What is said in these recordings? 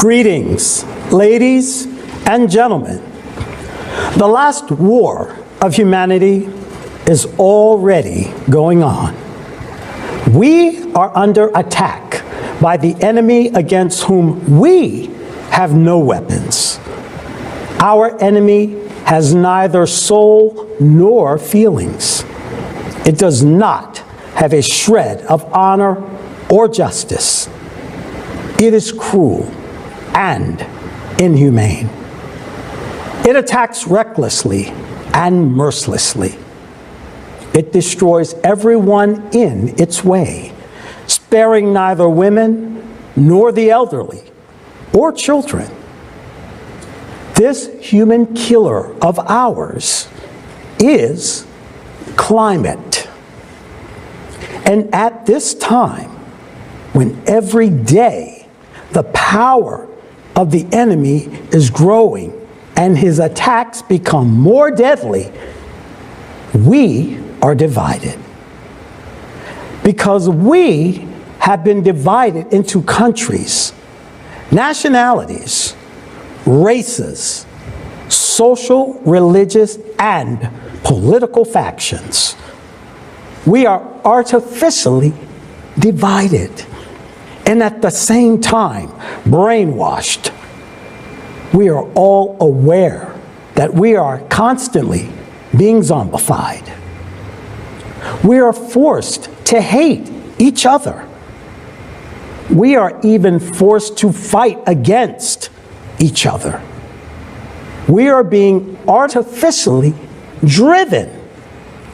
Greetings, ladies and gentlemen. The last war of humanity is already going on. We are under attack by the enemy against whom we have no weapons. Our enemy has neither soul nor feelings. It does not have a shred of honor or justice. It is cruel and inhumane. It attacks recklessly and mercilessly. It destroys everyone in its way, sparing neither women nor the elderly or children. This human killer of ours is climate. And at this time, when every day the power of the enemy is growing and his attacks become more deadly, we are divided. Because we have been divided into countries, nationalities, races, social, religious, and political factions. We are artificially divided and at the same time brainwashed. We are all aware that we are constantly being zombified. We are forced to hate each other. We are even forced to fight against each other. We are being artificially driven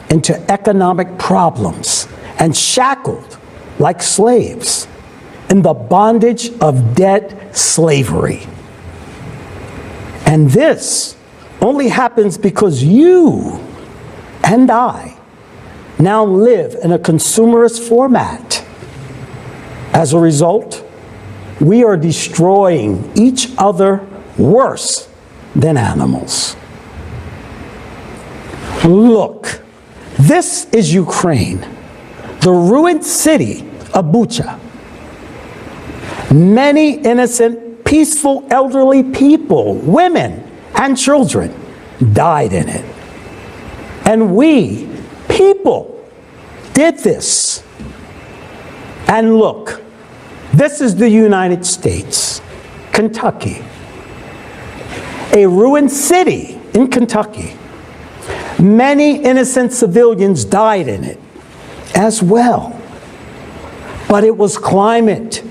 into economic problems and shackled like slaves in the bondage of debt slavery. And this only happens because you and I now live in a consumerist format. As a result, we are destroying each other worse than animals. Look, this is Ukraine, the ruined city of Bucha. Many innocent, peaceful, elderly people, women, and children died in it. And we, people, did this. And look, this is the United States, Kentucky. A ruined city in Kentucky. Many innocent civilians died in it as well. But it was climate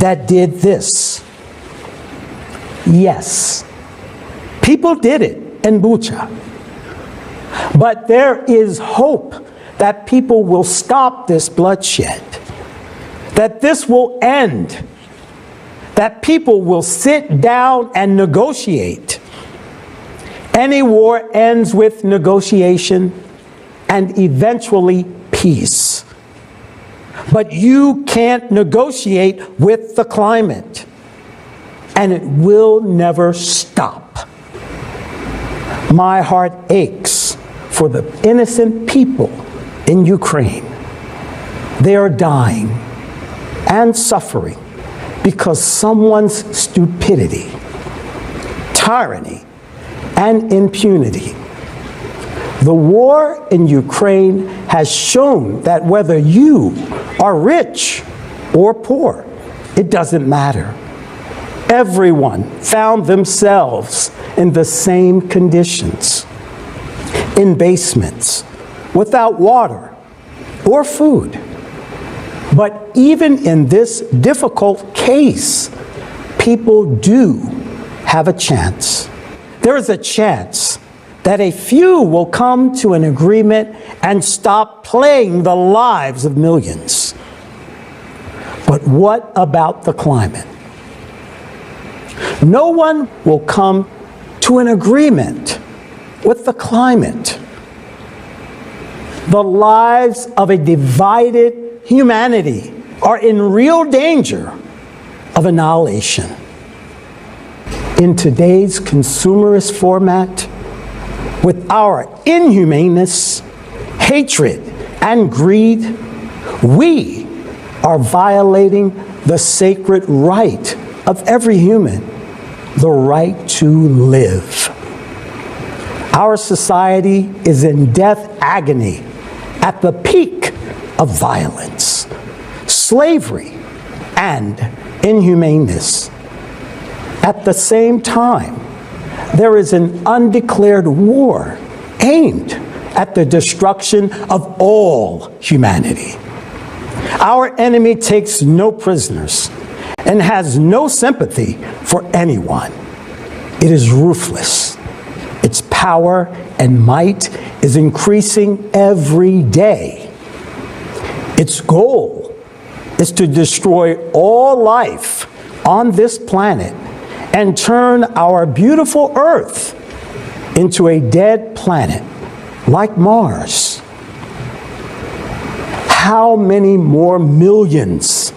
that did this. Yes, people did it in Bucha. But there is hope that people will stop this bloodshed, that this will end, that people will sit down and negotiate. Any war ends with negotiation and eventually peace. But you can't negotiate with the climate, and it will never stop. My heart aches for the innocent people in Ukraine. They are dying and suffering because someone's stupidity, tyranny, and impunity. The war in Ukraine has shown that whether you are rich or poor, it doesn't matter. Everyone found themselves in the same conditions, in basements, without water or food. But even in this difficult case, people do have a chance. There is a chance that a few will come to an agreement and stop playing the lives of millions. But what about the climate? No one will come to an agreement with the climate. The lives of a divided humanity are in real danger of annihilation. In today's consumerist format, with our inhumaneness, hatred, and greed, we are violating the sacred right of every human the right to live. Our society is in death agony at the peak of violence, slavery, and inhumaneness. At the same time, there is an undeclared war aimed at the destruction of all humanity. Our enemy takes no prisoners and has no sympathy for anyone. It is ruthless. Its power and might is increasing every day. Its goal is to destroy all life on this planet and turn our beautiful Earth into a dead planet like Mars. How many more millions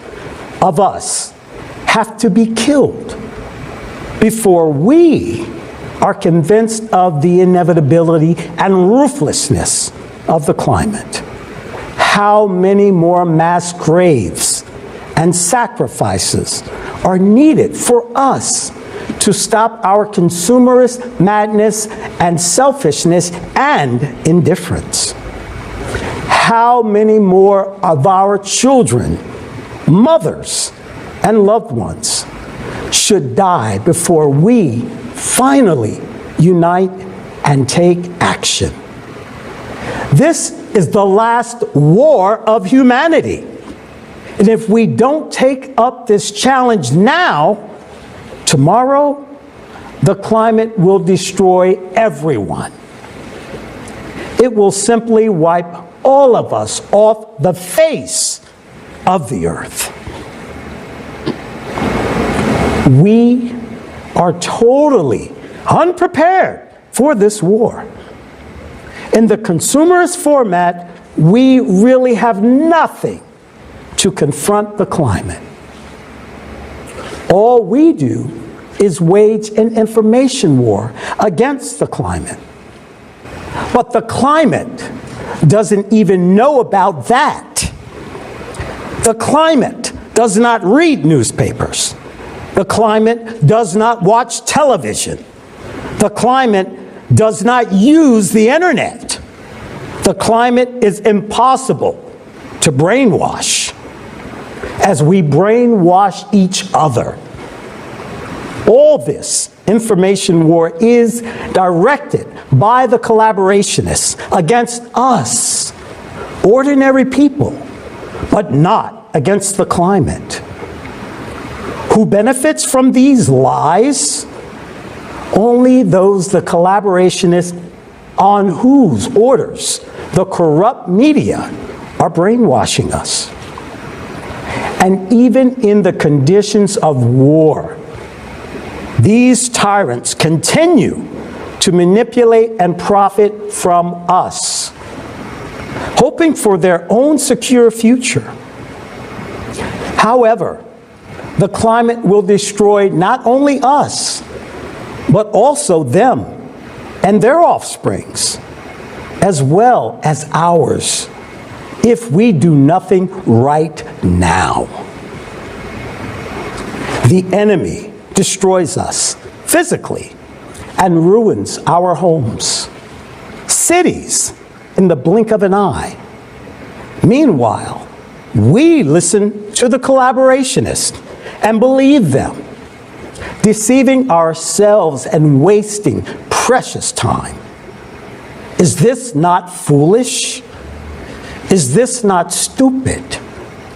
of us have to be killed before we are convinced of the inevitability and ruthlessness of the climate? How many more mass graves and sacrifices are needed for us to stop our consumerist madness and selfishness and indifference? How many more of our children, mothers, and loved ones should die before we finally unite and take action? This is the last war of humanity. And if we don't take up this challenge now, tomorrow, the climate will destroy everyone. It will simply wipe all of us off the face of the earth. We are totally unprepared for this war. In the consumerist format, we really have nothing to confront the climate. All we do is wage an information war against the climate. But the climate doesn't even know about that. The climate does not read newspapers. The climate does not watch television. The climate does not use the internet. The climate is impossible to brainwash, as we brainwash each other. All this information war is directed by the collaborationists against us, ordinary people, but not against the climate. Who benefits from these lies? Only those the collaborationists on whose orders the corrupt media are brainwashing us. And even in the conditions of war, these tyrants continue to manipulate and profit from us, hoping for their own secure future. However, the climate will destroy not only us, but also them and their offsprings, as well as ours, if we do nothing right now. The enemy destroys us physically and ruins our homes, cities in the blink of an eye. Meanwhile, we listen to the collaborationists and believe them, deceiving ourselves and wasting precious time. Is this not foolish? Is this not stupid?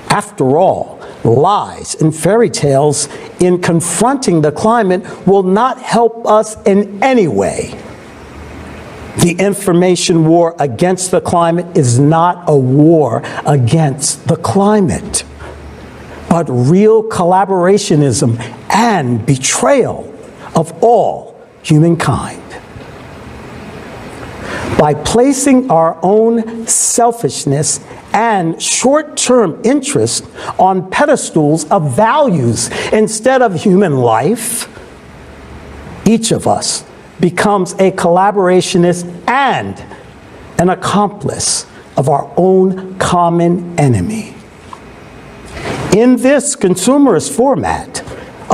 After all, lies and fairy tales in confronting the climate will not help us in any way. The information war against the climate is not a war against the climate, but real collaborationism and betrayal of all humankind. By placing our own selfishness and short-term interest on pedestals of values instead of human life, each of us becomes a collaborationist and an accomplice of our own common enemy. In this consumerist format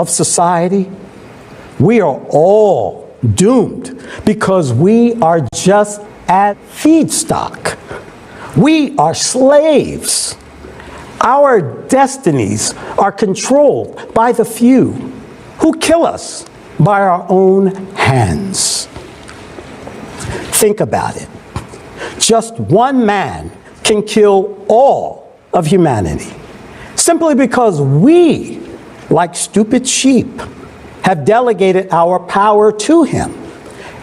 of society, we are all doomed because we are just at feedstock. We are slaves. Our destinies are controlled by the few who kill us by our own hands. Think about it. Just one man can kill all of humanity simply because we, like stupid sheep, have delegated our power to him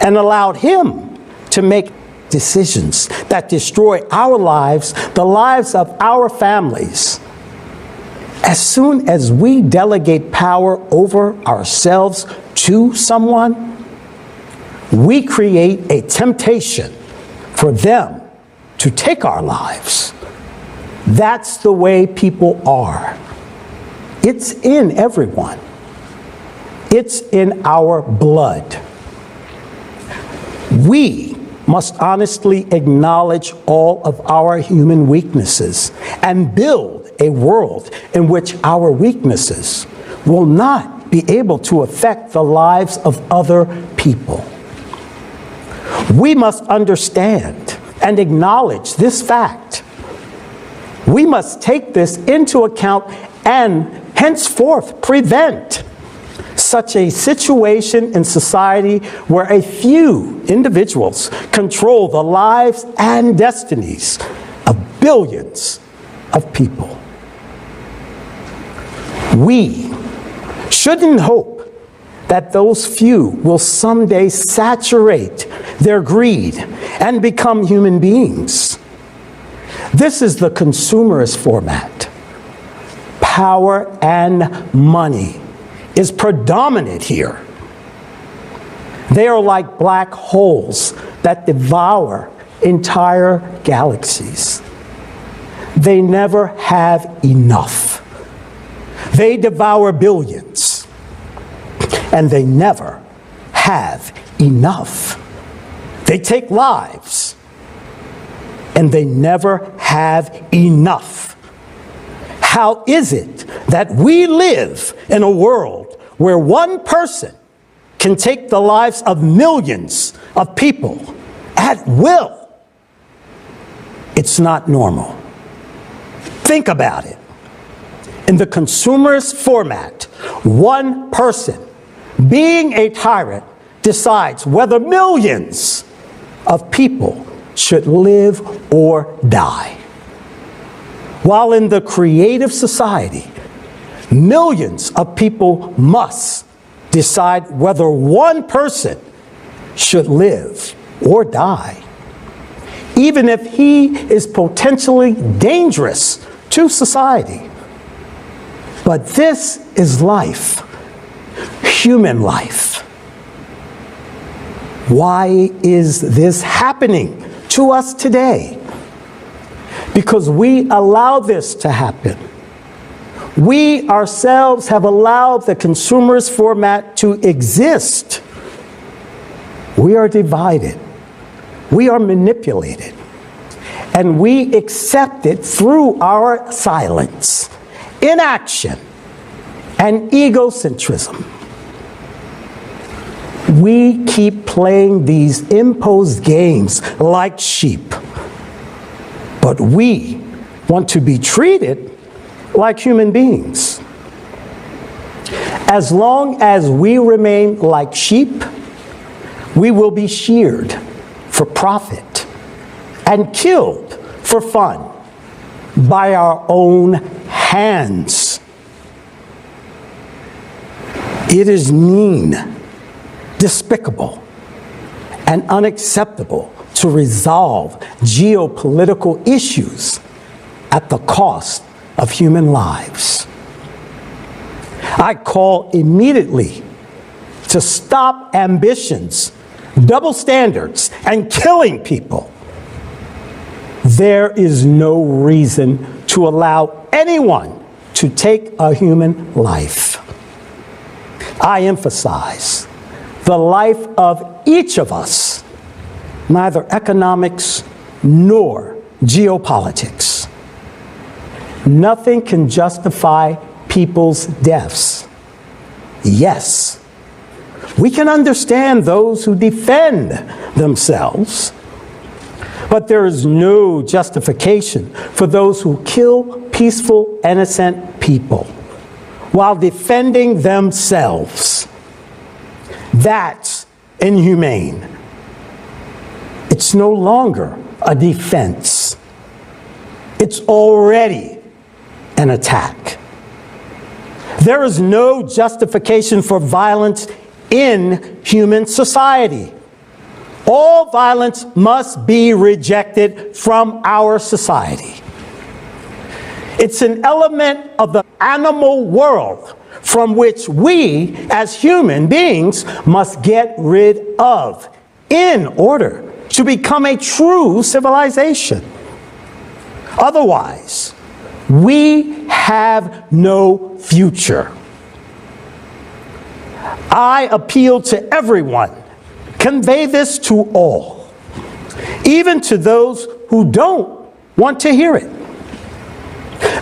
and allowed him to make decisions that destroy our lives, the lives of our families. As soon as we delegate power over ourselves to someone, we create a temptation for them to take our lives. That's the way people are. It's in everyone. It's in our blood. We must honestly acknowledge all of our human weaknesses and build a world in which our weaknesses will not be able to affect the lives of other people. We must understand and acknowledge this fact. We must take this into account and henceforth prevent such a situation in society where a few individuals control the lives and destinies of billions of people. We shouldn't hope that those few will someday saturate their greed and become human beings. This is the consumerist format. Power and money is predominant here. They are like black holes that devour entire galaxies. They never have enough. They devour billions, and they never have enough. They take lives, and they never have enough. How is it that we live in a world where one person can take the lives of millions of people at will? It's not normal. Think about it. In the consumerist format, one person, being a tyrant, decides whether millions of people should live or die. While in the creative society, millions of people must decide whether one person should live or die, even if he is potentially dangerous to society. But this is life, human life. Why is this happening to us today? Because we allow this to happen. We ourselves have allowed the consumerist format to exist. We are divided. We are manipulated. And we accept it through our silence, inaction, and egocentrism. We keep playing these imposed games like sheep. But we want to be treated like human beings. As long as we remain like sheep, we will be sheared for profit and killed for fun by our own hands. It is mean, despicable, and unacceptable to resolve geopolitical issues at the cost of human lives. I call immediately to stop ambitions, double standards, and killing people. There is no reason to allow anyone to take a human life. I emphasize the life of each of us, neither economics nor geopolitics. Nothing can justify people's deaths. Yes, we can understand those who defend themselves, but there is no justification for those who kill peaceful, innocent people while defending themselves. That's inhumane. It's no longer a defense. It's already an attack. There is no justification for violence in human society. All violence must be rejected from our society. It's an element of the animal world from which we, as human beings, must get rid of in order to become a true civilization. Otherwise, we have no future. I appeal to everyone. Convey this to all, even to those who don't want to hear it.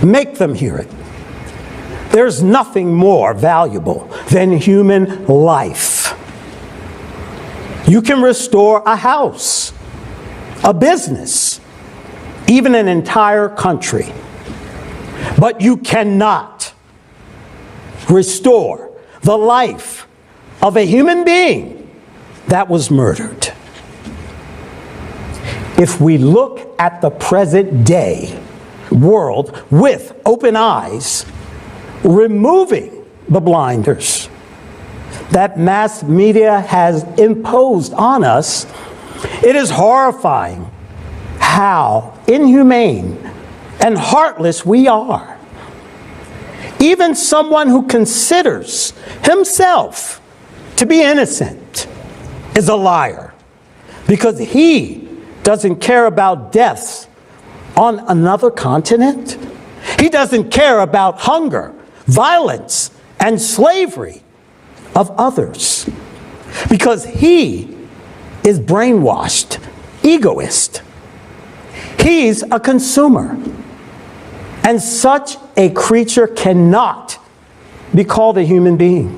Make them hear it. There's nothing more valuable than human life. You can restore a house, a business, even an entire country. But you cannot restore the life of a human being that was murdered. If we look at the present day world with open eyes, removing the blinders that mass media has imposed on us, it is horrifying how inhumane and heartless we are. Even someone who considers himself to be innocent is a liar, because he doesn't care about deaths on another continent. He doesn't care about hunger, violence, and slavery of others, because he is brainwashed, egoist. He's a consumer. And such a creature cannot be called a human being.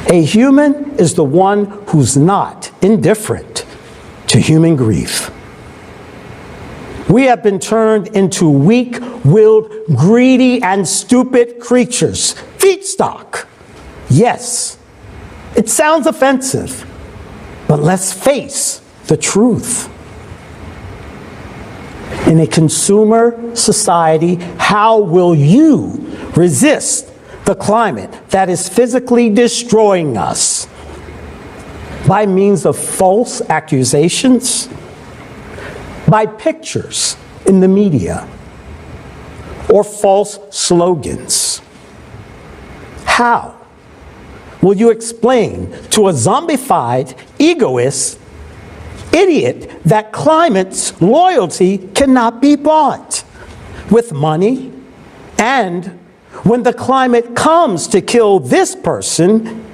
A human is the one who's not indifferent to human grief. We have been turned into weak-willed, greedy, and stupid creatures. Feedstock. Yes, it sounds offensive, but let's face the truth. In a consumer society, how will you resist the climate that is physically destroying us? By means of false accusations? By pictures in the media? Or false slogans? How will you explain to a zombified, egoist, idiot that climate's loyalty cannot be bought with money, and when the climate comes to kill this person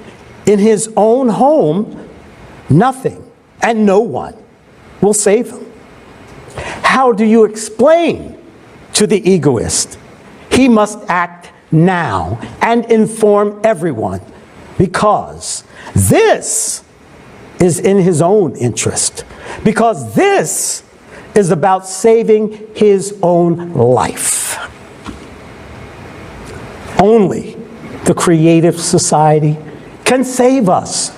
in his own home, nothing and no one will save him? How do you explain to the egoist he must act now and inform everyone, because this is in his own interest, because this is about saving his own life? Only the creative society can save us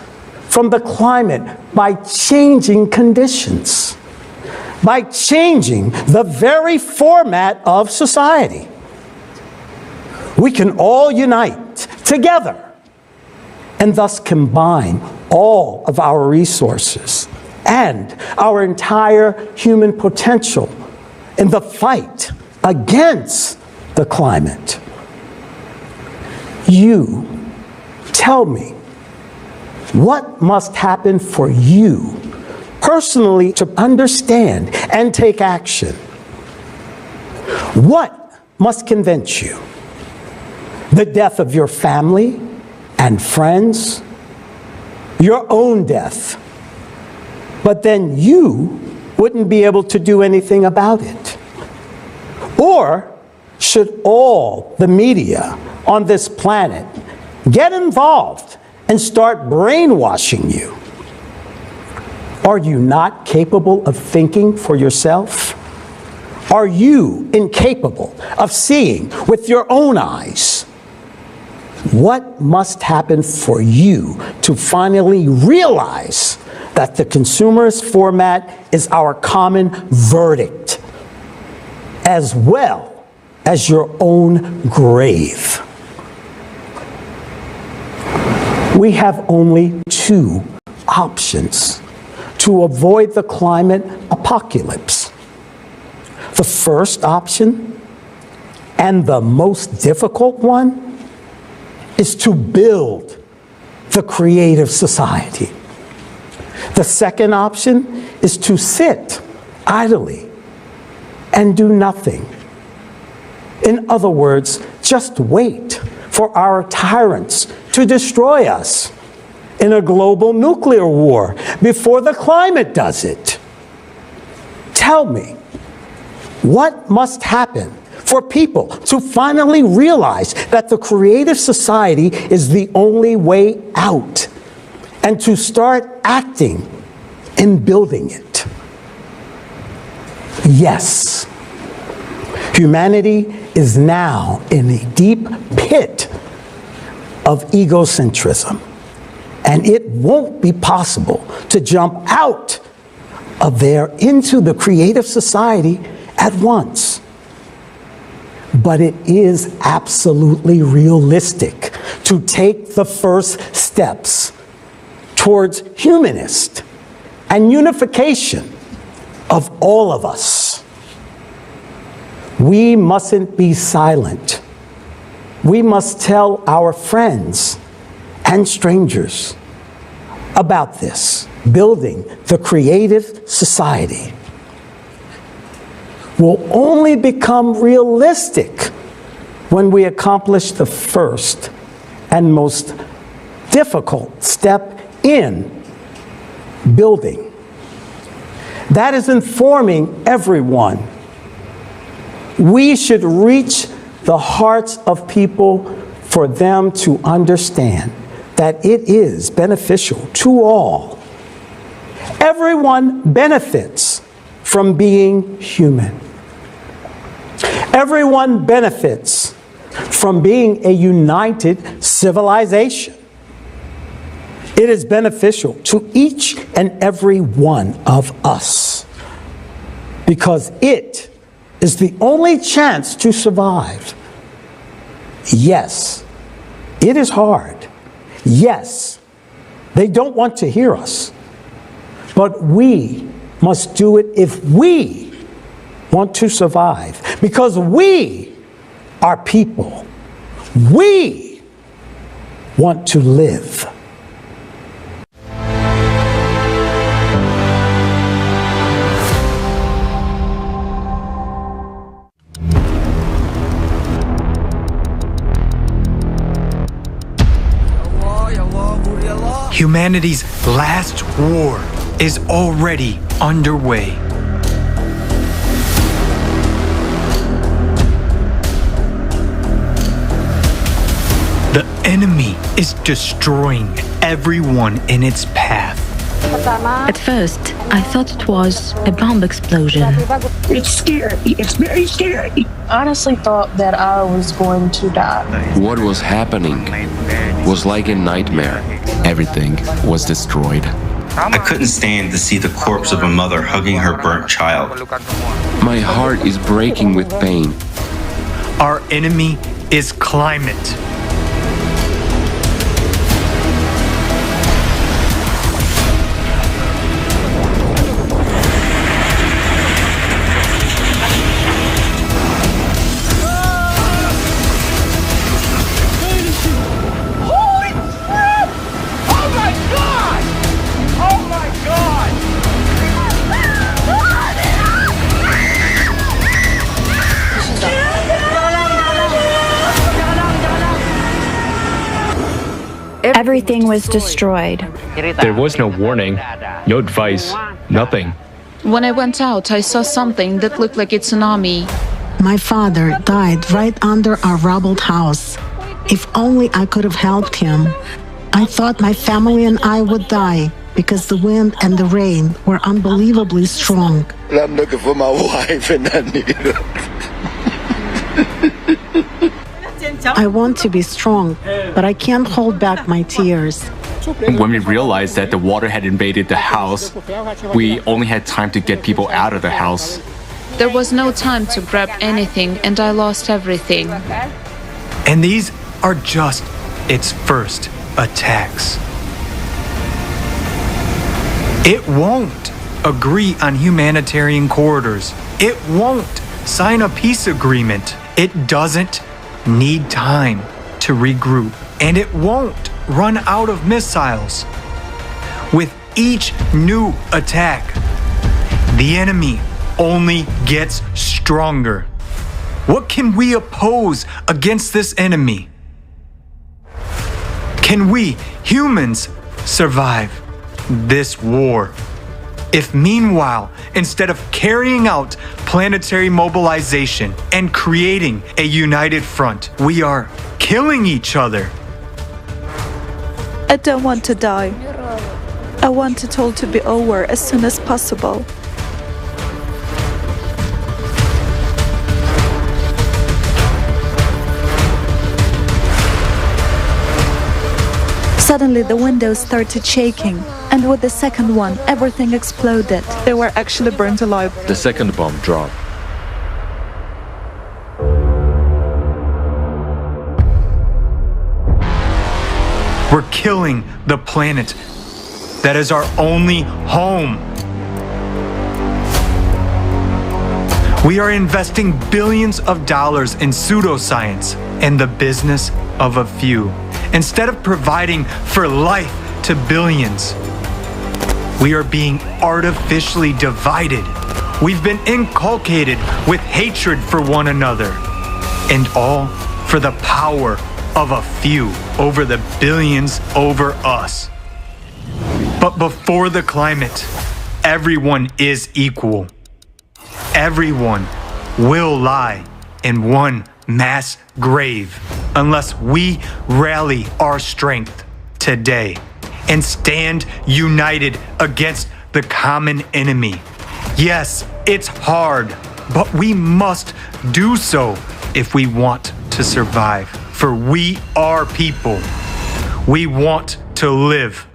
from the climate by changing conditions, by changing the very format of society. We can all unite together and thus combine all of our resources and our entire human potential in the fight against the climate. You tell me, what must happen for you personally to understand and take action? What must convince you? The death of your family and friends? Your own death? But then you wouldn't be able to do anything about it? Or should all the media on this planet get involved and start brainwashing you. Are you not capable of thinking for yourself? Are you incapable of seeing with your own eyes? What must happen for you to finally realize that the consumerist format is our common verdict, as well as your own grave? We have only two options to avoid the climate apocalypse. The first option, and the most difficult one, is to build the creative society. The second option is to sit idly and do nothing. In other words, just wait for our tyrants to destroy us in a global nuclear war before the climate does it. Tell me, what must happen for people to finally realize that the creative society is the only way out, and to start acting and building it? Yes, humanity is now in a deep pit of egocentrism, and it won't be possible to jump out of there into the creative society at once. But it is absolutely realistic to take the first steps towards humanist and unification of all of us. We mustn't be silent. We must tell our friends and strangers about this. Building the creative society will only become realistic when we accomplish the first and most difficult step in building. That is informing everyone. We should reach the hearts of people for them to understand that it is beneficial to all. Everyone benefits from being human. Everyone benefits from being a united civilization. It is beneficial to each and every one of us because it is the only chance to survive. Yes, it is hard. Yes, they don't want to hear us. But we must do it if we want to survive, because we are people. We want to live. Humanity's last war is already underway. The enemy is destroying everyone in its path. At first, I thought it was a bomb explosion. It's scary. It's very scary. I honestly thought that I was going to die. What was happening was like a nightmare. Everything was destroyed. I couldn't stand to see the corpse of a mother hugging her burnt child. My heart is breaking with pain. Our enemy is climate. Everything was destroyed. There was no warning, no advice, nothing. When I went out, I saw something that looked like a tsunami. My father died right under our rubbled house. If only I could have helped him. I thought my family and I would die because the wind and the rain were unbelievably strong. I'm looking for my wife and I need her. I want to be strong, but I can't hold back my tears. When we realized that the water had invaded the house, we only had time to get people out of the house. There was no time to grab anything, and I lost everything. And these are just its first attacks. It won't agree on humanitarian corridors. It won't sign a peace agreement. It doesn't need time to regroup. And it won't run out of missiles. With each new attack, the enemy only gets stronger. What can we oppose against this enemy? Can we, humans, survive this war? If meanwhile, instead of carrying out planetary mobilization and creating a united front, we are killing each other. I don't want to die. I want it all to be over as soon as possible. Suddenly the windows started shaking, and with the second one, everything exploded. They were actually burnt alive. The second bomb dropped. We're killing the planet that is our only home. We are investing billions of dollars in pseudoscience and the business of a few. Instead of providing for life to billions, we are being artificially divided. We've been inculcated with hatred for one another, and all for the power of a few over the billions over us. But before the climate, everyone is equal. Everyone will lie in one mass grave unless we rally our strength today and stand united against the common enemy. Yes, it's hard, but we must do so if we want to survive. For we are people. We want to live.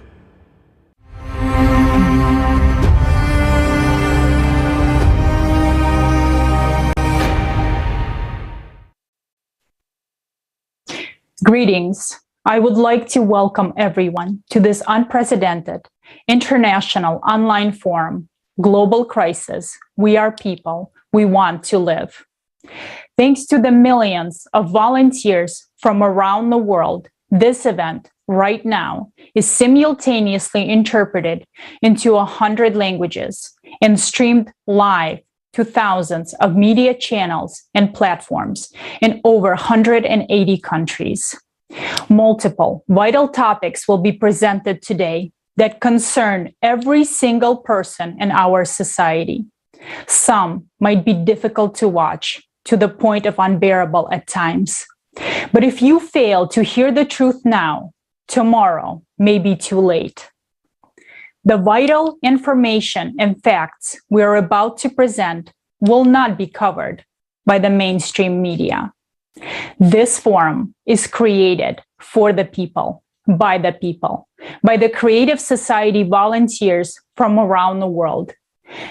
Greetings. I would like to welcome everyone to this unprecedented international online forum, Global Crisis. We are people. We want to live. Thanks to the millions of volunteers from around the world, this event right now is simultaneously interpreted into 100 languages and streamed live to thousands of media channels and platforms in over 180 countries. Multiple vital topics will be presented today that concern every single person in our society. Some might be difficult to watch, to the point of unbearable at times. But if you fail to hear the truth now, tomorrow may be too late. The vital information and facts we are about to present will not be covered by the mainstream media. This forum is created for the people, by the Creative Society volunteers from around the world,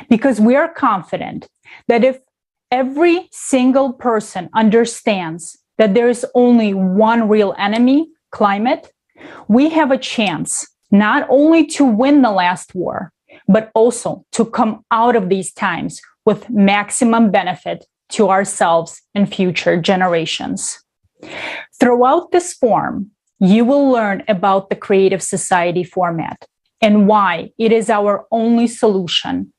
because we are confident that if every single person understands that there is only one real enemy, climate, we have a chance not only to win the last war, but also to come out of these times with maximum benefit to ourselves and future generations. Throughout this forum, you will learn about the Creative Society format and why it is our only solution.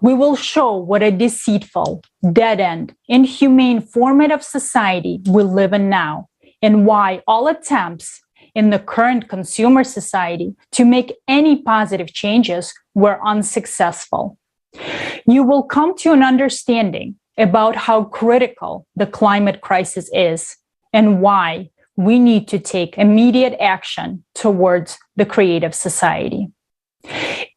We will show what a deceitful, dead-end, inhumane format of society we live in now, and why all attempts in the current consumer society to make any positive changes were unsuccessful. You will come to an understanding about how critical the climate crisis is and why we need to take immediate action towards the creative society.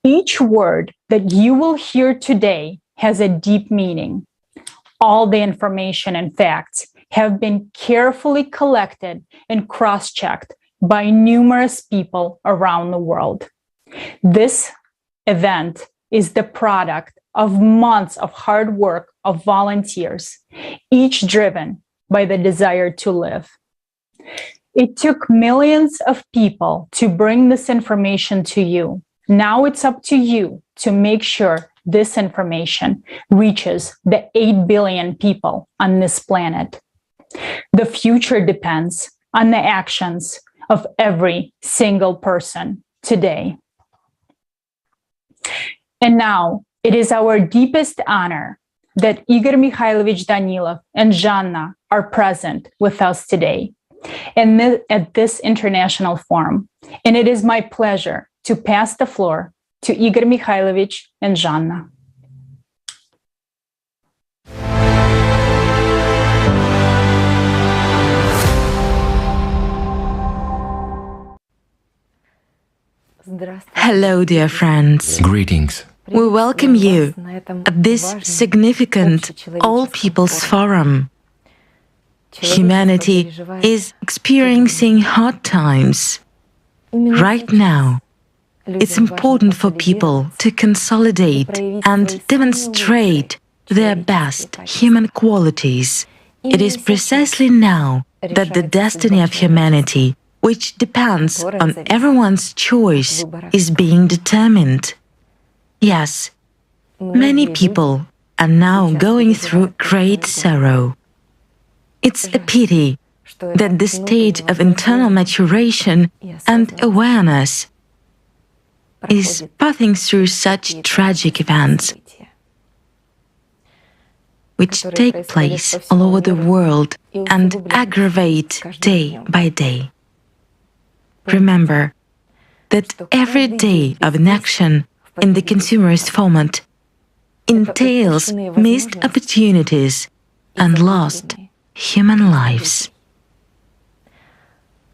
Each word that you will hear today has a deep meaning. All the information and facts have been carefully collected and cross-checked by numerous people around the world. This event is the product of months of hard work of volunteers, each driven by the desire to live. It took millions of people to bring this information to you. Now it's up to you to make sure this information reaches the 8 billion people on this planet. The future depends on the actions of every single person today. And now, it is our deepest honor that Igor Mikhailovich Danilov and Zhanna are present with us today at this international forum. And it is my pleasure to pass the floor to Igor Mikhailovich and Zhanna. Hello, dear friends. Greetings. We welcome you at this significant All People's Forum. Humanity is experiencing hard times. Right now, it's important for people to consolidate and demonstrate their best human qualities. It is precisely now that the destiny of humanity, which depends on everyone's choice, is being determined. Yes, many people are now going through great sorrow. It's a pity that the state of internal maturation and awareness is passing through such tragic events, which take place all over the world and aggravate day by day. Remember that every day of inaction in the consumerist format entails missed opportunities and lost human lives.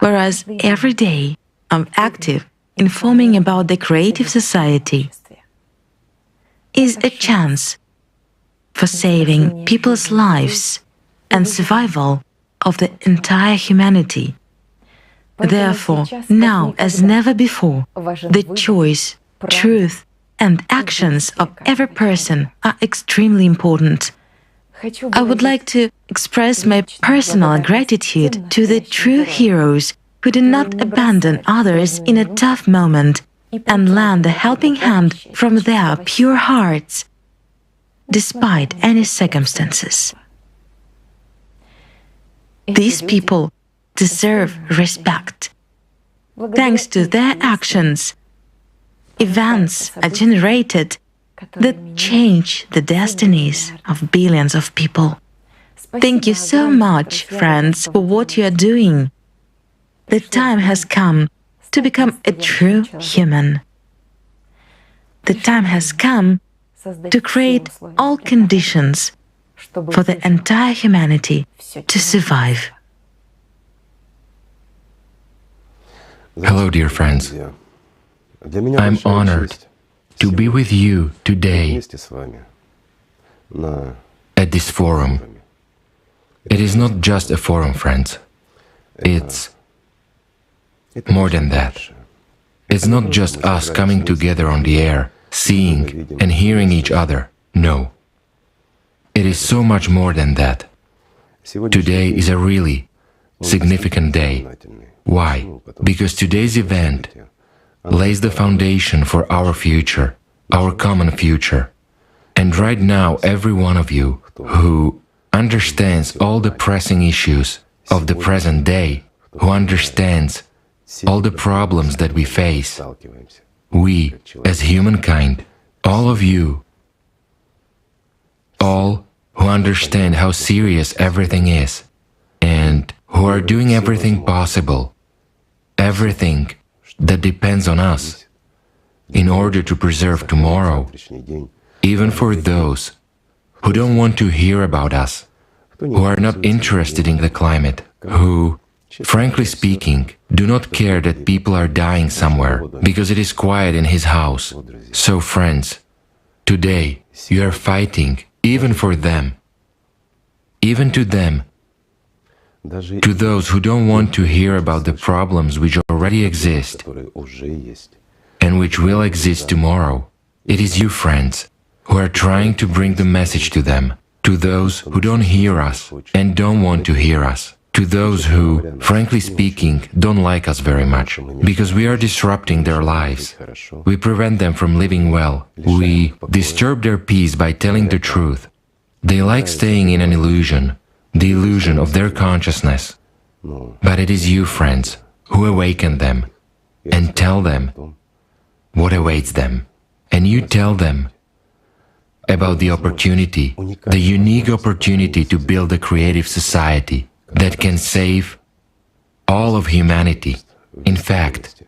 Whereas every day of active informing about the creative society is a chance for saving people's lives and survival of the entire humanity. Therefore, now as never before, the choice, truth, and actions of every person are extremely important. I would like to express my personal gratitude to the true heroes who did not abandon others in a tough moment and lend a helping hand from their pure hearts, despite any circumstances. These people deserve respect. Thanks to their actions, events are generated that change the destinies of billions of people. Thank you so much, friends, for what you are doing. The time has come to become a true human. The time has come to create all conditions for the entire humanity to survive. Hello, dear friends. I'm honored to be with you today at this forum. It is not just a forum, friends. It's more than that. It's not just us coming together on the air, seeing and hearing each other. No. It is so much more than that. Today is a really significant day. Why? Because today's event lays the foundation for our future, our common future. And right now, every one of you who understands all the pressing issues of the present day, who understands all the problems that we face, we, as humankind, all of you, all who understand how serious everything is, and who are doing everything possible, everything that depends on us, in order to preserve tomorrow, even for those who don't want to hear about us, who are not interested in the climate, who frankly speaking, do not care that people are dying somewhere because it is quiet in his house. So, friends, today you are fighting even for them, even to them, to those who don't want to hear about the problems which already exist and which will exist tomorrow. It is you, friends, who are trying to bring the message to them, to those who don't hear us and don't want to hear us, to those who, frankly speaking, don't like us very much, because we are disrupting their lives. We prevent them from living well. We disturb their peace by telling the truth. They like staying in an illusion, the illusion of their consciousness. But it is you, friends, who awaken them and tell them what awaits them. And you tell them about the opportunity, the unique opportunity to build a creative society that can save all of humanity. In fact,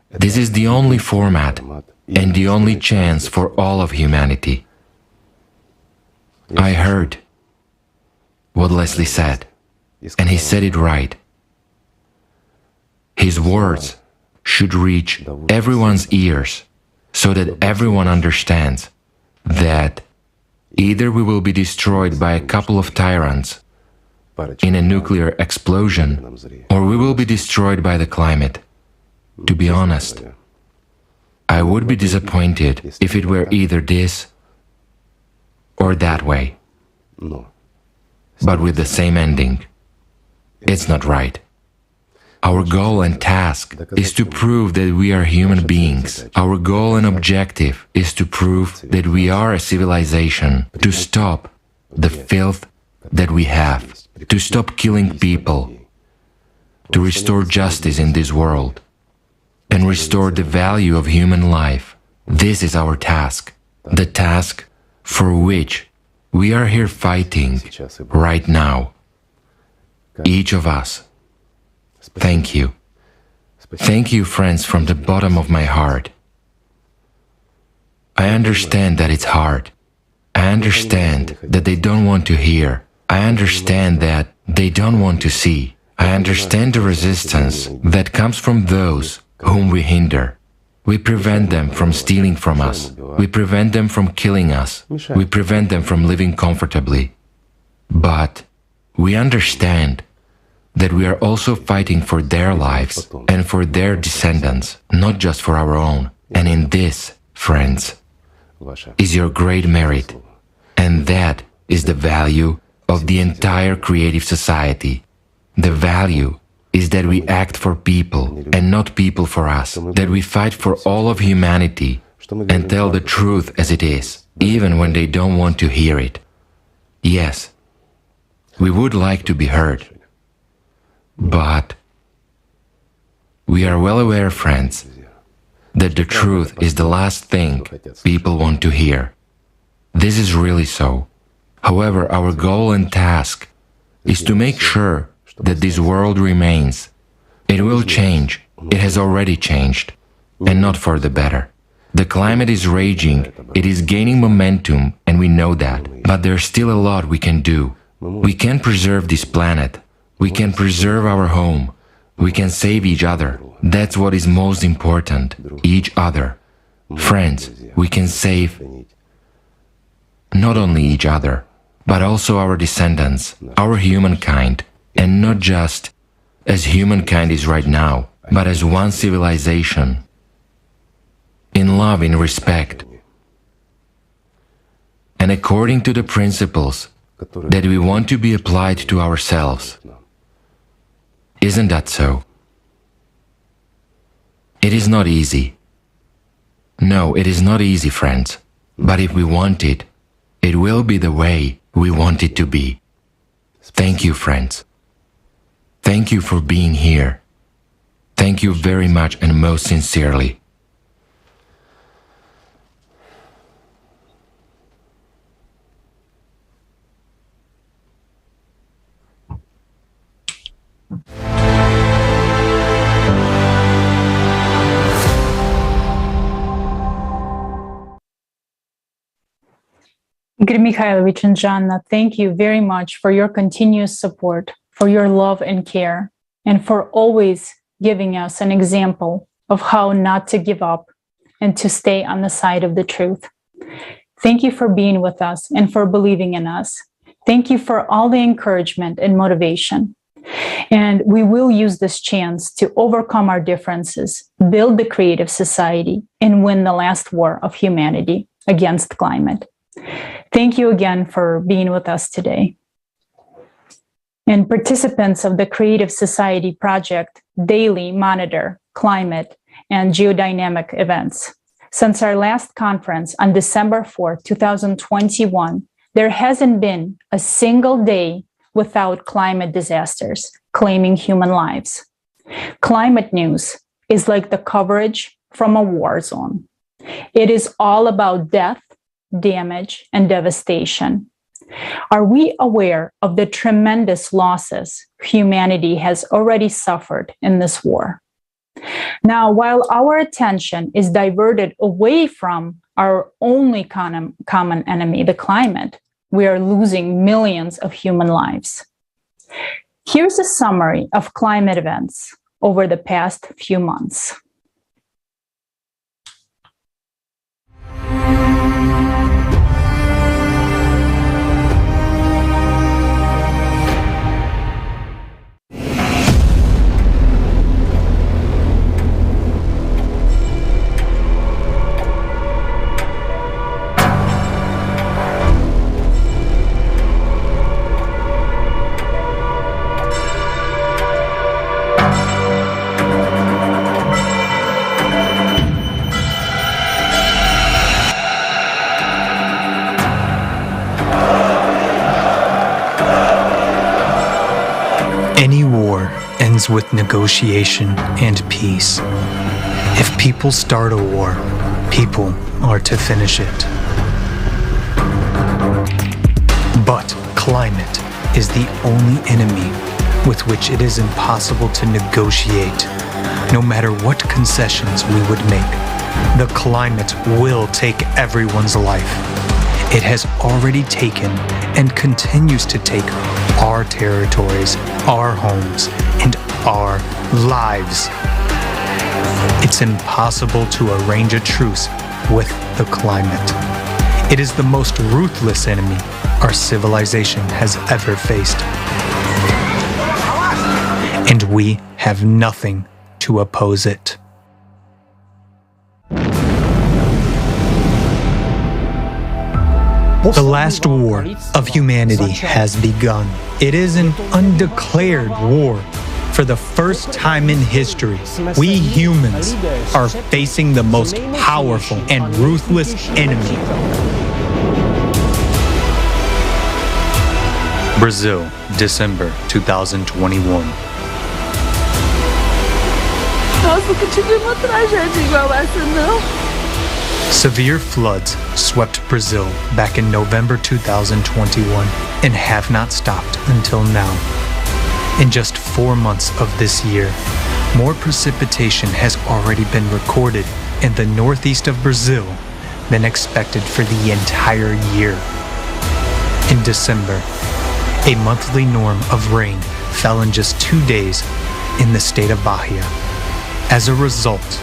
this is the only format and the only chance for all of humanity. I heard what Leslie said, and he said it right. His words should reach everyone's ears so that everyone understands that either we will be destroyed by a couple of tyrants in a nuclear explosion, or we will be destroyed by the climate. To be honest, I would be disappointed if it were either this or that way, but with the same ending. It's not right. Our goal and task is to prove that we are human beings. Our goal and objective is to prove that we are a civilization, to stop the filth that we have, to stop killing people, to restore justice in this world, and restore the value of human life. This is our task, the task for which we are here fighting right now. Each of us. Thank you. Thank you, friends, from the bottom of my heart. I understand that it's hard. I understand that they don't want to hear. I understand that they don't want to see. I understand the resistance that comes from those whom we hinder. We prevent them from stealing from us. We prevent them from killing us. We prevent them from living comfortably. But we understand that we are also fighting for their lives and for their descendants, not just for our own. And in this, friends, is your great merit. And that is the value of the entire creative society. The value is that we act for people and not people for us, that we fight for all of humanity and tell the truth as it is, even when they don't want to hear it. Yes, we would like to be heard. But we are well aware, friends, that the truth is the last thing people want to hear. This is really so. However, our goal and task is to make sure that this world remains. It will change. It has already changed, and not for the better. The climate is raging, it is gaining momentum, and we know that. But there's still a lot we can do. We can preserve this planet. We can preserve our home. We can save each other. That's what is most important, each other. Friends, we can save not only each other, but also our descendants, our humankind, and not just as humankind is right now, but as one civilization, in love, in respect, and according to the principles that we want to be applied to ourselves. Isn't that so? It is not easy. No, it is not easy, friends. But if we want it, it will be the way we want it to be. Thank you, friends. Thank you for being here. Thank you very much and most sincerely. Igor Mikhailovich and Janna, thank you very much for your continuous support, for your love and care. and for always giving us an example of how not to give up and to stay on the side of the truth. Thank you for being with us and for believing in us. Thank you for all the encouragement and motivation. And we will use this chance to overcome our differences, build the creative society, and win the last war of humanity against climate. Thank you again for being with us today. And participants of the Creative Society Project daily monitor climate and geodynamic events. Since our last conference on December 4, 2021, there hasn't been a single day without climate disasters claiming human lives. Climate news is like the coverage from a war zone. It is all about death, damage, and devastation. Are we aware of the tremendous losses humanity has already suffered in this war? Now, while our attention is diverted away from our only common enemy, the climate, we are losing millions of human lives. Here's a summary of climate events over the past few months. Any war ends with negotiation and peace. If people start a war, people are to finish it. But climate is the only enemy with which it is impossible to negotiate. No matter what concessions we would make, the climate will take everyone's life. It has already taken and continues to take our territories, our homes, and our lives. It's impossible to arrange a truce with the climate. It is the most ruthless enemy our civilization has ever faced. And we have nothing to oppose it. The last war of humanity has begun. It is an undeclared war. For the first time in history, we humans are facing the most powerful and ruthless enemy. Brazil, December 2021. Nossa, nunca tive uma tragédia igual essa, não. Severe floods swept Brazil back in November 2021 and have not stopped until now. In just 4 months of this year, more precipitation has already been recorded in the northeast of Brazil than expected for the entire year. In December, a monthly norm of rain fell in just 2 days in the state of Bahia. As a result,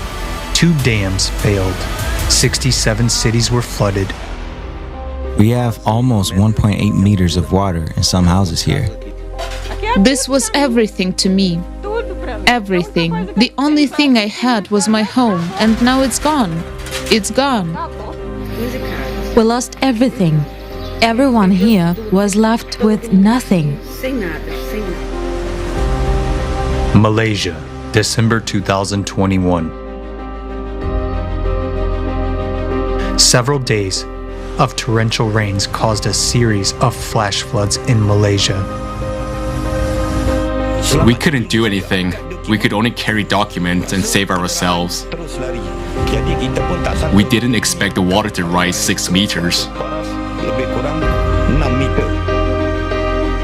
2 dams failed. 67 cities were flooded. We have almost 1.8 meters of water in some houses here. This was everything to me. Everything. The only thing I had was my home, and now it's gone. It's gone. We lost everything. Everyone here was left with nothing. Malaysia, December 2021. Several days of torrential rains caused a series of flash floods in Malaysia. We couldn't do anything. We could only carry documents and save ourselves. We didn't expect the water to rise 6 meters.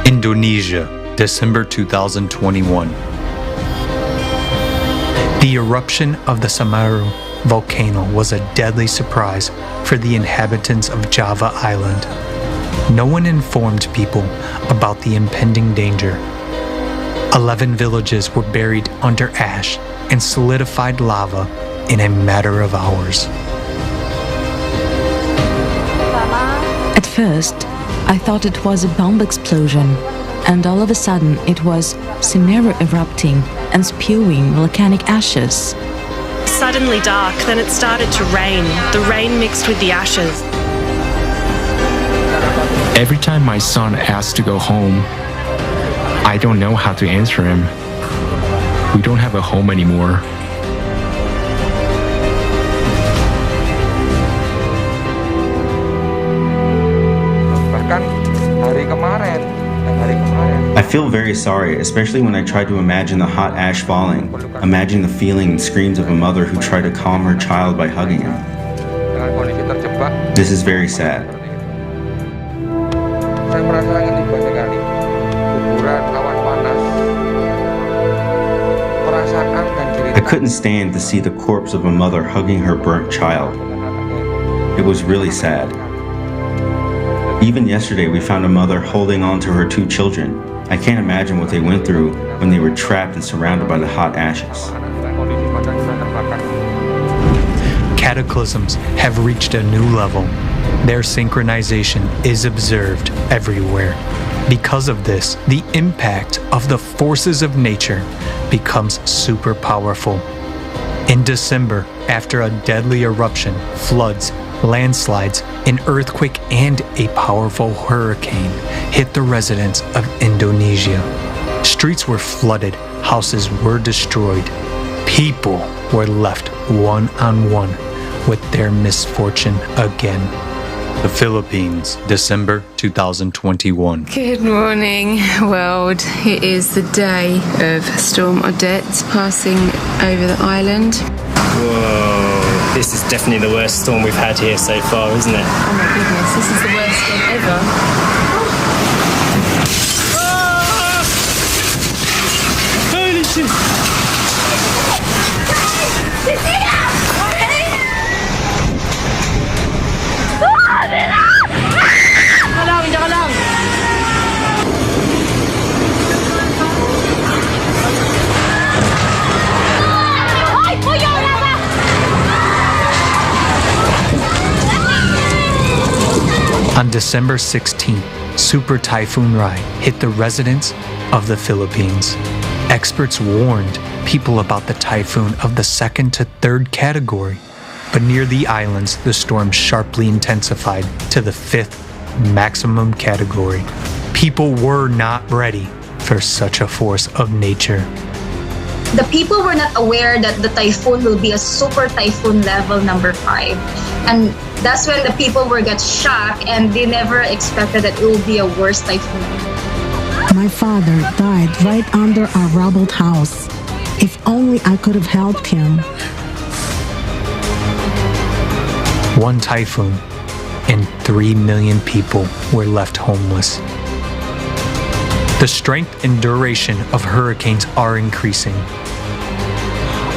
Indonesia, December 2021. The eruption of the Semeru volcano was a deadly surprise for the inhabitants of Java Island. No one informed people about the impending danger. 11 villages were buried under ash and solidified lava in a matter of hours. At first, I thought it was a bomb explosion, and all of a sudden it was Simera erupting and spewing volcanic ashes. Suddenly dark, then it started to rain. The rain mixed with the ashes. Every time my son asks to go home, I don't know how to answer him. We don't have a home anymore. I feel very sorry, especially when I try to imagine the hot ash falling, imagine the feeling and screams of a mother who tried to calm her child by hugging him. This is very sad. I couldn't stand to see the corpse of a mother hugging her burnt child. It was really sad. Even yesterday, we found a mother holding on to her 2 children. I can't imagine what they went through when they were trapped and surrounded by the hot ashes. Cataclysms have reached a new level. Their synchronization is observed everywhere. Because of this, the impact of the forces of nature becomes super powerful. In December, after a deadly eruption, floods, landslides, an earthquake, and a powerful hurricane hit the residents of Indonesia. Streets were flooded, houses were destroyed. People were left one-on-one with their misfortune again. The Philippines, December 2021. Good morning, world. It is the day of Storm Odette passing over the island. Whoa, this is definitely the worst storm we've had here so far, isn't it? Oh my goodness, this is the worst storm ever. Holy shit! On December 16th, Super Typhoon Rai hit the residents of the Philippines. Experts warned people about the typhoon of the 2nd to 3rd category, but near the islands, the storm sharply intensified to the 5th maximum category. People were not ready for such a force of nature. The people were not aware that the typhoon will be a super typhoon level number 5. And that's when the people were got shocked and they never expected that it will be a worse typhoon. My father died right under our rubbled house. If only I could have helped him. One typhoon and 3 million people were left homeless. The strength and duration of hurricanes are increasing.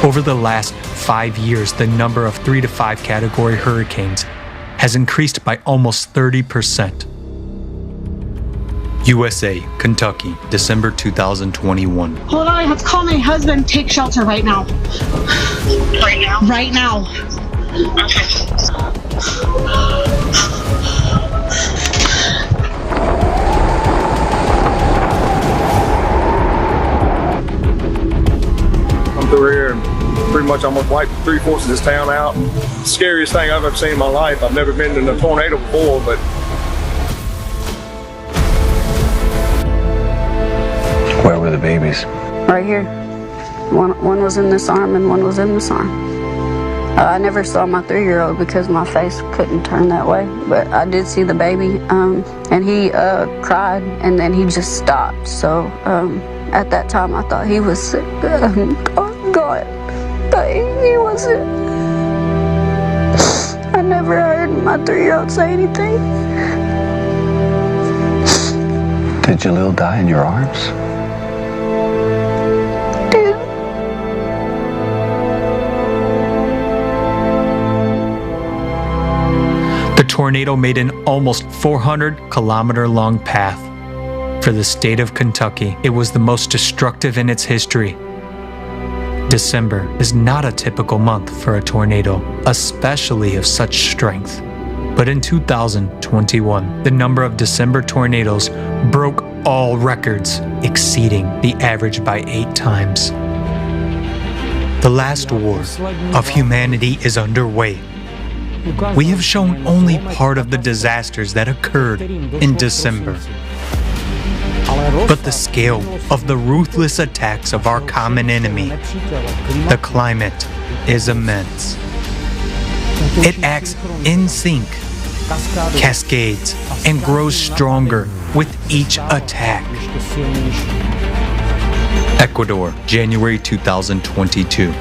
Over the last 5 years, the number of 3 to 5 category hurricanes has increased by almost 30%. USA, Kentucky, December 2021. Hold on, I have to call my husband. Take shelter right now. Right now? Right now. Okay. I'm through here and pretty much almost wiped 3/4 of this town out. Scariest thing I've ever seen in my life. I've never been in a tornado before, but where were the babies? Right here. One was in this arm and one was in this arm. I never saw my 3-year-old because my face couldn't turn that way, but I did see the baby, and he cried and then he just stopped. So at that time I thought he was sick. Oh God, but he wasn't. I never heard my 3-year-old say anything. Did Jalil die in your arms? The tornado made an almost 400-kilometer-long path For the state of Kentucky, it was the most destructive in its history. December is not a typical month for a tornado, especially of such strength. But in 2021, the number of December tornadoes broke all records, exceeding the average by 8 times. The last war of humanity is underway. We have shown only part of the disasters that occurred in December. But the scale of the ruthless attacks of our common enemy, the climate, is immense. It acts in sync, cascades, and grows stronger with each attack. Ecuador, January 2022.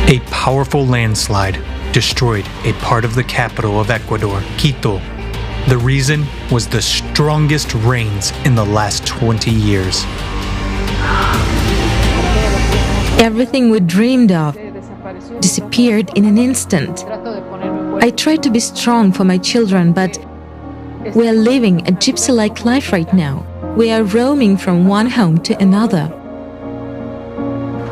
A powerful landslide destroyed a part of the capital of Ecuador, Quito. The reason was the strongest rains in the last 20 years. Everything we dreamed of disappeared in an instant. I tried to be strong for my children, but we are living a gypsy-like life right now. We are roaming from one home to another.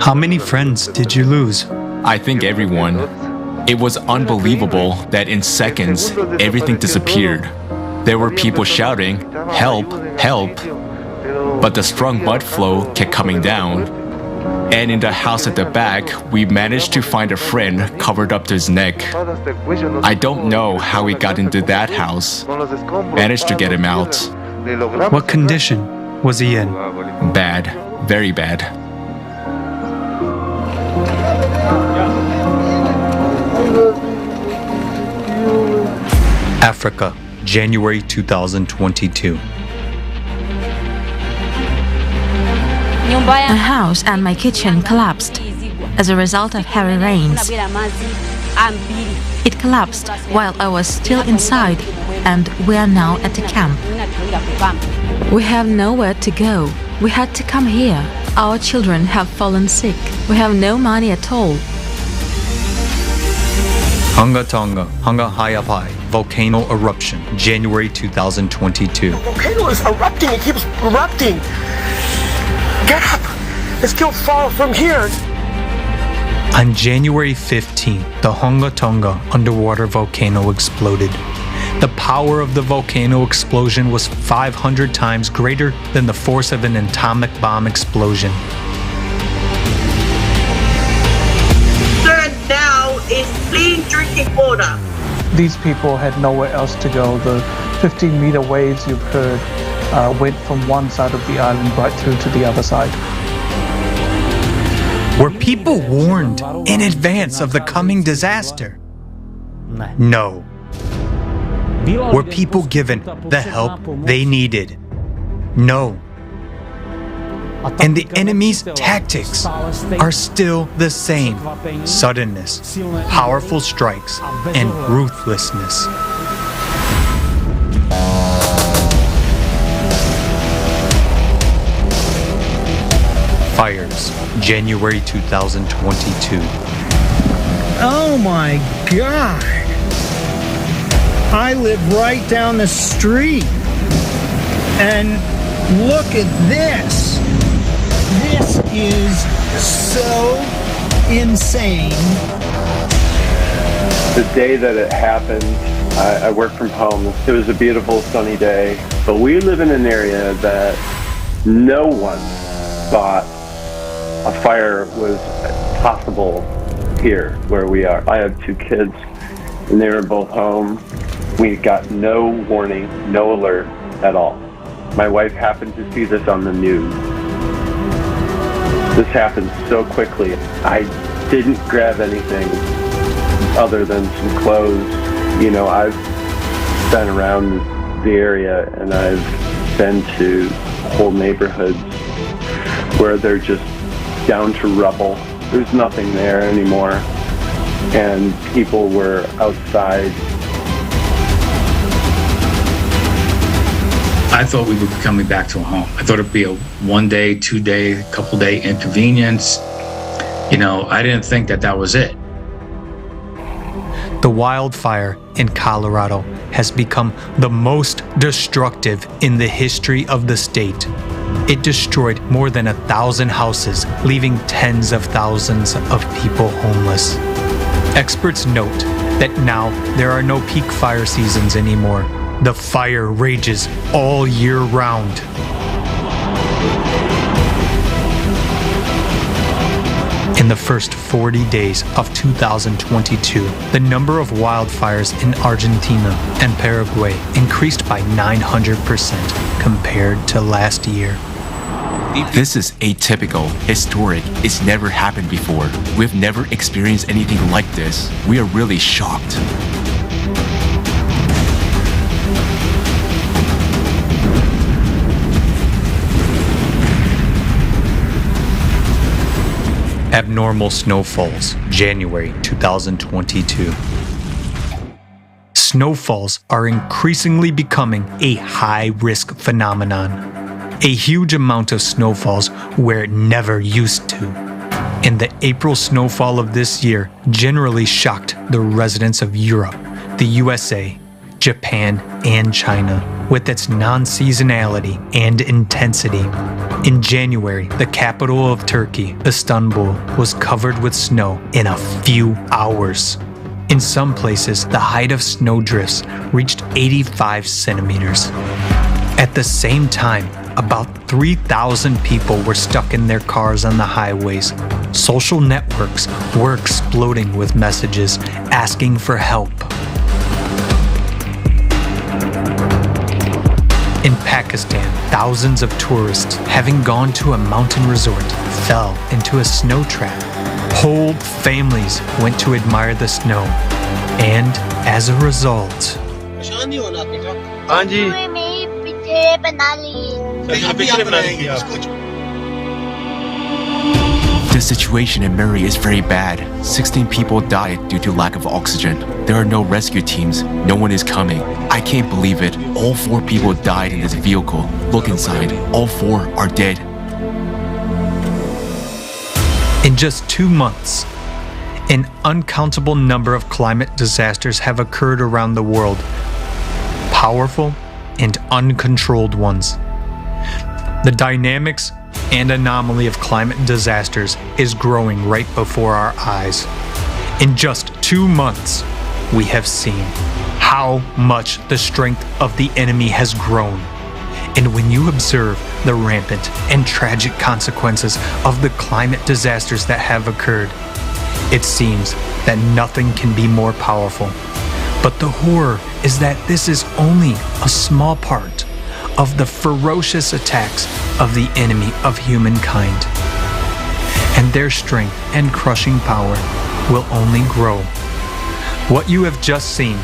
How many friends did you lose? I think everyone. It was unbelievable that in seconds, everything disappeared. There were people shouting, "Help, help!" But the strong mud flow kept coming down. And in the house at the back, we managed to find a friend covered up to his neck. I don't know how he got into that house. Managed to get him out. What condition was he in? Bad, very bad. Africa, January 2022. A house and my kitchen collapsed as a result of heavy rains. It collapsed while I was still inside, and we are now at the camp. We have nowhere to go. We had to come here. Our children have fallen sick. We have no money at all. Hunga Tonga, Hunga Hayapai, volcano eruption, January 2022. The volcano is erupting. It keeps erupting. Get up! It's still far from here. On January 15th, the Hunga Tonga underwater volcano exploded. The power of the volcano explosion was 500 times greater than the force of an atomic bomb explosion. Third now is clean drinking water. These people had nowhere else to go. The 15-meter waves you've heard went from one side of the island right through to the other side. Were people warned in advance of the coming disaster? No. Were people given the help they needed? No. And the enemy's tactics are still the same: suddenness, powerful strikes, and ruthlessness. Fires, January 2022. Oh my God! I live right down the street. And look at this. This is so insane. The day that it happened, I worked from home. It was a beautiful sunny day, but we live in an area that no one thought a fire was possible here where we are. I have 2 kids and they were both home. We got no warning, no alert at all. My wife happened to see this on the news. This happened so quickly. I didn't grab anything other than some clothes. You know, I've been around the area and I've been to whole neighborhoods where they're just down to rubble. There's nothing there anymore. And people were outside. I thought we would be coming back to a home. I thought it'd be a 1 day, 2 day, couple day inconvenience. You know, I didn't think that that was it. The wildfire in Colorado has become the most destructive in the history of the state. It destroyed more than 1,000 houses, leaving tens of thousands of people homeless. Experts note that now there are no peak fire seasons anymore. The fire rages all year round. In the first 40 days of 2022, the number of wildfires in Argentina and Paraguay increased by 900% compared to last year. This is atypical, historic, it's never happened before. We've never experienced anything like this. We are really shocked. Abnormal snowfalls, January 2022. Snowfalls are increasingly becoming a high-risk phenomenon. A huge amount of snowfalls where it never used to. And the April snowfall of this year generally shocked the residents of Europe, the USA, Japan, and China with its non-seasonality and intensity. In January, the capital of Turkey, Istanbul, was covered with snow in a few hours. In some places, the height of snowdrifts reached 85 centimeters. At the same time, about 3,000 people were stuck in their cars on the highways. Social networks were exploding with messages asking for help. In Pakistan, thousands of tourists, having gone to a mountain resort, fell into a snow trap. Whole families went to admire the snow, and as a result, The situation in Murray is very bad. 16 people died due to lack of oxygen. There are no rescue teams. No one is coming. I can't believe it. All 4 people died in this vehicle. Look inside. All 4 are dead. in just 2 months, an uncountable number of climate disasters have occurred around the world, powerful and uncontrolled ones. The dynamics and anomaly of climate disasters is growing right before our eyes. In just 2 months, we have seen how much the strength of the enemy has grown. And when you observe the rampant and tragic consequences of the climate disasters that have occurred, it seems that nothing can be more powerful. But the horror is that this is only a small part of the ferocious attacks of the enemy of humankind. And their strength and crushing power will only grow. What you have just seen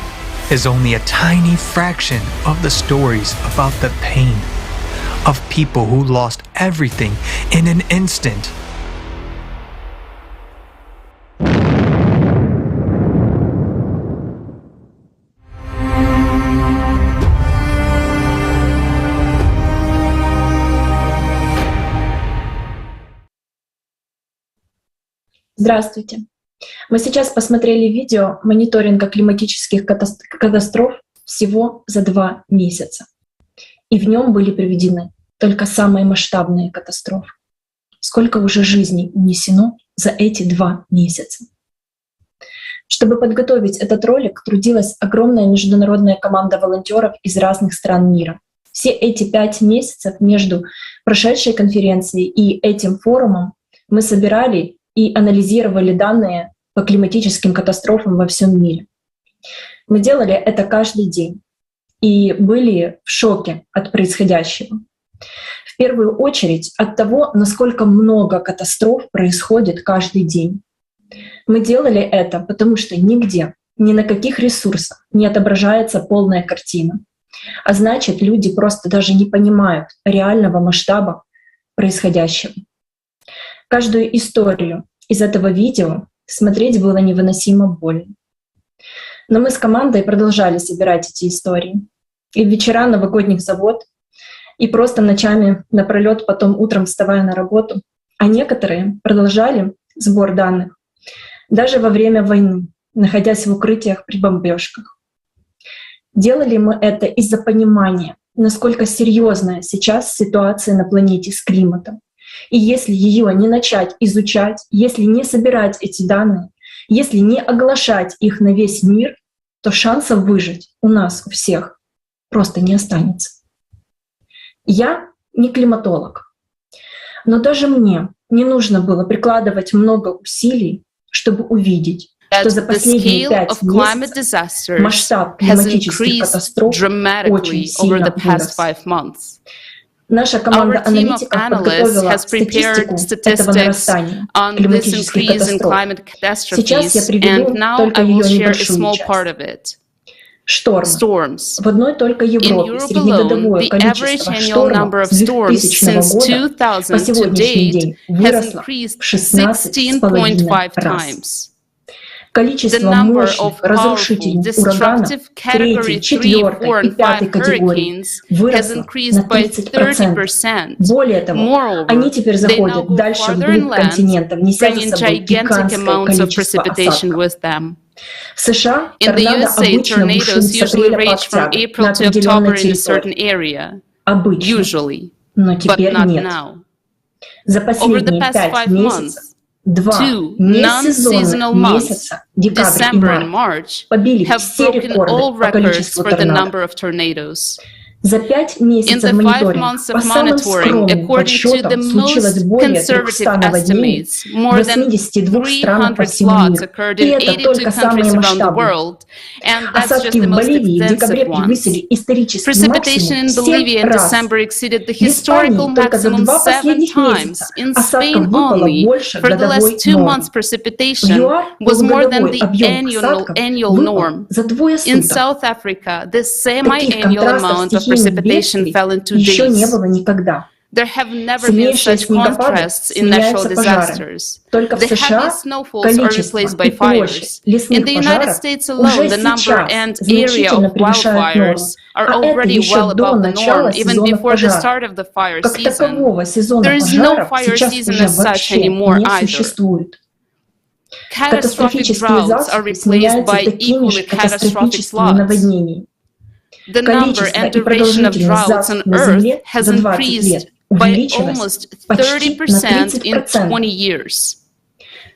is only a tiny fraction of the stories about the pain of people who lost everything in an instant. Здравствуйте. Мы сейчас посмотрели видео мониторинга климатических катастроф всего за 2 месяца. И в нем были приведены только самые масштабные катастрофы. Сколько уже жизней унесено за эти 2 месяца. Чтобы подготовить этот ролик, трудилась огромная международная команда волонтеров из разных стран мира. Все эти 5 месяцев между прошедшей конференцией и этим форумом мы собирали и анализировали данные по климатическим катастрофам во всем мире. Мы делали это каждый день и были в шоке от происходящего. В первую очередь от того, насколько много катастроф происходит каждый день. Мы делали это, потому что нигде, ни на каких ресурсах не отображается полная картина. А значит, люди просто даже не понимают реального масштаба происходящего. Каждую историю из этого видео смотреть было невыносимо больно. Но мы с командой продолжали собирать эти истории. И в вечера новогодних завод, и просто ночами напролёт, потом утром вставая на работу. А некоторые продолжали сбор данных даже во время войны, находясь в укрытиях при бомбежках. Делали мы это из-за понимания, насколько серьезная сейчас ситуация на планете с климатом. И если ее не начать изучать, если не собирать эти данные, если не оглашать их на весь мир, то шансов выжить у нас, у всех, просто не останется. Я не климатолог, но даже мне не нужно было прикладывать много усилий, чтобы увидеть, что за последние 5 месяцев масштаб климатических катастроф очень сильно вырос. Наша команда аналитиков подготовила статистику этого нарастания климатических катастроф. Сейчас я приведу только ее небольшую часть. Штормы. В одной только Европе среднегодовое количество штормов с 2000 года по сегодняшний день выросло в 16,5 раз. Количество мощных разрушительных ураганов 3, 4 и 5 категорий выросло на 30%. Более того, они теперь заходят дальше вглубь континента, неся за собой гигантское количество осадков. В США торнадо обычно бушуют с апреля по октябрь на определенной территории. Обычно. Но теперь нет. За последние 5 месяцев 2 несезонных месяца, декабрь и март, побили все рекорды по количеству торнадо. За 5 месяцев мониторинга, по самым скромным подсчетам, случилось более 300 наводнений в 82 странах по всему миру. И это только самые масштабные. Осадки в Боливии в декабре превысили исторический максимум 7 раз. В Испании только за 2 последних месяца осадков выпало больше годовой нормы. В ЮАР полугодовой объем осадков выпал за 2 суток. Таких контрастов precipitation fell into еще не days. было никогда. There have never been such contrasts in natural disasters. Только в The США heavy snowfalls are replaced by fires. In the United States alone, the number and area of wildfires are already well above the norm, even before the start of the fire season. There is no fire season as such anymore either. Catastrophic droughts are replaced by equally catastrophic floods. The number and duration of droughts on Earth has increased by almost 30% in 20 years.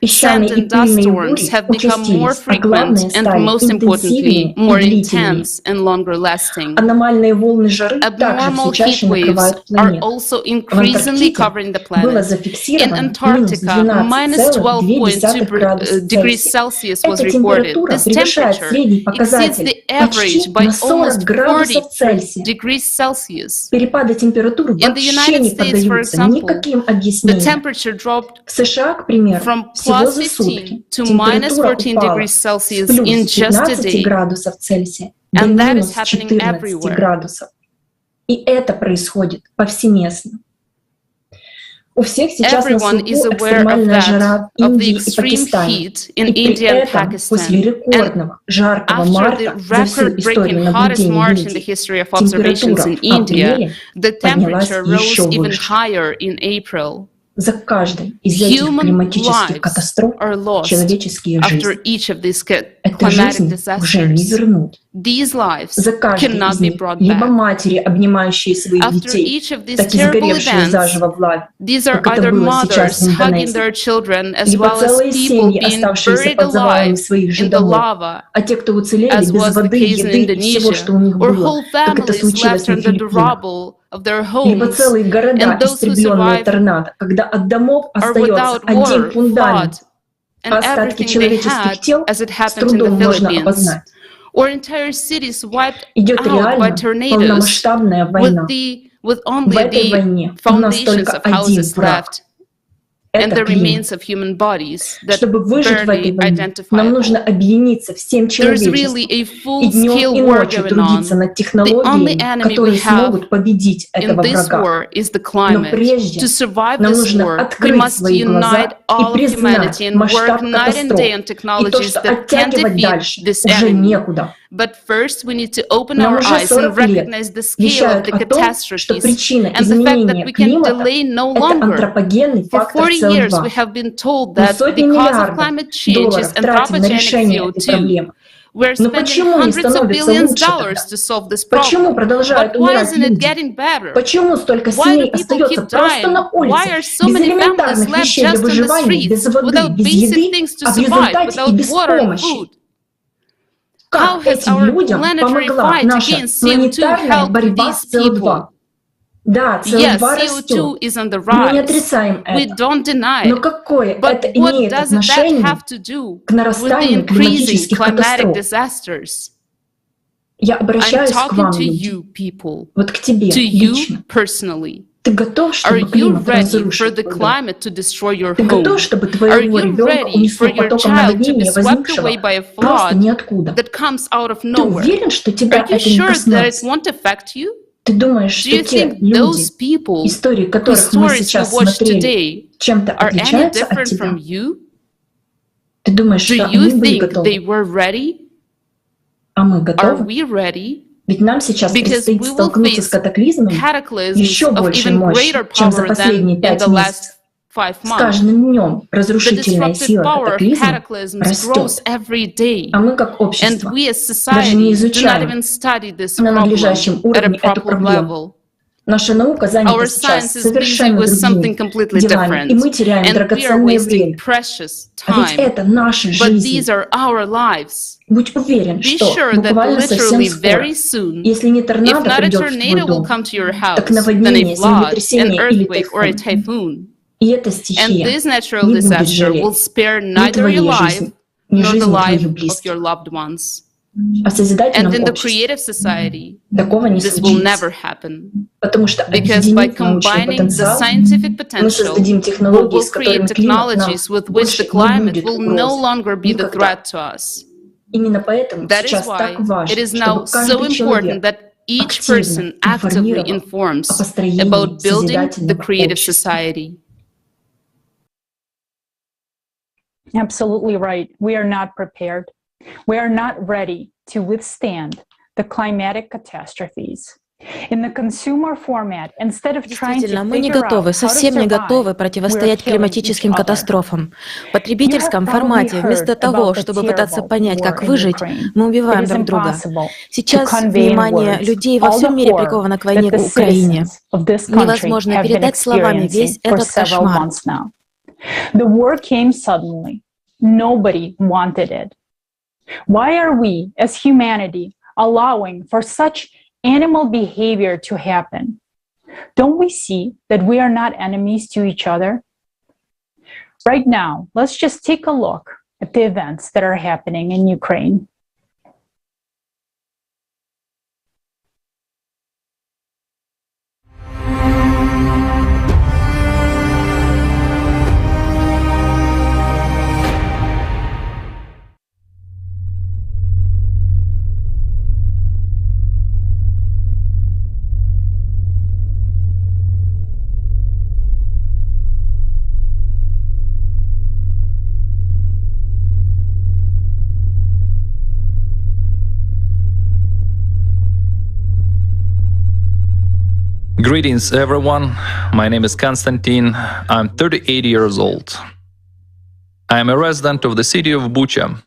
Sand and dust storms have become more frequent and, most importantly, more intense and longer lasting. Abnormal heat waves are also increasingly covering the planet. In Antarctica, minus 12.2 degrees Celsius was recorded. This temperature exceeds the average by almost 40 degrees Celsius. In the United States, for example, the temperature dropped from plus 15 to minus 14 degrees Celsius in just a day. And that is happening everywhere. И это происходит повсеместно. У всех сейчас на слуху экстремальная жара в Индии и Пакистане. И при этом, после рекордного жаркого марта за всю историю наблюдений в Индии, температура в апреле поднялась еще выше. За каждой из этих климатических катастроф человеческие жизни. Эту жизнь уже не вернуть. За каждой из них либо матери, обнимающие своих детей, так и сгоревшие заживо в лаве, как это было сейчас в Индонезии, либо целые семьи, оставшиеся под завалами своих же домов, а те, кто уцелели, без воды, еды и всего, что у них было, как это случилось на Филиппинах. Либо целые города, истребленные торнадо, когда от домов остается один фундамент, а остатки человеческих тел с трудом можно опознать. Идет реально полномасштабная война. В этой войне у нас только один враг. Это климат. Чтобы выжить в этой войне, нам нужно объединиться всем человечеством и днем и ночью трудиться над технологиями, которые смогут победить этого врага. Но прежде нам нужно открыть свои глаза и признать масштаб катастроф и то, что оттягивать дальше уже некуда. But first, we need to open Нам our уже eyes and 40 лет recognize the scale of вещают the о том, что catastrophes причина and the fact that изменения we can климата delay no — это longer. антропогенный For фактор 40 years, we СО2. have been told Мы that сотни because of миллиардов climate changes долларов and тратим на anthropogenic решение этой CO2, проблемы. we're Но spending почему не hundreds of становится billions лучше тогда? dollars to solve this Почему problem. продолжают But why умирать isn't it люди? getting better? Почему столько Why do семей people остается keep просто dying? на Why улице, are so без many families элементарных left вещей для just on the выживания, без streets воды, without без basic еды, things to а в survive, результате и without без water and помощи? food? How Как has этим our людям planetary помогла fight наша against CO2 планетарная helped борьба с these people? СО2? Да, Yes, СО2 CO2 растет. is on the Мы не rise. отрицаем We это. don't deny Но it. какое But это what имеет does that отношение have to do к with the нарастанию increasing климатических climatic катастроф? disasters? Я I'm обращаюсь к talking вам, to люди, you, people, вот к тебе to you лично. personally. Ты готов, Are чтобы you климат ready for разрушил the твой дом? climate to destroy your Ты home? готов, чтобы Are твоего you ребенка ready унесло for your потоком child to be наводнения, swept возникшего away by a просто flood ниоткуда? that comes out of Ты nowhere? уверен, что тебя Are you это не sure that it коснется? won't affect you? Ты думаешь, Do что you те think люди, those people истории whose которых мы stories we сейчас watch смотрели, today чем-то are any отличаются от different тебя? from you? Ты думаешь, Do что you они были think готовы? they were ready? А мы Are готовы? we ready? Ведь нам сейчас Because предстоит we will столкнуться с face катаклизмами cataclysms еще of большей even мощи, greater чем за power than последние in 5 the месяцев. last 5 С months. каждым днем The разрушительная destructive сила power of катаклизма cataclysms grows растет, every day. а мы как And общество we as даже не society do not изучаем even study this на problem надлежащем at a уровне эту proper проблему. level. Наша наука занята Our сейчас science is busy совершенно with something другими completely делами, и different, мы теряем and we are драгоценное wasting время. precious А ведь time. это наша But жизнь. these are our lives. Будь уверен, Be что sure that буквально совсем literally скоро, very soon, если не if торнадо not a придет в твой tornado will дом, come to your house, так then a наводнение, flood, an землетрясение или earthquake, or a тайфун. typhoon. И эта And стихия this natural не будет disaster will жалеть spare ни neither твоей your life жизни, ни nor the жизни life твоих of близких. your loved ones. А в созидательном And in the обществе creative society, такого не this will случится, never happen. потому что Because by объединив научный combining the потенциал, scientific мы potential, создадим we технологии, will с которыми create климат нам technologies with which больше the не climate будет will no угрозой. longer be the Никогда. threat to us. Именно поэтому That is сейчас why так it важно, is чтобы now so каждый important человек that each активно person actively информировал informs о построении about building the созидательного creative общества. society. Absolutely right. We are not prepared. We are not ready to withstand the climatic catastrophes. In the consumer format, instead of trying to Действительно, мы не figure out готовы, how to совсем не готовы survive, противостоять we're killing климатическим each other. катастрофам. В You потребительском have формате, probably вместо heard того, about the чтобы пытаться terrible понять, war как in выжить, Ukraine. мы It убиваем is друг друга. impossible to Сейчас convey in внимание words людей во all всем the мире horror приковано к that войне the в Украине. citizens of this country Невозможно have been передать словами весь experiencing for этот several кошмар. months now. The war came suddenly. Nobody wanted it. Why are we, as humanity, allowing for such animal behavior to happen? Don't we see that we are not enemies to each other? Right now, let's just take a look at the events that are happening in Ukraine. Greetings, everyone. My name is Konstantin. I'm 38 years old. I am a resident of the city of Bucha.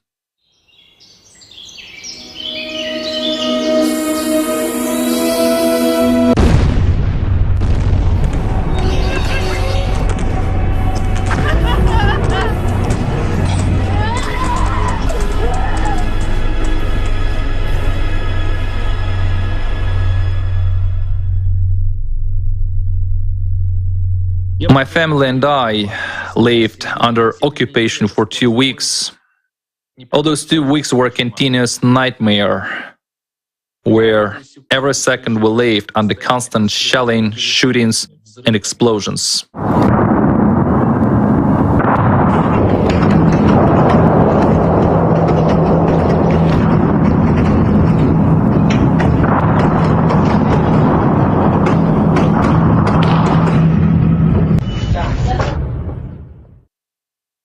My family and I lived under occupation for 2 weeks. All those 2 weeks were a continuous nightmare, where every second we lived under constant shelling, shootings, and explosions.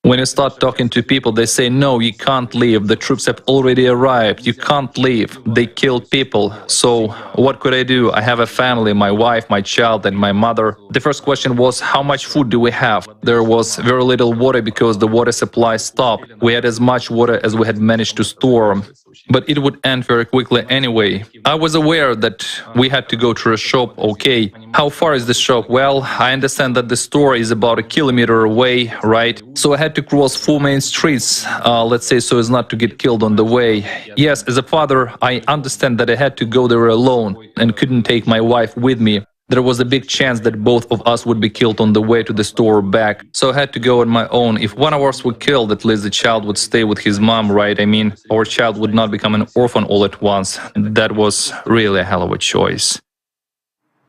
When you start talking to people, they say, no, you can't leave. The troops have already arrived. You can't leave. They killed people. So what could I do? I have a family, my wife, my child, and my mother. The first question was, how much food do we have? There was very little water because the water supply stopped. We had as much water as we had managed to store. But it would end very quickly anyway. I was aware that we had to go to a shop, okay. How far is the shop? Well, I understand that the store is about a kilometer away, right? So I had to cross 4 main streets, let's say, so as not to get killed on the way. Yes, as a father, I understand that I had to go there alone and couldn't take my wife with me. There was a big chance that both of us would be killed on the way to the store or back, so I had to go on my own. If one of us were killed, at least the child would stay with his mom, right? I mean, our child would not become an orphan all at once. That was really a hell of a choice.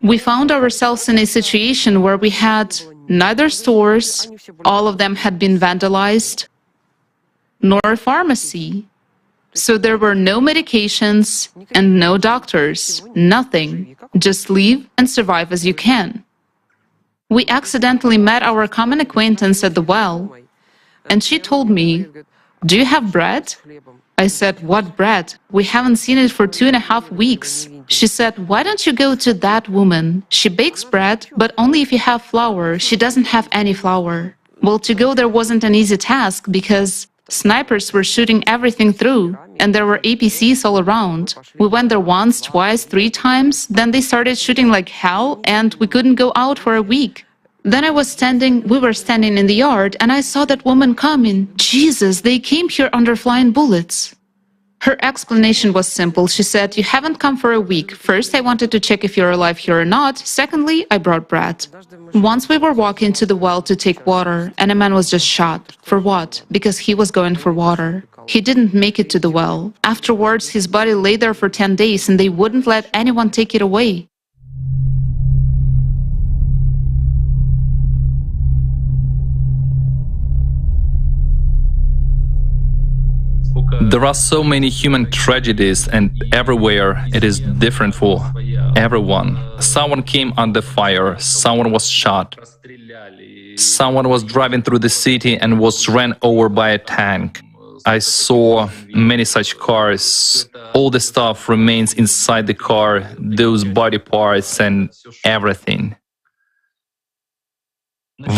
We found ourselves in a situation where we had neither stores, all of them had been vandalized, nor a pharmacy. So there were no medications and no doctors, nothing. Just live and survive as you can. We accidentally met our common acquaintance at the well, and she told me, "Do you have bread?" I said, "What bread? We haven't seen it for 2.5 weeks." She said, "Why don't you go to that woman? She bakes bread, but only if you have flour. She doesn't have any flour." Well, to go there wasn't an easy task because snipers were shooting everything through, and there were APCs all around. We went there once, twice, 3 times, then they started shooting like hell, and we couldn't go out for a week. Then we were standing in the yard, and I saw that woman coming. Jesus, they came here under flying bullets. Her explanation was simple. She said, "You haven't come for a week. First, I wanted to check if you're alive here or not. Secondly, I brought bread." Once we were walking to the well to take water, and a man was just shot. For what? Because he was going for water. He didn't make it to the well. Afterwards, his body lay there for 10 days, and they wouldn't let anyone take it away. There are so many human tragedies, and everywhere it is different for everyone. Someone came under fire, someone was shot, someone was driving through the city and was ran over by a tank. I saw many such cars. All the stuff remains inside the car, those body parts and everything.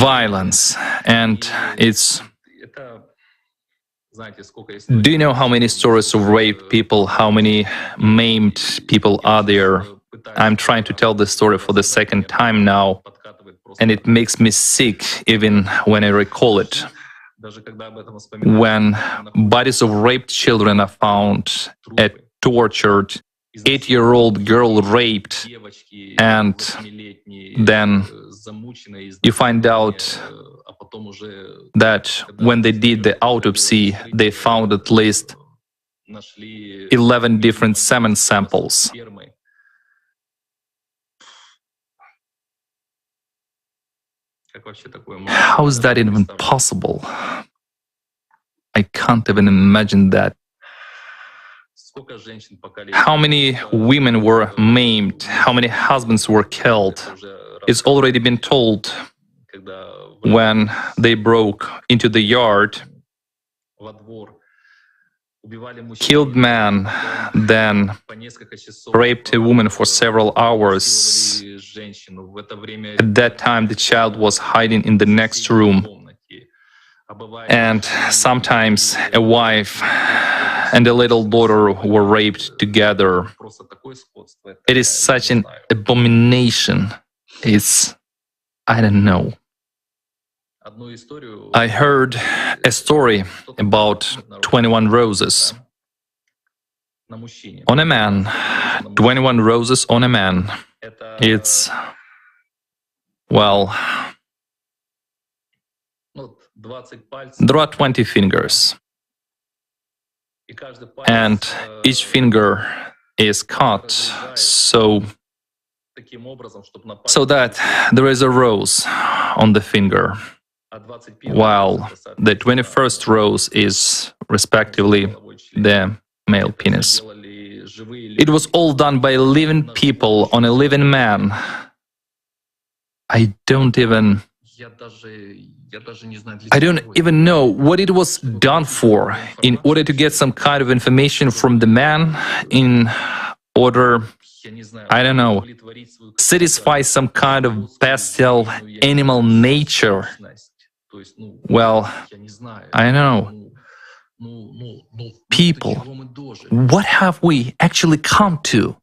Violence, and it's... Do you know how many stories of raped people, how many maimed people are there? I'm trying to tell this story for the second time now, and it makes me sick even when I recall it. When bodies of raped children are found, a tortured 8-year-old girl raped, and then you find out that when they did the autopsy, they found at least 11 different semen samples. How is that even possible? I can't even imagine that. How many women were maimed? How many husbands were killed? It's already been told. When they broke into the yard, killed man, then raped a woman for several hours. At that time, the child was hiding in the next room. And sometimes a wife and a little daughter were raped together. It is such an abomination. I don't know. I heard a story about 21 roses on a man. 21 roses on a man. It's, well, there are 20 fingers, and each finger is cut so that there is a rose on the finger, while the 21st rose is respectively the male penis. It was all done by living people on a living man. I don't even I don't even know what it was done for, in order to get some kind of information from the man, in order, I don't know, satisfy some kind of bestial animal nature. Well, I know. People, what have we actually come to?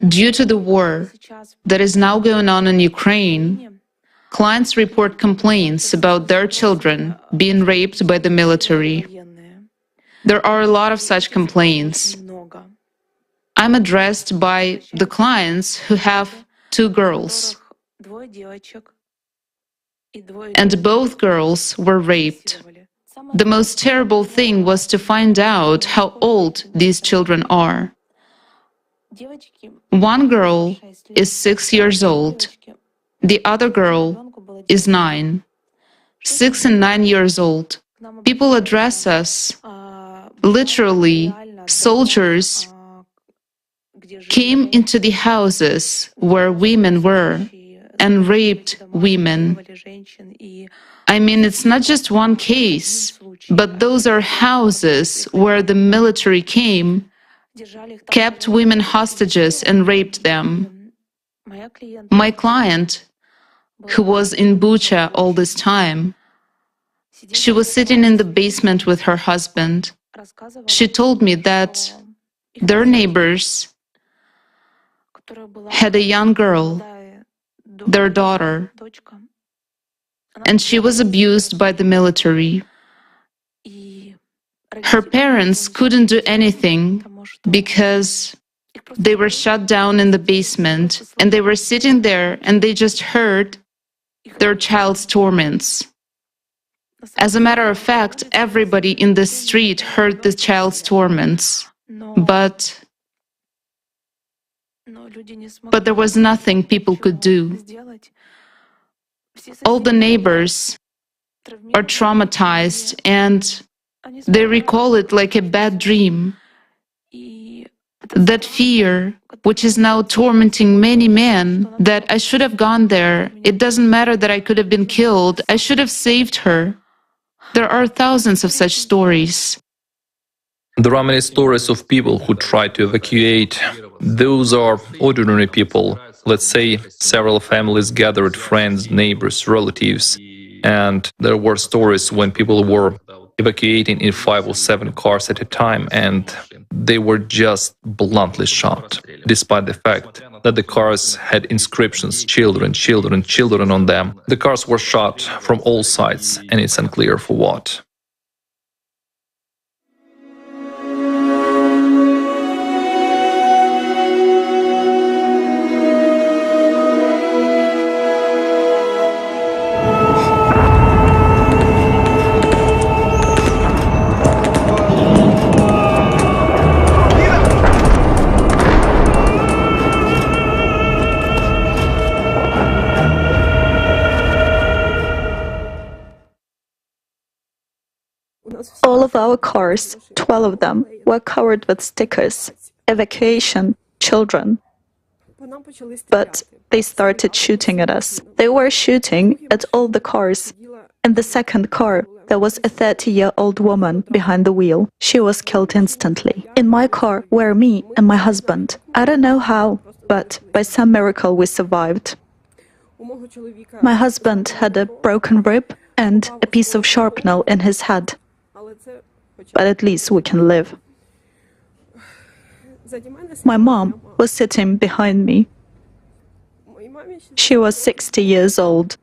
Due to the war that is now going on in Ukraine, clients report complaints about their children being raped by the military. There are a lot of such complaints. I'm addressed by the clients who have 2 girls, and both girls were raped. The most terrible thing was to find out how old these children are. One girl is 6 years old. The other girl is 9. 6 and 9 years old. People address us. Literally, soldiers came into the houses where women were and raped women. I mean, it's not just one case, but those are houses where the military came, kept women hostages and raped them. My client, who was in Bucha all this time, she was sitting in the basement with her husband. She told me that their neighbors had a young girl, their daughter, and she was abused by the military. Her parents couldn't do anything because they were shut down in the basement, and they were sitting there and they just heard their child's torments. As a matter of fact, everybody in the street heard the child's torments, but there was nothing people could do. All the neighbors are traumatized and they recall it like a bad dream. That fear, which is now tormenting many men, that I should have gone there, it doesn't matter that I could have been killed, I should have saved her. There are thousands of such stories. There are many stories of people who try to evacuate. Those are ordinary people. Let's say several families gathered, friends, neighbors, relatives. And there were stories when people were evacuating in 5 or 7 cars at a time, and they were just bluntly shot, despite the fact that the cars had inscriptions, children, children, children on them. The cars were shot from all sides, and it's unclear for what. All of our cars, 12 of them, were covered with stickers, evacuation, children. But they started shooting at us. They were shooting at all the cars. In the second car, there was a 30-year-old woman behind the wheel. She was killed instantly. In my car were me and my husband. I don't know how, but by some miracle we survived. My husband had a broken rib and a piece of shrapnel in his head. But at least we can live. My mom was sitting behind me. She was 60 years old.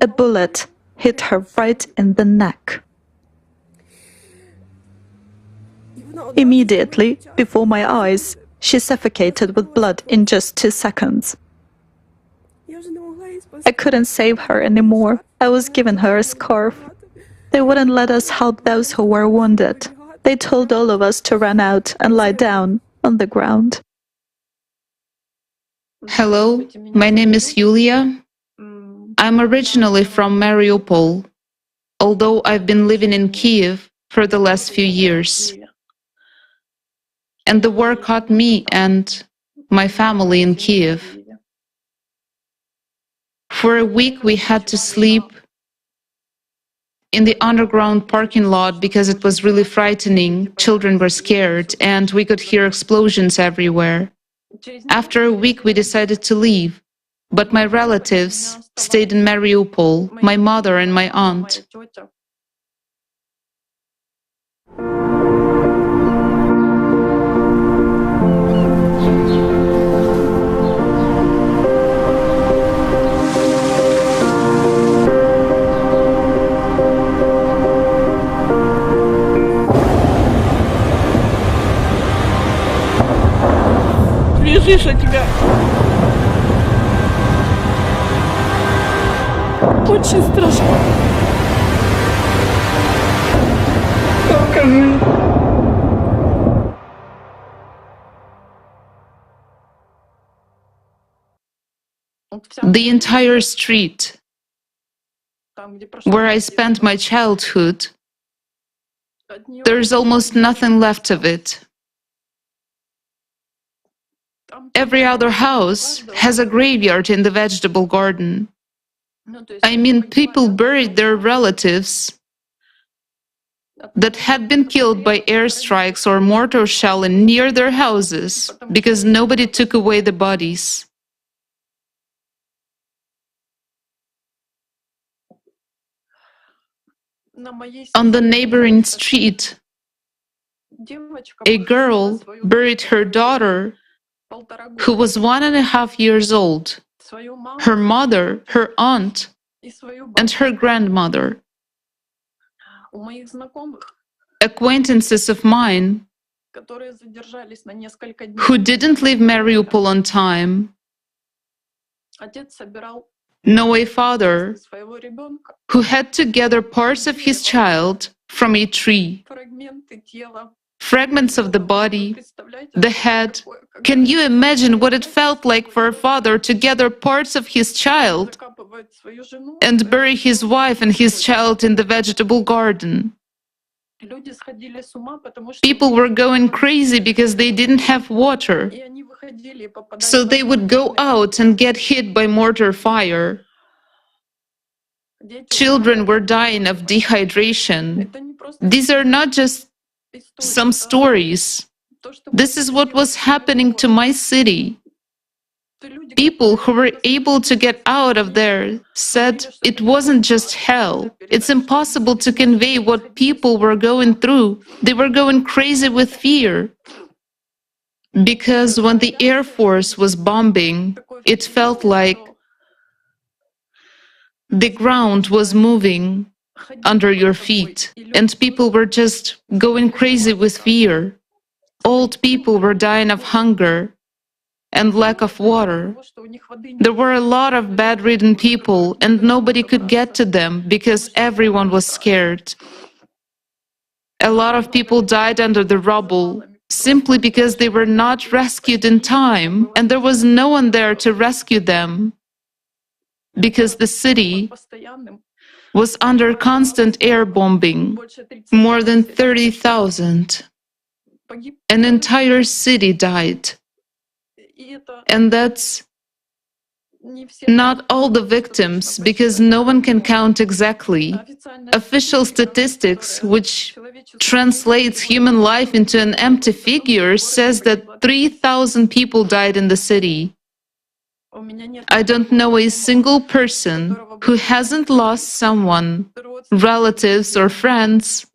A bullet hit her right in the neck. Immediately, before my eyes, she suffocated with blood in just 2 seconds. I couldn't save her anymore. I was giving her a scarf. They wouldn't let us help those who were wounded. They told all of us to run out and lie down on the ground. Hello, my name is Yulia. I'm originally from Mariupol, although I've been living in Kiev for the last few years. And the war caught me and my family in Kiev. For a week, we had to sleep in the underground parking lot because it was really frightening. Children were scared, and we could hear explosions everywhere. After a week, we decided to leave. But my relatives stayed in Mariupol, my mother and my aunt. Лежишь у тебя. Очень страшно. Покажи. The entire street where I spent my childhood, there's almost nothing left of it. Every other house has a graveyard in the vegetable garden. I mean, people buried their relatives that had been killed by airstrikes or mortar shelling near their houses because nobody took away the bodies. On the neighboring street, a girl buried her daughter, who was 1.5 years old, her mother, her aunt, and her grandmother. Acquaintances of mine who didn't leave Mariupol on time know a father who had to gather parts of his child from a tree. Fragments of the body, the head. Can you imagine what it felt like for a father to gather parts of his child and bury his wife and his child in the vegetable garden? People were going crazy because they didn't have water. So they would go out and get hit by mortar fire. Children were dying of dehydration. These are not just some stories. This is what was happening to my city. People who were able to get out of there said it wasn't just hell. It's impossible to convey what people were going through. They were going crazy with fear. Because when the Air Force was bombing, it felt like the ground was moving under your feet, and people were just going crazy with fear. Old people were dying of hunger and lack of water. There were a lot of bedridden people, and nobody could get to them because everyone was scared. A lot of people died under the rubble simply because they were not rescued in time, and there was no one there to rescue them because the city was under constant air bombing. More than 30,000. An entire city died. And that's not all the victims, because no one can count exactly. Official statistics, which translates human life into an empty figure, says that 3,000 people died in the city. I don't know a single person who hasn't lost someone, relatives or friends.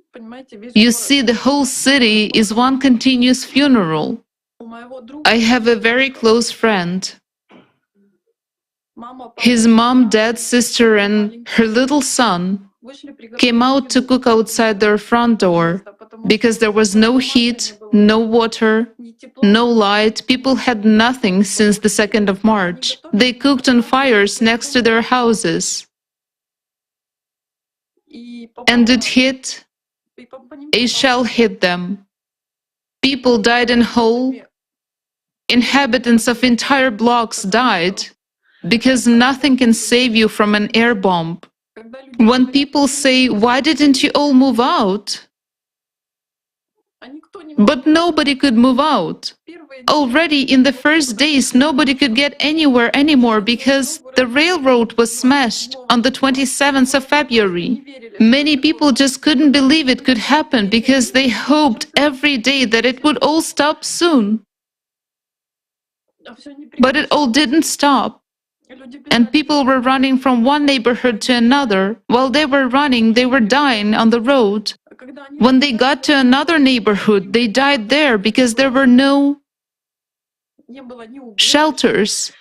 You see, the whole city is one continuous funeral. I have a very close friend. His mom, dad, sister, and her little son came out to cook outside their front door because there was no heat, no water, no light. People had nothing since the 2nd of March. They cooked on fires next to their houses. And it hit. A shell hit them. People died in whole. Inhabitants of entire blocks died because nothing can save you from an air bomb. When people say, "Why didn't you all move out?" But nobody could move out. Already in the first days, nobody could get anywhere anymore because the railroad was smashed on the 27th of February. Many people just couldn't believe it could happen because they hoped every day that it would all stop soon. But it all didn't stop. And people were running from one neighborhood to another. While they were running, they were dying on the road. When they got to another neighborhood, they died there because there were no shelters.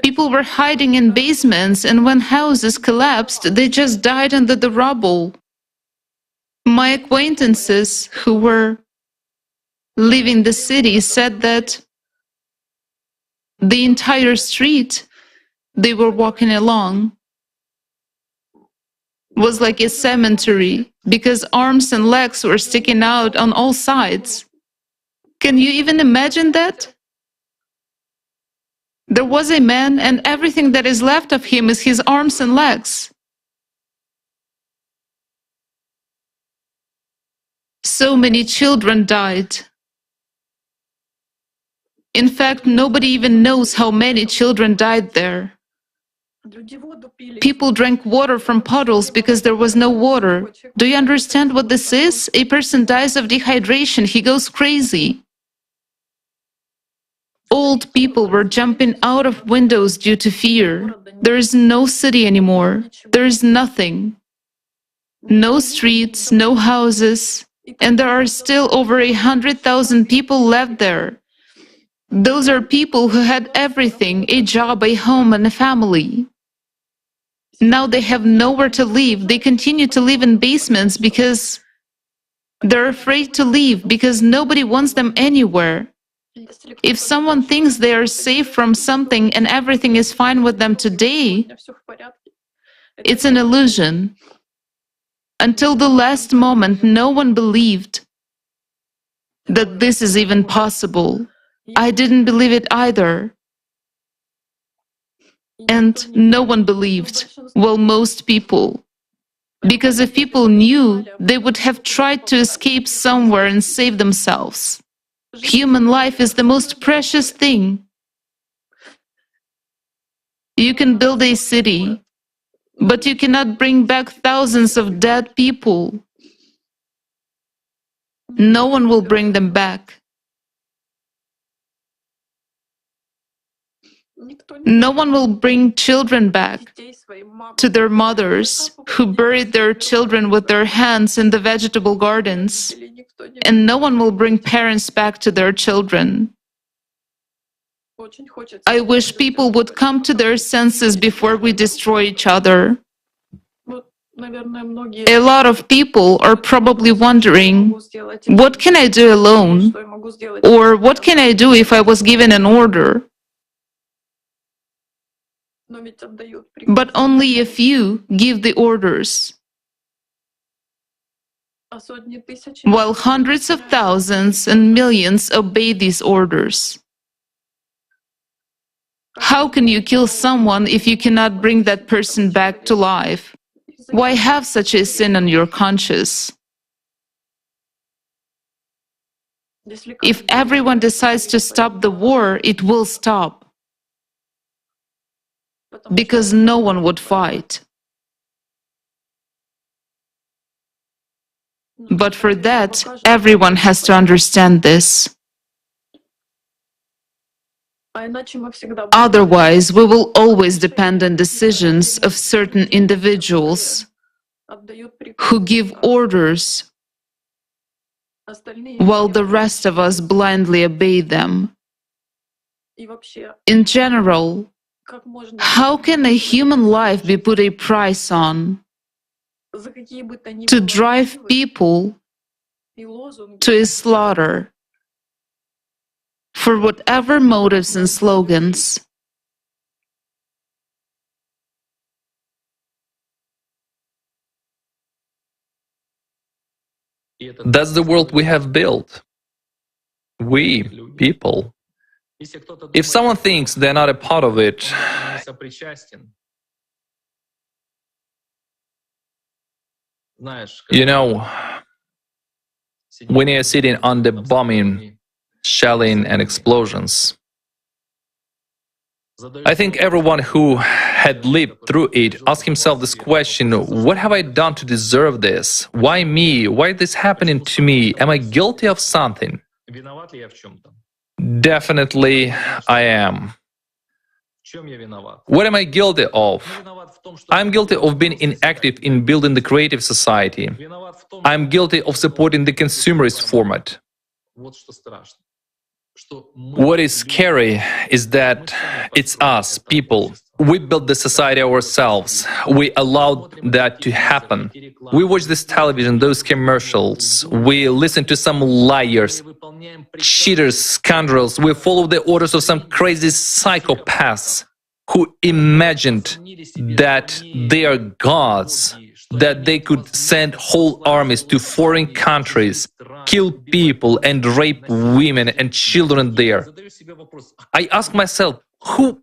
People were hiding in basements, and when houses collapsed, they just died under the rubble. My acquaintances who were leaving the city said that the entire street they were walking along was like a cemetery because arms and legs were sticking out on all sides. Can you even imagine that? There was a man, and everything that is left of him is his arms and legs. So many children died. In fact, nobody even knows how many children died there. People drank water from puddles because there was no water. Do you understand what this is? A person dies of dehydration, he goes crazy. Old people were jumping out of windows due to fear. There is no city anymore. There is nothing. No streets, no houses, and there are still over 100,000 people left there. Those are people who had everything, a job, a home, and a family. Now they have nowhere to live. They continue to live in basements because they're afraid to leave, because nobody wants them anywhere. If someone thinks they are safe from something and everything is fine with them today, it's an illusion. Until the last moment, no one believed that this is even possible. I didn't believe it either. And no one believed. Well, most people. Because if people knew, they would have tried to escape somewhere and save themselves. Human life is the most precious thing. You can build a city, but you cannot bring back thousands of dead people. No one will bring them back. No one will bring children back to their mothers who buried their children with their hands in the vegetable gardens. And no one will bring parents back to their children. I wish people would come to their senses before we destroy each other. A lot of people are probably wondering, what can I do alone? Or what can I do if I was given an order? But only a few give the orders, while hundreds of thousands and millions obey these orders. How can you kill someone if you cannot bring that person back to life? Why have such a sin on your conscience? If everyone decides to stop the war, it will stop. Because no one would fight. But for that, everyone has to understand this. Otherwise, we will always depend on decisions of certain individuals who give orders while the rest of us blindly obey them. In general, how can a human life be put a price on? To drive people to a slaughter for whatever motives and slogans. That's the world we have built. We, people. If someone thinks they're not a part of it, you know, when you're sitting under bombing, shelling, and explosions. I think everyone who had lived through it asked himself this question: what have I done to deserve this? Why me? Why is this happening to me? Am I guilty of something? Definitely I am. What am I guilty of? I'm guilty of being inactive in building the creative society. I'm guilty of supporting the consumerist format. What is scary is that it's us, people. We built the society ourselves. We allowed that to happen. We watch this television, those commercials. We listen to some liars, cheaters, scoundrels. We follow the orders of some crazy psychopaths who imagined that they are gods, that they could send whole armies to foreign countries, kill people and rape women and children there. I ask myself, who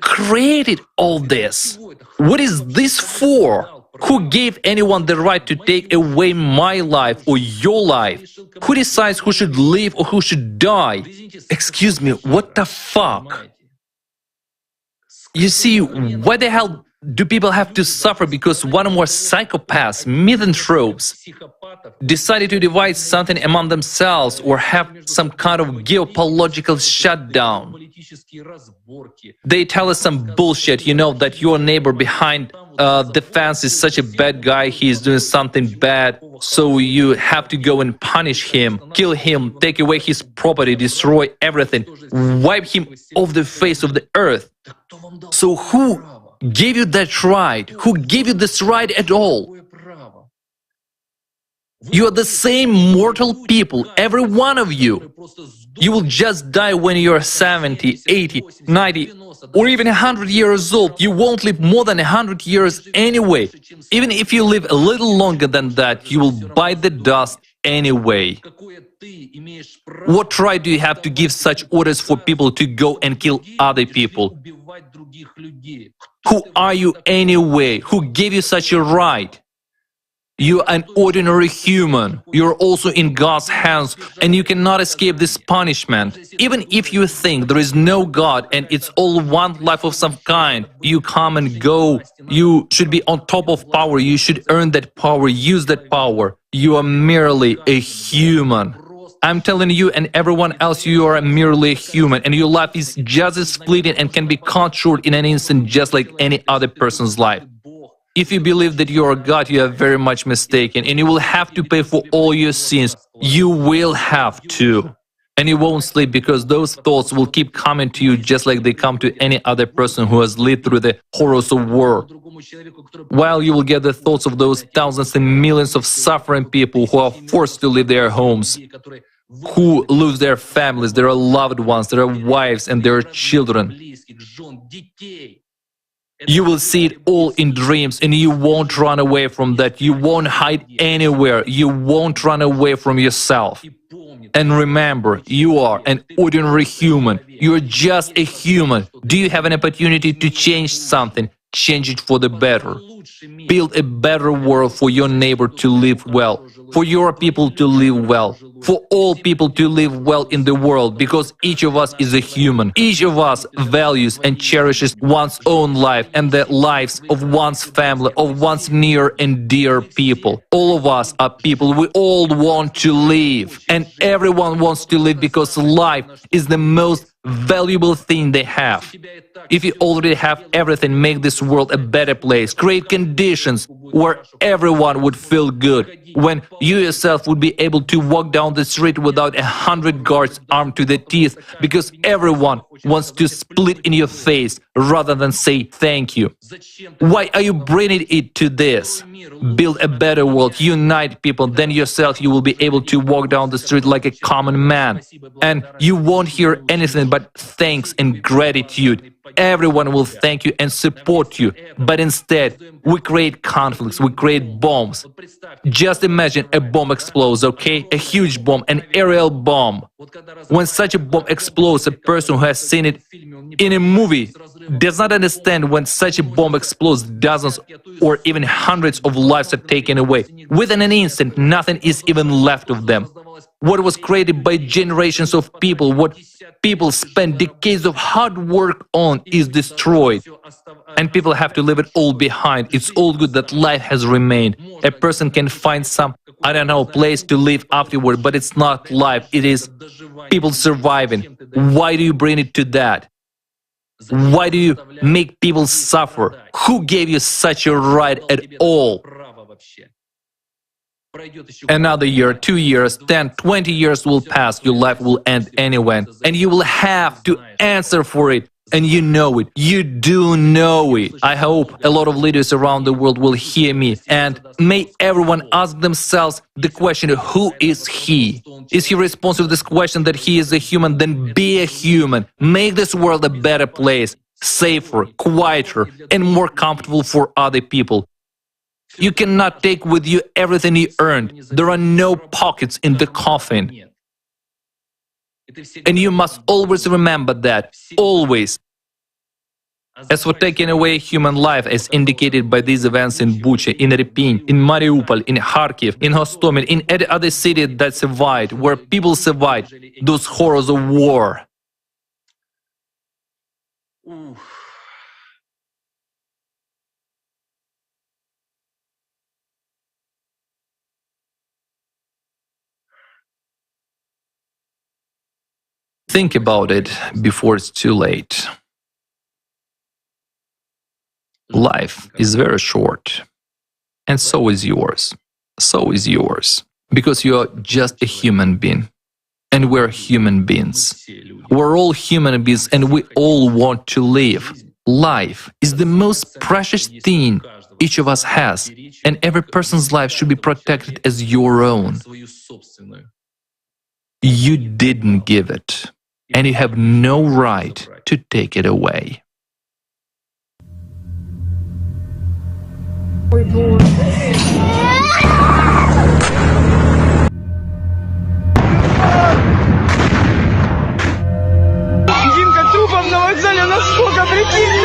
created all this? What is this for? Who gave anyone the right to take away my life or your life? Who decides who should live or who should die? Excuse me, what the fuck? You see, why the hell do people have to suffer because one or more psychopaths, misanthropes, decided to divide something among themselves or have some kind of geopolitical shutdown? They tell us some bullshit, you know, that your neighbor behind the fence is such a bad guy, he's doing something bad, so you have to go and punish him, kill him, take away his property, destroy everything, wipe him off the face of the earth. So who gave you that right? Who gave you this right at all? You are the same mortal people, every one of you. You will just die when you are 70, 80, 90, or even 100 years old. You won't live more than 100 years anyway. Even if you live a little longer than that, you will bite the dust anyway. What right do you have to give such orders for people to go and kill other people? Who are you anyway? Who gave you such a right? You're an ordinary human. You're also in God's hands, and you cannot escape this punishment. Even if you think there is no God and it's all one life of some kind, you come and go. You should be on top of power. You should earn that power, use that power. You are merely a human. I'm telling you and everyone else, you are merely a human, and your life is just as fleeting and can be cut short in an instant, just like any other person's life. If you believe that you are God, you are very much mistaken, and you will have to pay for all your sins. You will have to. And you won't sleep because those thoughts will keep coming to you just like they come to any other person who has lived through the horrors of war. While you will get the thoughts of those thousands and millions of suffering people who are forced to leave their homes, who lose their families, their loved ones, their wives and their children. You will see it all in dreams, and you won't run away from that. You won't hide anywhere. You won't run away from yourself. And remember, you are an ordinary human. You're just a human. Do you have an opportunity to change something? Change it for the better. Build a better world for your neighbor to live well, for your people to live well, for all people to live well in the world, because each of us is a human. Each of us values and cherishes one's own life and the lives of one's family, of one's near and dear people. All of us are people. We all want to live, and everyone wants to live because life is the most valuable thing they have. If you already have everything, make this world a better place. Create conditions where everyone would feel good. When you yourself would be able to walk down the street without 100 guards armed to the teeth, because everyone wants to split in your face rather than say thank you. Why are you bringing it to this? Build a better world, unite people, then yourself you will be able to walk down the street like a common man. And you won't hear anything but thanks and gratitude. Everyone will thank you and support you. But instead, we create conflicts, we create bombs. Just imagine a bomb explodes, okay? A huge bomb, an aerial bomb. When such a bomb explodes, a person who has seen it in a movie does not understand when such a bomb explodes, dozens or even hundreds of lives are taken away. Within an instant, nothing is even left of them. What was created by generations of people, what people spent decades of hard work on, is destroyed. And people have to leave it all behind. It's all good that life has remained. A person can find some, I don't know, place to live afterward, but it's not life. It is people surviving. Why do you bring it to that? Why do you make people suffer? Who gave you such a right at all? Another year, 2 years, 10, 20 years will pass, your life will end anyway, and you will have to answer for it. And you know it. You do know it. I hope a lot of leaders around the world will hear me, and may everyone ask themselves the question, who is he? Is he responsible to this question that he is a human? Then be a human. Make this world a better place, safer, quieter, and more comfortable for other people. You cannot take with you everything you earned. There are no pockets in the coffin. And you must always remember that, always. As for taking away human life, as indicated by these events in Bucha, in Irpin, in Mariupol, in Kharkiv, in Hostomel, in any other city that survived, where people survived those horrors of war. Think about it before it's too late. Life is very short, and so is yours. So is yours. Because you are just a human being. And we're human beings. We're all human beings, and we all want to live. Life is the most precious thing each of us has, and every person's life should be protected as your own. You didn't give it, and you have no right to take it away. Димка, трупов на вокзале насколько, прикинь!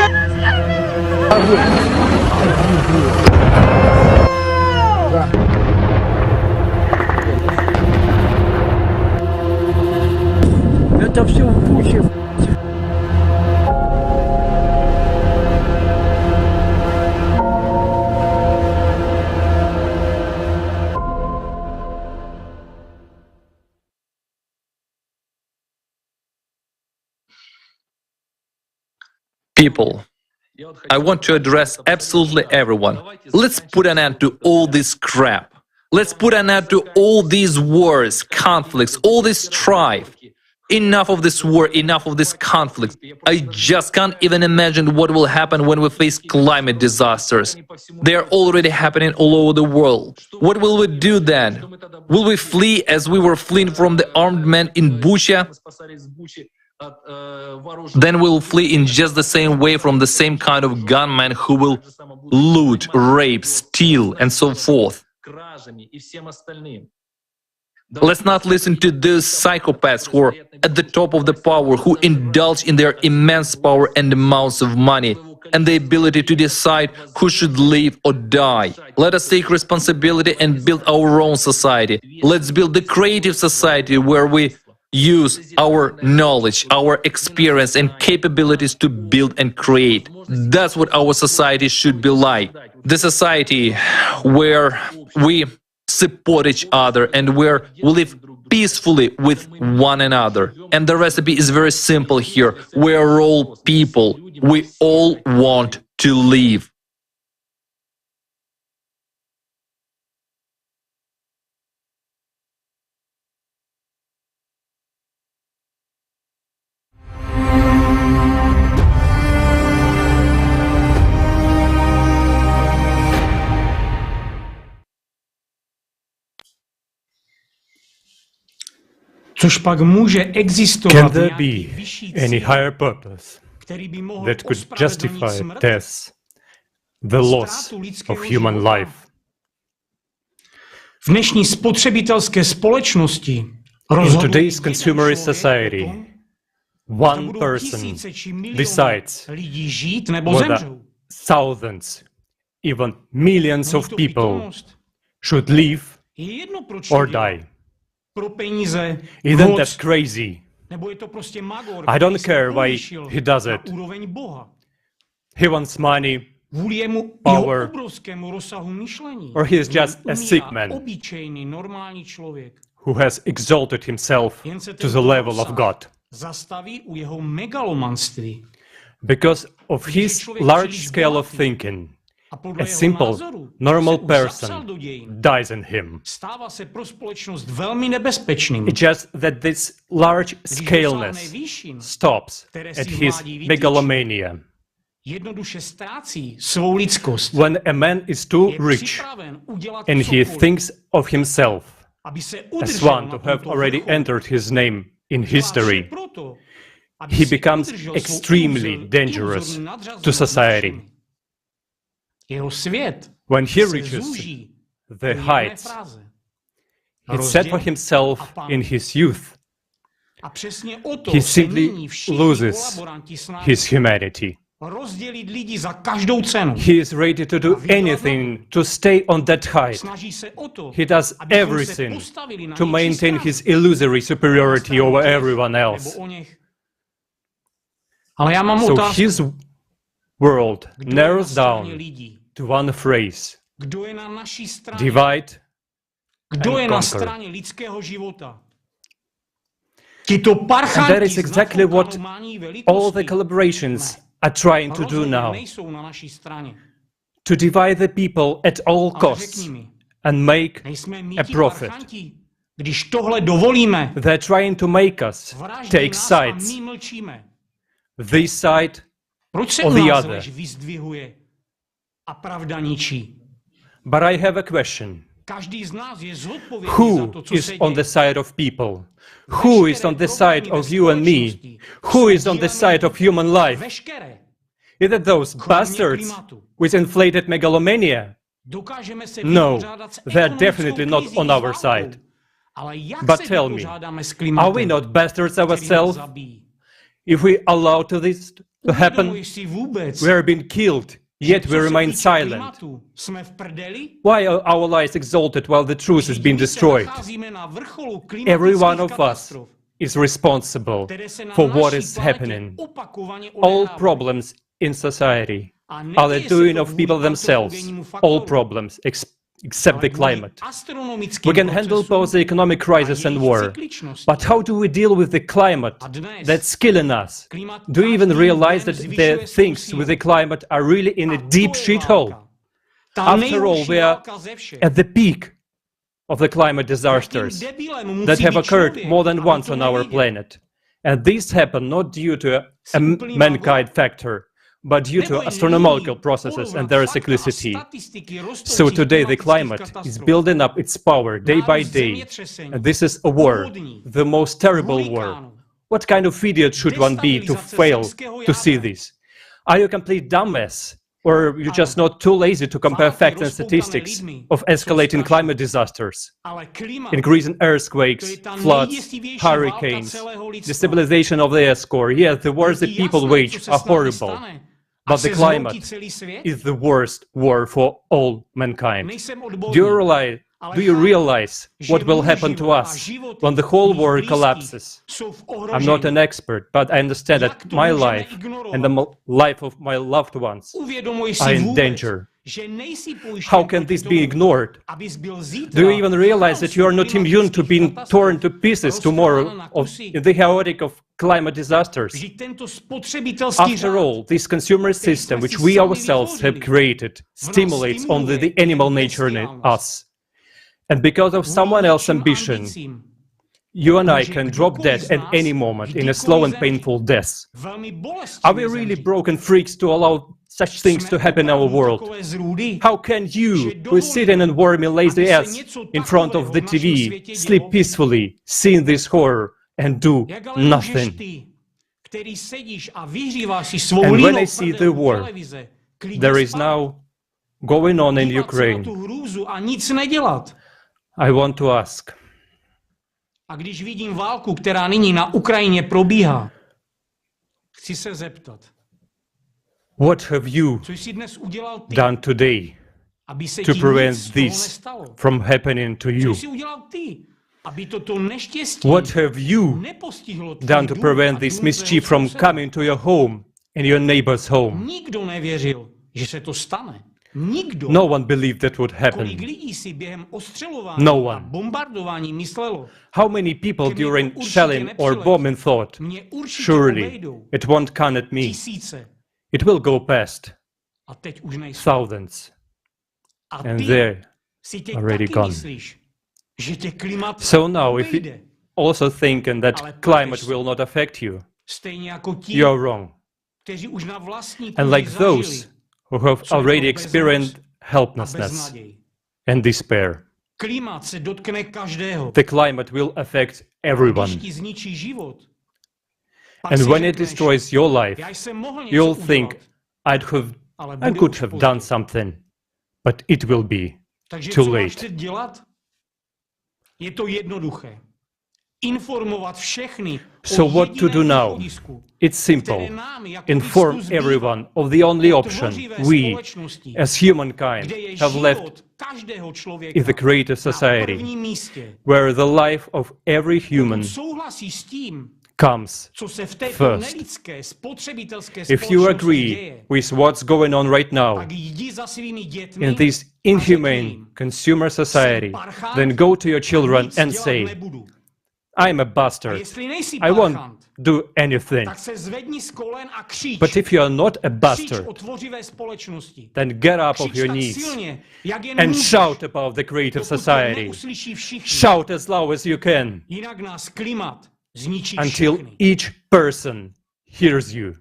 Это все в Буче. People, I want to address absolutely everyone. Let's put an end to all this crap. Let's put an end to all these wars, conflicts, all this strife. Enough of this war, enough of this conflict. I just can't even imagine what will happen when we face climate disasters. They are already happening all over the world. What will we do then? Will we flee as we were fleeing from the armed men in Bucha? Then we'll flee in just the same way from the same kind of gunmen who will loot, rape, steal, and so forth. Let's not listen to those psychopaths who are at the top of the power, who indulge in their immense power and amounts of money, and the ability to decide who should live or die. Let us take responsibility and build our own society. Let's build the creative society where we use our knowledge, our experience and capabilities to build and create. That's what our society should be like. The society where we support each other and where we live peacefully with one another. And the recipe is very simple here. We are all people. We all want to live. Can there be any higher purpose that could justify death, the loss of human life? V dnešní spotřebitelské společnosti in today's consumerist society, one person decides whether thousands, even millions of people should live or die. Isn't that crazy? I don't care why he does it. He wants money, power, or he is just a sick man who has exalted himself to the level of God. Because of his large scale of thinking, a simple, normal person dies in him. It's just that this large scaleness stops at his megalomania. When a man is too rich and he thinks of himself as one to have already entered his name in history, he becomes extremely dangerous to society. When he reaches the heights he set for himself in his youth, he simply loses his humanity. He is ready to do anything to stay on that height. He does everything to maintain his illusory superiority over everyone else. So his world narrows down to one phrase: divide and conquer. And that is exactly what all the collaborations are trying to do now, to divide the people at all costs and make a profit. They're trying to make us take sides, this side or the other. But I have a question. Who is on the side of people? Who is on the side of you and me? Who is on the side of human life? Is it those bastards with inflated megalomania? No, they're definitely not on our side. But tell me, are we not bastards ourselves? If we allow this to happen, we are being killed, yet we remain silent. Why are our lies exalted while the truth is being destroyed? Every one of us is responsible for what is happening. All problems in society are the doing of people themselves. All problems except the climate. We can handle both the economic crisis and war. But how do we deal with the climate that's killing us? Do you even realize that the things with the climate are really in a deep shithole? After all, we are at the peak of the climate disasters that have occurred more than once on our planet. And these happen not due to a mankind factor, but due to astronomical processes and their cyclicity. So today the climate is building up its power day by day, and this is a war, the most terrible war. What kind of idiot should one be to fail to see this? Are you a complete dumbass? Or you're just not too lazy to compare facts and statistics of escalating climate disasters, increasing earthquakes, floods, hurricanes, destabilization of the air score? Yes, the wars that people wage are horrible, but the climate is the worst war for all mankind. Do you realize what will happen to us when the whole world collapses? I'm not an expert, but I understand that my life and the life of my loved ones are in danger. How can this be ignored? Do you even realize that you are not immune to being torn to pieces tomorrow in the chaotic of climate disasters? After all, this consumer system, which we ourselves have created, stimulates only the animal nature in us. And because of someone else's ambition, you and I can drop dead at any moment in a slow and painful death. Are we really broken freaks to allow such things to happen in our world? How can you, who is sitting in warm and lazy ass in front of the TV, sleep peacefully, seeing this horror, and do nothing? And when I see the war there is now going on in Ukraine, I want to ask, A když vidím válku, která nyní na Ukrajině probíhá, chci se zeptat, what have you co jsi dnes udělal ty, done today aby se to ti prevent nic this nestalo? from happening to you? Co jsi udělal ty, aby toto neštěstí What have you nepostihlo tvůj done to dům prevent a this dům tvého mischief from souseda? coming to your home and your neighbor's home? Nikdo nevěřil, že se to stane. Nikdo. No one believed that would Kolik happen. lidí si během ostřelování No a one. bombardování myslelo, How many people during shelling or bombing thought, mě určitě surely obejdou it won't come at me. tisíce It will go past a teď už nejsou. thousands. A And ty they're si teď already taky gone. myslíš, že tě klimat So now, if you obejde. also thinking that climate will not affect you, Stejně jako ti, you're wrong. kteří už na vlastní And kůži like those zažili who have co je already to bezmoc experienced a helplessness beznaděj. and despair, Klimat se dotkne každého. the climate will affect Když everyone. ti zničí život, pak And si when it řekneš, destroys your life, já jsem mohl něco you'll udělat, think, ale I bude could už have pozdě. done something, but it will be Takže too co máš late. teď dělat? Je to jednoduché. Informovat všechny So o what to do jediném now? východisku, It's simple. které nám jako Inform lidsku zbývá. everyone of the only option Tvořivé we, společnosti, as humankind, kde je have left život každého člověka in the creative na society, prvním místě. where the life of every human Souhlasí s tím, comes co se v této first. nelidské spotřebitelské If you společnosti agree děje, with what's going on right now tak jdi za svými dětmi in this inhumane consumer society, then go to your children and say, I'm a a bastard. jestli nejsi I won't parchant, do anything. tak se zvedni z kolen a křič. But if you are not a Křič bastard, o tvořivé společnosti. then get up of Křič your tak knees silně, jak jen and můžeš, shout about the creative dokud to society. neuslyší všichni. Shout as loud as you can Jinak nás klimat zničí until všechny. each person hears you.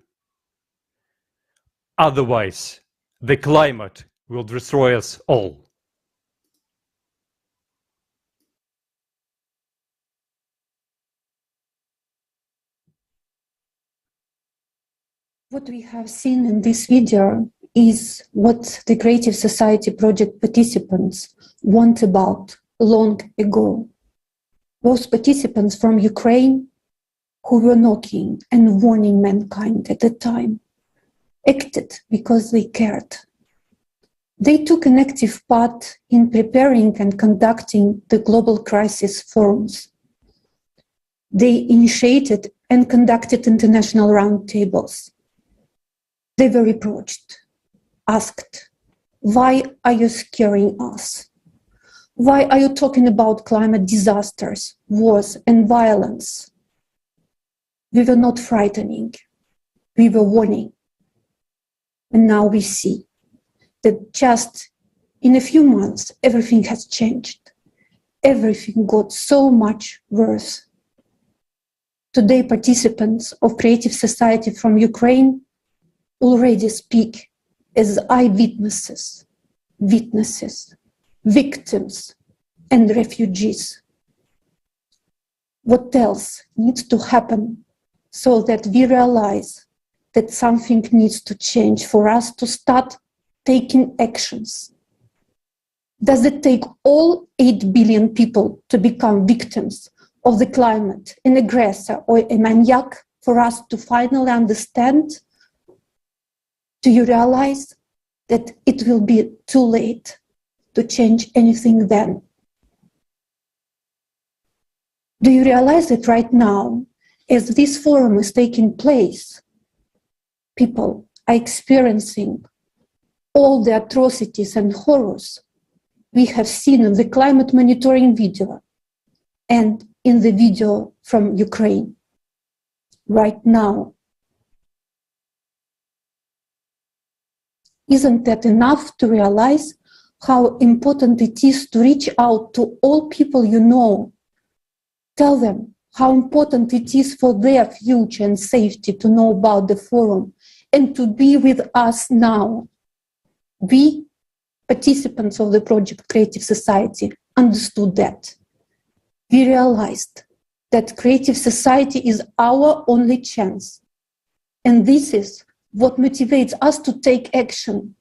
Otherwise, the climate will destroy us all. What we have seen in this video is what the Creative Society project participants want about long ago. Those participants from Ukraine who were knocking and warning mankind at the time acted because they cared. They took an active part in preparing and conducting the global crisis forums. They initiated and conducted international roundtables. They were reproached, asked, why are you scaring us? Why are you talking about climate disasters, wars, and violence? We were not frightening, we were warning. And now we see that just in a few months, everything has changed. Everything got so much worse. Today, participants of Creative Society from Ukraine already speak as eyewitnesses, witnesses, victims, and refugees. What else needs to happen so that we realize that something needs to change for us to start taking actions? Does it take all 8 billion people to become victims of the climate, an aggressor or a maniac, for us to finally understand? Do you realize that it will be too late to change anything then? Do you realize that right now, as this forum is taking place, people are experiencing all the atrocities and horrors we have seen in the climate monitoring video and in the video from Ukraine right now? Isn't that enough to realize how important it is to reach out to all people you know? Tell them how important it is for their future and safety to know about the forum and to be with us now. We, participants of the project Creative Society, understood that. We realized that Creative Society is our only chance. And this is what motivates us to take action.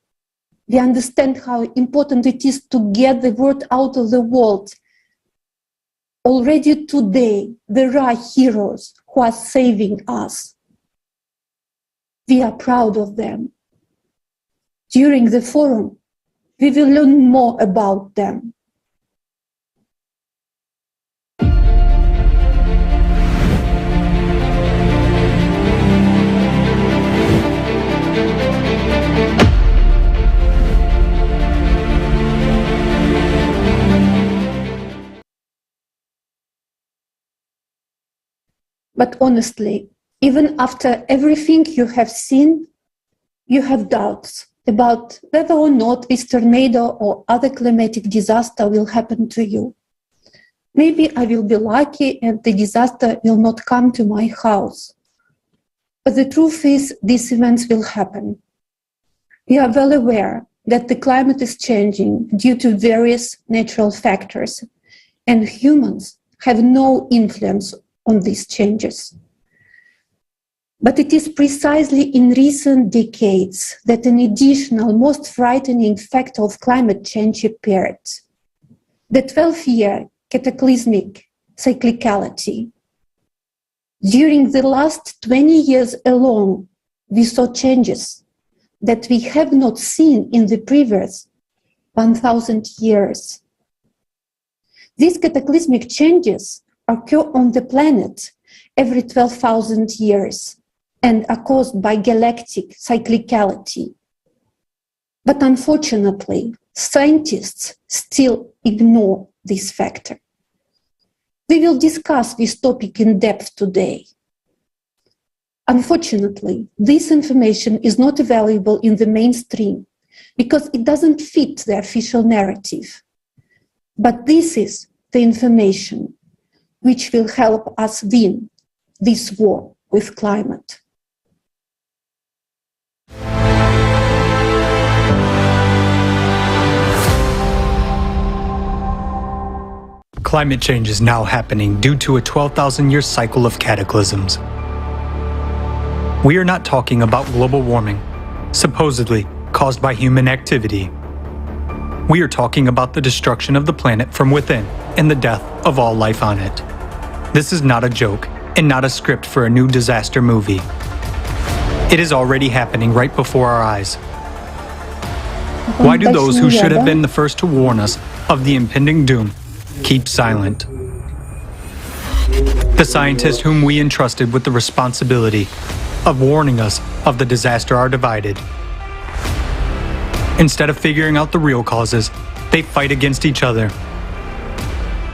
We understand how important it is to get the word out of the world. Already today, there are heroes who are saving us. We are proud of them. During the forum, we will learn more about them. But honestly, even after everything you have seen, you have doubts about whether or not this tornado or other climatic disaster will happen to you. Maybe I will be lucky and the disaster will not come to my house. But the truth is, these events will happen. We are well aware that the climate is changing due to various natural factors, and humans have no influence on these changes. But it is precisely in recent decades that an additional, most frightening factor of climate change appeared: the 12-year cataclysmic cyclicality. During the last 20 years alone, we saw changes that we have not seen in the previous 1,000 years. These cataclysmic changes occur on the planet every 12,000 years and are caused by galactic cyclicality. But unfortunately, scientists still ignore this factor. We will discuss this topic in depth today. Unfortunately, this information is not available in the mainstream because it doesn't fit the official narrative. But this is the information which will help us win this war with climate. Climate change is now happening due to a 12,000-year cycle of cataclysms. We are not talking about global warming, supposedly caused by human activity. We are talking about the destruction of the planet from within and the death of all life on it. This is not a joke and not a script for a new disaster movie. It is already happening right before our eyes. Why do those who should have been the first to warn us of the impending doom keep silent? The scientists whom we entrusted with the responsibility of warning us of the disaster are divided. Instead of figuring out the real causes, they fight against each other.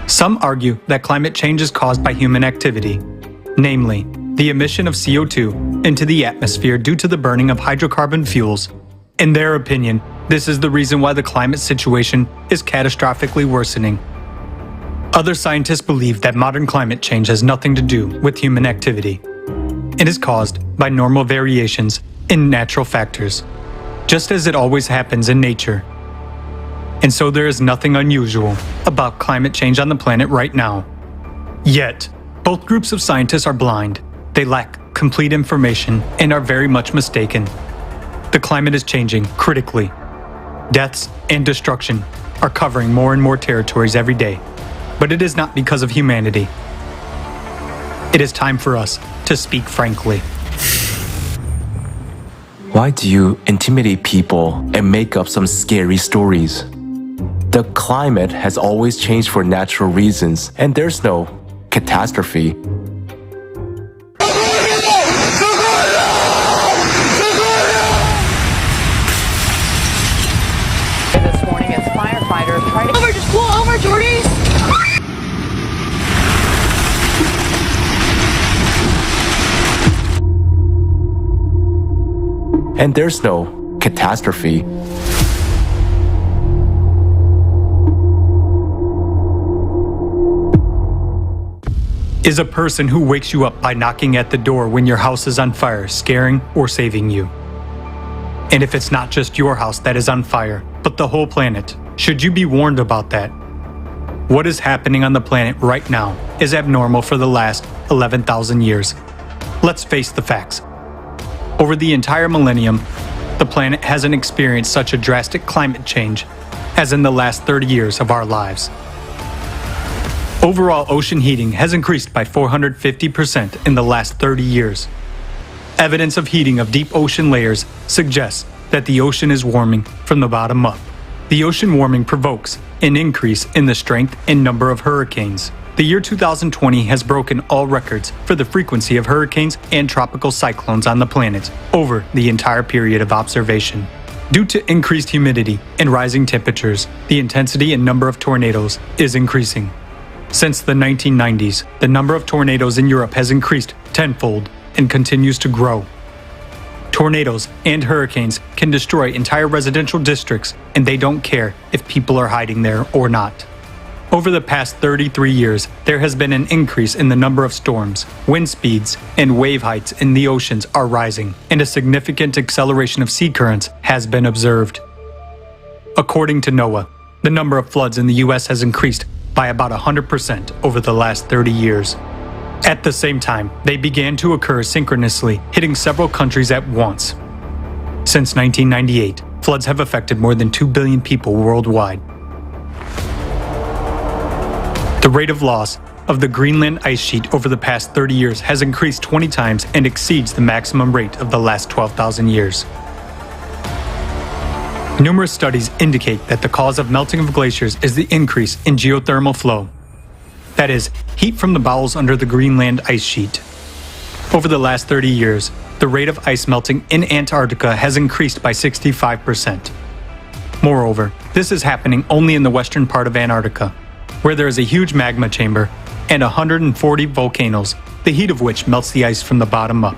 Some argue that climate change is caused by human activity, namely, the emission of CO2 into the atmosphere due to the burning of hydrocarbon fuels. In their opinion, this is the reason why the climate situation is catastrophically worsening. Other scientists believe that modern climate change has nothing to do with human activity. It is caused by normal variations in natural factors, just as it always happens in nature. And so there is nothing unusual about climate change on the planet right now. Yet, both groups of scientists are blind. They lack complete information and are very much mistaken. The climate is changing critically. Deaths and destruction are covering more and more territories every day. But it is not because of humanity. It is time for us to speak frankly. Why do you intimidate people and make up some scary stories? The climate has always changed for natural reasons, and there's no catastrophe. This morning as firefighters try to... Just pull over, Jordy! And there's no catastrophe. Is a person who wakes you up by knocking at the door when your house is on fire, scaring or saving you? And if it's not just your house that is on fire, but the whole planet, should you be warned about that? What is happening on the planet right now is abnormal for the last 11,000 years. Let's face the facts. Over the entire millennium, the planet hasn't experienced such a drastic climate change as in the last 30 years of our lives. Overall ocean heating has increased by 450% in the last 30 years. Evidence of heating of deep ocean layers suggests that the ocean is warming from the bottom up. The ocean warming provokes an increase in the strength and number of hurricanes. The year 2020 has broken all records for the frequency of hurricanes and tropical cyclones on the planet over the entire period of observation. Due to increased humidity and rising temperatures, the intensity and number of tornadoes is increasing. Since the 1990s, the number of tornadoes in Europe has increased tenfold and continues to grow. Tornadoes and hurricanes can destroy entire residential districts, and they don't care if people are hiding there or not. Over the past 33 years, there has been an increase in the number of storms, wind speeds, and wave heights in the oceans are rising, and a significant acceleration of sea currents has been observed. According to NOAA, the number of floods in the US has increased by about 100% over the last 30 years. At the same time, they began to occur synchronously, hitting several countries at once. Since 1998, floods have affected more than 2 billion people worldwide. The rate of loss of the Greenland ice sheet over the past 30 years has increased 20 times and exceeds the maximum rate of the last 12,000 years. Numerous studies indicate that the cause of melting of glaciers is the increase in geothermal flow. That is, heat from the bowels under the Greenland ice sheet. Over the last 30 years, the rate of ice melting in Antarctica has increased by 65%. Moreover, this is happening only in the western part of Antarctica, where there is a huge magma chamber and 140 volcanoes, the heat of which melts the ice from the bottom up.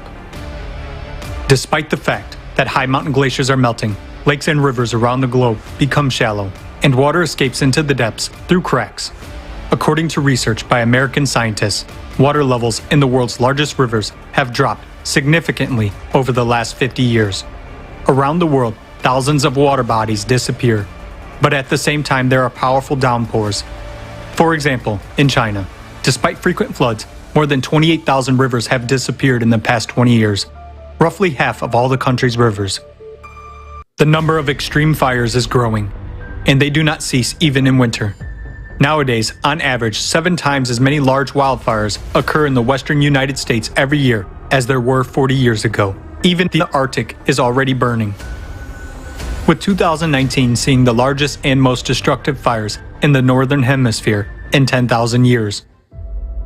Despite the fact that high mountain glaciers are melting, lakes and rivers around the globe become shallow, and water escapes into the depths through cracks. According to research by American scientists, water levels in the world's largest rivers have dropped significantly over the last 50 years. Around the world, thousands of water bodies disappear, but at the same time there are powerful downpours. For example, in China, despite frequent floods, more than 28,000 rivers have disappeared in the past 20 years, roughly half of all the country's rivers. The number of extreme fires is growing, and they do not cease even in winter. Nowadays, on average, 7 times as many large wildfires occur in the western United States every year as there were 40 years ago. Even the Arctic is already burning. With 2019 seeing the largest and most destructive fires in the northern hemisphere in 10,000 years.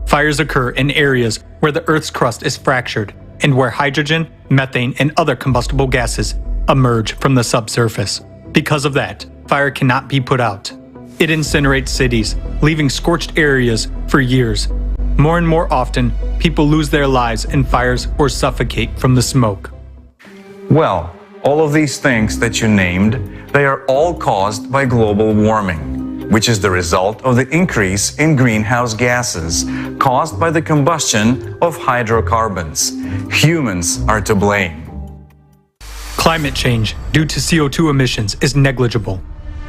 Fires occur in areas where the Earth's crust is fractured and where hydrogen, methane, and other combustible gases emerge from the subsurface. Because of that, fire cannot be put out. It incinerates cities, leaving scorched areas for years. More and more often, people lose their lives in fires or suffocate from the smoke. Well, all of these things that you named, they are all caused by global warming, which is the result of the increase in greenhouse gases caused by the combustion of hydrocarbons. Humans are to blame. Climate change due to CO2 emissions is negligible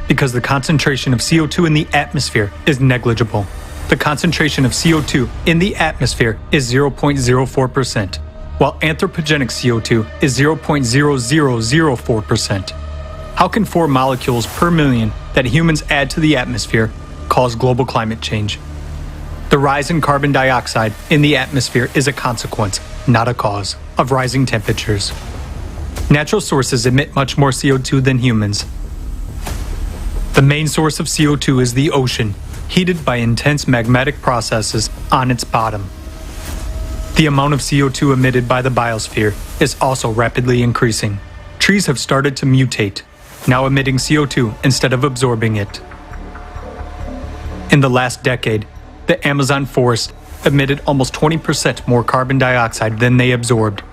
because the concentration of CO2 in the atmosphere is negligible. The concentration of CO2 in the atmosphere is 0.04%, while anthropogenic CO2 is 0.0004%. How can 4 molecules per million that humans add to the atmosphere cause global climate change? The rise in carbon dioxide in the atmosphere is a consequence, not a cause, of rising temperatures. Natural sources emit much more CO2 than humans. The main source of CO2 is the ocean, heated by intense magmatic processes on its bottom. The amount of CO2 emitted by the biosphere is also rapidly increasing. Trees have started to mutate, now emitting CO2 instead of absorbing it. In the last decade, the Amazon forest emitted almost 20% more carbon dioxide than they absorbed.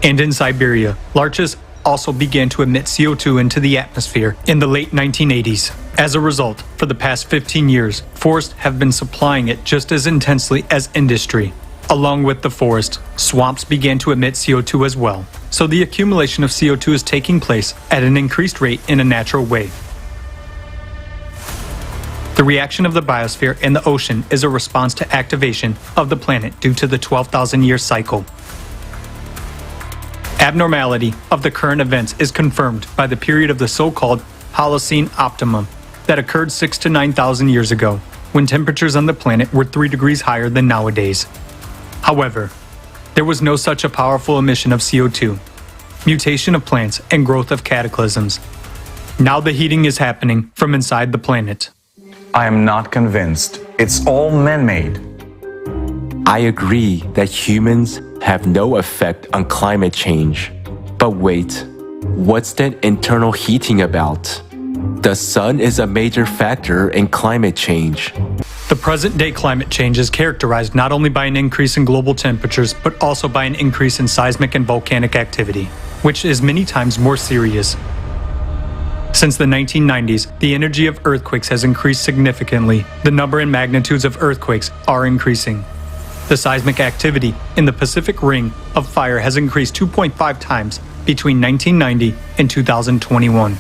And in Siberia, larches also began to emit CO2 into the atmosphere in the late 1980s. As a result, for the past 15 years, forests have been supplying it just as intensely as industry. Along with the forest, swamps began to emit CO2 as well, so the accumulation of CO2 is taking place at an increased rate in a natural way. The reaction of the biosphere and the ocean is a response to activation of the planet due to the 12,000-year cycle. Abnormality of the current events is confirmed by the period of the so-called Holocene optimum that occurred 6,000 to 9,000 years ago, when temperatures on the planet were 3 degrees higher than nowadays. However, there was no such a powerful emission of CO2, mutation of plants, and growth of cataclysms. Now the heating is happening from inside the planet. I am not convinced. It's all man-made. I agree that humans have no effect on climate change. But wait, what's that internal heating about? The sun is a major factor in climate change. The present-day climate change is characterized not only by an increase in global temperatures, but also by an increase in seismic and volcanic activity, which is many times more serious. Since the 1990s, the energy of earthquakes has increased significantly. The number and magnitudes of earthquakes are increasing. The seismic activity in the Pacific Ring of Fire has increased 2.5 times between 1990 and 2021.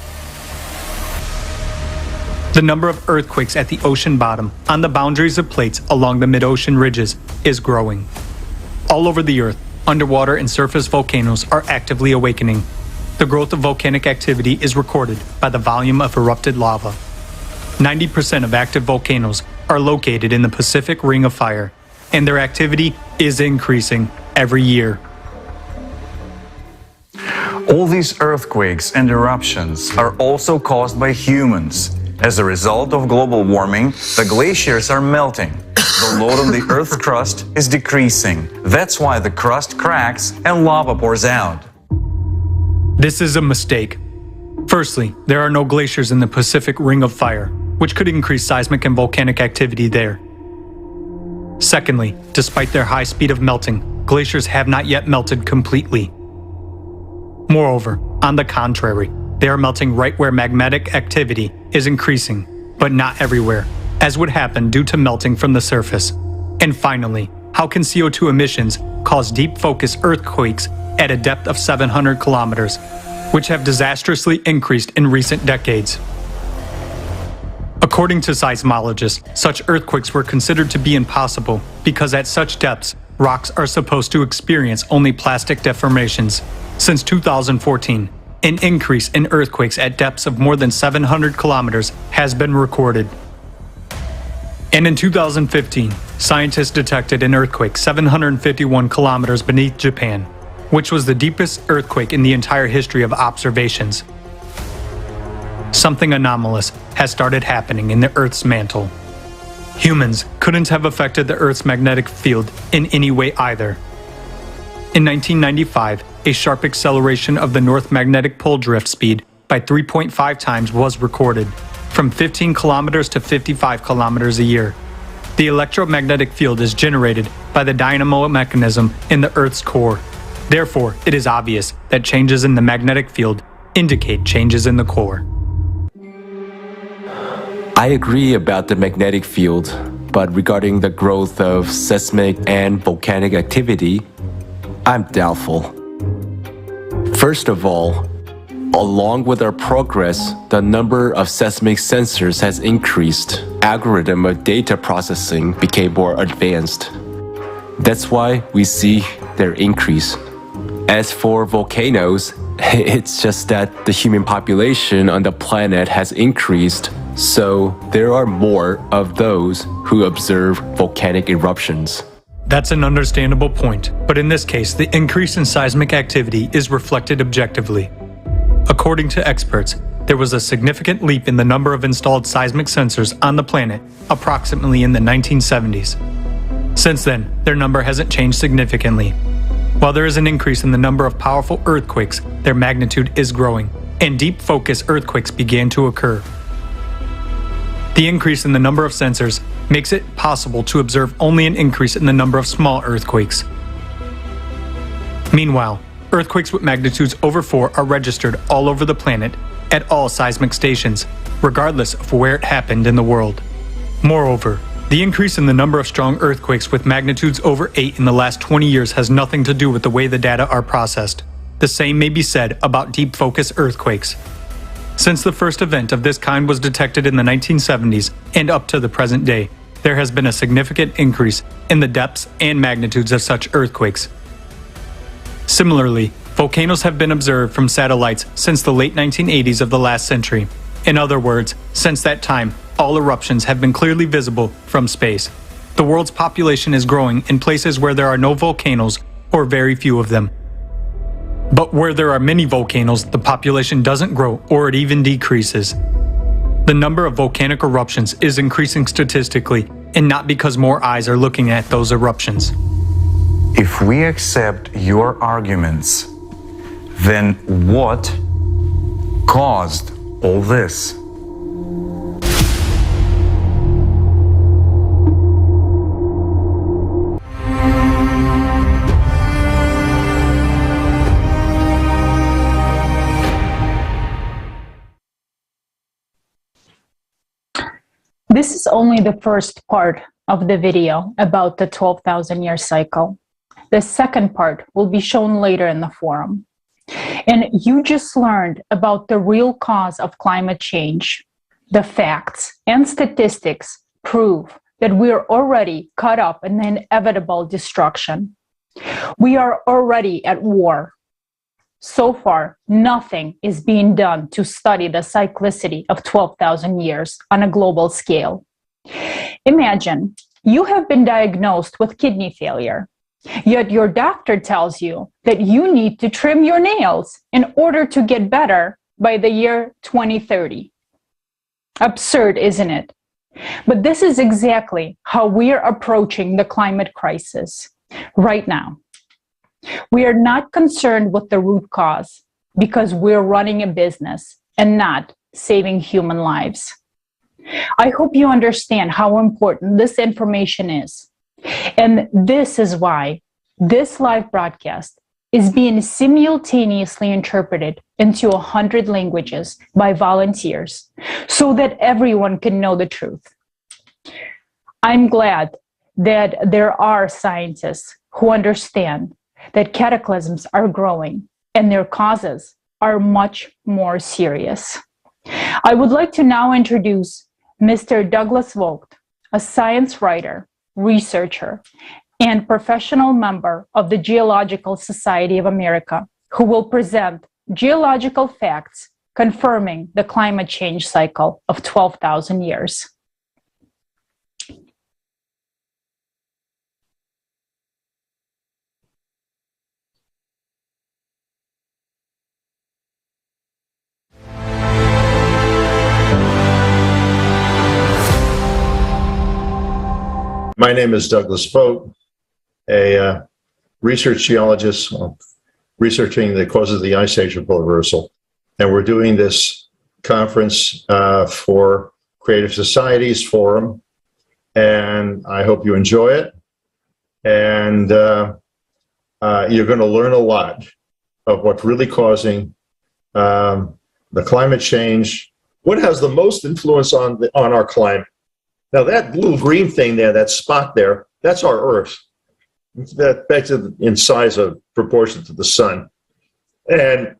The number of earthquakes at the ocean bottom, on the boundaries of plates along the mid-ocean ridges, is growing. All over the Earth, underwater and surface volcanoes are actively awakening. The growth of volcanic activity is recorded by the volume of erupted lava. 90% of active volcanoes are located in the Pacific Ring of Fire, and their activity is increasing every year. All these earthquakes and eruptions are also caused by humans. As a result of global warming, the glaciers are melting. The load on the Earth's crust is decreasing. That's why the crust cracks and lava pours out. This is a mistake. Firstly, there are no glaciers in the Pacific Ring of Fire, which could increase seismic and volcanic activity there. Secondly, despite their high speed of melting, glaciers have not yet melted completely. Moreover, on the contrary, they are melting right where magmatic activity is increasing, but not everywhere, as would happen due to melting from the surface. And finally, how can CO2 emissions cause deep focus earthquakes at a depth of 700 kilometers, which have disastrously increased in recent decades? According to seismologists, such earthquakes were considered to be impossible because at such depths, rocks are supposed to experience only plastic deformations. Since 2014, an increase in earthquakes at depths of more than 700 kilometers has been recorded. And in 2015, scientists detected an earthquake 751 kilometers beneath Japan, which was the deepest earthquake in the entire history of observations. Something anomalous has started happening in the Earth's mantle. Humans couldn't have affected the Earth's magnetic field in any way either. In 1995, a sharp acceleration of the North magnetic pole drift speed by 3.5 times was recorded, from 15 kilometers to 55 kilometers a year. The electromagnetic field is generated by the dynamo mechanism in the Earth's core. Therefore, it is obvious that changes in the magnetic field indicate changes in the core. I agree about the magnetic field, but regarding the growth of seismic and volcanic activity, I'm doubtful. First of all, along with our progress, the number of seismic sensors has increased. Algorithm of data processing became more advanced. That's why we see their increase. As for volcanoes, it's just that the human population on the planet has increased, so there are more of those who observe volcanic eruptions. That's an understandable point, but in this case, the increase in seismic activity is reflected objectively. According to experts, there was a significant leap in the number of installed seismic sensors on the planet approximately in the 1970s. Since then, their number hasn't changed significantly. While there is an increase in the number of powerful earthquakes, their magnitude is growing, and deep focus earthquakes began to occur. The increase in the number of sensors makes it possible to observe only an increase in the number of small earthquakes. Meanwhile, earthquakes with magnitudes over 4 are registered all over the planet at all seismic stations, regardless of where it happened in the world. Moreover, The increase in the number of strong earthquakes with magnitudes over 8 in the last 20 years has nothing to do with the way the data are processed. The same may be said about deep focus earthquakes. Since the first event of this kind was detected in the 1970s and up to the present day, there has been a significant increase in the depths and magnitudes of such earthquakes. Similarly, volcanoes have been observed from satellites since the late 1980s of the last century. In other words, since that time, all eruptions have been clearly visible from space. The world's population is growing in places where there are no volcanoes or very few of them. But where there are many volcanoes, the population doesn't grow or it even decreases. The number of volcanic eruptions is increasing statistically, and not because more eyes are looking at those eruptions. If we accept your arguments, then what caused all this? This is only the first part of the video about the 12,000 year cycle. The second part will be shown later in the forum. And you just learned about the real cause of climate change. The facts and statistics prove that we are already caught up in the inevitable destruction. We are already at war. So far, nothing is being done to study the cyclicity of 12,000 years on a global scale. Imagine you have been diagnosed with kidney failure, yet your doctor tells you that you need to trim your nails in order to get better by the year 2030. Absurd, isn't it? But this is exactly how we are approaching the climate crisis right now. We are not concerned with the root cause because we're running a business and not saving human lives. I hope you understand how important this information is. And this is why this live broadcast is being simultaneously interpreted into 100 languages by volunteers so that everyone can know the truth. I'm glad that there are scientists who understand that cataclysms are growing and their causes are much more serious. I would like to now introduce Mr. Douglas Vogt, a science writer, researcher, and professional member of the Geological Society of America, who will present geological facts confirming the climate change cycle of 12,000 years. My name is Douglas Vogt, a research geologist researching the causes of the Ice Age reversal. And we're doing this conference for Creative Societies Forum, and I hope you enjoy it. And you're going to learn a lot of what's really causing the climate change. What has the most influence on our climate? Now that little green thing there, that spot there, that's our Earth. That's in size of proportion to the sun. And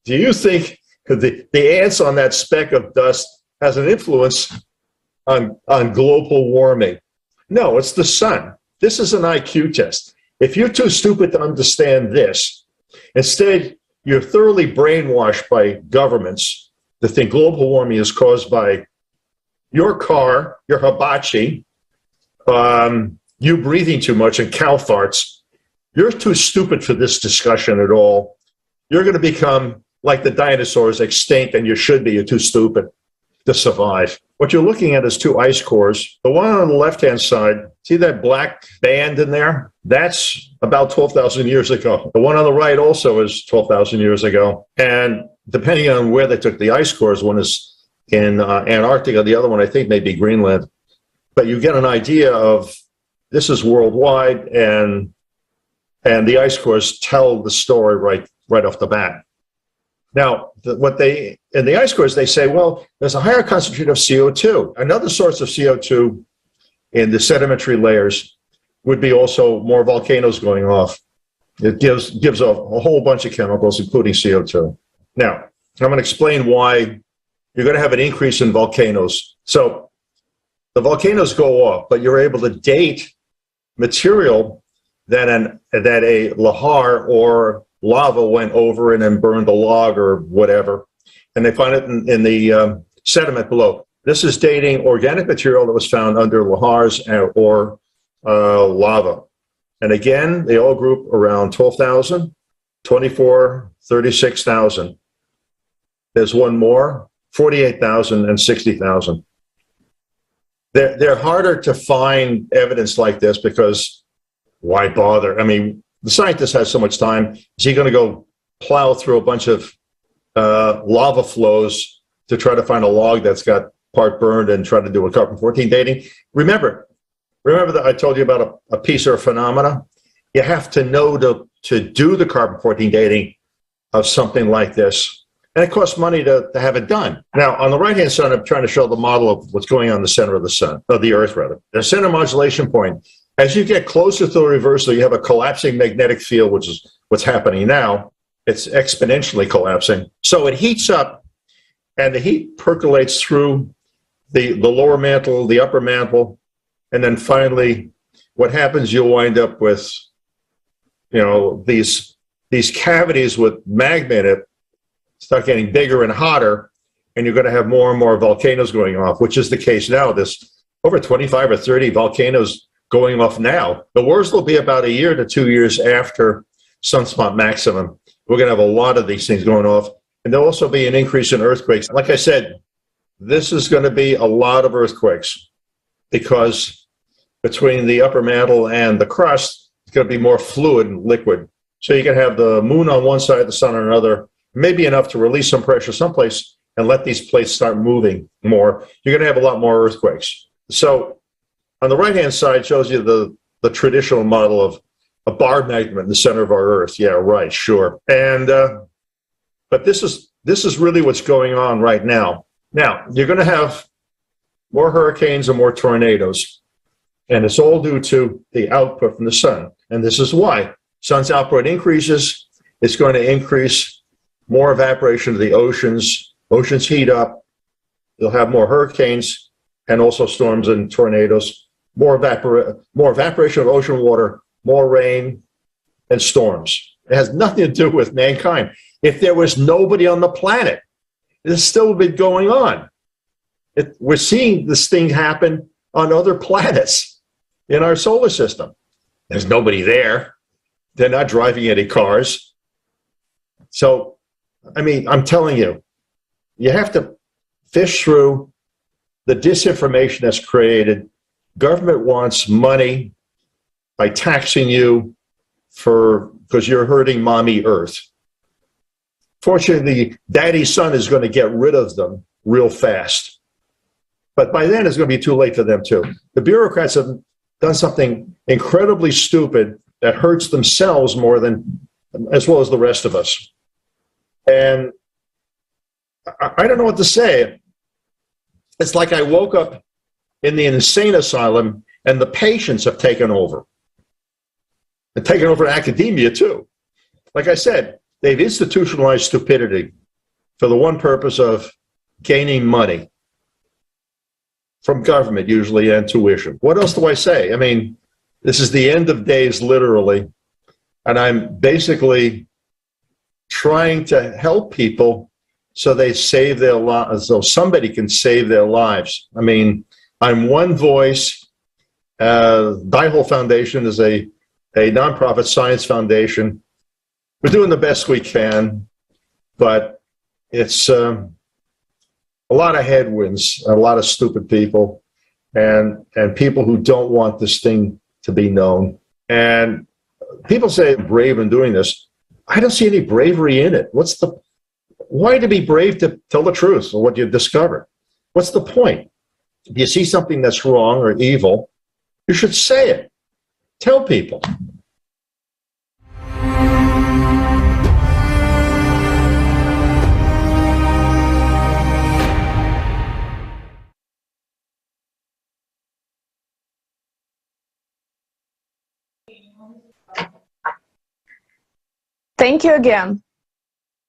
do you think the ants on that speck of dust has an influence on global warming? No, it's the sun. This is an IQ test. If you're too stupid to understand this, instead you're thoroughly brainwashed by governments to think global warming is caused by your car, your hibachi, you breathing too much, and cow farts. You're too stupid for this discussion at all. You're going to become like the dinosaurs, extinct, and you should be. You're too stupid to survive. What you're looking at is two ice cores. The one on the left-hand side, see that black band in there? That's about 12,000 years ago. The one on the right also is 12,000 years ago. And depending on where they took the ice cores, one is in Antarctica, the other one I think may be Greenland. But you get an idea of this is worldwide, and the ice cores tell the story right off the bat. Now, in the ice cores, they say, well, there's a higher concentration of CO2. Another source of CO2 in the sedimentary layers would be also more volcanoes going off. It gives a whole bunch of chemicals, including CO2. Now, I'm going to explain why you're going to have an increase in volcanoes. So the volcanoes go off, but you're able to date material that a lahar or lava went over and then burned a log or whatever, and they find it in the sediment below. This is dating organic material that was found under lahars or lava. And again, they all group around 12,000, 24, 36,000. There's one more, 48,000 and 60,000. They're harder to find evidence like this because why bother? I mean, the scientist has so much time. Is he going to go plow through a bunch of lava flows to try to find a log that's got part burned and try to do a carbon-14 dating? Remember that I told you about a piece or a phenomena? You have to know to do the carbon-14 dating of something like this. And it costs money to have it done. Now, on the right-hand side, I'm trying to show the model of what's going on in the center of the sun, of the Earth, rather. The center modulation point. As you get closer to the reversal, you have a collapsing magnetic field, which is what's happening now. It's exponentially collapsing. So it heats up, and the heat percolates through the lower mantle, the upper mantle, and then finally, what happens, you'll wind up with, these cavities with magma in it, start getting bigger and hotter, and you're going to have more and more volcanoes going off, which is the case now. There's over 25 or 30 volcanoes going off now. The worst will be about a year to 2 years after sunspot maximum. We're going to have a lot of these things going off, and there'll also be an increase in earthquakes. Like I said, this is going to be a lot of earthquakes because between the upper mantle and the crust, it's going to be more fluid and liquid. So you can have the moon on one side, the sun on another, maybe enough to release some pressure someplace and let these plates start moving more. You're going to have a lot more earthquakes. So on the right-hand side shows you the traditional model of a bar magnet in the center of our Earth. Yeah, right, sure. And but this is really what's going on right now. Now, you're going to have more hurricanes and more tornadoes, and it's all due to the output from the sun. And this is why. Sun's output increases, it's going to increase more evaporation of the oceans. Oceans heat up, you'll have more hurricanes and also storms and tornadoes, more evaporation of ocean water, more rain and storms. It has nothing to do with mankind. If there was nobody on the planet, this still would be going on. We're seeing this thing happen on other planets in our solar system. There's nobody there. They're not driving any cars. So, I mean, I'm telling you, you have to fish through the disinformation that's created. Government wants money by taxing you because you're hurting mommy Earth. Fortunately, daddy's son is going to get rid of them real fast. But by then, it's going to be too late for them, too. The bureaucrats have done something incredibly stupid that hurts themselves more than, as well as the rest of us. And I don't know what to say. It's like I woke up in the insane asylum and the patients have taken over. And taken over academia, too. Like I said, they've institutionalized stupidity for the one purpose of gaining money from government, usually, and tuition. What else do I say? I mean, this is the end of days, literally, and I'm basically trying to help people so they save their lives, so somebody can save their lives. I mean, I'm one voice. Dihol Foundation is a nonprofit science foundation. We're doing the best we can, but it's a lot of headwinds, a lot of stupid people, and people who don't want this thing to be known. And people say I'm brave in doing this. I don't see any bravery in it. Why to be brave to tell the truth or what you've discovered? What's the point? If you see something that's wrong or evil, you should say it. Tell people. Thank you again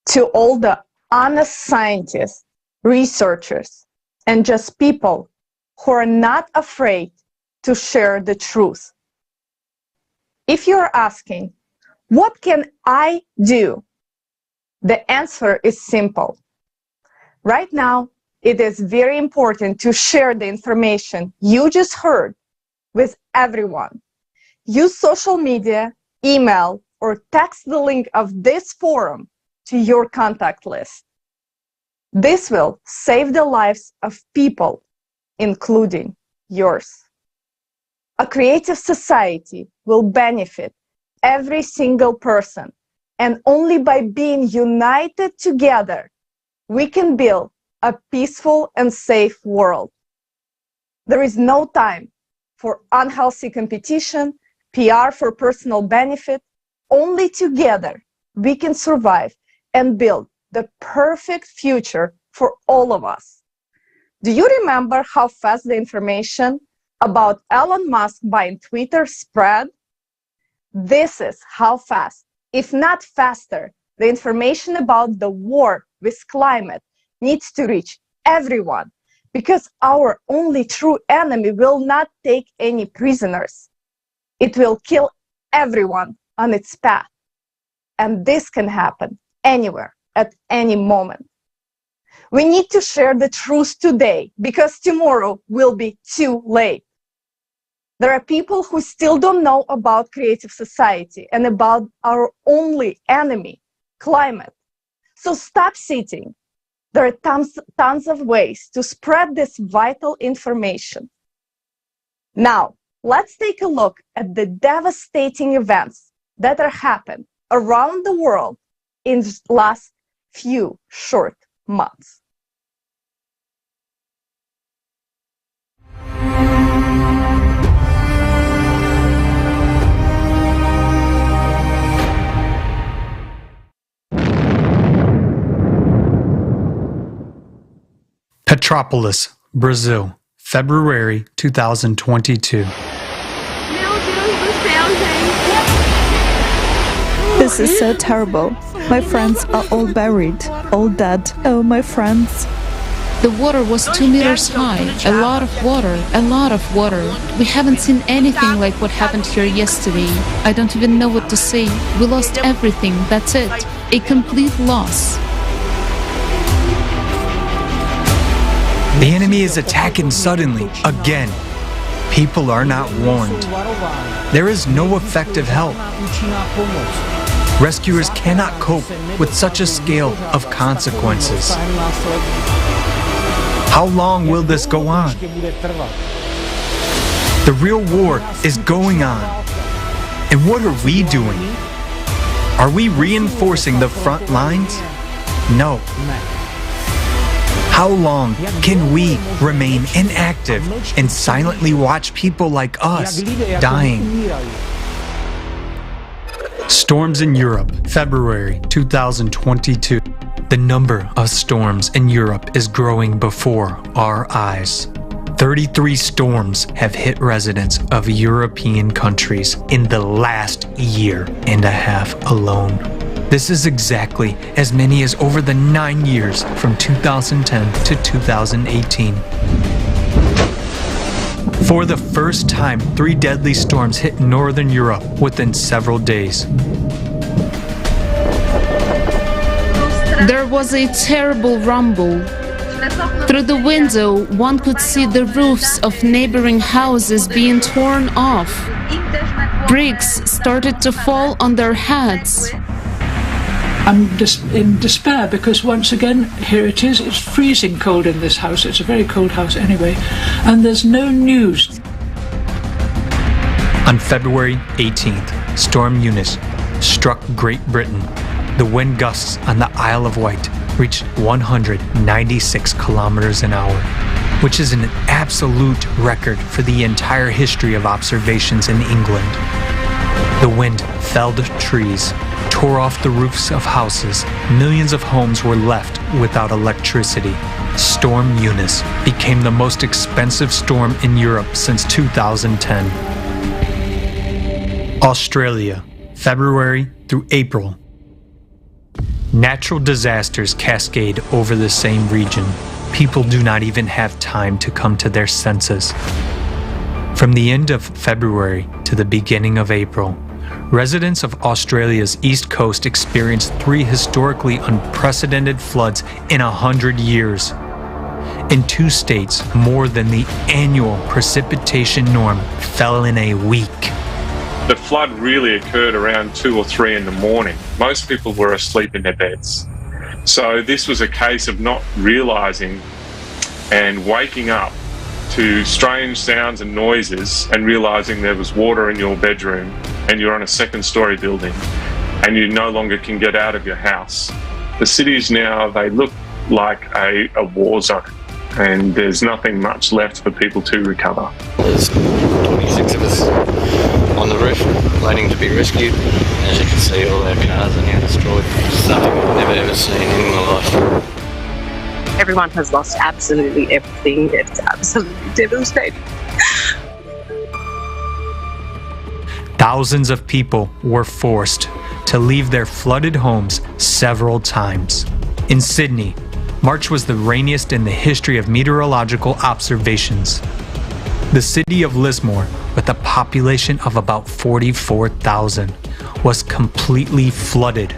to all the honest scientists, researchers, and just people who are not afraid to share the truth. If you're asking, what can I do? The answer is simple. Right now, it is very important to share the information you just heard with everyone. Use social media, email, or text the link of this forum to your contact list. This will save the lives of people, including yours. A creative society will benefit every single person, and only by being united together, we can build a peaceful and safe world. There is no time for unhealthy competition, PR for personal benefit. Only together we can survive and build the perfect future for all of us. Do you remember how fast the information about Elon Musk buying Twitter spread? This is how fast, if not faster, the information about the war with climate needs to reach everyone, because our only true enemy will not take any prisoners. It will kill everyone on its path. And this can happen anywhere, at any moment. We need to share the truth today, because tomorrow will be too late. There are people who still don't know about creative society and about our only enemy, climate. So stop sitting. There are tons of ways to spread this vital information. Now, let's take a look at the devastating events that are happening around the world in the last few short months. Petropolis, Brazil, February 2022. This is so terrible. My friends are all buried, all dead. Oh, my friends. The water was 2 meters high. A lot of water, a lot of water. We haven't seen anything like what happened here yesterday. I don't even know what to say. We lost everything, that's it. A complete loss. The enemy is attacking suddenly, again. People are not warned. There is no effective help. Rescuers cannot cope with such a scale of consequences. How long will this go on? The real war is going on. And what are we doing? Are we reinforcing the front lines? No. How long can we remain inactive and silently watch people like us dying? Storms in Europe, February 2022. The number of storms in Europe is growing before our eyes. 33 storms have hit residents of European countries in the last year and a half alone. This is exactly as many as over the 9 years from 2010 to 2018. For the first time, 3 deadly storms hit northern Europe within several days. There was a terrible rumble. Through the window, one could see the roofs of neighboring houses being torn off. Bricks started to fall on their heads. I'm in despair because once again, here it is, it's freezing cold in this house. It's a very cold house anyway, and there's no news. On February 18th, Storm Eunice struck Great Britain. The wind gusts on the Isle of Wight reached 196 kilometers an hour, which is an absolute record for the entire history of observations in England. The wind felled trees, tore off the roofs of houses. Millions of homes were left without electricity. Storm Eunice became the most expensive storm in Europe since 2010. Australia, February through April. Natural disasters cascade over the same region. People do not even have time to come to their senses. From the end of February to the beginning of April, residents of Australia's east coast experienced 3 historically unprecedented floods in 100 years. In 2 states, more than the annual precipitation norm fell in a week. The flood really occurred around 2 or 3 in the morning. Most people were asleep in their beds. So this was a case of not realizing and waking up to strange sounds and noises and realizing there was water in your bedroom and you're on a 2nd-story building and you no longer can get out of your house. The cities now, they look like a war zone, and there's nothing much left for people to recover. There's 26 of us on the roof waiting to be rescued. As you can see, all our cars are now destroyed. Something I've never ever seen in my life. Everyone has lost absolutely everything. It's absolutely devastating. Thousands of people were forced to leave their flooded homes several times. In Sydney, March was the rainiest in the history of meteorological observations. The city of Lismore, with a population of about 44,000, was completely flooded.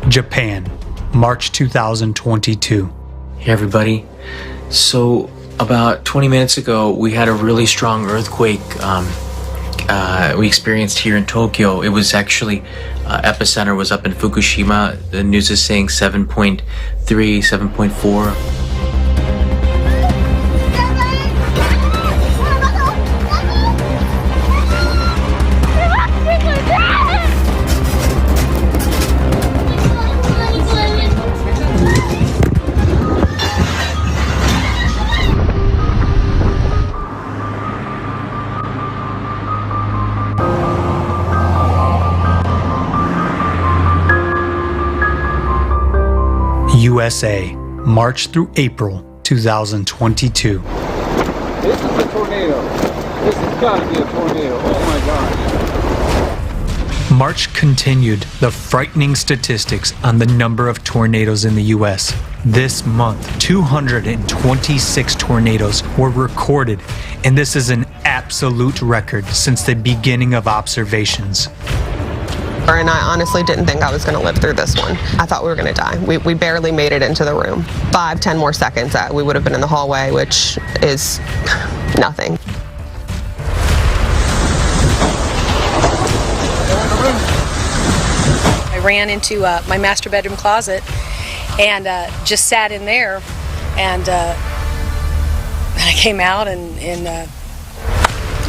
Japan, March 2022. Hey everybody. So about 20 minutes ago, we had a really strong earthquake we experienced here in Tokyo. It was actually, epicenter was up in Fukushima. The news is saying 7.3, 7.4. USA, March through April 2022. This is a tornado. This has got to be a tornado. Oh my gosh. March continued the frightening statistics on the number of tornadoes in the US. This month, 226 tornadoes were recorded, and this is an absolute record since the beginning of observations. And I honestly didn't think I was going to live through this one. I thought we were going to die. We barely made it into the room. 5-10 more seconds, we would have been in the hallway, which is nothing. I ran into my master bedroom closet and just sat in there, and I came out and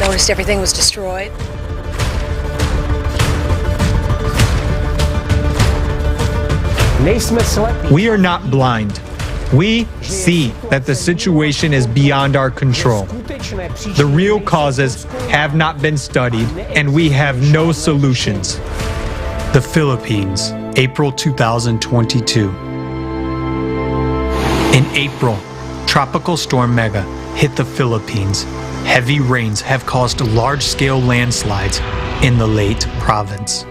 noticed everything was destroyed. We are not blind. We see that the situation is beyond our control. The real causes have not been studied, and we have no solutions. The Philippines, April 2022. In April, Tropical Storm Mega hit the Philippines. Heavy rains have caused large-scale landslides in the Leyte province.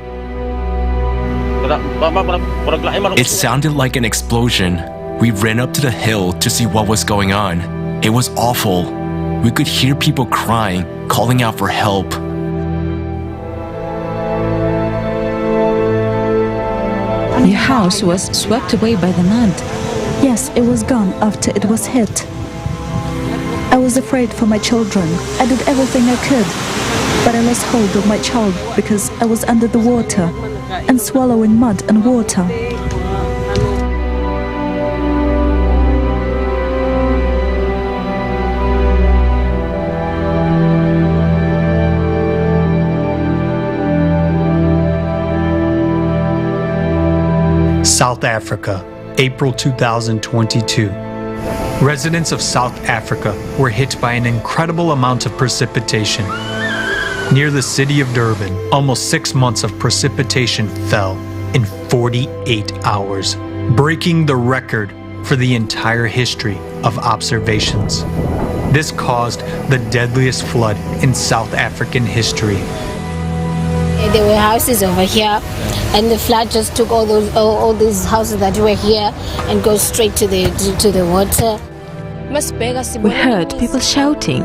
It sounded like an explosion. We ran up to the hill to see what was going on. It was awful. We could hear people crying, calling out for help. Your house was swept away by the mud. Yes, it was gone after it was hit. I was afraid for my children. I did everything I could, but I lost hold of my child because I was under the water and swallowing mud and water. South Africa, April 2022. Residents of South Africa were hit by an incredible amount of precipitation. Near the city of Durban, almost 6 months of precipitation fell in 48 hours, breaking the record for the entire history of observations. This caused the deadliest flood in South African history. There were houses over here, and the flood just took all these houses that were here and goes straight to the water. We heard people shouting.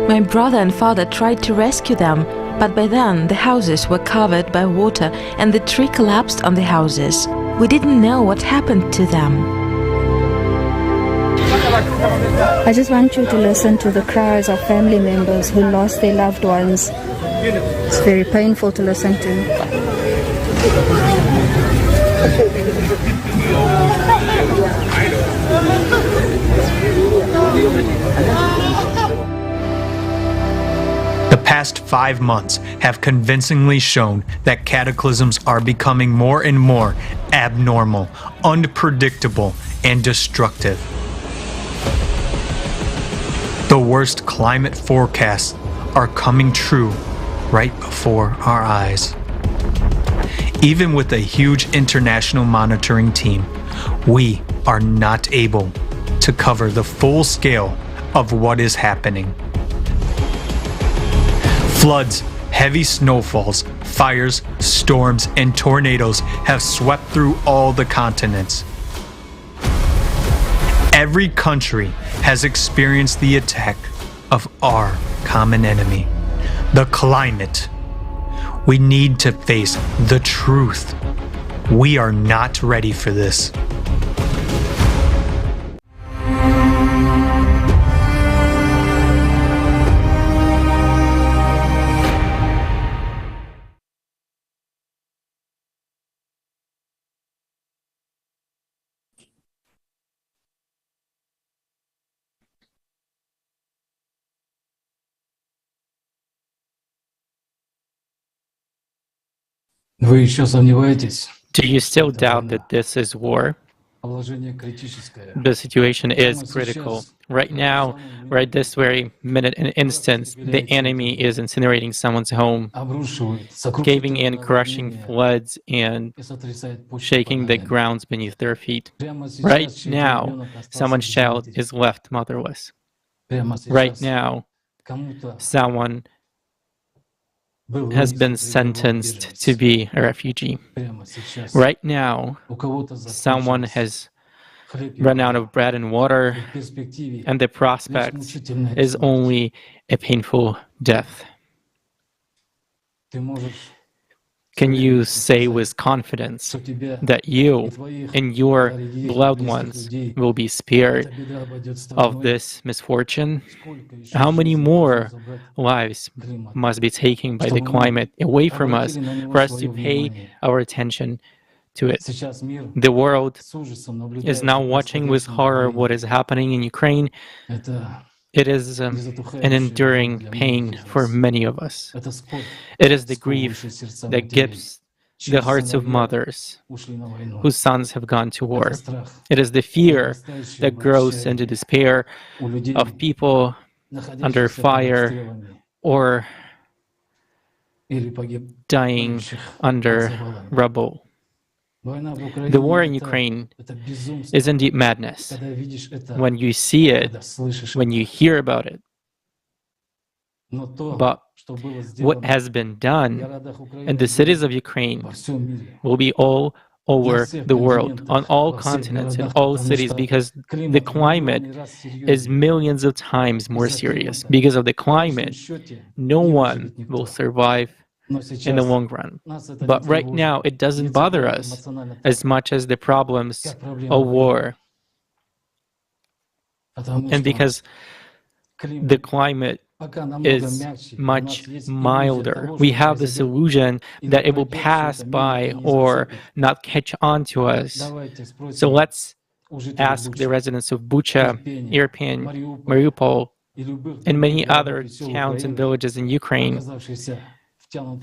My brother and father tried to rescue them, but by then the houses were covered by water and the tree collapsed on the houses. We didn't know what happened to them. I just want you to listen to the cries of family members who lost their loved ones. It's very painful to listen to. The past 5 months have convincingly shown that cataclysms are becoming more and more abnormal, unpredictable, and destructive. The worst climate forecasts are coming true right before our eyes. Even with a huge international monitoring team, we are not able to cover the full scale of what is happening. Floods, heavy snowfalls, fires, storms, and tornadoes have swept through all the continents. Every country has experienced the attack of our common enemy, the climate. We need to face the truth. We are not ready for this. Do you still doubt that this is war? The situation is critical. Right now, right this very minute and instance, the enemy is incinerating someone's home, caving in, crushing floods, and shaking the grounds beneath their feet. Right now, someone's child is left motherless. Right now, someone has been sentenced to be a refugee. Right now, someone has run out of bread and water, and the prospect is only a painful death. Can you say with confidence that you and your loved ones will be spared of this misfortune? How many more lives must be taken by the climate away from us for us to pay our attention to it? The world is now watching with horror what is happening in Ukraine. It is an enduring pain for many of us. It is the grief that gives the hearts of mothers whose sons have gone to war. It is the fear that grows into despair of people under fire or dying under rubble. The war in Ukraine is indeed madness. When you see it, when you hear about it, but what has been done in the cities of Ukraine will be all over the world, on all continents, in all cities, because the climate is millions of times more serious. Because of the climate, no one will survive in the long run. But right now, it doesn't bother us as much as the problems of war. And because the climate is much milder, we have this illusion that it will pass by or not catch on to us. So let's ask the residents of Bucha, Irpin, Mariupol, and many other towns and villages in Ukraine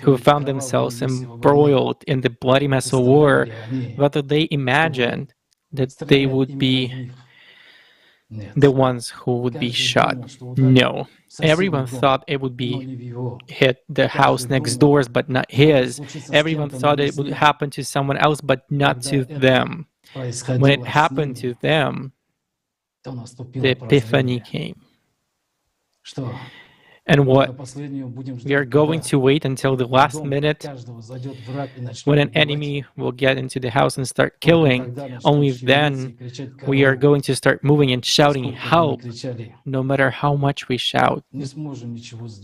who found themselves embroiled in the bloody mess of war, whether they imagined that they would be the ones who would be shot. No. Everyone thought it would be hit the house next doors, but not his. Everyone thought it would happen to someone else, but not to them. When it happened to them, the epiphany came. And what we are going to wait until the last minute when an enemy will get into the house and start killing. Only then we are going to start moving and shouting help. No matter how much we shout,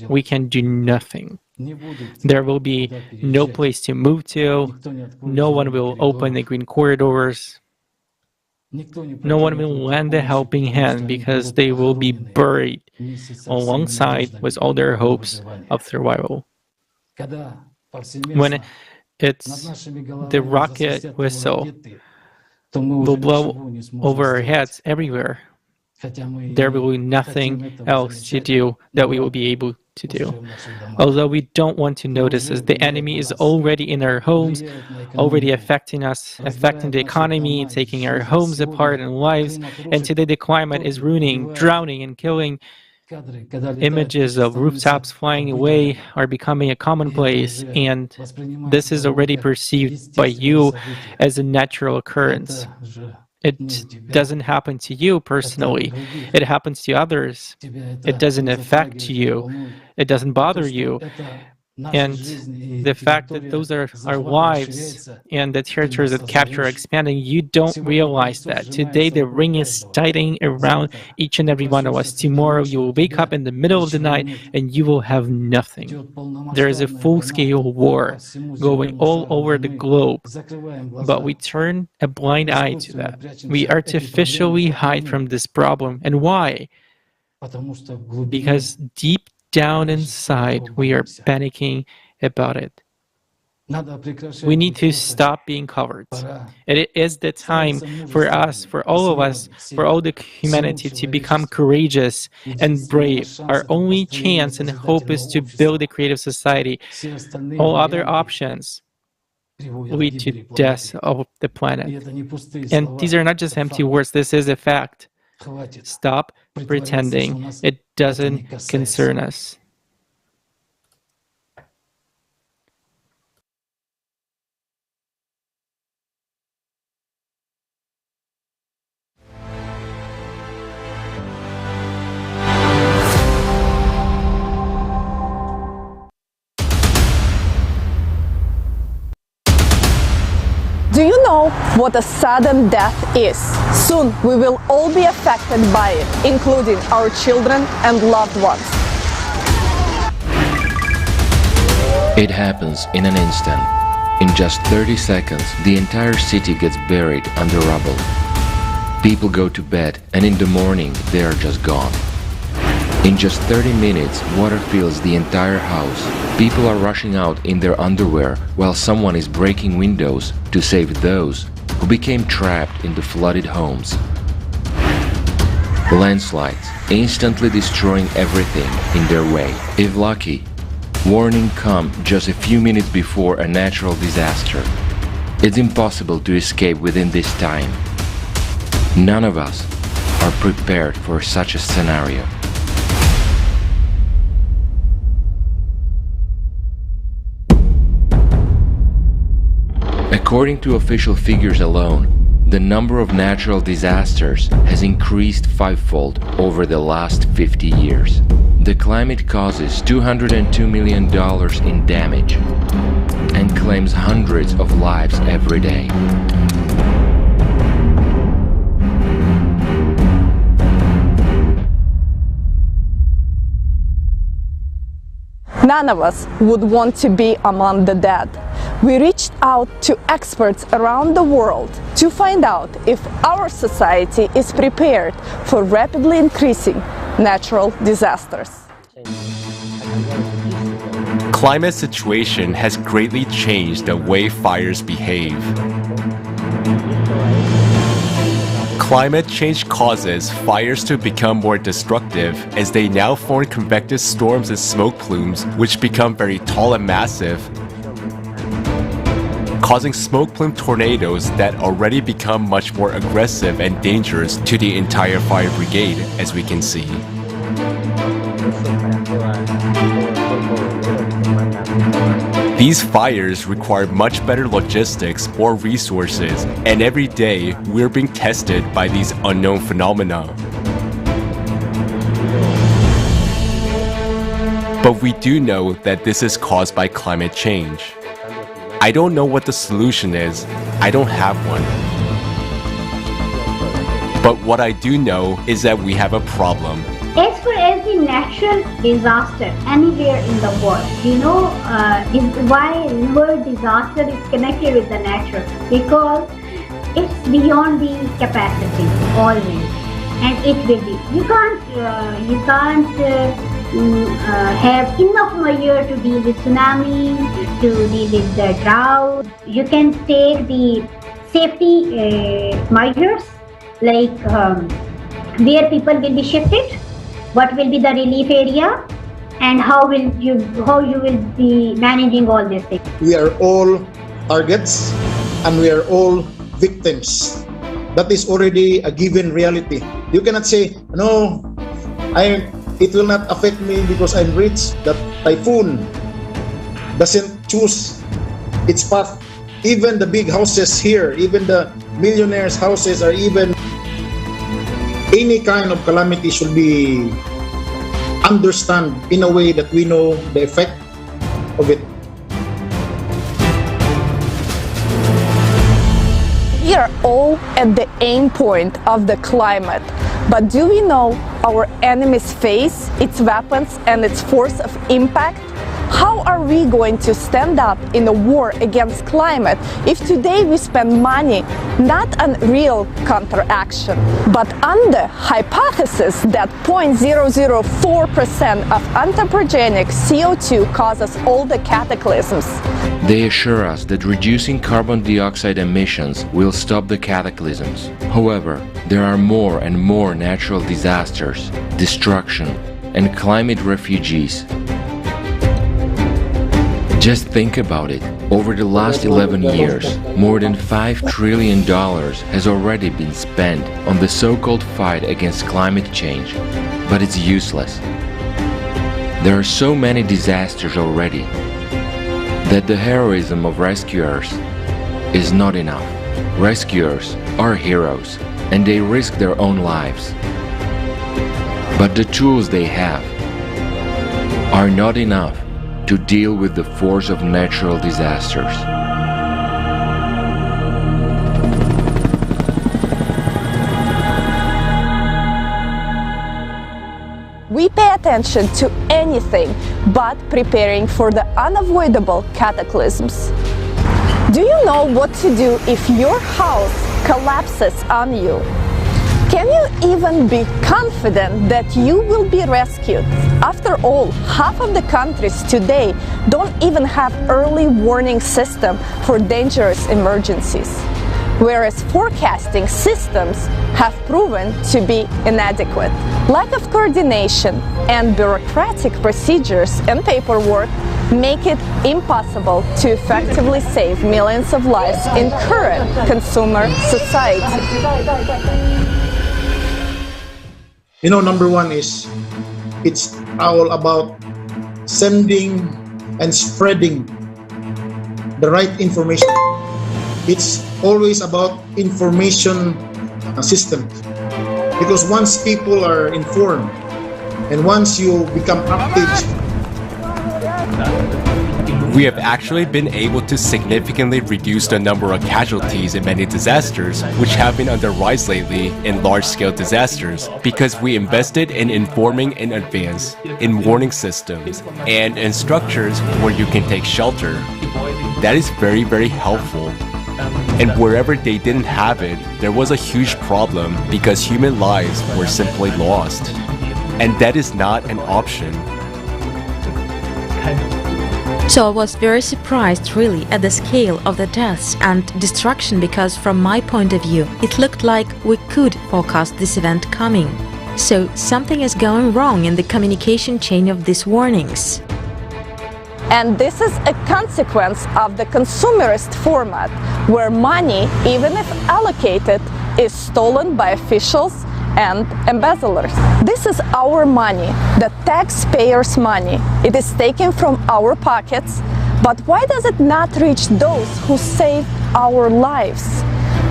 we can do nothing. There will be no place to move to. No one will open the green corridors. No one will lend a helping hand because they will be buried alongside with all their hopes of survival. When it's the rocket whistle will blow over our heads everywhere, there will be nothing else to do that we will be able to do. Although we don't want to notice as the enemy is already in our homes, already affecting us, affecting the economy, taking our homes apart and lives, and today the climate is ruining, drowning, and killing. Images of rooftops flying away are becoming a commonplace, and this is already perceived by you as a natural occurrence. It doesn't happen to you personally. It happens to others. It doesn't affect you. It doesn't bother you. And the fact that those are our lives and the territories that capture are expanding, you don't realize that. Today the ring is tightening around each and every one of us. Tomorrow you will wake up in the middle of the night and you will have nothing. There is a full-scale war going all over the globe, but we turn a blind eye to that. We artificially hide from this problem. And why? Because deep down inside, we are panicking about it. We need to stop being cowards. It is the time for us, for all of us, for all the humanity to become courageous and brave. Our only chance and hope is to build a creative society. All other options lead to death of the planet. And these are not just empty words, this is a fact. Stop pretending it doesn't concern us. Do you know what a sudden death is? Soon we will all be affected by it, including our children and loved ones. It happens in an instant. In just 30 seconds, the entire city gets buried under rubble. People go to bed, and in the morning, they are just gone. In just 30 minutes, water fills the entire house. People are rushing out in their underwear while someone is breaking windows to save those who became trapped in the flooded homes. Landslides, instantly destroying everything in their way. If lucky, warning come just a few minutes before a natural disaster. It's impossible to escape within this time. None of us are prepared for such a scenario. According to official figures alone, the number of natural disasters has increased fivefold over the last 50 years. The climate causes $202 million in damage and claims hundreds of lives every day. None of us would want to be among the dead. We reached out to experts around the world to find out if our society is prepared for rapidly increasing natural disasters. Climate situation has greatly changed the way fires behave. Climate change causes fires to become more destructive as they now form convective storms and smoke plumes which become very tall and massive, causing smoke plume tornadoes that already become much more aggressive and dangerous to the entire fire brigade, as we can see. These fires require much better logistics or resources, and every day we're being tested by these unknown phenomena. But we do know that this is caused by climate change. I don't know what the solution is. I don't have one. But what I do know is that we have a problem. As for every natural disaster anywhere in the world, you know why the word disaster is connected with the natural? Because it's beyond the capacity always, and it will be. You can't have enough moisture to deal with tsunami, to deal with the drought. You can take the safety measures like where people will be shifted, what will be the relief area, and how you will be managing all these things. We are all targets and we are all victims. That is already a given reality. You cannot say, no, it will not affect me because I'm rich. That typhoon doesn't choose its path. Even the big houses here, even the millionaires' houses, or even any kind of calamity should be understood in a way that we know the effect of it. We are all at the end point of the climate, but do we know our enemy's face, its weapons, and its force of impact? How are we going to stand up in a war against climate if today we spend money not on real counteraction, but on the hypothesis that 0.004% of anthropogenic CO2 causes all the cataclysms? They assure us that reducing carbon dioxide emissions will stop the cataclysms. However, there are more and more natural disasters, destruction, and climate refugees. Just think about it. Over the last 11 years, more than $5 trillion has already been spent on the so-called fight against climate change, but it's useless. There are so many disasters already that the heroism of rescuers is not enough. Rescuers are heroes and they risk their own lives. But the tools they have are not enough to deal with the force of natural disasters. We pay attention to anything but preparing for the unavoidable cataclysms. Do you know what to do if your house collapses on you? Can you even be confident that you will be rescued? After all, half of the countries today don't even have early warning system for dangerous emergencies, whereas forecasting systems have proven to be inadequate. Lack of coordination and bureaucratic procedures and paperwork make it impossible to effectively save millions of lives in current consumer society. You know, number one is it's all about sending and spreading the right information. It's always about information system, because once people are informed and once you become active, We have actually been able to significantly reduce the number of casualties in many disasters, which have been on the rise lately in large-scale disasters, because we invested in informing in advance, in warning systems, and in structures where you can take shelter. That is very, very helpful. And wherever they didn't have it, there was a huge problem because human lives were simply lost. And that is not an option. So I was very surprised really at the scale of the deaths and destruction, because from my point of view it looked like we could forecast this event coming. So something is going wrong in the communication chain of these warnings. And this is a consequence of the consumerist format, where money, even if allocated, is stolen by officials and embezzlers. This is our money, the taxpayers' money. It is taken from our pockets, but why does it not reach those who save our lives?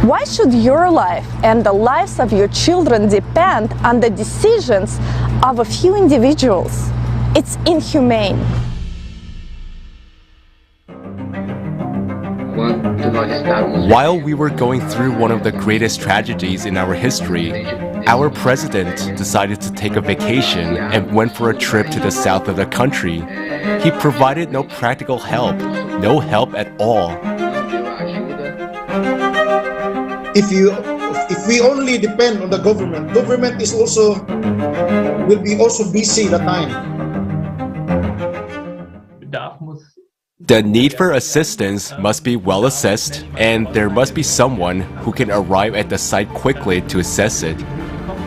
Why should your life and the lives of your children depend on the decisions of a few individuals? It's inhumane. While we were going through one of the greatest tragedies in our history, our president decided to take a vacation and went for a trip to the south of the country. He provided no practical help, no help at all. If we only depend on the government is also will be also busy the time. The need for assistance must be well assessed, and there must be someone who can arrive at the site quickly to assess it.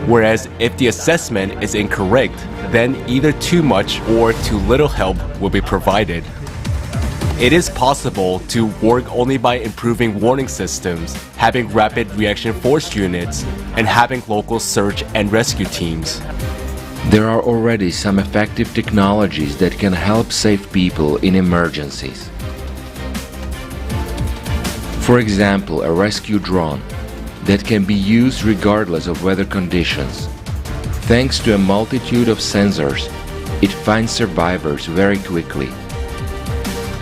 Whereas if the assessment is incorrect, then either too much or too little help will be provided. It is possible to work only by improving warning systems, having rapid reaction force units, and having local search and rescue teams. There are already some effective technologies that can help save people in emergencies. For example, a rescue drone that can be used regardless of weather conditions. Thanks to a multitude of sensors, it finds survivors very quickly.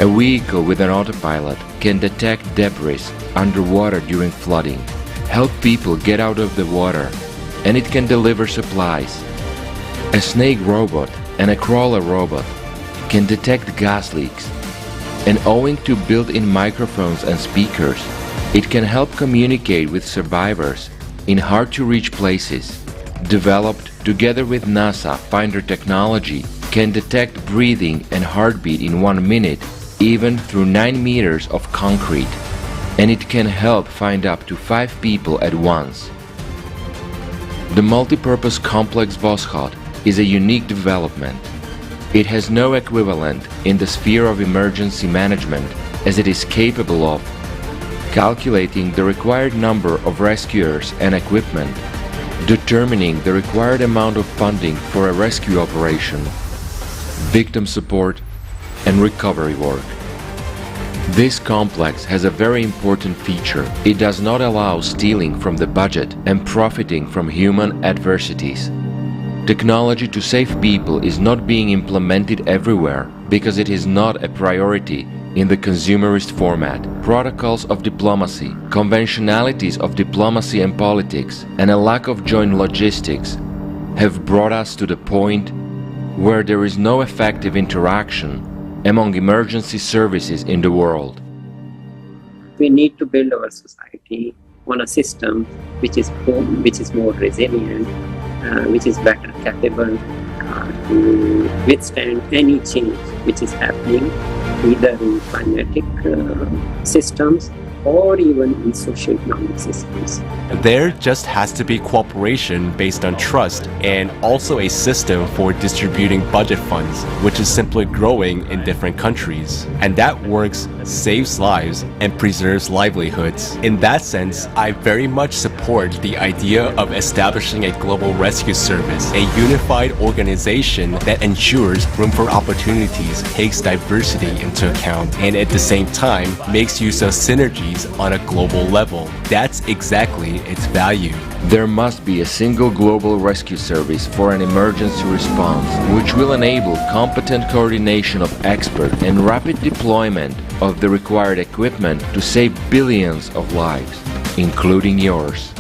A vehicle with an autopilot can detect debris underwater during flooding, help people get out of the water, and it can deliver supplies. A snake robot and a crawler robot can detect gas leaks, and owing to built-in microphones and speakers, it can help communicate with survivors in hard-to-reach places. Developed together with NASA, Finder technology can detect breathing and heartbeat in 1 minute, even through 9 meters of concrete, and it can help find up to 5 people at once. The multipurpose complex Voskhod is a unique development. It has no equivalent in the sphere of emergency management, as it is capable of calculating the required number of rescuers and equipment, determining the required amount of funding for a rescue operation, victim support, and recovery work. This complex has a very important feature. It does not allow stealing from the budget and profiting from human adversities. Technology to save people is not being implemented everywhere because it is not a priority in the consumerist format. Protocols of diplomacy, conventionalities of diplomacy and politics, and a lack of joint logistics have brought us to the point where there is no effective interaction among emergency services in the world. We need to build our society on a system which is more resilient, which is better capable to withstand any change which is happening, either in climatic systems or even in socio-economic systems. There just has to be cooperation based on trust and also a system for distributing budget funds, which is simply growing in different countries. And that works, saves lives, and preserves livelihoods. In that sense, I very much support the idea of establishing a global rescue service, a unified organization that ensures room for opportunities, takes diversity into account, and at the same time makes use of synergies on a global level. That's exactly its value. There must be a single global rescue service for an emergency response, which will enable competent coordination of experts and rapid deployment of the required equipment to save billions of lives, including yours.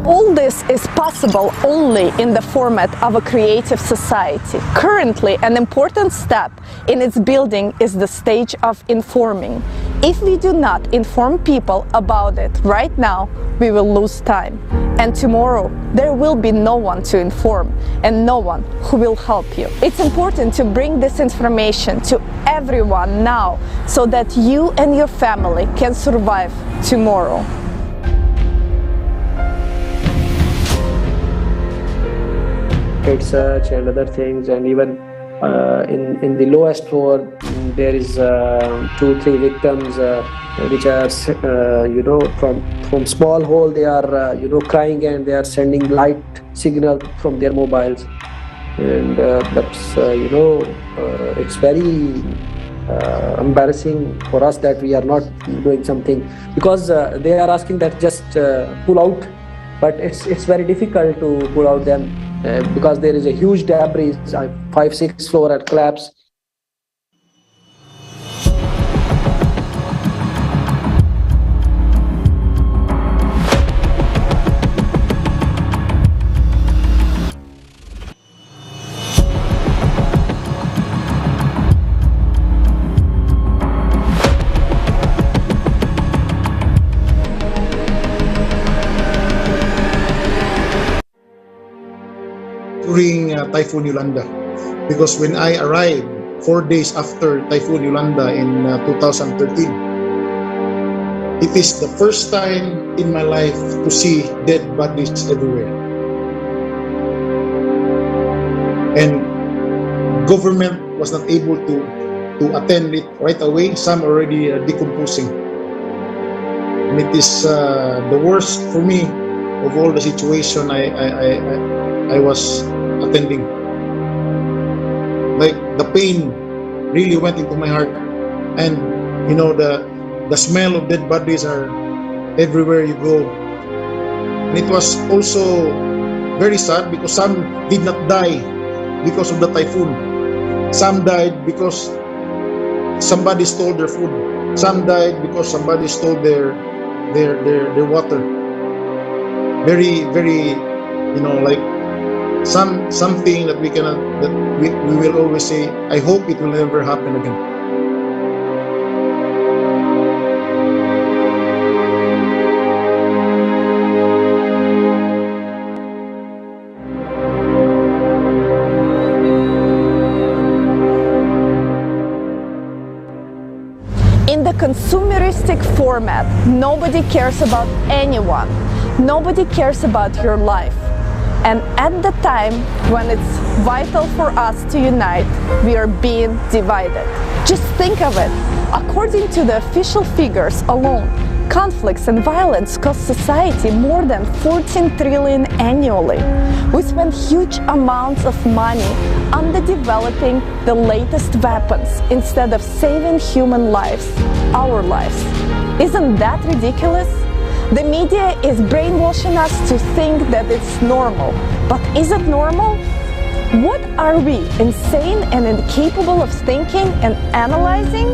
All this is possible only in the format of a creative society. Currently, an important step in its building is the stage of informing. If we do not inform people about it right now, we will lose time. And tomorrow, there will be no one to inform and no one who will help you. It's important to bring this information to everyone now so that you and your family can survive tomorrow. Research and other things, and even in the lowest floor there is 2-3 victims which are from small hole they are crying, and they are sending light signal from their mobiles, and that's it's very embarrassing for us that we are not doing something, because they are asking that just pull out, but it's very difficult to pull out them. because there is a huge debris, 5-6 floor had collapsed. During Typhoon Yolanda, because when I arrived 4 days after Typhoon Yolanda in 2013, it is the first time in my life to see dead bodies everywhere. And government was not able to attend it right away. Some already decomposing. And it is the worst for me of all the situation I was attending. Like the pain really went into my heart, and you know the smell of dead bodies are everywhere you go. And it was also very sad because some did not die because of the typhoon. Some died because somebody stole their food. Some died because somebody stole their water. Very, you know, like something that we cannot, that we will always say, I hope it will never happen again. In the consumeristic format, nobody cares about anyone. Nobody cares about your life. And at the time when it's vital for us to unite, we are being divided. Just think of it. According to the official figures alone, conflicts and violence cost society more than 14 trillion annually. We spend huge amounts of money on developing the latest weapons instead of saving human lives, our lives. Isn't that ridiculous? The media is brainwashing us to think that it's normal. But is it normal? What are we, insane and incapable of thinking and analyzing?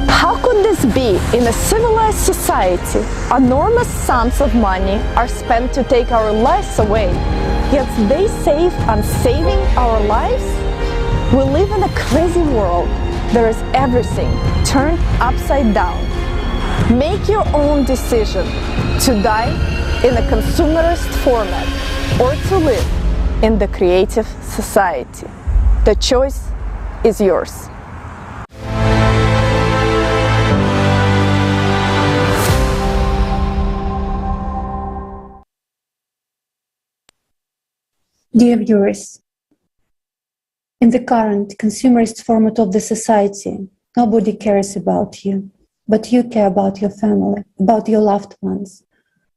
How could this be? In a civilized society, enormous sums of money are spent to take our lives away, yet they save on saving our lives? We live in a crazy world. There is everything turned upside down. Make your own decision to die in a consumerist format or to live in the creative society. The choice is yours. Dear viewers, in the current consumerist format of the society, nobody cares about you, but you care about your family, about your loved ones.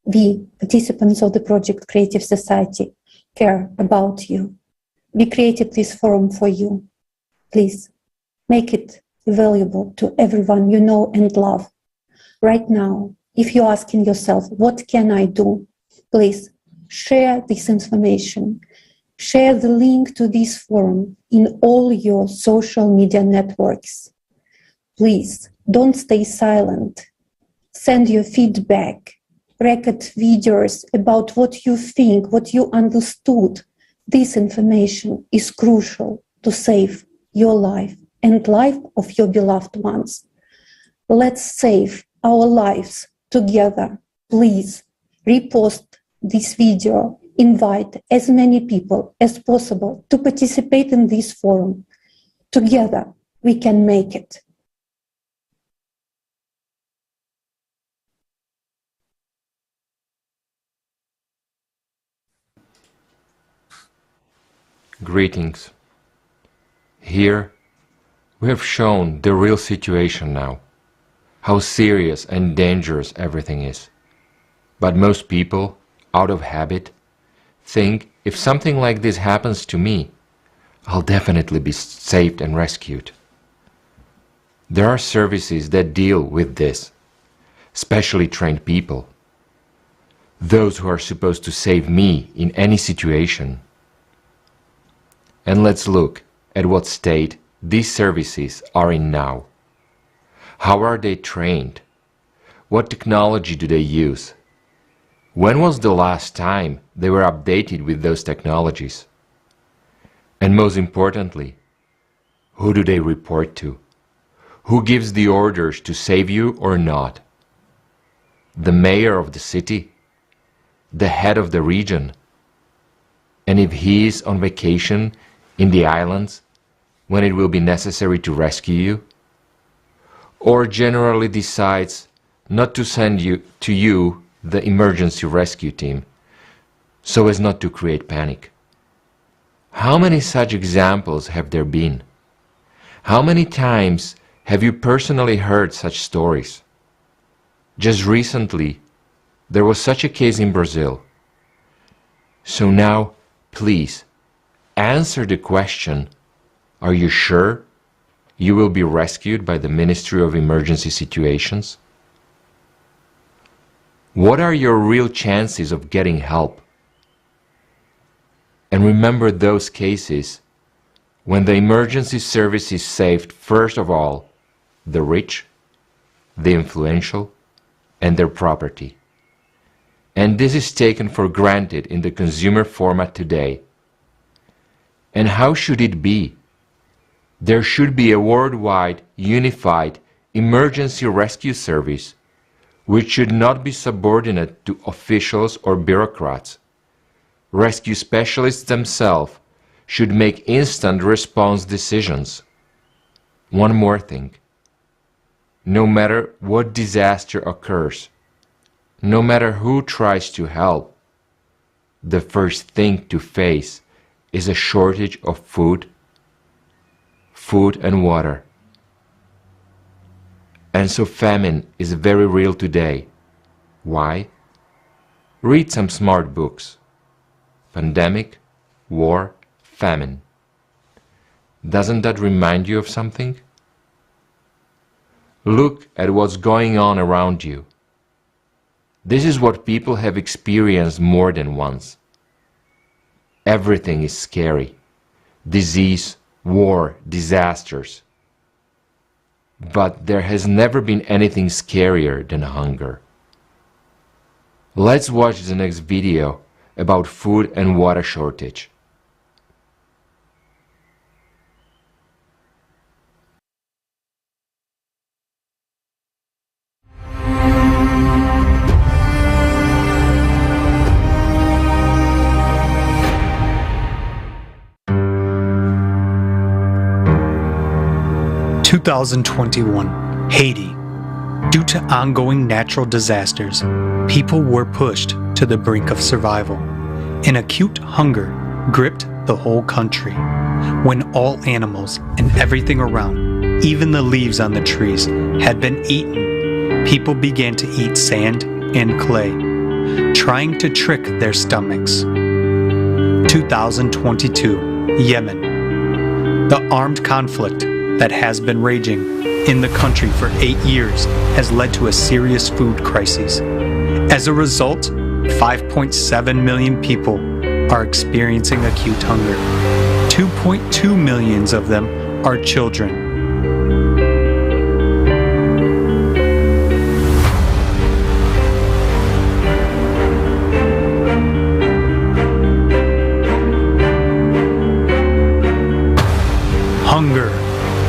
We, participants of the project Creative Society, care about you. We created this forum for you. Please, make it available to everyone you know and love. Right now, if you're asking yourself, what can I do? Please, share this information. Share the link to this forum in all your social media networks. Please, don't stay silent. Send your feedback. Record videos about what you think, what you understood. This information is crucial to save your life and life of your beloved ones. Let's save our lives together. Please repost this video. Invite as many people as possible to participate in this forum. Together, we can make it. Greetings. Here, we have shown the real situation now, how serious and dangerous everything is. But most people, out of habit, think if something like this happens to me, I'll definitely be saved and rescued. There are services that deal with this, specially trained people, those who are supposed to save me in any situation. And let's look at what state these services are in now. How are they trained? What technology do they use? When was the last time they were updated with those technologies? And most importantly, who do they report to? Who gives the orders to save you or not? The mayor of the city? The head of the region? And if he is on vacation in the islands when it will be necessary to rescue you? Or generally decides not to send you the emergency rescue team so as not to create panic? How many such examples have there been? How many times have you personally heard such stories? Just recently, there was such a case in Brazil. So now, please, answer the question, are you sure you will be rescued by the Ministry of Emergency Situations? What are your real chances of getting help? And remember those cases when the emergency services saved, first of all, the rich, the influential, and their property. And this is taken for granted in the consumer format today. And how should it be? There should be a worldwide, unified emergency rescue service which should not be subordinate to officials or bureaucrats. Rescue specialists themselves should make instant response decisions. One more thing. No matter what disaster occurs, no matter who tries to help, the first thing to face is a shortage of food and water. And so famine is very real today. Why? Read some smart books. Pandemic, war, famine. Doesn't that remind you of something? Look at what's going on around you. This is what people have experienced more than once. Everything is scary. Disease, war, disasters. But there has never been anything scarier than hunger. Let's watch the next video about food and water shortage. (2021) Haiti. Due to ongoing natural disasters, people were pushed to the brink of survival. An acute hunger gripped the whole country. When all animals and everything around, even the leaves on the trees, had been eaten, people began to eat sand and clay, trying to trick their stomachs. 2022, Yemen. The armed conflict that has been raging in the country for 8 years has led to a serious food crisis. As a result, 5.7 million people are experiencing acute hunger. 2.2 million of them are children. Hunger,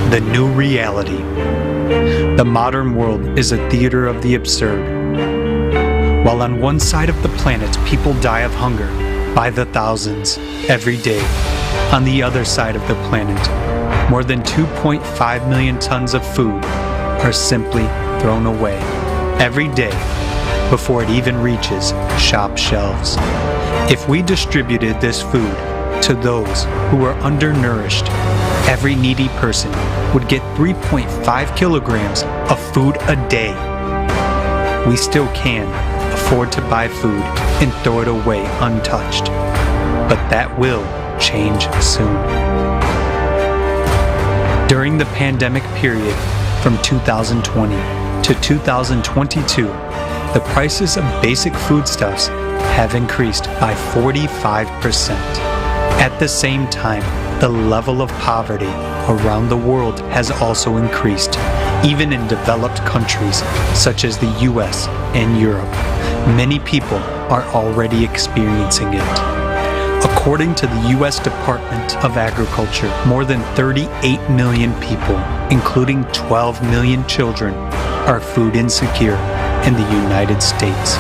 the new reality. The modern world is a theater of the absurd. While on one side of the planet people die of hunger by the thousands every day, on the other side of the planet, more than 2.5 million tons of food are simply thrown away every day before it even reaches shop shelves. If we distributed this food to those who are undernourished, every needy person would get 3.5 kilograms of food a day. We still can afford to buy food and throw it away untouched, but that will change soon. During the pandemic period from 2020 to 2022, the prices of basic foodstuffs have increased by 45%. At the same time, the level of poverty around the world has also increased, even in developed countries such as the US and Europe. Many people are already experiencing it. According to the US Department of Agriculture, more than 38 million people, including 12 million children, are food insecure in the United States.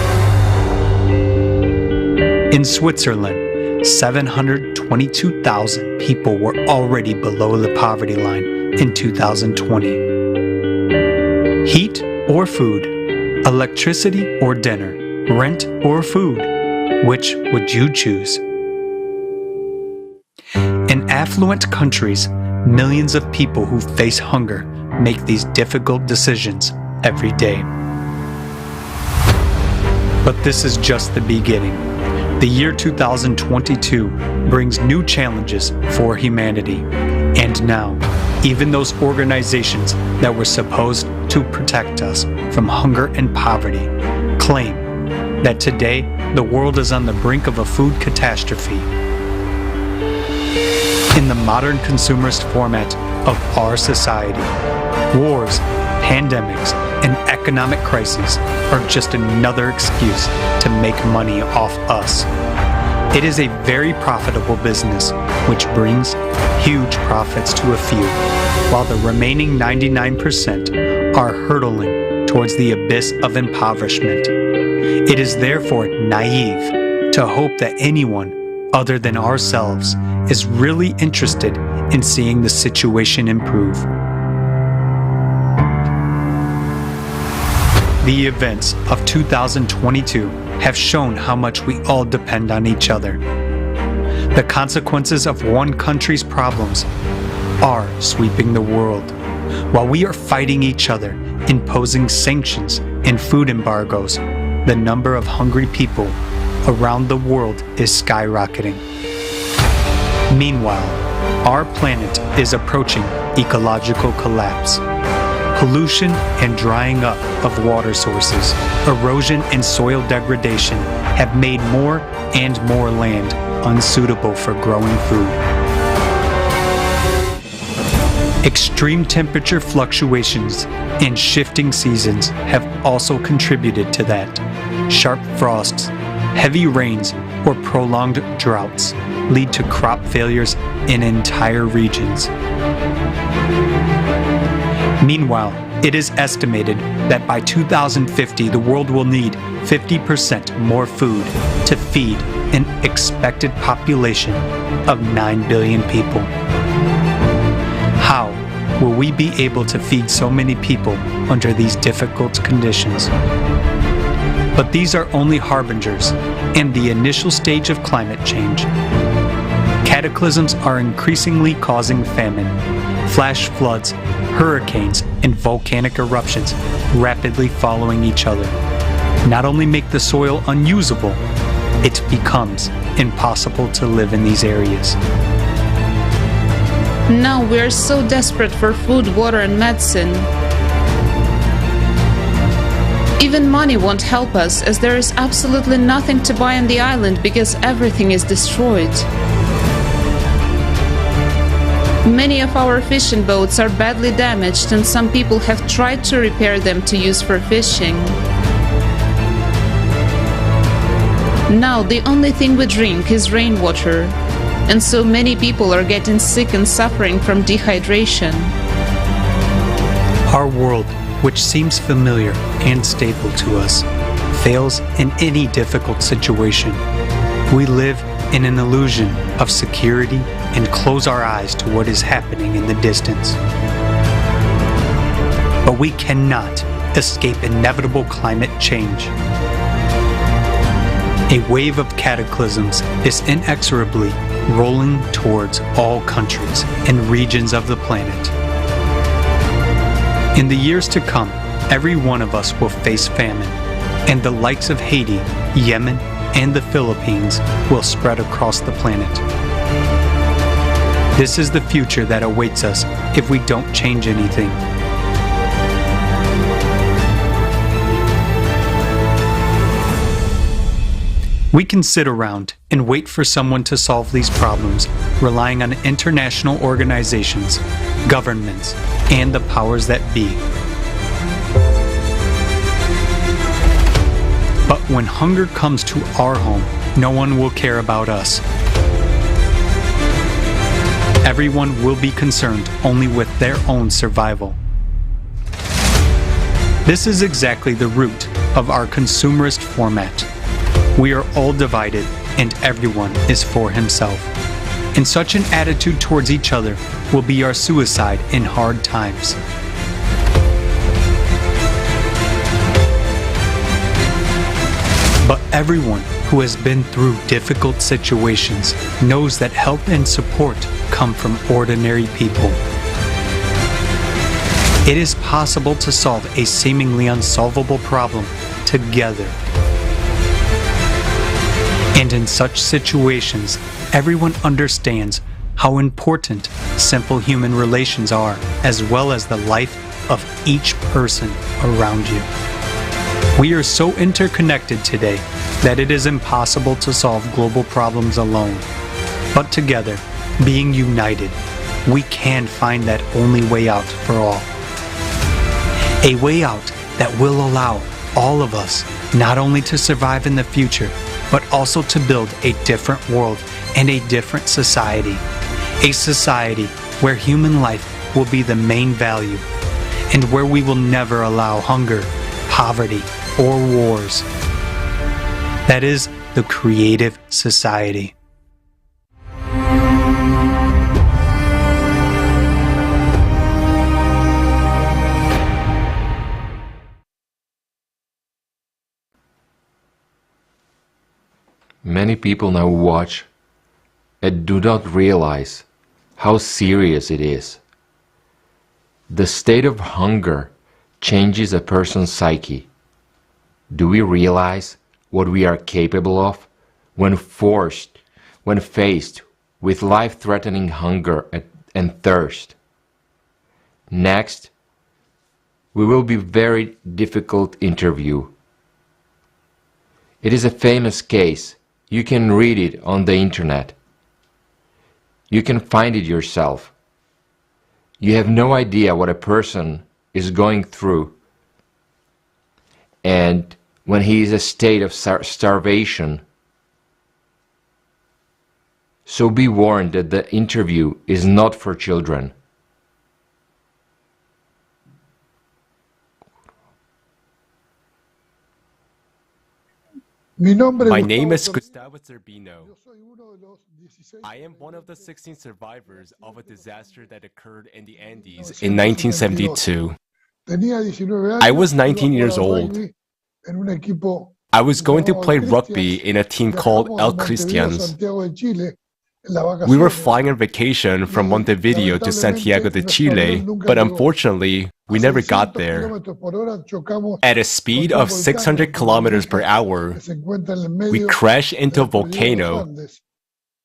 In Switzerland, 722,000 people were already below the poverty line in 2020. Heat or food, electricity or dinner, rent or food, which would you choose? In affluent countries, millions of people who face hunger make these difficult decisions every day. But this is just the beginning. The year 2022 brings new challenges for humanity. And now, even those organizations that were supposed to protect us from hunger and poverty claim that today the world is on the brink of a food catastrophe. In the modern consumerist format of our society, wars, pandemics, and economic crises are just another excuse to make money off us. It is a very profitable business which brings huge profits to a few, while the remaining 99% are hurtling towards the abyss of impoverishment. It is therefore naive to hope that anyone other than ourselves is really interested in seeing the situation improve. The events of 2022 have shown how much we all depend on each other. The consequences of one country's problems are sweeping the world. While we are fighting each other, imposing sanctions and food embargoes, the number of hungry people around the world is skyrocketing. Meanwhile, our planet is approaching ecological collapse. Pollution and drying up of water sources, erosion and soil degradation have made more and more land unsuitable for growing food. Extreme temperature fluctuations and shifting seasons have also contributed to that. Sharp frosts, heavy rains, or prolonged droughts lead to crop failures in entire regions. Meanwhile, it is estimated that by 2050 the world will need 50% more food to feed an expected population of 9 billion people. How will we be able to feed so many people under these difficult conditions? But these are only harbingers and the initial stage of climate change. Cataclysms are increasingly causing famine. Flash floods, hurricanes, and volcanic eruptions rapidly following each other not only make the soil unusable, it becomes impossible to live in these areas. Now we are so desperate for food, water, and medicine. Even money won't help us, as there is absolutely nothing to buy on the island because everything is destroyed. Many of our fishing boats are badly damaged, and some people have tried to repair them to use for fishing. Now the only thing we drink is rainwater, and so many people are getting sick and suffering from dehydration. Our world, which seems familiar and stable to us, fails in any difficult situation. We live in an illusion of security and close our eyes to what is happening in the distance. But we cannot escape inevitable climate change. A wave of cataclysms is inexorably rolling towards all countries and regions of the planet. In the years to come, every one of us will face famine, and the likes of Haiti, Yemen, and the Philippines will spread across the planet. This is the future that awaits us if we don't change anything. We can sit around and wait for someone to solve these problems, relying on international organizations, governments, and the powers that be. But when hunger comes to our home, no one will care about us. Everyone will be concerned only with their own survival. This is exactly the root of our consumerist format. We are all divided and everyone is for himself. And such an attitude towards each other will be our suicide in hard times. But everyone who has been through difficult situations knows that help and support come from ordinary people. It is possible to solve a seemingly unsolvable problem together. And in such situations, everyone understands how important simple human relations are, as well as the life of each person around you. We are so interconnected today that it is impossible to solve global problems alone. But together, being united, we can find that only way out for all. A way out that will allow all of us not only to survive in the future, but also to build a different world and a different society. A society where human life will be the main value, and where we will never allow hunger, poverty, or wars. That is the creative society. Many people now watch and do not realize how serious it is. The state of hunger changes a person's psyche. Do we realize what we are capable of when faced with life-threatening hunger and thirst? Next, we will be very difficult interview. It is a famous case. You can read it on the internet. You can find it yourself. You have no idea what a person is going through. And when he is in a state of starvation. So be warned that the interview is not for children. My name is Gustavo Zerbino. I am one of the 16 survivors of a disaster that occurred in the Andes in 1972. I was 19 years old. I was going to play rugby in a team called El Cristians. We were flying on vacation from Montevideo to Santiago de Chile, but unfortunately, we never got there. At a speed of 600 kilometers per hour, we crashed into a volcano,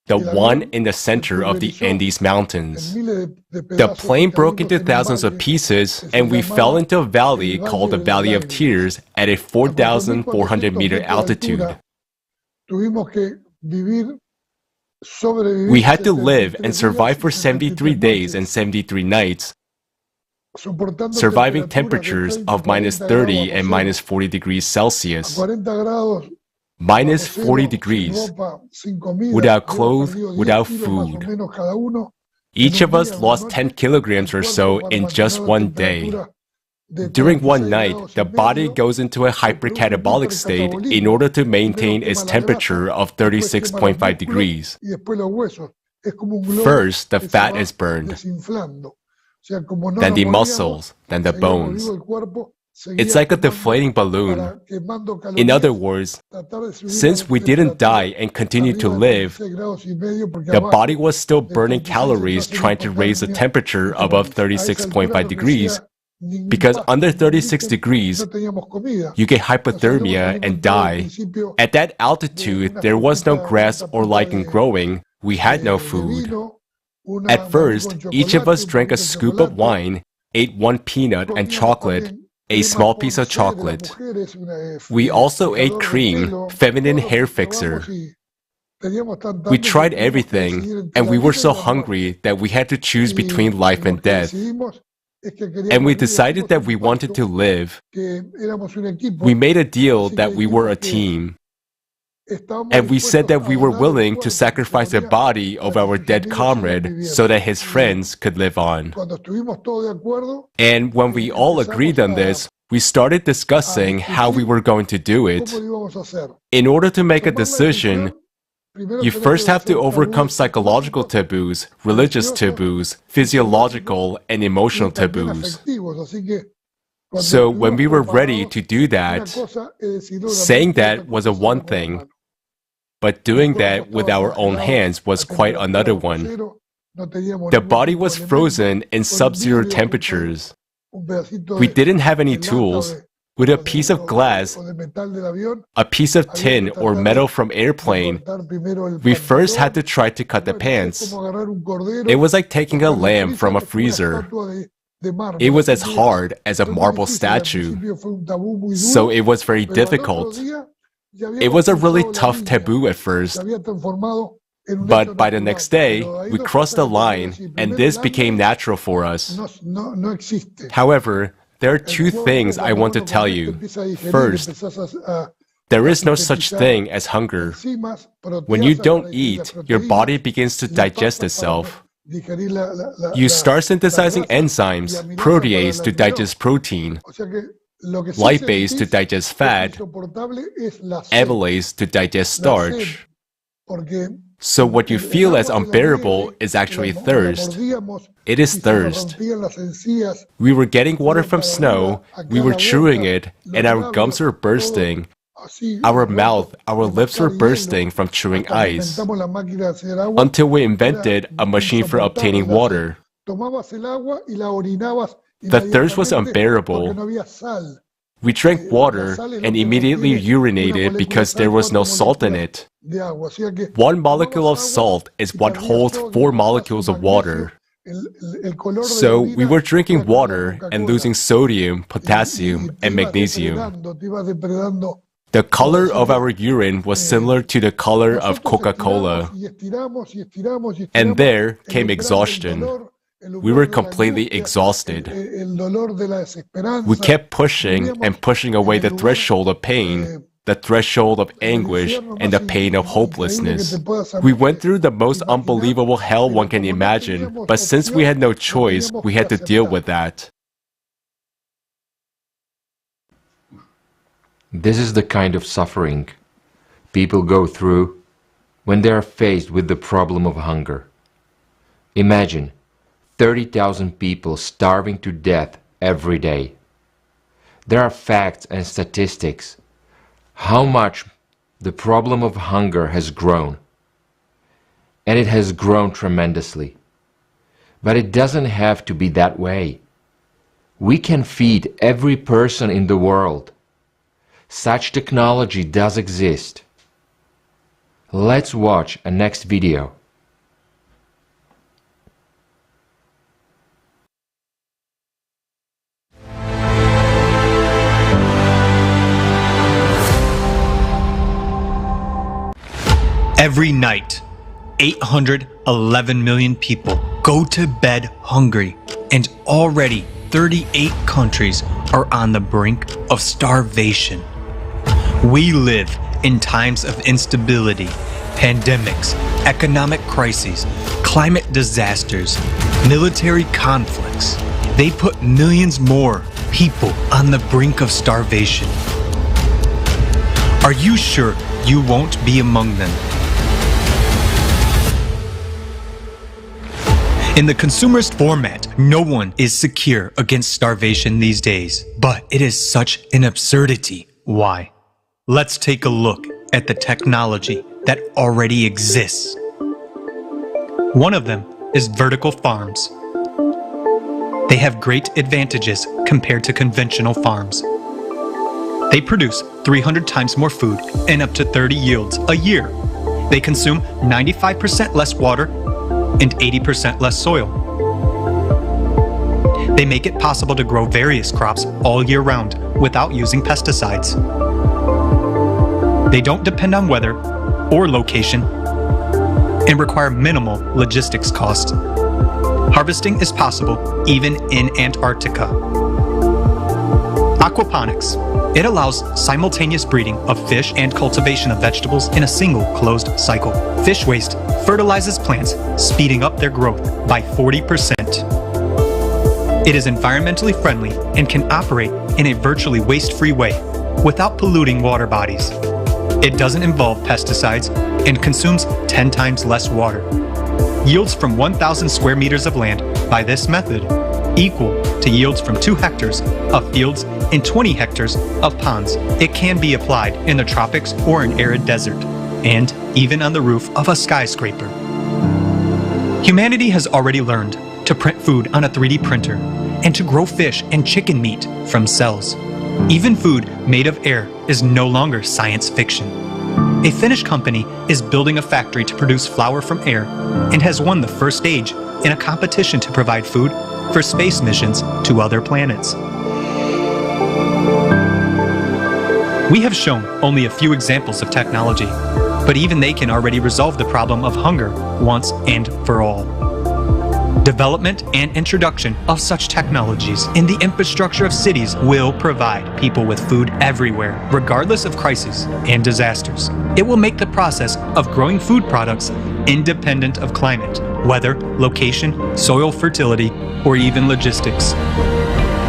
the one in the center of the Andes Mountains. The plane broke into thousands of pieces, and we fell into a valley called the Valley of Tears at a 4,400 meter altitude. We had to live and survive for 73 days and 73 nights, surviving temperatures of -30 and -40 degrees Celsius, -40 degrees, without clothes, without food. Each of us lost 10 kilograms or so in just one day. During one night, the body goes into a hypercatabolic state in order to maintain its temperature of 36.5 degrees. First, the fat is burned, then the muscles, then the bones. It's like a deflating balloon. In other words, since we didn't die and continued to live, the body was still burning calories trying to raise the temperature above 36.5 degrees, because under 36 degrees, you get hypothermia and die. At that altitude, there was no grass or lichen growing. We had no food. At first, each of us drank a scoop of wine, ate one peanut and chocolate, a small piece of chocolate. We also ate cream, feminine hair fixer. We tried everything, and we were so hungry that we had to choose between life and death. And we decided that we wanted to live. We made a deal that we were a team. And we said that we were willing to sacrifice the body of our dead comrade so that his friends could live on. And when we all agreed on this, we started discussing how we were going to do it. In order to make a decision, you first have to overcome psychological taboos, religious taboos, physiological and emotional taboos. So when we were ready to do that, saying that was a one thing, but doing that with our own hands was quite another one. The body was frozen in sub-zero temperatures. We didn't have any tools. With a piece of glass, a piece of tin or metal from airplane, we first had to try to cut the pants. It was like taking a lamb from a freezer. It was as hard as a marble statue, so it was very difficult. It was a really tough taboo at first, but by the next day, we crossed the line, and this became natural for us. However, there are two things I want to tell you. First, there is no such thing as hunger. When you don't eat, your body begins to digest itself. You start synthesizing enzymes, protease to digest protein, lipase to digest fat, amylase to digest starch. So what you feel as unbearable is actually thirst. It is thirst. We were getting water from snow, we were chewing it, and our gums were bursting. Our mouth, our lips were bursting from chewing ice. Until we invented a machine for obtaining water. The thirst was unbearable. We drank water and immediately urinated because there was no salt in it. 1 molecule of salt is what holds 4 molecules of water. So we were drinking water and losing sodium, potassium, and magnesium. The color of our urine was similar to the color of Coca-Cola. And there came exhaustion. We were completely exhausted. We kept pushing and pushing away the threshold of pain, the threshold of anguish, and the pain of hopelessness. We went through the most unbelievable hell one can imagine, but since we had no choice, we had to deal with that. This is the kind of suffering people go through when they are faced with the problem of hunger. Imagine 30,000 people starving to death every day. There are facts and statistics how much the problem of hunger has grown. And it has grown tremendously. But it doesn't have to be that way. We can feed every person in the world. Such technology does exist. Let's watch a next video. Every night, 811 million people go to bed hungry, and already 38 countries are on the brink of starvation. We live in times of instability, pandemics, economic crises, climate disasters, military conflicts. They put millions more people on the brink of starvation. Are you sure you won't be among them? In the consumerist format, no one is secure against starvation these days. But it is such an absurdity. Why? Let's take a look at the technology that already exists. One of them is vertical farms. They have great advantages compared to conventional farms. They produce 300 times more food and up to 30 yields a year. They consume 95% less water and 80% less soil. They make it possible to grow various crops all year round without using pesticides. They don't depend on weather or location and require minimal logistics costs. Harvesting is possible even in Antarctica. Aquaponics. It allows simultaneous breeding of fish and cultivation of vegetables in a single closed cycle. Fish waste fertilizes plants, speeding up their growth by 40%. It is environmentally friendly and can operate in a virtually waste-free way without polluting water bodies. It doesn't involve pesticides and consumes 10 times less water. Yields from 1,000 square meters of land by this method equal to yields from 2 hectares of fields and 20 hectares of ponds. It can be applied in the tropics or an arid desert, and even on the roof of a skyscraper. Humanity has already learned to print food on a 3D printer and to grow fish and chicken meat from cells. Even food made of air is no longer science fiction. A Finnish company is building a factory to produce flour from air and has won the first stage in a competition to provide food for space missions to other planets. We have shown only a few examples of technology, but even they can already resolve the problem of hunger once and for all. Development and introduction of such technologies in the infrastructure of cities will provide people with food everywhere, regardless of crises and disasters. It will make the process of growing food products independent of climate, weather, location, soil fertility, or even logistics.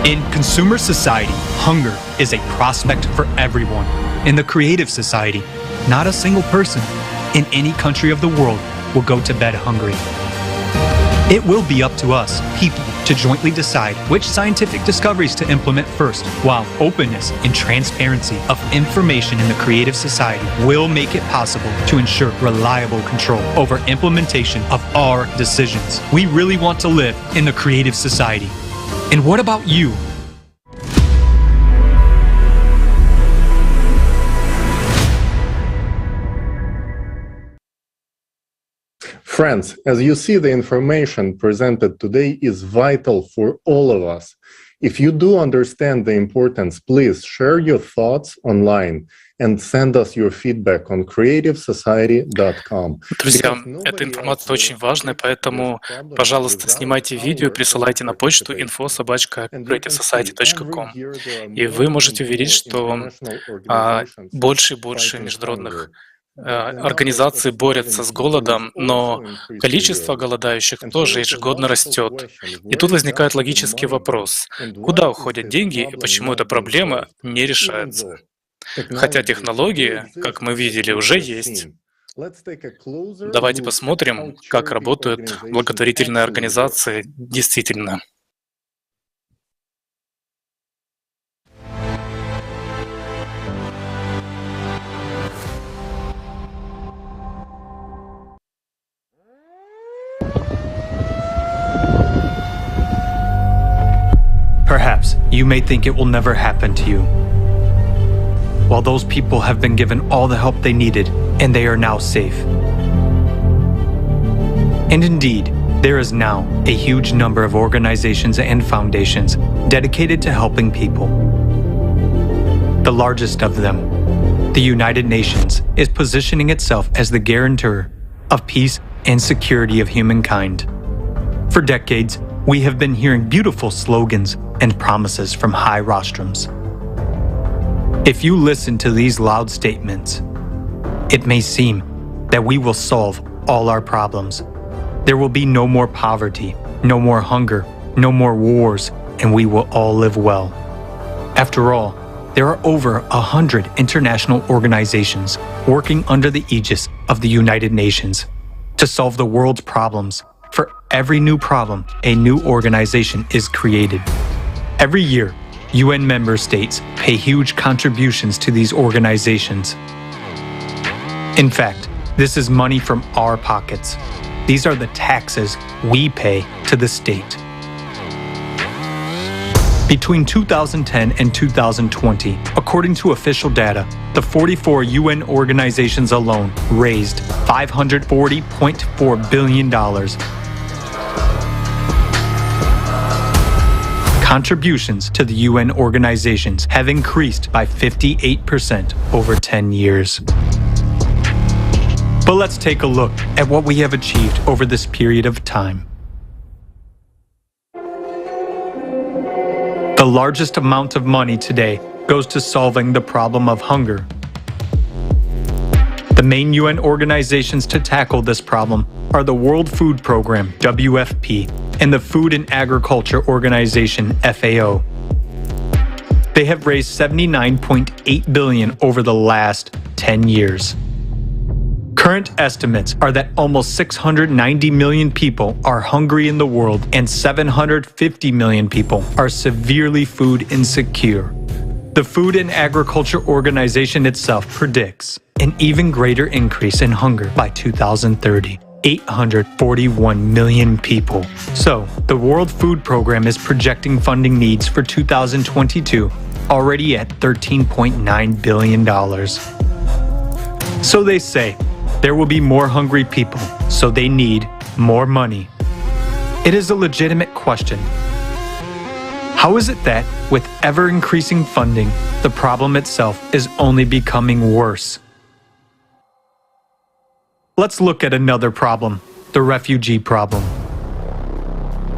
In consumer society, hunger is a prospect for everyone. In the creative society, not a single person in any country of the world will go to bed hungry. It will be up to us, people, to jointly decide which scientific discoveries to implement first, while openness and transparency of information in the creative society will make it possible to ensure reliable control over implementation of our decisions. We really want to live in the creative society. And what about you? Friends, as you see, the information presented today is vital for all of us. If you do understand the importance, please share your thoughts online and send us your feedback on creativesociety.com. Друзья, эта информация очень важная, поэтому, пожалуйста, снимайте видео, присылайте на почту info@creativesociety.com. И вы можете увидеть, что больше и больше международных организации борются с голодом, но количество голодающих тоже ежегодно растет. И тут возникает логический вопрос: куда уходят деньги и почему эта проблема не решается? Хотя технологии, как мы видели, уже есть. Давайте посмотрим, как работают благотворительные организации действительно. Perhaps you may think it will never happen to you. While those people have been given all the help they needed and they are now safe. And indeed, there is now a huge number of organizations and foundations dedicated to helping people. The largest of them, the United Nations, is positioning itself as the guarantor of peace and security of humankind. For decades, we have been hearing beautiful slogans and promises from high rostrums. If you listen to these loud statements, it may seem that we will solve all our problems. There will be no more poverty, no more hunger, no more wars, and we will all live well. After all, there are over 100 international organizations working under the aegis of the United Nations to solve the world's problems. For every new problem, a new organization is created. Every year, UN member states pay huge contributions to these organizations. In fact, this is money from our pockets. These are the taxes we pay to the state. Between 2010 and 2020, according to official data, the 44 UN organizations alone raised $540.4 billion. Contributions to the UN organizations have increased by 58% over 10 years. But let's take a look at what we have achieved over this period of time. The largest amount of money today goes to solving the problem of hunger. The main UN organizations to tackle this problem are the World Food Program, WFP, and the Food and Agriculture Organization, FAO. They have raised $79.8 billion over the last 10 years. Current estimates are that almost 690 million people are hungry in the world and 750 million people are severely food insecure. The Food and Agriculture Organization itself predicts an even greater increase in hunger by 2030. 841 million people. So, the World Food Program is projecting funding needs for 2022 already at $13.9 billion. So they say, there will be more hungry people, so they need more money. It is a legitimate question. How is it that, with ever-increasing funding, the problem itself is only becoming worse? Let's look at another problem, the refugee problem.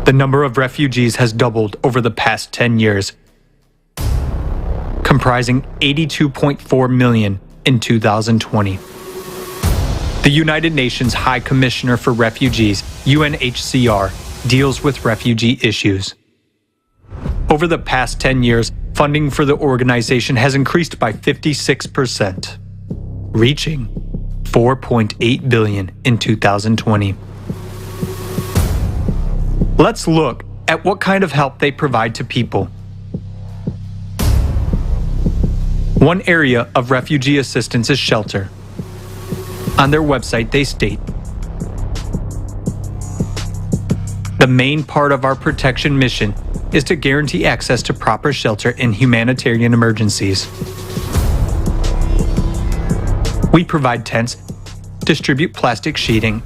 The number of refugees has doubled over the past 10 years, comprising 82.4 million in 2020. The United Nations High Commissioner for Refugees, UNHCR, deals with refugee issues. Over the past 10 years, funding for the organization has increased by 56%, reaching $4.8 billion in 2020. Let's look at what kind of help they provide to people. One area of refugee assistance is shelter. On their website, they state, "The main part of our protection mission is to guarantee access to proper shelter in humanitarian emergencies. We provide tents, distribute plastic sheeting,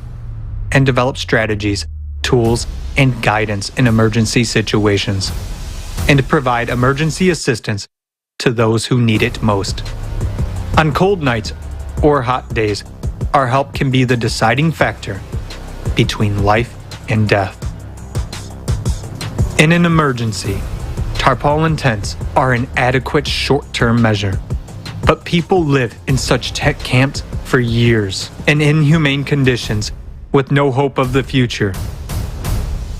and develop strategies, tools, and guidance in emergency situations, and provide emergency assistance to those who need it most. On cold nights or hot days, our help can be the deciding factor between life and death. In an emergency, tarpaulin tents are an adequate short-term measure, but people live in such tent camps for years in inhumane conditions with no hope of the future.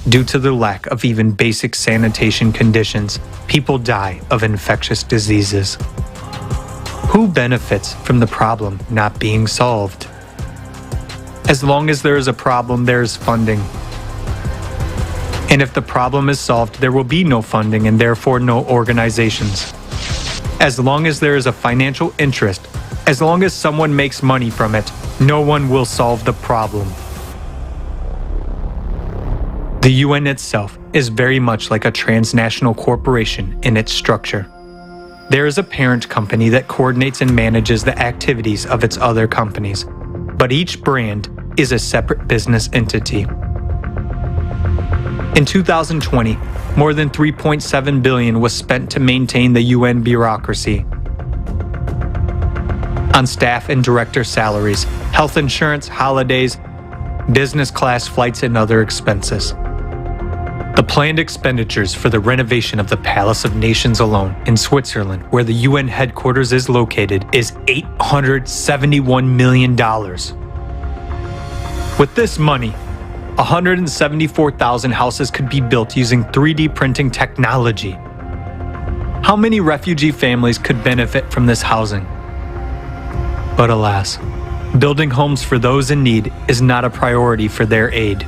Due to the lack of even basic sanitation conditions, people die of infectious diseases. Who benefits from the problem not being solved? As long as there is a problem, there is funding. And if the problem is solved, there will be no funding and therefore no organizations. As long as there is a financial interest, as long as someone makes money from it, no one will solve the problem. The UN itself is very much like a transnational corporation in its structure. There is a parent company that coordinates and manages the activities of its other companies, but each brand is a separate business entity. In 2020, more than $3.7 billion was spent to maintain the UN bureaucracy on staff and director salaries, health insurance, holidays, business class flights, and other expenses. The planned expenditures for the renovation of the Palace of Nations alone in Switzerland, where the UN headquarters is located, is $871 million. With this money, 174,000 houses could be built using 3D printing technology. How many refugee families could benefit from this housing? But alas, building homes for those in need is not a priority for their aid.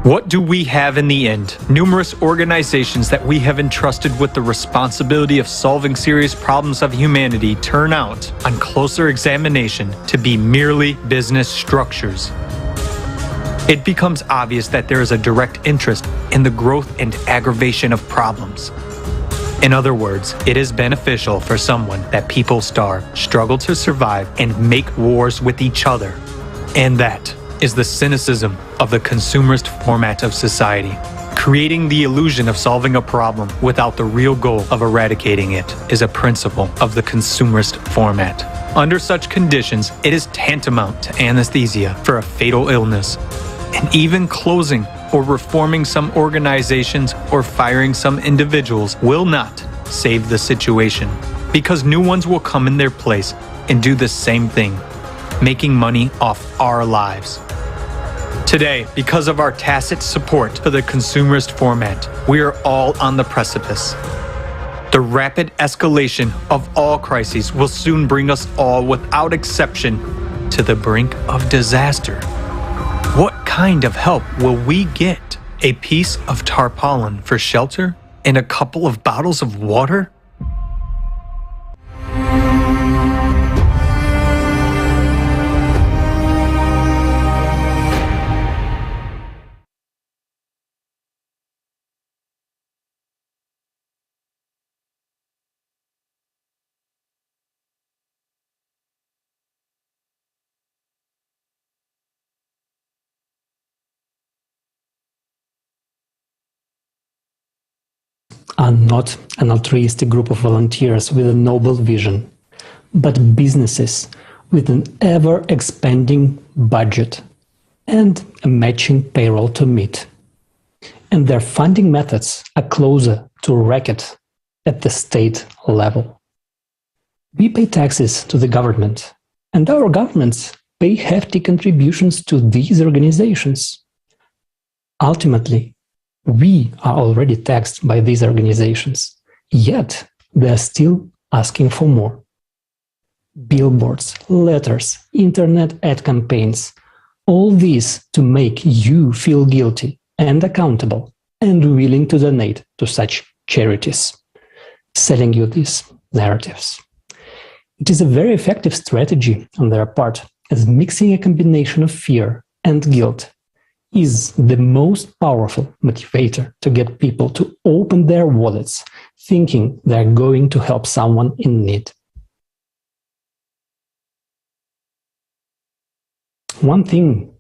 What do we have in the end? Numerous organizations that we have entrusted with the responsibility of solving serious problems of humanity turn out, on closer examination, to be merely business structures. It becomes obvious that there is a direct interest in the growth and aggravation of problems. In other words, it is beneficial for someone that people starve, struggle to survive, and make wars with each other. And that is the cynicism of the consumerist format of society, Creating the illusion of solving a problem without the real goal of eradicating it is a principle of the consumerist format. Under such conditions, it is tantamount to anesthesia for a fatal illness. And even closing or reforming some organizations or firing some individuals will not save the situation, because new ones will come in their place and do the same thing, making money off our lives. Today, because of our tacit support for the consumerist format, we are all on the precipice. The rapid escalation of all crises will soon bring us all, without exception, to the brink of disaster. What kind of help will we get? A piece of tarpaulin for shelter and a couple of bottles of water? Are not an altruistic group of volunteers with a noble vision, but businesses with an ever-expanding budget and a matching payroll to meet. And their funding methods are closer to racket at the state level. We pay taxes to the government, and our governments pay hefty contributions to these organizations. Ultimately, we are already taxed by these organizations, yet they are still asking for more. Billboards, letters, internet ad campaigns, all these to make you feel guilty and accountable and willing to donate to such charities, selling you these narratives. It is a very effective strategy on their part, as mixing a combination of fear and guilt is the most powerful motivator to get people to open their wallets, thinking they're going to help someone in need. One thing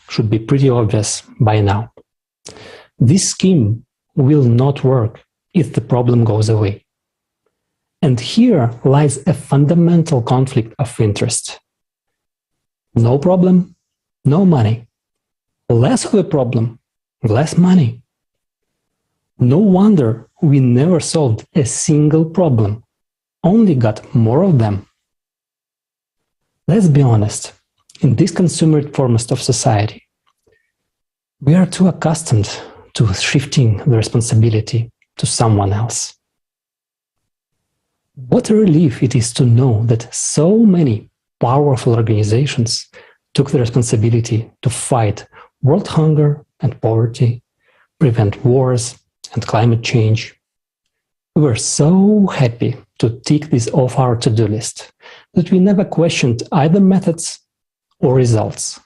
should be pretty obvious by now. This scheme will not work if the problem goes away. And here lies a fundamental conflict of interest. No problem, no money. Less of a problem, less money. No wonder we never solved a single problem, only got more of them. Let's be honest, in this consumer format of society, we are too accustomed to shifting the responsibility to someone else. What a relief it is to know that so many powerful organizations took the responsibility to fight world hunger and poverty, prevent wars and climate change. We were so happy to tick this off our to-do list that we never questioned either methods or results.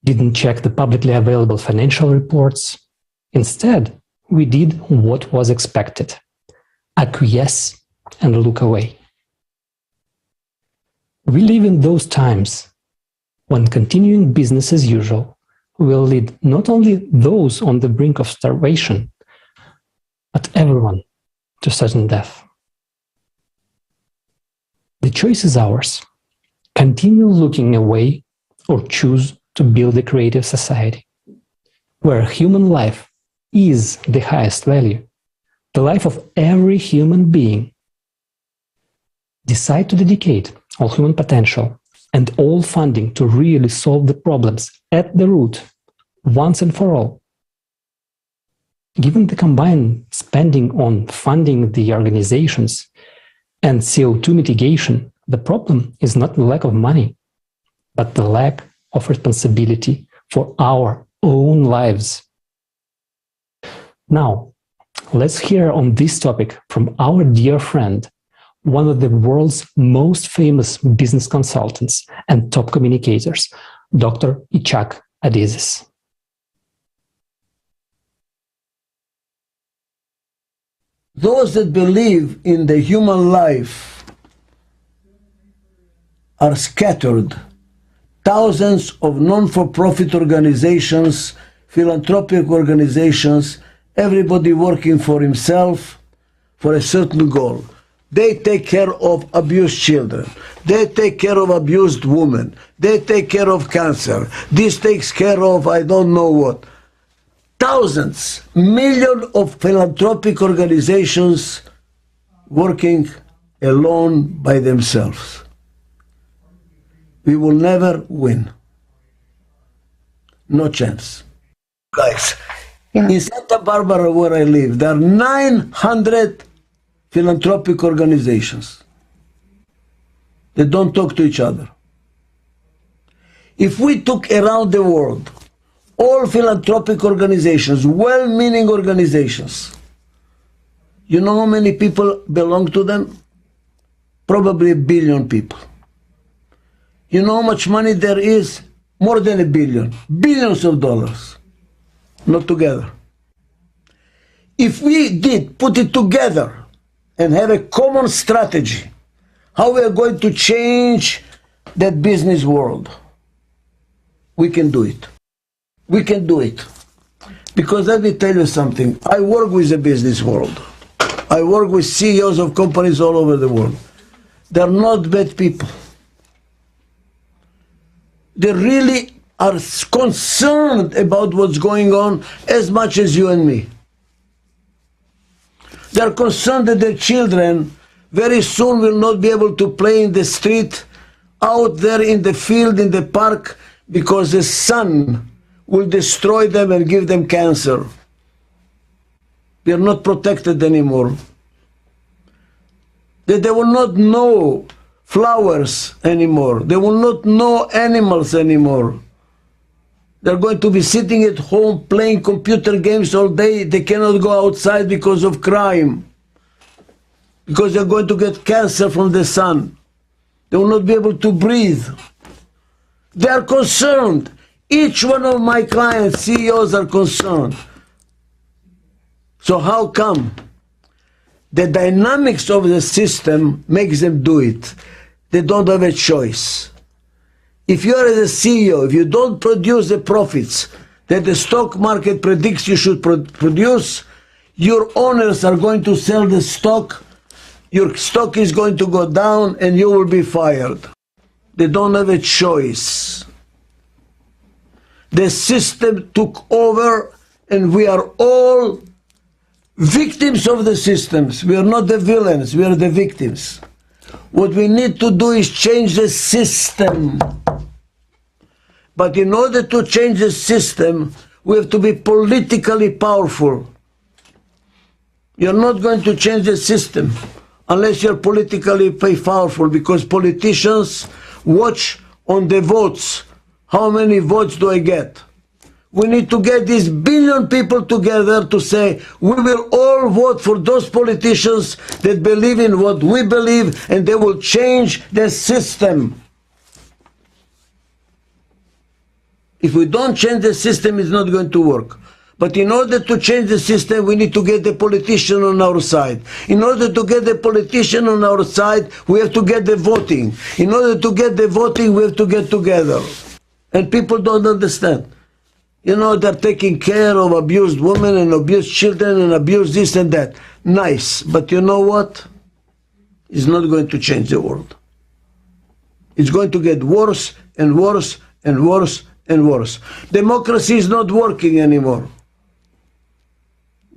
Didn't check the publicly available financial reports. Instead, we did what was expected: acquiesce and look away. We live in those times when continuing business as usual will lead not only those on the brink of starvation, but everyone to sudden death. The choice is ours. Continue looking away or choose to build a creative society where human life is the highest value, the life of every human being. Decide to dedicate all human potential and all funding to really solve the problems at the root, once and for all. Given the combined spending on funding the organizations and CO2 mitigation, the problem is not the lack of money, but the lack of responsibility for our own lives. Now, let's hear on this topic from our dear friend, one of the world's most famous business consultants and top communicators, Dr. Ichak Adizes. Those that believe in the human life are scattered. Thousands of non-for-profit organizations philanthropic organizations, everybody working for himself for a certain goal. They take care of abused children. They take care of abused women. They take care of cancer. This takes care of I don't know what. Thousands, millions of philanthropic organizations working alone by themselves. We will never win. No chance. Guys, in Santa Barbara where I live, there are 900 philanthropic organizations. They don't talk to each other. If we took around the world all philanthropic organizations, well-meaning organizations, you know how many people belong to them? Probably 1 billion people. You know how much money there is? More than 1 billion. Billions of dollars. Not together. If we did put it together and have a common strategy, how we are going to change that business world, we can do it. We can do it. Because let me tell you something. I work with the business world. I work with CEOs of companies all over the world. They're not bad people. They really are concerned about what's going on as much as you and me. They're concerned that their children very soon will not be able to play in the street, out there in the field, in the park, because the sun will destroy them and give them cancer. We are not protected anymore. That they will not know flowers anymore. They will not know animals anymore. They're going to be sitting at home playing computer games all day. They cannot go outside because of crime. Because they're going to get cancer from the sun. They will not be able to breathe. They are concerned. Each one of my clients, CEOs, are concerned. So how come? The dynamics of the system makes them do it. They don't have a choice. If you are a CEO, if you don't produce the profits that the stock market predicts you should produce, your owners are going to sell the stock, your stock is going to go down, and you will be fired. They don't have a choice. The system took over, and we are all victims of the systems. We are not the villains, we are the victims. What we need to do is change the system. But in order to change the system, we have to be politically powerful. You're not going to change the system unless you're politically powerful, because politicians watch on the votes. How many votes do I get? We need to get these billion people together to say, we will all vote for those politicians that believe in what we believe, and they will change the system. If we don't change the system, it's not going to work. But in order to change the system, we need to get the politician on our side. In order to get the politician on our side, we have to get the voting. In order to get the voting, we have to get together. And people don't understand. You know, they're taking care of abused women and abused children and abused this and that. Nice. But you know what? It's not going to change the world. It's going to get worse and worse and worse and worse. Democracy is not working anymore.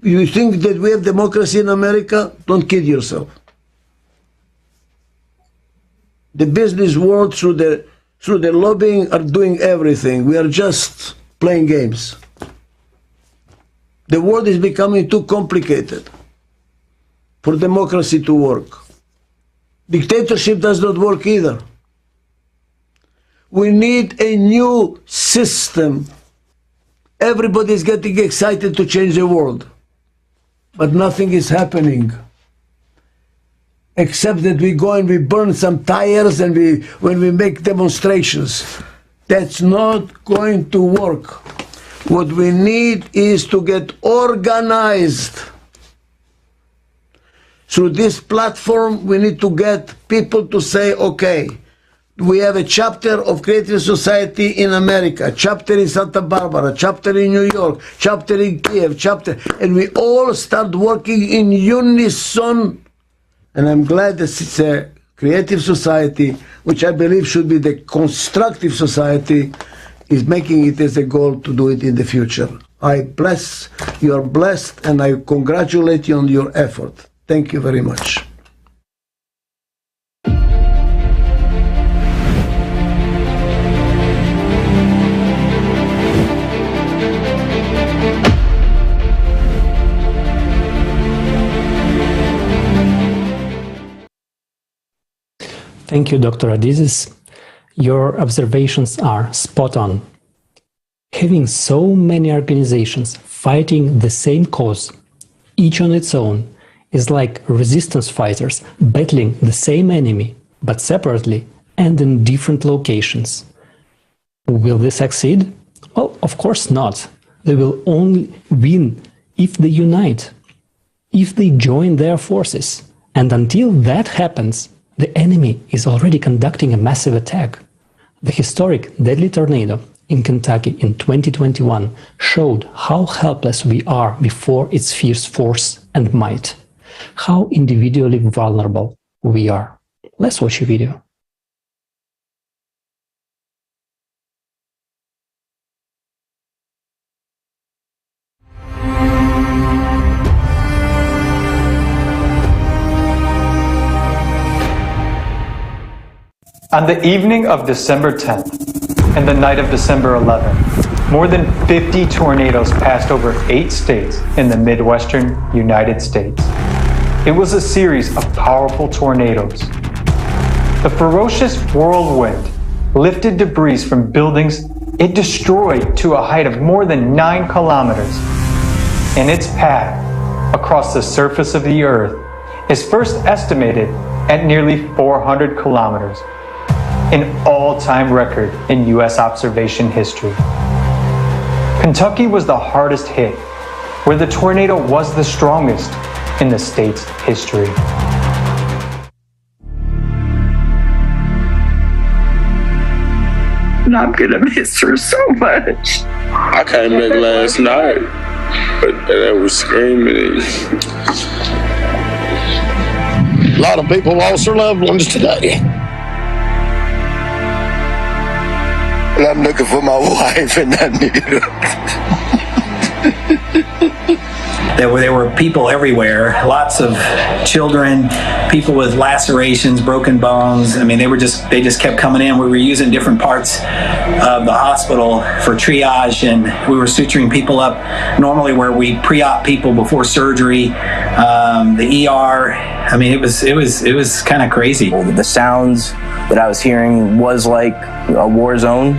You think that we have democracy in America? Don't kid yourself. The business world, through the lobbying, are doing everything. We are just playing games. The world is becoming too complicated for democracy to work. Dictatorship does not work either. We need a new system. Everybody is getting excited to change the world, but nothing is happening. Except that we go and we burn some tires and when we make demonstrations. That's not going to work. What we need is to get organized. Through this platform, we need to get people to say, okay, We have a chapter of Creative Society in America, chapter in Santa Barbara, chapter in New York, chapter in Kiev, and we all start working in unison. And I'm glad that it's a Creative Society, which I believe should be the constructive society, is making it as a goal to do it in the future. You are blessed, and I congratulate you on your effort. Thank you very much. Thank you, Dr. Adizes. Your observations are spot on. Having so many organizations fighting the same cause, each on its own, is like resistance fighters battling the same enemy, but separately and in different locations. Will they succeed? Well, of course not. They will only win if they unite, if they join their forces. And until that happens, the enemy is already conducting a massive attack. The historic deadly tornado in Kentucky in 2021 showed how helpless we are before its fierce force and might, how individually vulnerable we are. Let's watch a video. On the evening of December 10th and the night of December 11th, more than 50 tornadoes passed over 8 states in the Midwestern United States. It was a series of powerful tornadoes. The ferocious whirlwind lifted debris from buildings it destroyed to a height of more than 9 kilometers. And its path across the surface of the earth is first estimated at nearly 400 kilometers. An all-time record in U.S. observation history. Kentucky was the hardest hit, where the tornado was the strongest in the state's history. And I'm gonna miss her so much. I came back last night, but they were screaming. A lot of people lost their loved ones today. And I'm looking for my wife, and I need her. There were people everywhere, lots of children, people with lacerations, broken bones. I mean, they just kept coming in. We were using different parts of the hospital for triage, and we were suturing people up normally where we pre-op people before surgery, the ER. I mean, it was kind of crazy. The sounds that I was hearing was like a war zone.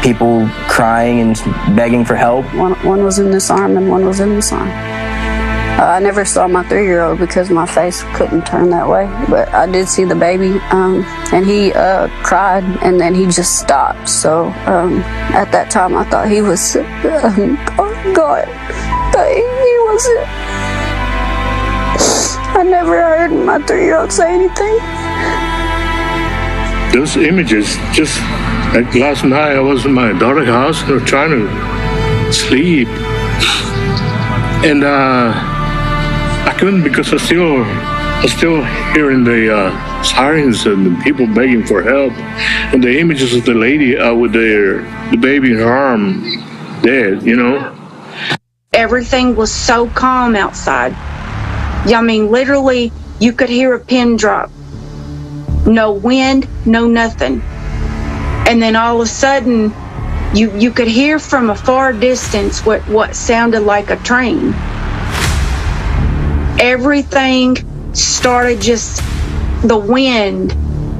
People crying and begging for help. One was in this arm and one was in this arm. I never saw my 3-year-old because my face couldn't turn that way, but I did see the baby, and he cried, and then he just stopped. So at that time, I thought he was sick. Oh God, he wasn't. I never heard my 3-year-old say anything. Those images, just like last night, I was in my daughter's house and we were trying to sleep. And I couldn't because I was still hearing the sirens and the people begging for help. And the images of the lady with the baby in her arm, dead, you know. Everything was so calm outside. I mean, literally, you could hear a pin drop. No wind, no nothing. And then all of a sudden, you could hear from a far distance what sounded like a train. Everything started just, the wind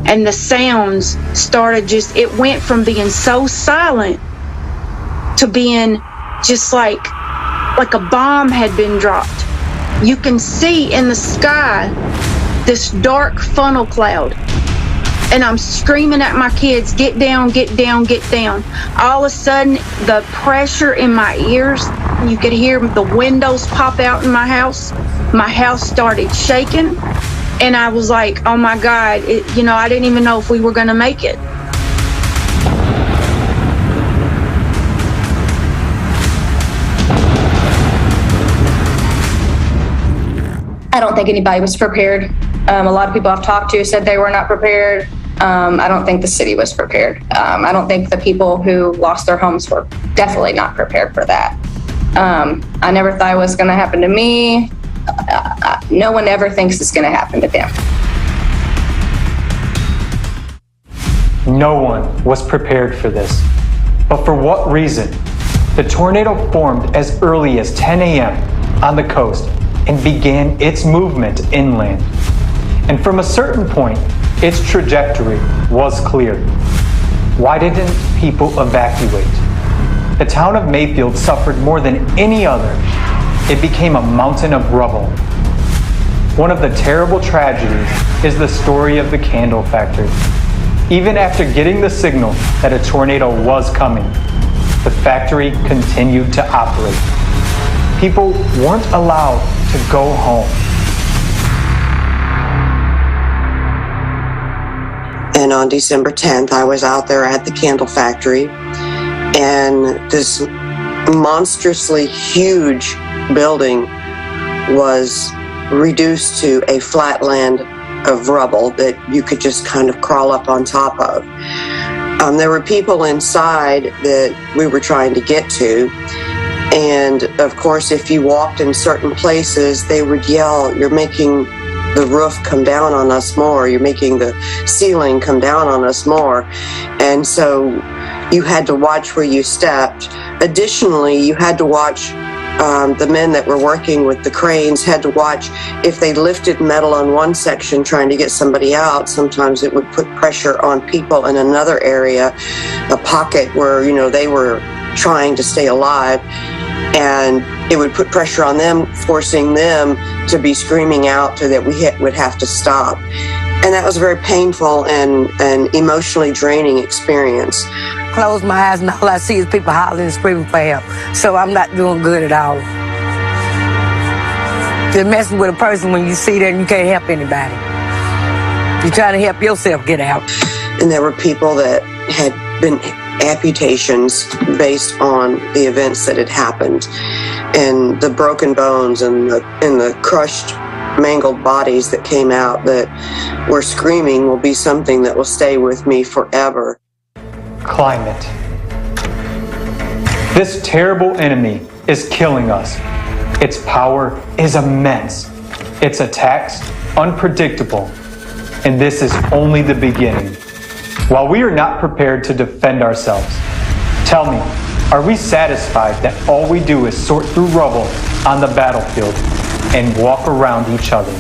and the sounds started just, it went from being so silent to being just like a bomb had been dropped. You can see in the sky this dark funnel cloud. And I'm screaming at my kids, get down, get down, get down. All of a sudden, the pressure in my ears, you could hear the windows pop out in my house. My house started shaking. And I was like, oh my God, I didn't even know if we were going to make it. I don't think anybody was prepared. A lot of people I've talked to said they were not prepared. I don't think the city was prepared. I don't think the people who lost their homes were definitely not prepared for that. I never thought it was going to happen to me. No one ever thinks it's going to happen to them. No one was prepared for this. But for what reason? The tornado formed as early as 10 a.m. on the coast and began its movement inland. And from a certain point, its trajectory was clear. Why didn't people evacuate? The town of Mayfield suffered more than any other. It became a mountain of rubble. One of the terrible tragedies is the story of the candle factory. Even after getting the signal that a tornado was coming, the factory continued to operate. People weren't allowed to go home. And on December 10th, I was out there at the candle factory, and this monstrously huge building was reduced to a flat land of rubble that you could just kind of crawl up on top of. There were people inside that we were trying to get to, and of course, if you walked in certain places, they would yell, "You're making the roof come down on us more, you're making the ceiling come down on us more." And so you had to watch where you stepped. Additionally, you had to watch the men that were working with the cranes had to watch if they lifted metal on one section trying to get somebody out. Sometimes it would put pressure on people in another area, a pocket where, they were trying to stay alive, and it would put pressure on them, forcing them to be screaming out so that we would have to stop. And that was a very painful and emotionally draining experience. Close my eyes and all I see is people hollering and screaming for help. So I'm not doing good at all. You're messing with a person when you see that and you can't help anybody. You're trying to help yourself get out. And there were people that had been amputations based on the events that had happened, and the broken bones and the crushed, mangled bodies that came out that were screaming will be something that will stay with me forever. Climate. This terrible enemy is killing us. Its power is immense. Its attacks unpredictable. And this is only the beginning. While we are not prepared to defend ourselves, tell me, are we satisfied that all we do is sort through rubble on the battlefield and walk around each other?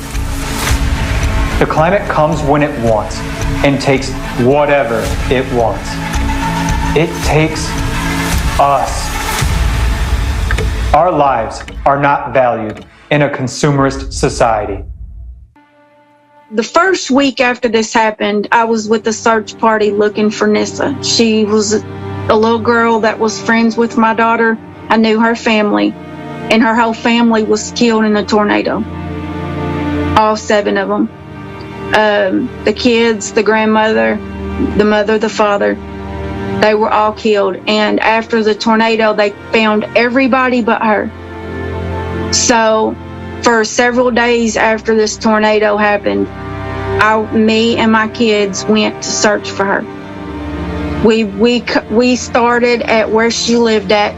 The climate comes when it wants and takes whatever it wants. It takes us. Our lives are not valued in a consumerist society. The first week after this happened, I was with a search party looking for Nissa. She was a little girl that was friends with my daughter. I knew her family, and her whole family was killed in a tornado. All 7 of them. The kids, the grandmother, the mother, the father, they were all killed. And after the tornado, they found everybody but her. So for several days after this tornado happened, me and my kids went to search for her. We started at where she lived at,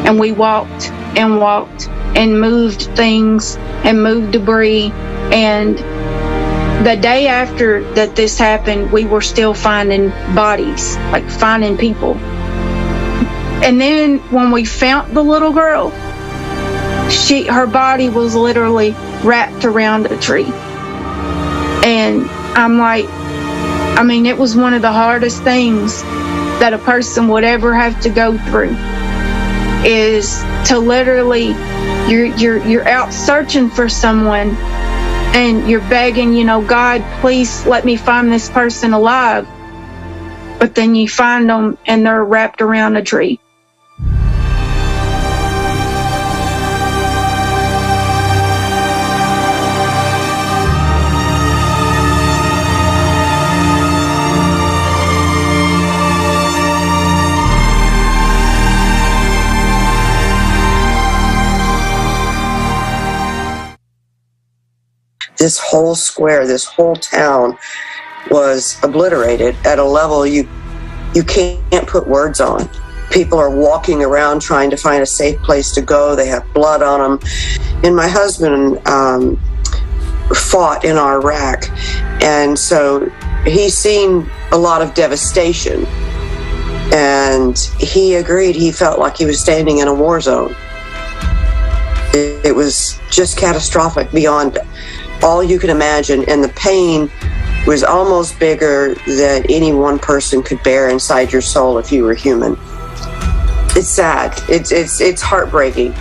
and we walked and moved things and moved debris. And the day after that this happened, we were still finding bodies, like finding people. And then when we found the little girl, her body was literally wrapped around a tree. And I'm like, it was one of the hardest things that a person would ever have to go through, is to literally, you're out searching for someone and you're begging, God, please let me find this person alive. But then you find them and they're wrapped around a tree. this whole square, this whole town was obliterated at a level you can't put words on. People are walking around trying to find a safe place to go. They have blood on them. And my husband fought in Iraq, and so he's seen a lot of devastation. And he agreed. He felt like he was standing in a war zone. It was just catastrophic beyond all you can imagine, and the pain was almost bigger than any one person could bear inside your soul if you were human. It's sad. It's heartbreaking.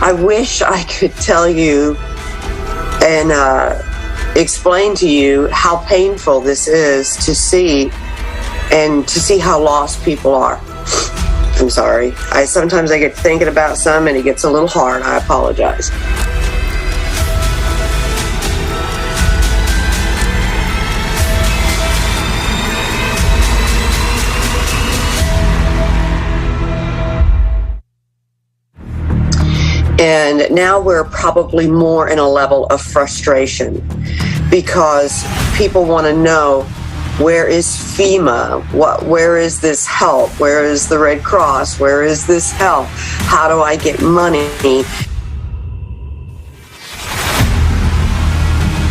I wish I could tell you and explain to you how painful this is to see, and to see how lost people are. I'm sorry. Sometimes I get thinking about some and it gets a little hard. I apologize. And now we're probably more in a level of frustration because people want to know, where is FEMA? Where is this help? Where is the Red Cross? Where is this help? How do I get money?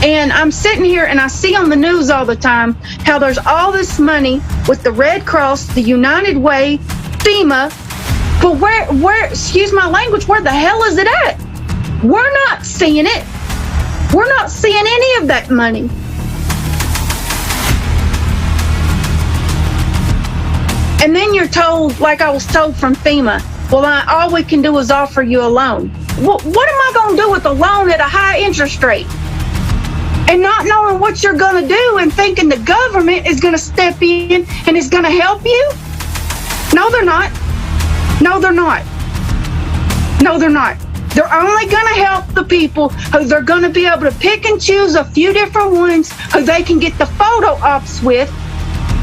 And I'm sitting here and I see on the news all the time how there's all this money with the Red Cross, the United Way, FEMA. But where, excuse my language, where the hell is it at? We're not seeing it. We're not seeing any of that money. And then you're told, like I was told from FEMA, well, all we can do is offer you a loan. Well, what am I going to do with a loan at a high interest rate? And not knowing what you're going to do and thinking the government is going to step in and is going to help you? No, they're not. No, they're not. No, they're not. They're only going to help the people who they're going to be able to pick and choose a few different ones who they can get the photo ops with.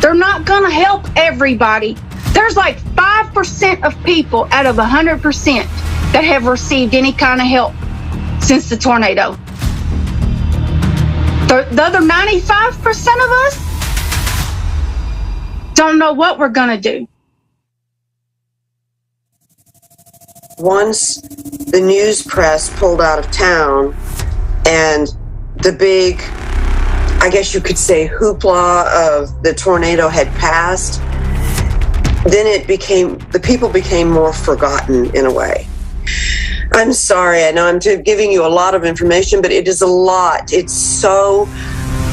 They're not going to help everybody. There's like 5% of people out of 100% that have received any kind of help since the tornado. The other 95% of us don't know what we're going to do. Once the news press pulled out of town and the big, I guess you could say, hoopla of the tornado had passed, then the people became more forgotten in a way. I'm sorry, I know I'm giving you a lot of information, but it is a lot. It's so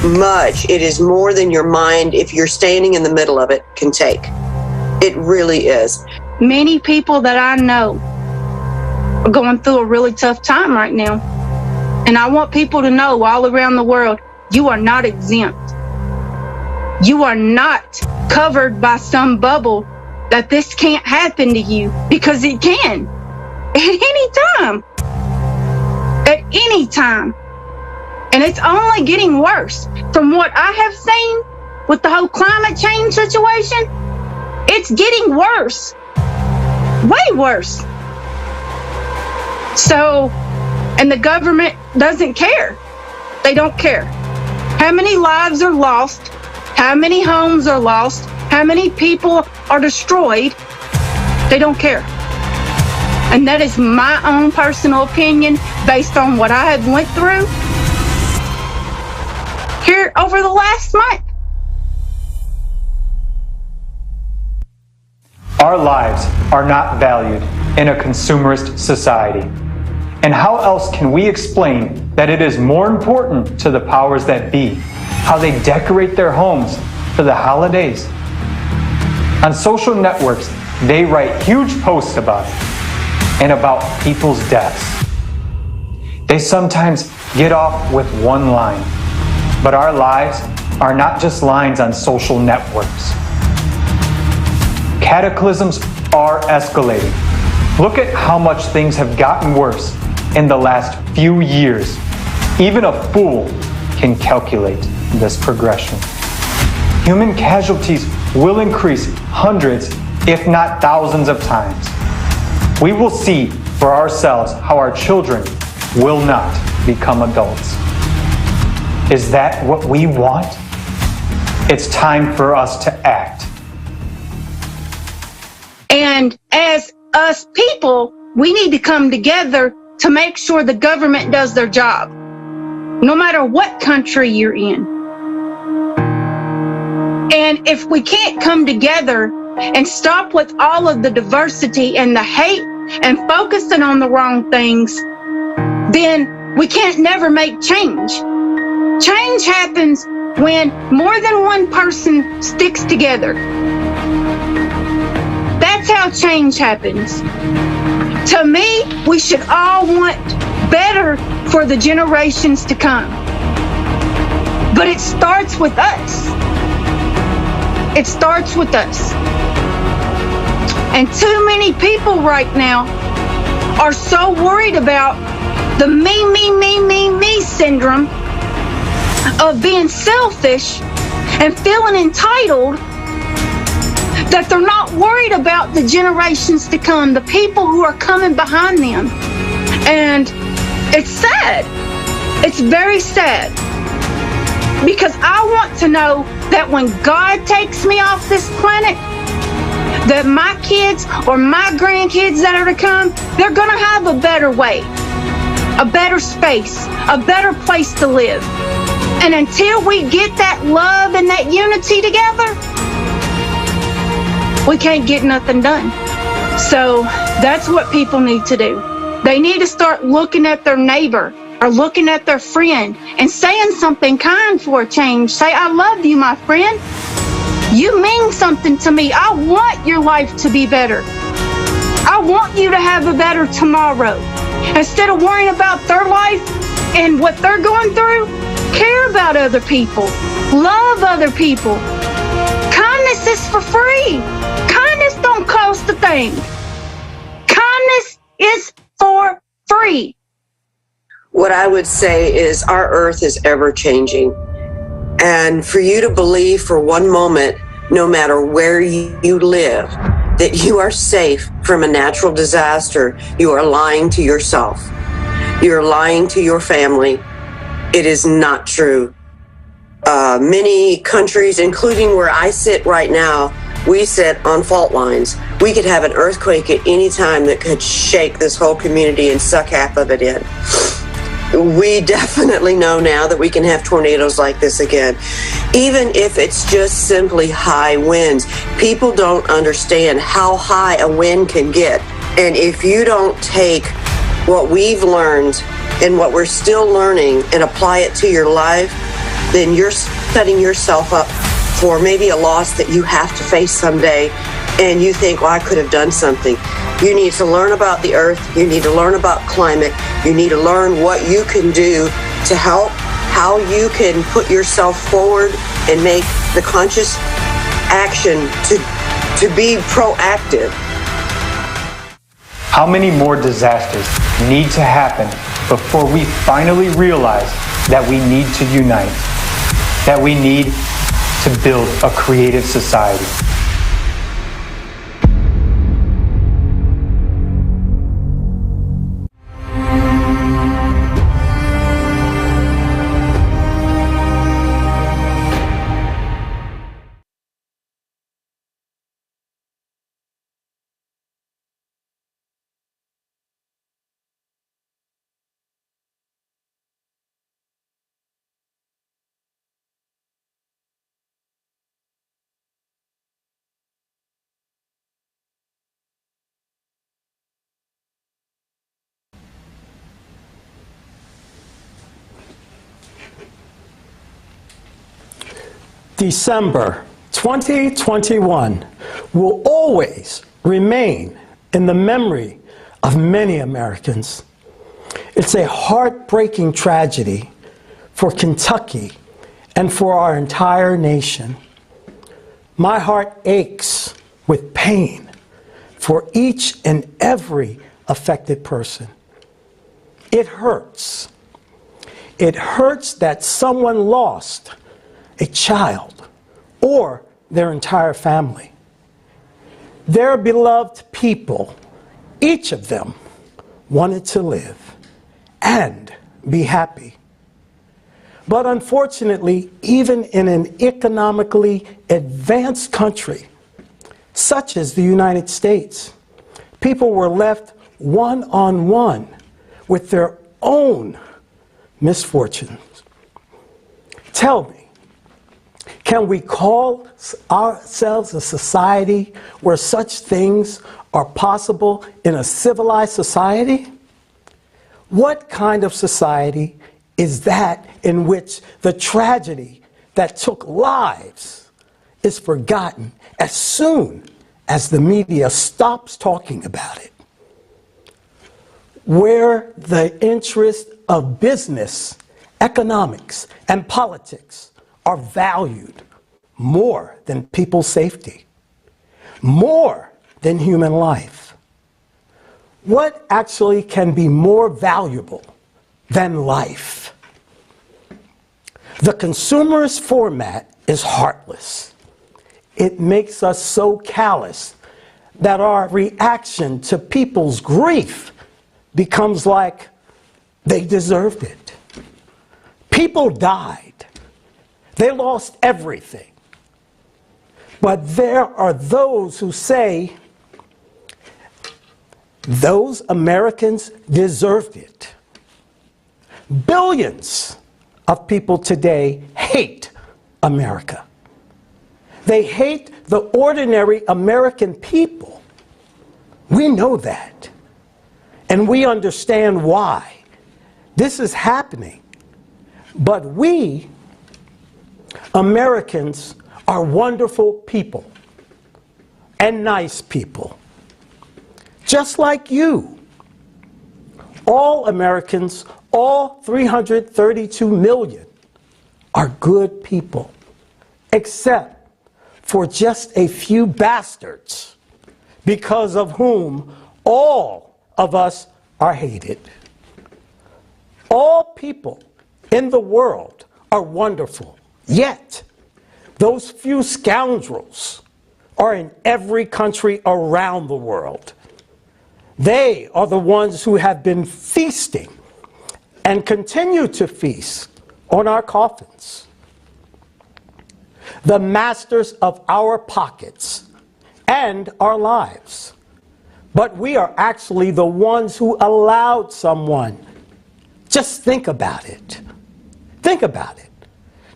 much. It is more than your mind, if you're standing in the middle of it, can take. It really is. Many people that I know are going through a really tough time right now. And I want people to know all around the world, you are not exempt. You are not covered by some bubble that this can't happen to you, because it can. At any time. At any time. And it's only getting worse. From what I have seen with the whole climate change situation, it's getting worse. Way worse. So, and the government doesn't care. They don't care. How many lives are lost? How many homes are lost? How many people are destroyed? They don't care. And that is my own personal opinion based on what I have went through here over the last month. Our lives are not valued in a consumerist society. And how else can we explain that it is more important to the powers that be how they decorate their homes for the holidays? On social networks, they write huge posts about it and about people's deaths. They sometimes get off with one line, but our lives are not just lines on social networks. Cataclysms are escalating. Look at how much things have gotten worse in the last few years. Even a fool can calculate this progression. Human casualties will increase hundreds, if not thousands of times. We will see for ourselves how our children will not. become adults. Is that what we want? It's time for us to act. And as us people, we need to come together to make sure the government does their job, no matter what country you're in. And if we can't come together and stop with all of the diversity and the hate and focusing on the wrong things, then we can't never make change. Change happens when more than one person sticks together. That's how change happens. To me, we should all want better for the generations to come. But it starts with us. It starts with us. And too many people right now are so worried about the me syndrome of being selfish and feeling entitled that they're not worried about the generations to come, the people who are coming behind them. And it's sad. It's very sad. Because I want to know that when God takes me off this planet, that my kids or my grandkids that are to come, they're going to have a better way, a better space, a better place to live. And until we get that love and that unity together, we can't get nothing done. So that's what people need to do. They need to start looking at their neighbor or looking at their friend and saying something kind for a change. Say, I love you, my friend. You mean something to me. I want your life to be better. I want you to have a better tomorrow. Instead of worrying about their life and what they're going through, care about other people. Love other people. Kindness is for free. Kindness don't cost a thing. Kindness is for free. What I would say is our earth is ever changing. And for you to believe for one moment, no matter where you live, that you are safe from a natural disaster, you are lying to yourself. You're lying to your family. It is not true. Many countries, including where I sit right now, we sit on fault lines. We could have an earthquake at any time that could shake this whole community and suck half of it in. We definitely know now that we can have tornadoes like this again. Even if it's just simply high winds, people don't understand how high a wind can get. And if you don't take what we've learned and what we're still learning and apply it to your life, then you're setting yourself up for maybe a loss that you have to face someday. And you think, well, I could have done something. You need to learn about the earth. You need to learn about climate. You need to learn what you can do to help, how you can put yourself forward and make the conscious action to be proactive. How many more disasters need to happen before we finally realize that we need to unite, that we need to build a creative society? December 2021 will always remain in the memory of many Americans. It's a heartbreaking tragedy for Kentucky and for our entire nation. My heart aches with pain for each and every affected person. It hurts. It hurts that someone lost a child or their entire family. Their beloved people, each of them, wanted to live, and be happy. But unfortunately, even in an economically advanced country, such as the United States, people were left one-on-one with their own misfortunes. Tell me, can we call ourselves a society where such things are possible in a civilized society? What kind of society is that in which the tragedy that took lives is forgotten as soon as the media stops talking about it? Where the interests of business, economics, and politics are valued more than people's safety, more than human life. What actually can be more valuable than life? The consumerist format is heartless. It makes us so callous that our reaction to people's grief becomes like they deserved it. People died. They lost everything. But there are those who say, those Americans deserved it. Billions of people today hate America. They hate the ordinary American people. We know that. And we understand why this is happening. But we, Americans, are wonderful people and nice people. Just like you. All Americans, all 332 million, are good people, except for just a few bastards, because of whom all of us are hated. All people in the world are wonderful, yet those few scoundrels are in every country around the world. They are the ones who have been feasting and continue to feast on our coffins. The masters of our pockets and our lives. But we are actually the ones who allowed someone, just think about it,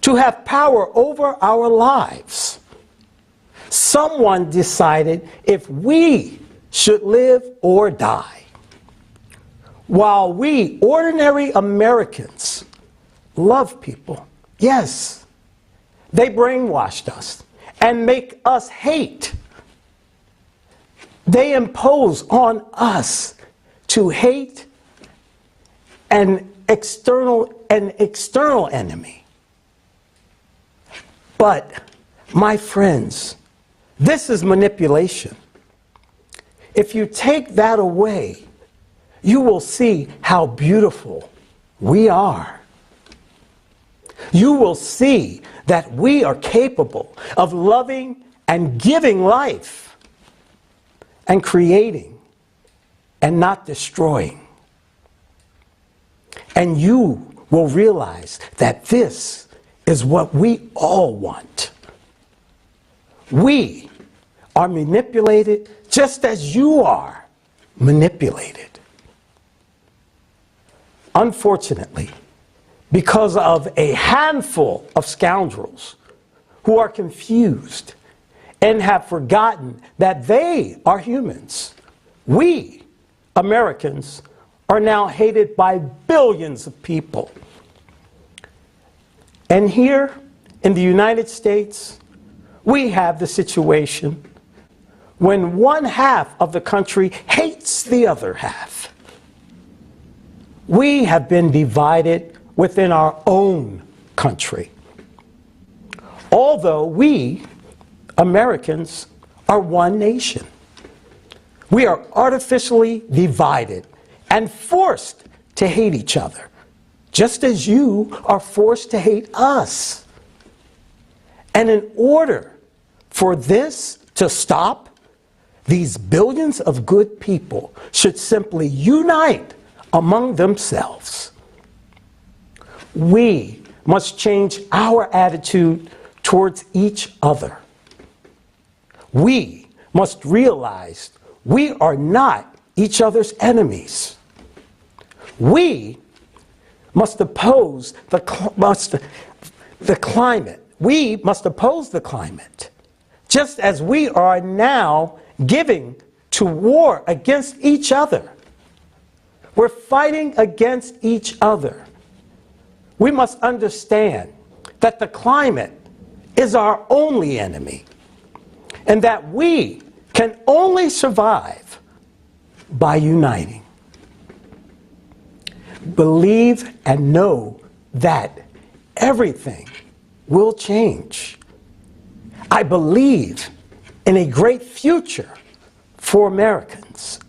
to have power over our lives. Someone decided if we should live or die. While we, ordinary Americans, love people, yes, they brainwashed us and make us hate. They impose on us to hate an external enemy. But, my friends, this is manipulation. If you take that away, you will see how beautiful we are. You will see that we are capable of loving and giving life and creating and not destroying. And you will realize that this is what we all want. We are manipulated just as you are manipulated. Unfortunately, because of a handful of scoundrels who are confused and have forgotten that they are humans, we, Americans, are now hated by billions of people. And here in the United States, we have the situation when one half of the country hates the other half. We have been divided within our own country. Although we, Americans, are one nation. We are artificially divided and forced to hate each other, just as you are forced to hate us. And in order for this to stop, these billions of good people should simply unite among themselves. We must change our attitude towards each other. We must realize we are not each other's enemies. We must oppose the climate. We must oppose the climate, just as we are now giving to war against each other. We're fighting against each other. We must understand that the climate is our only enemy, and that we can only survive by uniting. Believe and know that everything will change. I believe in a great future for Americans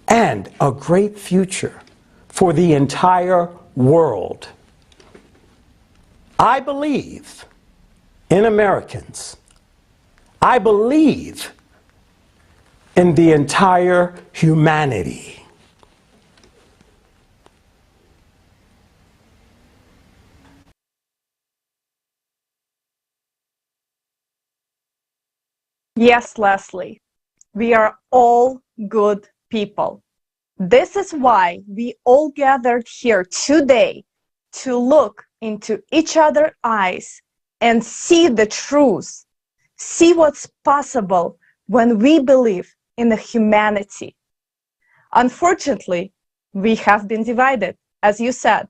and a great future for the entire world. I believe in Americans. I believe in the entire humanity. Yes, Leslie, we are all good people. This is why we all gathered here today to look into each other's eyes and see the truth, see what's possible when we believe in the humanity. Unfortunately, we have been divided, as you said,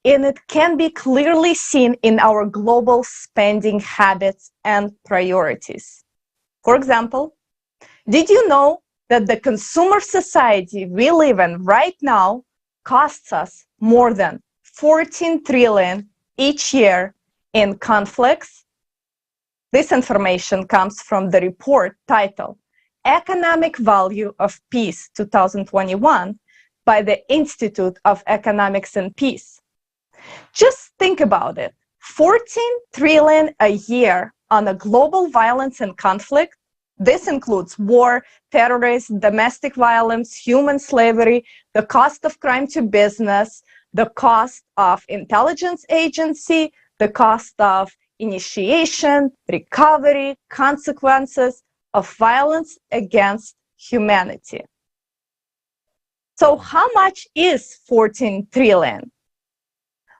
and it can be clearly seen in our global spending habits and priorities. For example, did you know that the consumer society we live in right now costs us more than 14 trillion each year in conflicts? This information comes from the report titled Economic Value of Peace 2021 by the Institute of Economics and Peace. Just think about it. 14 trillion a year on a global violence and conflict. This includes war, terrorism, domestic violence, human slavery, the cost of crime to business, the cost of intelligence agency, the cost of initiation, recovery, consequences of violence against humanity. So how much is 14 trillion?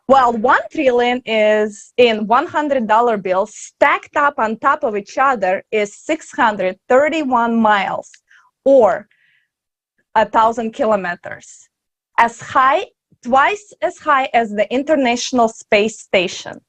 Well, 1 trillion is in $100 bills stacked up on top of each other is 631 miles or 1,000 kilometers, twice as high as the International Space Station.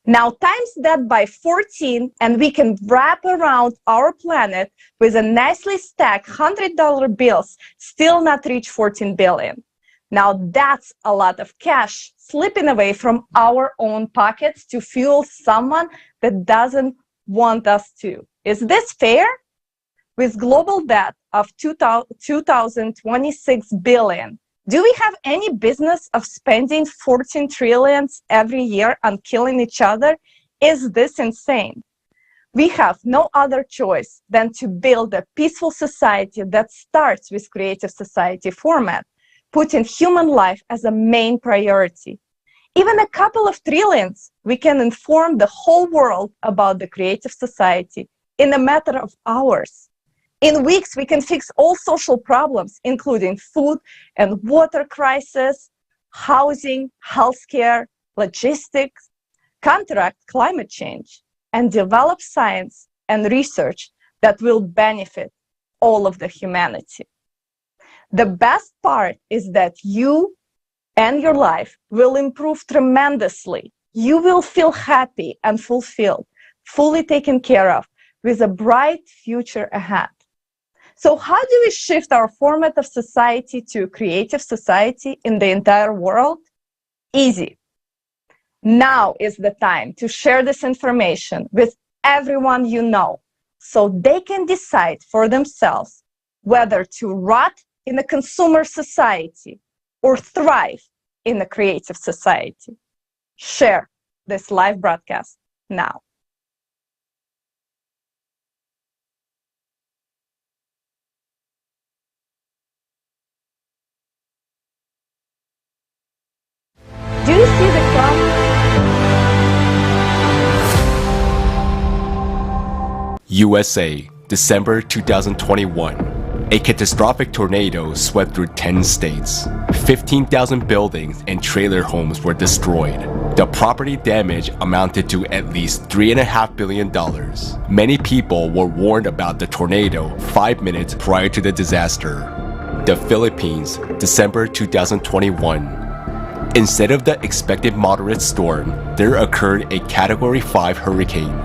Now times that by 14 and we can wrap around our planet with a nicely stacked $100 bills, still not reach 14 billion. Now that's a lot of cash slipping away from our own pockets to fuel someone that doesn't want us to. Is this fair? With global debt of 2026 billion, do we have any business of spending 14 trillions every year on killing each other? Is this insane? We have no other choice than to build a peaceful society that starts with creative society format, putting human life as a main priority. Even a couple of trillions, we can inform the whole world about the creative society in a matter of hours. In weeks, we can fix all social problems, including food and water crisis, housing, healthcare, logistics, counteract climate change, and develop science and research that will benefit all of the humanity. The best part is that you and your life will improve tremendously. You will feel happy and fulfilled, fully taken care of, with a bright future ahead. So how do we shift our format of society to creative society in the entire world? Easy. Now is the time to share this information with everyone you know, so they can decide for themselves whether to rot in a consumer society or thrive in a creative society. Share this live broadcast now. Do you USA, December 2021. A catastrophic tornado swept through 10 states. 15,000 buildings and trailer homes were destroyed. The property damage amounted to at least $3.5 billion. Many people were warned about the tornado 5 minutes prior to the disaster. The Philippines, December 2021. Instead of the expected moderate storm, there occurred a Category 5 hurricane.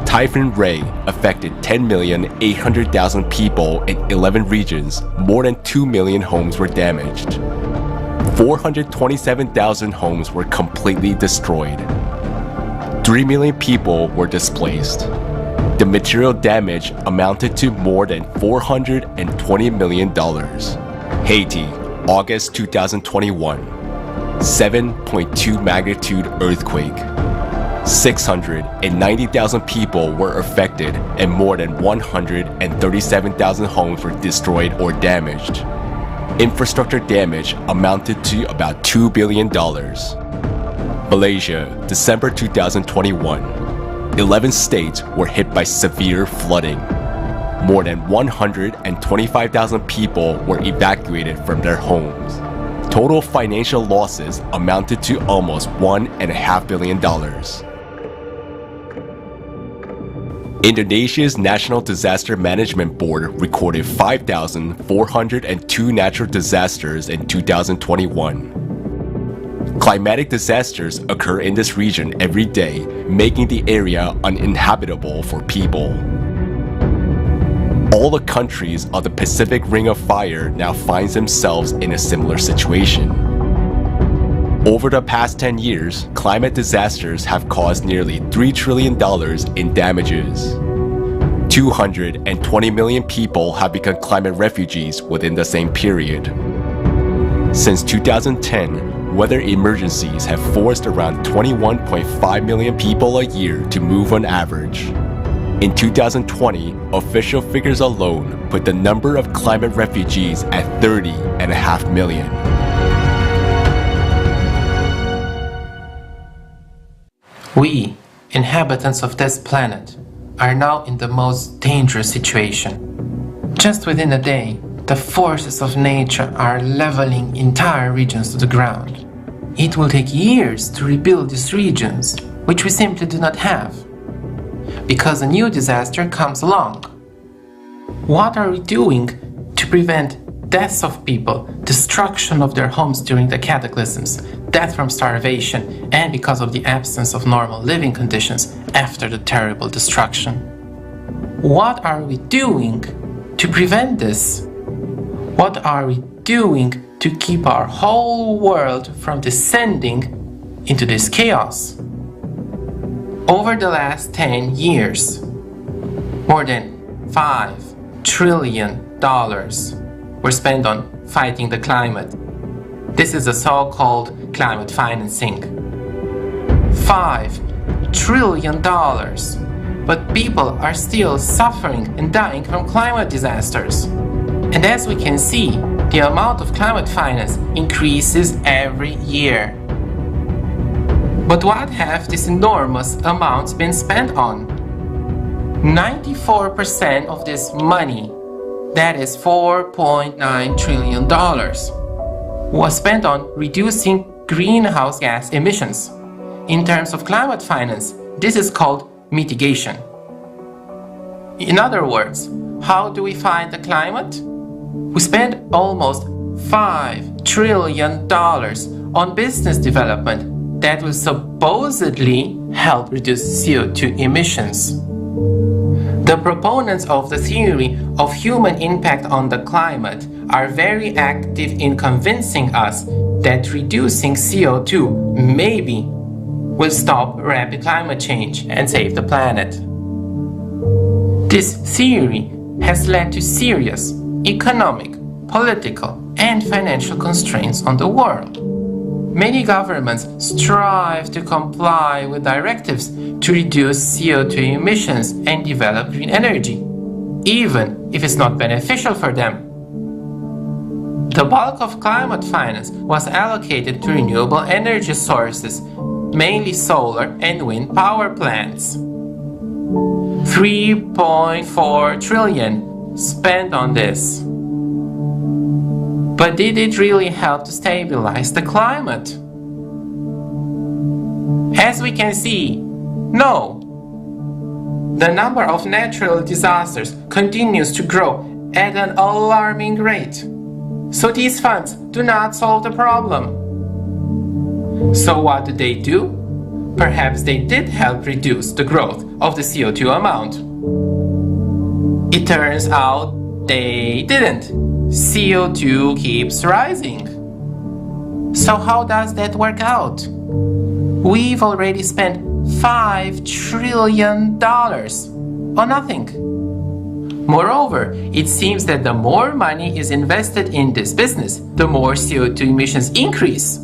Typhoon Ray affected 10,800,000 people in 11 regions. More than 2 million homes were damaged. 427,000 homes were completely destroyed. 3 million people were displaced. The material damage amounted to more than $420 million. Haiti, August 2021. 7.2 magnitude earthquake. 690,000 people were affected and more than 137,000 homes were destroyed or damaged. Infrastructure damage amounted to about $2 billion. Malaysia, December 2021. 11 states were hit by severe flooding. More than 125,000 people were evacuated from their homes. Total financial losses amounted to almost $1.5 billion. Indonesia's National Disaster Management Board recorded 5,402 natural disasters in 2021. Climatic disasters occur in this region every day, making the area uninhabitable for people. All the countries of the Pacific Ring of Fire now find themselves in a similar situation. Over the past 10 years, climate disasters have caused nearly $3 trillion in damages. 220 million people have become climate refugees within the same period. Since 2010, weather emergencies have forced around 21.5 million people a year to move on average. In 2020, official figures alone put the number of climate refugees at 30.5 million. We, inhabitants of this planet, are now in the most dangerous situation. Just within a day, the forces of nature are leveling entire regions to the ground. It will take years to rebuild these regions, which we simply do not have, because a new disaster comes along. What are we doing to prevent deaths of people, destruction of their homes during the cataclysms, death from starvation, and because of the absence of normal living conditions after the terrible destruction? What are we doing to prevent this? What are we doing to keep our whole world from descending into this chaos? Over the last 10 years, more than $5 trillion were spent on fighting the climate. This is the so-called climate financing. $5 trillion. But people are still suffering and dying from climate disasters. And as we can see, the amount of climate finance increases every year. But what have these enormous amounts been spent on? 94% of this money, that is $4.9 trillion, was spent on reducing greenhouse gas emissions. In terms of climate finance, this is called mitigation. In other words, how do we fight the climate? We spend almost $5 trillion on business development that will supposedly help reduce CO2 emissions. The proponents of the theory of human impact on the climate are very active in convincing us that reducing CO2 maybe will stop rapid climate change and save the planet. This theory has led to serious economic, political, and financial constraints on the world. Many governments strive to comply with directives to reduce CO2 emissions and develop green energy, even if it's not beneficial for them. The bulk of climate finance was allocated to renewable energy sources, mainly solar and wind power plants. 3.4 trillion spent on this. But did it really help to stabilize the climate? As we can see, no. The number of natural disasters continues to grow at an alarming rate. So these funds do not solve the problem. So what do? Perhaps they did help reduce the growth of the CO2 amount. It turns out they didn't. CO2 keeps rising. So how does that work out? We've already spent $5 trillion on nothing. Moreover, it seems that the more money is invested in this business, the more CO2 emissions increase.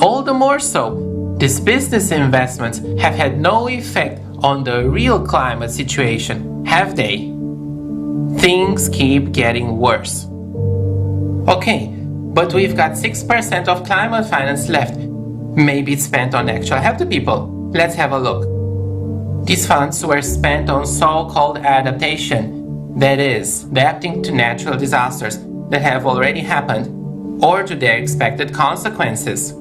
All the more so, these business investments have had no effect on the real climate situation, have they? Things keep getting worse. Okay, but we've got 6% of climate finance left. Maybe it's spent on actual help to people. Let's have a look. These funds were spent on so-called adaptation, that is, adapting to natural disasters that have already happened or to their expected consequences.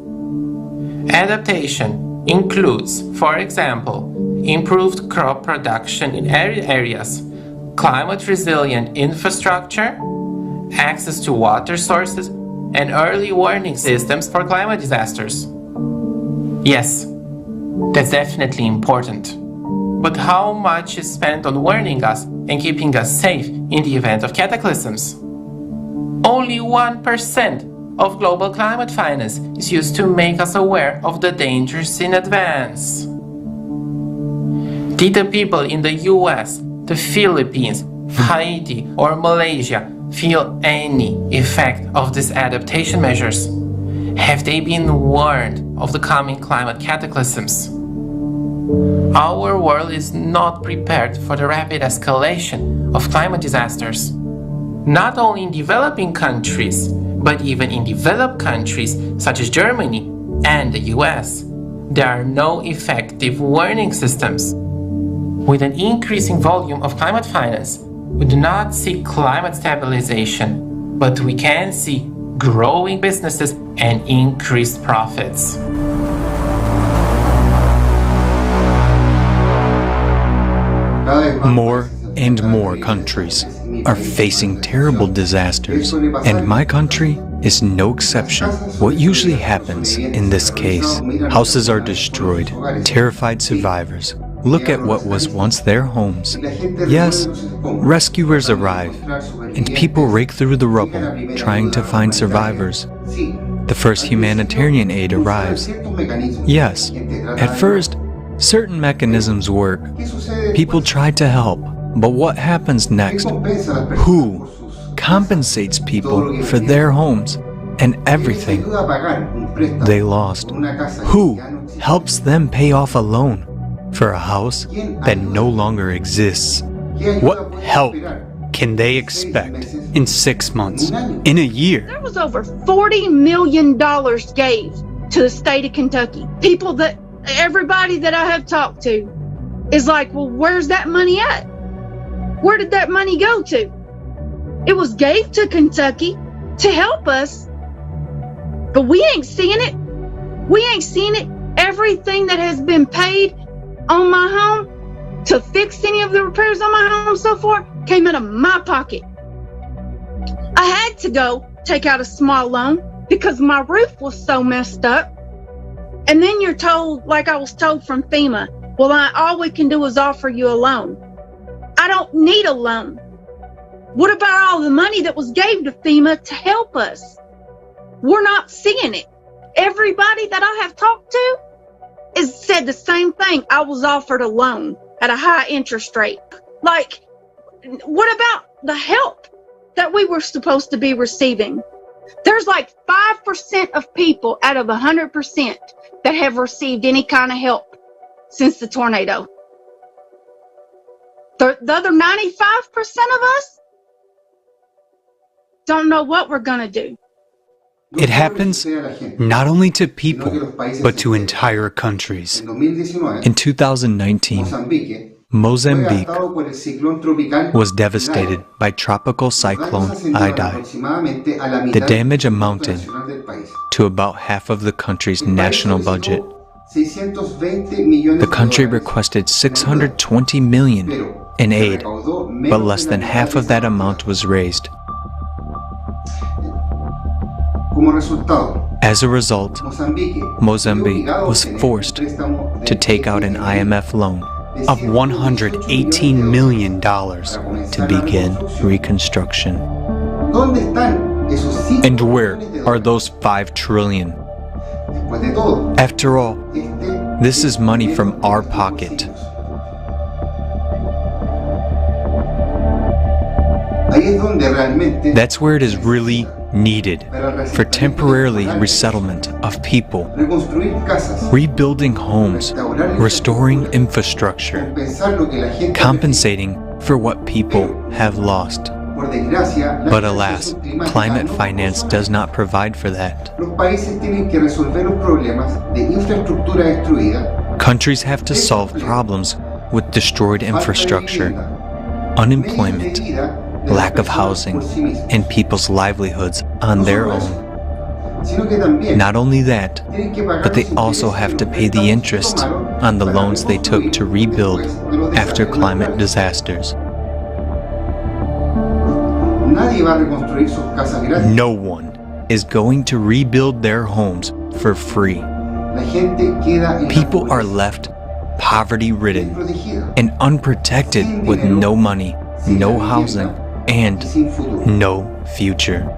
Adaptation includes, for example, improved crop production in arid areas, climate-resilient infrastructure, access to water sources, and early warning systems for climate disasters. Yes, that's definitely important. But how much is spent on warning us and keeping us safe in the event of cataclysms? Only 1% of global climate finance is used to make us aware of the dangers in advance. Did the people in the US, the Philippines, Haiti, or Malaysia feel any effect of these adaptation measures? Have they been warned of the coming climate cataclysms? Our world is not prepared for the rapid escalation of climate disasters. Not only in developing countries, but even in developed countries such as Germany and the US, there are no effective warning systems. With an increasing volume of climate finance, we do not see climate stabilization, but we can see growing businesses and increased profits. More and more countries are facing terrible disasters, and my country is no exception. What usually happens in this case, houses are destroyed, terrified survivors look at what was once their homes. Yes, rescuers arrive, and people rake through the rubble, trying to find survivors. The first humanitarian aid arrives. Yes, at first, certain mechanisms work. People try to help, but what happens next? Who compensates people for their homes and everything they lost? Who helps them pay off a loan for a house that no longer exists? What help can they expect in 6 months, in a year? There was over $40 million gave to the state of Kentucky. Everybody that I have talked to is like, well, where's that money at? Where did that money go to? It was gave to Kentucky to help us, but we ain't seeing it. We ain't seeing it. Everything that has been paid on my home to fix any of the repairs on my home so far came out of my pocket. I had to go take out a small loan because my roof was so messed up. And then you're told, like I was told from FEMA, well, all we can do is offer you a loan. I don't need a loan. What about all the money that was gave to FEMA to help us? We're not seeing it. Everybody that I have talked to has said the same thing. I was offered a loan at a high interest rate. Like, what about the help that we were supposed to be receiving? There's like 5% of people out of 100% that have received any kind of help since the tornado. The other 95% of us don't know what we're going to do. It happens not only to people, but to entire countries. In 2019, Mozambique was devastated by tropical cyclone Idai. The damage amounted to about half of the country's national budget. The country requested $620 million in aid, but less than half of that amount was raised. As a result, Mozambique was forced to take out an IMF loan of $118 million to begin reconstruction. And where are those $5 trillion? After all, this is money from our pocket. That's where it is really needed for temporarily resettlement of people, rebuilding homes, restoring infrastructure, compensating for what people have lost. But alas, climate finance does not provide for that. Countries have to solve problems with destroyed infrastructure, unemployment, lack of housing, and people's livelihoods on their own. Not only that, but they also have to pay the interest on the loans they took to rebuild after climate disasters. No one is going to rebuild their homes for free. People are left poverty-ridden and unprotected with no money, no housing, and no future.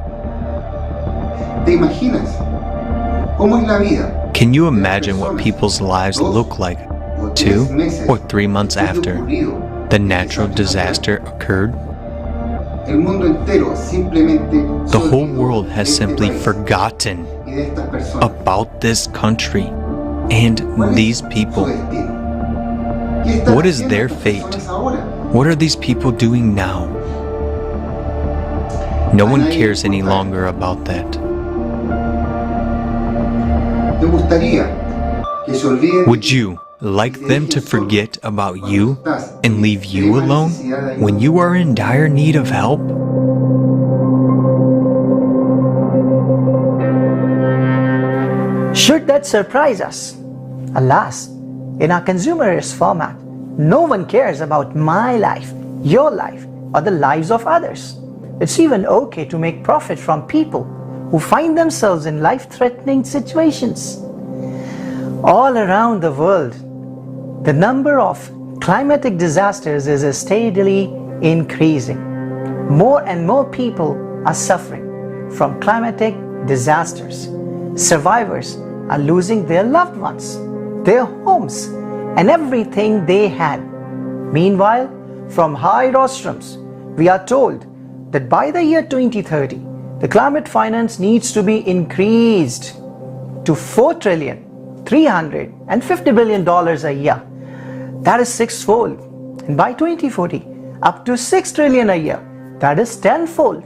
Can you imagine what people's lives look like 2 or 3 months after the natural disaster occurred? The whole world has simply forgotten about this country and these people. What is their fate? What are these people doing now? No one cares any longer about that. Would you like them to forget about you and leave you alone when you are in dire need of help? Should that surprise us? Alas, in our consumerist format, no one cares about my life, your life, or the lives of others. It's even okay to make profit from people who find themselves in life-threatening situations. All around the world, the number of climatic disasters is steadily increasing. More and more people are suffering from climatic disasters. Survivors are losing their loved ones, their homes, and everything they had. Meanwhile, from high rostrums, we are told that by the year 2030, the climate finance needs to be increased to $4,350 billion a year. That is 6-fold. And by 2040, up to $6 trillion a year. That is 10-fold.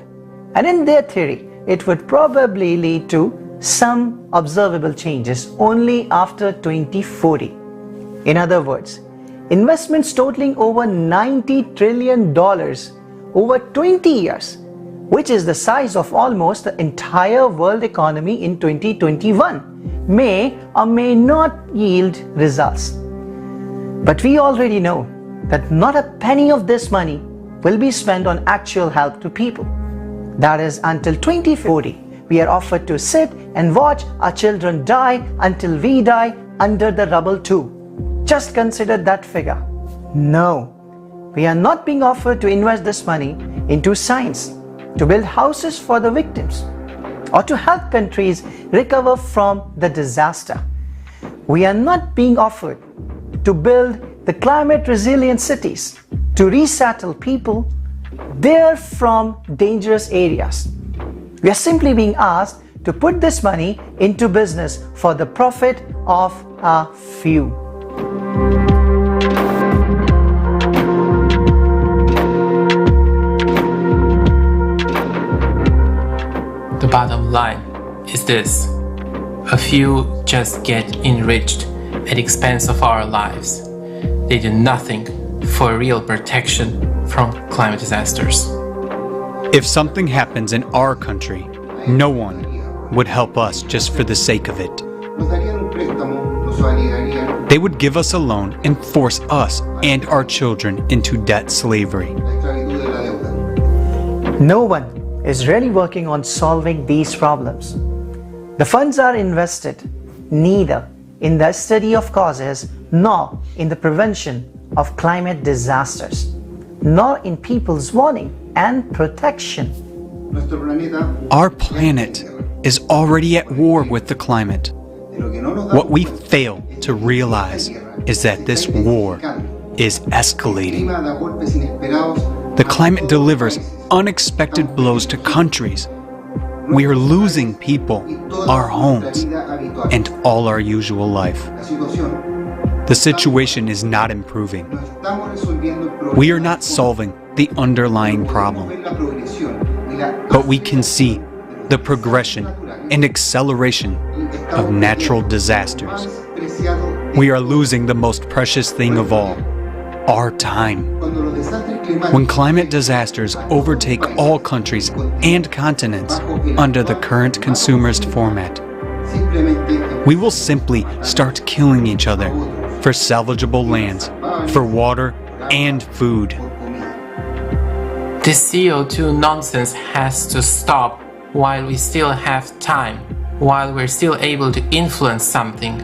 And in their theory, it would probably lead to some observable changes only after 2040. In other words, investments totaling over $90 trillion over 20 years, which is the size of almost the entire world economy in 2021, may or may not yield results. But we already know that not a penny of this money will be spent on actual help to people. That is, until 2040, we are offered to sit and watch our children die until we die under the rubble too. Just consider that figure. No, we are not being offered to invest this money into science, to build houses for the victims, or to help countries recover from the disaster. We are not being offered to build the climate resilient cities, to resettle people there from dangerous areas. We are simply being asked to put this money into business for the profit of a few. The bottom line is this: a few just get enriched at the expense of our lives. They do nothing for real protection from climate disasters. If something happens in our country, no one would help us just for the sake of it. They would give us a loan and force us and our children into debt slavery. No one is really working on solving these problems. The funds are invested neither in the study of causes nor in the prevention of climate disasters, nor in people's warning and protection. Our planet is already at war with the climate. What we fail to realize is that this war is escalating. The climate delivers unexpected blows to countries. We are losing people, our homes, and all our usual life. The situation is not improving. We are not solving the underlying problem, but we can see the progression and acceleration of natural disasters. We are losing the most precious thing of all, our time. When climate disasters overtake all countries and continents under the current consumerist format, we will simply start killing each other for salvageable lands, for water and food. This CO2 nonsense has to stop while we still have time, while we're still able to influence something.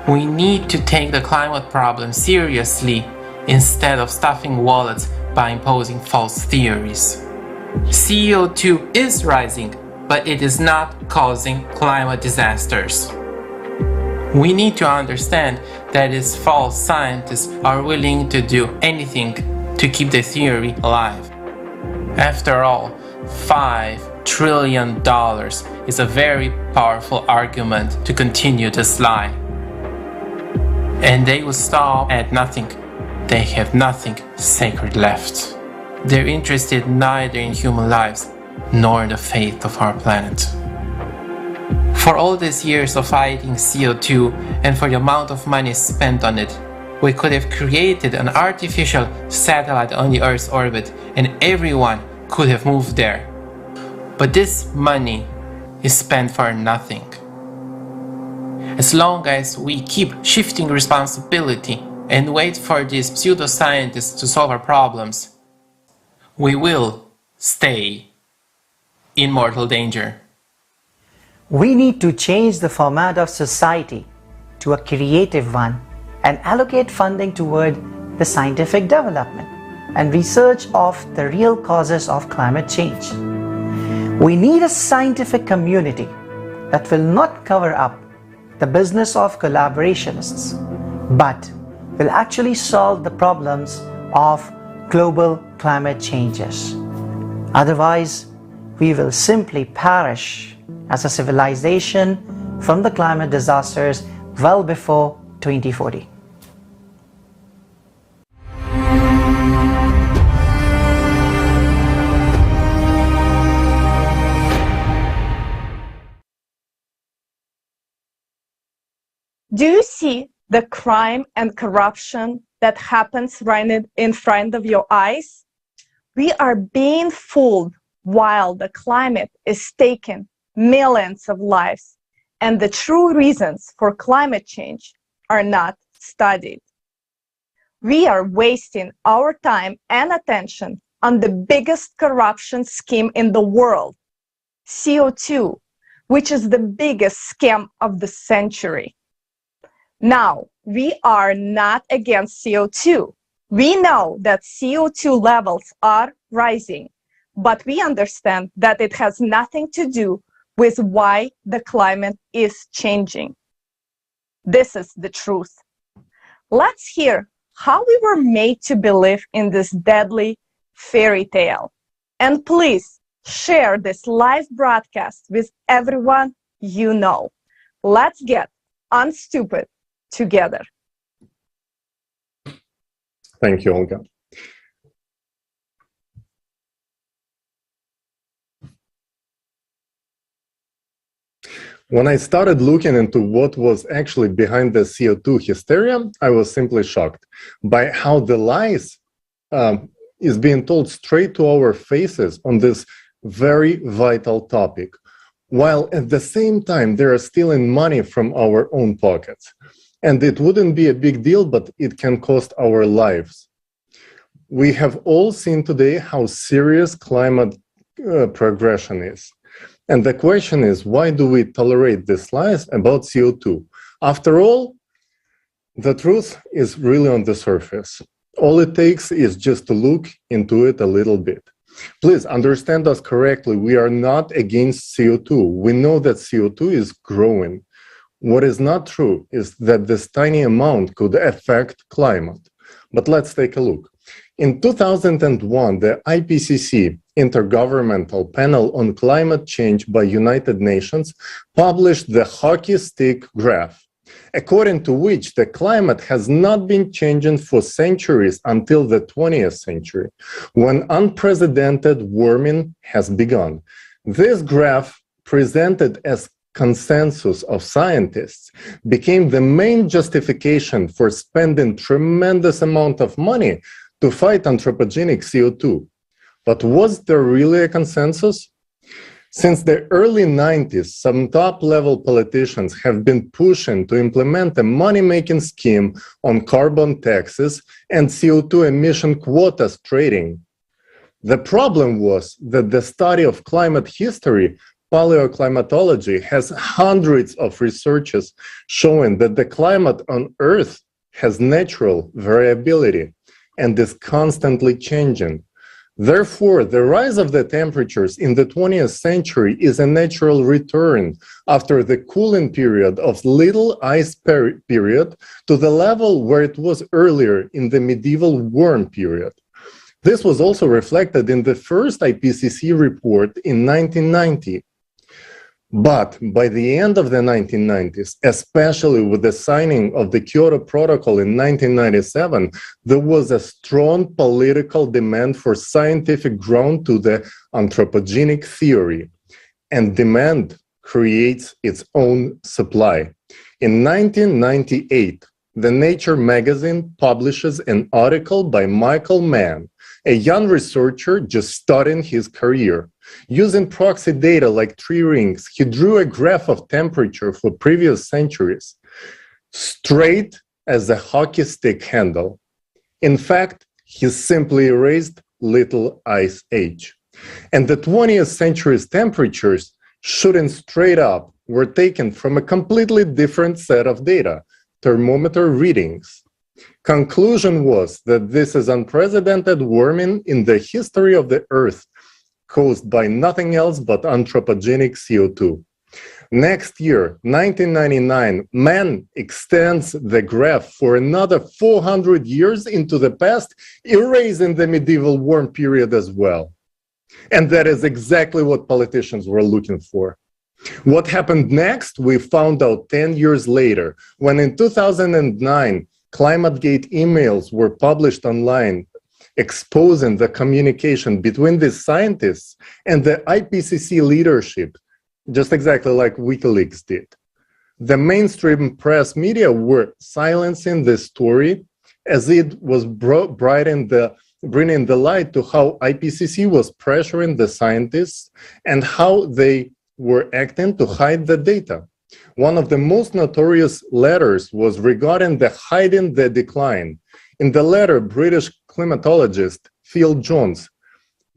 We need to take the climate problem seriously instead of stuffing wallets by imposing false theories. CO2 is rising, but it is not causing climate disasters. We need to understand that these false scientists are willing to do anything to keep the theory alive. After all, $5 trillion is a very powerful argument to continue this lie. And they will stop at nothing. They have nothing sacred left. They're interested neither in human lives nor in the fate of our planet. For all these years of fighting CO2 and for the amount of money spent on it, we could have created an artificial satellite on the Earth's orbit and everyone could have moved there. But this money is spent for nothing. As long as we keep shifting responsibility and wait for these pseudoscientists to solve our problems, we will stay in mortal danger. We need to change the format of society to a creative one and allocate funding toward the scientific development and research of the real causes of climate change. We need a scientific community that will not cover up the business of collaborationists, but will actually solve the problems of global climate changes. Otherwise, we will simply perish as a civilization from the climate disasters well before 2040. Do you see the crime and corruption that happens right in front of your eyes? We are being fooled while the climate is taking millions of lives, and the true reasons for climate change are not studied. We are wasting our time and attention on the biggest corruption scheme in the world, CO2, which is the biggest scam of the century. Now, we are not against CO2. We know that CO2 levels are rising, but we understand that it has nothing to do with why the climate is changing. This is the truth. Let's hear how we were made to believe in this deadly fairy tale. And please share this live broadcast with everyone you know. Let's get unstupid together. Thank you, Olga. When I started looking into what was actually behind the CO2 hysteria, I was simply shocked by how the lies is being told straight to our faces on this very vital topic, while at the same time they are stealing money from our own pockets. And it wouldn't be a big deal, but it can cost our lives. We have all seen today how serious climate progression is. And the question is, why do we tolerate these lies about CO2? After all, the truth is really on the surface. All it takes is just to look into it a little bit. Please understand us correctly. We are not against CO2. We know that CO2 is growing. What is not true is that this tiny amount could affect climate. But let's take a look. In 2001, the IPCC, Intergovernmental Panel on Climate Change by United Nations, published the hockey stick graph, according to which the climate has not been changing for centuries until the 20th century, when unprecedented warming has begun. This graph, presented as consensus of scientists, became the main justification for spending tremendous amount of money to fight anthropogenic CO2. But was there really a consensus? Since the early 90s, some top-level politicians have been pushing to implement a money-making scheme on carbon taxes and CO2 emission quotas trading. The problem was that the study of climate history, paleoclimatology, has hundreds of researches showing that the climate on Earth has natural variability and is constantly changing. Therefore, the rise of the temperatures in the 20th century is a natural return after the cooling period of little ice period to the level where it was earlier in the medieval warm period. This was also reflected in the first IPCC report in 1990. But by the end of the 1990s, especially with the signing of the Kyoto Protocol in 1997, there was a strong political demand for scientific ground to the anthropogenic theory, and demand creates its own supply. In 1998, the Nature magazine publishes an article by Michael Mann, a young researcher just starting his career. Using proxy data like tree rings, he drew a graph of temperature for previous centuries, straight as a hockey stick handle. In fact, he simply erased Little Ice Age. And the 20th century's temperatures, shooting straight up, were taken from a completely different set of data, thermometer readings. Conclusion was that this is unprecedented warming in the history of the Earth, caused by nothing else but anthropogenic CO2. Next year, 1999, man extends the graph for another 400 years into the past, erasing the medieval warm period as well. And that is exactly what politicians were looking for. What happened next, we found out 10 years later, when in 2009, ClimateGate emails were published online, exposing the communication between the scientists and the IPCC leadership, just exactly like WikiLeaks did. The mainstream press media were silencing this story as it was bringing the light to how IPCC was pressuring the scientists and how they were acting to hide the data. One of the most notorious letters was regarding the hiding the decline. In the letter, British climatologist Phil Jones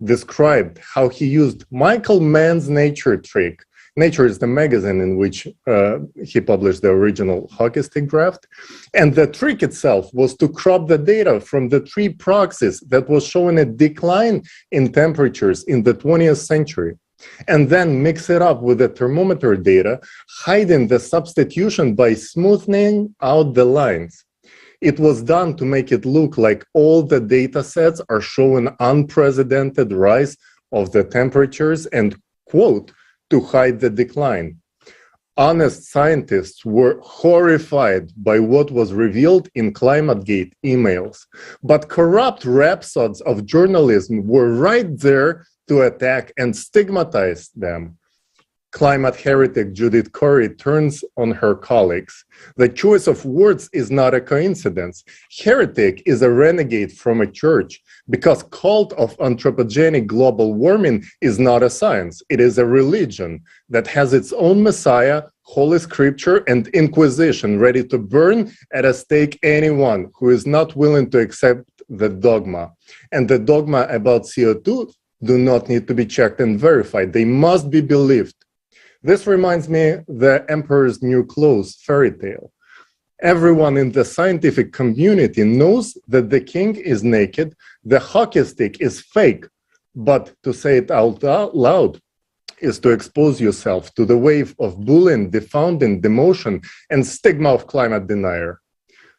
described how he used Michael Mann's Nature trick. Nature is the magazine in which he published the original hockey stick graph. And the trick itself was to crop the data from the tree proxies that was showing a decline in temperatures in the 20th century, and then mix it up with the thermometer data, hiding the substitution by smoothing out the lines. It was done to make it look like all the data sets are showing unprecedented rise of the temperatures and, quote, to hide the decline. Honest scientists were horrified by what was revealed in ClimateGate emails, but corrupt rhapsods of journalism were right there to attack and stigmatize them. Climate heretic Judith Curry turns on her colleagues. The choice of words is not a coincidence. Heretic is a renegade from a church because cult of anthropogenic global warming is not a science. It is a religion that has its own messiah, holy scripture, and inquisition ready to burn at a stake anyone who is not willing to accept the dogma. And the dogma about CO2 do not need to be checked and verified. They must be believed. This reminds me the Emperor's New Clothes fairy tale. Everyone in the scientific community knows that the king is naked, the hockey stick is fake, but to say it out loud is to expose yourself to the wave of bullying, defounding, demotion, and stigma of climate denier.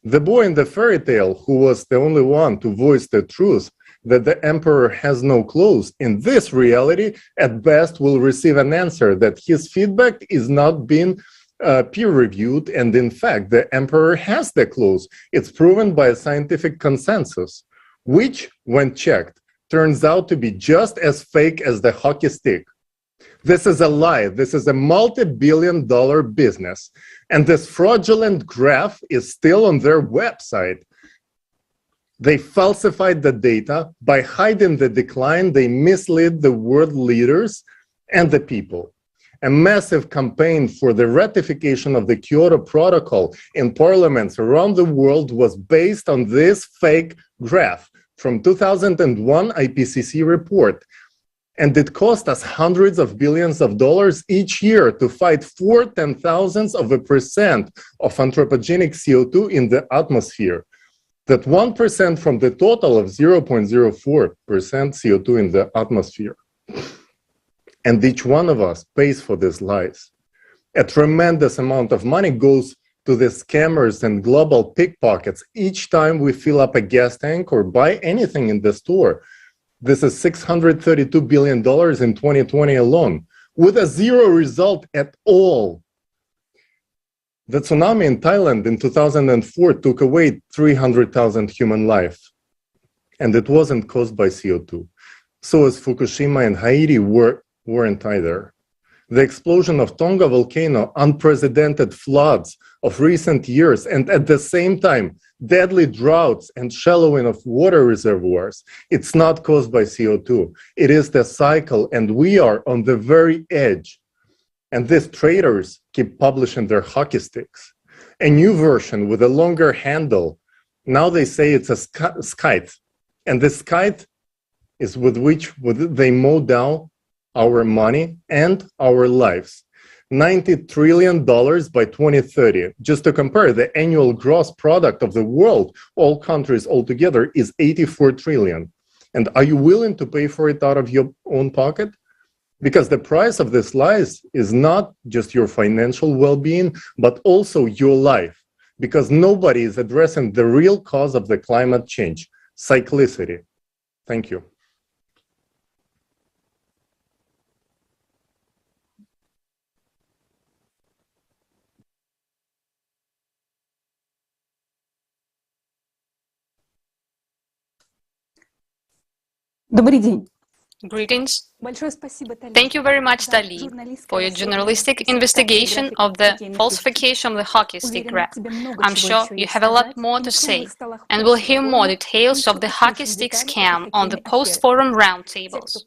The boy in the fairy tale, who was the only one to voice the truth, that the emperor has no clothes, in this reality, at best will receive an answer that his feedback is not being peer-reviewed, and in fact, the emperor has the clothes. It's proven by a scientific consensus, which, when checked, turns out to be just as fake as the hockey stick. This is a lie. This is a multi-billion-dollar business, and this fraudulent graph is still on their website. They falsified the data. By hiding the decline, they misled the world leaders and the people. A massive campaign for the ratification of the Kyoto Protocol in parliaments around the world was based on this fake graph from 2001 IPCC report. And it cost us hundreds of billions of dollars each year to fight 0.4% of anthropogenic CO2 in the atmosphere. That 1% from the total of 0.04% CO2 in the atmosphere. And each one of us pays for these lies. A tremendous amount of money goes to the scammers and global pickpockets each time we fill up a gas tank or buy anything in the store. This is $632 billion in 2020 alone, with a zero result at all. The tsunami in Thailand in 2004 took away 300,000 human lives, and it wasn't caused by CO2. So as Fukushima and Haiti weren't either. The explosion of Tonga volcano, unprecedented floods of recent years, and at the same time, deadly droughts and shallowing of water reservoirs, it's not caused by CO2. It is the cycle, and we are on the very edge. And these traitors keep publishing their hockey sticks. A new version with a longer handle. Now they say it's a scythe. And the scythe is with which they mow down our money and our lives. $90 trillion by 2030. Just to compare, the annual gross product of the world, all countries altogether, is 84 trillion. And are you willing to pay for it out of your own pocket? Because the price of this lies is not just your financial well-being, but also your life. Because nobody is addressing the real cause of the climate change, cyclicity. Thank you. Добрый день. Greetings. Thank you very much, Dali, for your journalistic investigation of the falsification of the hockey stick graph. I'm sure you have a lot more to say, and we'll hear more details of the hockey stick scam on the post-forum roundtables.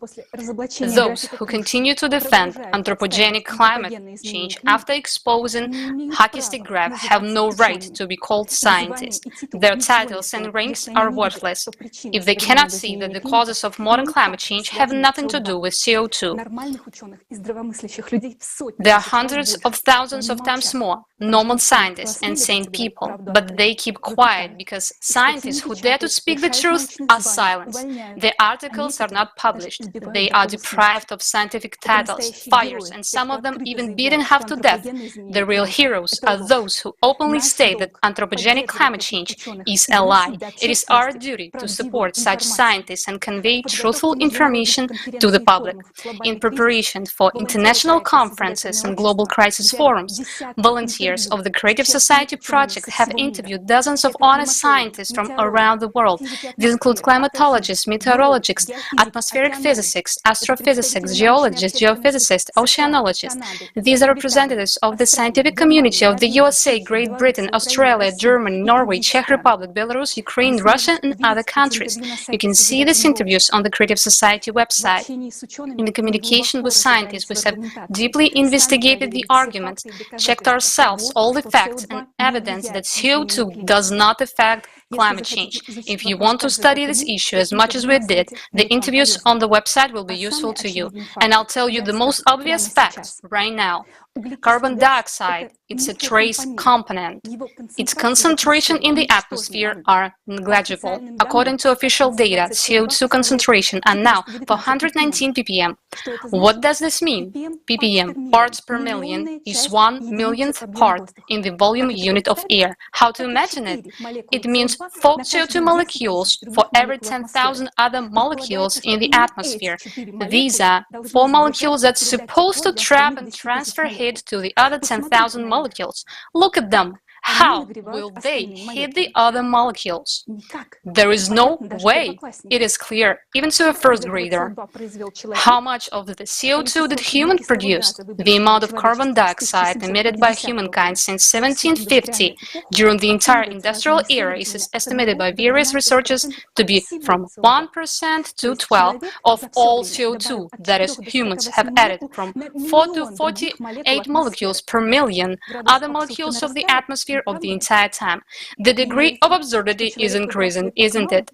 Those who continue to defend anthropogenic climate change after exposing hockey stick graph have no right to be called scientists. Their titles and ranks are worthless if they cannot see that the causes of modern climate change have nothing to do with CO2. There are hundreds of thousands of times more normal scientists and sane people, but they keep quiet because scientists who dare to speak the truth are silenced. Their articles are not published. They are deprived of scientific titles, fires, and some of them even beaten half to death. The real heroes are those who openly state that anthropogenic climate change is a lie. It is our duty to support such scientists and convey truthful information information to the public. In preparation for international conferences and global crisis forums, volunteers of the Creative Society Project have interviewed dozens of honest scientists from around the world. These include climatologists, meteorologists, atmospheric physicists, astrophysicists, geologists, geophysicists, oceanologists. These are representatives of the scientific community of the USA, Great Britain, Australia, Germany, Norway, Czech Republic, Belarus, Ukraine, Russia, and other countries. You can see these interviews on the Creative Society website. In the communication with scientists, we have deeply investigated the arguments, checked ourselves all the facts and evidence that CO2 does not affect climate change. If you want to study this issue as much as we did, the interviews on the website will be useful to you. And I'll tell you the most obvious facts right now. Carbon dioxide, it's a trace component. Its concentration in the atmosphere are negligible. According to official data, CO2 concentration are now 419 ppm. What does this mean? ppm, parts per million, is 1 millionth part in the volume unit of air. How to imagine it? It means 4 CO2 molecules for every 10,000 other molecules in the atmosphere. These are 4 molecules that's supposed to trap and transfer heat to the other 10,000 molecules. Look at them. How will they hit the other molecules? There is no way. It is clear, even to a first grader. How much of the CO2 did humans produce? The amount of carbon dioxide emitted by humankind since 1750 during the entire industrial era is estimated by various researchers to be from 1% to 12% of all CO2, that is, humans have added from 4 to 48 molecules per million other molecules of the atmosphere of the entire time. The degree of absurdity is increasing, isn't it?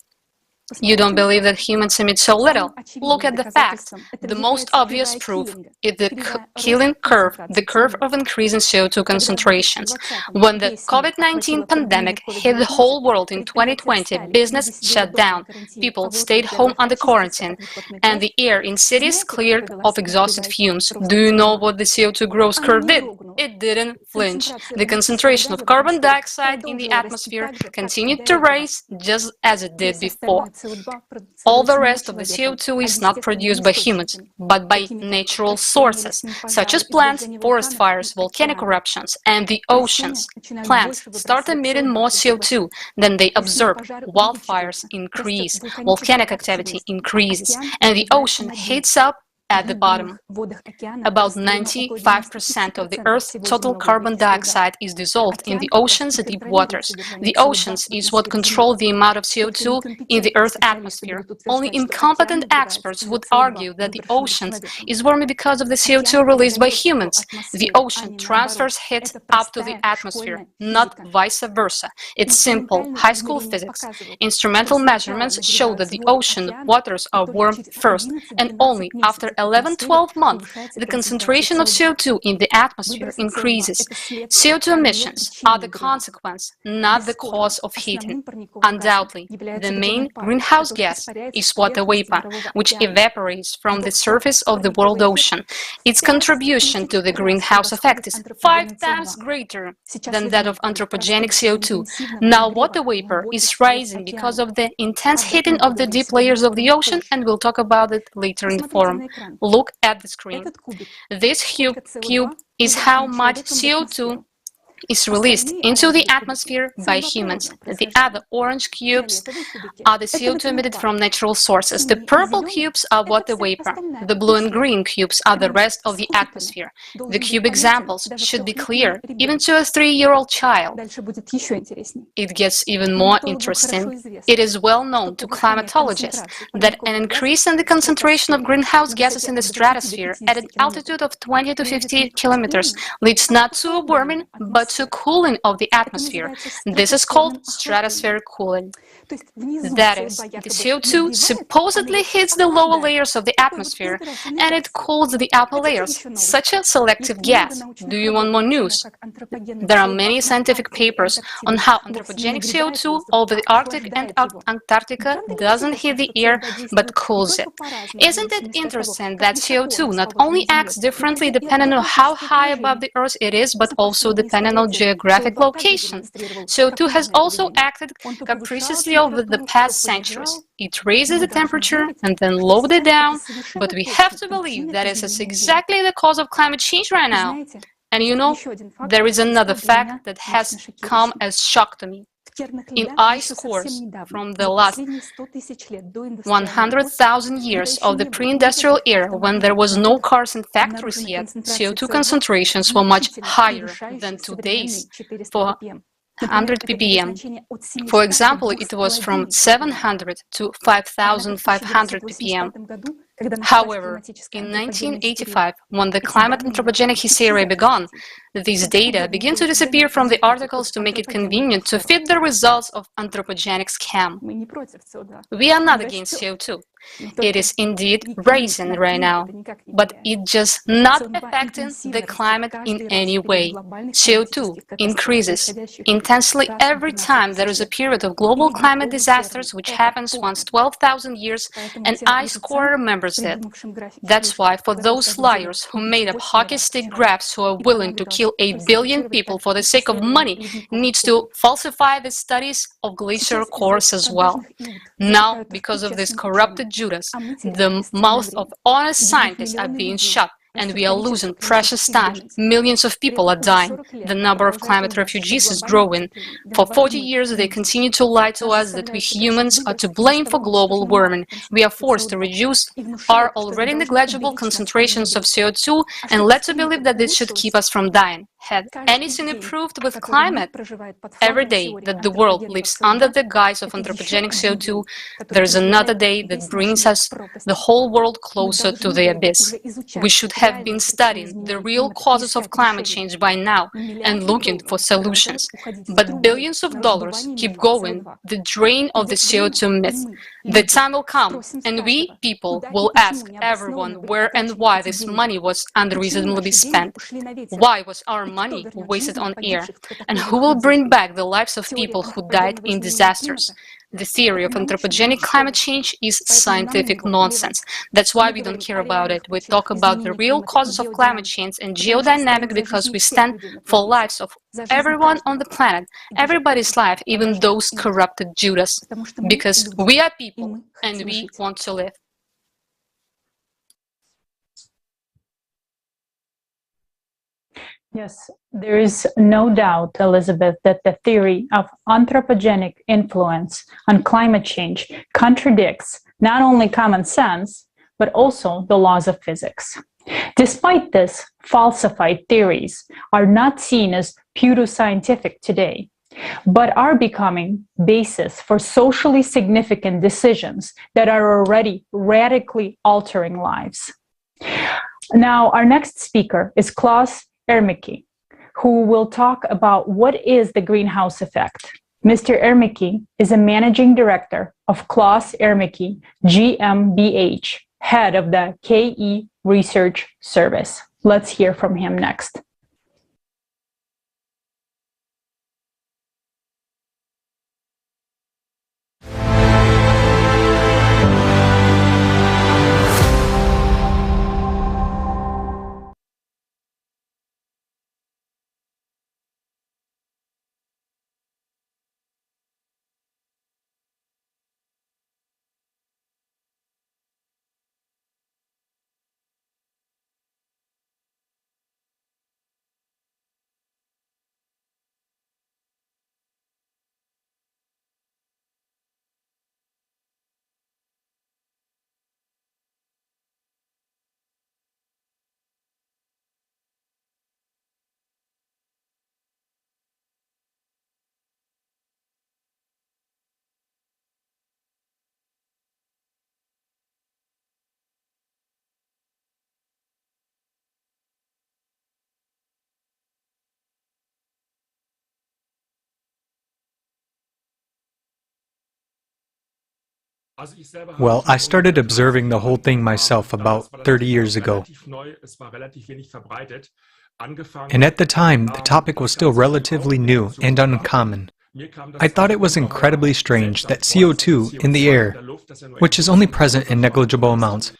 You don't believe that humans emit so little? Look at the facts. The most obvious proof is the killing curve, the curve of increasing CO2 concentrations. When the COVID-19 pandemic hit the whole world in 2020, business shut down, people stayed home under quarantine, and the air in cities cleared of exhausted fumes. Do you know what the CO2 growth curve did? It didn't flinch. The concentration of carbon dioxide in the atmosphere continued to rise just as it did before. All the rest of the CO2 is not produced by humans, but by natural sources, such as plants, forest fires, volcanic eruptions, and the oceans. Plants start emitting more CO2 than they absorb. Wildfires increase, volcanic activity increases, and the ocean heats up at the bottom. About 95% of the Earth's total carbon dioxide is dissolved in the ocean's deep waters. The oceans is what control the amount of CO2 in the Earth's atmosphere. Only incompetent experts would argue that the oceans is warming because of the CO2 released by humans. The ocean transfers heat up to the atmosphere, not vice versa. It's simple, high school physics. Instrumental measurements show that the ocean waters are warmed first, and only after 11-12 months, the concentration of CO2 in the atmosphere increases. CO2 emissions are the consequence, not the cause of heating. Undoubtedly, the main greenhouse gas is water vapor, which evaporates from the surface of the world ocean. Its contribution to the greenhouse effect is 5 times greater than that of anthropogenic CO2. Now, water vapor is rising because of the intense heating of the deep layers of the ocean, and we'll talk about it later in the forum. Look at the screen. This cube is how much CO2 is released into the atmosphere by humans. The other orange cubes are the CO2 emitted from natural sources. The purple cubes are water vapor. The blue and green cubes are the rest of the atmosphere. The cube examples should be clear, even to a 3-year-old child. It gets even more interesting. It is well known to climatologists that an increase in the concentration of greenhouse gases in the stratosphere at an altitude of 20 to 50 kilometers leads not to a warming, but to cooling of the atmosphere. This is called stratospheric cooling. That is, the CO2 supposedly hits the lower layers of the atmosphere and it cools the upper layers. Such a selective gas. Do you want more news? There are many scientific papers on how anthropogenic CO2 over the Arctic and Antarctica doesn't hit the air but cools it. Isn't it interesting that CO2 not only acts differently depending on how high above the Earth it is, but also depending on traditional geographic location. CO2 has also acted capriciously over the past centuries. It raises the temperature and then lowered it down, but we have to believe that this is exactly the cause of climate change right now. And you know, there is another fact that has come as shock to me. In ice cores from the last 100,000 years of the pre-industrial era, when there was no cars and factories yet, CO2 concentrations were much higher than today's, for 100 ppm. For example, it was from 700 to 5,500 ppm. However, in 1985, when the climate anthropogenic hysteria began, these data began to disappear from the articles to make it convenient to fit the results of anthropogenic scam. We are not against CO2. It is indeed rising right now, but it's just not affecting the climate in any way. CO2 increases intensely every time there is a period of global climate disasters, which happens once 12,000 years, and ice core remembers it. That's why for those liars who made up hockey stick graphs who are willing to kill 8 billion people for the sake of money needs to falsify the studies of glacier cores as well. Now, because of this corrupted Judas, the mouths of honest scientists are being shut, and we are losing precious time. Millions of people are dying. The number of climate refugees is growing. For 40 years, they continue to lie to us that we humans are to blame for global warming. We are forced to reduce our already negligible concentrations of CO2 and led to believe that this should keep us from dying. Had anything improved with climate? Every day that the world lives under the guise of anthropogenic CO2, there is another day that brings us, the whole world, closer to the abyss. We should have been studying the real causes of climate change by now and looking for solutions. But billions of dollars keep going the drain of the CO2 myth. The time will come, and we, people, will ask everyone where and why this money was unreasonably spent. Why was our money wasted on air? And who will bring back the lives of people who died in disasters? The theory of anthropogenic climate change is scientific nonsense. That's why we don't care about it. We talk about the real causes of climate change and geodynamic because we stand for lives of everyone on the planet, everybody's life, even those corrupted Judas. Because we are people and we want to live. Yes, there is no doubt, Elizabeth, that the theory of anthropogenic influence on climate change contradicts not only common sense, but also the laws of physics. Despite this, falsified theories are not seen as pseudoscientific today, but are becoming basis for socially significant decisions that are already radically altering lives. Now, our next speaker is Klaus Ermicke, who will talk about what is the greenhouse effect. Mr. Ermicke is a managing director of Klaus Ermicke GmbH, head of the KE Research Service. Let's hear from him next. Well, I started observing the whole thing myself about 30 years ago. And at the time, the topic was still relatively new and uncommon. I thought it was incredibly strange that CO2 in the air, which is only present in negligible amounts,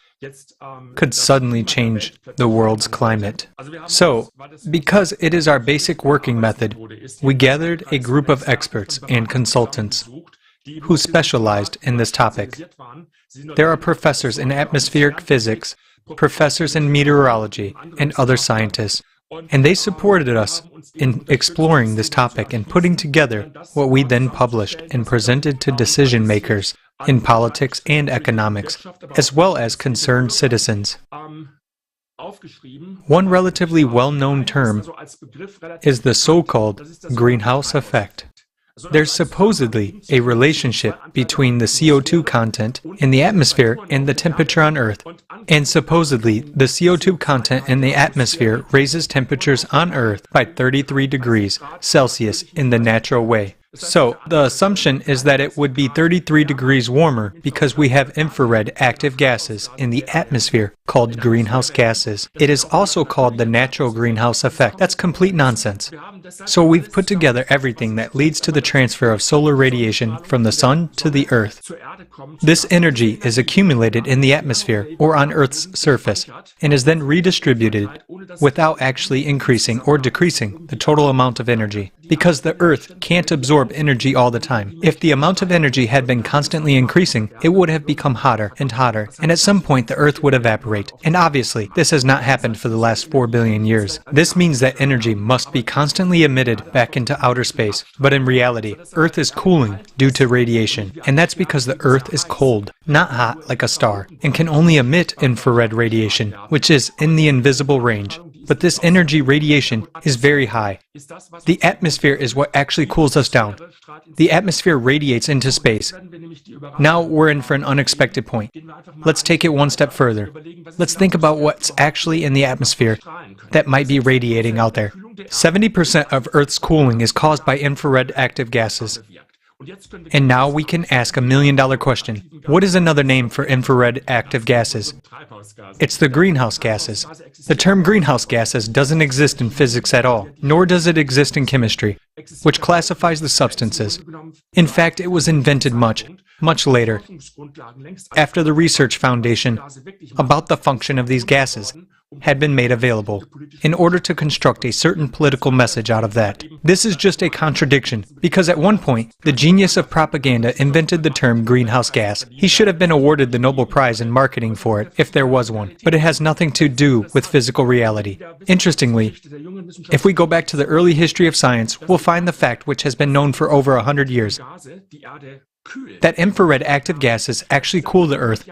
could suddenly change the world's climate. So, because it is our basic working method, we gathered a group of experts and consultants who specialized in this topic. There are professors in atmospheric physics, professors in meteorology, and other scientists, and they supported us in exploring this topic and putting together what we then published and presented to decision makers in politics and economics, as well as concerned citizens. One relatively well-known term is the so-called greenhouse effect. There's supposedly a relationship between the CO2 content in the atmosphere and the temperature on Earth, and supposedly the CO2 content in the atmosphere raises temperatures on Earth by 33 degrees Celsius in the natural way. So, the assumption is that it would be 33 degrees warmer because we have infrared active gases in the atmosphere called greenhouse gases. It is also called the natural greenhouse effect. That's complete nonsense. So we've put together everything that leads to the transfer of solar radiation from the sun to the Earth. This energy is accumulated in the atmosphere or on Earth's surface and is then redistributed without actually increasing or decreasing the total amount of energy. Because the Earth can't absorb energy all the time. If the amount of energy had been constantly increasing, it would have become hotter, and at some point the Earth would evaporate. And obviously, this has not happened for the last 4 billion years. This means that energy must be constantly emitted back into outer space. But in reality, Earth is cooling due to radiation, and that's because the Earth is cold, not hot like a star, and can only emit infrared radiation, which is in the invisible range. But this energy radiation is very high. The atmosphere is what actually cools us down. The atmosphere radiates into space. Now we're in for an unexpected point. Let's take it one step further. Let's think about what's actually in the atmosphere that might be radiating out there. 70% of Earth's cooling is caused by infrared active gases. And now we can ask $1 million question. What is another name for infrared active gases? It's the greenhouse gases. The term greenhouse gases doesn't exist in physics at all, nor does it exist in chemistry, which classifies the substances. In fact, it was invented much later, after the research foundation about the function of these gases had been made available, in order to construct a certain political message out of that. This is just a contradiction, because at one point, the genius of propaganda invented the term greenhouse gas. He should have been awarded the Nobel Prize in marketing for it, if there was one, but it has nothing to do with physical reality. Interestingly, if we go back to the early history of science, we'll find the fact which has been known for over 100 years, that infrared active gases actually cool the Earth,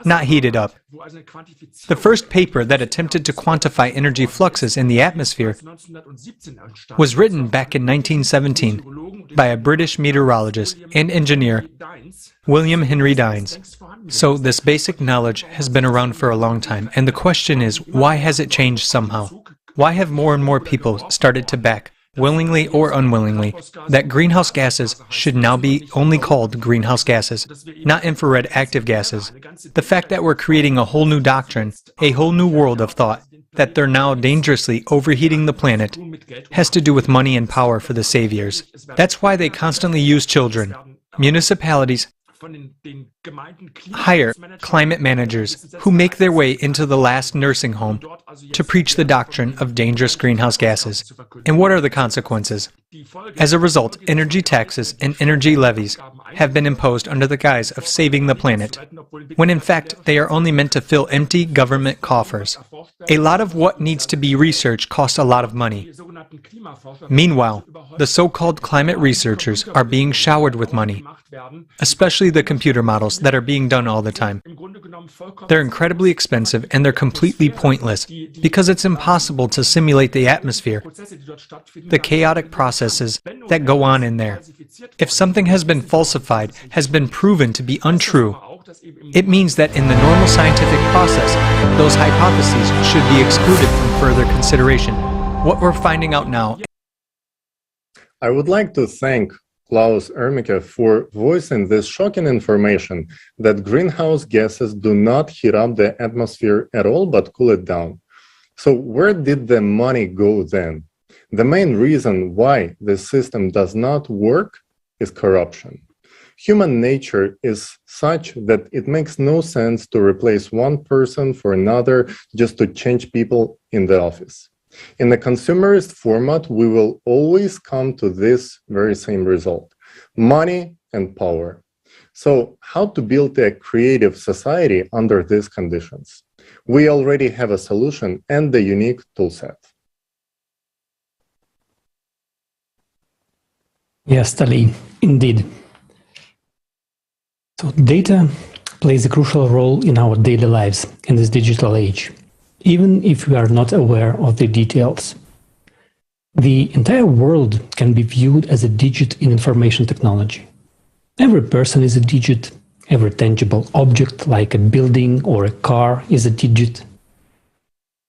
not heat it up. The first paper that attempted to quantify energy fluxes in the atmosphere was written back in 1917 by a British meteorologist and engineer, William Henry Dines. So this basic knowledge has been around for a long time, and the question is, why has it changed somehow? Why have more and more people started to back, willingly or unwillingly, that greenhouse gases should now be only called greenhouse gases, not infrared active gases? The fact that we're creating a whole new doctrine, a whole new world of thought, that they're now dangerously overheating the planet, has to do with money and power for the saviors. That's why they constantly use children. Municipalities hire climate managers who make their way into the last nursing home to preach the doctrine of dangerous greenhouse gases. And what are the consequences? As a result, energy taxes and energy levies have been imposed under the guise of saving the planet, when in fact they are only meant to fill empty government coffers. A lot of what needs to be researched costs a lot of money. Meanwhile, the so-called climate researchers are being showered with money, especially the computer models that are being done all the time. They're incredibly expensive and they're completely pointless because it's impossible to simulate the atmosphere, the chaotic processes that go on in there. If something has been falsified, has been proven to be untrue, it means that in the normal scientific process, those hypotheses should be excluded from further consideration. What we're finding out now. I would like to thank Klaus Ermicke for voicing this shocking information that greenhouse gases do not heat up the atmosphere at all, but cool it down. So where did the money go then? The main reason why this system does not work is corruption. Human nature is such that it makes no sense to replace one person for another just to change people in the office. In a consumerist format, we will always come to this very same result: money and power. So how to build a creative society under these conditions? We already have a solution and the unique toolset. Yes, Tali, indeed. So data plays a crucial role in our daily lives in this digital age, even if we are not aware of the details. The entire world can be viewed as a digit in information technology. Every person is a digit. Every tangible object, like a building or a car, is a digit.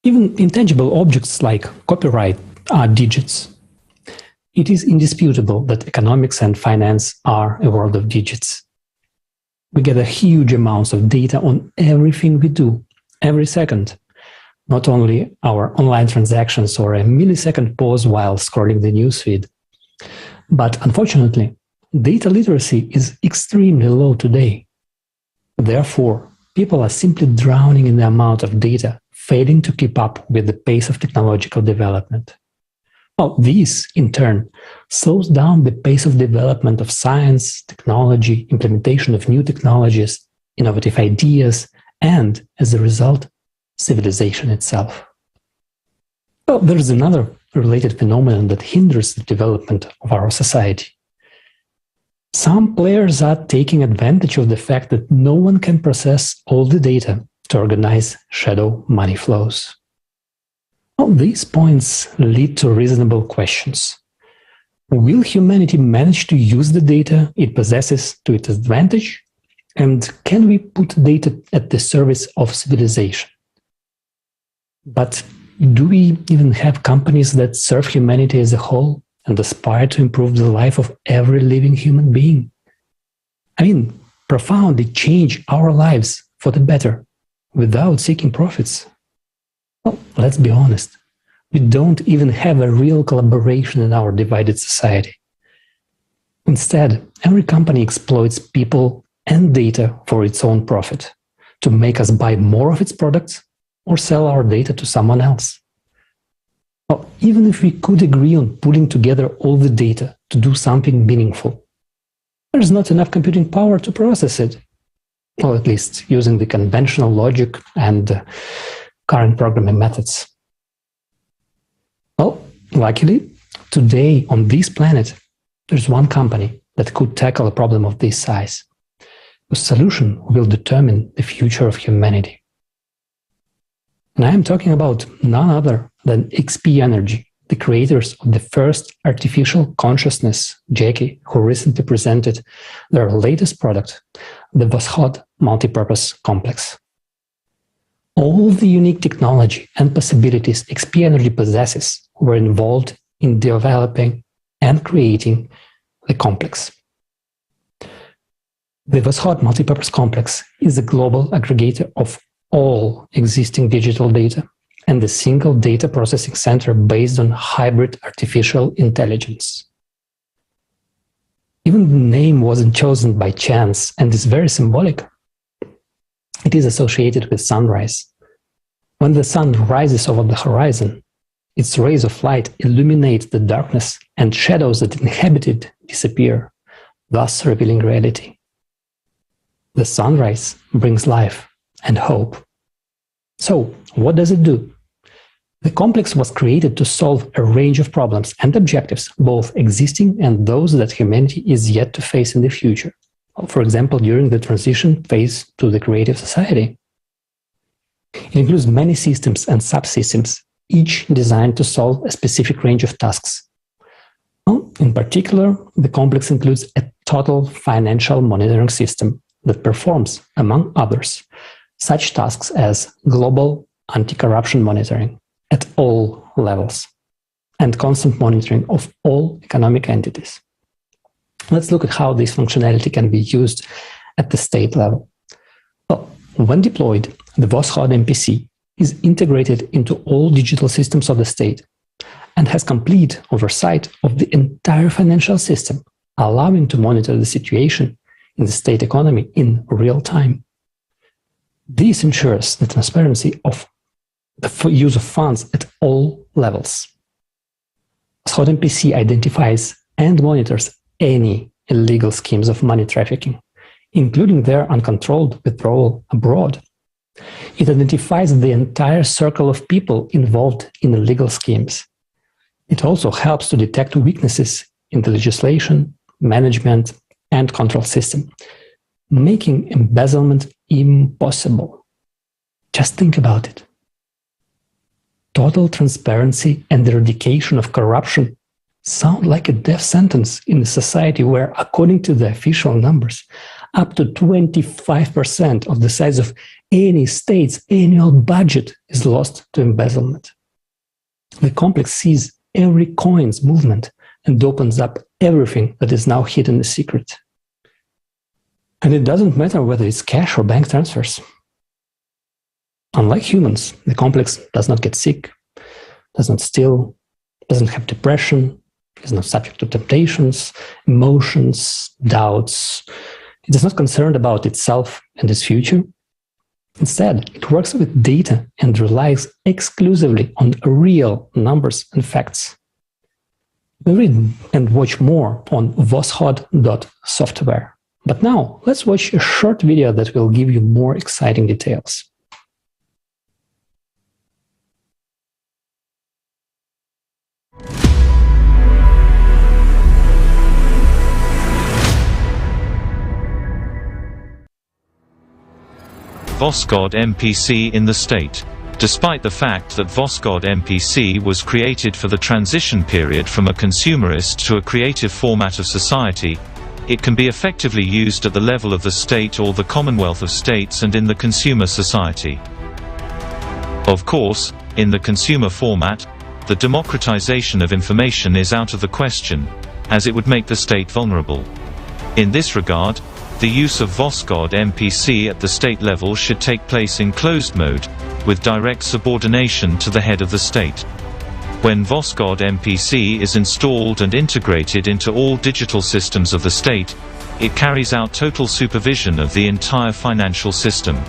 Even intangible objects like copyright are digits. It is indisputable that economics and finance are a world of digits. We gather huge amounts of data on everything we do, every second. Not only our online transactions or a millisecond pause while scrolling the newsfeed. But unfortunately, data literacy is extremely low today. Therefore, people are simply drowning in the amount of data, failing to keep up with the pace of technological development. Well, this, in turn, slows down the pace of development of science, technology, implementation of new technologies, innovative ideas, and, as a result, civilization itself. Well, there is another related phenomenon that hinders the development of our society. Some players are taking advantage of the fact that no one can process all the data to organize shadow money flows. Well, these points lead to reasonable questions. Will humanity manage to use the data it possesses to its advantage? And can we put data at the service of civilization? But do we even have companies that serve humanity as a whole and aspire to improve the life of every living human being? I mean, profoundly change our lives for the better without seeking profits. Well, let's be honest. We don't even have a real collaboration in our divided society. Instead, every company exploits people and data for its own profit, to make us buy more of its products or sell our data to someone else. Well, even if we could agree on pulling together all the data to do something meaningful, there's not enough computing power to process it. Or at least using the conventional logic and current programming methods. Well, luckily, today on this planet, there's one company that could tackle a problem of this size. The solution will determine the future of humanity. And I am talking about none other than XP Energy, the creators of the first artificial consciousness, Jackie, who recently presented their latest product, the Voskhod Multipurpose Complex. All the unique technology and possibilities XP Energy possesses were involved in developing and creating the complex. The Voskhod Multipurpose Complex is a global aggregator of all existing digital data and a single data processing center based on hybrid artificial intelligence. Even the name wasn't chosen by chance and is very symbolic. It is associated with sunrise. When the sun rises over the horizon, its rays of light illuminate the darkness and shadows that inhabit it disappear, thus revealing reality. The sunrise brings life and hope. So, what does it do? The complex was created to solve a range of problems and objectives, both existing and those that humanity is yet to face in the future. For example, during the transition phase to the creative society. It includes many systems and subsystems, each designed to solve a specific range of tasks. In particular, the complex includes a total financial monitoring system that performs, among others, such tasks as global anti-corruption monitoring at all levels and constant monitoring of all economic entities. Let's look at how this functionality can be used at the state level. Well, when deployed, the Voskhod MPC is integrated into all digital systems of the state and has complete oversight of the entire financial system, allowing to monitor the situation in the state economy in real time. This ensures the transparency of the use of funds at all levels. Voskhod MPC identifies and monitors any illegal schemes of money trafficking, including their uncontrolled withdrawal abroad. It identifies the entire circle of people involved in illegal schemes. It also helps to detect weaknesses in the legislation, management, and control system, making embezzlement impossible. Just think about it. Total transparency and the eradication of corruption sound like a death sentence in a society where, according to the official numbers, up to 25% of the size of any state's annual budget is lost to embezzlement. The complex sees every coin's movement and opens up everything that is now hidden a secret. And it doesn't matter whether it's cash or bank transfers. Unlike humans, the complex does not get sick, does not steal, doesn't have depression, is not subject to temptations, emotions, doubts. It is not concerned about itself and its future. Instead, it works with data and relies exclusively on real numbers and facts. We read and watch more on voskhod.software. But now, let's watch a short video that will give you more exciting details. Voskhod MPC in the state. Despite the fact that Voskhod MPC was created for the transition period from a consumerist to a creative format of society, it can be effectively used at the level of the state or the Commonwealth of States and in the consumer society. Of course, in the consumer format, the democratization of information is out of the question, as it would make the state vulnerable. In this regard, the use of Voskhod MPC at the state level should take place in closed mode, with direct subordination to the head of the state. When Voskhod MPC is installed and integrated into all digital systems of the state, it carries out total supervision of the entire financial system.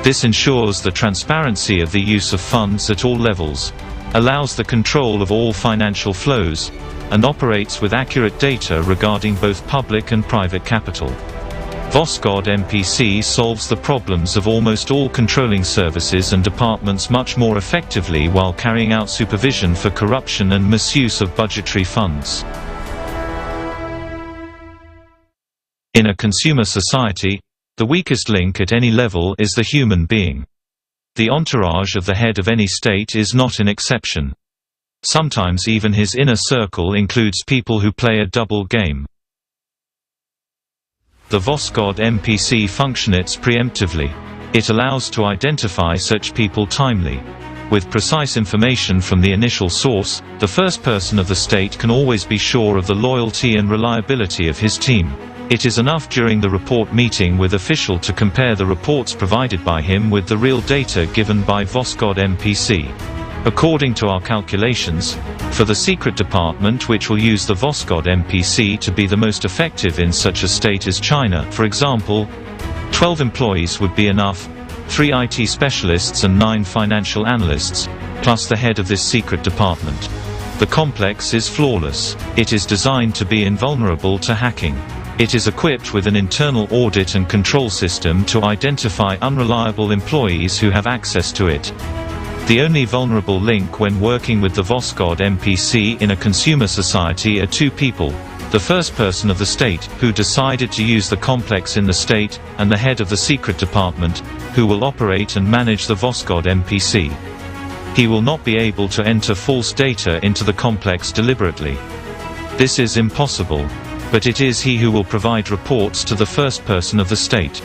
This ensures the transparency of the use of funds at all levels, allows the control of all financial flows, and operates with accurate data regarding both public and private capital. Voskhod MPC solves the problems of almost all controlling services and departments much more effectively while carrying out supervision for corruption and misuse of budgetary funds. In a consumer society, the weakest link at any level is the human being. The entourage of the head of any state is not an exception. Sometimes even his inner circle includes people who play a double game. The Voskhod MPC functions preemptively. It allows to identify such people timely. With precise information from the initial source, the first person of the state can always be sure of the loyalty and reliability of his team. It is enough during the report meeting with official to compare the reports provided by him with the real data given by Voskhod MPC. According to our calculations, for the secret department which will use the Voskhod MPC to be the most effective in such a state as China, for example, 12 employees would be enough, 3 IT specialists and 9 financial analysts, plus the head of this secret department. The complex is flawless. It is designed to be invulnerable to hacking. It is equipped with an internal audit and control system to identify unreliable employees who have access to it. The only vulnerable link when working with the Voskhod MPC in a consumer society are 2 people: the first person of the state, who decided to use the complex in the state, and the head of the secret department, who will operate and manage the Voskhod MPC. He will not be able to enter false data into the complex deliberately. This is impossible, but it is he who will provide reports to the first person of the state.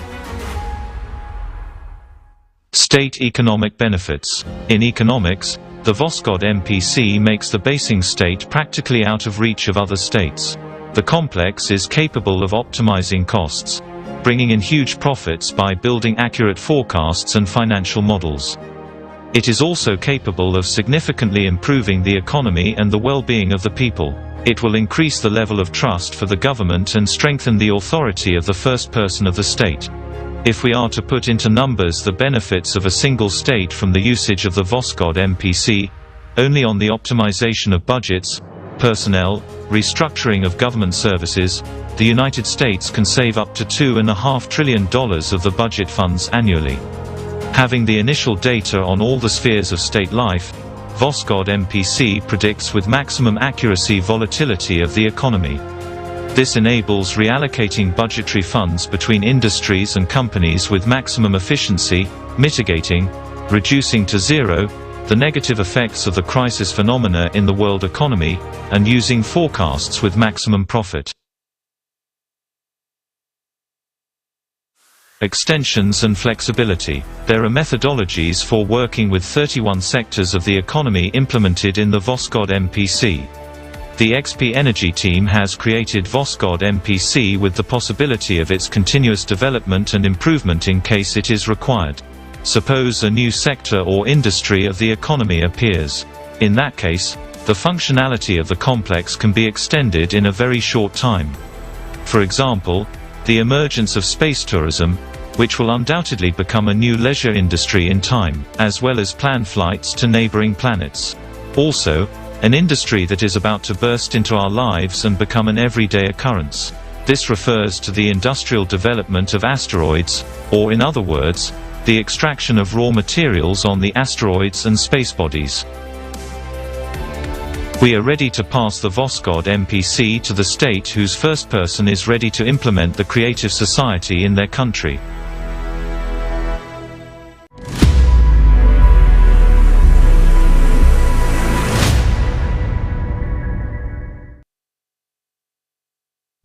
State economic benefits. In economics, the Voskhod MPC makes the basing state practically out of reach of other states. The complex is capable of optimizing costs, bringing in huge profits by building accurate forecasts and financial models. It is also capable of significantly improving the economy and the well-being of the people. It will increase the level of trust for the government and strengthen the authority of the first person of the state. If we are to put into numbers the benefits of a single state from the usage of the Voskhod MPC, only on the optimization of budgets, personnel, restructuring of government services, the United States can save up to $2.5 trillion of the budget funds annually. Having the initial data on all the spheres of state life, Voskhod MPC predicts with maximum accuracy volatility of the economy. This enables reallocating budgetary funds between industries and companies with maximum efficiency, mitigating, reducing to zero, the negative effects of the crisis phenomena in the world economy, and using forecasts with maximum profit. Extensions and flexibility. There are methodologies for working with 31 sectors of the economy implemented in the Voskhod MPC. The XP Energy team has created Voskhod MPC with the possibility of its continuous development and improvement in case it is required. Suppose a new sector or industry of the economy appears. In that case, the functionality of the complex can be extended in a very short time. For example, the emergence of space tourism, which will undoubtedly become a new leisure industry in time, as well as planned flights to neighboring planets. Also, an industry that is about to burst into our lives and become an everyday occurrence. This refers to the industrial development of asteroids, or in other words, the extraction of raw materials on the asteroids and space bodies. We are ready to pass the Voskhod MPC to the state whose first person is ready to implement the creative society in their country.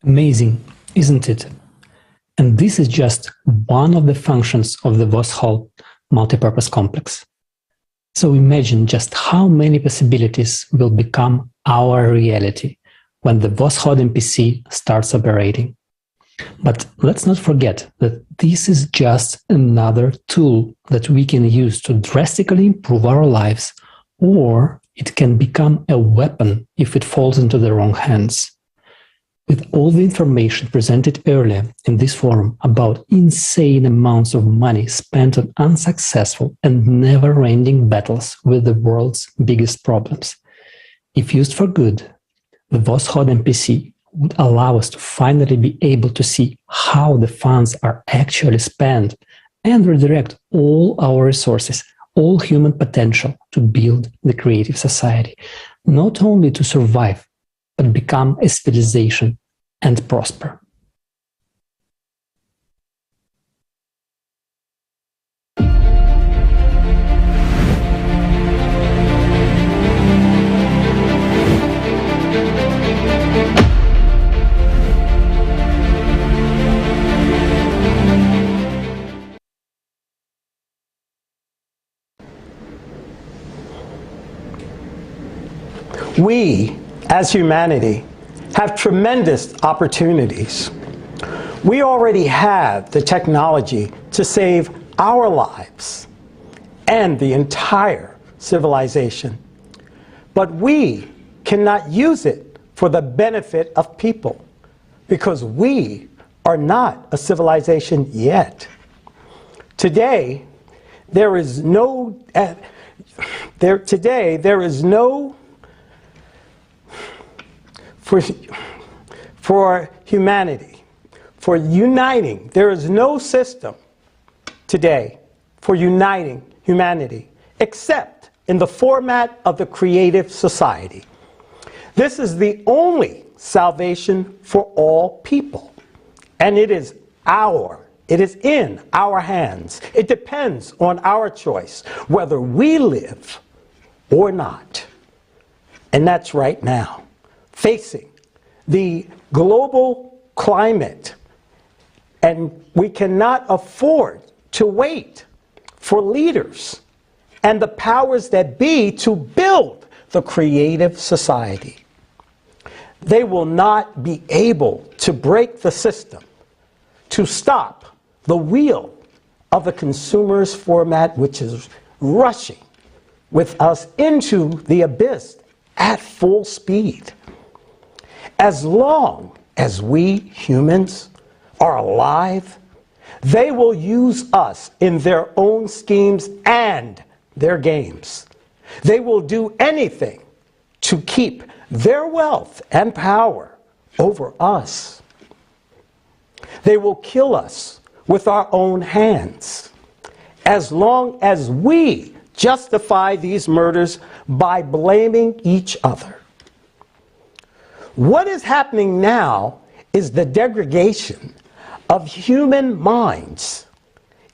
Amazing, isn't it? And this is just one of the functions of the Voskhod multipurpose complex. So imagine just how many possibilities will become our reality when the Voskhod MPC starts operating. But let's not forget that this is just another tool that we can use to drastically improve our lives, or it can become a weapon if it falls into the wrong hands. With all the information presented earlier in this forum about insane amounts of money spent on unsuccessful and never-ending battles with the world's biggest problems, if used for good, the Voskhod MPC would allow us to finally be able to see how the funds are actually spent and redirect all our resources, all human potential to build the creative society, not only to survive, but become a civilization and prosper. We, as humanity, have tremendous opportunities. We already have the technology to save our lives and the entire civilization. But we cannot use it for the benefit of people because we are not a civilization yet. Today, there is no for humanity, for uniting. There is no system today for uniting humanity except in the format of the creative society. This is the only salvation for all people, and it is in our hands. It depends on our choice whether we live or not. And that's right now. Facing the global climate, and we cannot afford to wait for leaders and the powers that be to build the creative society. They will not be able to break the system, to stop the wheel of the consumer's format, which is rushing with us into the abyss at full speed. as long as we humans are alive, they will use us in their own schemes and their games. They will do anything to keep their wealth and power over us. They will kill us with our own hands, as long as we justify these murders by blaming each other. What is happening now is the degradation of human minds.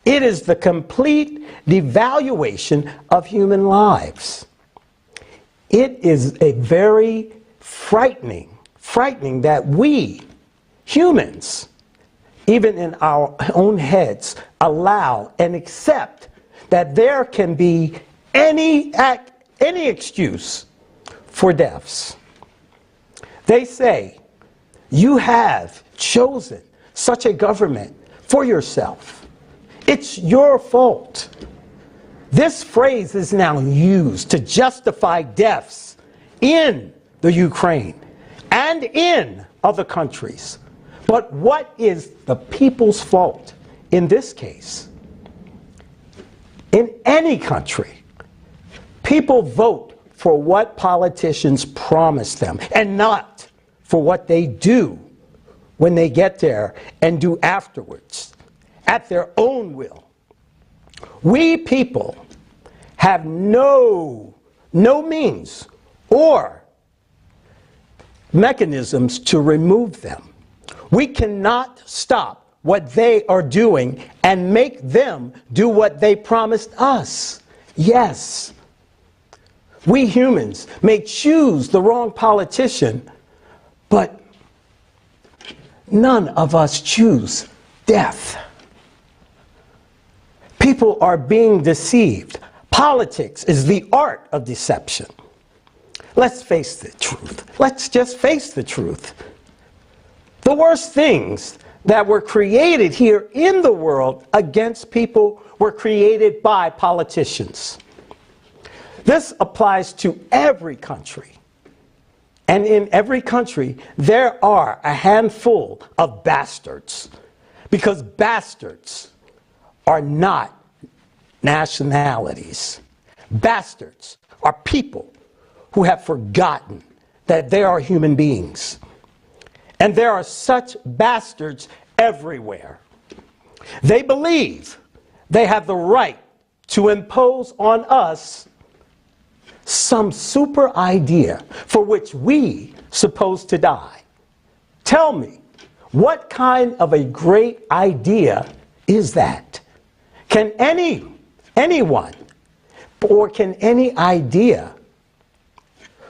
It is the complete devaluation of human lives. It is a very frightening that we humans, even in our own heads, allow and accept that there can be any excuse for deaths. They say, you have chosen such a government for yourself. It's your fault. This phrase is now used to justify deaths in the Ukraine and in other countries. But what is the people's fault in this case? In any country, people vote for what politicians promise them and not for what they do when they get there and do afterwards at their own will. We people have no means or mechanisms to remove them. We cannot stop what they are doing and make them do what they promised us. Yes, we humans may choose the wrong politician, but none of us choose death. People are being deceived. Politics is the art of deception. Let's face the truth. Let's just face the truth. The worst things that were created here in the world against people were created by politicians. This applies to every country. And in every country, there are a handful of bastards. Because bastards are not nationalities. Bastards are people who have forgotten that they are human beings. And there are such bastards everywhere. They believe they have the right to impose on us some super idea for which we supposed to die. Tell me, what kind of a great idea is that? Can anyone, or can any idea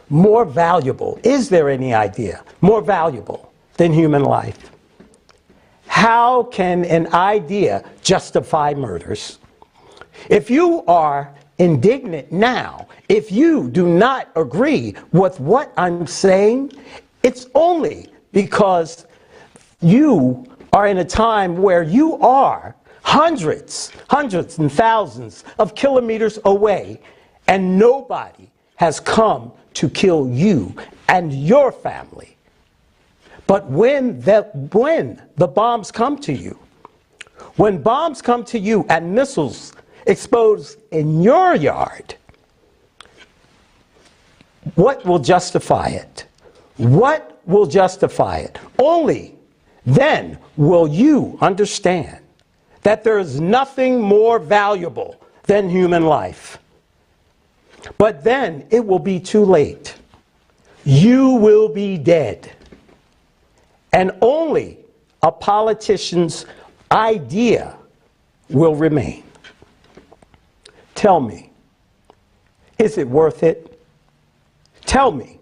more valuable, is there any idea more valuable than human life? How can an idea justify murders? If you are indignant now, if you do not agree with what I'm saying, it's only because you are in a time where you are hundreds and thousands of kilometers away, and nobody has come to kill you and your family. But when the bombs come to you, when bombs come to you and missiles explode in your yard, what will justify it? What will justify it? Only then will you understand that there is nothing more valuable than human life. But then it will be too late. You will be dead. And only a politician's idea will remain. Tell me, is it worth it? Tell me,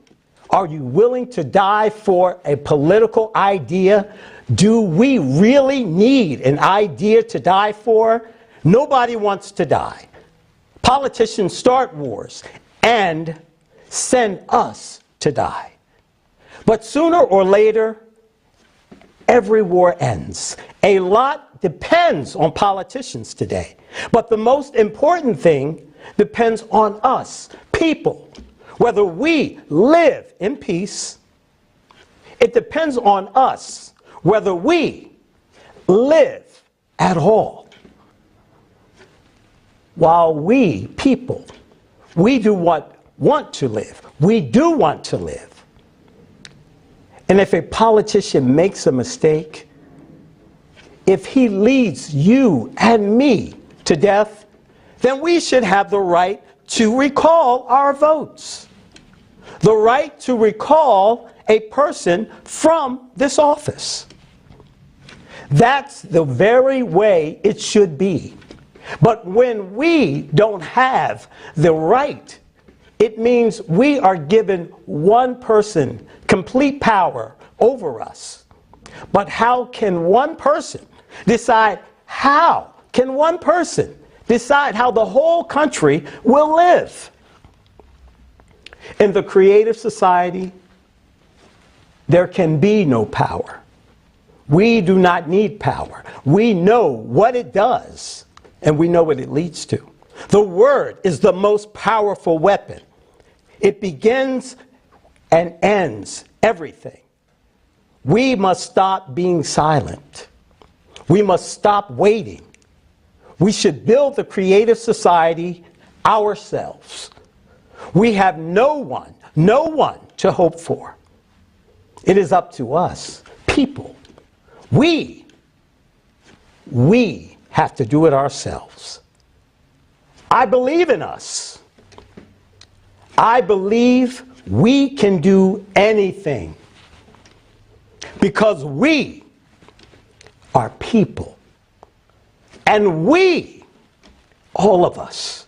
are you willing to die for a political idea? Do we really need an idea to die for? Nobody wants to die. Politicians start wars and send us to die. But sooner or later, every war ends. A lot depends on politicians today. But the most important thing depends on us, people, whether we live in peace, It depends on us whether we live at all. While we, people, we do want to live. We do want to live. And if a politician makes a mistake, if he leads you and me to death, then we should have the right to recall our votes. The right to recall a person from this office. That's the very way it should be. But when we don't have the right, it means we are given one person complete power over us. But how can one person decide how the whole country will live? In the creative society, there can be no power. We do not need power. We know what it does, and we know what it leads to. The word is the most powerful weapon. It begins and ends everything. We must stop being silent. We must stop waiting. We should build the creative society ourselves. We have no one to hope for. It is up to us, people. We have to do it ourselves. I believe in us. I believe we can do anything because we are people. And we, all of us,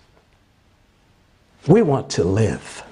we want to live.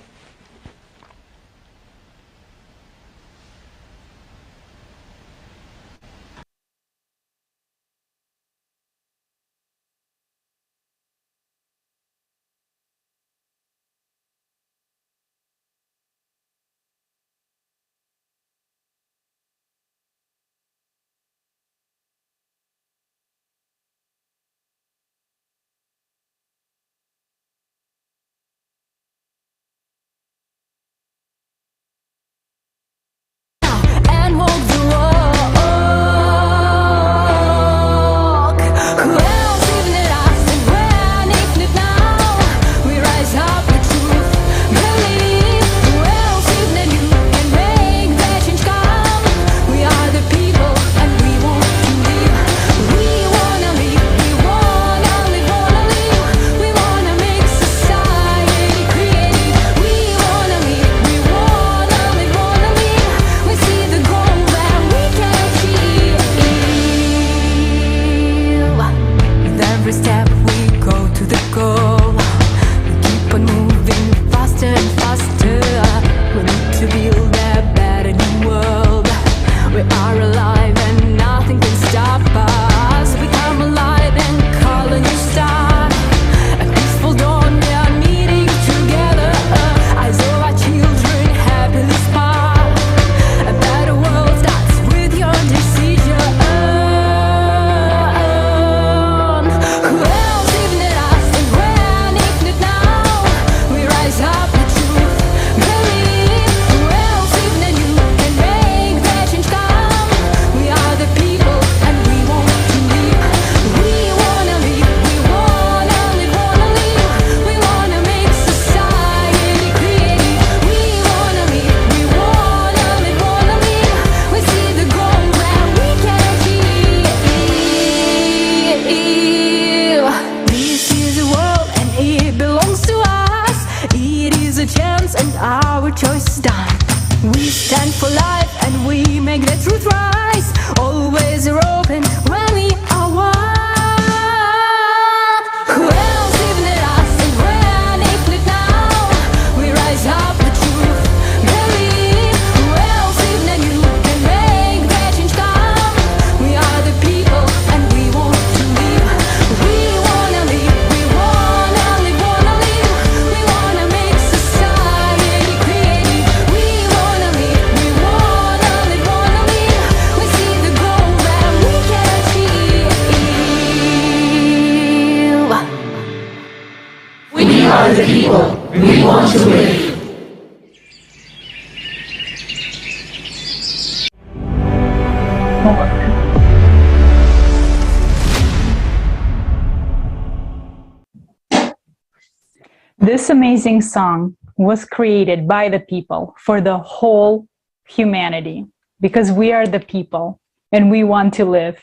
This amazing song was created by the people for the whole humanity because we are the people and we want to live.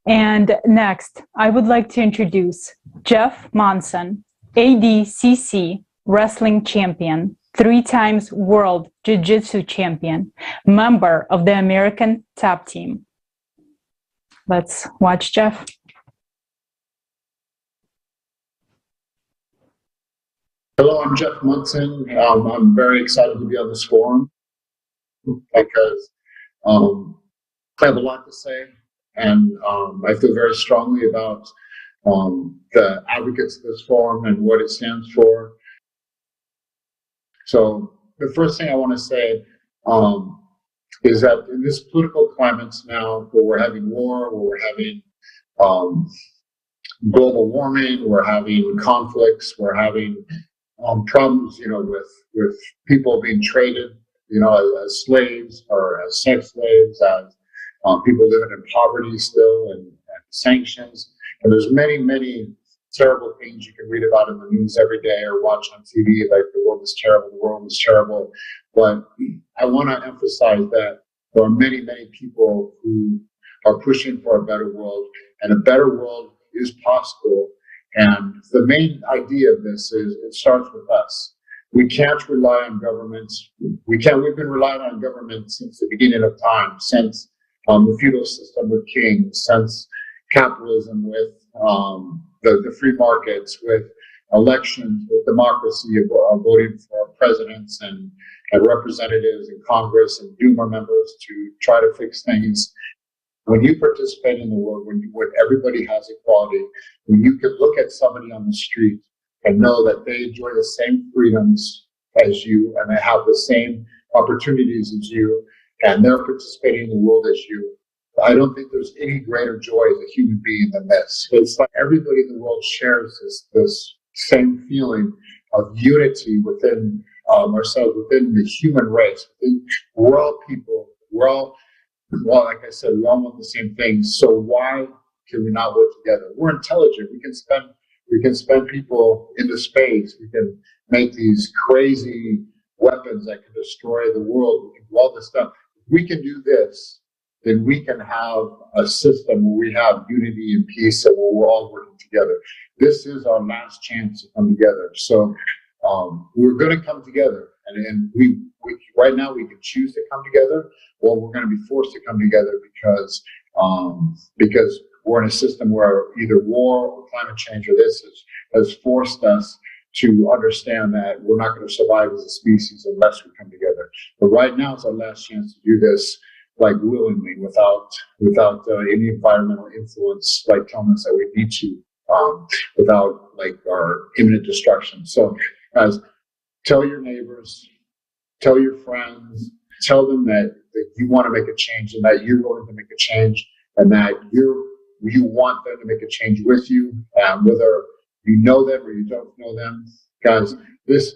And next, I would like to introduce Jeff Monson, ADCC wrestling champion, 3 times world jiu-jitsu champion, member of the American top team. Let's watch Jeff. Hello, I'm Jeff Munson. I'm very excited to be on this forum because I have a lot to say, and I feel very strongly about the advocates of this forum and what it stands for. So the first thing I want to say is that in this political climate now, where we're having war, where we're having global warming, we're having conflicts, we're having problems, with people being traded, as slaves or as sex slaves, as people living in poverty still, and sanctions. And there's many, many terrible things you can read about in the news every day or watch on TV, like the world is terrible. But I want to emphasize that there are many, many people who are pushing for a better world, and a better world is possible. And the main idea of this is it starts with us. We can't rely on governments. We've been relying on government since the beginning of time, since the feudal system with kings, since capitalism with the free markets, with elections, with democracy, voting for presidents and representatives in Congress and Duma members to try to fix things. When you participate in the world, when everybody has equality, when you can look at somebody on the street and know that they enjoy the same freedoms as you and they have the same opportunities as you and they're participating in the world as you, I don't think there's any greater joy as a human being than this. It's like everybody in the world shares this same feeling of unity within ourselves, within the human race. We're all people. Well, like I said, we all want the same things. So why can we not work together? We're intelligent. We can spend people into space. We can make these crazy weapons that can destroy the world. We can do all this stuff. If we can do this, then we can have a system where we have unity and peace and where we're all working together. This is our last chance to come together. So we're going to come together, and we right now we can choose to come together, or we're going to be forced to come together because we're in a system where either war or climate change or this has forced us to understand that we're not going to survive as a species unless we come together. But right now is our last chance to do this, like willingly, without any environmental influence, like telling us that we need to, without like our imminent destruction. So, guys, tell your neighbors, tell your friends, tell them that you want to make a change and that you're willing to make a change and that you want them to make a change with you, whether you know them or you don't know them. Guys, this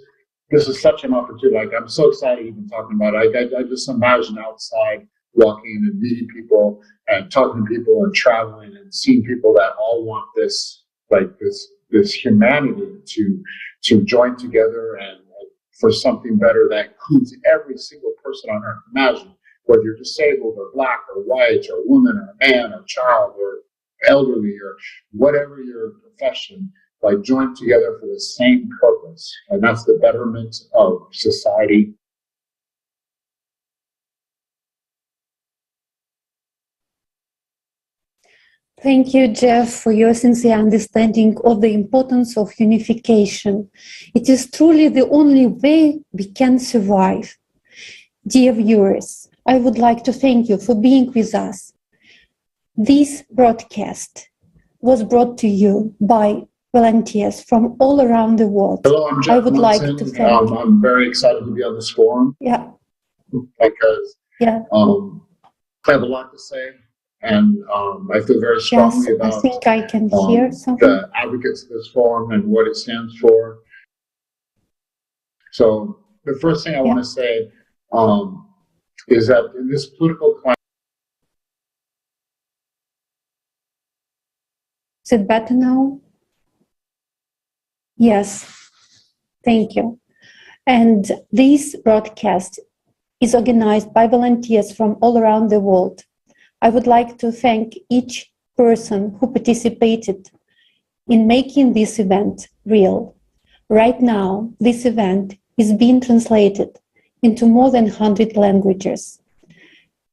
is such an opportunity. Like, I'm so excited even talking about it. I just imagine outside walking and meeting people and talking to people and traveling and seeing people that all want this, like this humanity to join together and for something better that includes every single person on earth. Imagine whether you're disabled or black or white or woman or man or child or elderly or whatever your profession, like join together for the same purpose, and that's the betterment of society. Thank you, Jeff, for your sincere understanding of the importance of unification. It is truly the only way we can survive. Dear viewers, I would like to thank you for being with us. This broadcast was brought to you by volunteers from all around the world. Hello, I'm Jeff I would Munson. like to thank you. I'm very excited to be on this forum. Yeah. Because Yeah. I have a lot to say, and I feel very strongly about I think I can hear something. the advocates of this forum and what it stands for. So the first thing I want to say is that in this political climate, is it better now? Yes, thank you. And this broadcast is organized by volunteers from all around the world. I would like to thank each person who participated in making this event real. Right now, this event is being translated into more than 100 languages.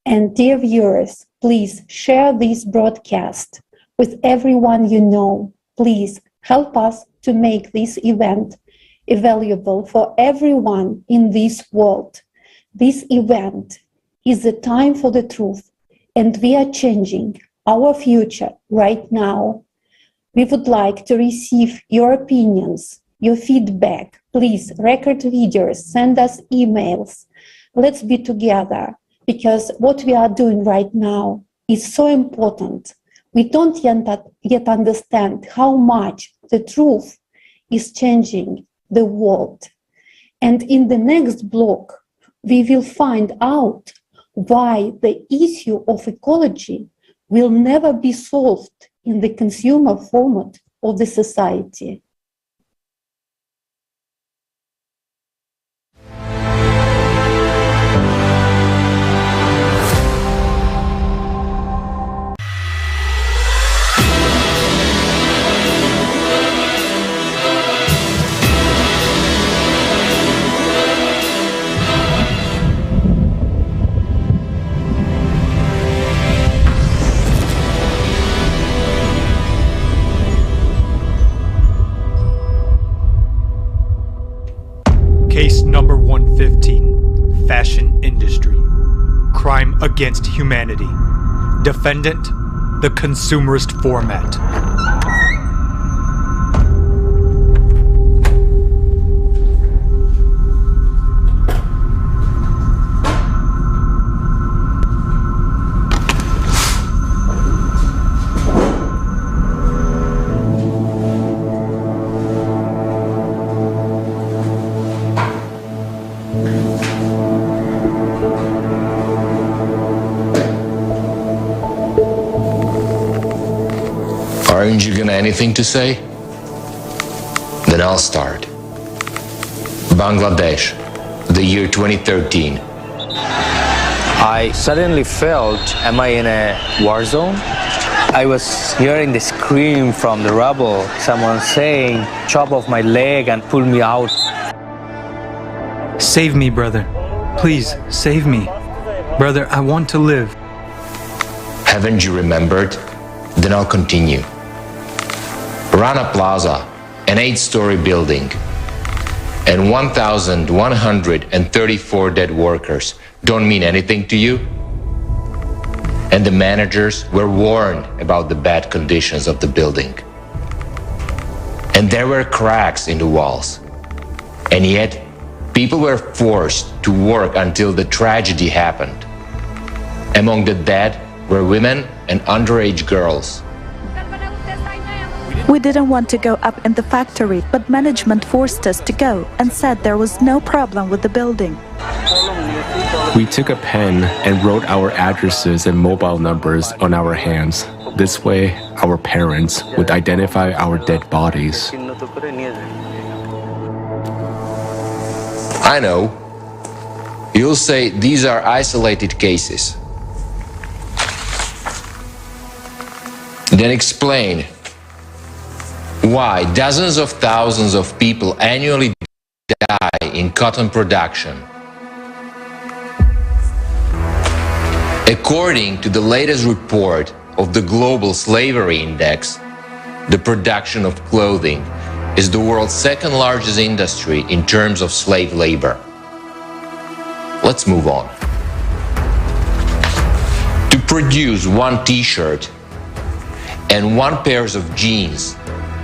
And dear viewers, please share this broadcast with everyone you know. Please help us to make this event available for everyone in this world. This event is the time for the truth, and we are changing our future right now. We would like to receive your opinions, your feedback. Please record videos, send us emails. Let's be together, because what we are doing right now is so important. We don't yet understand how much the truth is changing the world. And in the next block, we will find out why the issue of ecology will never be solved in the consumer format of the society. Case number 115, Fashion Industry. Crime against humanity. Defendant, the consumerist format. Aren't you gonna anything to say? Then I'll start. Bangladesh, the year 2013. I suddenly felt, am I in a war zone? I was hearing the scream from the rubble, someone saying, chop off my leg and pull me out. Save me, brother. Please, save me. Brother, I want to live. Haven't you remembered? Then I'll continue. Rana Plaza, an 8-story building, and 1,134 dead workers don't mean anything to you? And the managers were warned about the bad conditions of the building. And there were cracks in the walls. And yet, people were forced to work until the tragedy happened. Among the dead were women and underage girls. We didn't want to go up in the factory, but management forced us to go and said there was no problem with the building. We took a pen and wrote our addresses and mobile numbers on our hands. This way, our parents would identify our dead bodies. I know. You'll say these are isolated cases. Then explain why dozens of thousands of people annually die in cotton production. According to the latest report of the Global Slavery Index, the production of clothing is the world's second largest industry in terms of slave labor. Let's move on. To produce one t-shirt and 1 pair of jeans,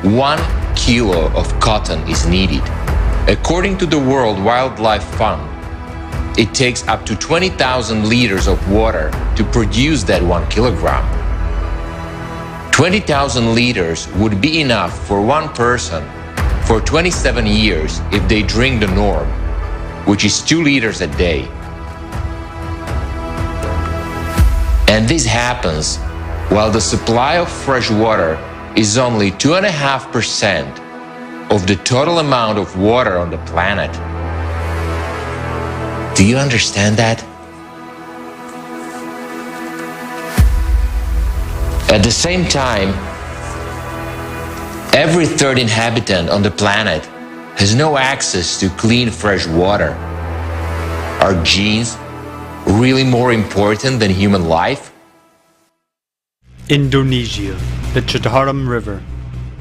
1 kilo of cotton is needed. According to the World Wildlife Fund, it takes up to 20,000 liters of water to produce that 1 kilogram. 20,000 liters would be enough for 1 person for 27 years if they drink the norm, which is 2 liters a day. And this happens while the supply of fresh water is only 2.5% of the total amount of water on the planet. Do you understand that? At the same time, every third inhabitant on the planet has no access to clean, fresh water. Are genes really more important than human life? Indonesia, the Citarum River.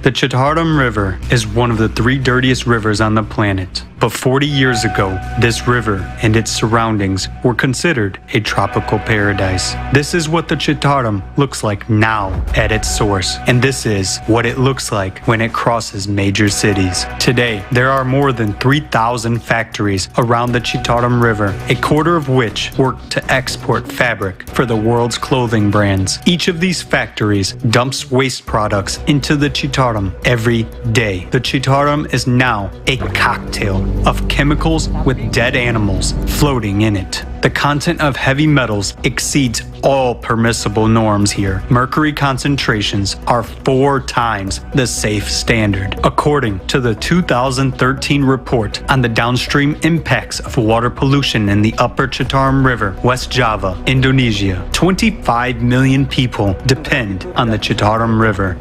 The Citarum River is one of the 3 dirtiest rivers on the planet. But 40 years ago, this river and its surroundings were considered a tropical paradise. This is what the Citarum looks like now at its source, and this is what it looks like when it crosses major cities. Today, there are more than 3,000 factories around the Citarum River, a quarter of which work to export fabric for the world's clothing brands. Each of these factories dumps waste products into the Citarum every day. The Citarum is now a cocktail of chemicals with dead animals floating in it. The content of heavy metals exceeds all permissible norms here. Mercury concentrations are 4 times the safe standard. According to the 2013 report on the downstream impacts of water pollution in the upper Citarum River, West Java, Indonesia, 25 million people depend on the Citarum River.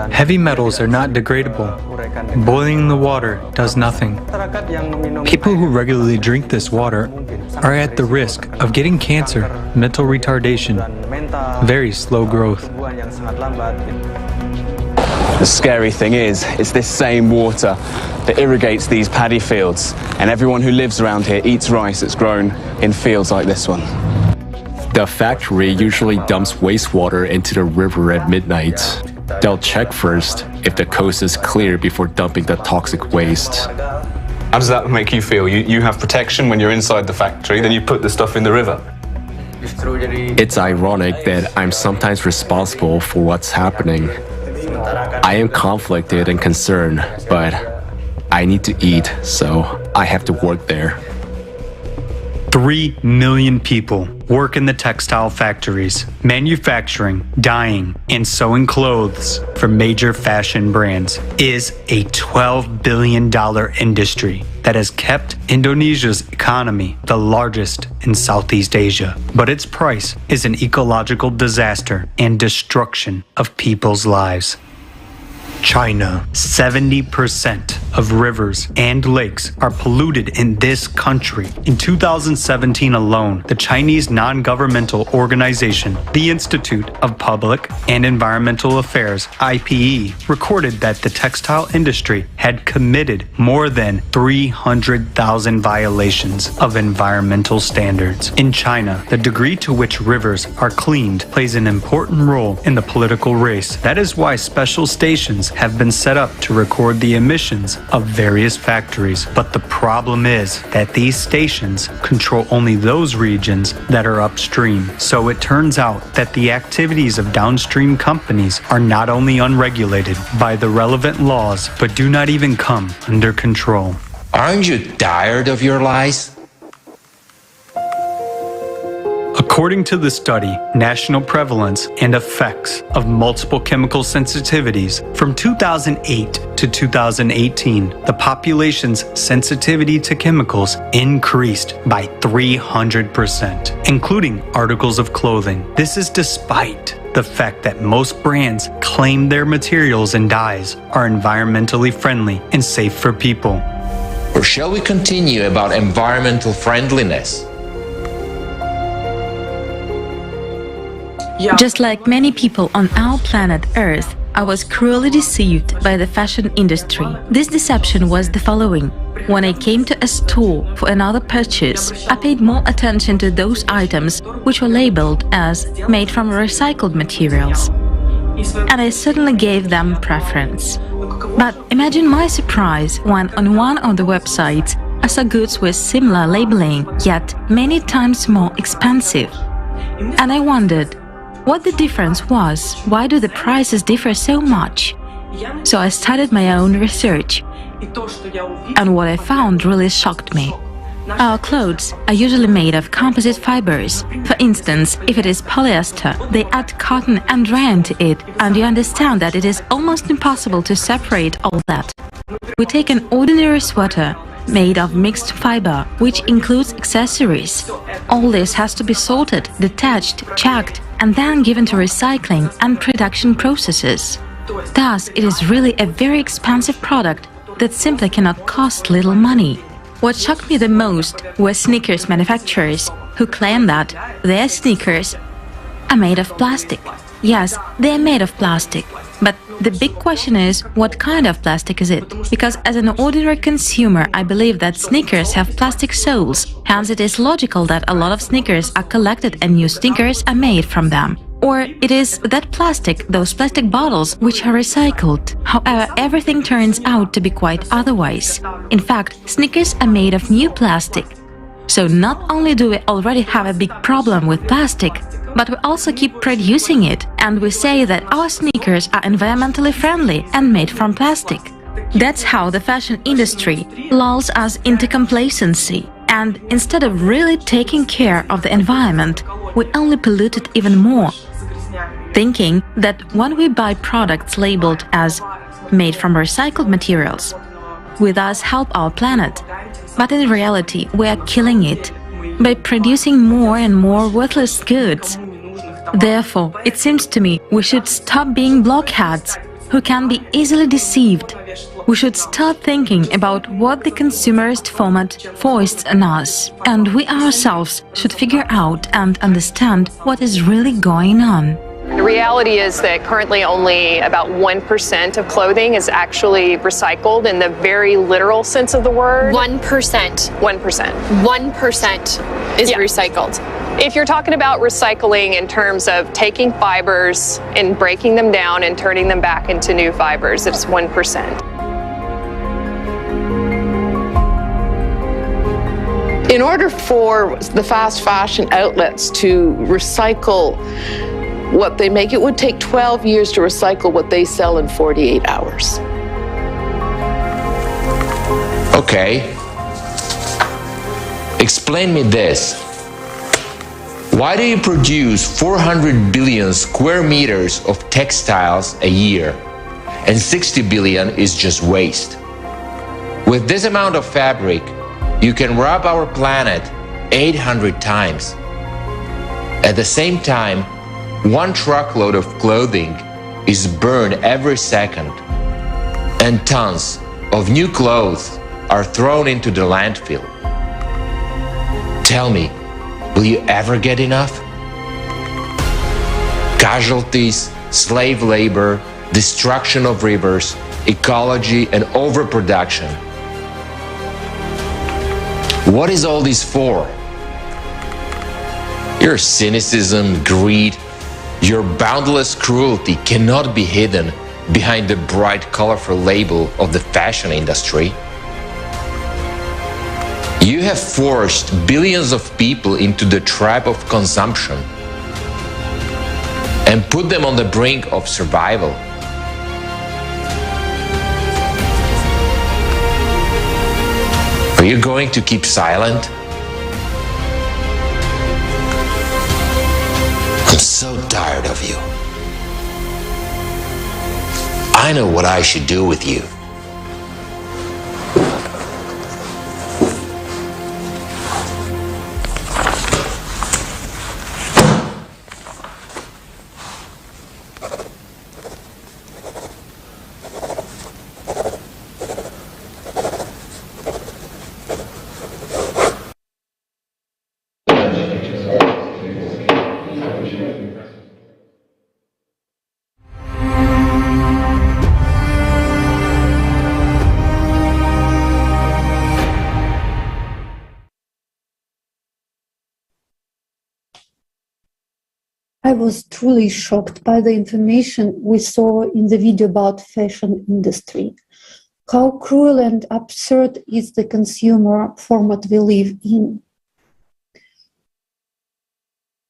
Heavy metals are not degradable. Boiling the water does nothing. People who regularly drink this water are at the risk of getting cancer, mental retardation, very slow growth. The scary thing is, it's this same water that irrigates these paddy fields, and everyone who lives around here eats rice that's grown in fields like this one. The factory usually dumps wastewater into the river at midnight. They'll check first if the coast is clear before dumping the toxic waste. How does that make you feel? You have protection when you're inside the factory, then you put the stuff in the river. It's ironic that I'm sometimes responsible for what's happening. I am conflicted and concerned, but I need to eat, so I have to work there. 3 million people work in the textile factories, manufacturing, dyeing, and sewing clothes for major fashion brands is a $12 billion industry that has kept Indonesia's economy the largest in Southeast Asia. But its price is an ecological disaster and destruction of people's lives. China. 70% of rivers and lakes are polluted in this country. In 2017 alone, the Chinese non-governmental organization, the Institute of Public and Environmental Affairs, IPE, recorded that the textile industry had committed more than 300,000 violations of environmental standards. In China, the degree to which rivers are cleaned plays an important role in the political race. That is why special stations have been set up to record the emissions of various factories. But the problem is that these stations control only those regions that are upstream. So it turns out that the activities of downstream companies are not only unregulated by the relevant laws, but do not even come under control. Aren't you tired of your lies? According to the study, National Prevalence and Effects of Multiple Chemical Sensitivities, from 2008 to 2018, the population's sensitivity to chemicals increased by 300%, including articles of clothing. This is despite the fact that most brands claim their materials and dyes are environmentally friendly and safe for people. Or shall we continue about environmental friendliness? Just like many people on our planet Earth, I was cruelly deceived by the fashion industry. This deception was the following. When I came to a store for another purchase, I paid more attention to those items which were labeled as made from recycled materials. And I certainly gave them preference. But imagine my surprise when on one of the websites I saw goods with similar labeling, yet many times more expensive. And I wondered what the difference was. Why do the prices differ so much? So I started my own research, and what I found really shocked me. Our clothes are usually made of composite fibers. For instance, if it is polyester, they add cotton and rayon to it, and you understand that it is almost impossible to separate all that. We take an ordinary sweater made of mixed fiber, which includes accessories. All this has to be sorted, detached, checked, and then given to recycling and production processes. Thus, it is really a very expensive product that simply cannot cost little money. What shocked me the most were sneakers manufacturers who claim that their sneakers are made of plastic. Yes, they are made of plastic. But the big question is, what kind of plastic is it? Because as an ordinary consumer, I believe that sneakers have plastic soles. Hence, it is logical that a lot of sneakers are collected and new sneakers are made from them. Or it is that plastic, those plastic bottles, which are recycled. However, everything turns out to be quite otherwise. In fact, sneakers are made of new plastic. So not only do we already have a big problem with plastic, but we also keep producing it, and we say that our sneakers are environmentally friendly and made from plastic. That's how the fashion industry lulls us into complacency, and instead of really taking care of the environment, we only pollute it even more, thinking that when we buy products labeled as made from recycled materials, we thus help our planet. But in reality, we are killing it by producing more and more worthless goods. Therefore, it seems to me we should stop being blockheads who can be easily deceived. We should start thinking about what the consumerist format foists on us, and we ourselves should figure out and understand what is really going on. The reality is that currently only about 1% of clothing is actually recycled in the very literal sense of the word. 1%. 1%. 1% is recycled. If you're talking about recycling in terms of taking fibers and breaking them down and turning them back into new fibers, it's 1%. In order for the fast fashion outlets to recycle what they make, it would take 12 years to recycle what they sell in 48 hours. Okay. Explain me this. Why do you produce 400 billion square meters of textiles a year, and 60 billion is just waste? With this amount of fabric, you can rob our planet 800 times. At the same time, 1 truckload of clothing is burned every second, and tons of new clothes are thrown into the landfill. Tell me, will you ever get enough? Casualties, slave labor, destruction of rivers, ecology, and overproduction. What is all this for? Your cynicism, greed, your boundless cruelty cannot be hidden behind the bright, colorful label of the fashion industry. You have forced billions of people into the trap of consumption and put them on the brink of survival. Are you going to keep silent? I'm so tired of you. I know what I should do with you. I was truly shocked by the information we saw in the video about fashion industry. How cruel and absurd is the consumer format we live in?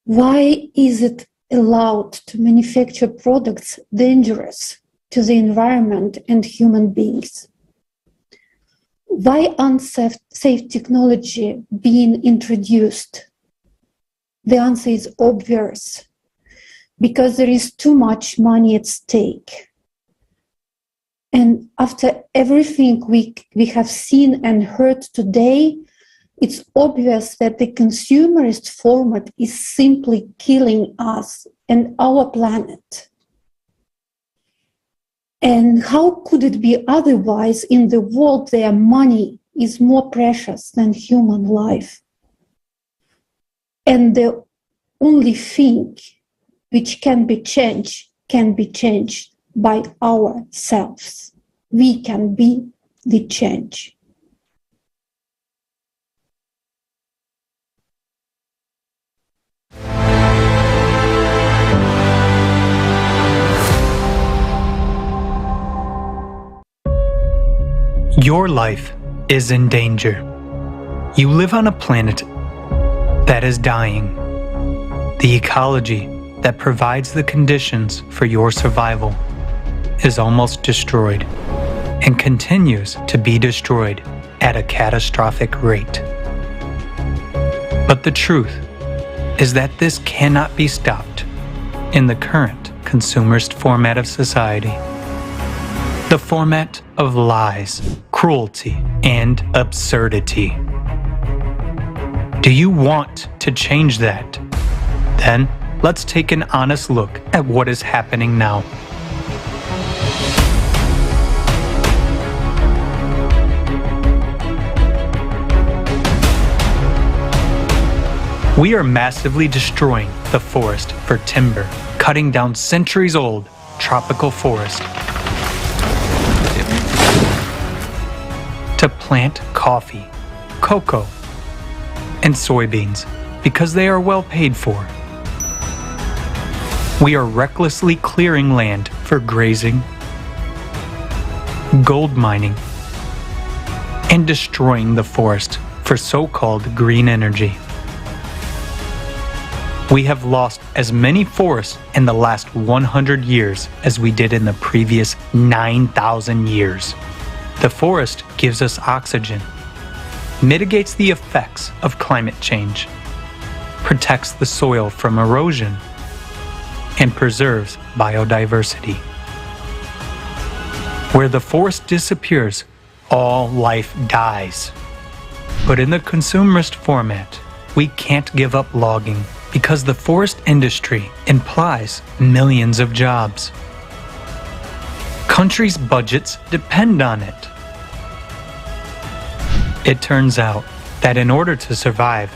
Why is it allowed to manufacture products dangerous to the environment and human beings? Why unsafe technology being introduced? The answer is obvious. Because there is too much money at stake. And after everything we have seen and heard today, it's obvious that the consumerist format is simply killing us and our planet. And how could it be otherwise in the world where money is more precious than human life? And the only thing which can be changed by ourselves. We can be the change. Your life is in danger. You live on a planet that is dying. The ecology that provides the conditions for your survival is almost destroyed and continues to be destroyed at a catastrophic rate. But the truth is that this cannot be stopped in the current consumerist format of society. The format of lies, cruelty, and absurdity. Do you want to change that? Then let's take an honest look at what is happening now. We are massively destroying the forest for timber, cutting down centuries-old tropical forest to plant coffee, cocoa, and soybeans because they are well paid for. We are recklessly clearing land for grazing, gold mining, and destroying the forest for so-called green energy. We have lost as many forests in the last 100 years as we did in the previous 9,000 years. The forest gives us oxygen, mitigates the effects of climate change, protects the soil from erosion, and preserves biodiversity. Where the forest disappears, all life dies. But in the consumerist format, we can't give up logging because the forest industry implies millions of jobs. Countries' budgets depend on it. It turns out that in order to survive,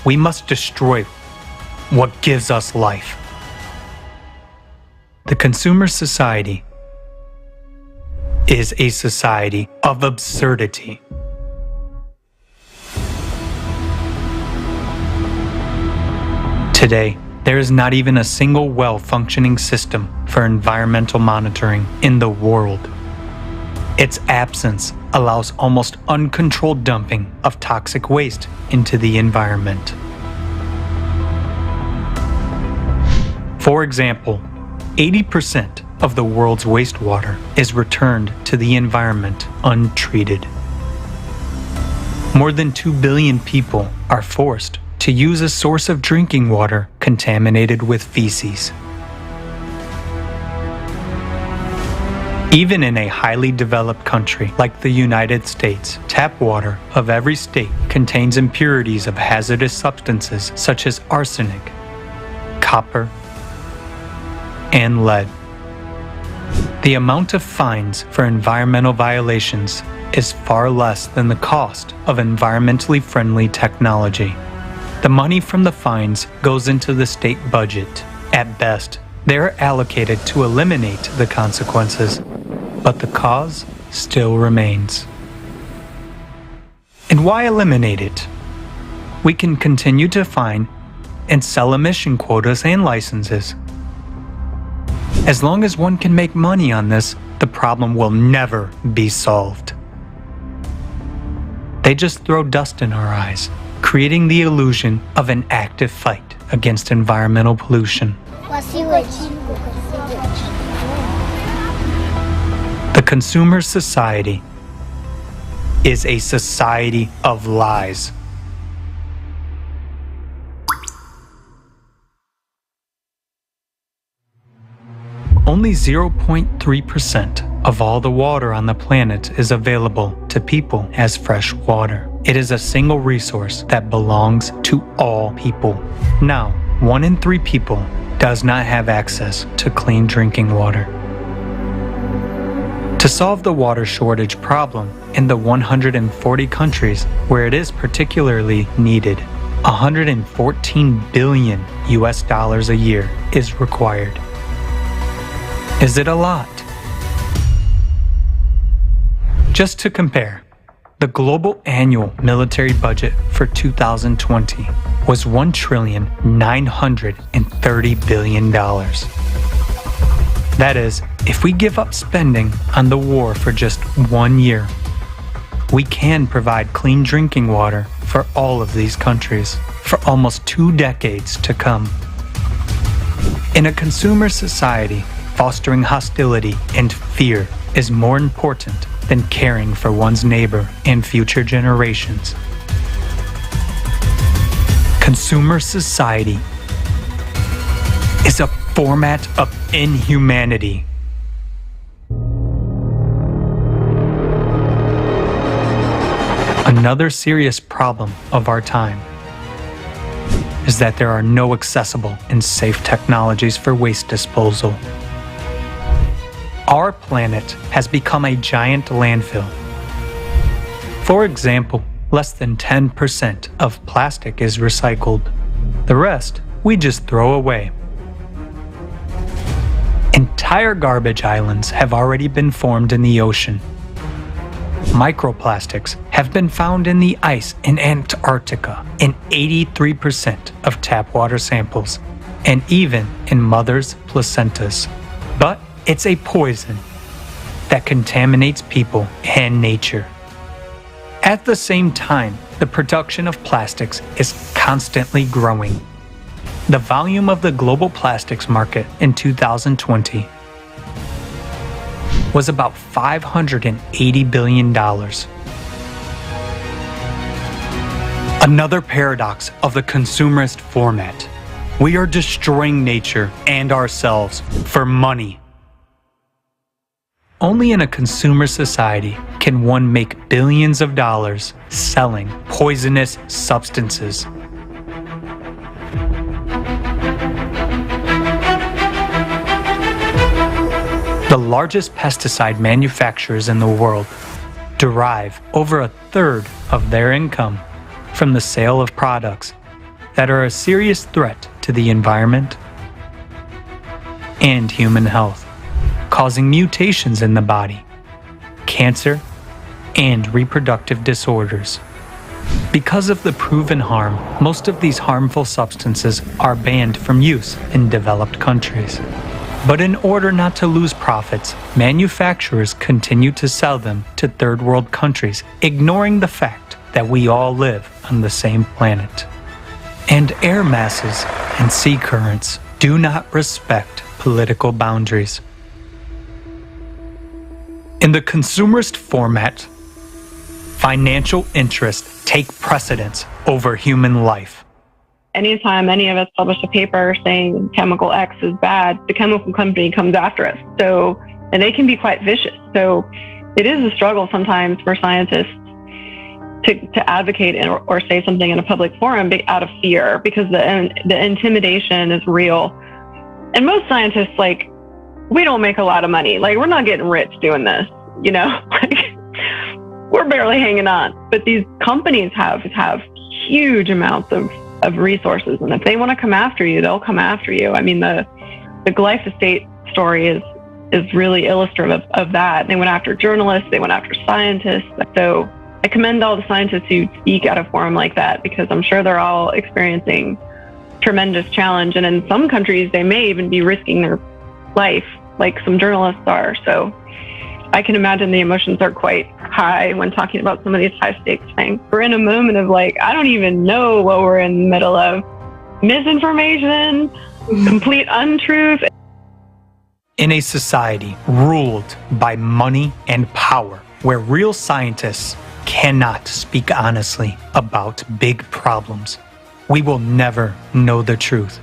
we must destroy what gives us life. The consumer society is a society of absurdity. Today, there is not even a single well-functioning system for environmental monitoring in the world. Its absence allows almost uncontrolled dumping of toxic waste into the environment. For example, 80% of the world's wastewater is returned to the environment untreated. More than 2 billion people are forced to use a source of drinking water contaminated with feces. Even in a highly developed country like the United States, tap water of every state contains impurities of hazardous substances such as arsenic, copper, and lead. The amount of fines for environmental violations is far less than the cost of environmentally friendly technology. The money from the fines goes into the state budget. At best, they are allocated to eliminate the consequences, but the cause still remains. And why eliminate it? We can continue to fine and sell emission quotas and licenses. As long as one can make money on this, the problem will never be solved. They just throw dust in our eyes, creating the illusion of an active fight against environmental pollution. The consumer society is a society of lies. Only 0.3% of all the water on the planet is available to people as fresh water. It is a single resource that belongs to all people. Now, 1 in 3 people does not have access to clean drinking water. To solve the water shortage problem in the 140 countries where it is particularly needed, $114 billion a year is required. Is it a lot? Just to compare, the global annual military budget for 2020 was $1,930 billion. That is, if we give up spending on the war for just 1 year, we can provide clean drinking water for all of these countries for almost 2 decades to come. In a consumer society, fostering hostility and fear is more important than caring for one's neighbor and future generations. Consumer society is a format of inhumanity. Another serious problem of our time is that there are no accessible and safe technologies for waste disposal. Our planet has become a giant landfill. For example, less than 10% of plastic is recycled. The rest we just throw away. Entire garbage islands have already been formed in the ocean. Microplastics have been found in the ice in Antarctica in 83% of tap water samples, and even in mothers' placentas. But it's a poison that contaminates people and nature. At the same time, the production of plastics is constantly growing. The volume of the global plastics market in 2020 was about $580 billion. Another paradox of the consumerist format. We are destroying nature and ourselves for money. Only in a consumer society can one make billions of dollars selling poisonous substances. The largest pesticide manufacturers in the world derive over 1/3 of their income from the sale of products that are a serious threat to the environment and human health, causing mutations in the body, cancer, and reproductive disorders. Because of the proven harm, most of these harmful substances are banned from use in developed countries. But in order not to lose profits, manufacturers continue to sell them to third world countries, ignoring the fact that we all live on the same planet. And air masses and sea currents do not respect political boundaries. In the consumerist format, financial interests take precedence over human life. Anytime any of us publish a paper saying chemical X is bad, the chemical company comes after us. And they can be quite vicious. So it is a struggle sometimes for scientists to advocate or say something in a public forum out of fear, because the intimidation is real. And most scientists, we don't make a lot of money. We're not getting rich doing this, we're barely hanging on. But these companies have huge amounts of resources, and if they want to come after you, they'll come after you. I mean, the glyphosate story is really illustrative of that. They went after journalists, they went after scientists. So I commend all the scientists who speak at a forum like that, because I'm sure they're all experiencing tremendous challenge, and in some countries they may even be risking their life, like some journalists are. So I can imagine the emotions are quite high when talking about some of these high stakes things. We're in a moment of I don't even know what we're in the middle of. Misinformation, complete untruth. In a society ruled by money and power, where real scientists cannot speak honestly about big problems, we will never know the truth.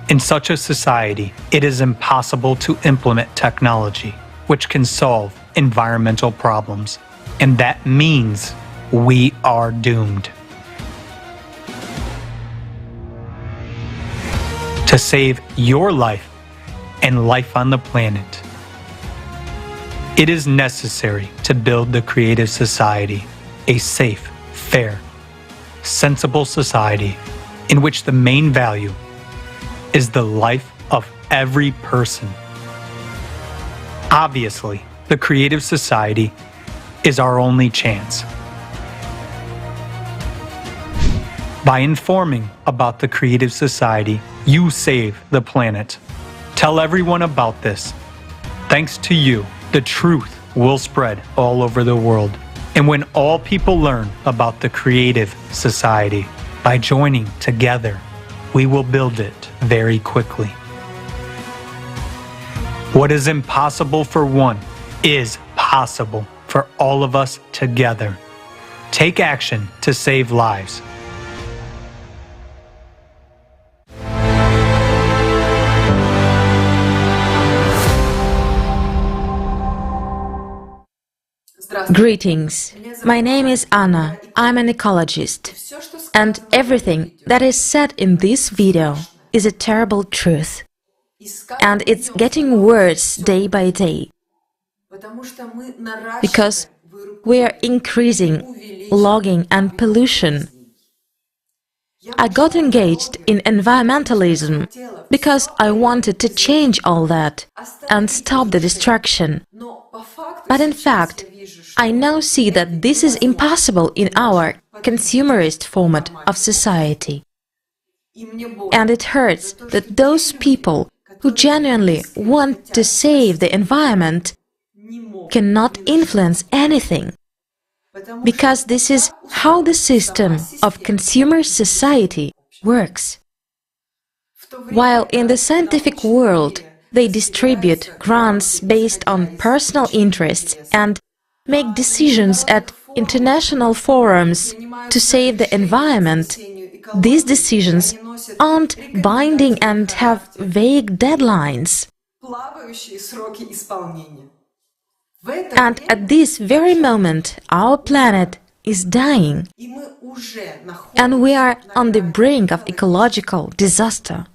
In such a society, it is impossible to implement technology which can solve environmental problems, and that means we are doomed. To save your life and life on the planet, it is necessary to build the creative society, a safe, fair, sensible society in which the main value is the life of every person. Obviously, the creative society is our only chance. By informing about the creative society, you save the planet. Tell everyone about this. Thanks to you, the truth will spread all over the world. And when all people learn about the creative society, by joining together, we will build it very quickly. What is impossible for one is possible for all of us together. Take action to save lives. Greetings. My name is Anna. I'm an ecologist. And everything that is said in this video is a terrible truth. And it's getting worse day by day. Because we are increasing logging and pollution. I got engaged in environmentalism because I wanted to change all that and stop the destruction. But in fact, I now see that this is impossible in our consumerist format of society. And it hurts that those people who genuinely want to save the environment cannot influence anything. Because this is how the system of consumer society works. While in the scientific world, they distribute grants based on personal interests and make decisions at international forums to save the environment, these decisions aren't binding and have vague deadlines. And at this very moment, our planet is dying. And we are on the brink of ecological disaster.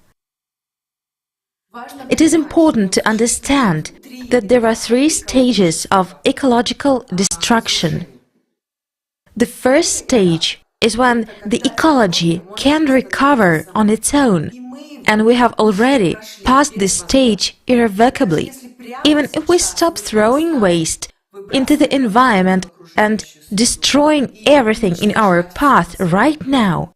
It is important to understand that there are three stages of ecological destruction. The first stage is when the ecology can recover on its own, and we have already passed this stage irrevocably, even if we stop throwing waste into the environment and destroying everything in our path right now.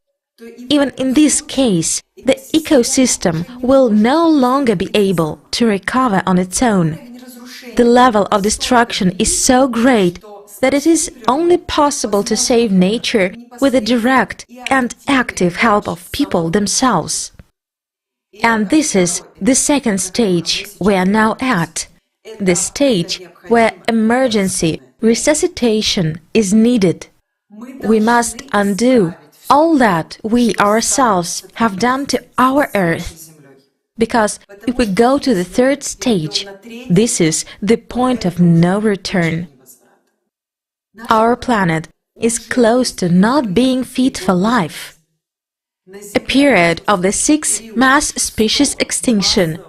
Even in this case, the ecosystem will no longer be able to recover on its own. The level of destruction is so great that it is only possible to save nature with the direct and active help of people themselves. And this is the second stage we are now at, the stage where emergency resuscitation is needed. We must undo all that we ourselves have done to our Earth. Because if we go to the third stage, this is the point of no return. Our planet is close to not being fit for life. A period of the sixth mass species extinction,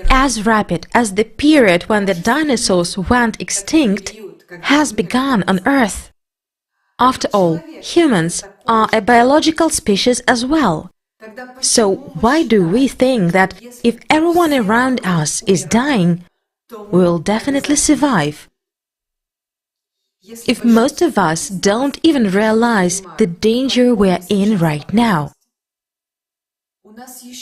as rapid as the period when the dinosaurs went extinct, has begun on Earth. After all, humans are a biological species as well. So why do we think that if everyone around us is dying, we will definitely survive? If most of us don't even realize the danger we are in right now,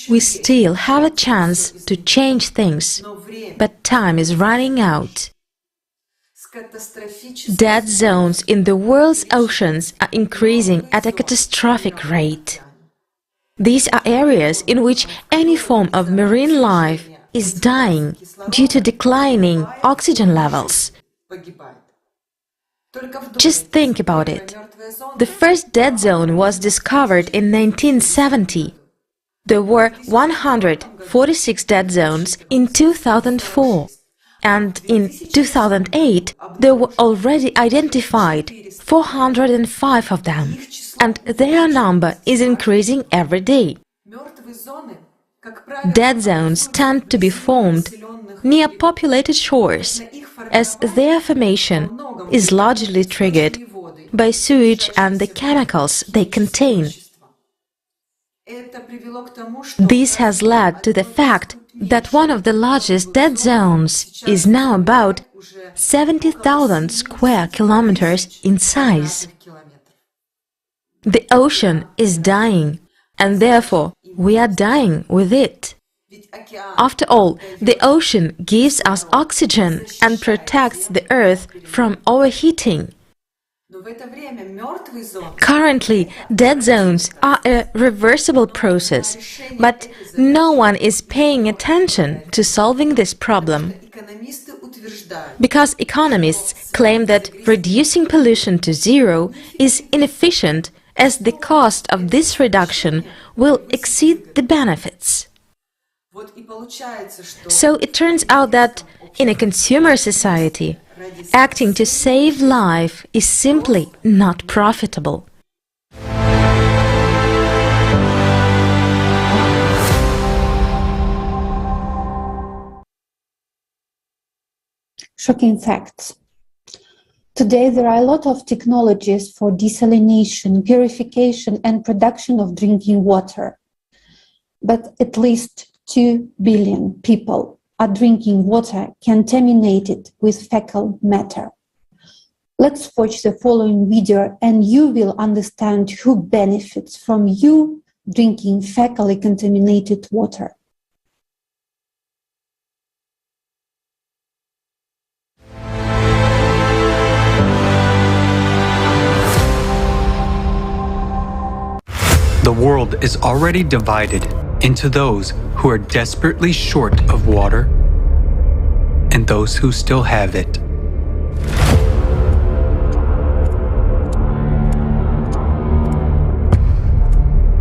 we still have a chance to change things, but time is running out. Dead zones in the world's oceans are increasing at a catastrophic rate. These are areas in which any form of marine life is dying due to declining oxygen levels. Just think about it. The first dead zone was discovered in 1970. There were 146 dead zones in 2004. and in 2008 there were already identified 405 of them, and their number is increasing every day. Dead zones tend to be formed near populated shores, as their formation is largely triggered by sewage and the chemicals they contain. This has led to the fact that one of the largest dead zones is now about 70,000 square kilometers in size. The ocean is dying, and therefore we are dying with it. After all, the ocean gives us oxygen and protects the Earth from overheating. Currently, dead zones are a reversible process, but no one is paying attention to solving this problem. Because economists claim that reducing pollution to zero is inefficient, as the cost of this reduction will exceed the benefits. So it turns out that in a consumer society, acting to save life is simply not profitable. Shocking facts. Today there are a lot of technologies for desalination, purification and production of drinking water. But at least 2 billion people are drinking water contaminated with fecal matter. Let's watch the following video and you will understand who benefits from you drinking fecally contaminated water. The world is already divided into those who are desperately short of water and those who still have it.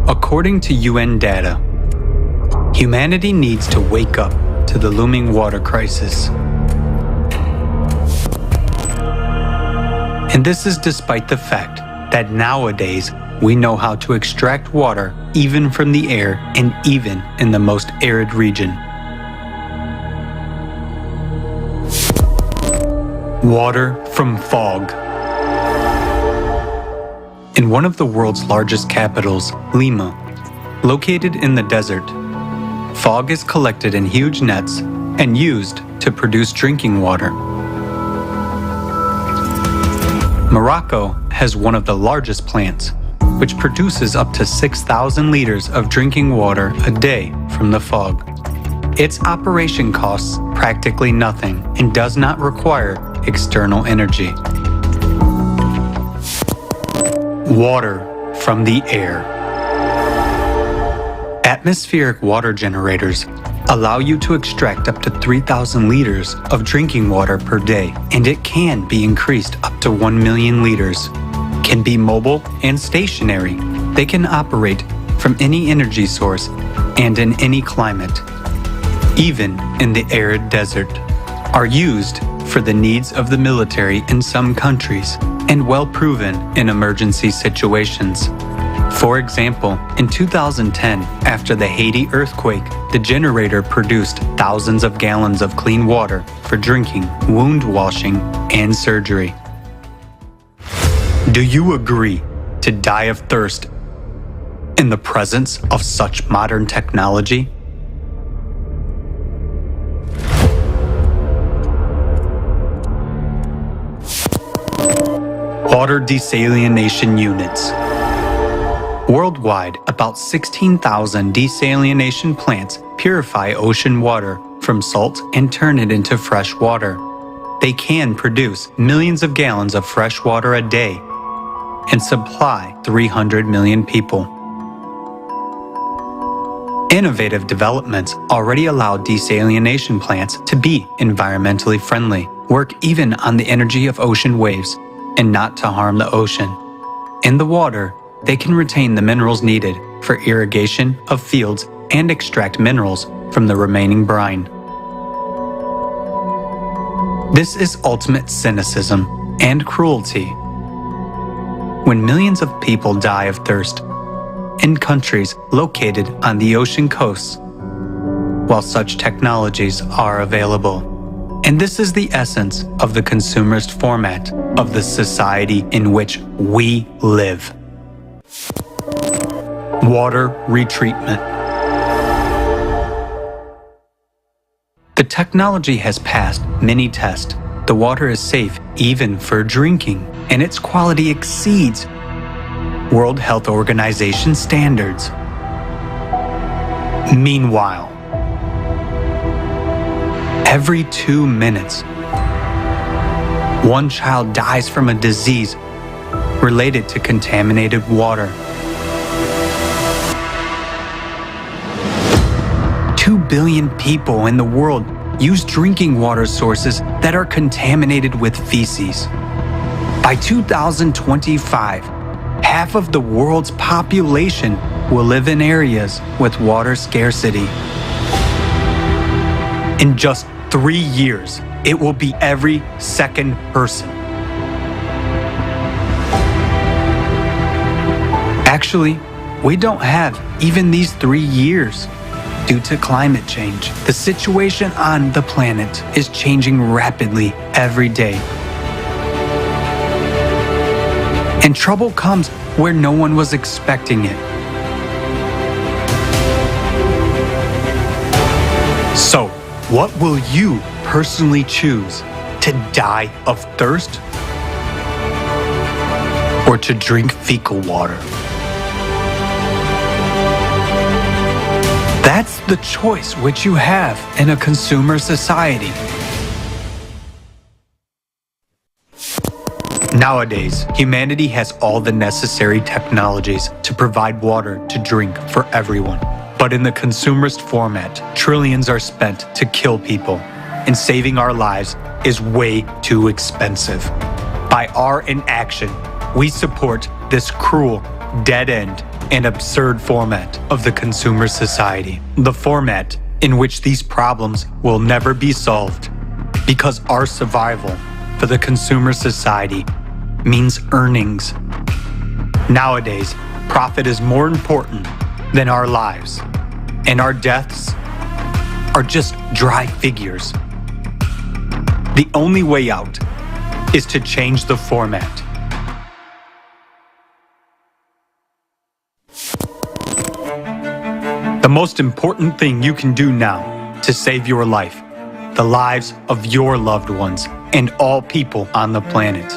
According to UN data, humanity needs to wake up to the looming water crisis. And this is despite the fact that nowadays we know how to extract water even from the air and even in the most arid region. Water from fog. In one of the world's largest capitals, Lima, located in the desert, fog is collected in huge nets and used to produce drinking water. Morocco has one of the largest plants, which produces up to 6,000 liters of drinking water a day from the fog. Its operation costs practically nothing and does not require external energy. Water from the air. Atmospheric water generators allow you to extract up to 3,000 liters of drinking water per day, and it can be increased up to 1 million liters. Can be mobile and stationary. They can operate from any energy source and in any climate, even in the arid desert, are used for the needs of the military in some countries and well proven in emergency situations. For example, in 2010, after the Haiti earthquake, the generator produced thousands of gallons of clean water for drinking, wound washing, and surgery. Do you agree to die of thirst in the presence of such modern technology? Water desalination units. Worldwide, about 16,000 desalination plants purify ocean water from salt and turn it into fresh water. They can produce millions of gallons of fresh water a day and supply 300 million people. Innovative developments already allow desalination plants to be environmentally friendly, work even on the energy of ocean waves, and not to harm the ocean. In the water, they can retain the minerals needed for irrigation of fields and extract minerals from the remaining brine. This is ultimate cynicism and cruelty. When millions of people die of thirst in countries located on the ocean coasts, while such technologies are available. And this is the essence of the consumerist format of the society in which we live. Water retreatment. The technology has passed many tests. The water is safe even for drinking, and its quality exceeds World Health Organization standards. Meanwhile, every 2 minutes, one child dies from a disease related to contaminated water. 2 billion people in the world use drinking water sources that are contaminated with feces. By 2025, half of the world's population will live in areas with water scarcity. In just 3 years, it will be every second person. Actually, we don't have even these 3 years. Due to climate change, the situation on the planet is changing rapidly every day. And trouble comes where no one was expecting it. So, what will you personally choose? To die of thirst? Or to drink fecal water? That's the choice which you have in a consumer society. Nowadays, humanity has all the necessary technologies to provide water to drink for everyone. But in the consumerist format, trillions are spent to kill people, and saving our lives is way too expensive. By our inaction, we support this cruel, dead-end, and absurd format of the consumer society. The format in which these problems will never be solved, because our survival for the consumer society means earnings. Nowadays, profit is more important than our lives, and our deaths are just dry figures. The only way out is to change the format. The most important thing you can do now to save your life, the lives of your loved ones, and all people on the planet,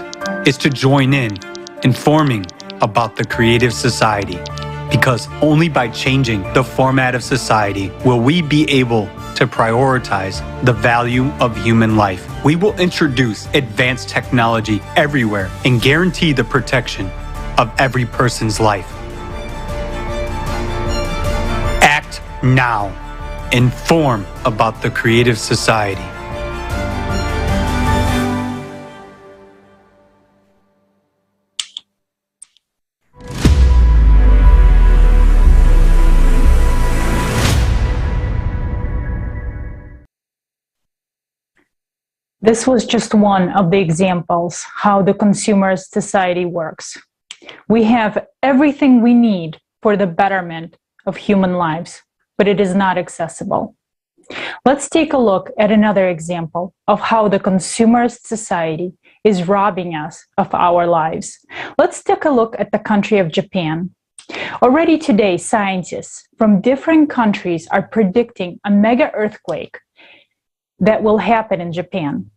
is to join in informing about the creative society, because only by changing the format of society will we be able to prioritize the value of human life. We will introduce advanced technology everywhere and guarantee the protection of every person's life. Act now. Inform about the creative society. This was just one of the examples how the consumerist society works. We have everything we need for the betterment of human lives, but it is not accessible. Let's take a look at another example of how the consumerist society is robbing us of our lives. Let's take a look at the country of Japan. Already today, scientists from different countries are predicting a mega earthquake that will happen in Japan.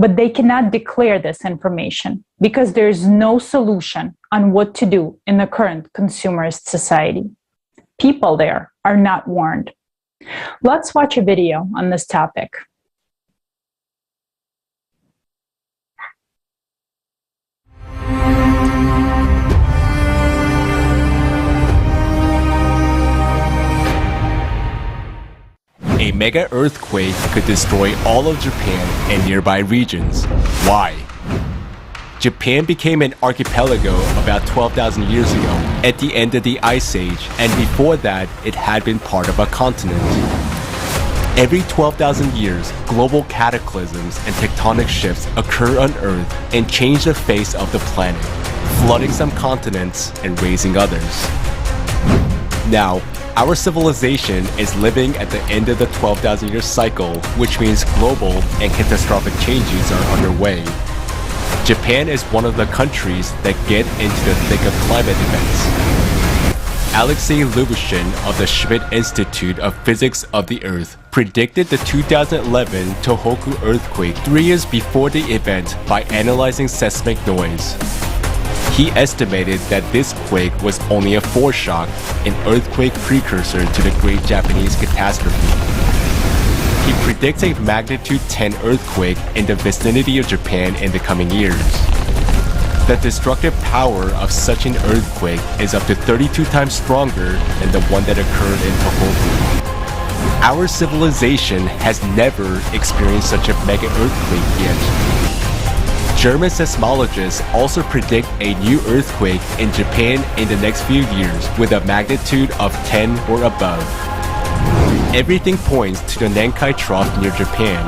But they cannot declare this information because there is no solution on what to do in the current consumerist society. People there are not warned. Let's watch a video on this topic. A mega earthquake could destroy all of Japan and nearby regions. Why? Japan became an archipelago about 12,000 years ago at the end of the Ice Age, and before that, it had been part of a continent. Every 12,000 years, global cataclysms and tectonic shifts occur on Earth and change the face of the planet, flooding some continents and raising others. Now, our civilization is living at the end of the 12,000-year cycle, which means global and catastrophic changes are underway. Japan is one of the countries that get into the thick of climate events. Alexei Lubushin of the Schmidt Institute of Physics of the Earth predicted the 2011 Tohoku earthquake 3 years before the event by analyzing seismic noise. He estimated that this quake was only a foreshock, an earthquake precursor to the Great Japanese Catastrophe. He predicts a magnitude 10 earthquake in the vicinity of Japan in the coming years. The destructive power of such an earthquake is up to 32 times stronger than the one that occurred in Tohoku. Our civilization has never experienced such a mega earthquake yet. German seismologists also predict a new earthquake in Japan in the next few years with a magnitude of 10 or above. Everything points to the Nankai Trough near Japan.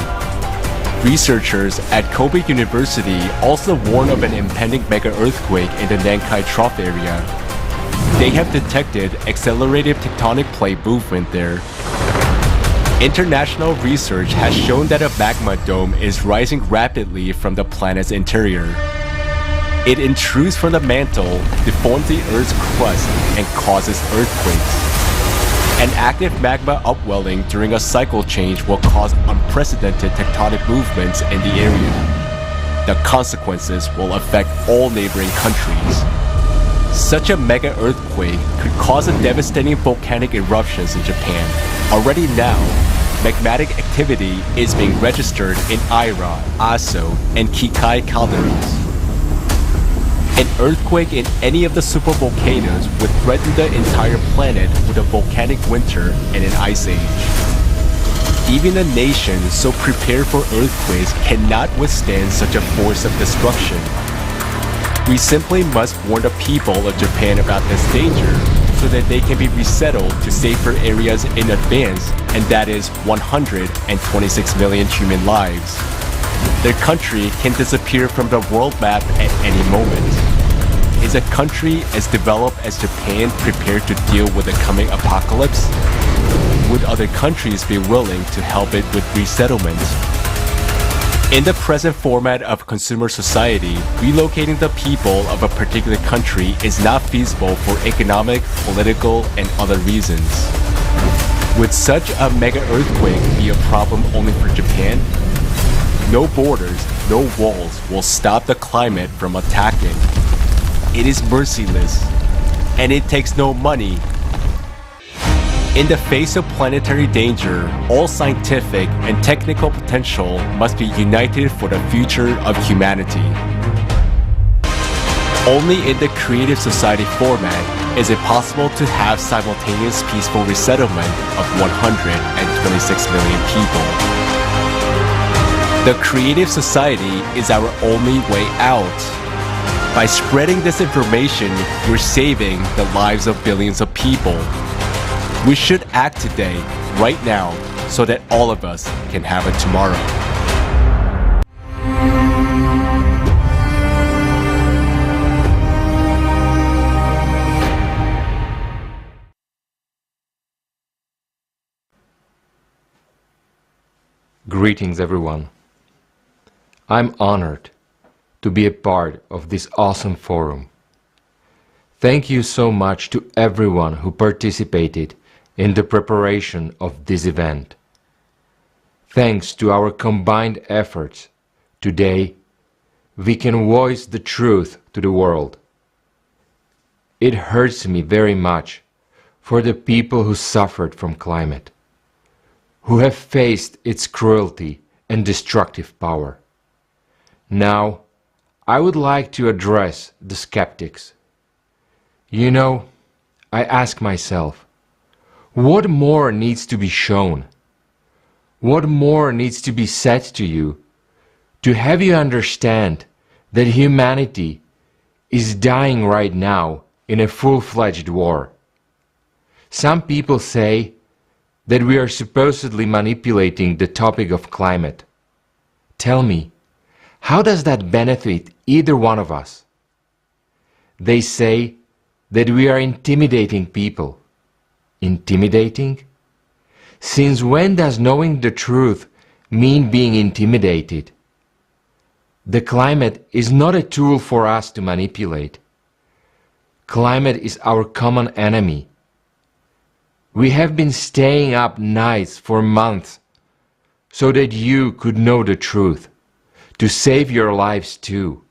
Researchers at Kobe University also warn of an impending mega-earthquake in the Nankai Trough area. They have detected accelerated tectonic plate movement there. International research has shown that a magma dome is rising rapidly from the planet's interior. It intrudes from the mantle, deforms the Earth's crust, and causes earthquakes. An active magma upwelling during a cycle change will cause unprecedented tectonic movements in the area. The consequences will affect all neighboring countries. Such a mega earthquake could cause a devastating volcanic eruptions in Japan. Already now, magmatic activity is being registered in Aira, Aso, and Kikai calderas. An earthquake in any of the supervolcanoes would threaten the entire planet with a volcanic winter and an ice age. Even a nation so prepared for earthquakes cannot withstand such a force of destruction. We simply must warn the people of Japan about this danger so that they can be resettled to safer areas in advance, and that is 126 million human lives. Their country can disappear from the world map at any moment. Is a country as developed as Japan prepared to deal with the coming apocalypse? Would other countries be willing to help it with resettlement? In the present format of consumer society, relocating the people of a particular country is not feasible for economic, political, and other reasons. Would such a mega earthquake be a problem only for Japan? No borders, no walls will stop the climate from attacking. It is merciless, and it takes no money. In the face of planetary danger, all scientific and technical potential must be united for the future of humanity. Only in the creative society format is it possible to have simultaneous peaceful resettlement of 126 million people. The creative society is our only way out. By spreading this information, you're saving the lives of billions of people. We should act today, right now, so that all of us can have a tomorrow. Greetings, everyone. I'm honored to be a part of this awesome forum. Thank you so much to everyone who participated in the preparation of this event. Thanks to our combined efforts, today we can voice the truth to the world. It hurts me very much for the people who suffered from climate, who have faced its cruelty and destructive power. Now, I would like to address the skeptics. You know, I ask myself, what more needs to be shown? What more needs to be said to you to have you understand that humanity is dying right now in a full-fledged war? Some people say that we are supposedly manipulating the topic of climate. Tell me, how does that benefit either one of us? They say that we are intimidating people. Intimidating? Since when does knowing the truth mean being intimidated? The climate is not a tool for us to manipulate. Climate is our common enemy. We have been staying up nights for months so that you could know the truth, to save your lives too.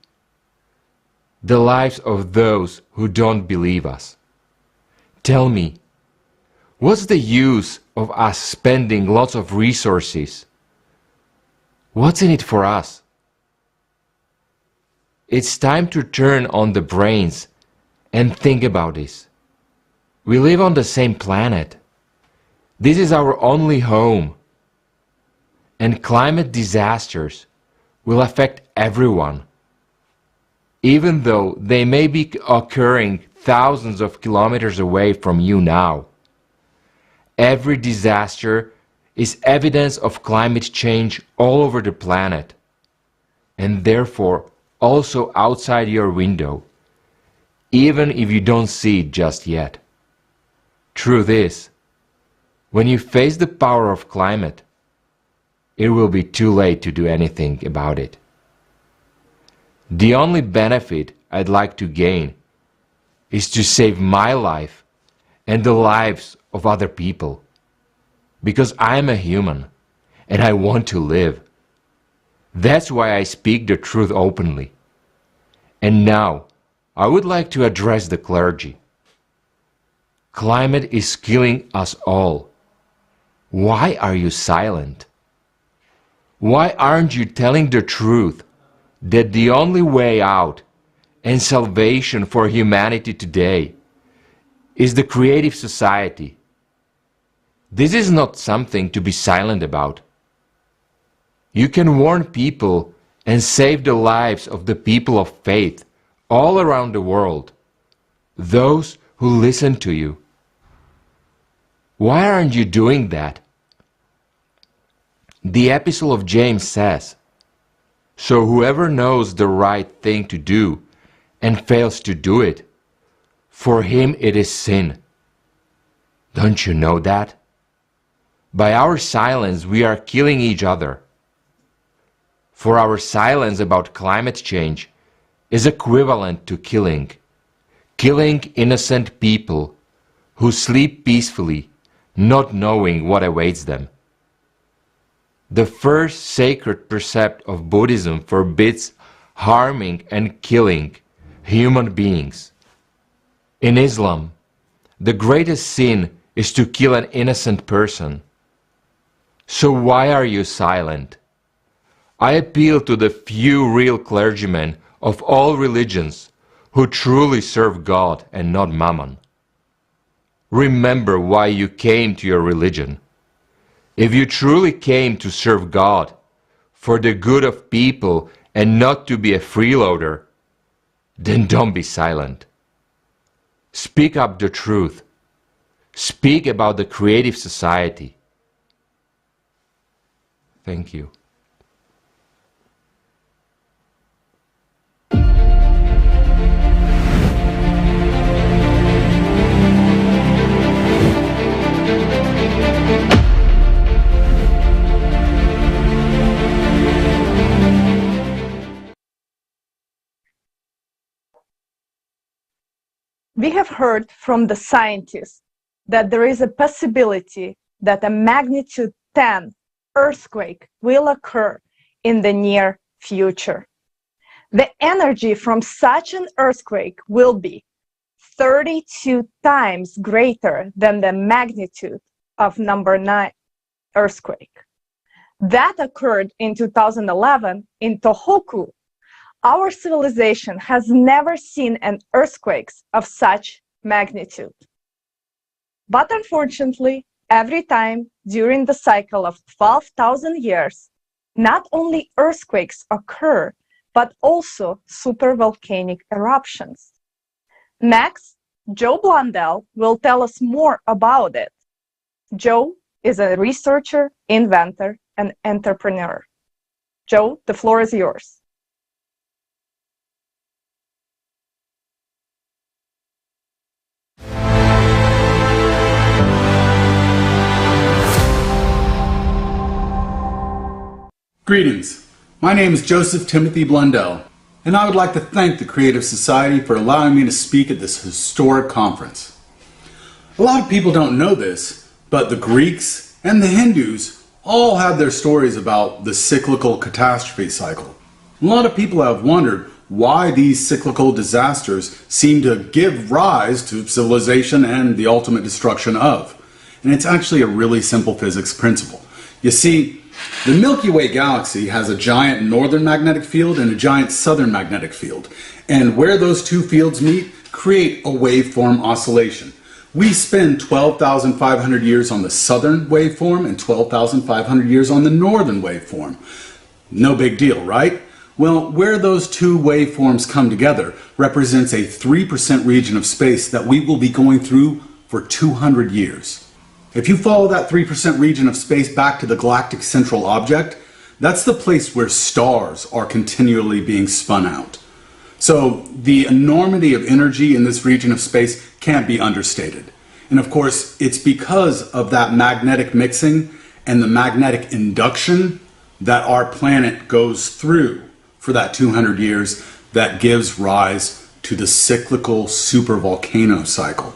The lives of those who don't believe us. Tell me, what's the use of us spending lots of resources? What's in it for us? It's time to turn on the brains and think about this. We live on the same planet. This is our only home. And climate disasters will affect everyone, even though they may be occurring thousands of kilometers away from you now. Every disaster is evidence of climate change all over the planet, and therefore also outside your window, even if you don't see it just yet. Truth is, when you face the power of climate, it will be too late to do anything about it. The only benefit I'd like to gain is to save my life and the lives of other people, because I'm a human and I want to live. That's why I speak the truth openly. And now, I would like to address the clergy. Climate is killing us all. Why are you silent? Why aren't you telling the truth that the only way out and salvation for humanity today is the creative society? This is not something to be silent about. You can warn people and save the lives of the people of faith all around the world, those who listen to you. Why aren't you doing that? The Epistle of James says, "So whoever knows the right thing to do and fails to do it, for him it is sin." Don't you know that? By our silence we are killing each other. For our silence about climate change is equivalent to killing innocent people who sleep peacefully, not knowing what awaits them. The first sacred precept of Buddhism forbids harming and killing human beings. In Islam, the greatest sin is to kill an innocent person. So why are you silent? I appeal to the few real clergymen of all religions who truly serve God and not Mammon. Remember why you came to your religion. If you truly came to serve God, for the good of people and not to be a freeloader, then don't be silent. Speak up the truth. Speak about the creative society. Thank you. We have heard from the scientists that there is a possibility that a magnitude 10 earthquake will occur in the near future. The energy from such an earthquake will be 32 times greater than the magnitude of number 9 earthquake. That occurred in 2011 in Tohoku. Our civilization has never seen an earthquake of such magnitude. But unfortunately, every time during the cycle of 12,000 years, not only earthquakes occur, but also supervolcanic eruptions. Next, Joe Blundell will tell us more about it. Joe, is a researcher, inventor, and entrepreneur. Joe, the floor is yours. Greetings. My name is Joseph Timothy Blundell, and I would like to thank the Creative Society for allowing me to speak at this historic conference. A lot of people don't know this, but the Greeks and the Hindus all have their stories about the cyclical catastrophe cycle. A lot of people have wondered why these cyclical disasters seem to give rise to civilization and the ultimate destruction of. And it's actually a really simple physics principle. You see, the Milky Way galaxy has a giant northern magnetic field and a giant southern magnetic field. And where those two fields meet, create a waveform oscillation. We spend 12,500 years on the southern waveform and 12,500 years on the northern waveform. No big deal, right? Well, where those two waveforms come together represents a 3% region of space that we will be going through for 200 years. If you follow that 3% region of space back to the galactic central object, that's the place where stars are continually being spun out. So the enormity of energy in this region of space can't be understated. And of course, it's because of that magnetic mixing and the magnetic induction that our planet goes through for that 200 years that gives rise to the cyclical supervolcano cycle.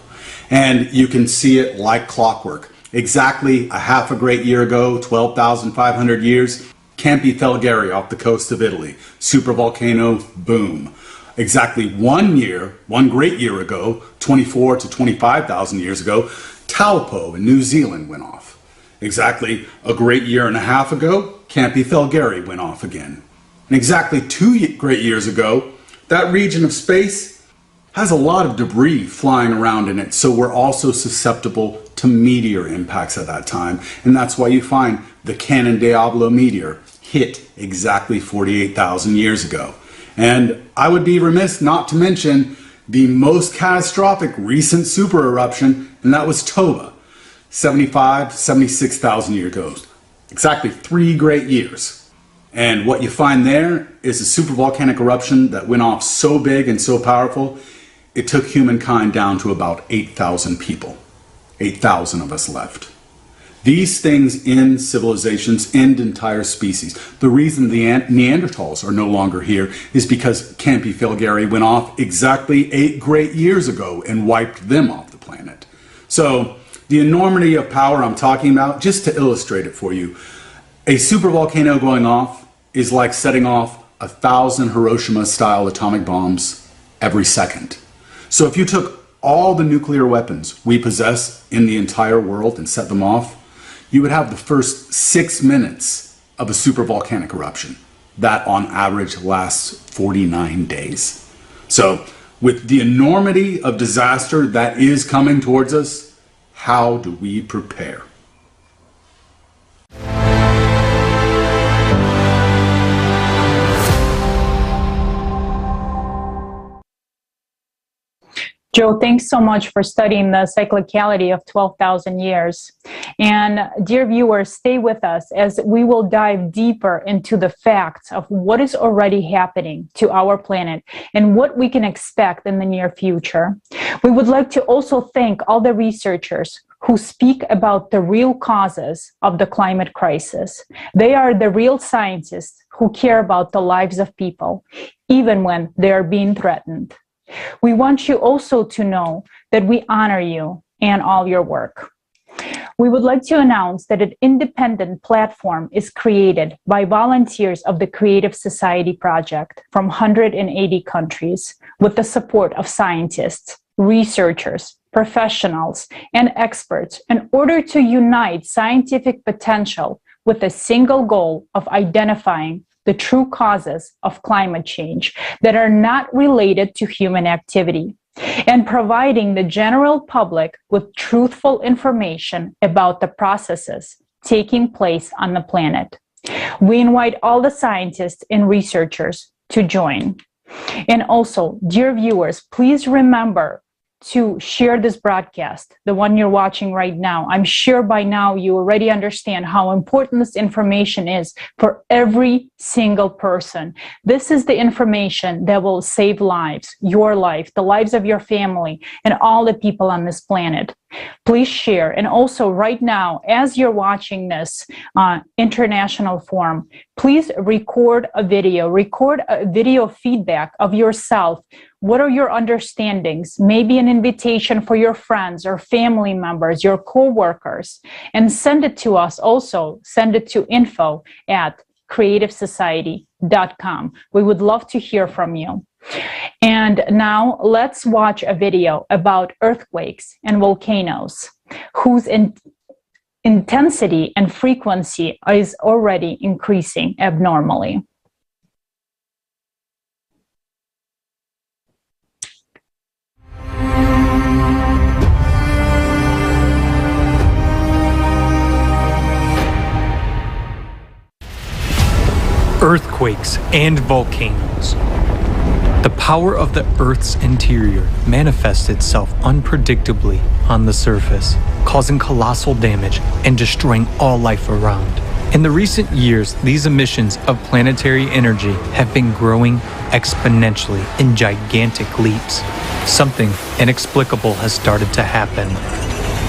And you can see it like clockwork. Exactly a half a great year ago, 12,500 years, Campi Felgari off the coast of Italy. Supervolcano, boom. Exactly 1 year, one great year ago, 24 to 25,000 years ago, Taupo in New Zealand went off. Exactly a great year and a half ago, Campi Felgari went off again. And exactly 2 great years ago, that region of space has a lot of debris flying around in it, so we're also susceptible to meteor impacts at that time. And that's why you find the Cannon Diablo meteor hit exactly 48,000 years ago. And I would be remiss not to mention the most catastrophic recent super eruption, and that was Toba, 76,000 years ago. Exactly 3 great years. And what you find there is a supervolcanic eruption that went off so big and so powerful, it took humankind down to about 8,000 people. 8,000 of us left. These things end civilizations, end entire species. The reason the Neanderthals are no longer here is because Campi Felgari went off exactly 8 great years ago and wiped them off the planet. So the enormity of power I'm talking about, just to illustrate it for you, a supervolcano going off is like setting off 1,000 Hiroshima-style atomic bombs every second. So if you took all the nuclear weapons we possess in the entire world and set them off, you would have the first 6 minutes of a supervolcanic eruption. That on average lasts 49 days. So with the enormity of disaster that is coming towards us, how do we prepare? Joe, thanks so much for studying the cyclicality of 12,000 years. And dear viewers, stay with us as we will dive deeper into the facts of what is already happening to our planet and what we can expect in the near future. We would like to also thank all the researchers who speak about the real causes of the climate crisis. They are the real scientists who care about the lives of people, even when they are being threatened. We want you also to know that we honor you and all your work. We would like to announce that an independent platform is created by volunteers of the Creative Society Project from 180 countries with the support of scientists, researchers, professionals, and experts in order to unite scientific potential with a single goal of identifying the true causes of climate change that are not related to human activity, and providing the general public with truthful information about the processes taking place on the planet. We invite all the scientists and researchers to join. And also, dear viewers, please remember to share this broadcast, the one you're watching right now. I'm sure by now you already understand how important this information is for every single person. This is the information that will save lives, your life, the lives of your family, and all the people on this planet. Please share. And also right now, as you're watching this international forum, please record a video feedback of yourself. What are your understandings? Maybe an invitation for your friends or family members, your co-workers, and send it to us. Also, send it to info@creativesociety.com. We would love to hear from you. And now let's watch a video about earthquakes and volcanoes, whose intensity and frequency is already increasing abnormally. Earthquakes and volcanoes. The power of the Earth's interior manifests itself unpredictably on the surface, causing colossal damage and destroying all life around. In the recent years, these emissions of planetary energy have been growing exponentially in gigantic leaps. Something inexplicable has started to happen.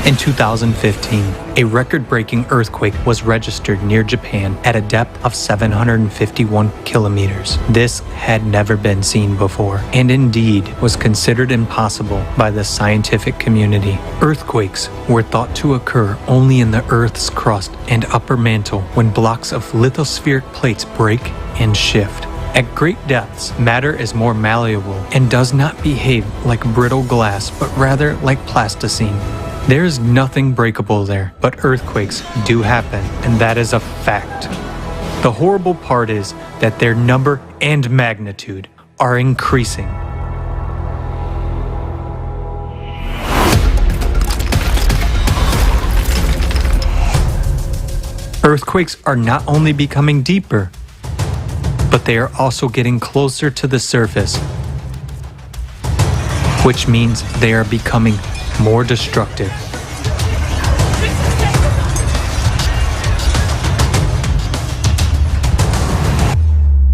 In 2015, a record-breaking earthquake was registered near Japan at a depth of 751 kilometers. This had never been seen before, and indeed was considered impossible by the scientific community. Earthquakes were thought to occur only in the Earth's crust and upper mantle when blocks of lithospheric plates break and shift. At great depths, matter is more malleable and does not behave like brittle glass, but rather like plasticine. There is nothing breakable there, but earthquakes do happen, and that is a fact. The horrible part is that their number and magnitude are increasing. Earthquakes are not only becoming deeper, but they are also getting closer to the surface, which means they are becoming more destructive.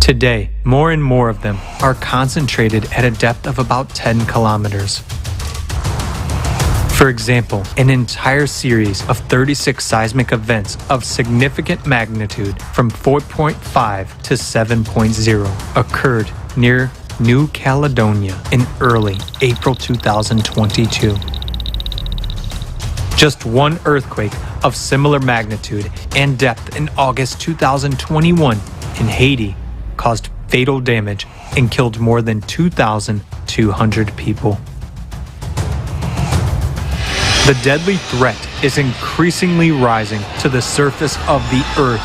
Today, more and more of them are concentrated at a depth of about 10 kilometers. For example, an entire series of 36 seismic events of significant magnitude from 4.5 to 7.0 occurred near New Caledonia in early April 2022. Just one earthquake of similar magnitude and depth in August 2021 in Haiti caused fatal damage and killed more than 2,200 people. The deadly threat is increasingly rising to the surface of the Earth.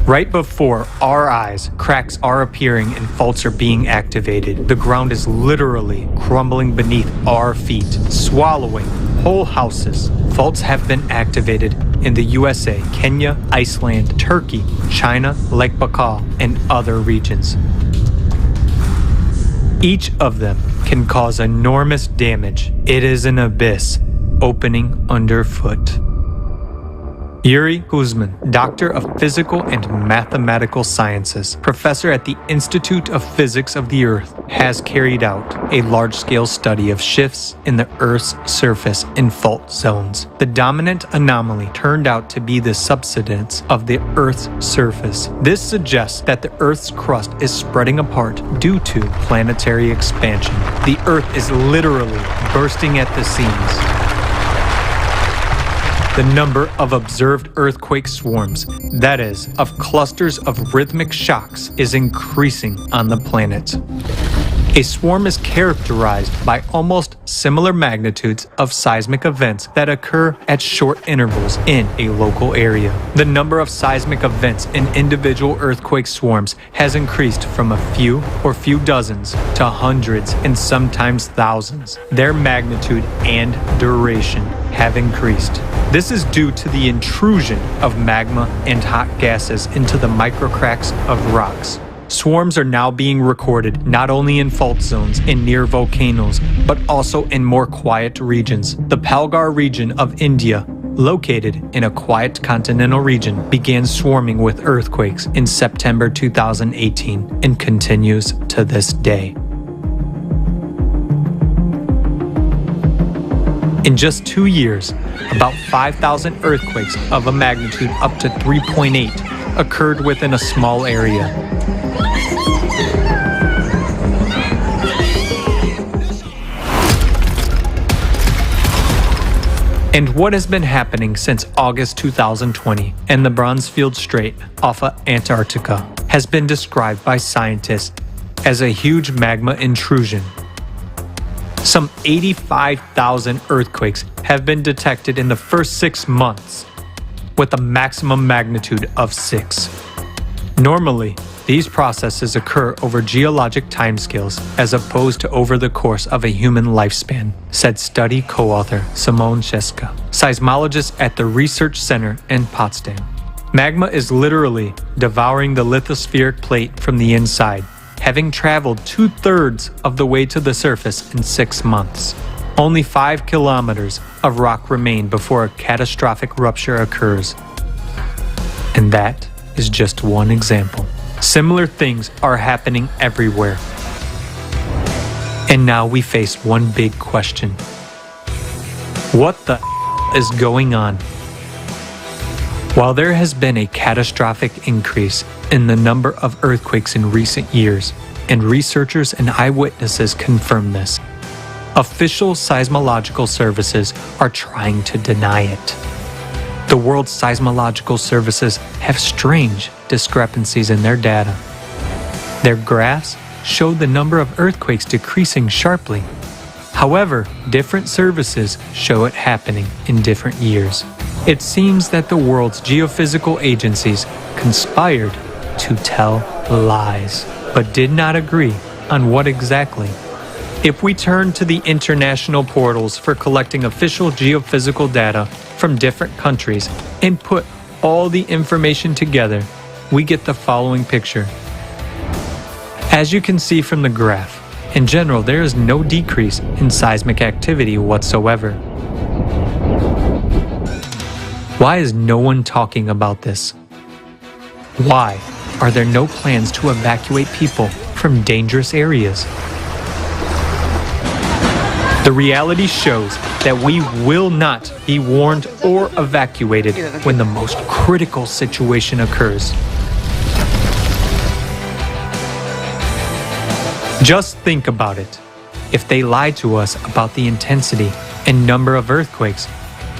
Right before our eyes, cracks are appearing and faults are being activated. The ground is literally crumbling beneath our feet, swallowing whole houses. Faults have been activated in the USA, Kenya, Iceland, Turkey, China, Lake Baikal, and other regions. Each of them can cause enormous damage. It is an abyss opening underfoot. Yuri Kuzmin, Doctor of Physical and Mathematical Sciences, professor at the Institute of Physics of the Earth, has carried out a large-scale study of shifts in the Earth's surface in fault zones. The dominant anomaly turned out to be the subsidence of the Earth's surface. This suggests that the Earth's crust is spreading apart due to planetary expansion. The Earth is literally bursting at the seams. The number of observed earthquake swarms, that is, of clusters of rhythmic shocks, is increasing on the planet. A swarm is characterized by almost similar magnitudes of seismic events that occur at short intervals in a local area. The number of seismic events in individual earthquake swarms has increased from a few or few dozens to hundreds and sometimes thousands. Their magnitude and duration have increased. This is due to the intrusion of magma and hot gases into the microcracks of rocks. Swarms are now being recorded not only in fault zones and near volcanoes, but also in more quiet regions. The Palgar region of India, located in a quiet continental region, began swarming with earthquakes in September 2018 and continues to this day. In just 2 years, about 5,000 earthquakes of a magnitude up to 3.8 occurred within a small area. And what has been happening since August 2020 in the Bransfield Strait off of Antarctica has been described by scientists as a huge magma intrusion. Some 85,000 earthquakes have been detected in the first 6 months, with a maximum magnitude of 6. Normally, these processes occur over geologic timescales as opposed to over the course of a human lifespan, said study co-author Simone Czeska, seismologist at the Research Center in Potsdam. Magma is literally devouring the lithospheric plate from the inside, having traveled 2/3 of the way to the surface in 6 months. Only 5 kilometers of rock remain before a catastrophic rupture occurs. And that is just one example. Similar things are happening everywhere. And now we face one big question. What the is going on? While there has been a catastrophic increase in the number of earthquakes in recent years, and researchers and eyewitnesses confirm this, official seismological services are trying to deny it. The world's seismological services have strange discrepancies in their data. Their graphs show the number of earthquakes decreasing sharply. However, different services show it happening in different years. It seems that the world's geophysical agencies conspired to tell lies, but did not agree on what exactly. If we turn to the international portals for collecting official geophysical data from different countries and put all the information together, we get the following picture. As you can see from the graph, in general, there is no decrease in seismic activity whatsoever. Why is no one talking about this? Why are there no plans to evacuate people from dangerous areas? The reality shows that we will not be warned or evacuated when the most critical situation occurs. Just think about it. If they lied to us about the intensity and number of earthquakes,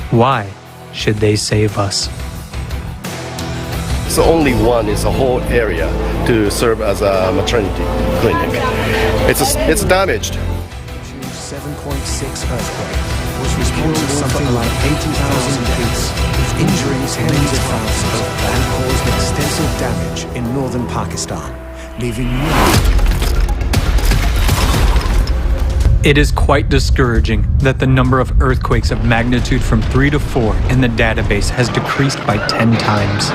why should they save us? So only one is a whole area to serve as a maternity clinic. It's damaged. 7.6 earthquake was responsible for something like 80,000 deaths, injuring tens of thousands, and caused extensive damage in northern Pakistan, leaving It is quite discouraging that the number of earthquakes of magnitude from 3 to 4 in the database has decreased by 10 times.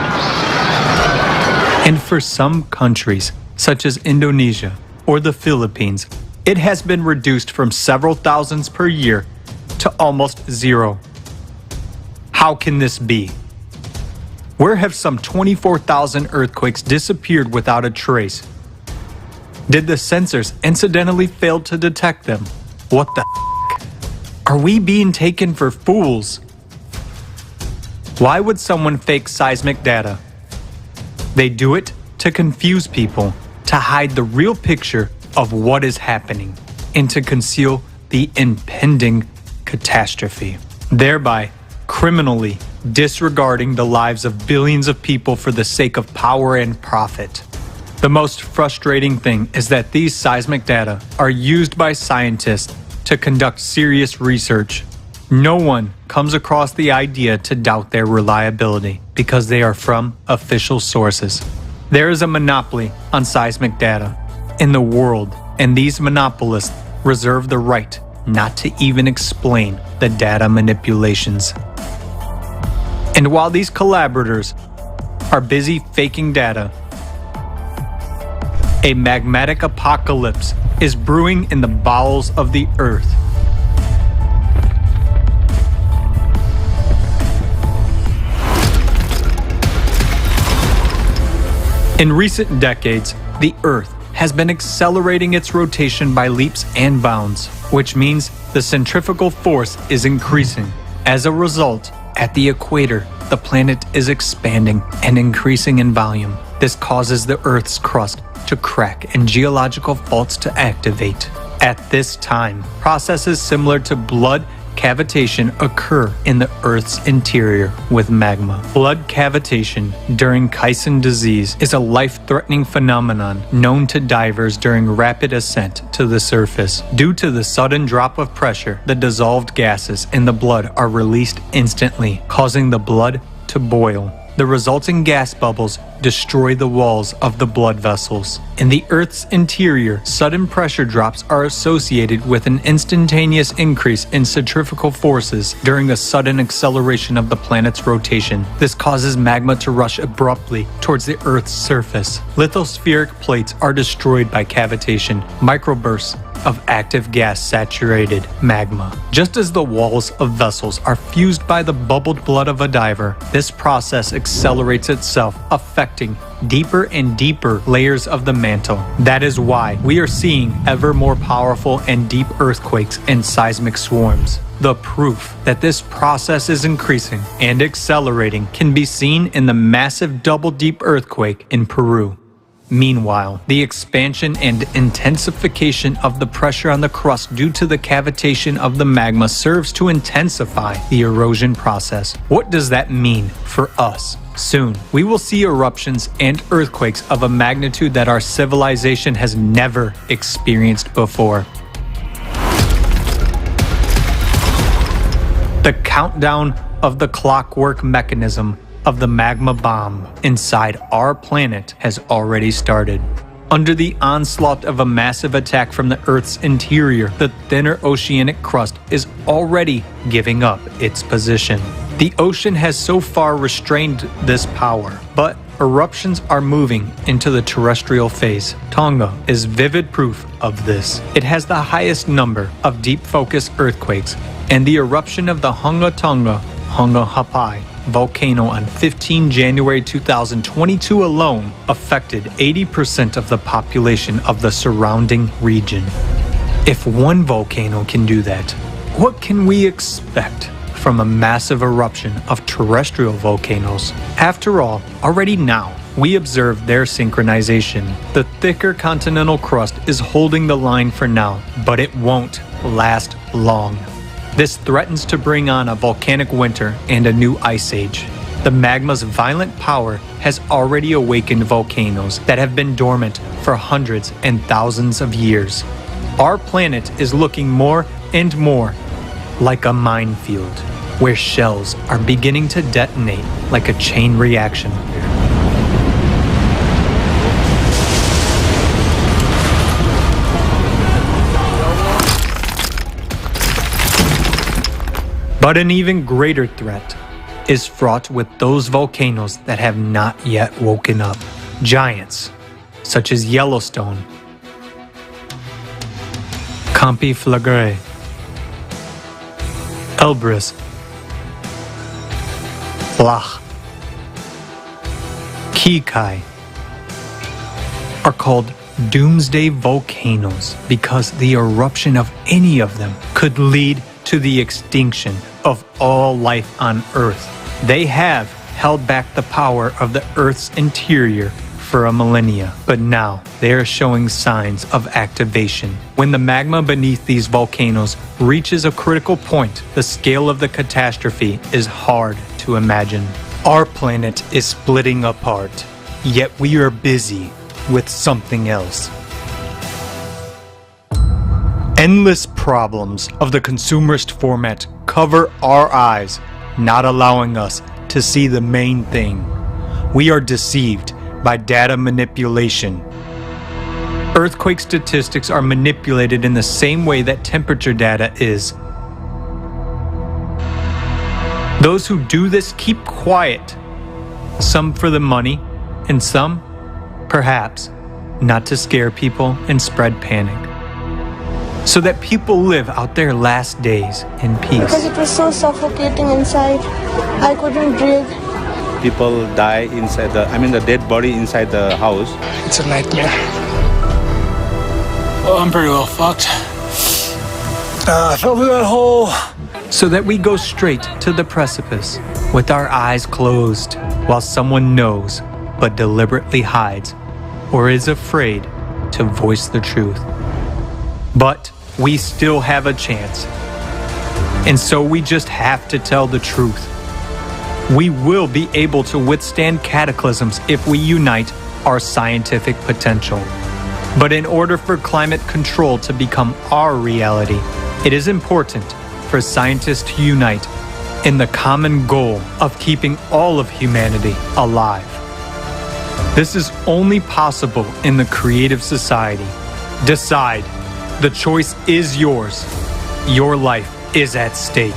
And for some countries, such as Indonesia or the Philippines, it has been reduced from several thousands per year to almost 0. How can this be? Where have some 24,000 earthquakes disappeared without a trace? Did the sensors incidentally fail to detect them? What the f***? Are we being taken for fools? Why would someone fake seismic data? They do it to confuse people, to hide the real picture of what is happening, and to conceal the impending catastrophe, thereby criminally disregarding the lives of billions of people for the sake of power and profit. The most frustrating thing is that these seismic data are used by scientists to conduct serious research. No one comes across the idea to doubt their reliability because they are from official sources. There is a monopoly on seismic data in the world, and these monopolists reserve the right not to even explain the data manipulations. And while these collaborators are busy faking data, A magmatic apocalypse is brewing in the bowels of the Earth. In recent decades, the Earth has been accelerating its rotation by leaps and bounds, which means the centrifugal force is increasing. As a result, at the equator, the planet is expanding and increasing in volume. This causes the Earth's crust to crack and geological faults to activate. At this time, processes similar to blood cavitation occur in the Earth's interior with magma. Blood cavitation during Kyson disease is a life-threatening phenomenon known to divers during rapid ascent to the surface. Due to the sudden drop of pressure, the dissolved gases in the blood are released instantly, causing the blood to boil. The resulting gas bubbles destroy the walls of the blood vessels. In the Earth's interior, sudden pressure drops are associated with an instantaneous increase in centrifugal forces during a sudden acceleration of the planet's rotation. This causes magma to rush abruptly towards the Earth's surface. Lithospheric plates are destroyed by cavitation, microbursts of active gas-saturated magma. Just as the walls of vessels are fused by the bubbled blood of a diver, this process accelerates itself, affecting deeper and deeper layers of the mantle. That is why we are seeing ever more powerful and deep earthquakes and seismic swarms. The proof that this process is increasing and accelerating can be seen in the massive double-deep earthquake in Peru. Meanwhile, the expansion and intensification of the pressure on the crust due to the cavitation of the magma serves to intensify the erosion process. What does that mean for us? Soon, we will see eruptions and earthquakes of a magnitude that our civilization has never experienced before. The countdown of the clockwork mechanism of the magma bomb inside our planet has already started. Under the onslaught of a massive attack from the Earth's interior, the thinner oceanic crust is already giving up its position. The ocean has so far restrained this power, but eruptions are moving into the terrestrial phase. Tonga is vivid proof of this. It has the highest number of deep focus earthquakes, and the eruption of the Hunga Tonga Hapai volcano on 15 January 2022 alone affected 80% of the population of the surrounding region. If one volcano can do that, what can we expect from a massive eruption of terrestrial volcanoes? After all, already now, we observe their synchronization. The thicker continental crust is holding the line for now, but it won't last long. This threatens to bring on a volcanic winter and a new ice age. The magma's violent power has already awakened volcanoes that have been dormant for hundreds and thousands of years. Our planet is looking more and more like a minefield, where shells are beginning to detonate like a chain reaction. But an even greater threat is fraught with those volcanoes that have not yet woken up. Giants, such as Yellowstone, Campi Flagre, Elbrus, Flach, Kikai, are called doomsday volcanoes because the eruption of any of them could lead to the extinction of all life on Earth. They have held back the power of the Earth's interior for a millennia, but now they are showing signs of activation. When the magma beneath these volcanoes reaches a critical point, the scale of the catastrophe is hard to imagine. Our planet is splitting apart, yet we are busy with something else. Endless problems of the consumerist format cover our eyes, not allowing us to see the main thing. We are deceived by data manipulation. Earthquake statistics are manipulated in the same way that temperature data is. Those who do this keep quiet, some for the money, and some, perhaps, not to scare people and spread panic, so that people live out their last days in peace. Because it was so suffocating inside. I couldn't breathe. People die inside the dead body inside the house. It's a nightmare. Well, I'm pretty well fucked. I fell through that hole. So that we go straight to the precipice with our eyes closed while someone knows but deliberately hides or is afraid to voice the truth. But we still have a chance. And so we just have to tell the truth. We will be able to withstand cataclysms if we unite our scientific potential. But in order for climate control to become our reality, it is important for scientists to unite in the common goal of keeping all of humanity alive. This is only possible in the creative society. Decide. The choice is yours. Your life is at stake.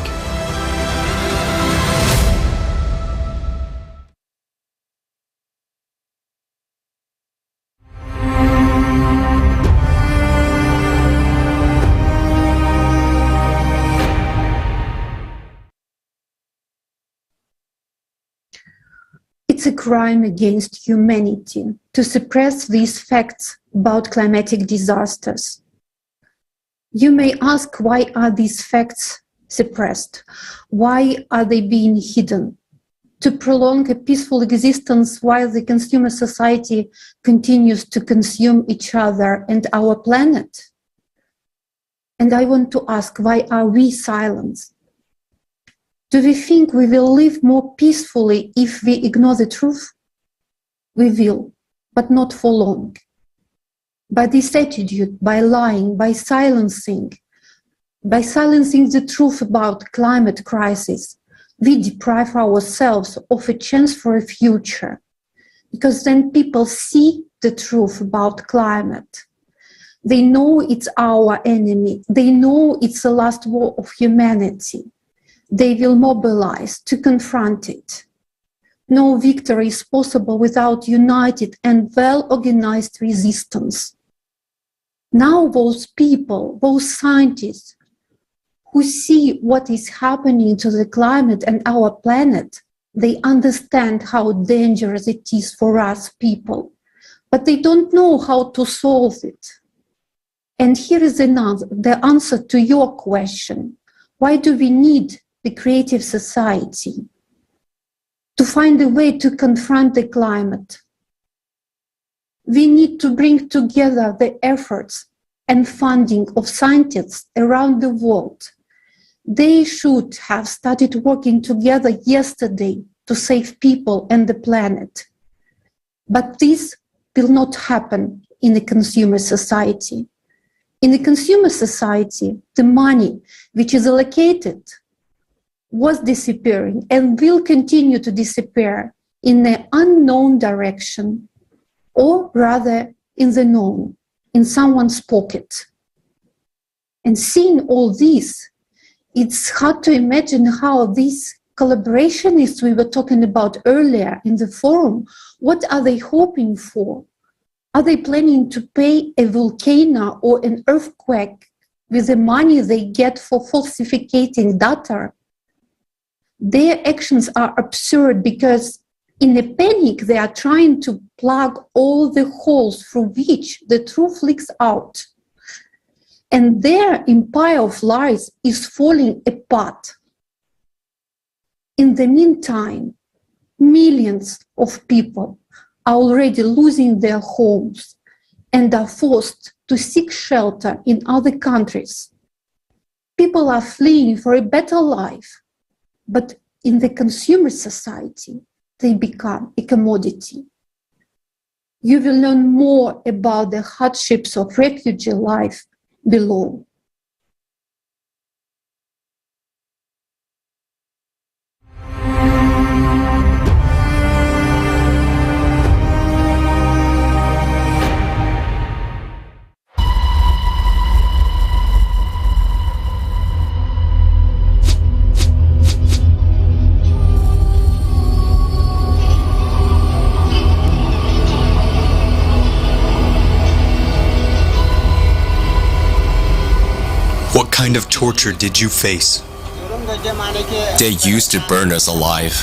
It's a crime against humanity to suppress these facts about climatic disasters. You may ask, why are these facts suppressed? Why are they being hidden? To prolong a peaceful existence while the consumer society continues to consume each other and our planet? And I want to ask, why are we silenced? Do we think we will live more peacefully if we ignore the truth? We will, but not for long. By this attitude, by lying, by silencing the truth about climate crisis, we deprive ourselves of a chance for a future. Because then people see the truth about climate. They know it's our enemy. They know it's the last war of humanity. They will mobilize to confront it. No victory is possible without united and well-organized resistance. Now those people, those scientists who see what is happening to the climate and our planet, they understand how dangerous it is for us people, but they don't know how to solve it. And here is the answer to your question. Why do we need the creative society? To find a way to confront the climate. We need to bring together the efforts and funding of scientists around the world. They should have started working together yesterday to save people and the planet. But this will not happen in a consumer society. In a consumer society, the money which is allocated was disappearing and will continue to disappear in an unknown direction, or rather in the known, in someone's pocket. And seeing all this, it's hard to imagine how these collaborationists we were talking about earlier in the forum, what are they hoping for? Are they planning to pay a volcano or an earthquake with the money they get for falsificating data? Their actions are absurd because in a panic, they are trying to plug all the holes through which the truth leaks out. And their empire of lies is falling apart. In the meantime, millions of people are already losing their homes and are forced to seek shelter in other countries. People are fleeing for a better life. But in the consumer society, they become a commodity. You will learn more about the hardships of refugee life below. What kind of torture did you face? They used to burn us alive,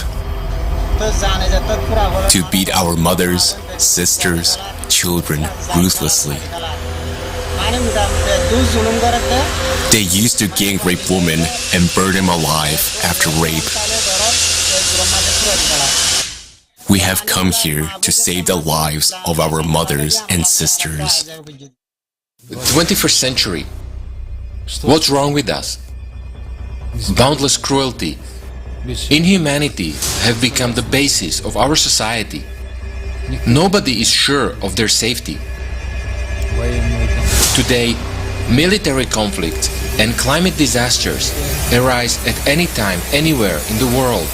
to beat our mothers, sisters, children ruthlessly. They used to gang rape women and burn them alive after rape. We have come here to save the lives of our mothers and sisters. The 21st century. What's wrong with us? Boundless cruelty, inhumanity have become the basis of our society. Nobody is sure of their safety. Today, military conflicts and climate disasters arise at any time, anywhere in the world.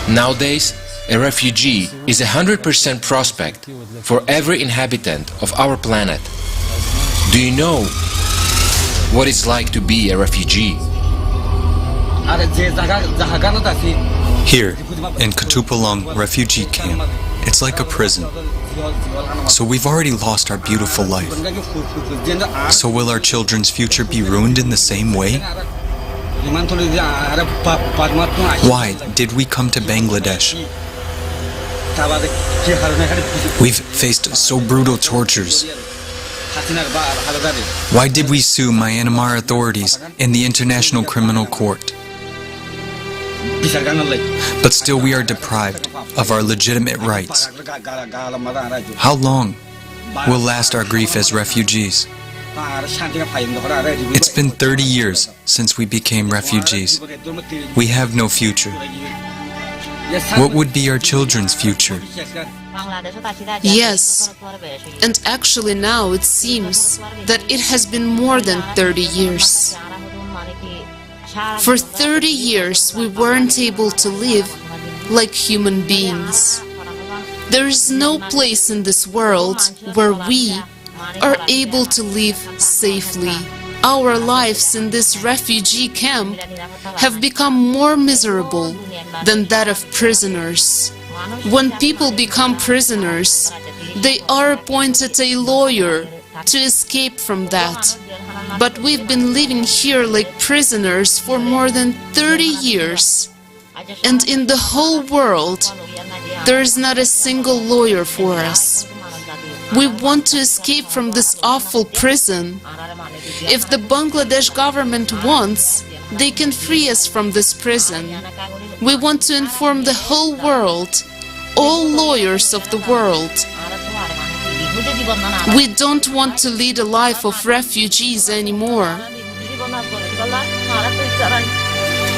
Nowadays, a refugee is a 100% prospect for every inhabitant of our planet. Do you know what it's like to be a refugee? Here, in Katupalang refugee camp, it's like a prison. So we've already lost our beautiful life. So will our children's future be ruined in the same way? Why did we come to Bangladesh? We've faced so brutal tortures. Why did we sue Myanmar authorities in the International Criminal Court? But still we are deprived of our legitimate rights. How long will last our grief as refugees? It's been 30 years since we became refugees. We have no future. What would be our children's future? Yes, and actually now it seems that it has been more than 30 years. For 30 years we weren't able to live like human beings. There is no place in this world where we are able to live safely. Our lives in this refugee camp have become more miserable than that of prisoners. When people become prisoners, they are appointed a lawyer to escape from that. But we've been living here like prisoners for more than 30 years. And in the whole world, there is not a single lawyer for us. We want to escape from this awful prison. If the Bangladesh government wants, they can free us from this prison. We want to inform the whole world, all lawyers of the world. We don't want to lead a life of refugees anymore.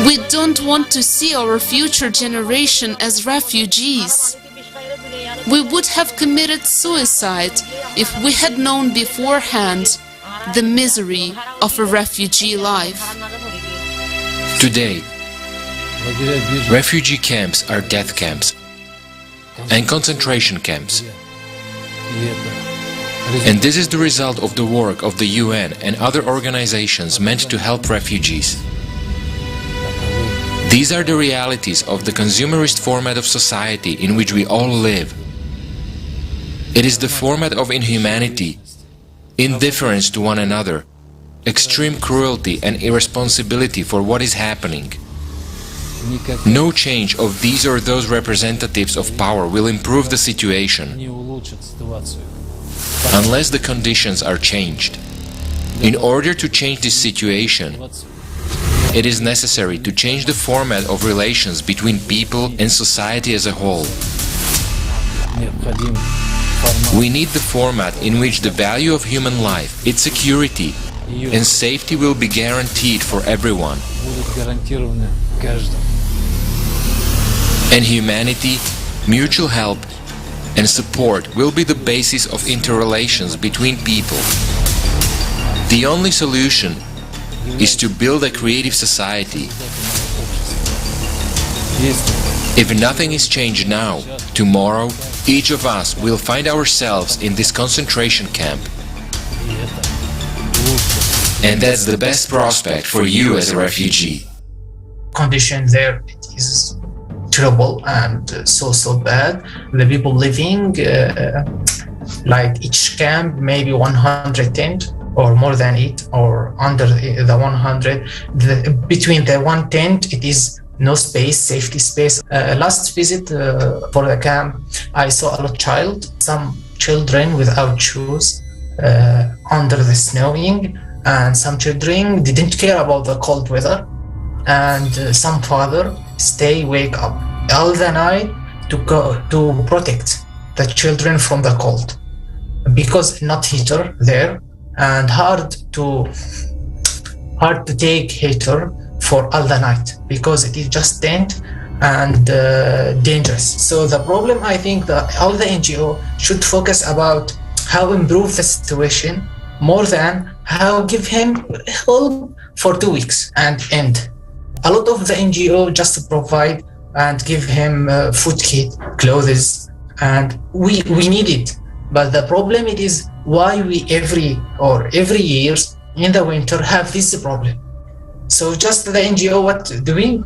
We don't want to see our future generation as refugees. We would have committed suicide if we had known beforehand the misery of a refugee life. Today, refugee camps are death camps and concentration camps. And this is the result of the work of the UN and other organizations meant to help refugees. These are the realities of the consumerist format of society in which we all live. It is the format of inhumanity, indifference to one another, extreme cruelty and irresponsibility for what is happening. No change of these or those representatives of power will improve the situation unless the conditions are changed. In order to change this situation, it is necessary to change the format of relations between people and society as a whole. We need the format in which the value of human life, its security and safety will be guaranteed for everyone. And humanity, mutual help and support will be the basis of interrelations between people. The only solution is to build a creative society. If nothing is changed now, tomorrow each of us will find ourselves in this concentration camp. And that's the best prospect for you as a refugee. Condition there is terrible and so bad. The people living like each camp maybe 110 or more than it, or under the 100. Between the 110, it is no space, safety space. Last visit for the camp, I saw a lot child, some children without shoes under the snowing, and some children didn't care about the cold weather, and some father wake up all the night to protect the children from the cold, because not heater there, and hard to take heater for all the night, because it is just tent and dangerous. So the problem, I think that all the NGO should focus about how improve the situation more than how give him help for 2 weeks and end. A lot of the NGO just provide and give him food kit, clothes, and we need it. But the problem it is why we every years in the winter have this problem. So just the NGO what doing,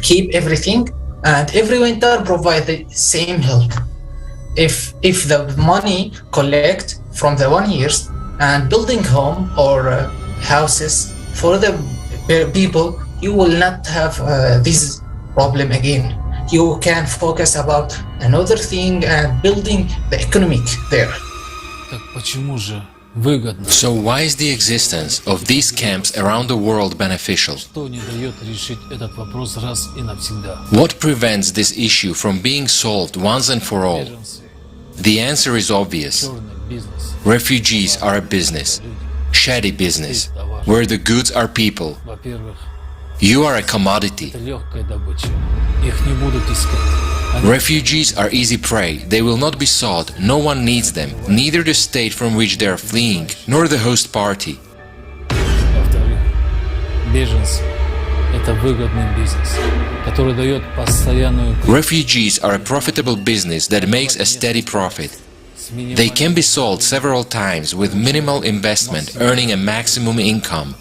keep everything, and every winter provide the same help. If the money collect from the 1 years and building home or houses for the people, you will not have this problem again. You can focus about another thing and building the economic there. So why is the existence of these camps around the world beneficial? What prevents this issue from being solved once and for all? The answer is obvious. Refugees are a business, shady business, where the goods are people. You are a commodity. Refugees are easy prey. They will not be sought. No one needs them, neither the state from which they are fleeing, nor the host party. Refugees are a profitable business that makes a steady profit. They can be sold several times with minimal investment, earning a maximum income.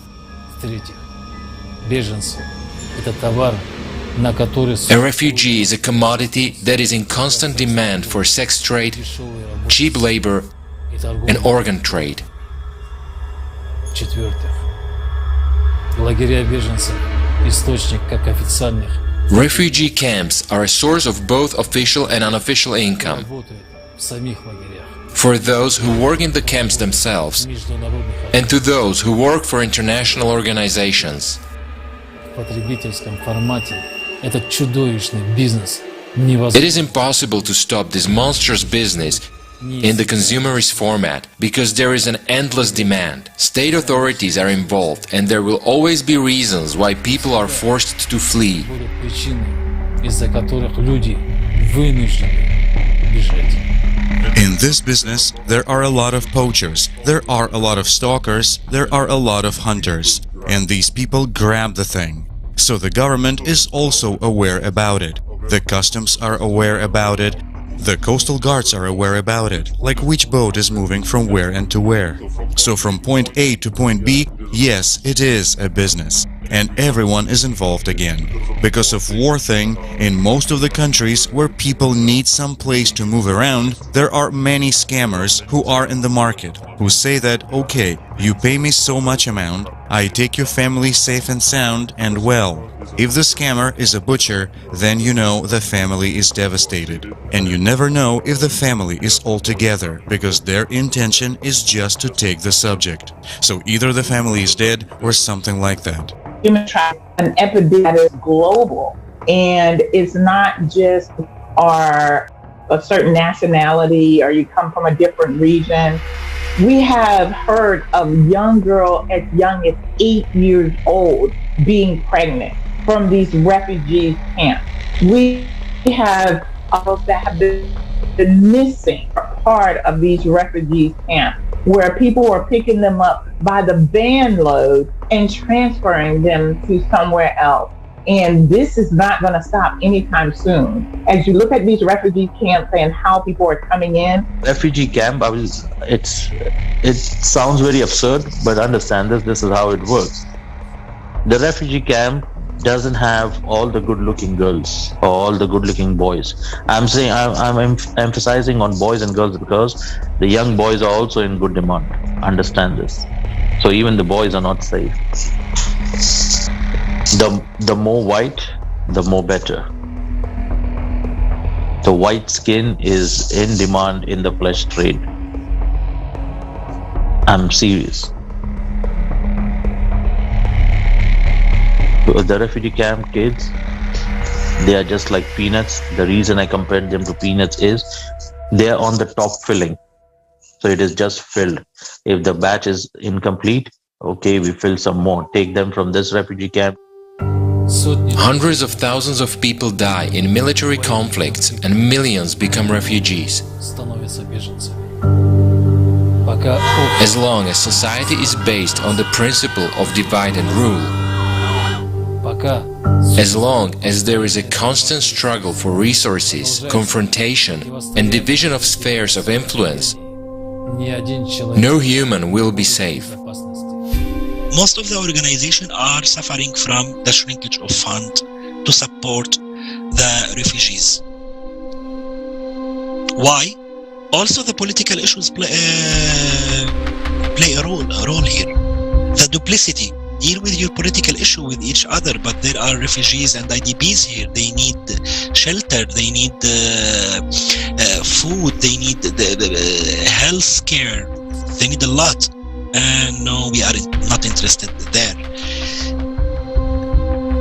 A refugee is a commodity that is in constant demand for sex trade, cheap labor, and organ trade. Refugee camps are a source of both official and unofficial income for those who work in the camps themselves and to those who work for international organizations. It is impossible to stop this monstrous business in the consumerist format because there is an endless demand. State authorities are involved and there will always be reasons why people are forced to flee. In this business, there are a lot of poachers, there are a lot of stalkers, there are a lot of hunters, and these people grab the thing. So the government is also aware about it. The customs are aware about it. The coastal guards are aware about it, like which boat is moving from where and to where. So from point A to point B, yes, it is a business. And everyone is involved again. Because of war thing, in most of the countries where people need some place to move around, there are many scammers who are in the market, who say that, okay, you pay me so much amount, I take your family safe and sound and well. If the scammer is a butcher, then you know the family is devastated. And you never know if the family is all together, because their intention is just to take the subject. So either the family is dead or something like that. Human trafficking, an epidemic that is global, and it's not just a certain nationality or you come from a different region. We have heard of young girl as young as 8 years old being pregnant from these refugee camps. We have those that have been missing part of these refugee camps, where people are picking them up by the van load and transferring them to somewhere else. And this is not going to stop anytime soon. As you look at these refugee camps and how people are coming in. Refugee camp, it sounds very absurd, but understand this is how it works. The refugee camp doesn't have all the good-looking girls or all the good-looking boys. I'm emphasizing on boys and girls because the young boys are also in good demand. Understand this. So even the boys are not safe. The more white, the more better. The white skin is in demand in the flesh trade. I'm serious. The refugee camp kids, they are just like peanuts. The reason I compared them to peanuts is they are on the top filling. So it is just filled. If the batch is incomplete, okay, we fill some more. Take them from this refugee camp. Hundreds of thousands of people die in military conflicts and millions become refugees. As long as society is based on the principle of divide and rule, as long as there is a constant struggle for resources, confrontation, and division of spheres of influence, no human will be safe. Most of the organizations are suffering from the shrinkage of funds to support the refugees. Why? Also, the political issues play a role here. The duplicity. Deal with your political issue with each other, but there are refugees and IDPs here. They need shelter, they need food, they need the health care, they need a lot. And no, we are not interested there.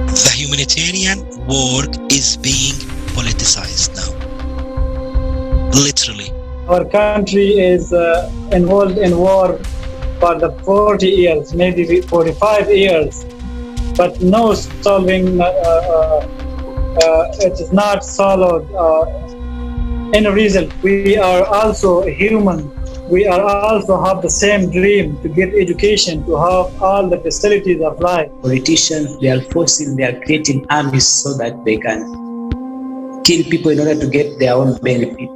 The humanitarian work is being politicized now, literally. Our country is involved in war for the 40 years, maybe 45 years, but no solving, it is not solved in a result. We are also human. We are also have the same dream to get education, to have all the facilities of life. Politicians, they are creating armies so that they can kill people in order to get their own benefit.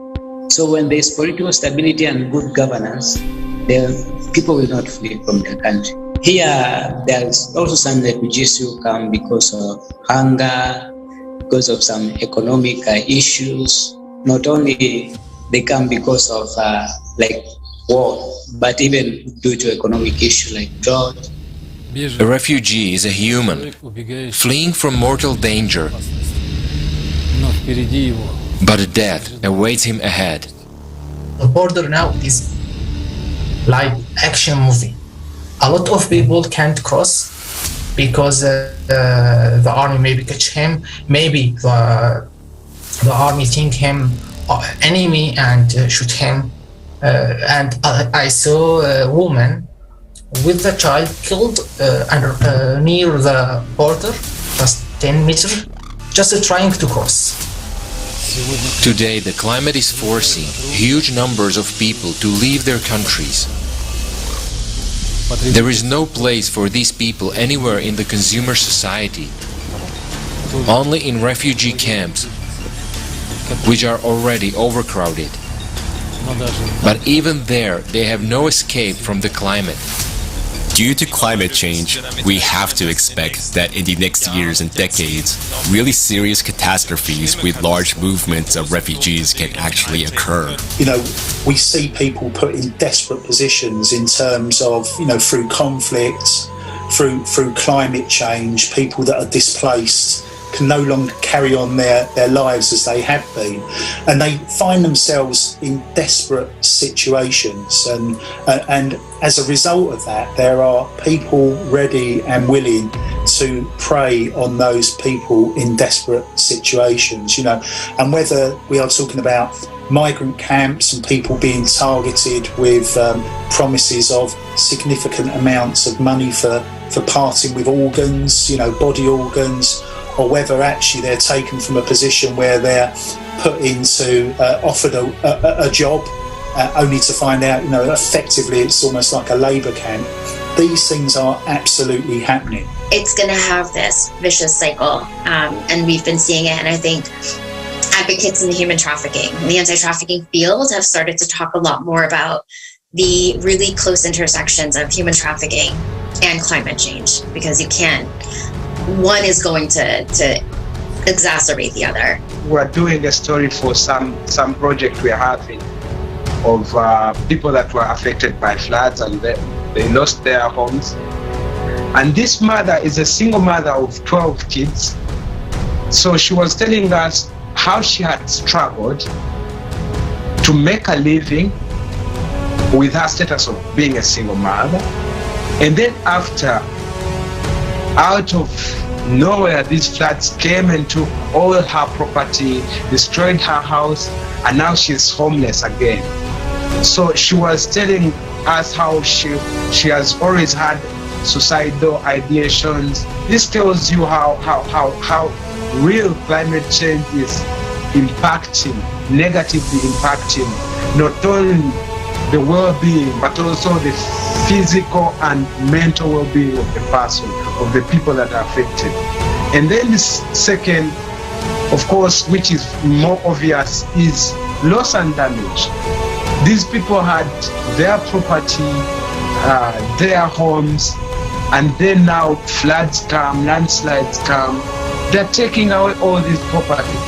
So when there is political stability and good governance, then people will not flee from their country. Here, there's also some refugees who come because of hunger, because of some economic issues. Not only they come because of like war, but even due to economic issues like drought. A refugee is a human, fleeing from mortal danger, but death awaits him ahead. The border now is like action movie. A lot of people can't cross because the army maybe catch him, maybe the army think him enemy and shoot him. And I saw a woman with the child killed near the border, just 10 meters, just trying to cross. Today, the climate is forcing huge numbers of people to leave their countries. There is no place for these people anywhere in the consumer society, only in refugee camps, which are already overcrowded. But even there, they have no escape from the climate. Due to climate change, we have to expect that in the next years and decades, really serious catastrophes with large movements of refugees can actually occur. You know, we see people put in desperate positions in terms of, you know, through conflict, through climate change, people that are displaced can no longer carry on their lives as they have been, and they find themselves in desperate situations, and as a result of that, there are people ready and willing to prey on those people in desperate situations, you know. And whether we are talking about migrant camps and people being targeted with promises of significant amounts of money for parting with organs, you know, body organs, or whether actually they're taken from a position where they're put into, offered a job, only to find out, you know, effectively it's almost like a labour camp. These things are absolutely happening. It's going to have this vicious cycle, and we've been seeing it. And I think advocates in the human trafficking, the anti-trafficking field, have started to talk a lot more about the really close intersections of human trafficking and climate change, because you can't. One is going to exacerbate the other. We're doing a story for some project we're having of people that were affected by floods, and they lost their homes. And this mother is a single mother of 12 kids. So she was telling us how she had struggled to make a living with her status of being a single mother. And then after, out of nowhere, these floods came and took all her property, destroyed her house, and now she's homeless again. So she was telling us how she has always had suicidal ideations. This tells you how real climate change is impacting, negatively impacting not only the well-being, but also the physical and mental well-being of the person, of the people that are affected. And then this second, of course, which is more obvious, is loss and damage. These people had their property, their homes, and then now floods come, landslides come. They're taking away all this property.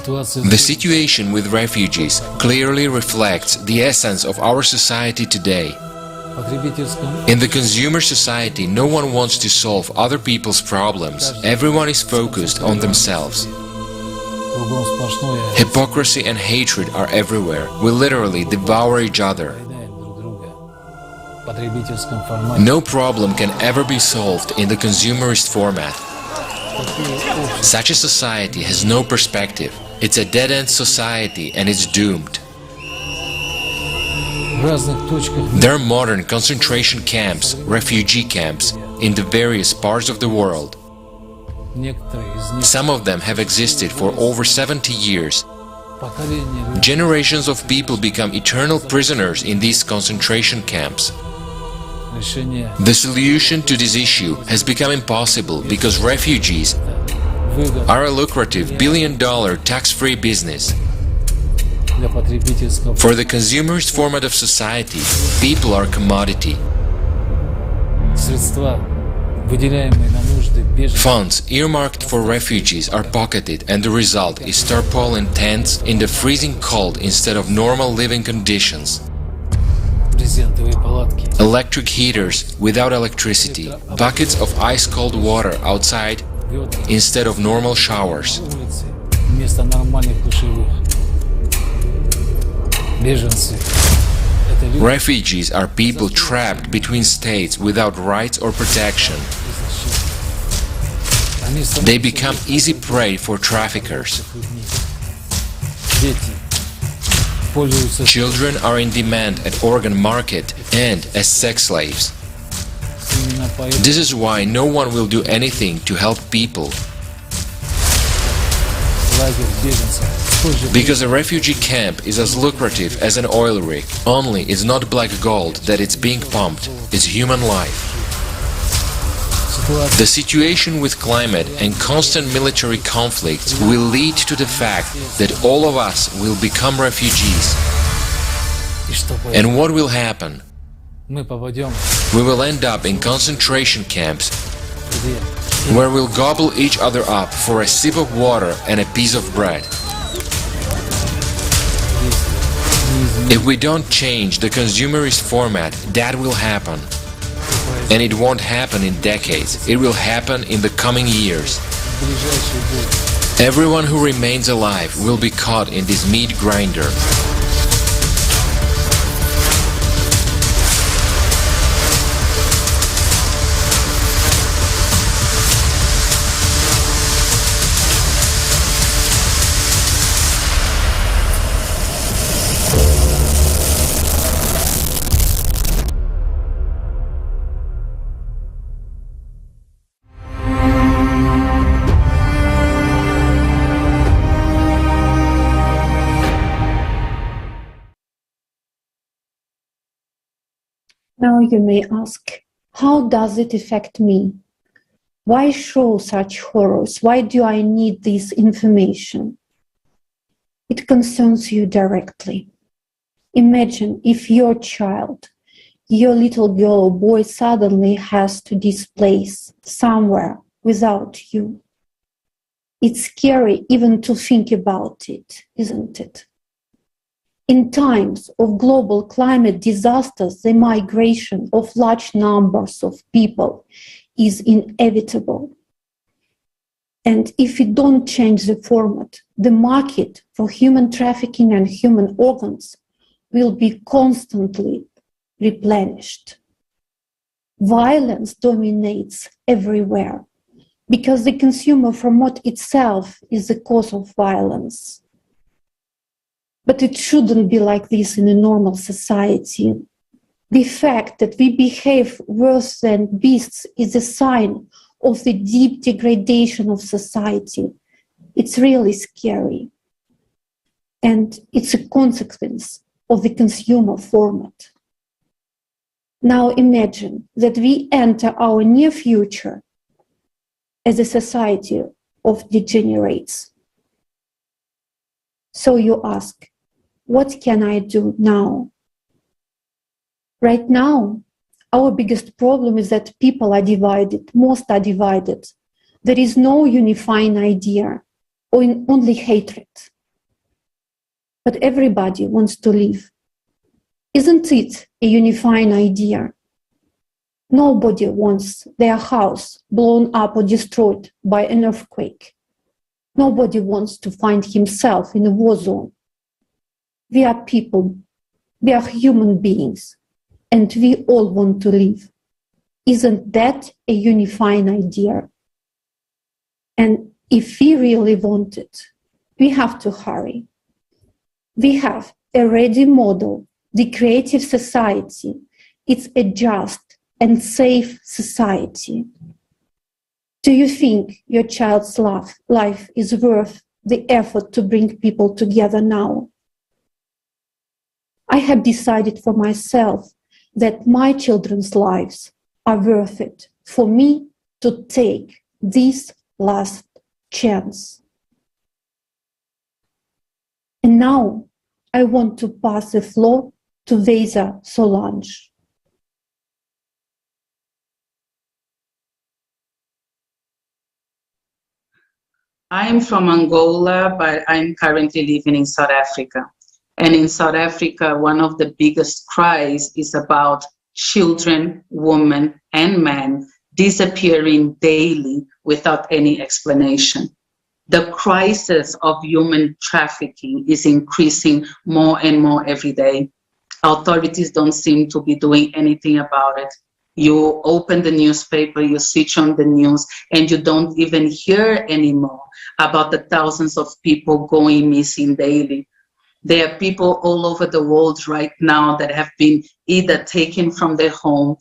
The situation with refugees clearly reflects the essence of our society today. In the consumer society, no one wants to solve other people's problems. Everyone is focused on themselves. Hypocrisy and hatred are everywhere. We literally devour each other. No problem can ever be solved in the consumerist format. Such a society has no perspective. It's a dead-end society and it's doomed. There are modern concentration camps, refugee camps, in the various parts of the world. Some of them have existed for over 70 years. Generations of people become eternal prisoners in these concentration camps. The solution to this issue has become impossible because refugees are a lucrative billion-dollar tax-free business. For the consumerist format of society, people are commodity. Funds earmarked for refugees are pocketed, and the result is tarpaulin tents in the freezing cold instead of normal living conditions. Electric heaters without electricity, buckets of ice-cold water outside instead of normal showers. Refugees are people trapped between states without rights or protection. They become easy prey for traffickers. Children are in demand at organ market and as sex slaves. This is why no one will do anything to help people. Because a refugee camp is as lucrative as an oil rig, only it's not black gold that it's being pumped, it's human life. The situation with climate and constant military conflicts will lead to the fact that all of us will become refugees. And what will happen? We will end up in concentration camps where we'll gobble each other up for a sip of water and a piece of bread. If we don't change the consumerist format, that will happen. And it won't happen in decades, it will happen in the coming years. Everyone who remains alive will be caught in this meat grinder. Now you may ask, how does it affect me? Why show such horrors? Why do I need this information? It concerns you directly. Imagine if your child, your little girl or boy suddenly has to displace somewhere without you. It's scary even to think about it, isn't it? In times of global climate disasters, the migration of large numbers of people is inevitable. And if we don't change the format, the market for human trafficking and human organs will be constantly replenished. Violence dominates everywhere because the consumer promote itself is the cause of violence. But it shouldn't be like this in a normal society. The fact that we behave worse than beasts is a sign of the deep degradation of society. It's really scary. And it's a consequence of the consumer format. Now imagine that we enter our near future as a society of degenerates. So you ask, what can I do now? Right now, our biggest problem is that people are divided, most are divided. There is no unifying idea, or only hatred. But everybody wants to live. Isn't it a unifying idea? Nobody wants their house blown up or destroyed by an earthquake. Nobody wants to find himself in a war zone. We are people, we are human beings, and we all want to live. Isn't that a unifying idea? And if we really want it, we have to hurry. We have a ready model, the creative society. It's a just and safe society. Do you think your child's life is worth the effort to bring people together now? I have decided for myself that my children's lives are worth it for me to take this last chance. And now I want to pass the floor to Vesa Solange. I'm from Angola, but I'm currently living in South Africa. And in South Africa, one of the biggest cries is about children, women, and men disappearing daily without any explanation. The crisis of human trafficking is increasing more and more every day. Authorities don't seem to be doing anything about it. You open the newspaper, you switch on the news, and you don't even hear anymore about the thousands of people going missing daily. There are people all over the world right now that have been either taken from their home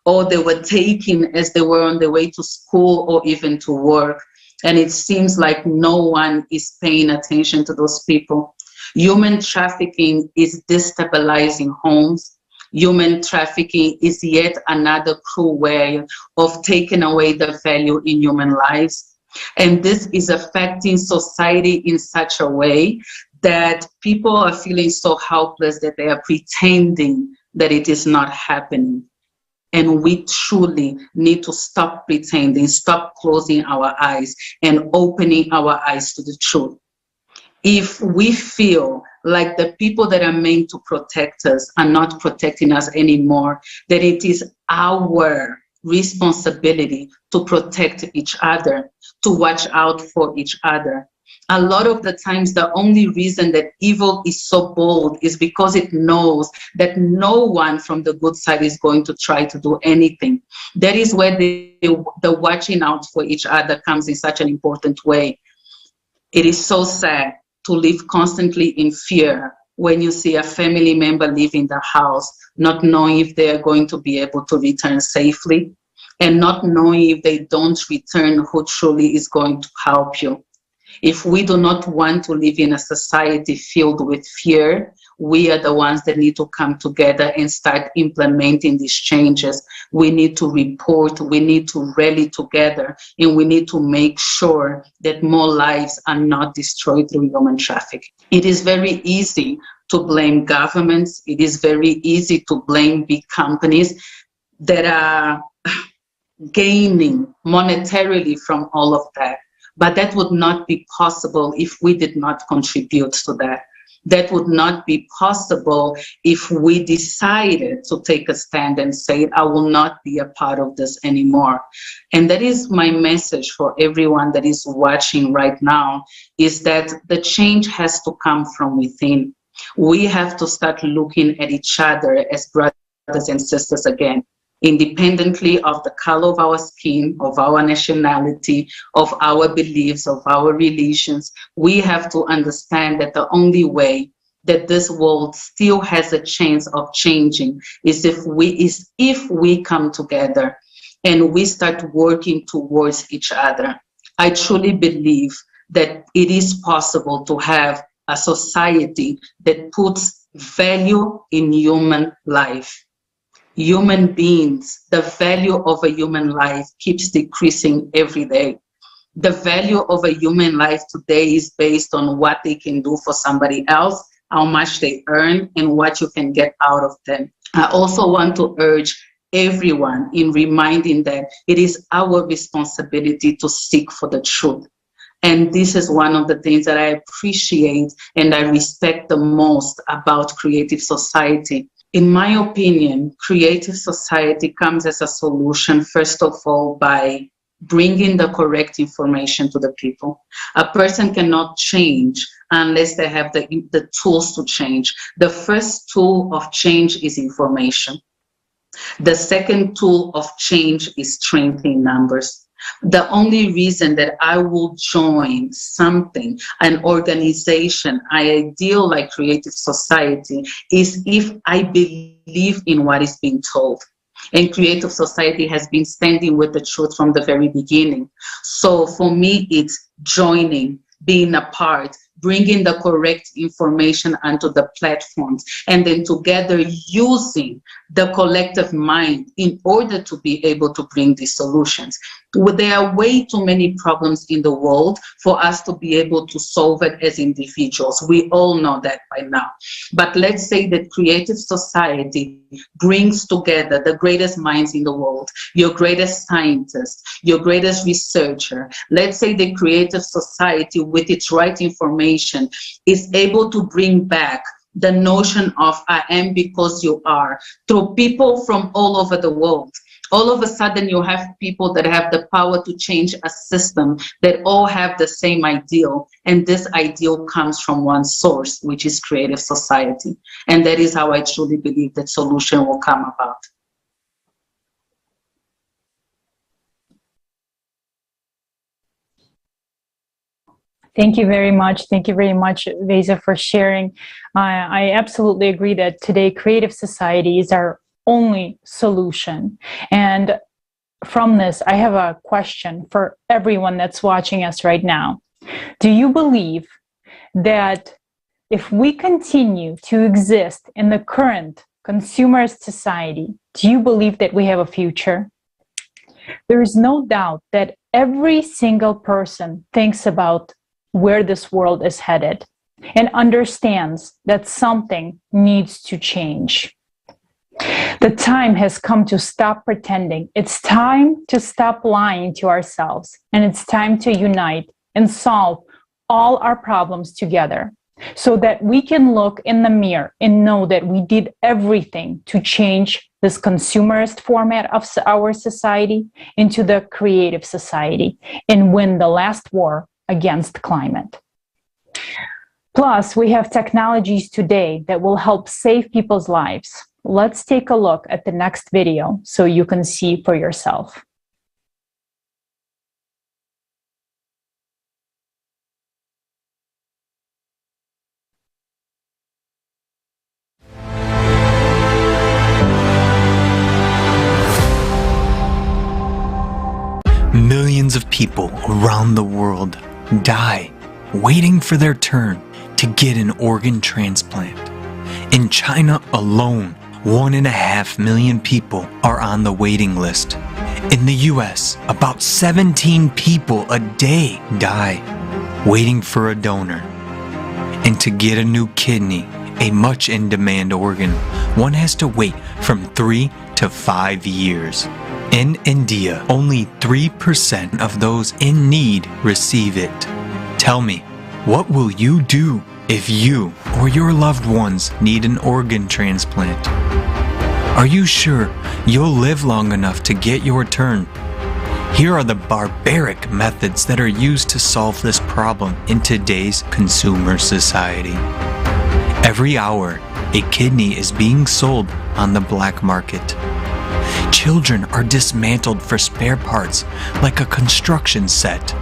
or they were taken as they were on their way to school or even to work. And it seems like no one is paying attention to those people. Human trafficking is destabilizing homes. Human trafficking is yet another cruel way of taking away the value in human lives. And this is affecting society in such a way that people are feeling so helpless that they are pretending that it is not happening. And we truly need to stop pretending, stop closing our eyes and opening our eyes to the truth. If we feel like the people that are meant to protect us are not protecting us anymore, that it is our responsibility to protect each other, to watch out for each other. A lot of the times, the only reason that evil is so bold is because it knows that no one from the good side is going to try to do anything. That is where the watching out for each other comes in such an important way. It is so sad to live constantly in fear when you see a family member leaving the house, not knowing if they are going to be able to return safely, and not knowing if they don't return, who truly is going to help you. If we do not want to live in a society filled with fear, we are the ones that need to come together and start implementing these changes. We need to report, we need to rally together, and we need to make sure that more lives are not destroyed through human trafficking. It is very easy to blame governments. It is very easy to blame big companies that are gaining monetarily from all of that. But that would not be possible if we did not contribute to that. That would not be possible if we decided to take a stand and say, I will not be a part of this anymore. And that is my message for everyone that is watching right now, is that the change has to come from within. We have to start looking at each other as brothers and sisters again, independently of the color of our skin, of our nationality, of our beliefs, of our religions. We have to understand that the only way that this world still has a chance of changing is if we come together and we start working towards each other. I truly believe that it is possible to have a society that puts value in human life. Human beings, the value of a human life keeps decreasing every day. The value of a human life today is based on what they can do for somebody else, how much they earn, and what you can get out of them. I also want to urge everyone in reminding that it is our responsibility to seek for the truth. And this is one of the things that I appreciate and I respect the most about Creative Society. In my opinion, Creative Society comes as a solution, first of all, by bringing the correct information to the people. A person cannot change unless they have the tools to change. The first tool of change is information. The second tool of change is strength in numbers. The only reason that I will join something, an organization, an ideal like Creative Society, is if I believe in what is being told. And Creative Society has been standing with the truth from the very beginning. So for me, it's joining, being a part, bringing the correct information onto the platforms, and then together using the collective mind in order to be able to bring these solutions. There are way too many problems in the world for us to be able to solve it as individuals. We all know that by now. But let's say that Creative Society brings together the greatest minds in the world, your greatest scientist, your greatest researcher. Let's say the Creative Society, with its right information, is able to bring back the notion of I am because you are through people from all over the world. All of a sudden, you have people that have the power to change a system that all have the same ideal. And this ideal comes from one source, which is Creative Society. And that is how I truly believe that solution will come about. Thank you very much. Thank you very much, Veza, for sharing. I absolutely agree that today Creative Society is our only solution. And from this, I have a question for everyone that's watching us right now. Do you believe that if we continue to exist in the current consumerist society, do you believe that we have a future? There is no doubt that every single person thinks about where this world is headed and understands that something needs to change. The time has come to stop pretending. It's time to stop lying to ourselves, and it's time to unite and solve all our problems together so that we can look in the mirror and know that we did everything to change this consumerist format of our society into the Creative Society and win the last war against climate. Plus, we have technologies today that will help save people's lives. Let's take a look at the next video so you can see for yourself. Millions of people around the world die waiting for their turn to get an organ transplant. In China alone, 1.5 million people are on the waiting list. In the US, about 17 people a day die waiting for a donor. And to get a new kidney, a much in-demand organ, one has to wait from 3 to 5 years. In India, only 3% of those in need receive it. Tell me, what will you do If you or your loved ones need an organ transplant, are you sure you'll live long enough to get your turn? Here are the barbaric methods that are used to solve this problem in today's consumer society. Every hour, a kidney is being sold on the black market. Children are dismantled for spare parts like a construction set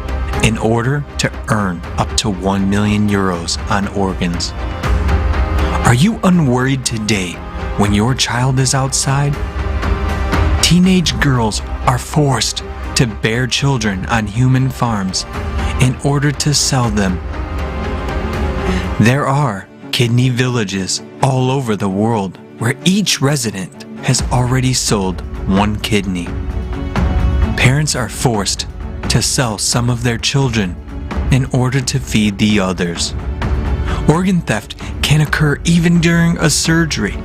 in order to earn up to 1 million euros on organs. Are you unworried today when your child is outside? Teenage girls are forced to bear children on human farms in order to sell them. There are kidney villages all over the world where each resident has already sold 1 kidney. Parents are forced to sell some of their children in order to feed the others. Organ theft can occur even during a surgery,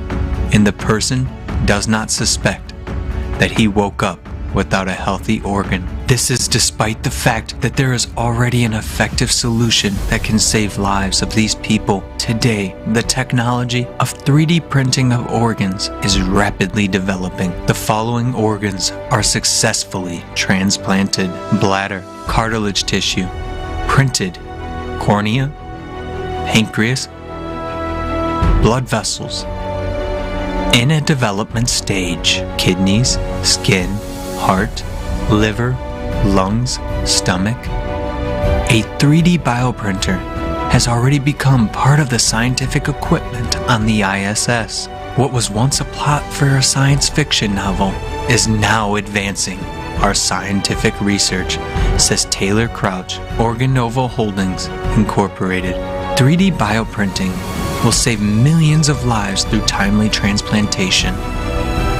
and the person does not suspect that he woke up without a healthy organ. This is despite the fact that there is already an effective solution that can save lives of these people. Today, the technology of 3D printing of organs is rapidly developing. The following organs are successfully transplanted: bladder, cartilage tissue, printed cornea, pancreas, blood vessels. In a development stage, kidneys, skin, heart, liver, lungs, stomach. A 3D bioprinter has already become part of the scientific equipment on the ISS. What was once a plot for a science fiction novel is now advancing our scientific research, says Taylor Crouch, Organovo Holdings Incorporated. 3D bioprinting will save millions of lives through timely transplantation,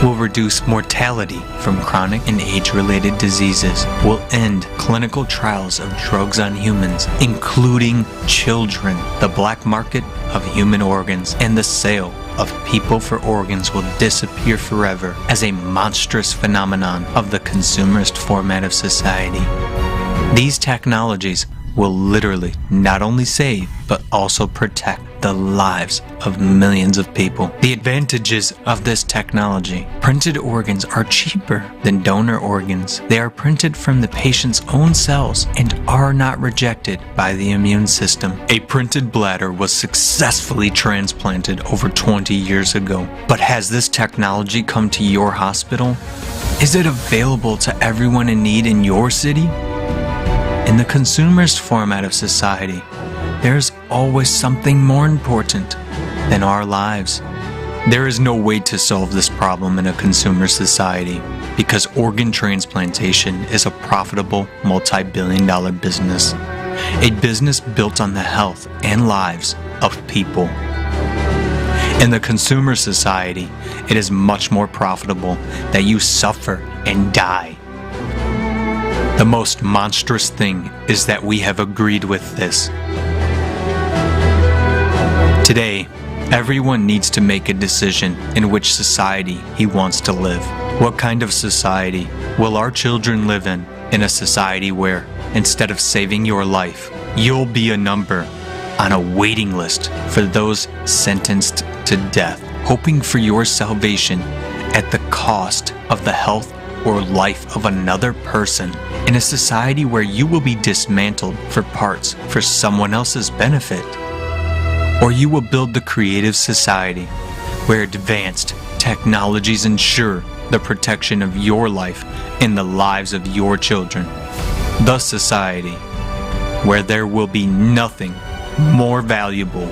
will reduce mortality from chronic and age-related diseases, will end clinical trials of drugs on humans, including children. The black market of human organs and the sale of people for organs will disappear forever as a monstrous phenomenon of the consumerist format of society. These technologies will literally not only save, but also protect the lives of millions of people. The advantages of this technology: printed organs are cheaper than donor organs. They are printed from the patient's own cells and are not rejected by the immune system. A printed bladder was successfully transplanted over 20 years ago. But has this technology come to your hospital? Is it available to everyone in need in your city? In the consumerist format of society, there's always something more important than our lives. There is no way to solve this problem in a consumer society because organ transplantation is a profitable multi-billion-dollar business, a business built on the health and lives of people. In the consumer society, it is much more profitable that you suffer and die. The most monstrous thing is that we have agreed with this. Today, everyone needs to make a decision in which society he wants to live. What kind of society will our children live in? In a society where, instead of saving your life, you'll be a number on a waiting list for those sentenced to death, hoping for your salvation at the cost of the health or life of another person. In a society where you will be dismantled for parts for someone else's benefit. Or you will build the creative society where advanced technologies ensure the protection of your life and the lives of your children. The society where there will be nothing more valuable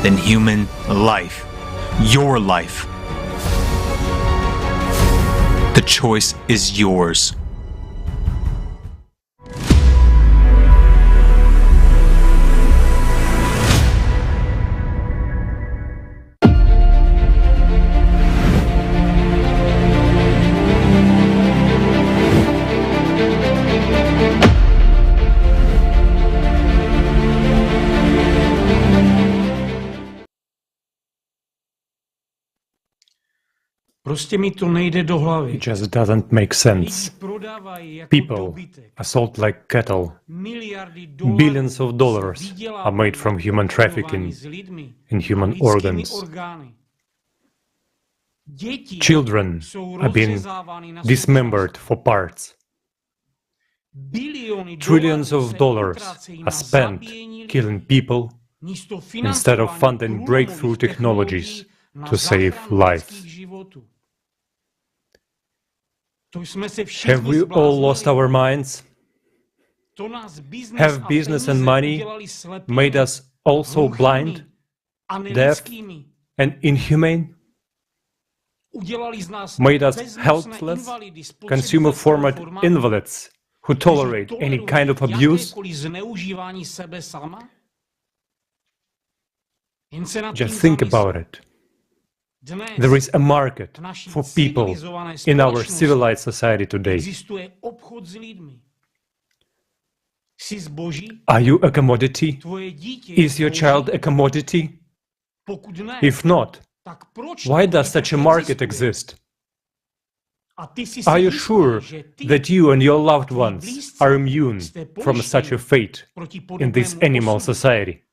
than human life, your life. The choice is yours. Prostě mi to nejde do hlavy. It just doesn't make sense. People are sold like cattle. Billions of dollars are made from human trafficking in human organs. Children are being dismembered for parts. Trillions of dollars are spent killing people instead of funding breakthrough technologies to save lives. Have we all lost our minds? Have business and money made us also blind, deaf, and inhumane? Made us helpless, consumer-format invalids who tolerate any kind of abuse? Just think about it. There is a market for people in our civilized society today. Are you a commodity? Is your child a commodity? If not, why does such a market exist? Are you sure that you and your loved ones are immune from such a fate in this animal society?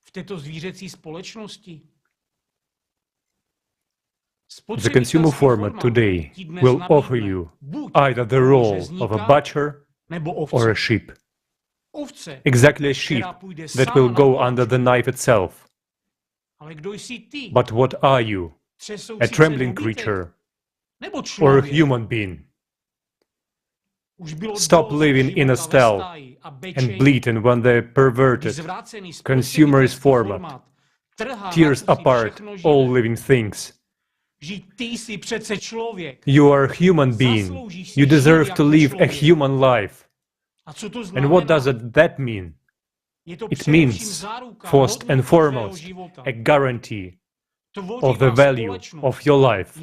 The consumer format today will offer you either the role of a butcher or a sheep. Exactly a sheep that will go under the knife itself. But what are you? A trembling creature or a human being? Stop living in a stall and bleating when the perverted consumerist format tears apart all living things. You are a human being. You deserve to live a human life. And what does that mean? It means, first and foremost, a guarantee of the value of your life.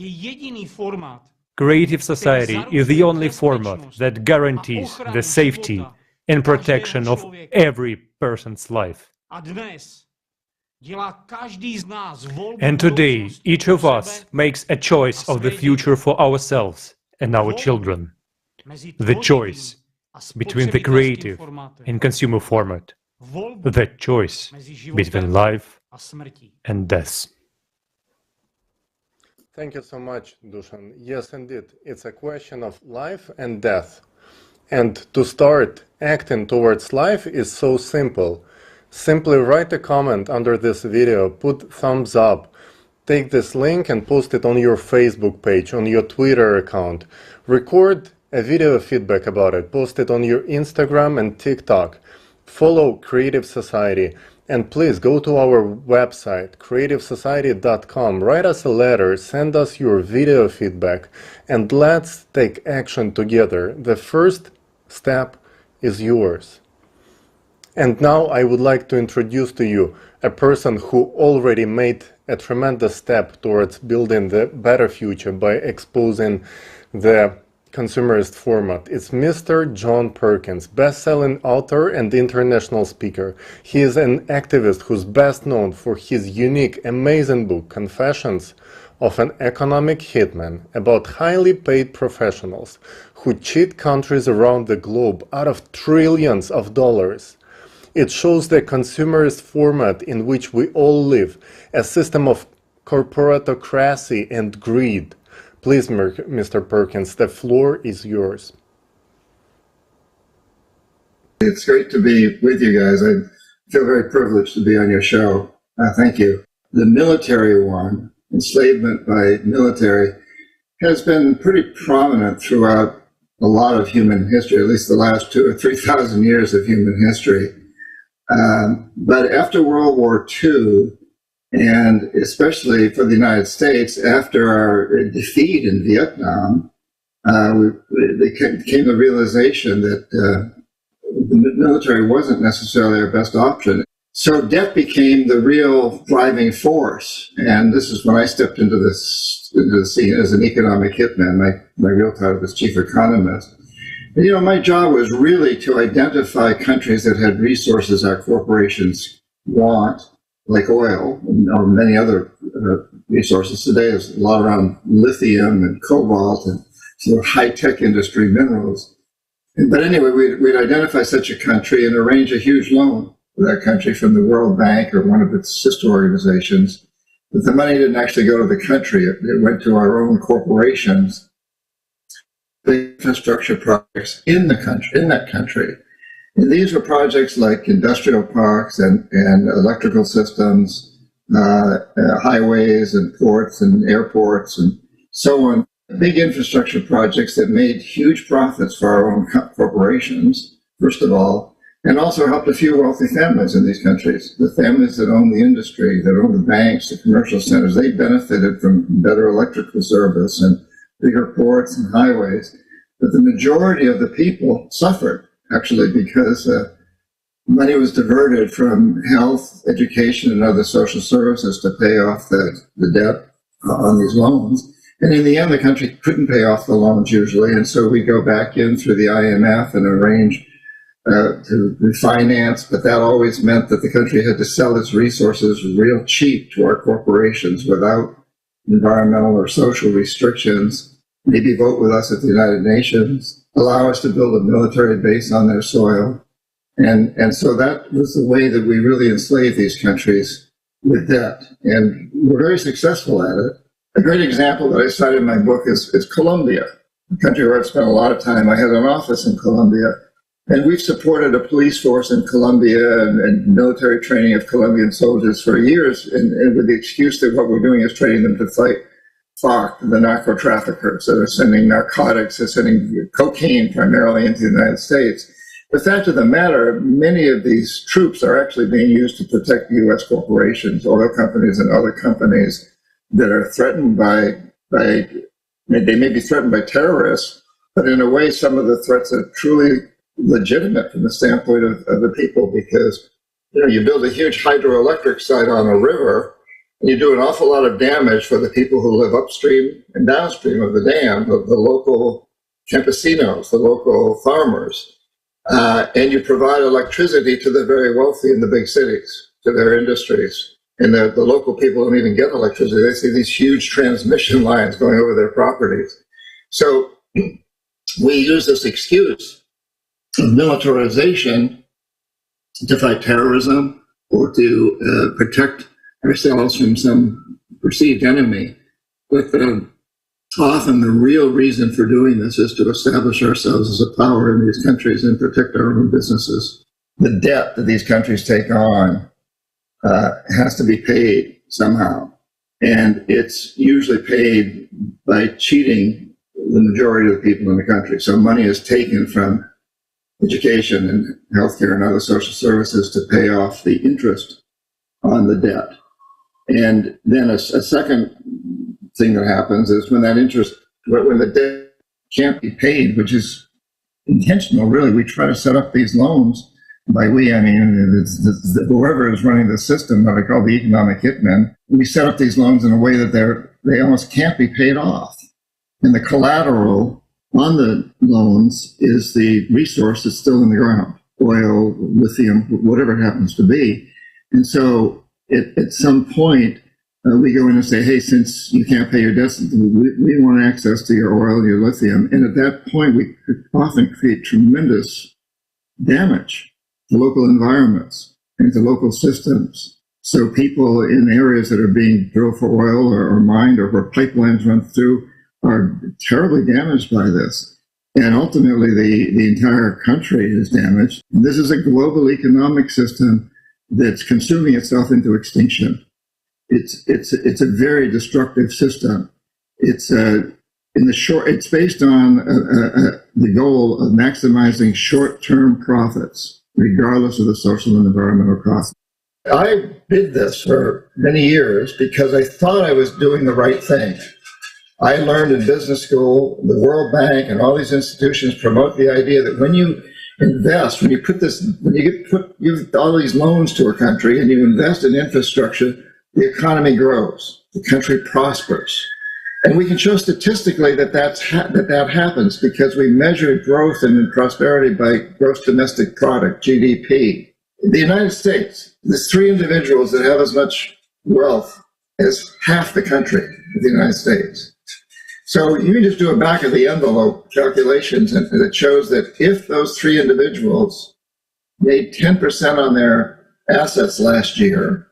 Creative society is the only format that guarantees the safety and protection of every person's life. And today, each of us makes a choice of the future for ourselves and our children. The choice between the creative and consumer format. The choice between life and death. Thank you so much, Dusan. Yes, indeed, it's a question of life and death. And to start acting towards life is so simple. Simply write a comment under this video, put thumbs up, take this link and post it on your Facebook page, on your Twitter account. Record a video feedback about it, post it on your Instagram and TikTok. Follow Creative Society. And please go to our website, creativesociety.com, write us a letter, send us your video feedback, and let's take action together. The first step is yours. And now I would like to introduce to you a person who already made a tremendous step towards building the better future by exposing the consumerist format. It's Mr. John Perkins, best-selling author and international speaker. He is an activist who's best known for his unique, amazing book, Confessions of an Economic Hitman, about highly paid professionals who cheat countries around the globe out of trillions of dollars. It shows the consumerist format in which we all live, a system of corporatocracy and greed. Please, Mr. Perkins, the floor is yours. It's great to be with you guys. I feel very privileged to be on your show. Thank you. The military one, enslavement by military, has been pretty prominent throughout a lot of human history, at least the last 2,000 or 3,000 years of human history. But after World War II, and especially for the United States, after our defeat in Vietnam, there came the realization that the military wasn't necessarily our best option. So debt became the real driving force. And this is when I stepped into the scene as an economic hitman. My real title was chief economist. And, you know, my job was really to identify countries that had resources our corporations want, like oil or many other resources. Today there's a lot around lithium and cobalt and sort of high-tech industry minerals. But anyway, we'd identify such a country and arrange a huge loan for that country from the World Bank or one of its sister organizations. But the money didn't actually go to the country. It went to our own corporations, the infrastructure projects in that country. And these were projects like industrial parks and electrical systems, highways and ports and airports and so on. Big infrastructure projects that made huge profits for our own corporations, first of all, and also helped a few wealthy families in these countries. The families that own the industry, that own the banks, the commercial centers, they benefited from better electrical service and bigger ports and highways. But the majority of the people suffered, actually, because money was diverted from health, education, and other social services to pay off the debt on these loans. And in the end, the country couldn't pay off the loans usually, and so we go back in through the IMF and arrange to refinance, but that always meant that the country had to sell its resources real cheap to our corporations without environmental or social restrictions, maybe vote with us at the United Nations, allow us to build a military base on their soil. And so that was the way that we really enslaved these countries with debt. And we're very successful at it. A great example that I cite in my book is Colombia, a country where I've spent a lot of time. I had an office in Colombia, and we've supported a police force in Colombia and military training of Colombian soldiers for years, and with the excuse that what we're doing is training them to fight FARC, the narco traffickers that are sending narcotics, they're sending cocaine primarily into the United States. The fact of the matter, many of these troops are actually being used to protect U.S. corporations, oil companies, and other companies that are threatened by they may be threatened by terrorists, but in a way, some of the threats are truly legitimate from the standpoint of the people, because you build a huge hydroelectric site on a river, and you do an awful lot of damage for the people who live upstream and downstream of the dam, the local campesinos, the local farmers, and you provide electricity to the very wealthy in the big cities, to their industries. And the local people don't even get electricity. They see these huge transmission lines going over their properties. So we use this excuse of militarization to fight terrorism or to protect ourselves from some perceived enemy. But often the real reason for doing this is to establish ourselves as a power in these countries and protect our own businesses. The debt that these countries take on has to be paid somehow. And it's usually paid by cheating the majority of the people in the country. So money is taken from education and healthcare and other social services to pay off the interest on the debt. And then a second thing that happens is when the debt can't be paid, which is intentional, really, we try to set up these loans. By we, I mean whoever is running the system that I call the economic hitmen. We set up these loans in a way that they almost can't be paid off. And the collateral on the loans is the resource that's still in the ground, oil, lithium, whatever it happens to be. And so at some point, we go in and say, hey, since you can't pay your debts, we want access to your oil, your lithium. And at that point, we could often create tremendous damage to local environments and to local systems. So people in areas that are being drilled for oil or mined or where pipelines run through are terribly damaged by this. And ultimately, the entire country is damaged. This is a global economic system that's consuming itself into extinction. It's a very destructive system. It's it's based on the goal of maximizing short-term profits, regardless of the social and environmental costs. I did this for many years because I thought I was doing the right thing. I learned in business school, the World Bank and all these institutions promote the idea that when you invest, when you give all these loans to a country and you invest in infrastructure, the economy grows, the country prospers. And we can show statistically that that happens because we measure growth and prosperity by gross domestic product, GDP. In the United States, there's 3 individuals that have as much wealth as half the country of the United States. So you can just do a back of the envelope calculations, and it shows that if those three individuals made 10% on their assets last year,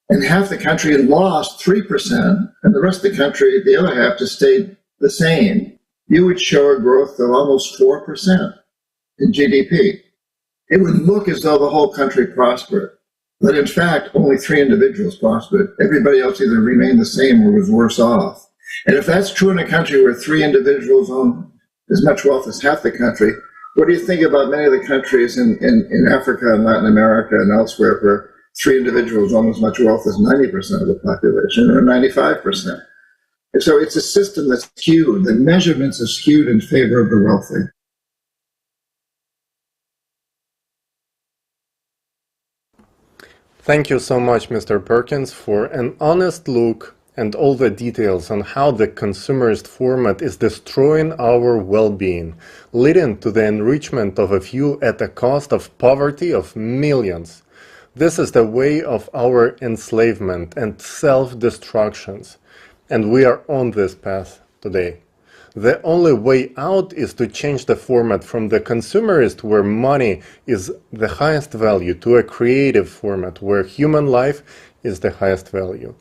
and half the country lost 3%, and the rest of the country, the other half, just stayed the same, you would show a growth of almost 4% in GDP. It would look as though the whole country prospered. But in fact, only three individuals prospered. Everybody else either remained the same or was worse off. And if that's true in a country where three individuals own as much wealth as half the country, what do you think about many of the countries in Africa and Latin America and elsewhere where three individuals own as much wealth as 90% of the population or 95%? And so it's a system that's skewed. The measurements are skewed in favor of the wealthy. Thank you so much, Mr. Perkins, for an honest look and all the details on how the consumerist format is destroying our well-being, leading to the enrichment of a few at the cost of poverty of millions. This is the way of our enslavement and self-destructions, and we are on this path today. The only way out is to change the format from the consumerist, where money is the highest value, to a creative format where human life is the highest value.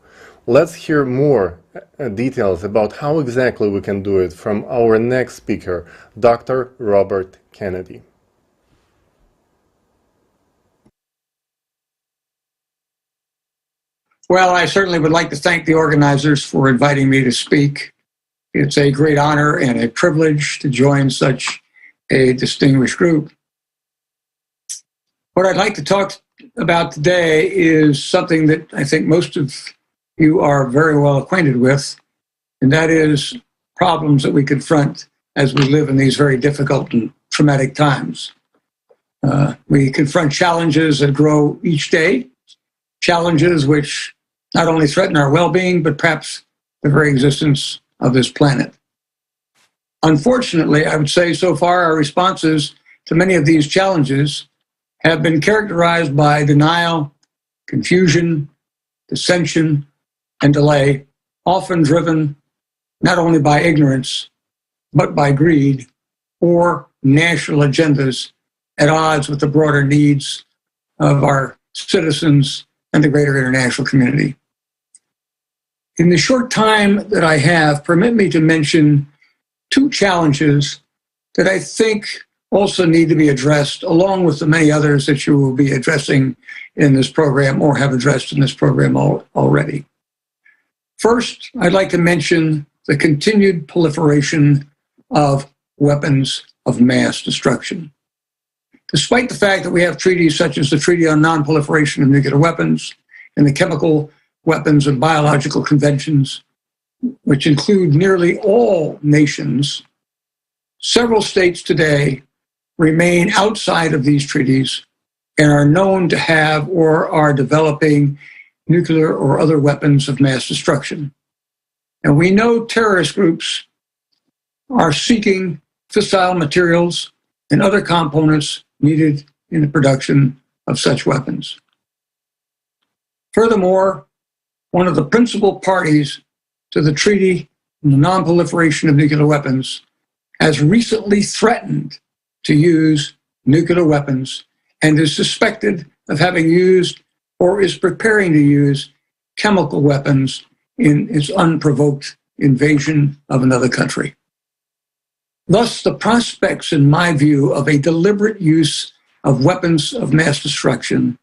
Let's hear more details about how exactly we can do it from our next speaker, Dr. Robert Kennedy. Well, I certainly would like to thank the organizers for inviting me to speak. It's a great honor and a privilege to join such a distinguished group. What I'd like to talk about today is something that I think most of you are very well acquainted with, and that is problems that we confront as we live in these very difficult and traumatic times. We confront challenges that grow each day, challenges which not only threaten our well-being, but perhaps the very existence of this planet. Unfortunately, I would say so far our responses to many of these challenges have been characterized by denial, confusion, dissension, and delay, often driven not only by ignorance, but by greed or national agendas at odds with the broader needs of our citizens and the greater international community. In the short time that I have, permit me to mention two challenges that I think also need to be addressed, along with the many others that you will be addressing in this program or have addressed in this program already. First, I'd like to mention the continued proliferation of weapons of mass destruction. Despite the fact that we have treaties such as the Treaty on Non-Proliferation of Nuclear Weapons and the Chemical Weapons and Biological Conventions, which include nearly all nations, several states today remain outside of these treaties and are known to have or are developing nuclear or other weapons of mass destruction. And we know terrorist groups are seeking fissile materials and other components needed in the production of such weapons. Furthermore, one of the principal parties to the Treaty on the Non-Proliferation of Nuclear Weapons has recently threatened to use nuclear weapons and is suspected of having used or is preparing to use chemical weapons in its unprovoked invasion of another country. Thus, the prospects, in my view, of a deliberate use of weapons of mass destruction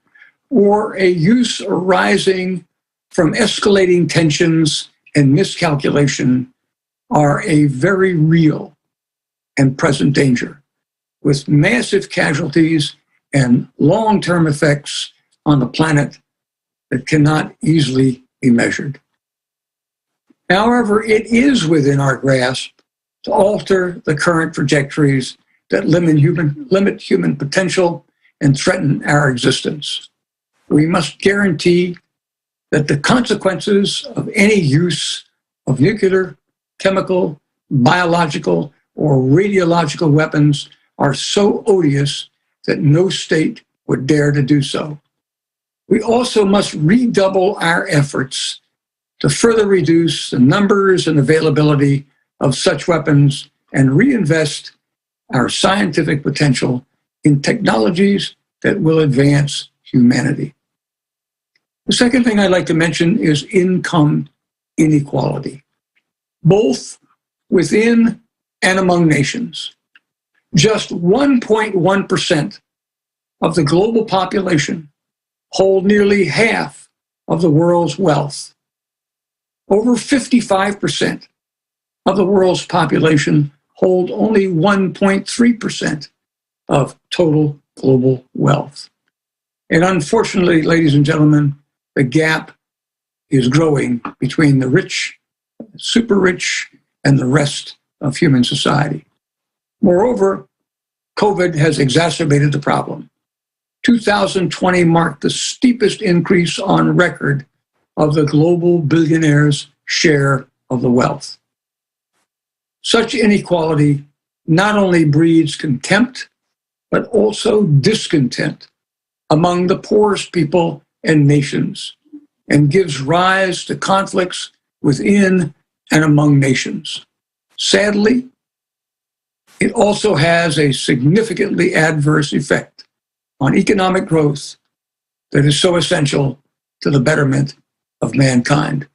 or a use arising from escalating tensions and miscalculation are a very real and present danger, with massive casualties and long-term effects on the planet that cannot easily be measured. However, it is within our grasp to alter the current trajectories that limit human potential and threaten our existence. We must guarantee that the consequences of any use of nuclear, chemical, biological, or radiological weapons are so odious that no state would dare to do so. We also must redouble our efforts to further reduce the numbers and availability of such weapons and reinvest our scientific potential in technologies that will advance humanity. The second thing I'd like to mention is income inequality, both within and among nations. Just 1.1% of the global population hold nearly half of the world's wealth. Over 55% of the world's population hold only 1.3% of total global wealth. And unfortunately, ladies and gentlemen, the gap is growing between the rich, super rich, and the rest of human society. Moreover, COVID has exacerbated the problem. 2020 marked the steepest increase on record of the global billionaires' share of the wealth. Such inequality not only breeds contempt, but also discontent among the poorest people and nations, and gives rise to conflicts within and among nations. Sadly, it also has a significantly adverse effect on economic growth that is so essential to the betterment of mankind.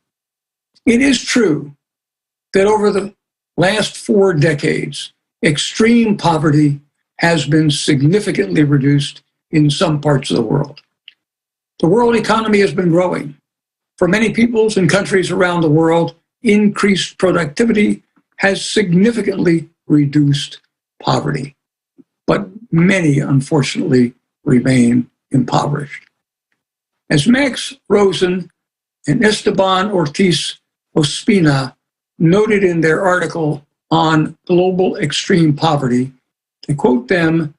It is true that over the last 4 decades, extreme poverty has been significantly reduced in some parts of the world. The world economy has been growing. For many peoples and countries around the world, increased productivity has significantly reduced poverty. But many, unfortunately, remain impoverished. As Max Rosen and Esteban Ortiz Ospina noted in their article on global extreme poverty, to quote them,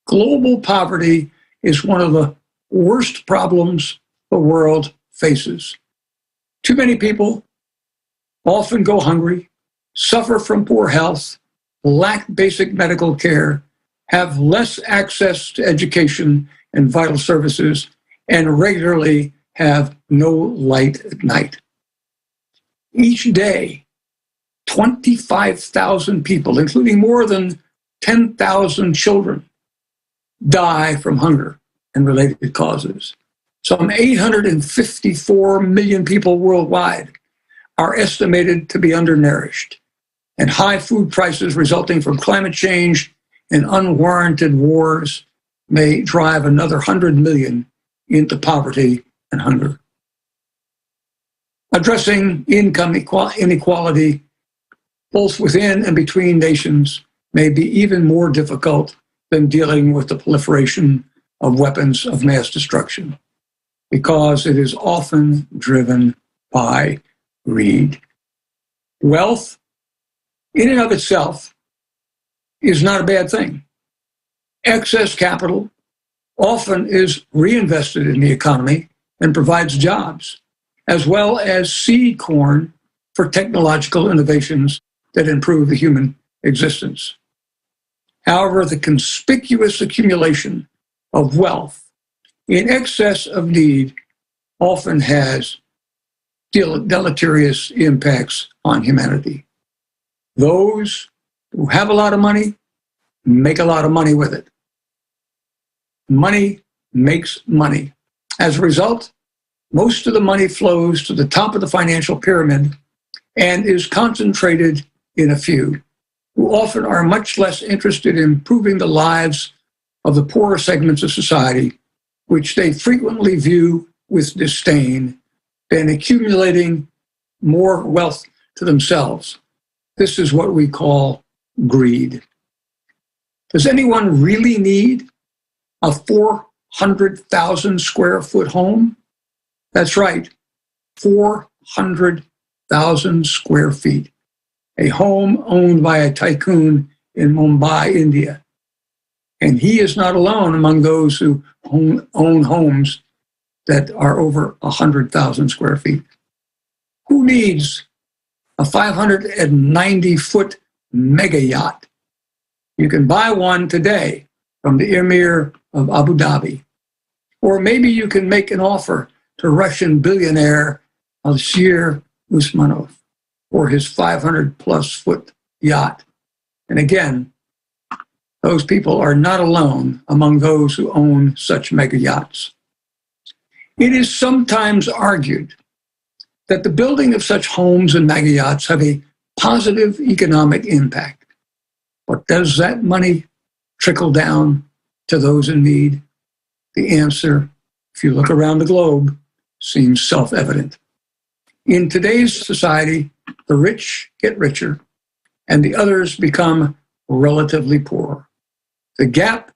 global poverty is one of the worst problems the world faces. Too many people often go hungry, suffer from poor health, lack basic medical care, have less access to education and vital services, and regularly have no light at night. Each day, 25,000 people, including more than 10,000 children, die from hunger and related causes. Some 854 million people worldwide are estimated to be undernourished, and high food prices resulting from climate change and unwarranted wars may drive another 100 million into poverty and hunger. Addressing income inequality both within and between nations may be even more difficult than dealing with the proliferation of weapons of mass destruction, because it is often driven by greed. Wealth, in and of itself, is not a bad thing. Excess capital often is reinvested in the economy and provides jobs, as well as seed corn for technological innovations that improve the human existence. However, the conspicuous accumulation of wealth in excess of need often has deleterious impacts on humanity. Those who have a lot of money make a lot of money with it. Money makes money. As a result, most of the money flows to the top of the financial pyramid and is concentrated in a few, who often are much less interested in improving the lives of the poorer segments of society, which they frequently view with disdain, than accumulating more wealth to themselves. This is what we call greed. Does anyone really need a 400,000 square foot home? That's right, 400,000 square feet. A home owned by a tycoon in Mumbai, India. And he is not alone among those who own homes that are over 100,000 square feet. Who needs a 590-foot mega yacht? You can buy one today from the Emir of Abu Dhabi. Or maybe you can make an offer to Russian billionaire Alsir Usmanov. 590 feet or his 500-plus foot yacht. And again, those people are not alone among those who own such mega yachts. It is sometimes argued that the building of such homes and mega yachts have a positive economic impact. But does that money trickle down to those in need? The answer, if you look around the globe, seems self-evident. In today's society, the rich get richer and the others become relatively poor. The gap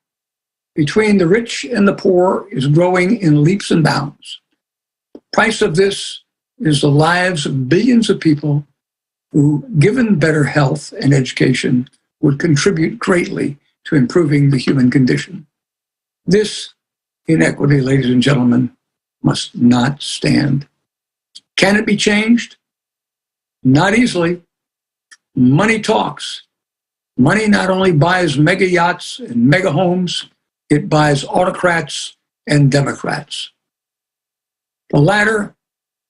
between the rich and the poor is growing in leaps and bounds. The price of this is the lives of billions of people who, given better health and education, would contribute greatly to improving the human condition. This inequity, ladies and gentlemen, must not stand. Can it be changed? Not easily. Money talks. Money not only buys mega yachts and mega homes, it buys autocrats and democrats. The latter,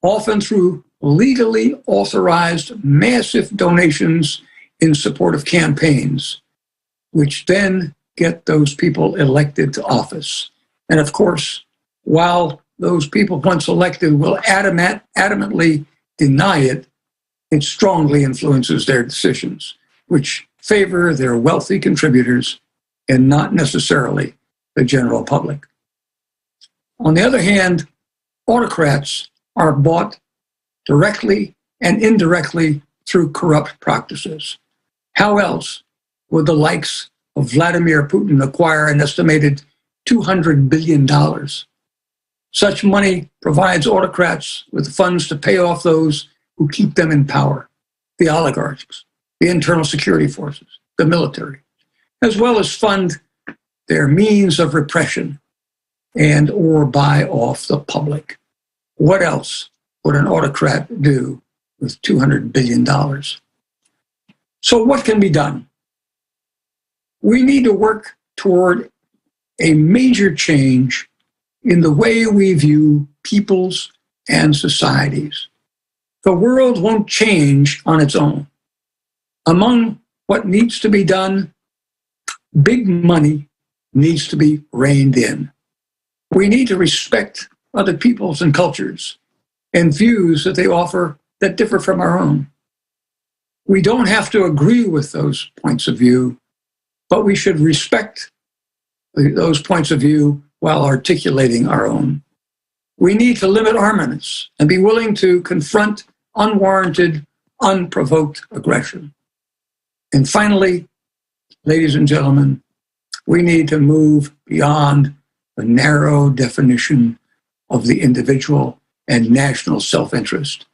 often through legally authorized massive donations in support of campaigns, which then get those people elected to office. And of course, while those people once elected will adamantly deny it, it strongly influences their decisions, which favor their wealthy contributors and not necessarily the general public. On the other hand, autocrats are bought directly and indirectly through corrupt practices. How else would the likes of Vladimir Putin acquire an estimated $200 billion? Such money provides autocrats with funds to pay off those who keep them in power, the oligarchs, the internal security forces, the military, as well as fund their means of repression and or buy off the public. What else would an autocrat do with $200 billion? So what can be done? We need to work toward a major change in the way we view peoples and societies. The world won't change on its own. Among what needs to be done, big money needs to be reined in. We need to respect other peoples and cultures and views that they offer that differ from our own. We don't have to agree with those points of view, but we should respect those points of view while articulating our own. We need to limit armaments and be willing to confront unwarranted, unprovoked aggression. And finally, ladies and gentlemen, we need to move beyond the narrow definition of the individual and national self-interest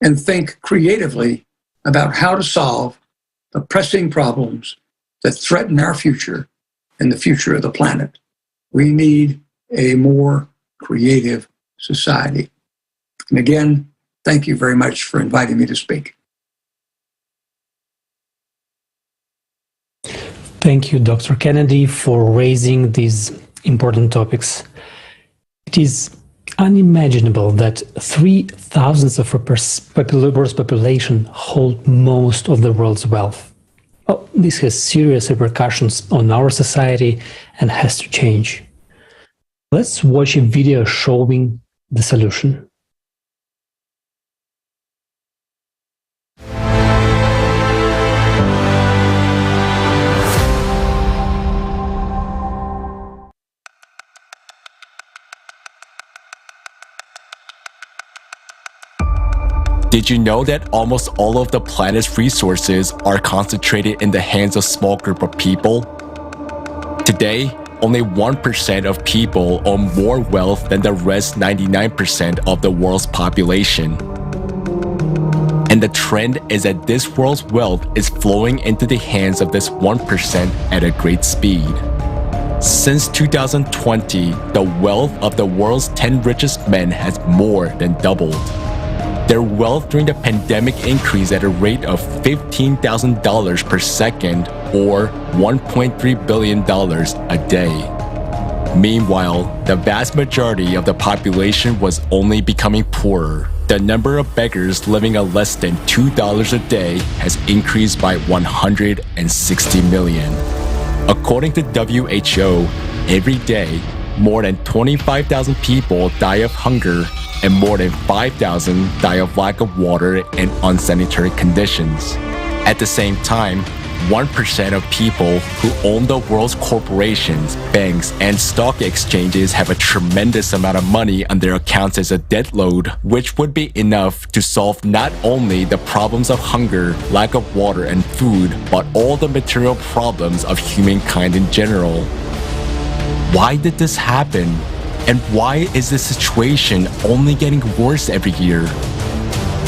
and think creatively about how to solve the pressing problems that threaten our future and the future of the planet. We need a more creative society. And again, thank you very much for inviting me to speak. Thank you, Dr. Kennedy, for raising these important topics. It is unimaginable that 3/1000 of the world's population hold most of the world's wealth. Oh, this has serious repercussions on our society and has to change. Let's watch a video showing the solution. Did you know that almost all of the planet's resources are concentrated in the hands of a small group of people? Today, only 1% of people own more wealth than the rest 99% of the world's population. And the trend is that this world's wealth is flowing into the hands of this 1% at a great speed. Since 2020, the wealth of the world's 10 richest men has more than doubled. Their wealth during the pandemic increased at a rate of $15,000 per second, or $1.3 billion a day. Meanwhile, the vast majority of the population was only becoming poorer. The number of beggars living on less than $2 a day has increased by 160 million. According to WHO, every day, more than 25,000 people die of hunger and more than 5,000 die of lack of water and unsanitary conditions. At the same time, 1% of people who own the world's corporations, banks, and stock exchanges have a tremendous amount of money on their accounts as a debt load, which would be enough to solve not only the problems of hunger, lack of water and food, but all the material problems of humankind in general. Why did this happen? And why is this situation only getting worse every year?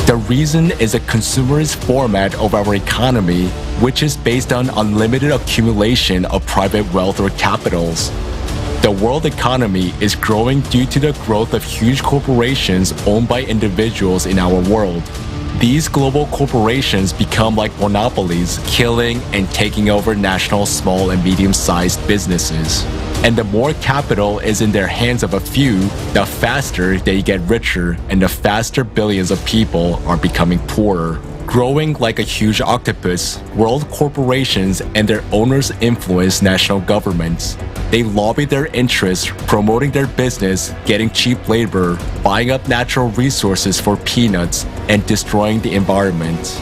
The reason is a consumerist format of our economy, which is based on unlimited accumulation of private wealth or capitals. The world economy is growing due to the growth of huge corporations owned by individuals in our world. These global corporations become like monopolies, killing and taking over national small and medium-sized businesses. And the more capital is in their hands of a few, the faster they get richer and the faster billions of people are becoming poorer. Growing like a huge octopus, world corporations and their owners influence national governments. They lobby their interests, promoting their business, getting cheap labor, buying up natural resources for peanuts, and destroying the environment.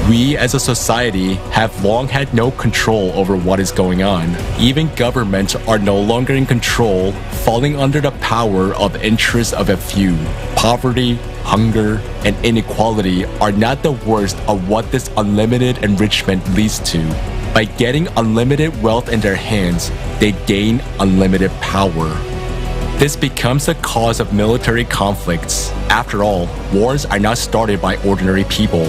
We as a society have long had no control over what is going on. Even governments are no longer in control, falling under the power of interests of a few. Poverty, hunger, and inequality are not the worst of what this unlimited enrichment leads to. By getting unlimited wealth in their hands, they gain unlimited power. This becomes a cause of military conflicts. After all, wars are not started by ordinary people.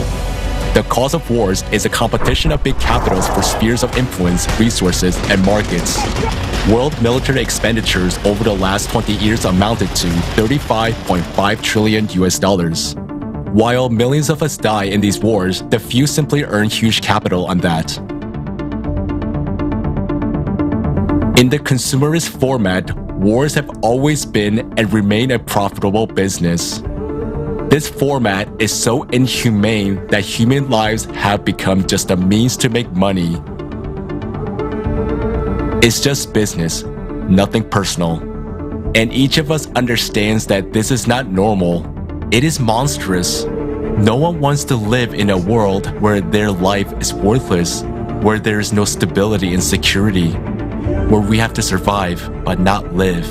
The cause of wars is a competition of big capitals for spheres of influence, resources, and markets. World military expenditures over the last 20 years amounted to $35.5 trillion. While millions of us die in these wars, the few simply earn huge capital on that. In the consumerist format, wars have always been and remain a profitable business. This format is so inhumane that human lives have become just a means to make money. It's just business, nothing personal. And each of us understands that this is not normal. It is monstrous. No one wants to live in a world where their life is worthless, where there is no stability and security, where we have to survive but not live.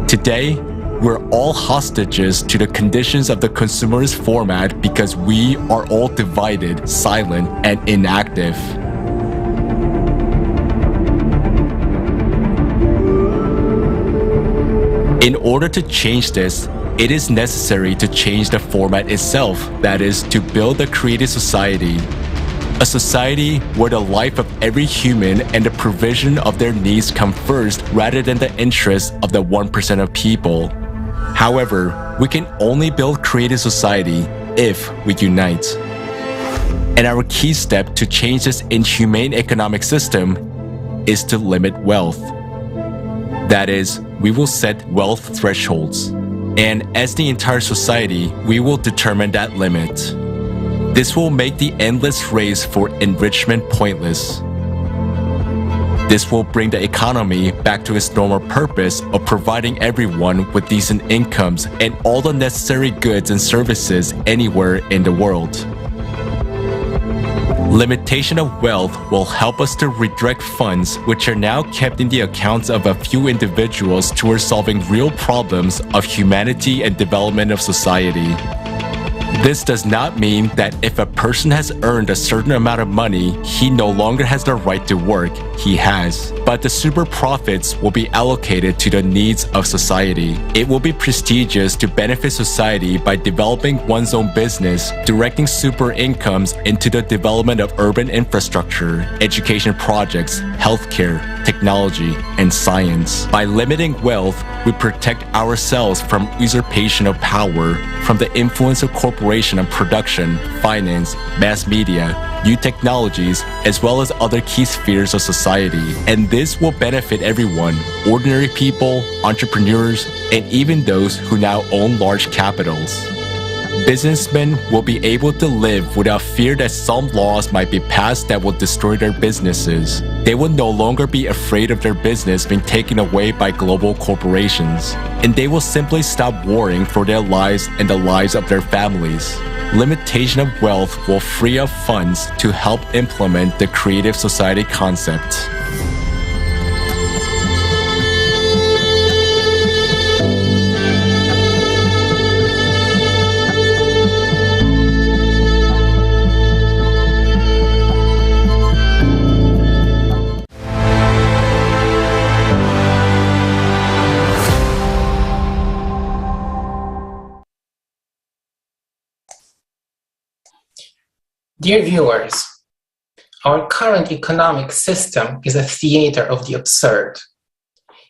Today, we're all hostages to the conditions of the consumerist format because we are all divided, silent, and inactive. In order to change this, it is necessary to change the format itself, that is, to build a creative society. A society where the life of every human and the provision of their needs come first rather than the interests of the 1% of people. However, we can only build creative society if we unite. And our key step to change this inhumane economic system is to limit wealth. That is, we will set wealth thresholds. And as the entire society, we will determine that limit. This will make the endless race for enrichment pointless. This will bring the economy back to its normal purpose of providing everyone with decent incomes and all the necessary goods and services anywhere in the world. Limitation of wealth will help us to redirect funds which are now kept in the accounts of a few individuals towards solving real problems of humanity and development of society. This does not mean that if a person has earned a certain amount of money, he no longer has the right to work. He has. But the super profits will be allocated to the needs of society. It will be prestigious to benefit society by developing one's own business, directing super incomes into the development of urban infrastructure, education projects, healthcare, technology, and science. By limiting wealth, we protect ourselves from usurpation of power, from the influence of corporation on production, finance, mass media, new technologies, as well as other key spheres of society. And this will benefit everyone, ordinary people, entrepreneurs, and even those who now own large capitals. Businessmen will be able to live without fear that some laws might be passed that will destroy their businesses. They will no longer be afraid of their business being taken away by global corporations, and they will simply stop worrying for their lives and the lives of their families. Limitation of wealth will free up funds to help implement the creative society concept. Dear viewers, our current economic system is a theater of the absurd.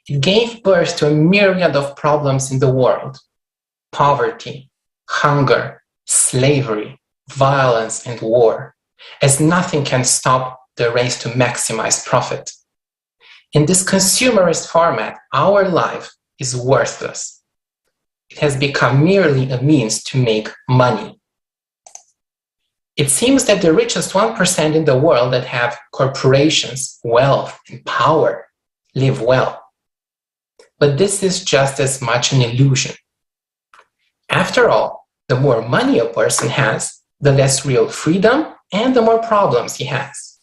It gave birth to a myriad of problems in the world: poverty, hunger, slavery, violence, and war, as nothing can stop the race to maximize profit. In this consumerist format, our life is worthless. It has become merely a means to make money. It seems that the richest 1% in the world that have corporations, wealth, and power live well. But this is just as much an illusion. After all, the more money a person has, the less real freedom and the more problems he has.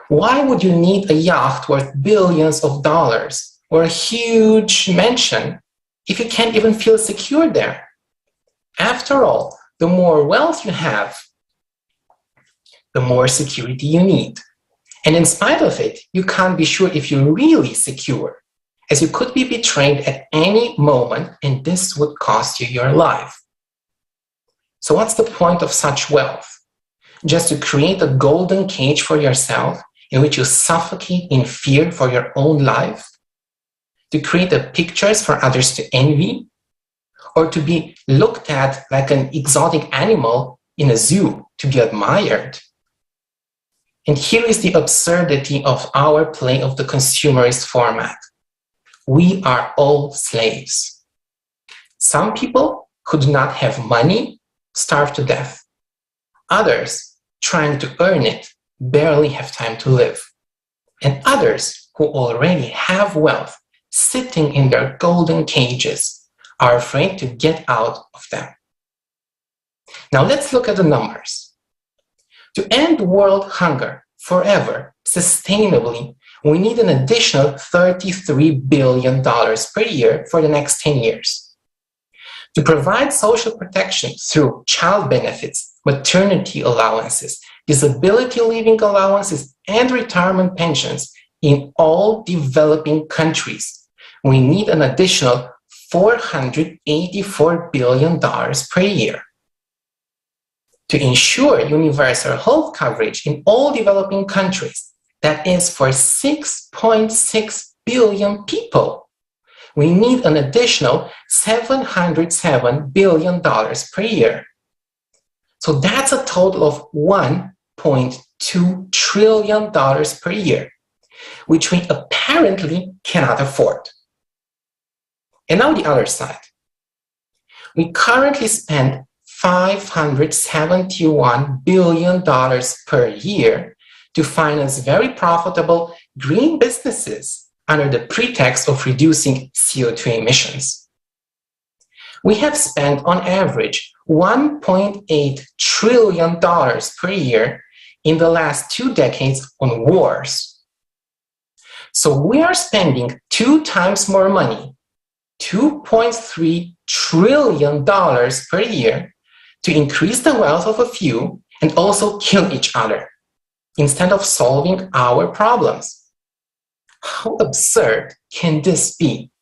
Why would you need a yacht worth billions of dollars or a huge mansion if you can't even feel secure there? After all, the more wealth you have, the more security you need. And in spite of it, you can't be sure if you're really secure, as you could be betrayed at any moment, and this would cost you your life. So what's the point of such wealth? Just to create a golden cage for yourself in which you suffocate in fear for your own life? To create the pictures for others to envy? Or to be looked at like an exotic animal in a zoo to be admired? And here is the absurdity of our play of the consumerist format. We are all slaves. Some people who do not have money starve to death. Others, trying to earn it, barely have time to live. And others who already have wealth sitting in their golden cages are afraid to get out of them. Now let's look at the numbers. To end world hunger forever, sustainably, we need an additional $33 billion per year for the next 10 years. To provide social protection through child benefits, maternity allowances, disability leaving allowances, and retirement pensions in all developing countries, we need an additional $484 billion per year. To ensure universal health coverage in all developing countries, that is for 6.6 billion people, we need an additional $707 billion per year. So that's a total of $1.2 trillion per year, which we apparently cannot afford. And now the other side. We currently spend $571 billion per year to finance very profitable green businesses under the pretext of reducing CO2 emissions. We have spent on average $1.8 trillion per year in the last 2 decades on wars. So we are spending 2 times more money, $2.3 trillion per year, to increase the wealth of a few and also kill each other, instead of solving our problems. How absurd can this be?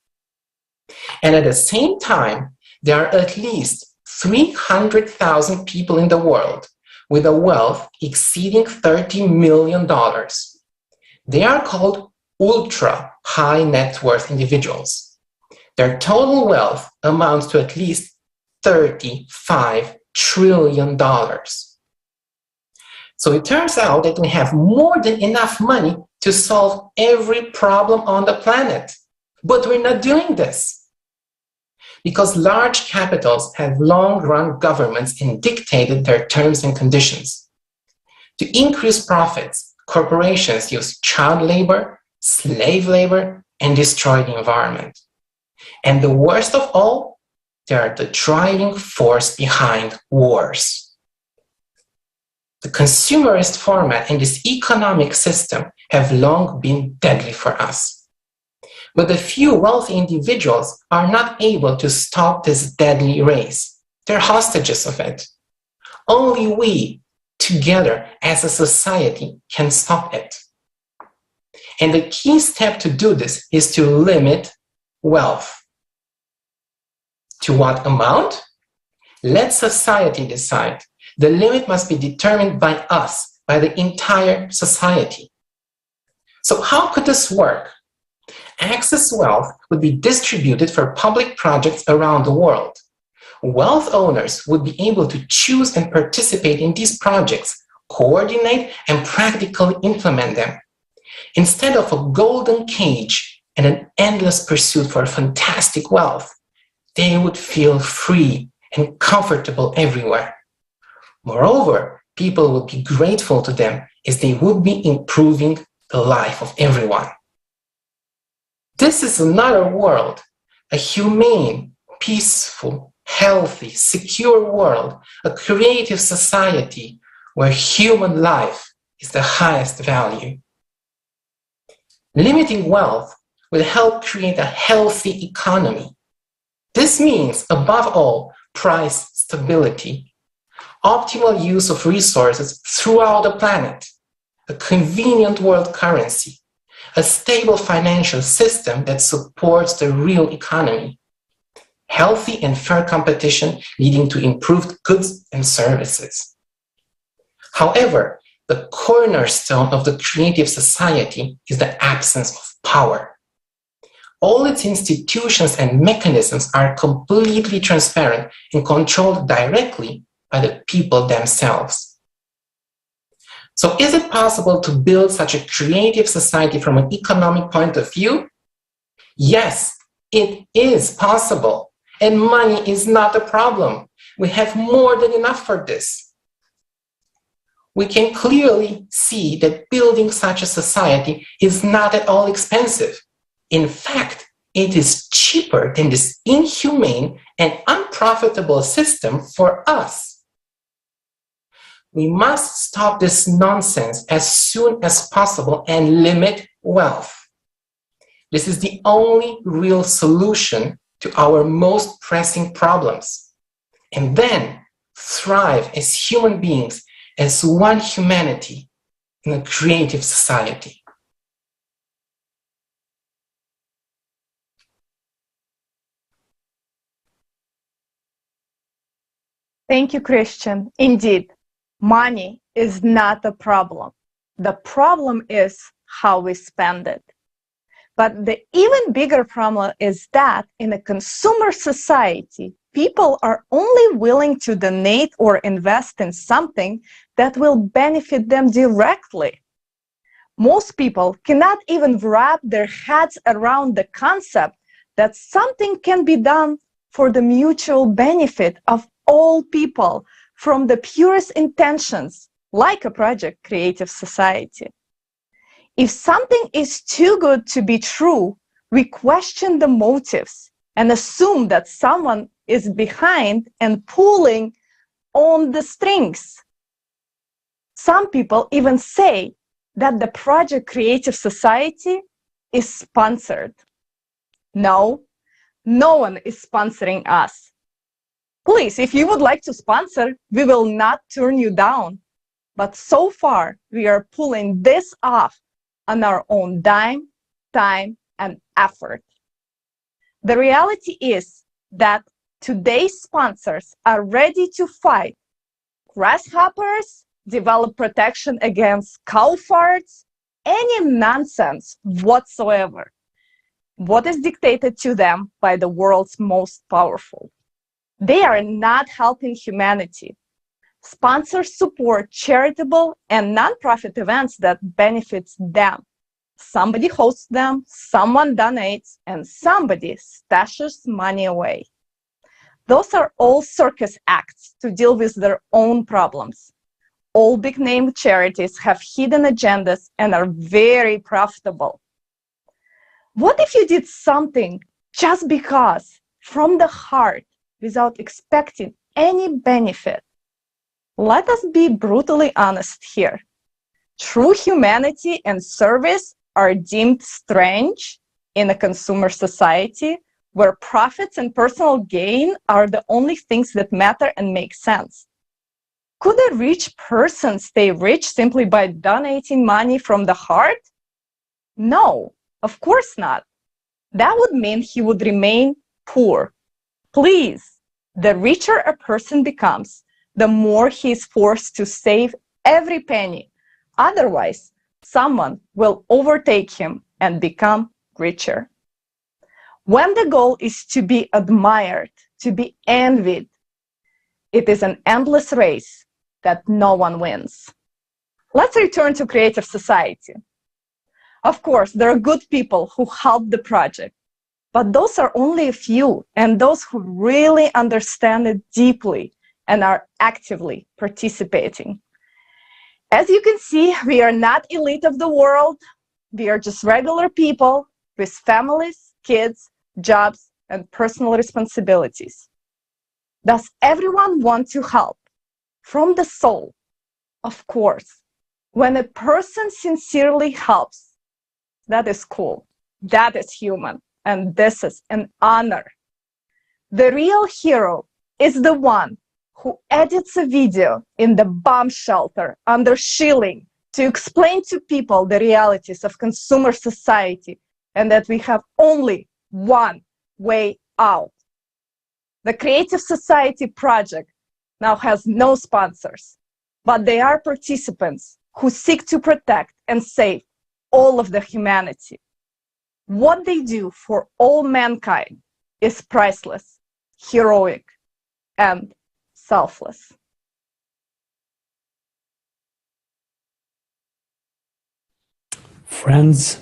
And at the same time, there are at least 300,000 people in the world with a wealth exceeding $30 million. They are called ultra high net worth individuals. Their total wealth amounts to at least $35 trillion. So it turns out that we have more than enough money to solve every problem on the planet. But we're not doing this. Because large capitals have long run governments and dictated their terms and conditions. To increase profits, corporations use child labor, slave labor, and destroy the environment. And the worst of all, they are the driving force behind wars. The consumerist format and this economic system have long been deadly for us. But the few wealthy individuals are not able to stop this deadly race. They're hostages of it. Only we, together as a society, can stop it. And the key step to do this is to limit wealth. To what amount? Let society decide. The limit must be determined by us, by the entire society. So how could this work? Excess wealth would be distributed for public projects around the world. Wealth owners would be able to choose and participate in these projects, coordinate and practically implement them. Instead of a golden cage and an endless pursuit for fantastic wealth, they would feel free and comfortable everywhere. Moreover, people would be grateful to them as they would be improving the life of everyone. This is another world, a humane, peaceful, healthy, secure world, a creative society where human life is the highest value. Limiting wealth will help create a healthy economy. This means, above all, price stability, optimal use of resources throughout the planet, a convenient world currency, a stable financial system that supports the real economy, healthy and fair competition leading to improved goods and services. However, the cornerstone of the creative society is the absence of power. All its institutions and mechanisms are completely transparent and controlled directly by the people themselves. So is it possible to build such a creative society from an economic point of view? Yes, it is possible. And money is not a problem. We have more than enough for this. We can clearly see that building such a society is not at all expensive. In fact, it is cheaper than this inhumane and unprofitable system for us. We must stop this nonsense as soon as possible and limit wealth. This is the only real solution to our most pressing problems. And then thrive as human beings, as one humanity in a creative society. Thank you, Christian. Indeed, money is not a problem. The problem is how we spend it. But the even bigger problem is that in a consumer society, people are only willing to donate or invest in something that will benefit them directly. Most people cannot even wrap their heads around the concept that something can be done for the mutual benefit of all people from the purest intentions, like a project Creative Society. If something is too good to be true, we question the motives and assume that someone is behind and pulling on the strings. Some people even say that the project Creative Society is sponsored. No, no one is sponsoring us. Please, if you would like to sponsor, we will not turn you down. But so far, we are pulling this off on our own dime, time, and effort. The reality is that today's sponsors are ready to fight grasshoppers, develop protection against cow farts, any nonsense whatsoever. What is dictated to them by the world's most powerful? They are not helping humanity. Sponsors support charitable and nonprofit events that benefits them. Somebody hosts them, someone donates, and somebody stashes money away. Those are all circus acts to deal with their own problems. All big-name charities have hidden agendas and are very profitable. What if you did something just because, from the heart, without expecting any benefit? Let us be brutally honest here. True humanity and service are deemed strange in a consumer society where profits and personal gain are the only things that matter and make sense. Could a rich person stay rich simply by donating money from the heart? No, of course not. That would mean he would remain poor. Please, the richer a person becomes, the more he is forced to save every penny. Otherwise, someone will overtake him and become richer. When the goal is to be admired, to be envied, it is an endless race that no one wins. Let's return to creative society. Of course, there are good people who help the project, but those are only a few, and those who really understand it deeply and are actively participating. As you can see, we are not elite of the world. We are just regular people with families, kids, jobs, and personal responsibilities. Does everyone want to help? From the soul, of course. When a person sincerely helps, that is cool. That is human. And this is an honor. The real hero is the one who edits a video in the bomb shelter under shilling to explain to people the realities of consumer society and that we have only one way out. The Creative Society project now has no sponsors, but they are participants who seek to protect and save all of the humanity. What they do for all mankind is priceless, heroic, and selfless. Friends,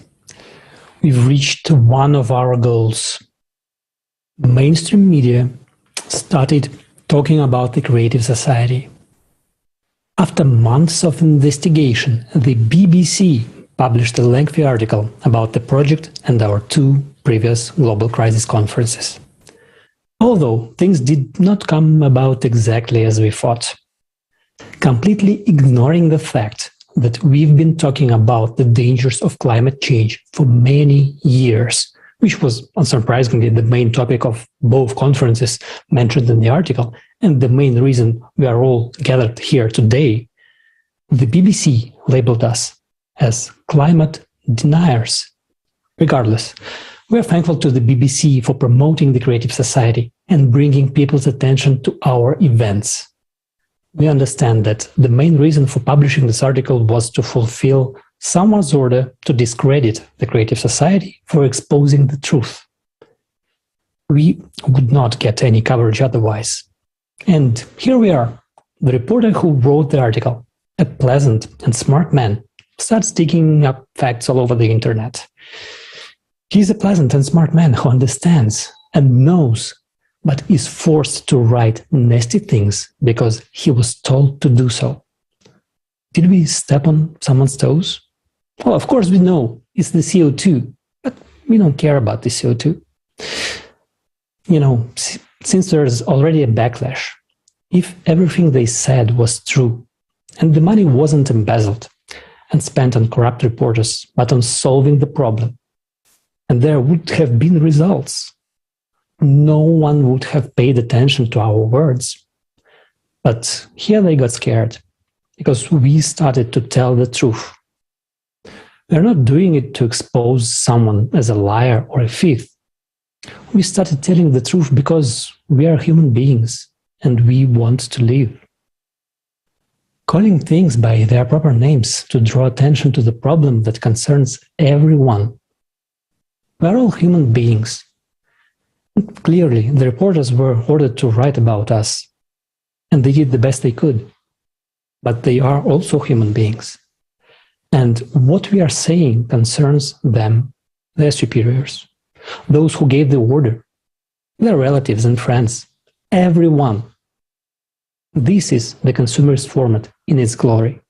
we've reached one of our goals. Mainstream media started talking about the Creative Society. After months of investigation, the BBC published a lengthy article about the project and our two previous global crisis conferences. Although things did not come about exactly as we thought, completely ignoring the fact that we've been talking about the dangers of climate change for many years, which was unsurprisingly the main topic of both conferences mentioned in the article, and the main reason we are all gathered here today, the BBC labeled us as climate deniers. Regardless, we are thankful to the BBC for promoting the Creative Society and bringing people's attention to our events. We understand that the main reason for publishing this article was to fulfill someone's order to discredit the Creative Society for exposing the truth. We would not get any coverage otherwise. And here we are. The reporter who wrote the article, a pleasant and smart man, starts digging up facts all over the internet. He's a pleasant and smart man who understands and knows, but is forced to write nasty things because he was told to do so. Did we step on someone's toes? Well, of course we know it's the CO2, but we don't care about the CO2. You know, since there's already a backlash, if everything they said was true, and the money wasn't embezzled and spent on corrupt reporters, but on solving the problem, and there would have been results, no one would have paid attention to our words. But here they got scared, because we started to tell the truth. We're not doing it to expose someone as a liar or a thief. We started telling the truth because we are human beings and we want to live. calling things by their proper names to draw attention to the problem that concerns everyone. We're all human beings. Clearly, the reporters were ordered to write about us, and they did the best they could. But they are also human beings. And what we are saying concerns them, their superiors, those who gave the order, their relatives and friends, everyone. This is the consumerist format in its glory.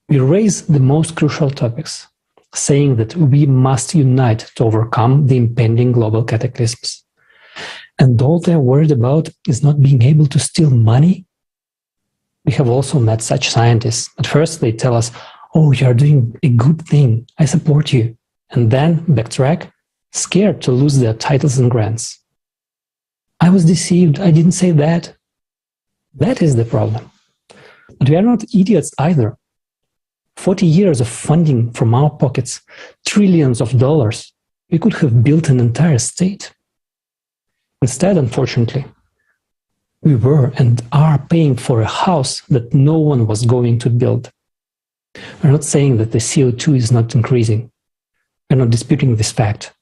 We raise the most crucial topics, saying that we must unite to overcome the impending global cataclysms. And all they're worried about is not being able to steal money. We have also met such scientists. At first they tell us, oh, you're doing a good thing, I support you. And then backtrack, scared to lose their titles and grants. I was deceived, I didn't say that. That is the problem. But we are not idiots either. 40 years of funding from our pockets, trillions of dollars, we could have built an entire state. Instead, unfortunately, we were and are paying for a house that no one was going to build. We're not saying that the CO2 is not increasing. We're not disputing this fact.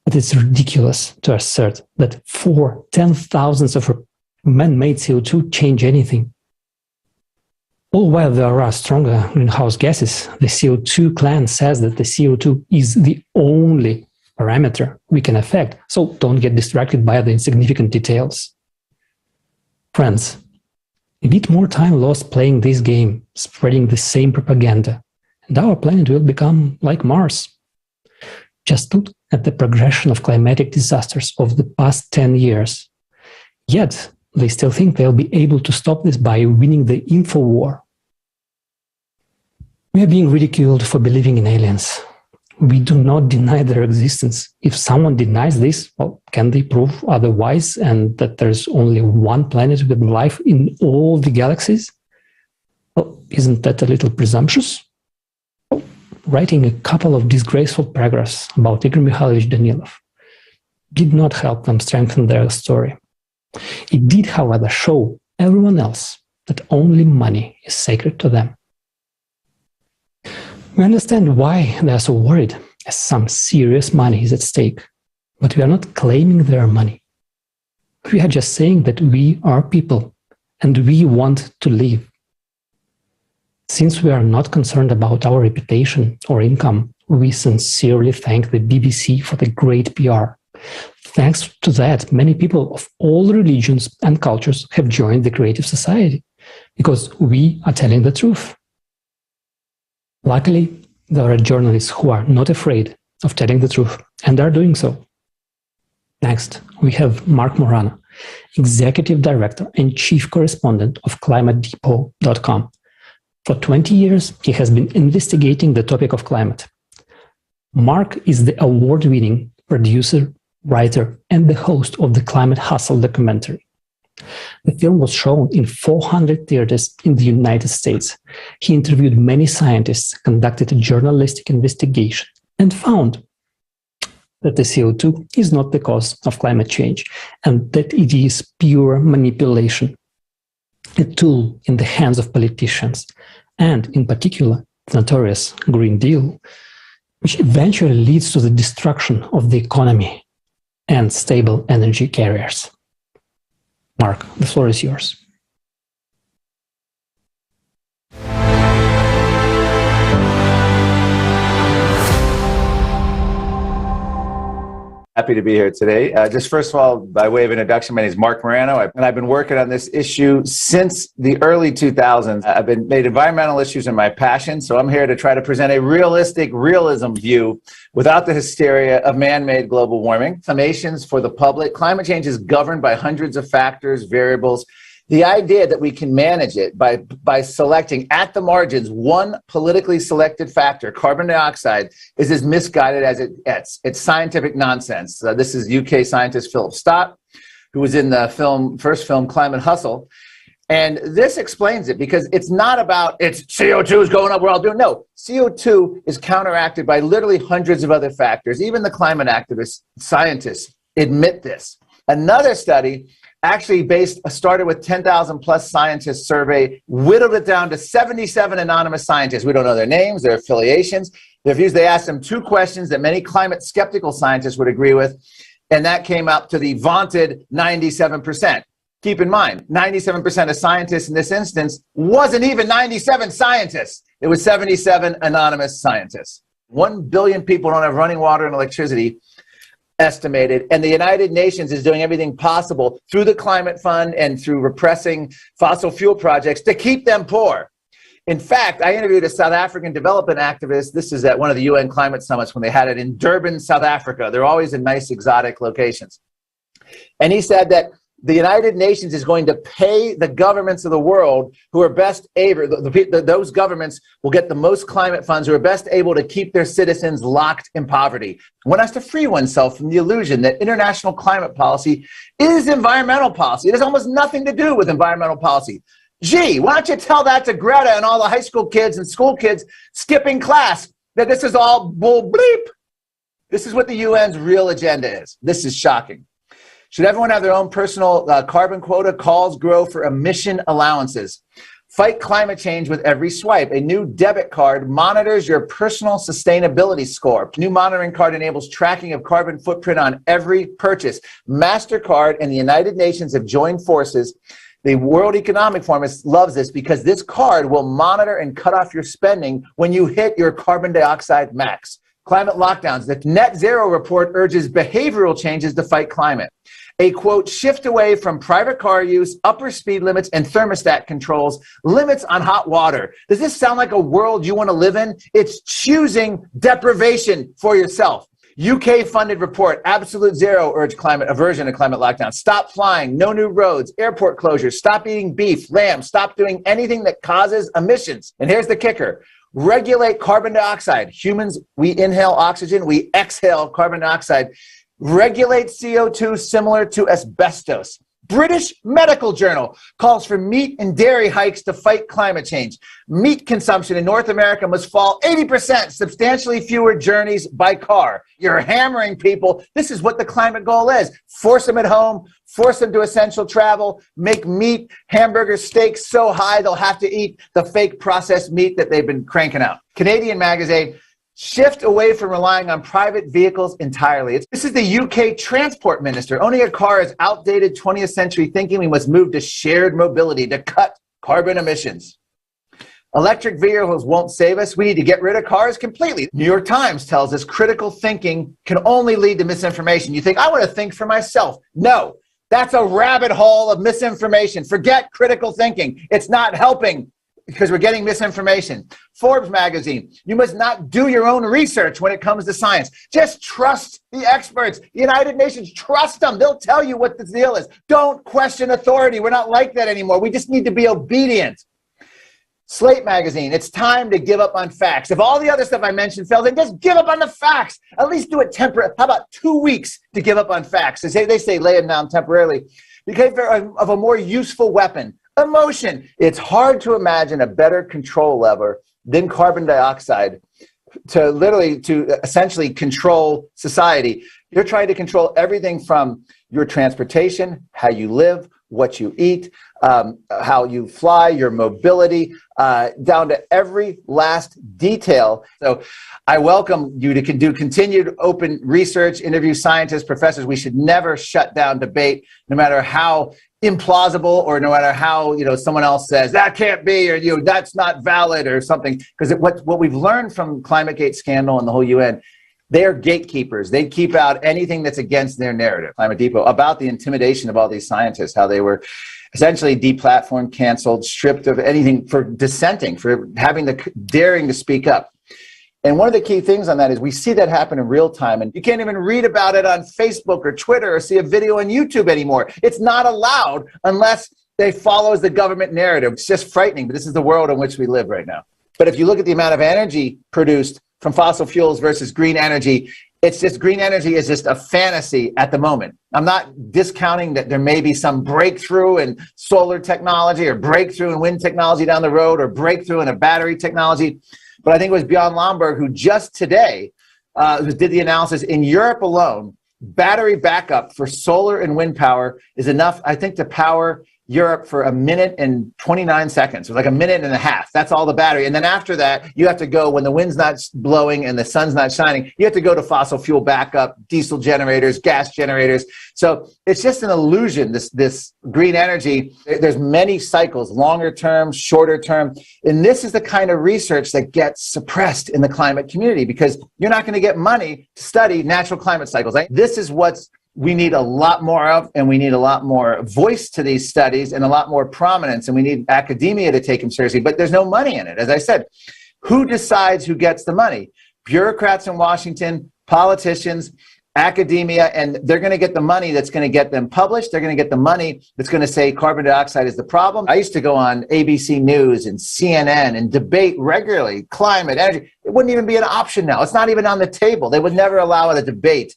But it's ridiculous to assert that 10,000 of man-made CO2 change anything. All while there are stronger greenhouse gases, the CO2 clan says that the CO2 is the only parameter we can affect, so don't get distracted by the insignificant details. Friends, a bit more time lost playing this game, spreading the same propaganda, and our planet will become like Mars. Just look at the progression of climatic disasters of the past 10 years. Yet, they still think they'll be able to stop this by winning the info war. We are being ridiculed for believing in aliens. We do not deny their existence. If someone denies this, well, can they prove otherwise and that there's only one planet with life in all the galaxies? Well, isn't that a little presumptuous? Well, writing a couple of disgraceful paragraphs about Igor Mikhailovich Danilov did not help them strengthen their story. It did, however, show everyone else that only money is sacred to them. We understand why they are so worried, as some serious money is at stake, but we are not claiming their money. We are just saying that we are people, and we want to live. Since we are not concerned about our reputation or income, we sincerely thank the BBC for the great PR. Thanks to that, many people of all religions and cultures have joined the Creative Society, because we are telling the truth. Luckily, there are journalists who are not afraid of telling the truth, and are doing so. Next, we have Mark Morano, Executive Director and Chief Correspondent of ClimateDepot.com. For 20 years, he has been investigating the topic of climate. Mark is the award-winning producer, writer, and the host of the Climate Hustle documentary. The film was shown in 400 theaters in the United States. He interviewed many scientists, conducted a journalistic investigation, and found that the CO2 is not the cause of climate change, and that it is pure manipulation, a tool in the hands of politicians, and in particular, the notorious Green Deal, which eventually leads to the destruction of the economy and stable energy carriers. Mark, the floor is yours. Happy to be here today. Just first of all, by way of introduction, my name is Mark Morano, and I've been working on this issue since the early 2000s. I've been made environmental issues my passion, so I'm here to try to present a realistic realism view without the hysteria of man-made global warming. Summations for the public. Climate change is governed by hundreds of factors, variables. The idea that we can manage it by selecting at the margins one politically selected factor, carbon dioxide, is as misguided as it gets. It's scientific nonsense. This is UK scientist Philip Stott, who was in the first film Climate Hustle. And this explains it, because it's not about it's CO2 is going up, we're all doing. No, CO2 is counteracted by literally hundreds of other factors. Even the climate activists, scientists admit this. Another study actually started with 10,000 plus scientists survey, whittled it down to 77 anonymous scientists. We don't know their names, their affiliations, their views. They asked them 2 questions that many climate skeptical scientists would agree with, and that came up to the vaunted 97%. Keep in mind, 97% of scientists in this instance wasn't even 97 scientists. It was 77 anonymous scientists. 1 billion people don't have running water and electricity, estimated, and the United Nations is doing everything possible through the Climate Fund and through repressing fossil fuel projects to keep them poor. In fact, I interviewed a South African development activist. This is at one of the UN climate summits when they had it in Durban, South Africa. They're always in nice exotic locations. And he said that the United Nations is going to pay the governments of the world who are best able, those governments will get the most climate funds who are best able to keep their citizens locked in poverty. One has to free oneself from the illusion that international climate policy is environmental policy. It has almost nothing to do with environmental policy. Gee, why don't you tell that to Greta and all the high school kids and school kids skipping class, that this is all bull bleep. This is what the UN's real agenda is. This is shocking. Should everyone have their own personal carbon quota? Calls grow for emission allowances. Fight climate change with every swipe. A new debit card monitors your personal sustainability score. New monitoring card enables tracking of carbon footprint on every purchase. MasterCard and the United Nations have joined forces. The World Economic Forum loves this because this card will monitor and cut off your spending when you hit your carbon dioxide max. Climate lockdowns. The Net Zero report urges behavioral changes to fight climate. A, quote, shift away from private car use, upper speed limits, and thermostat controls, limits on hot water. Does this sound like a world you want to live in? It's choosing deprivation for yourself. UK-funded report, Absolute Zero urge aversion to climate lockdown. Stop flying, no new roads, airport closures, stop eating beef, lamb, stop doing anything that causes emissions. And here's the kicker. Regulate carbon dioxide. Humans, we inhale oxygen, we exhale carbon dioxide. Regulate CO2 similar to asbestos. British Medical Journal calls for meat and dairy hikes to fight climate change. Meat consumption in North America must fall 80%, substantially fewer journeys by car. You're hammering people. This is what the climate goal is. Force them at home, force them to essential travel, make meat, hamburger steaks so high they'll have to eat the fake processed meat that they've been cranking out. Canadian magazine, shift away from relying on private vehicles entirely. This is the UK transport minister. Owning a car is outdated 20th century thinking. We must move to shared mobility to cut carbon emissions. Electric vehicles won't save us. We need to get rid of cars completely. New York Times tells us critical thinking can only lead to misinformation. You think, I want to think for myself. No, that's a rabbit hole of misinformation. Forget critical thinking. It's not helping because we're getting misinformation. Forbes magazine, you must not do your own research when it comes to science. Just trust the experts. The United Nations, trust them. They'll tell you what the deal is. Don't question authority. We're not like that anymore. We just need to be obedient. Slate magazine, it's time to give up on facts. If all the other stuff I mentioned fails, then just give up on the facts. At least do it temporarily. How about 2 weeks to give up on facts? They say lay them down temporarily because they're of a more useful weapon. Emotion. It's hard to imagine a better control lever than carbon dioxide to essentially control society. You're trying to control everything from your transportation, how you live, what you eat, how you fly, your mobility, down to every last detail. So I welcome you to do continued open research, interview scientists, professors. We should never shut down debate, no matter how implausible or no matter how someone else says that can't be or that's not valid or something. Because what we've learned from ClimateGate scandal and the whole UN, they are gatekeepers. They keep out anything that's against their narrative. Climate Depot, about the intimidation of all these scientists, how they were essentially deplatformed, canceled, stripped of anything for dissenting, for having the daring to speak up. And one of the key things on that is we see that happen in real time, and you can't even read about it on Facebook or Twitter or see a video on YouTube anymore. It's not allowed unless they follows the government narrative. It's just frightening, but this is the world in which we live right now. But if you look at the amount of energy produced from fossil fuels versus green energy, it's just green energy is just a fantasy at the moment. I'm not discounting that there may be some breakthrough in solar technology or breakthrough in wind technology down the road or breakthrough in a battery technology. But I think it was Bjorn Lomborg who just today did the analysis in Europe alone. battery backup for solar and wind power is enough, I think, to power Europe for 1 minute and 29 seconds, or like 1.5 minutes. That's all the battery. And then after that, you have to go, when the wind's not blowing and the sun's not shining, you have to go to fossil fuel backup, diesel generators, gas generators. So it's just an illusion, this green energy. There's many cycles, longer term, shorter term. And this is the kind of research that gets suppressed in the climate community, because you're not going to get money to study natural climate cycles. This is what's we need a lot more of, and we need a lot more voice to these studies and a lot more prominence, and we need academia to take them seriously, but there's no money in it. As I said, who decides who gets the money? Bureaucrats in Washington, politicians, academia, and they're going to get the money that's going to get them published. They're going to get the money that's going to say carbon dioxide is the problem. I used to go on ABC News and CNN and debate regularly climate, energy. It wouldn't even be an option now. It's not even on the table. They would never allow it a debate.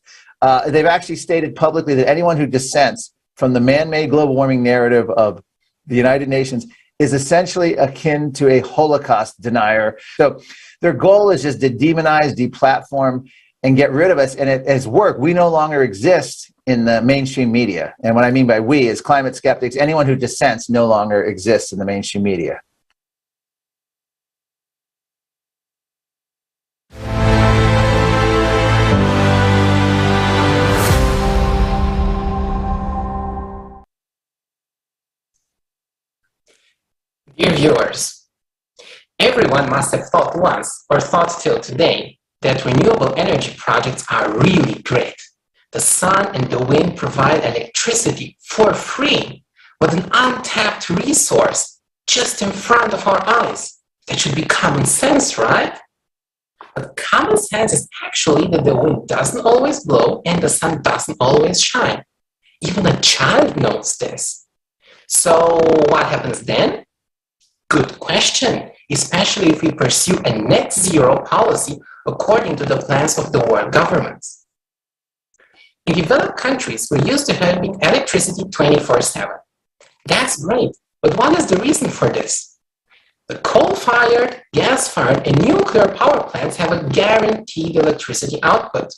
They've actually stated publicly that anyone who dissents from the man-made global warming narrative of the United Nations is essentially akin to a Holocaust denier. So their goal is just to demonize, deplatform, and get rid of us. And it has worked. We no longer exist in the mainstream media. And what I mean by we is climate skeptics. Anyone who dissents no longer exists in the mainstream media. Dear viewers, everyone must have thought once, or thought till today, that renewable energy projects are really great. The sun and the wind provide electricity for free, with an untapped resource just in front of our eyes. That should be common sense, right? But common sense is actually that the wind doesn't always blow and the sun doesn't always shine. Even a child knows this. So what happens then? Good question, especially if we pursue a net zero policy according to the plans of the world governments. In developed countries, we're used to having electricity 24/7. That's great, but what is the reason for this? The coal-fired, gas-fired, and nuclear power plants have a guaranteed electricity output.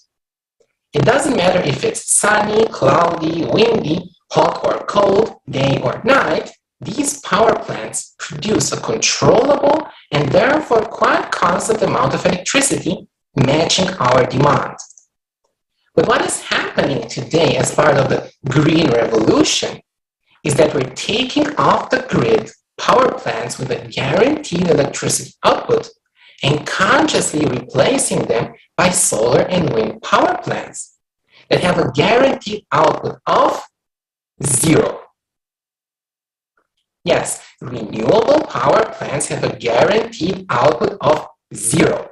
It doesn't matter if it's sunny, cloudy, windy, hot or cold, day or night. These power plants produce a controllable and therefore quite constant amount of electricity, matching our demand. But what is happening today as part of the green revolution is that we're taking off the grid power plants with a guaranteed electricity output and consciously replacing them by solar and wind power plants that have a guaranteed output of 0. Yes, renewable power plants have a guaranteed output of 0.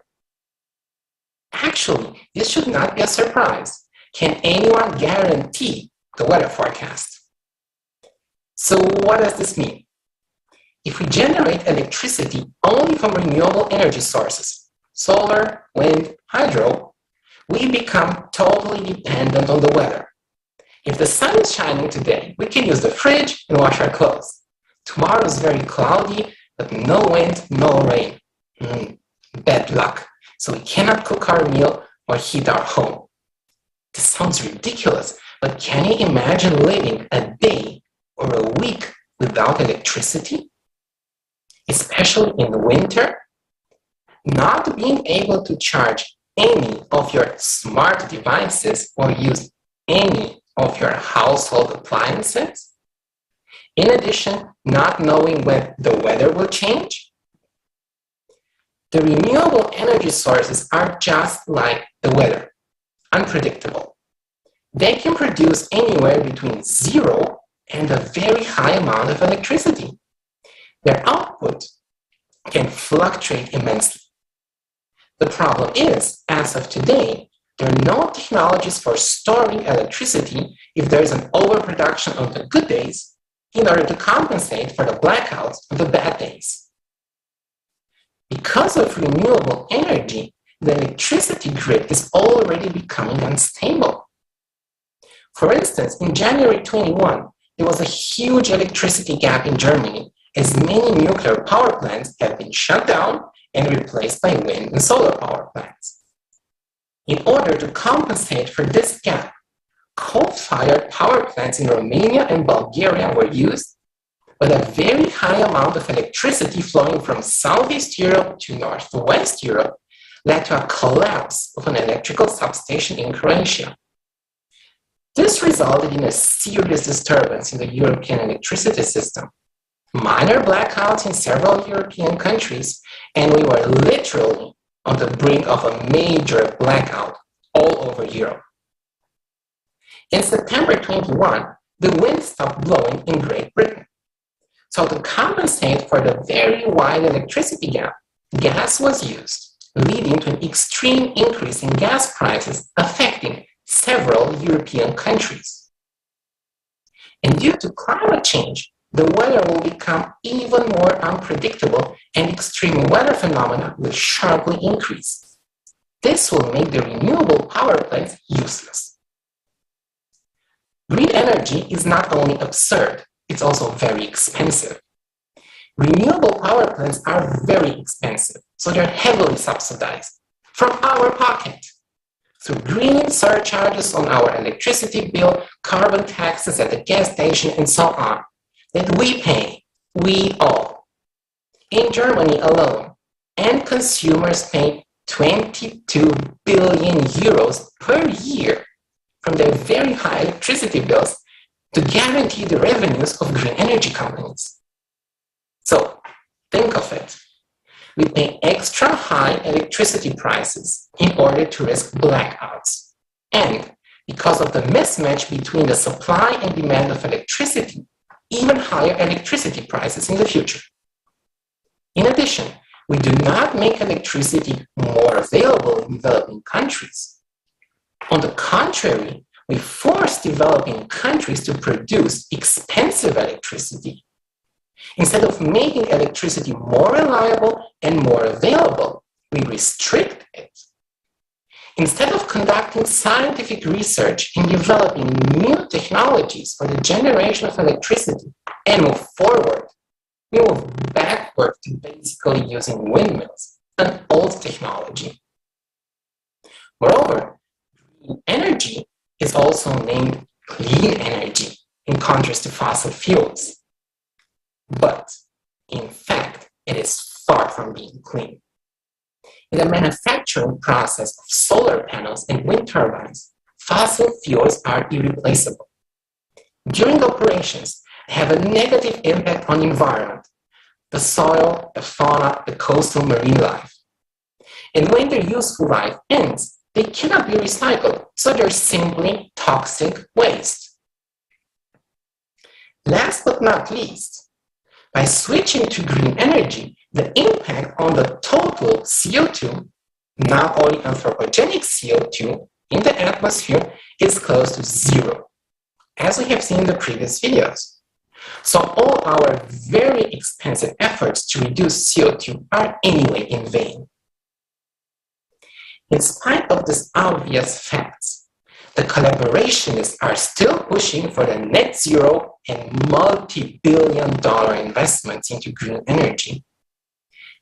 Actually, this should not be a surprise. Can anyone guarantee the weather forecast? So what does this mean? If we generate electricity only from renewable energy sources, solar, wind, hydro, we become totally dependent on the weather. If the sun is shining today, we can use the fridge and wash our clothes. Tomorrow is very cloudy, but no wind, no rain. Bad luck. So we cannot cook our meal or heat our home. This sounds ridiculous, but can you imagine living a day or a week without electricity? Especially in winter? Not being able to charge any of your smart devices or use any of your household appliances? In addition, not knowing when the weather will change? The renewable energy sources are just like the weather, unpredictable. They can produce anywhere between 0 and a very high amount of electricity. Their output can fluctuate immensely. The problem is, as of today, there are no technologies for storing electricity if there is an overproduction on the good days in order to compensate for the blackouts of the bad days. Because of renewable energy, the electricity grid is already becoming unstable. For instance, in January 21, there was a huge electricity gap in Germany, as many nuclear power plants have been shut down and replaced by wind and solar power plants. In order to compensate for this gap, coal-fired power plants in Romania and Bulgaria were used, but a very high amount of electricity flowing from Southeast Europe to Northwest Europe led to a collapse of an electrical substation in Croatia. This resulted in a serious disturbance in the European electricity system, minor blackouts in several European countries, and we were literally on the brink of a major blackout all over Europe. In September 21, the wind stopped blowing in Great Britain. So to compensate for the very wide electricity gap, gas was used, leading to an extreme increase in gas prices affecting several European countries. And due to climate change, the weather will become even more unpredictable and extreme weather phenomena will sharply increase. This will make the renewable power plants useless. Green energy is not only absurd, it's also very expensive. Renewable power plants are very expensive, so they're heavily subsidized from our pocket through green surcharges on our electricity bill, carbon taxes at the gas station, and so on, that we pay, we all. In Germany alone, end consumers pay 22 billion euros per year from their very high electricity bills to guarantee the revenues of green energy companies. So, think of it. We pay extra high electricity prices in order to risk blackouts. And because of the mismatch between the supply and demand of electricity, even higher electricity prices in the future. In addition, we do not make electricity more available in developing countries. On the contrary, we force developing countries to produce expensive electricity. Instead of making electricity more reliable and more available, we restrict it. Instead of conducting scientific research in developing new technologies for the generation of electricity and move forward, we move backward to basically using windmills, an old technology. Moreover, green energy is also named clean energy in contrast to fossil fuels. But, in fact, it is far from being clean. In the manufacturing process of solar panels and wind turbines, fossil fuels are irreplaceable. During operations, they have a negative impact on the environment, the soil, the fauna, the coastal marine life. And when their useful life ends, they cannot be recycled, so they're simply toxic waste. Last but not least, by switching to green energy, the impact on the total CO2, not only anthropogenic CO2 in the atmosphere, is close to zero, as we have seen in the previous videos. So all our very expensive efforts to reduce CO2 are anyway in vain. In spite of these obvious facts, the collaborationists are still pushing for the net zero and multi-billion-dollar investments into green energy.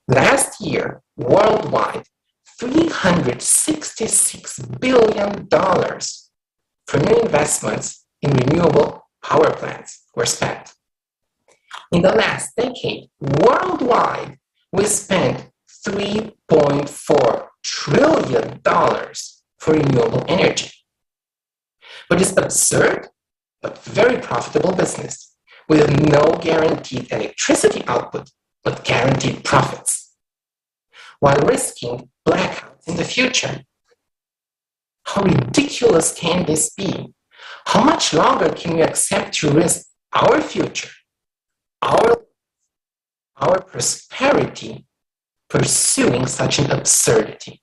Last year, worldwide, $366 billion for new investments in renewable power plants were spent. In the last decade, worldwide, we spent $3.4 trillion for renewable energy. But it's absurd, but very profitable business, with no guaranteed electricity output, but guaranteed profits, while risking blackouts in the future. How ridiculous can this be? How much longer can we accept to risk our future, our prosperity, pursuing such an absurdity?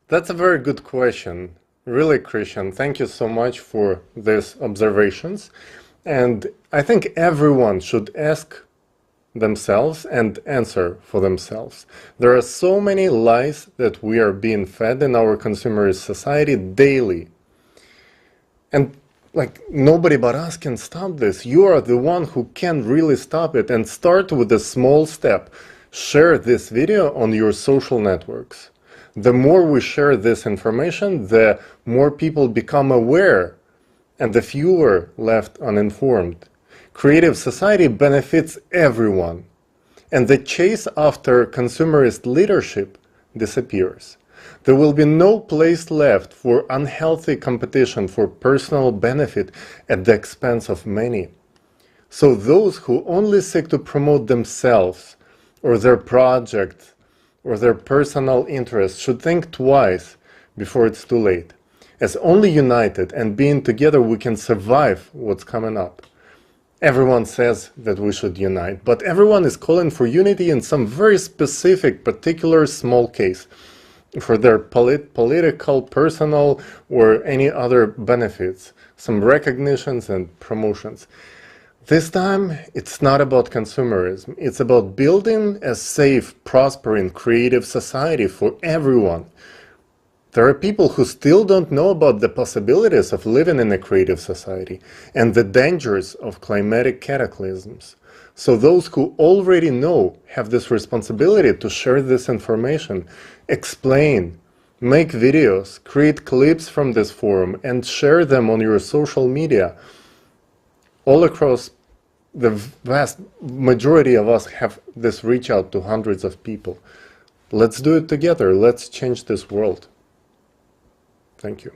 That's a very good question. Really, Christian, thank you so much for these observations. And I think everyone should ask themselves and answer for themselves. There are so many lies that we are being fed in our consumerist society daily. And nobody but us can stop this. You are the one who can really stop it, and start with a small step. Share this video on your social networks. The more we share this information, the more people become aware and the fewer left uninformed. Creative society benefits everyone, and the chase after consumerist leadership disappears. There will be no place left for unhealthy competition for personal benefit at the expense of many. So those who only seek to promote themselves or their project or their personal interests should think twice before it's too late. As only united and being together we can survive what's coming up. Everyone says that we should unite, but everyone is calling for unity in some very specific, particular small case, for their political, personal, or any other benefits, some recognitions and promotions. This time, it's not about consumerism. It's about building a safe, prospering, creative society for everyone. There are people who still don't know about the possibilities of living in a creative society and the dangers of climatic cataclysms. So those who already know have this responsibility to share this information, explain, make videos, create clips from this forum, and share them on your social media. All across the vast majority of us have this reach out to hundreds of people. Let's do it together. Let's change this world. Thank you.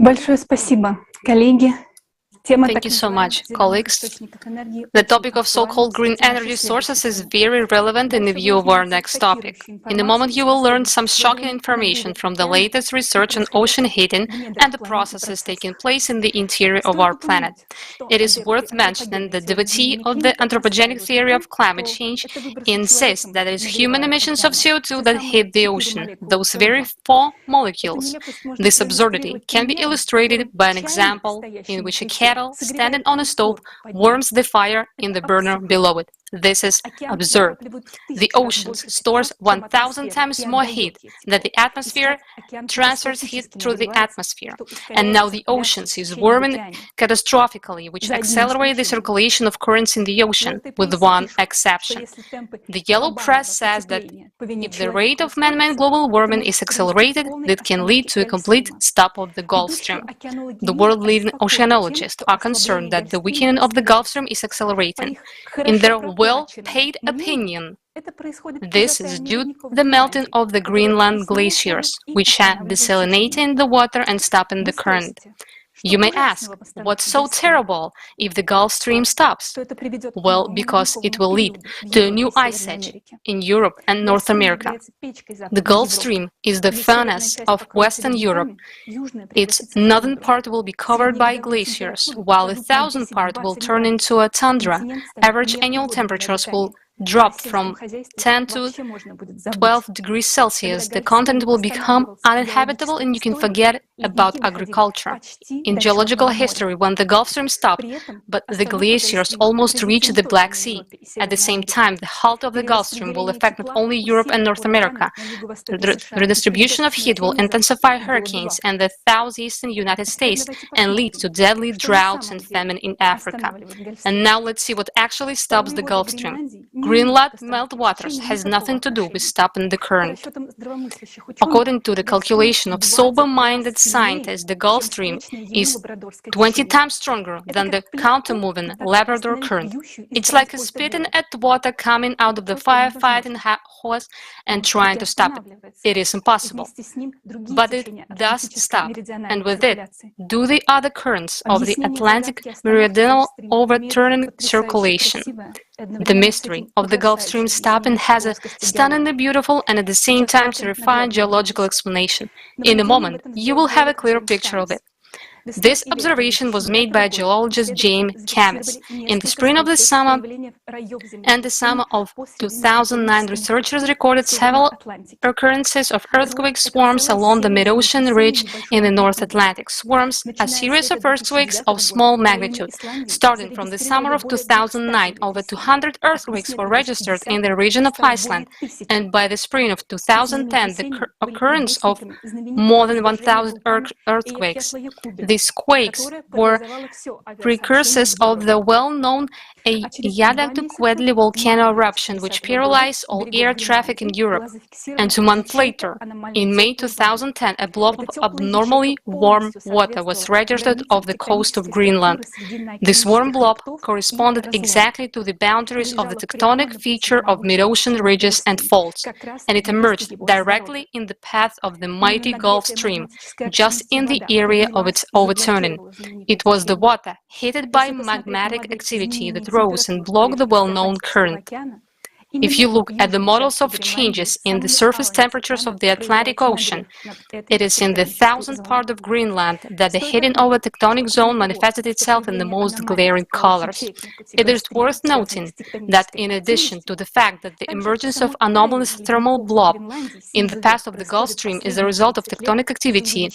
Большое спасибо, коллеги. Thank you so much, colleagues. The topic of so-called green energy sources is very relevant in the view of our next topic. In a moment, you will learn some shocking information from the latest research on ocean heating and the processes taking place in the interior of our planet. It is worth mentioning that the devotee of the anthropogenic theory of climate change insists that it is human emissions of CO2 that heat the ocean, those very 4 molecules. This absurdity can be illustrated by an example in which a kettle standing on a stove warms the fire in the burner below it. This is absurd. The ocean stores 1,000 times more heat than the atmosphere transfers heat through the atmosphere. And now the oceans is warming catastrophically, which accelerates the circulation of currents in the ocean, with one exception. The yellow press says that if the rate of man-made global warming is accelerated, that can lead to a complete stop of the Gulf Stream. The world-leading oceanologists are concerned that the weakening of the Gulf Stream is accelerating. In their well-paid opinion, this is due to the melting of the Greenland glaciers, which are desalinating the water and stopping the current. You may ask, what's so terrible if the Gulf Stream stops? Well, because it will lead to a new ice age in Europe and North America. The Gulf Stream is the furnace of Western Europe. Its northern part will be covered by glaciers, while the southern part will turn into a tundra. Average annual temperatures will drop from 10 to 12 degrees Celsius. The continent will become uninhabitable and you can forget about agriculture. In geological history, when the Gulf Stream stopped, but the glaciers almost reached the Black Sea. At the same time, the halt of the Gulf Stream will affect not only Europe and North America. The redistribution of heat will intensify hurricanes in the southeastern United States and lead to deadly droughts and famine in Africa. And now let's see what actually stops the Gulf Stream. Greenland meltwaters has nothing to do with stopping the current. According to the calculation of sober-minded scientists, the Gulf Stream is 20 times stronger than the counter-moving Labrador current. It's like spitting at water coming out of the firefighting hose and trying to stop it. It is impossible. But it does stop, and with it, do the other currents of the Atlantic meridional overturning circulation. The mystery of the Gulf Stream stopping has a stunningly beautiful and at the same time terrifying geological explanation. In a moment, you will have a clear picture of it. This observation was made by geologist James Camis. In the spring of the summer and the summer of 2009, researchers recorded several occurrences of earthquake swarms along the mid-ocean ridge in the North Atlantic. Swarms, a series of earthquakes of small magnitude. Starting from the summer of 2009, over 200 earthquakes were registered in the region of Iceland, and by the spring of 2010, the occurrence of more than 1,000 earthquakes. These quakes were precursors of the well-known undeclared volcano eruption, which paralyzed all air traffic in Europe. And 2 months later, in May 2010, a blob of abnormally warm water was registered off the coast of Greenland. This warm blob corresponded exactly to the boundaries of the tectonic feature of mid-ocean ridges and faults, and it emerged directly in the path of the mighty Gulf Stream, just in the area of its overturning. It was the water, heated by magmatic activity, that rose and blocked the well-known current. If you look at the models of changes in the surface temperatures of the Atlantic Ocean, it is in the 1000th part of Greenland that the heating of a tectonic zone manifested itself in the most glaring colors. It is worth noting that in addition to the fact that the emergence of anomalous thermal blob in the path of the Gulf Stream is a result of tectonic activity,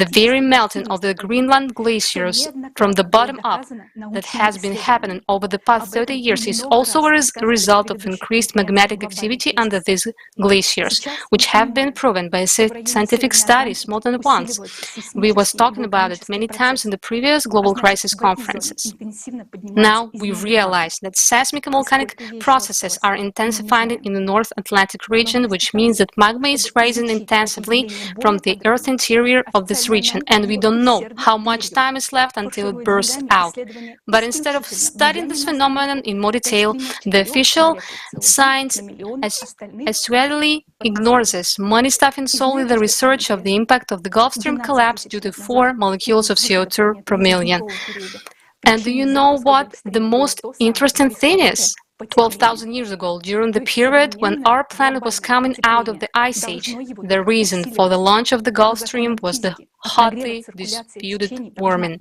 the very melting of the Greenland glaciers from the bottom up that has been happening over the past 30 years is also a result of increased magmatic activity under these glaciers, which have been proven by scientific studies more than once. We was talking about it many times in the previous global crisis conferences. Now we realize that seismic and volcanic processes are intensifying in the North Atlantic region, which means that magma is rising intensively from the Earth interior of this region, and we don't know how much time is left until it bursts out. But instead of studying this phenomenon in more detail, the official science actually ignores this, money stuffing solely the research of the impact of the Gulf Stream collapse due to 4 molecules of CO2 per million. And do you know what the most interesting thing is? 12,000 years ago, during the period when our planet was coming out of the Ice Age, the reason for the launch of the Gulf Stream was the hotly disputed warming.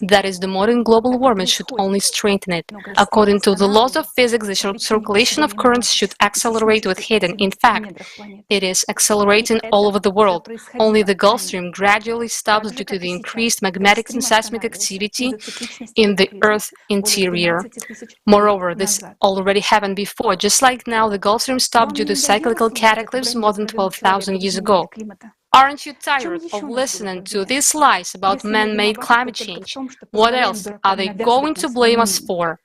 That is, the modern global warming should only strengthen it. According to the laws of physics, the circulation of currents should accelerate with heating. In fact, it is accelerating all over the world. Only the Gulf Stream gradually stops due to the increased magmatic and seismic activity in the Earth interior. Moreover, this already happened before. Just like now, the Gulf Stream stopped due to cyclical cataclysms more than 12,000 years ago. Aren't you tired of listening to these lies about man-made climate change? What else are they going to blame us for?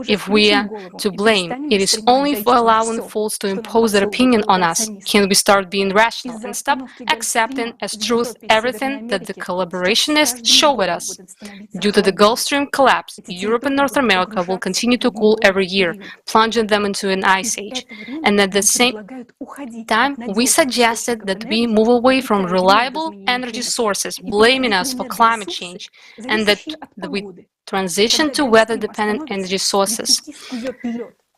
If we are to blame, it is only for allowing fools to impose their opinion on us. Can we start being rational and stop accepting as truth everything that the collaborationists show with us? Due to the Gulf Stream collapse, Europe and North America will continue to cool every year, plunging them into an ice age. And at the same time, we suggested that we move away from reliable energy sources, blaming us for climate change, and that we transition to weather-dependent energy sources.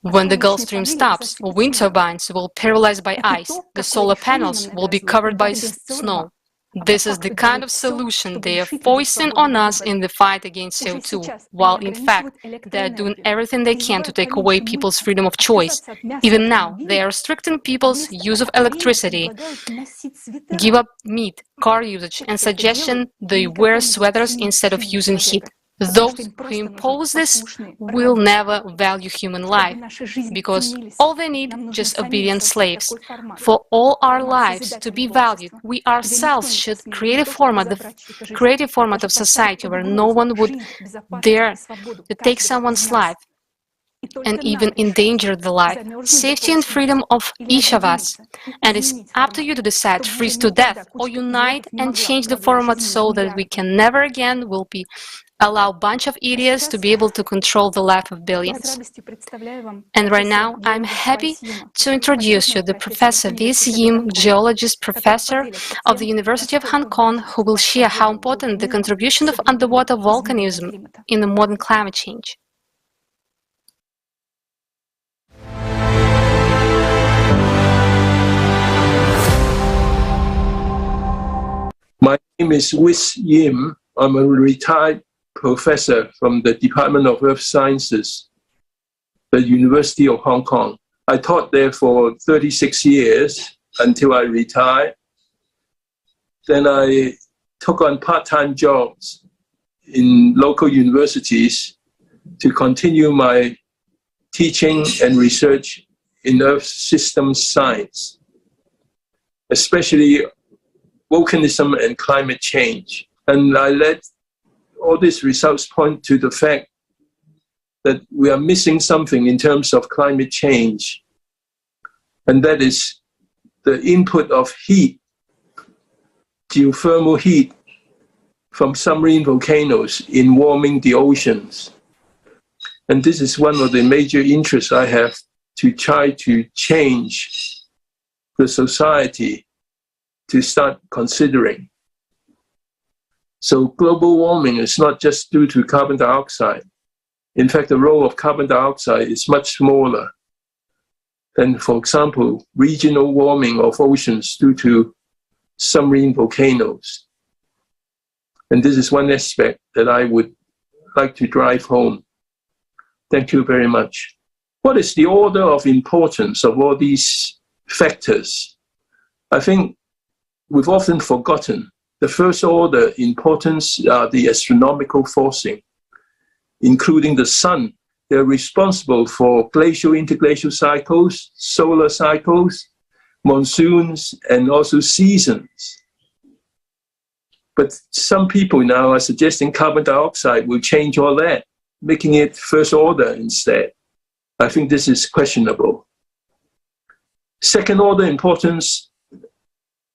When the Gulf Stream stops, wind turbines will be paralyzed by ice, the solar panels will be covered by snow. This is the kind of solution they are foisting on us in the fight against CO2, while in fact they are doing everything they can to take away people's freedom of choice. Even now, they are restricting people's use of electricity, give up meat, car usage, and suggestion they wear sweaters instead of using heat. Those who impose this will never value human life, because all they need just obedient slaves. For all our lives to be valued, we ourselves should create a format of society where no one would dare to take someone's life and even endanger the life, safety and freedom of each of us. And it's up to you to decide, freeze to death or unite and change the format so that we can never again allow a bunch of idiots to be able to control the life of billions. And right now, I'm happy to introduce you to Professor V.S. Yim, geologist professor of the University of Hong Kong, who will share how important the contribution of underwater volcanism in the modern climate change. My name is V.S. Yim. I'm a retired professor from the Department of Earth Sciences, the University of Hong Kong. I taught there for 36 years until I retired. Then I took on part-time jobs in local universities to continue my teaching and research in Earth systems science, especially volcanism and climate change. And I let all these results point to the fact that we are missing something in terms of climate change, and that is the input of heat, geothermal heat from submarine volcanoes in warming the oceans. And this is one of the major interests I have, to try to change the society to start considering. So global warming is not just due to carbon dioxide. In fact, the role of carbon dioxide is much smaller than, for example, regional warming of oceans due to submarine volcanoes. And this is one aspect that I would like to drive home. Thank you very much. What is the order of importance of all these factors? I think we've often forgotten. The first order importance are the astronomical forcing, including the sun. They're responsible for glacial interglacial cycles, solar cycles, monsoons, and also seasons. But some people now are suggesting carbon dioxide will change all that, making it first order instead. I think this is questionable. Second order importance,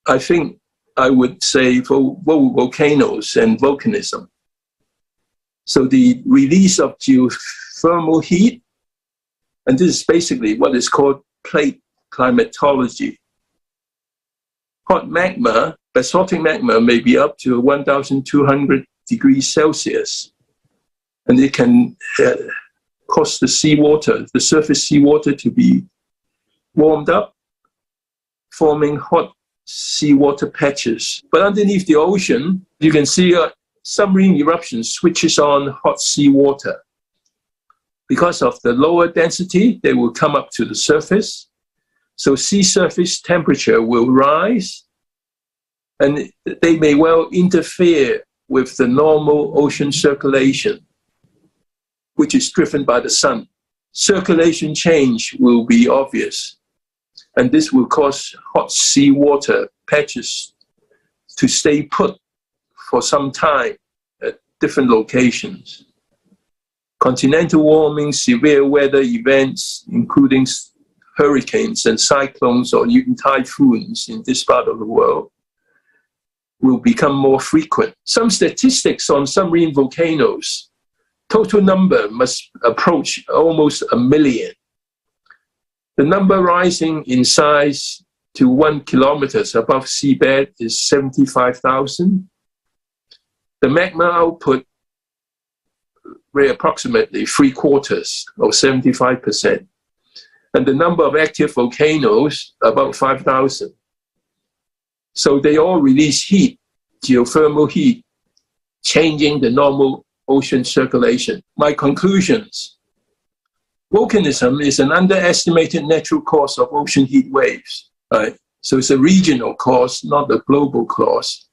I think I would say for volcanoes and volcanism. So the release of geothermal heat, and this is basically what is called plate climatology. Hot magma, basaltic magma, may be up to 1,200 degrees Celsius, and it can cause the seawater, the surface seawater, to be warmed up, forming hot seawater patches. But underneath the ocean, you can see a submarine eruption switches on hot seawater. Because of the lower density, they will come up to the surface. So sea surface temperature will rise, and they may well interfere with the normal ocean circulation, which is driven by the sun. Circulation change will be obvious, and this will cause hot seawater patches to stay put for some time at different locations. Continental warming, severe weather events, including hurricanes and cyclones or even typhoons in this part of the world, will become more frequent. Some statistics on submarine volcanoes, total number must approach almost 1 million. The number rising in size to 1 kilometer above seabed is 75,000. The magma output were approximately 3/4 or 75%. And the number of active volcanoes, about 5,000. So they all release heat, geothermal heat, changing the normal ocean circulation. My conclusions. Volcanism is an underestimated natural cause of ocean heat waves. Right? So it's a regional cause, not a global cause.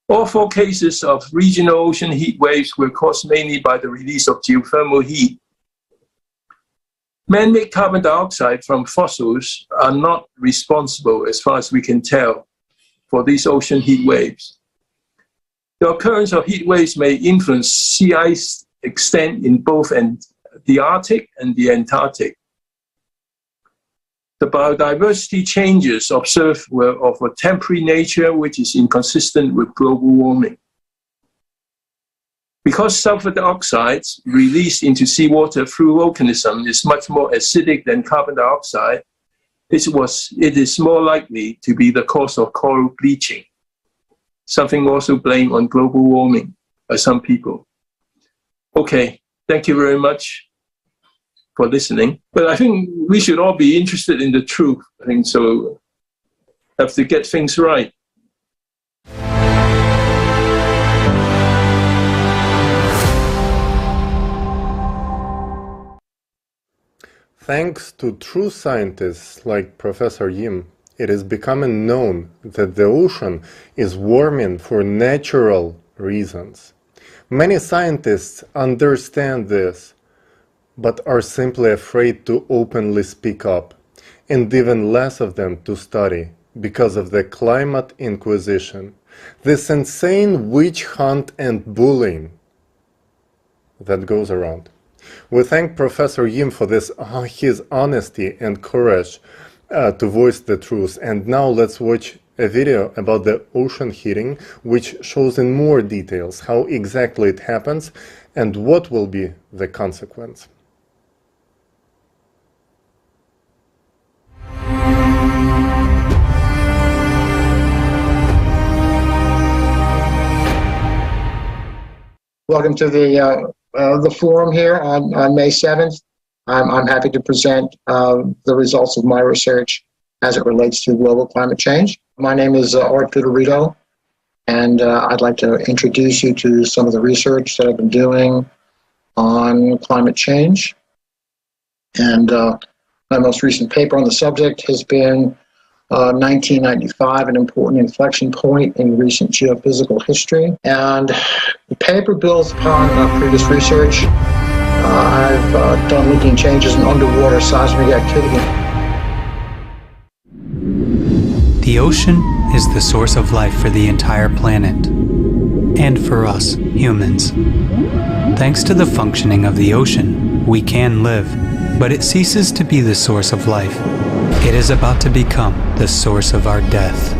All 4 cases of regional ocean heat waves were caused mainly by the release of geothermal heat. Man-made carbon dioxide from fossils are not responsible, as far as we can tell, for these ocean heat waves. The occurrence of heat waves may influence sea ice extent in both the Arctic and the Antarctic. The biodiversity changes observed were of a temporary nature, which is inconsistent with global warming. Because sulfur dioxides released into seawater through volcanism is much more acidic than carbon dioxide, it is more likely to be the cause of coral bleaching, something also blamed on global warming by some people. Okay, thank you very much for listening. But I think we should all be interested in the truth. I think so. Have to get things right. Thanks to true scientists like Professor Yim, it is becoming known that the ocean is warming for natural reasons. Many scientists understand this, but are simply afraid to openly speak up, and even less of them to study because of the climate inquisition, this insane witch hunt and bullying that goes around. We thank Professor Yim for his honesty and courage to voice the truth. And now let's watch a video about the ocean heating, which shows in more details how exactly it happens and what will be the consequence. Welcome to the forum here on May 7th. I'm happy to present the results of my research as it relates to global climate change. My name is Art Federico, and I'd like to introduce you to some of the research that I've been doing on climate change. And my most recent paper on the subject has been 1995, an important inflection point in recent geophysical history. And the paper builds upon previous research. I've done looking changes in underwater seismic activity. The ocean is the source of life for the entire planet, and for us, humans. Thanks to the functioning of the ocean, we can live, but it ceases to be the source of life. It is about to become the source of our death.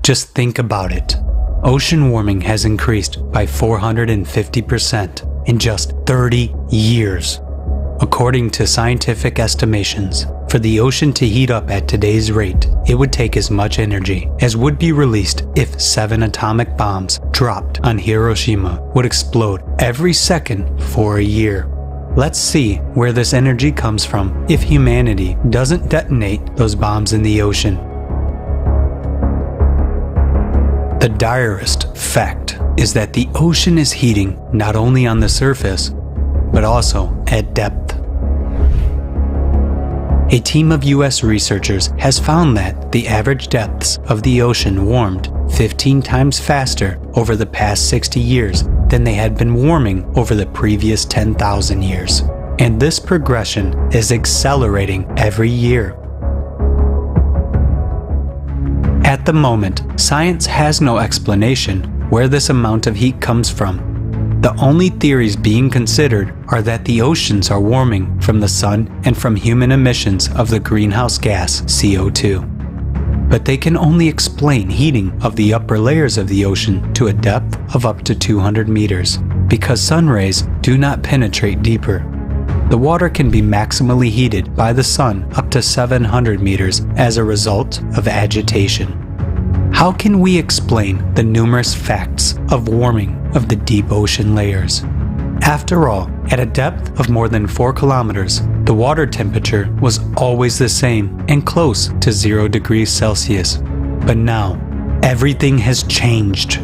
Just think about it. Ocean warming has increased by 450% in just 30 years. According to scientific estimations, for the ocean to heat up at today's rate, it would take as much energy as would be released if 7 atomic bombs dropped on Hiroshima would explode every second for a year. Let's see where this energy comes from if humanity doesn't detonate those bombs in the ocean. The direst fact is that the ocean is heating not only on the surface, but also at depth. A team of US researchers has found that the average depths of the ocean warmed 15 times faster over the past 60 years than they had been warming over the previous 10,000 years. And this progression is accelerating every year. At the moment, science has no explanation where this amount of heat comes from. The only theories being considered are that the oceans are warming from the sun and from human emissions of the greenhouse gas CO2. But they can only explain heating of the upper layers of the ocean to a depth of up to 200 meters, because sun rays do not penetrate deeper. The water can be maximally heated by the sun up to 700 meters as a result of agitation. How can we explain the numerous facts of warming of the deep ocean layers? After all, at a depth of more than 4 kilometers, the water temperature was always the same and close to 0 degrees Celsius. But now, everything has changed.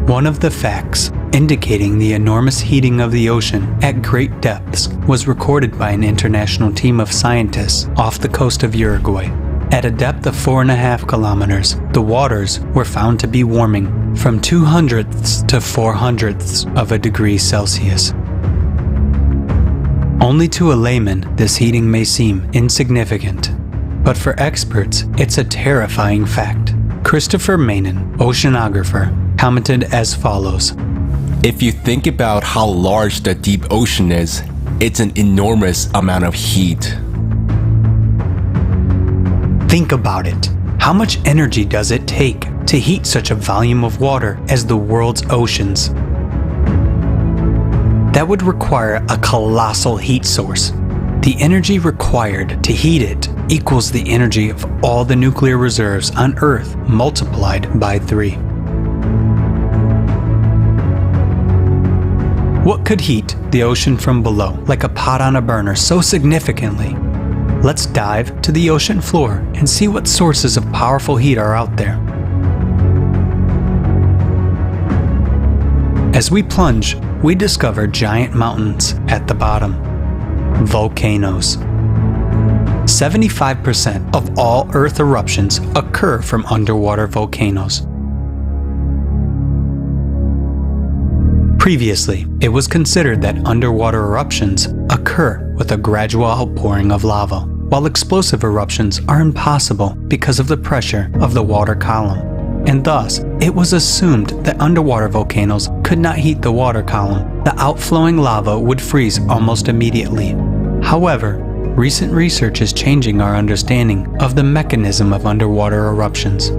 One of the facts indicating the enormous heating of the ocean at great depths was recorded by an international team of scientists off the coast of Uruguay. At a depth of 4.5 kilometers, the waters were found to be warming from 0.02 to 0.04 of a degree Celsius. Only to a layman, this heating may seem insignificant, but for experts, it's a terrifying fact. Christopher Manon, oceanographer, commented as follows: If you think about how large the deep ocean is, it's an enormous amount of heat. Think about it. How much energy does it take to heat such a volume of water as the world's oceans? That would require a colossal heat source. The energy required to heat it equals the energy of all the nuclear reserves on Earth multiplied by 3. What could heat the ocean from below like a pot on a burner so significantly? Let's dive to the ocean floor and see what sources of powerful heat are out there. As we plunge, we discover giant mountains at the bottom. Volcanoes. 75% of all Earth eruptions occur from underwater volcanoes. Previously, it was considered that underwater eruptions occur with a gradual outpouring of lava, while explosive eruptions are impossible because of the pressure of the water column. And thus, it was assumed that underwater volcanoes could not heat the water column. The outflowing lava would freeze almost immediately. However, recent research is changing our understanding of the mechanism of underwater eruptions.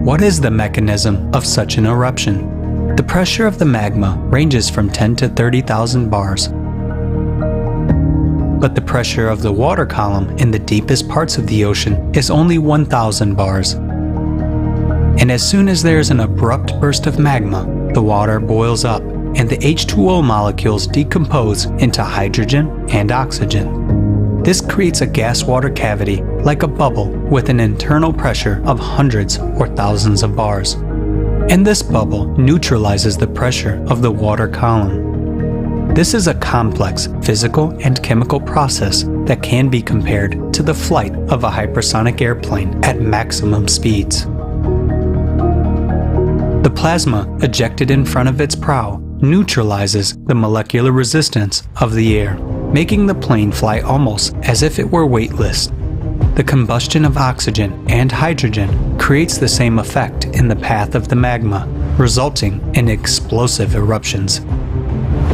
What is the mechanism of such an eruption? The pressure of the magma ranges from 10 to 30,000 bars. But the pressure of the water column in the deepest parts of the ocean is only 1,000 bars. And as soon as there is an abrupt burst of magma, the water boils up and the H2O molecules decompose into hydrogen and oxygen. This creates a gas-water cavity like a bubble with an internal pressure of hundreds or thousands of bars. And this bubble neutralizes the pressure of the water column. This is a complex physical and chemical process that can be compared to the flight of a hypersonic airplane at maximum speeds. The plasma ejected in front of its prow neutralizes the molecular resistance of the air, making the plane fly almost as if it were weightless. The combustion of oxygen and hydrogen creates the same effect in the path of the magma, resulting in explosive eruptions.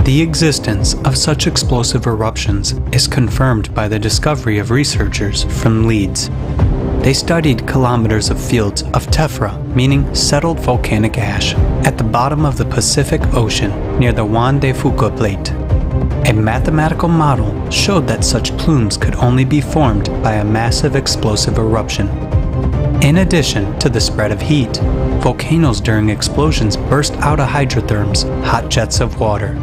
The existence of such explosive eruptions is confirmed by the discovery of researchers from Leeds. They studied kilometers of fields of tephra, meaning settled volcanic ash, at the bottom of the Pacific Ocean near the Juan de Fuca Plate. A mathematical model showed that such plumes could only be formed by a massive explosive eruption. In addition to the spread of heat, volcanoes during explosions burst out of hydrotherms, hot jets of water.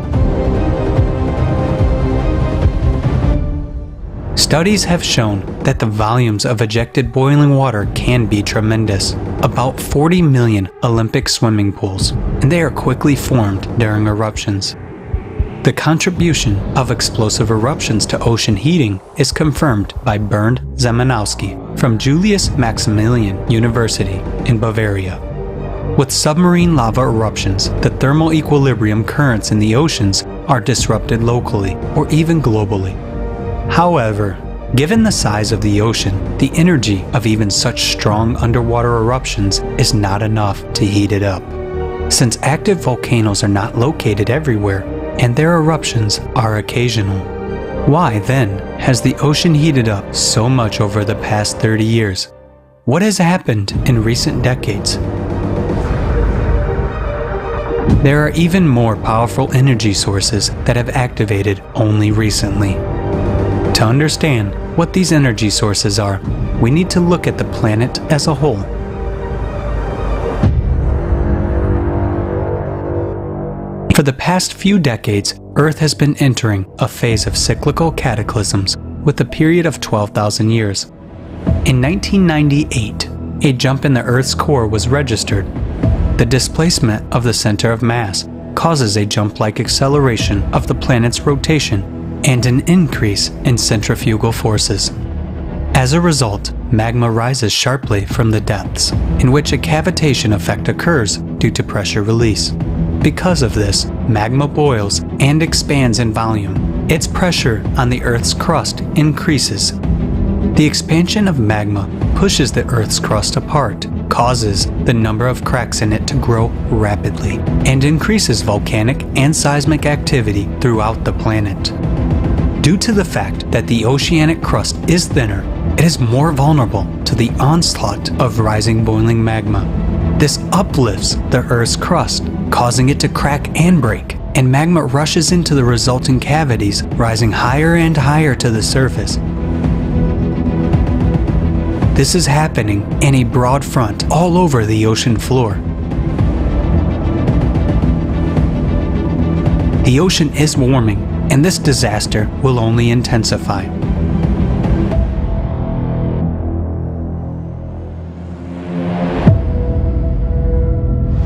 Studies have shown that the volumes of ejected boiling water can be tremendous, about 40 million Olympic swimming pools, and they are quickly formed during eruptions. The contribution of explosive eruptions to ocean heating is confirmed by Bernd Zemanowski from Julius Maximilian University in Bavaria. With submarine lava eruptions, the thermal equilibrium currents in the oceans are disrupted locally or even globally. However, given the size of the ocean, the energy of even such strong underwater eruptions is not enough to heat it up. Since active volcanoes are not located everywhere, and their eruptions are occasional, why then has the ocean heated up so much over the past 30 years? What has happened in recent decades? There are even more powerful energy sources that have activated only recently. To understand what these energy sources are, we need to look at the planet as a whole. For the past few decades, Earth has been entering a phase of cyclical cataclysms with a period of 12,000 years. In 1998, a jump in the Earth's core was registered. The displacement of the center of mass causes a jump-like acceleration of the planet's rotation and an increase in centrifugal forces. As a result, magma rises sharply from the depths, in which a cavitation effect occurs due to pressure release. Because of this, magma boils and expands in volume. Its pressure on the Earth's crust increases. The expansion of magma pushes the Earth's crust apart, causes the number of cracks in it to grow rapidly, and increases volcanic and seismic activity throughout the planet. Due to the fact that the oceanic crust is thinner, it is more vulnerable to the onslaught of rising boiling magma. This uplifts the Earth's crust, causing it to crack and break, and magma rushes into the resulting cavities, rising higher and higher to the surface. This is happening in a broad front all over the ocean floor. the ocean is warming, and this disaster will only intensify.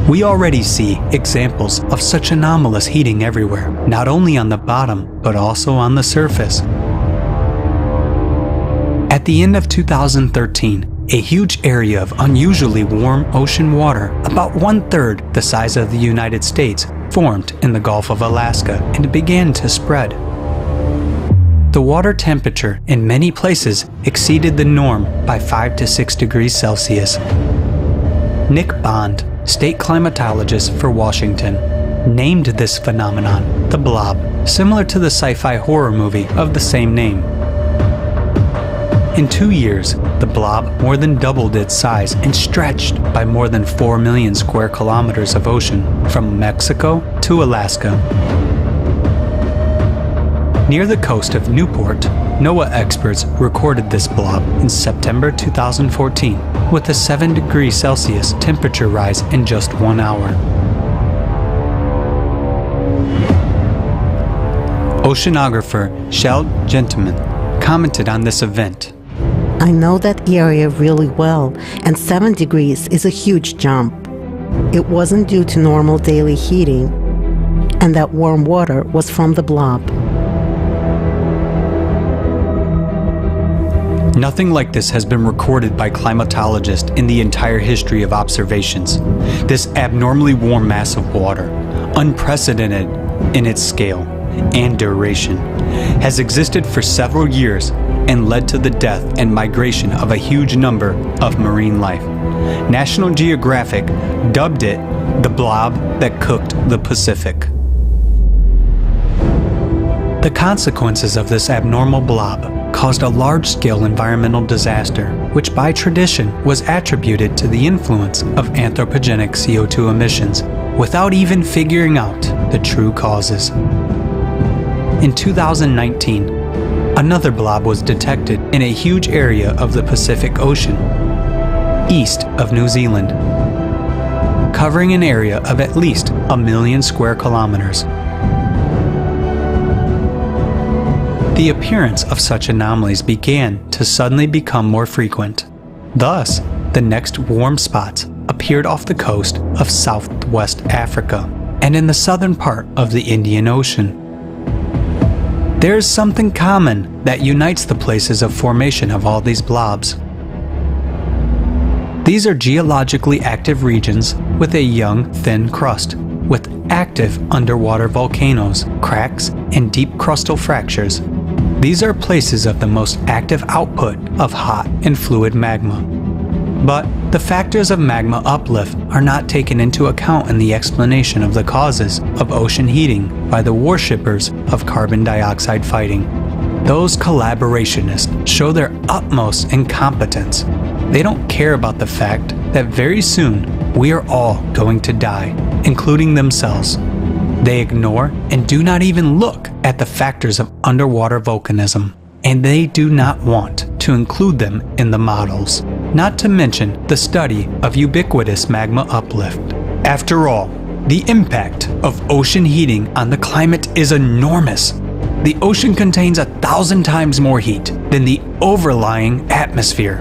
We already see examples of such anomalous heating everywhere, not only on the bottom, but also on the surface. At the end of 2013, a huge area of unusually warm ocean water, about 1/3 the size of the United States, formed in the Gulf of Alaska and began to spread. The water temperature in many places exceeded the norm by 5 to 6 degrees Celsius. Nick Bond, state climatologist for Washington, named this phenomenon the blob, similar to the sci-fi horror movie of the same name. In 2 years, the blob more than doubled its size and stretched by more than 4 million square kilometers of ocean from Mexico to Alaska. Near the coast of Newport, NOAA experts recorded this blob in September 2014 with a 7 degrees Celsius temperature rise in just 1 hour. Oceanographer Shell Gentleman commented on this event. I know that area really well, and 7 degrees is a huge jump. It wasn't due to normal daily heating, and that warm water was from the blob. Nothing like this has been recorded by climatologists in the entire history of observations. This abnormally warm mass of water, unprecedented in its scale and duration, has existed for several years and led to the death and migration of a huge number of marine life. National Geographic dubbed it the blob that cooked the Pacific. The consequences of this abnormal blob caused a large-scale environmental disaster, which by tradition was attributed to the influence of anthropogenic CO2 emissions, without even figuring out the true causes. In 2019, another blob was detected in a huge area of the Pacific Ocean, east of New Zealand, covering an area of at least 1 million square kilometers. The appearance of such anomalies began to suddenly become more frequent. Thus, the next warm spots appeared off the coast of southwest Africa and in the southern part of the Indian Ocean. There is something common that unites the places of formation of all these blobs. These are geologically active regions with a young, thin crust, with active underwater volcanoes, cracks, and deep crustal fractures. These are places of the most active output of hot and fluid magma. But the factors of magma uplift are not taken into account in the explanation of the causes of ocean heating by the worshippers of carbon dioxide fighting. Those collaborationists show their utmost incompetence. They don't care about the fact that very soon we are all going to die, including themselves. They ignore and do not even look at the factors of underwater volcanism, and they do not want to include them in the models, not to mention the study of ubiquitous magma uplift. After all, the impact of ocean heating on the climate is enormous. The ocean contains 1,000 times more heat than the overlying atmosphere.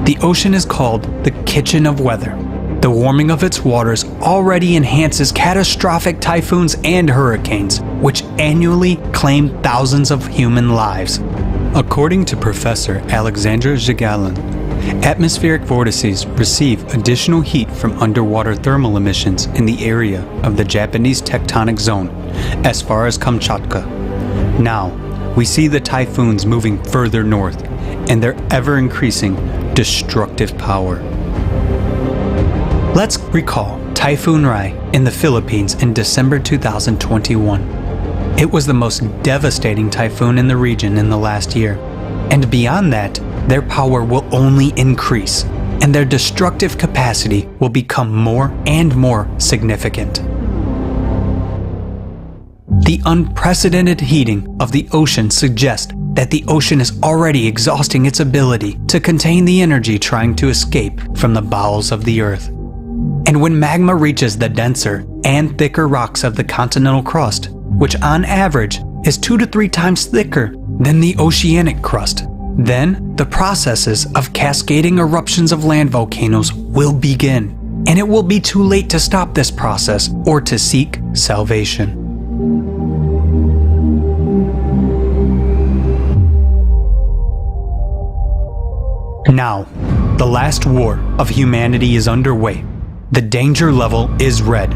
The ocean is called the kitchen of weather. The warming of its waters already enhances catastrophic typhoons and hurricanes, which annually claim thousands of human lives. According to Professor Alexandra Zhigalin, atmospheric vortices receive additional heat from underwater thermal emissions in the area of the Japanese tectonic zone, as far as Kamchatka. Now, we see the typhoons moving further north and their ever-increasing destructive power. Let's recall Typhoon Rai in the Philippines in December 2021. It was the most devastating typhoon in the region in the last year. And beyond that, their power will only increase, and their destructive capacity will become more and more significant. The unprecedented heating of the ocean suggests that the ocean is already exhausting its ability to contain the energy trying to escape from the bowels of the earth. And when magma reaches the denser and thicker rocks of the continental crust, which on average is 2 to 3 times thicker than the oceanic crust. Then, the processes of cascading eruptions of land volcanoes will begin, and it will be too late to stop this process or to seek salvation. Now, the last war of humanity is underway. The danger level is red.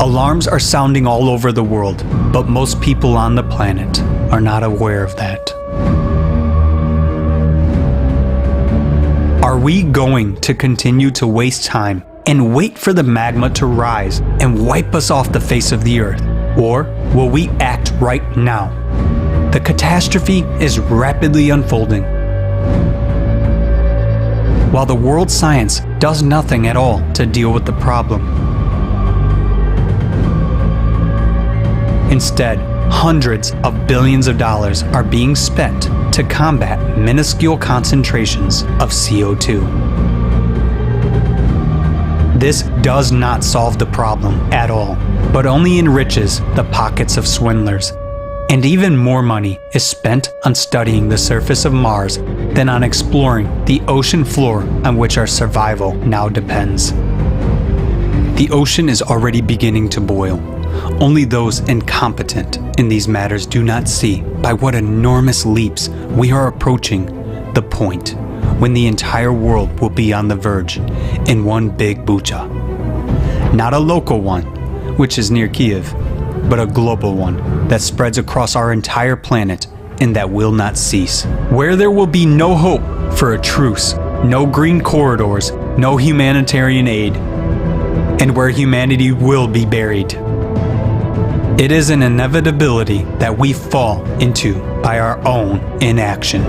Alarms are sounding all over the world, but most people on the planet are not aware of that. Are we going to continue to waste time and wait for the magma to rise and wipe us off the face of the earth? Or will we act right now? The catastrophe is rapidly unfolding. While the world science does nothing at all to deal with the problem. Instead, hundreds of billions of dollars are being spent to combat minuscule concentrations of CO2. This does not solve the problem at all, but only enriches the pockets of swindlers. And even more money is spent on studying the surface of Mars than on exploring the ocean floor on which our survival now depends. The ocean is already beginning to boil. Only those incompetent in these matters do not see by what enormous leaps we are approaching the point when the entire world will be on the verge in one big bucha. Not a local one, which is near Kiev, but a global one that spreads across our entire planet and that will not cease. Where there will be no hope for a truce, no green corridors, no humanitarian aid, and where humanity will be buried. It is an inevitability that we fall into by our own inaction.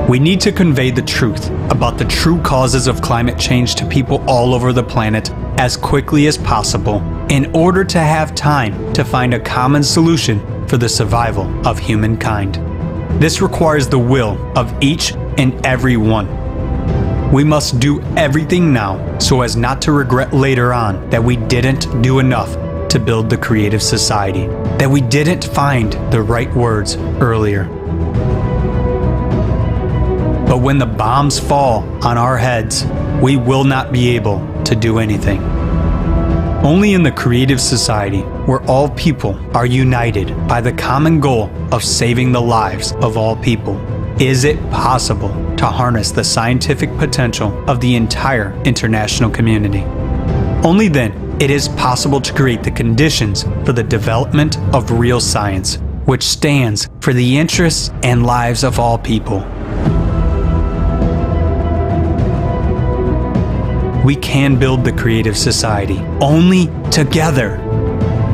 We need to convey the truth about the true causes of climate change to people all over the planet as quickly as possible in order to have time to find a common solution for the survival of humankind. This requires the will of each and every one. We must do everything now so as not to regret later on that we didn't do enough to build the creative society, that we didn't find the right words earlier. But when the bombs fall on our heads, we will not be able to do anything. Only in the creative society, where all people are united by the common goal of saving the lives of all people, is it possible to harness the scientific potential of the entire international community. Only then it is possible to create the conditions for the development of real science, which stands for the interests and lives of all people. We can build the creative society only together.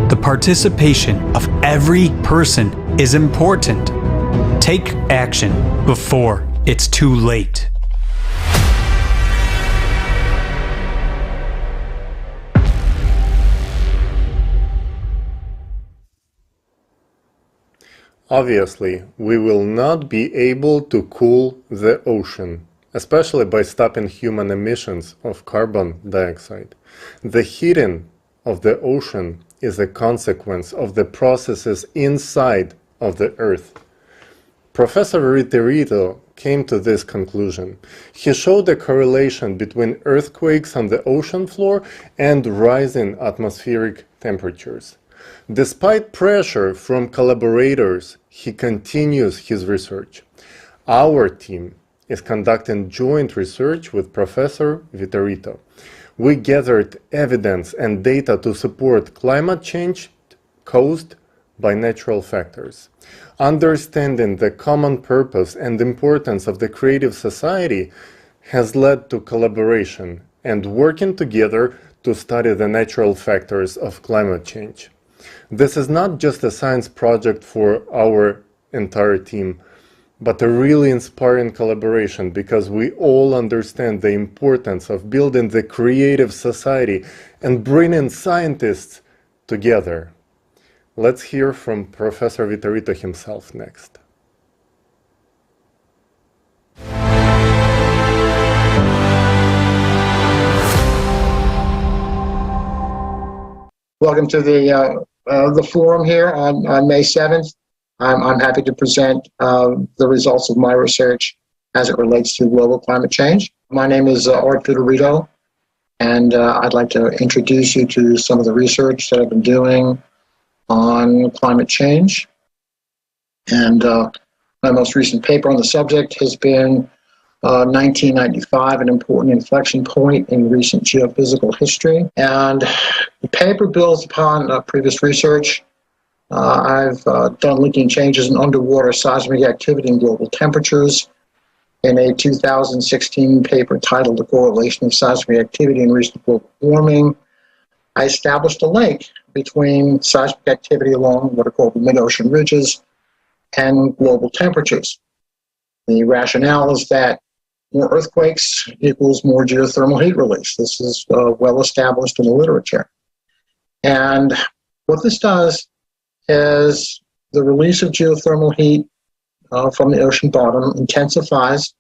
The participation of every person is important. Take action before it's too late. Obviously, we will not be able to cool the ocean, especially by stopping human emissions of carbon dioxide. The heating of the ocean is a consequence of the processes inside of the Earth. Professor Vitorito came to this conclusion. He showed a correlation between earthquakes on the ocean floor and rising atmospheric temperatures. Despite pressure from collaborators, he continues his research. Our team is conducting joint research with Professor Vitorito. We gathered evidence and data to support climate change caused by natural factors. Understanding the common purpose and importance of the creative society has led to collaboration and working together to study the natural factors of climate change. This is not just a science project for our entire team, but a really inspiring collaboration because we all understand the importance of building the creative society and bringing scientists together. Let's hear from Professor Vitorito himself next. Welcome to the forum here on May 7th. I'm happy to present the results of my research as it relates to global climate change. My name is Art Fiorito, and I'd like to introduce you to some of the research that I've been doing on climate change. And my most recent paper on the subject has been 1995, an important inflection point in recent geophysical history. And the paper builds upon previous research. I've done linking changes in underwater seismic activity and global temperatures in a 2016 paper titled The Correlation of Seismic Activity and Recent Global Warming. I established a link between seismic activity along what are called the mid-ocean ridges and global temperatures. The rationale is that more earthquakes equals more geothermal heat release. This is well established in the literature. And what this does is the release of geothermal heat from the ocean bottom intensifies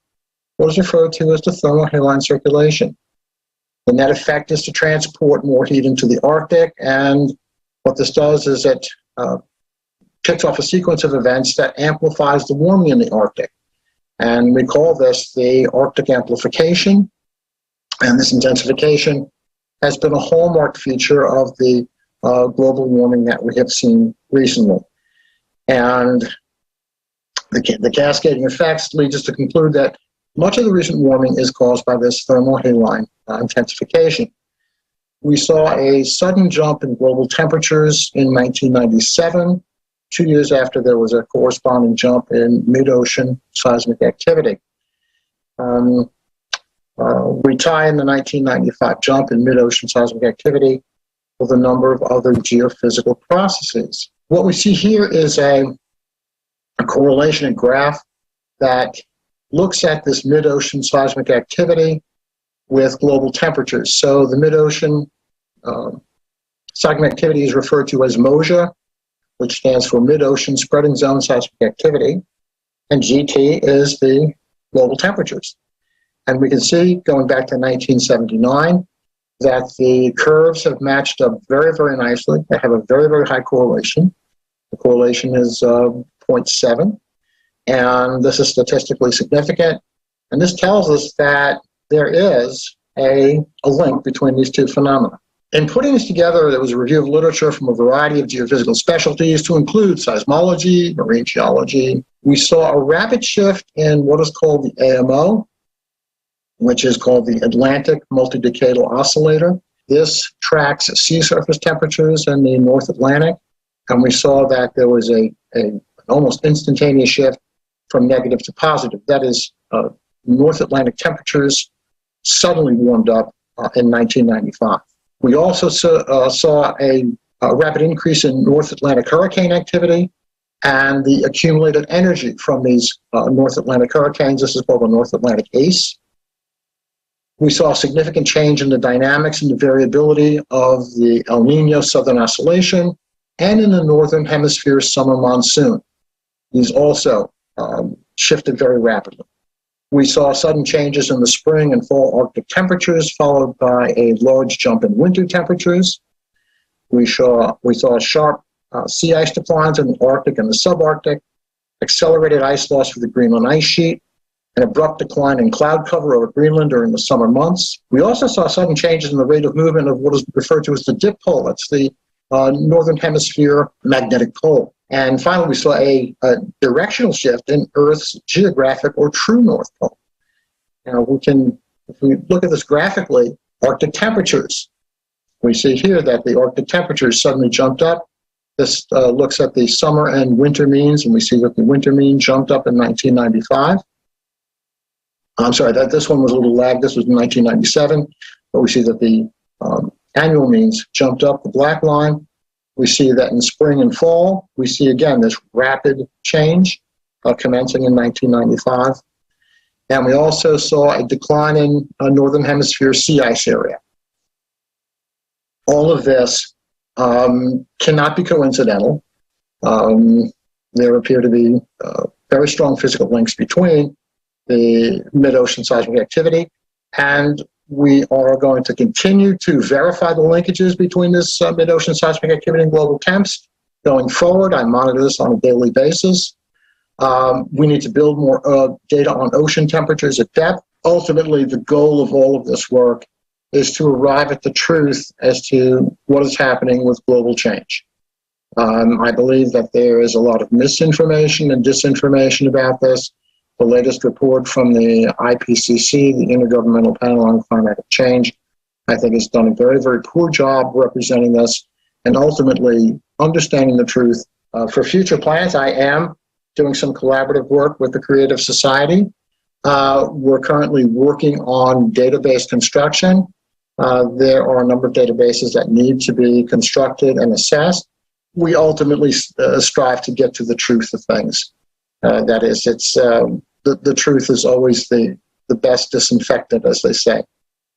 what is referred to as the thermohaline circulation. The net effect is to transport more heat into the Arctic, and what this does is it kicks off a sequence of events that amplifies the warming in the Arctic. And we call this the Arctic amplification. And this intensification has been a hallmark feature of the global warming that we have seen recently. And the cascading effects lead us to conclude that much of the recent warming is caused by this thermohaline intensification. We saw a sudden jump in global temperatures in 1997, 2 years after there was a corresponding jump in mid-ocean seismic activity. We tie in the 1995 jump in mid-ocean seismic activity with a number of other geophysical processes. What we see here is a correlation, a graph that looks at this mid-ocean seismic activity with global temperatures. So the mid-ocean seismic activity is referred to as MOSIA, which stands for Mid-Ocean Spreading Zone Seismic Activity, and GT is the global temperatures. And we can see, going back to 1979, that the curves have matched up very, very nicely. They have a very, very high correlation. The correlation is 0.7, and this is statistically significant. And this tells us that there is a link between these two phenomena. In putting this together, there was a review of literature from a variety of geophysical specialties to include seismology, marine geology. We saw a rapid shift in what is called the AMO, which is called the Atlantic Multidecadal Oscillator. This tracks sea surface temperatures in the North Atlantic, and we saw that there was an almost instantaneous shift from negative to positive. That is, North Atlantic temperatures suddenly warmed up in 1995. We also saw a rapid increase in North Atlantic hurricane activity and the accumulated energy from these North Atlantic hurricanes. This is called the North Atlantic ACE. We saw a significant change in the dynamics and the variability of the El Nino Southern Oscillation and in the Northern Hemisphere summer monsoon. These also shifted very rapidly. We saw sudden changes in the spring and fall Arctic temperatures, followed by a large jump in winter temperatures. We saw sharp sea ice declines in the Arctic and the subarctic, accelerated ice loss for the Greenland ice sheet, an abrupt decline in cloud cover over Greenland during the summer months. We also saw sudden changes in the rate of movement of what is referred to as the dip pole. That's the Northern Hemisphere magnetic pole. And finally, we saw a directional shift in Earth's geographic or true North Pole. Now, if we look at this graphically, Arctic temperatures, we see here that the Arctic temperatures suddenly jumped up. This looks at the summer and winter means, and we see that the winter mean jumped up in 1995. I'm sorry, that this one was a little lagged. This was in 1997, but we see that the annual means jumped up, the black line. We see that in spring and fall, we see again this rapid change commencing in 1995. And we also saw a decline in Northern Hemisphere sea ice area. All of this cannot be coincidental. There appear to be very strong physical links between the mid-ocean seismic activity and We are going to continue to verify the linkages between this mid-ocean seismic activity and global temps. Going forward, I monitor this on a daily basis. We need to build more data on ocean temperatures at depth. Ultimately, the goal of all of this work is to arrive at the truth as to what is happening with global change. I believe that there is a lot of misinformation and disinformation about this. The latest report from the IPCC, the Intergovernmental Panel on Climatic Change, I think has done a very, very poor job representing this and ultimately understanding the truth. For future plans, I am doing some collaborative work with the Creative Society. We're currently working on database construction. There are a number of databases that need to be constructed and assessed. We ultimately strive to get to the truth of things. That is, it's the truth is always the best disinfectant, as they say.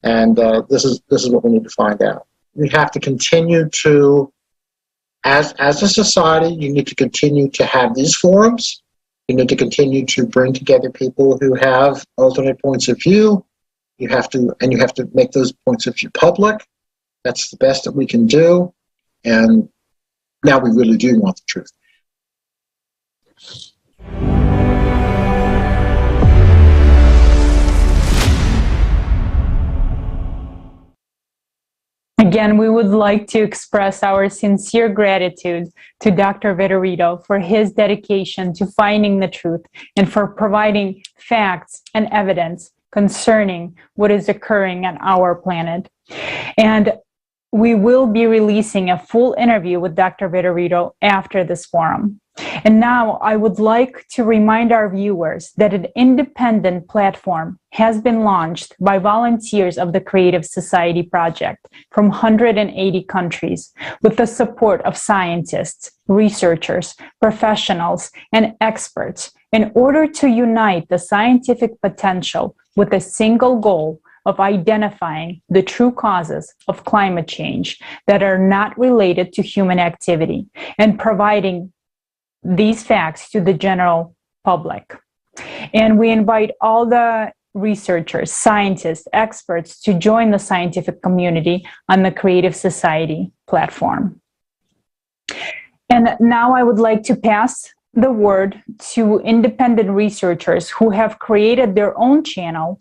And this is what we need to find out. We have to continue to, as a society, you need to continue to have these forums. You need to continue to bring together people who have alternate points of view. You have to make those points of view public. That's the best that we can do. And now we really do want the truth. Again, we would like to express our sincere gratitude to Dr. Vitorino for his dedication to finding the truth and for providing facts and evidence concerning what is occurring on our planet. And we will be releasing a full interview with Dr. Vitorino after this forum. And now I would like to remind our viewers that an independent platform has been launched by volunteers of the Creative Society Project from 180 countries with the support of scientists, researchers, professionals, and experts in order to unite the scientific potential with a single goal of identifying the true causes of climate change that are not related to human activity and providing these facts to the general public. And we invite all the researchers, scientists, experts to join the scientific community on the Creative Society platform. And now I would like to pass the word to independent researchers who have created their own channel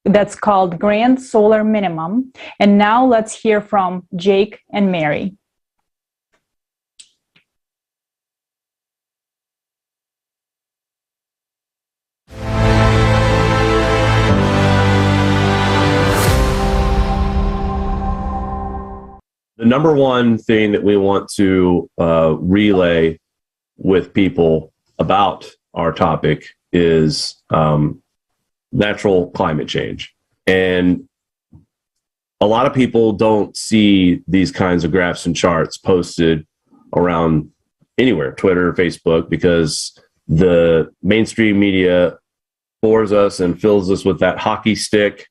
that's called Grand Solar Minimum. And now let's hear from Jake and Mary. The number one thing that we want to relay with people about our topic is natural climate change. And a lot of people don't see these kinds of graphs and charts posted around anywhere, Twitter, Facebook, because the mainstream media bores us and fills us with that hockey stick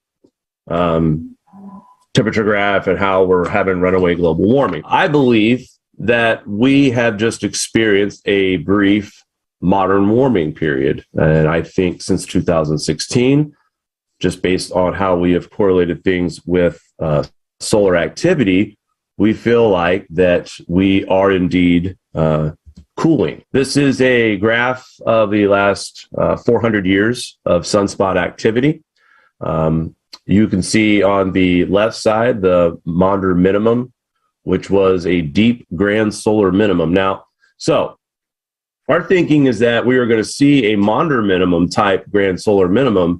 temperature graph and how we're having runaway global warming. I believe that we have just experienced a brief modern warming period. And I think since 2016, just based on how we have correlated things with solar activity, we feel like that we are indeed cooling. This is a graph of the last 400 years of sunspot activity. You can see on the left side the Maunder minimum, which was a deep grand solar minimum. Now, so our thinking is that we are going to see a Maunder minimum type grand solar minimum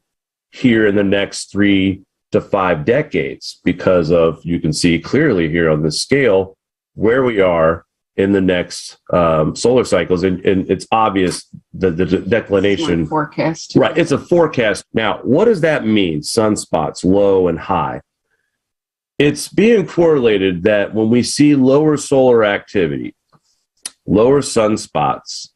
here in the next 3 to 5 decades because of, you can see clearly here on this scale where we are in the next solar cycles. And it's obvious that the declination forecast. Right. It's a forecast. Now, what does that mean? Sunspots, low and high. It's being correlated that when we see lower solar activity, lower sunspots,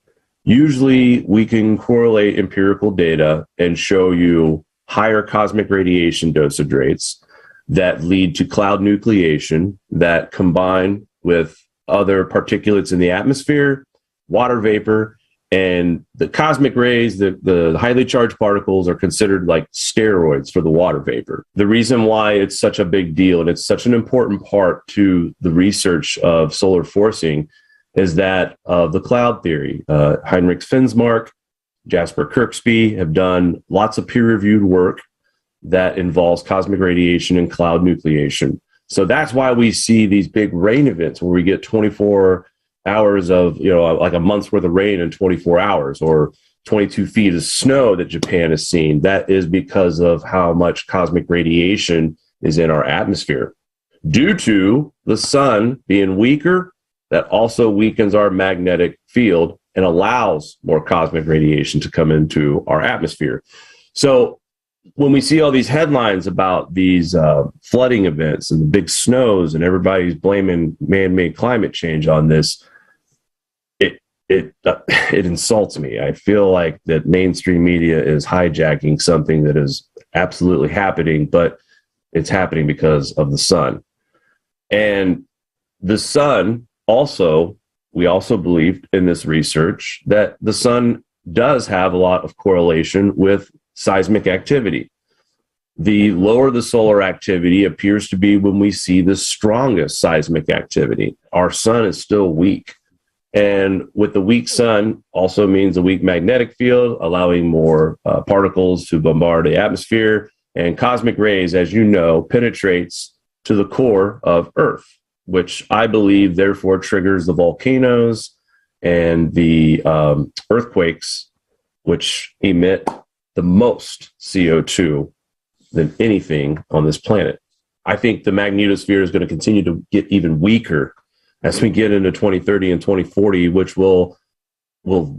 usually we can correlate empirical data and show you higher cosmic radiation dosage rates that lead to cloud nucleation that combine with other particulates in the atmosphere, water vapor, And the cosmic rays, the highly charged particles are considered like steroids for the water vapor. The reason why it's such a big deal and it's such an important part to the research of solar forcing is that of the cloud theory. Heinrich Finsmark, Jasper Kirksby have done lots of peer-reviewed work that involves cosmic radiation and cloud nucleation. So that's why we see these big rain events where we get 24 hours of, like a month's worth of rain in 24 hours or 22 feet of snow that Japan has seen. That is because of how much cosmic radiation is in our atmosphere. Due to the sun being weaker, that also weakens our magnetic field and allows more cosmic radiation to come into our atmosphere. So when we see all these headlines about these flooding events and the big snows and everybody's blaming man-made climate change on this, it insults me. I feel like that mainstream media is hijacking something that is absolutely happening, but it's happening because of the sun. And the sun also, we also believed in this research that the sun does have a lot of correlation with seismic activity. The lower the solar activity appears to be when we see the strongest seismic activity. Our sun is still weak. And with the weak sun also means a weak magnetic field, allowing more particles to bombard the atmosphere. And cosmic rays, as you know, penetrates to the core of Earth, which I believe therefore triggers the volcanoes and the earthquakes, which emit the most CO2 than anything on this planet. I think the magnetosphere is going to continue to get even weaker as we get into 2030 and 2040, which will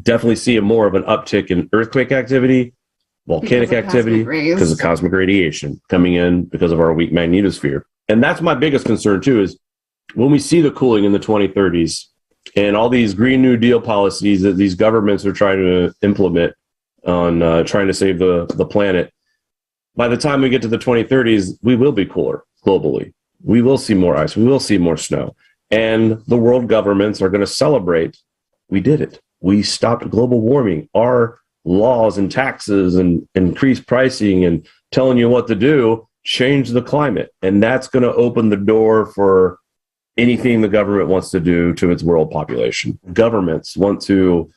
definitely see more of an uptick in earthquake activity, volcanic activity, because of cosmic radiation coming in because of our weak magnetosphere. And that's my biggest concern too, is when we see the cooling in the 2030s and all these Green New Deal policies that these governments are trying to implement on trying to save the planet, by the time we get to the 2030s, we will be cooler globally. We will see more ice. We will see more snow. And the world governments are going to celebrate, we did it. We stopped global warming. Our laws and taxes and increased pricing and telling you what to do changed the climate. And that's going to open the door for anything the government wants to do to its world population. Governments want to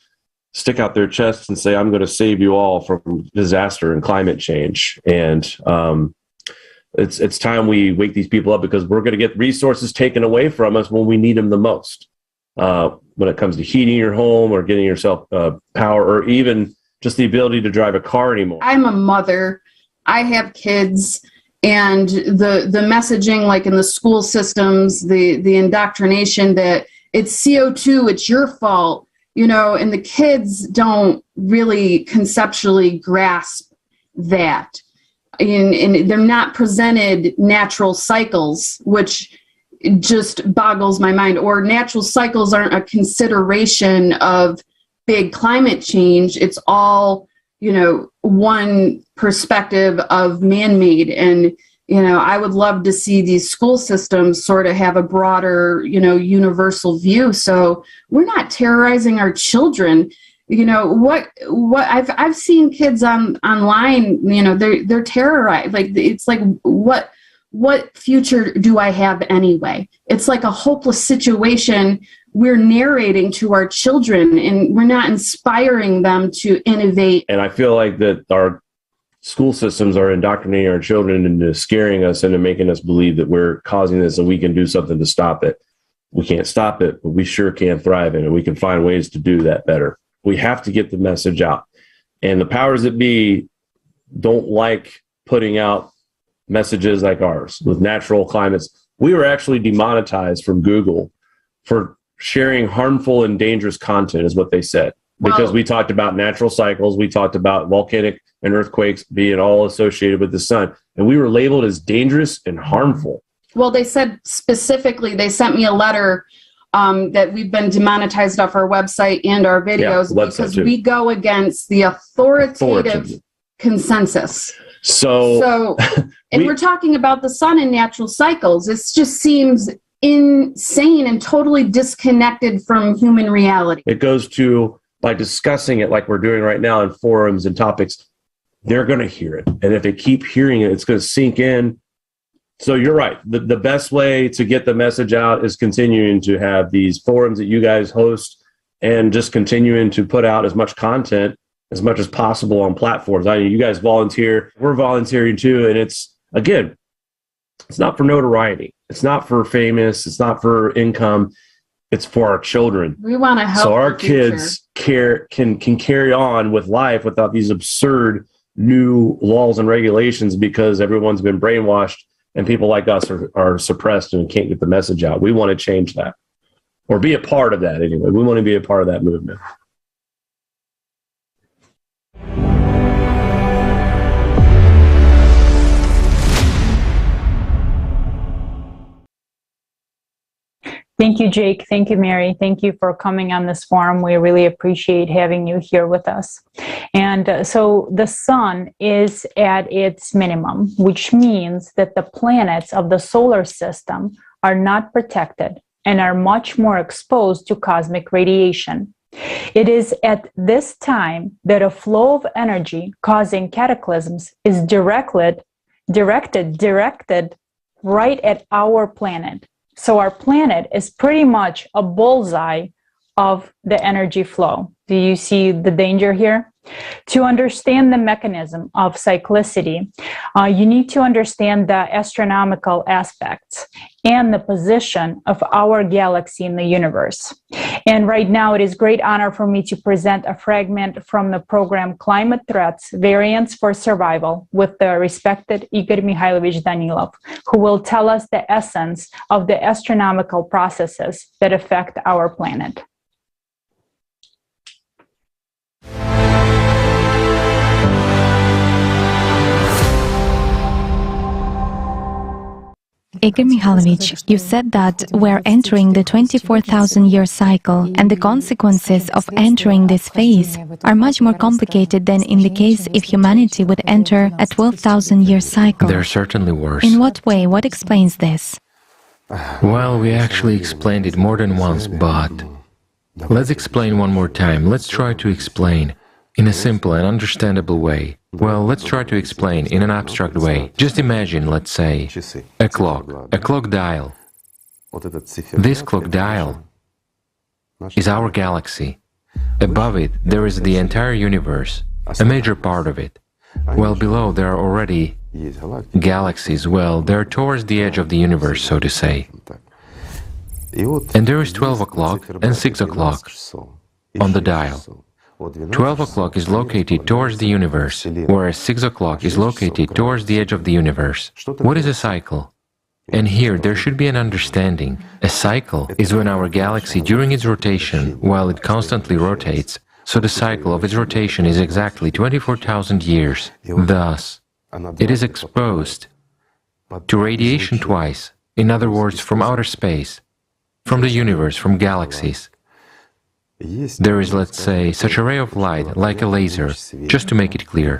stick out their chests and say, I'm going to save you all from disaster and climate change. And it's time we wake these people up, because we're going to get resources taken away from us when we need them the most. When it comes to heating your home or getting yourself power, or even just the ability to drive a car anymore. I'm a mother. I have kids. And the messaging, like in the school systems, the indoctrination that it's CO2, it's your fault, and the kids don't really conceptually grasp that. And they're not presented natural cycles, which just boggles my mind. Or natural cycles aren't a consideration of big climate change. It's all, one perspective of man-made. And, I would love to see these school systems sort of have a broader, universal view. So we're not terrorizing our children. What I've seen kids online, they're terrorized. Like, it's like, what future do I have anyway? It's like a hopeless situation we're narrating to our children, and we're not inspiring them to innovate. And I feel like that our school systems are indoctrinating our children into scaring us into making us believe that we're causing this and we can do something to stop it. We can't stop it, but we sure can thrive in it. We can find ways to do that better. We have to get the message out. And the powers that be don't like putting out messages like ours with natural climates. We were actually demonetized from Google for sharing harmful and dangerous content, is what they said. Because we talked about natural cycles, we talked about volcanic and earthquakes being all associated with the sun, and we were labeled as dangerous and harmful. Well, they said specifically, they sent me a letter that we've been demonetized off our website and our videos because we go against the authoritative consensus. So and we're talking about the sun and natural cycles. It just seems insane and totally disconnected from human reality. It goes to by discussing it like we're doing right now in forums and topics, they're going to hear it. And if they keep hearing it, it's going to sink in. So you're right. The best way to get the message out is continuing to have these forums that you guys host and just continuing to put out as much content as much as possible on platforms. I mean, you guys volunteer, we're volunteering too. And it's, again, it's not for notoriety. It's not for famous. It's not for income. It's for our children. We want to help. So our kids can carry on with life without these absurd new laws and regulations because everyone's been brainwashed and people like us are suppressed and can't get the message out. We want to change that, or be a part of that anyway. We want to be a part of that movement. Thank you, Jake. Thank you, Mary. Thank you for coming on this forum. We really appreciate having you here with us. And so the sun is at its minimum, which means that the planets of the solar system are not protected and are much more exposed to cosmic radiation. It is at this time that a flow of energy causing cataclysms is directed right at our planet. So our planet is pretty much a bullseye of the energy flow. Do you see the danger here? To understand the mechanism of cyclicity, you need to understand the astronomical aspects and the position of our galaxy in the universe. And right now, it is great honor for me to present a fragment from the program Climate Threats, Variants for Survival with the respected Igor Mikhailovich Danilov, who will tell us the essence of the astronomical processes that affect our planet. Igor Mikhailovich, you said that we're entering the 24,000-year cycle, and the consequences of entering this phase are much more complicated than in the case if humanity would enter a 12,000-year cycle. They're certainly worse. In what way? What explains this? Well, we actually explained it more than once, but let's explain one more time. Let's try to explain in a simple and understandable way. Well, let's try to explain in an abstract way. Just imagine, let's say, a clock dial. This clock dial is our galaxy. Above it, there is the entire universe, a major part of it. Well, below, there are already galaxies. Well, they're towards the edge of the universe, so to say. And there is 12 o'clock and 6 o'clock on the dial. 12 o'clock is located towards the universe, whereas 6 o'clock is located towards the edge of the universe. What is a cycle? And here there should be an understanding. A cycle is when our galaxy, during its rotation, while it constantly rotates, so the cycle of its rotation is exactly 24,000 years. Thus, it is exposed to radiation twice, in other words, from outer space, from the universe, from galaxies. There is, let's say, such a ray of light, like a laser, just to make it clear,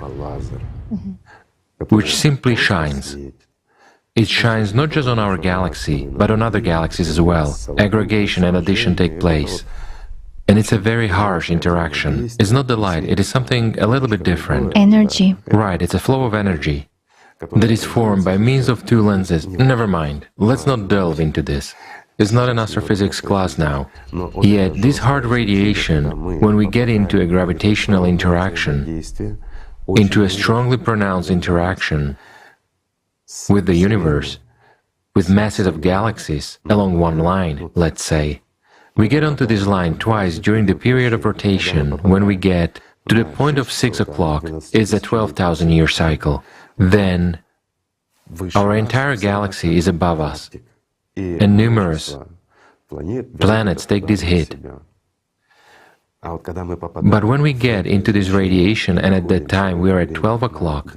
which simply shines. It shines not just on our galaxy, but on other galaxies as well. Aggregation and addition take place. And it's a very harsh interaction. It's not the light, it is something a little bit different. Energy. Right, it's a flow of energy that is formed by means of two lenses. Never mind, let's not delve into this. It's not an astrophysics class now. Yet, this hard radiation, when we get into a gravitational interaction, into a strongly pronounced interaction with the universe, with masses of galaxies along one line, let's say, we get onto this line twice during the period of rotation. When we get to the point of 6 o'clock, it's a 12,000-year cycle. Then, our entire galaxy is above us. And numerous planets take this hit. But when we get into this radiation, and at that time we are at 12 o'clock,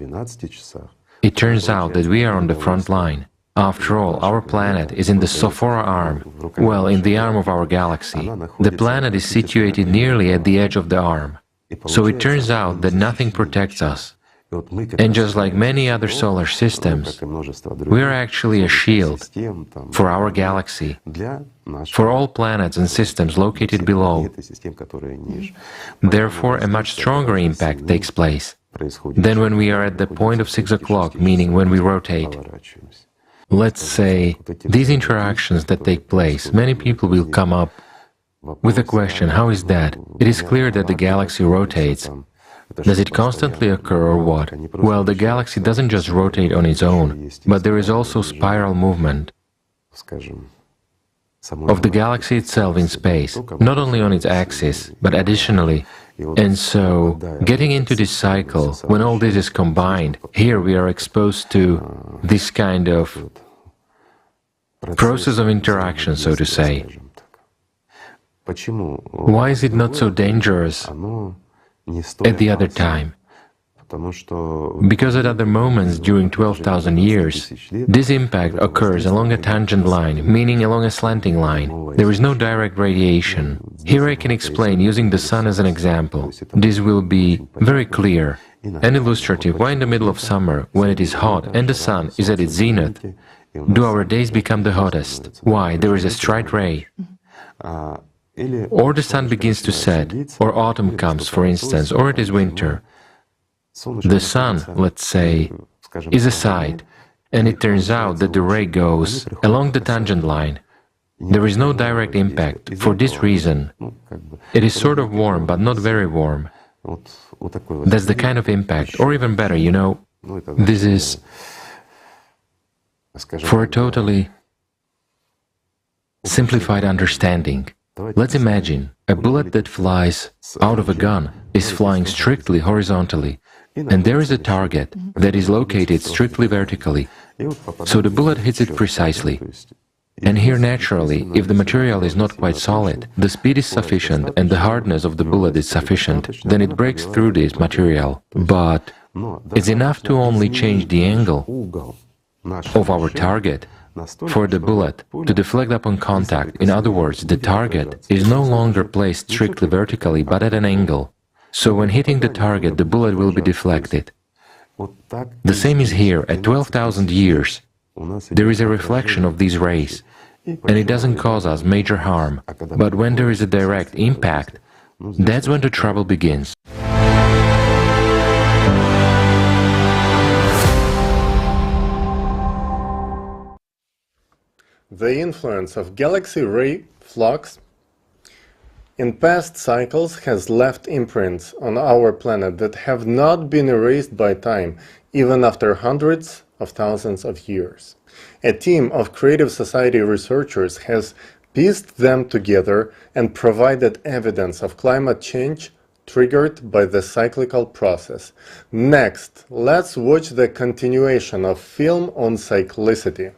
it turns out that we are on the front line. After all, our planet is in the Sophora arm, well, in the arm of our galaxy. The planet is situated nearly at the edge of the arm. So it turns out that nothing protects us. And just like many other solar systems, we are actually a shield for our galaxy, for all planets and systems located below. Therefore, a much stronger impact takes place than when we are at the point of 6 o'clock, meaning when we rotate. Let's say these interactions that take place, many people will come up with a question, how is that? It is clear that the galaxy rotates. Does it constantly occur or what? Well, the galaxy doesn't just rotate on its own, but there is also spiral movement of the galaxy itself in space, not only on its axis, but additionally. And so, getting into this cycle, when all this is combined, here we are exposed to this kind of process of interaction, so to say. Why is it not so dangerous at the other time? Because at other moments during 12,000 years, this impact occurs along a tangent line, meaning along a slanting line. There is no direct radiation. Here I can explain using the sun as an example. This will be very clear and illustrative. Why in the middle of summer, when it is hot and the sun is at its zenith, do our days become the hottest? Why? There is a straight ray. Or the sun begins to set, or autumn comes, for instance, or it is winter. The sun, let's say, is aside, and it turns out that the ray goes along the tangent line. There is no direct impact. For this reason, it is sort of warm, but not very warm. That's the kind of impact, or even better, you know, this is for a totally simplified understanding. Let's imagine a bullet that flies out of a gun is flying strictly horizontally, and there is a target that is located strictly vertically, so the bullet hits it precisely. And here naturally, if the material is not quite solid, the speed is sufficient and the hardness of the bullet is sufficient, then it breaks through this material. But it's enough to only change the angle of our target for the bullet to deflect upon contact. In other words, the target is no longer placed strictly vertically, but at an angle. So when hitting the target, the bullet will be deflected. The same is here. At 12,000 years, there is a reflection of these rays, and it doesn't cause us major harm. But when there is a direct impact, that's when the trouble begins. The influence of galaxy ray flux in past cycles has left imprints on our planet that have not been erased by time, even after hundreds of thousands of years. A team of Creative Society researchers has pieced them together and provided evidence of climate change triggered by the cyclical process. Next, let's watch the continuation of film on cyclicity.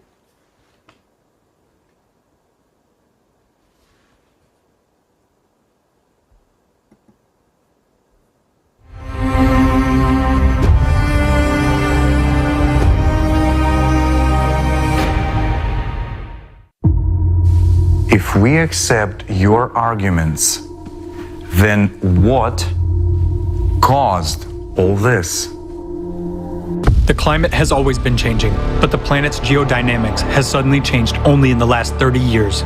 If we accept your arguments, then what caused all this? The climate has always been changing, but the planet's geodynamics has suddenly changed only in the last 30 years.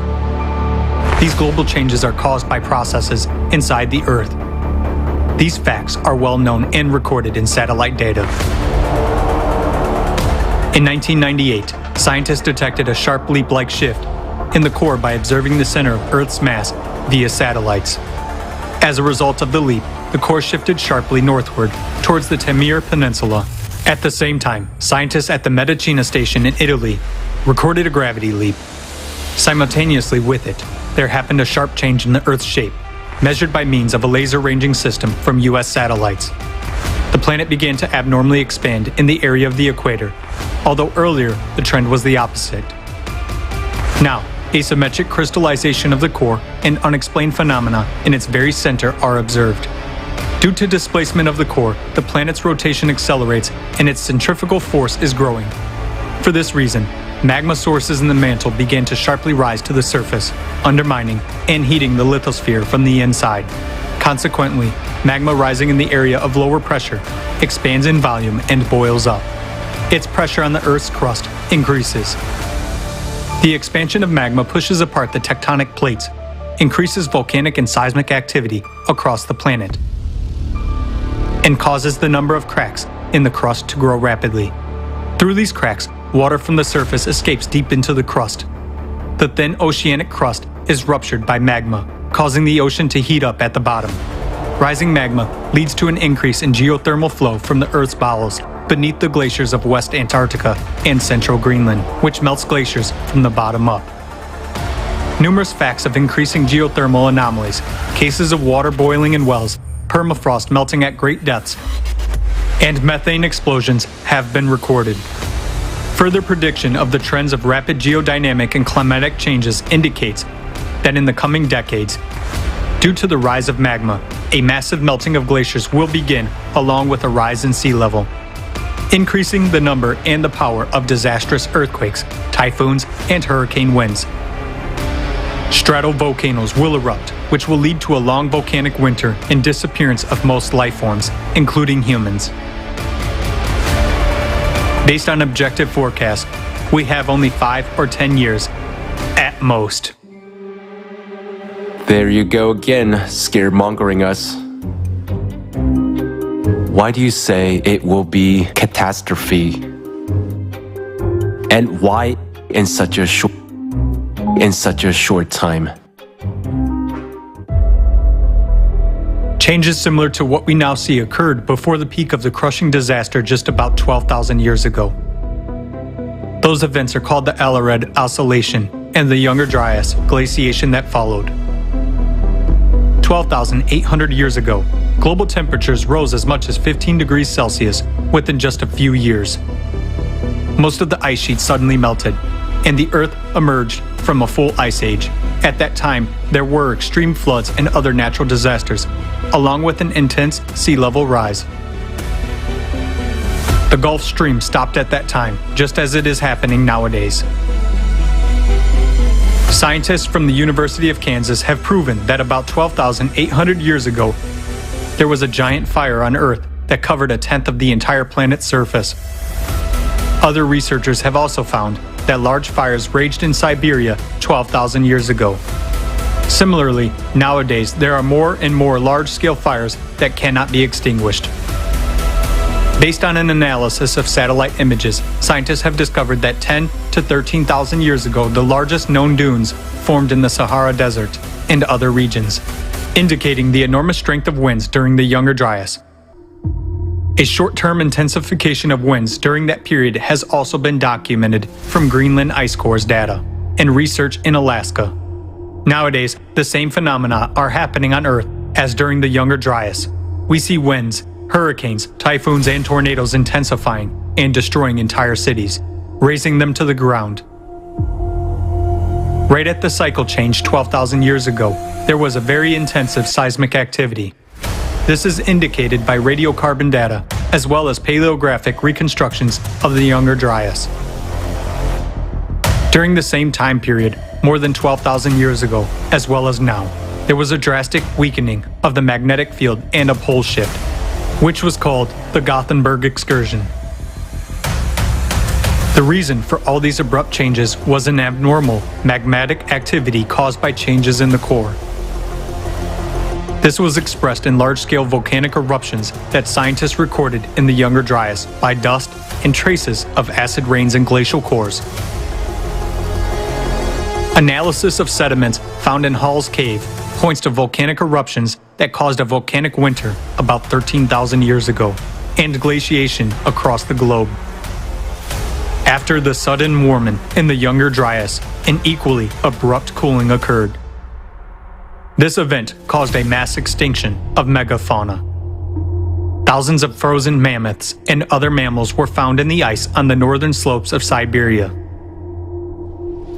These global changes are caused by processes inside the Earth. These facts are well known and recorded in satellite data. In 1998, scientists detected a sharp leap-like shift in the core by observing the center of Earth's mass via satellites. As a result of the leap, the core shifted sharply northward towards the Taimyr Peninsula. At the same time, scientists at the Medicina station in Italy recorded a gravity leap. Simultaneously with it, there happened a sharp change in the Earth's shape, measured by means of a laser ranging system from US satellites. The planet began to abnormally expand in the area of the equator, although earlier the trend was the opposite. Now, asymmetric crystallization of the core and unexplained phenomena in its very center are observed. Due to displacement of the core, the planet's rotation accelerates and its centrifugal force is growing. For this reason, magma sources in the mantle began to sharply rise to the surface, undermining and heating the lithosphere from the inside. Consequently, magma rising in the area of lower pressure expands in volume and boils up. Its pressure on the Earth's crust increases. The expansion of magma pushes apart the tectonic plates, increases volcanic and seismic activity across the planet, and causes the number of cracks in the crust to grow rapidly. Through these cracks, water from the surface escapes deep into the crust. The thin oceanic crust is ruptured by magma, causing the ocean to heat up at the bottom. Rising magma leads to an increase in geothermal flow from the Earth's bowels beneath the glaciers of West Antarctica and central Greenland, which melts glaciers from the bottom up. Numerous facts of increasing geothermal anomalies, cases of water boiling in wells, permafrost melting at great depths, and methane explosions have been recorded. Further prediction of the trends of rapid geodynamic and climatic changes indicates that in the coming decades, due to the rise of magma, a massive melting of glaciers will begin along with a rise in sea level, increasing the number and the power of disastrous earthquakes, typhoons, and hurricane winds. Stratovolcanoes will erupt, which will lead to a long volcanic winter and disappearance of most life forms, including humans. Based on objective forecasts, we have only 5 or 10 years at most. There you go again, scaremongering us. Why do you say it will be catastrophe? And why in such a short time? Changes similar to what we now see occurred before the peak of the crushing disaster just about 12,000 years ago. Those events are called the Ellard Oscillation and the Younger Dryas glaciation that followed. 12,800 years ago, global temperatures rose as much as 15 degrees Celsius within just a few years. Most of the ice sheet suddenly melted, and the Earth emerged from a full ice age. At that time, there were extreme floods and other natural disasters, along with an intense sea level rise. The Gulf Stream stopped at that time, just as it is happening nowadays. Scientists from the University of Kansas have proven that about 12,800 years ago, there was a giant fire on Earth that covered 1/10 of the entire planet's surface. Other researchers have also found that large fires raged in Siberia 12,000 years ago. Similarly, nowadays there are more and more large-scale fires that cannot be extinguished. Based on an analysis of satellite images, scientists have discovered that 10 to 13,000 years ago, the largest known dunes formed in the Sahara Desert and other regions, indicating the enormous strength of winds during the Younger Dryas. A short-term intensification of winds during that period has also been documented from Greenland ice cores data and research in Alaska. Nowadays, the same phenomena are happening on Earth as during the Younger Dryas. We see winds, hurricanes, typhoons, and tornadoes intensifying and destroying entire cities, razing them to the ground. Right at the cycle change 12,000 years ago, there was a very intensive seismic activity. This is indicated by radiocarbon data, as well as paleographic reconstructions of the Younger Dryas. During the same time period, more than 12,000 years ago, as well as now, there was a drastic weakening of the magnetic field and a pole shift, which was called the Gothenburg excursion. The reason for all these abrupt changes was an abnormal magmatic activity caused by changes in the core. This was expressed in large-scale volcanic eruptions that scientists recorded in the Younger Dryas by dust and traces of acid rains in glacial cores. Analysis of sediments found in Hall's Cave points to volcanic eruptions that caused a volcanic winter about 13,000 years ago and glaciation across the globe. After the sudden warming in the Younger Dryas, an equally abrupt cooling occurred. This event caused a mass extinction of megafauna. Thousands of frozen mammoths and other mammals were found in the ice on the northern slopes of Siberia.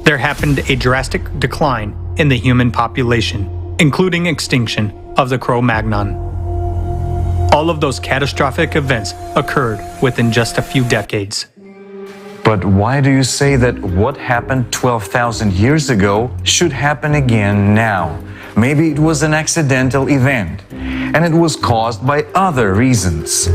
There happened a drastic decline in the human population, including extinction of the Cro-Magnon. All of those catastrophic events occurred within just a few decades. But why do you say that what happened 12,000 years ago should happen again now? Maybe it was an accidental event. and it was caused by other reasons.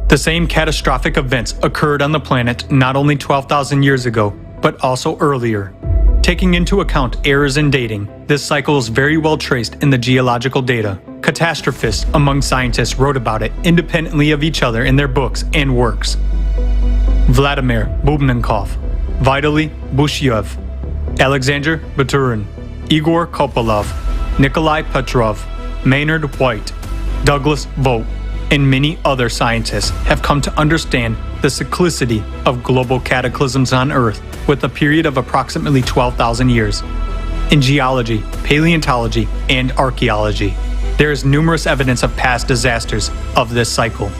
The same catastrophic events occurred on the planet not only 12,000 years ago, but also earlier. Taking into account errors in dating, this cycle is very well traced in the geological data. Catastrophists among scientists wrote about it independently of each other in their books and works. Vladimir Bubnenkov, Vitaly Bushyev, Alexander Baturin, Igor Kopolov, Nikolai Petrov, Maynard White, Douglas Vogt, and many other scientists have come to understand the cyclicity of global cataclysms on Earth with a period of approximately 12,000 years. In geology, paleontology, and archaeology, there is numerous evidence of past disasters of this cycle.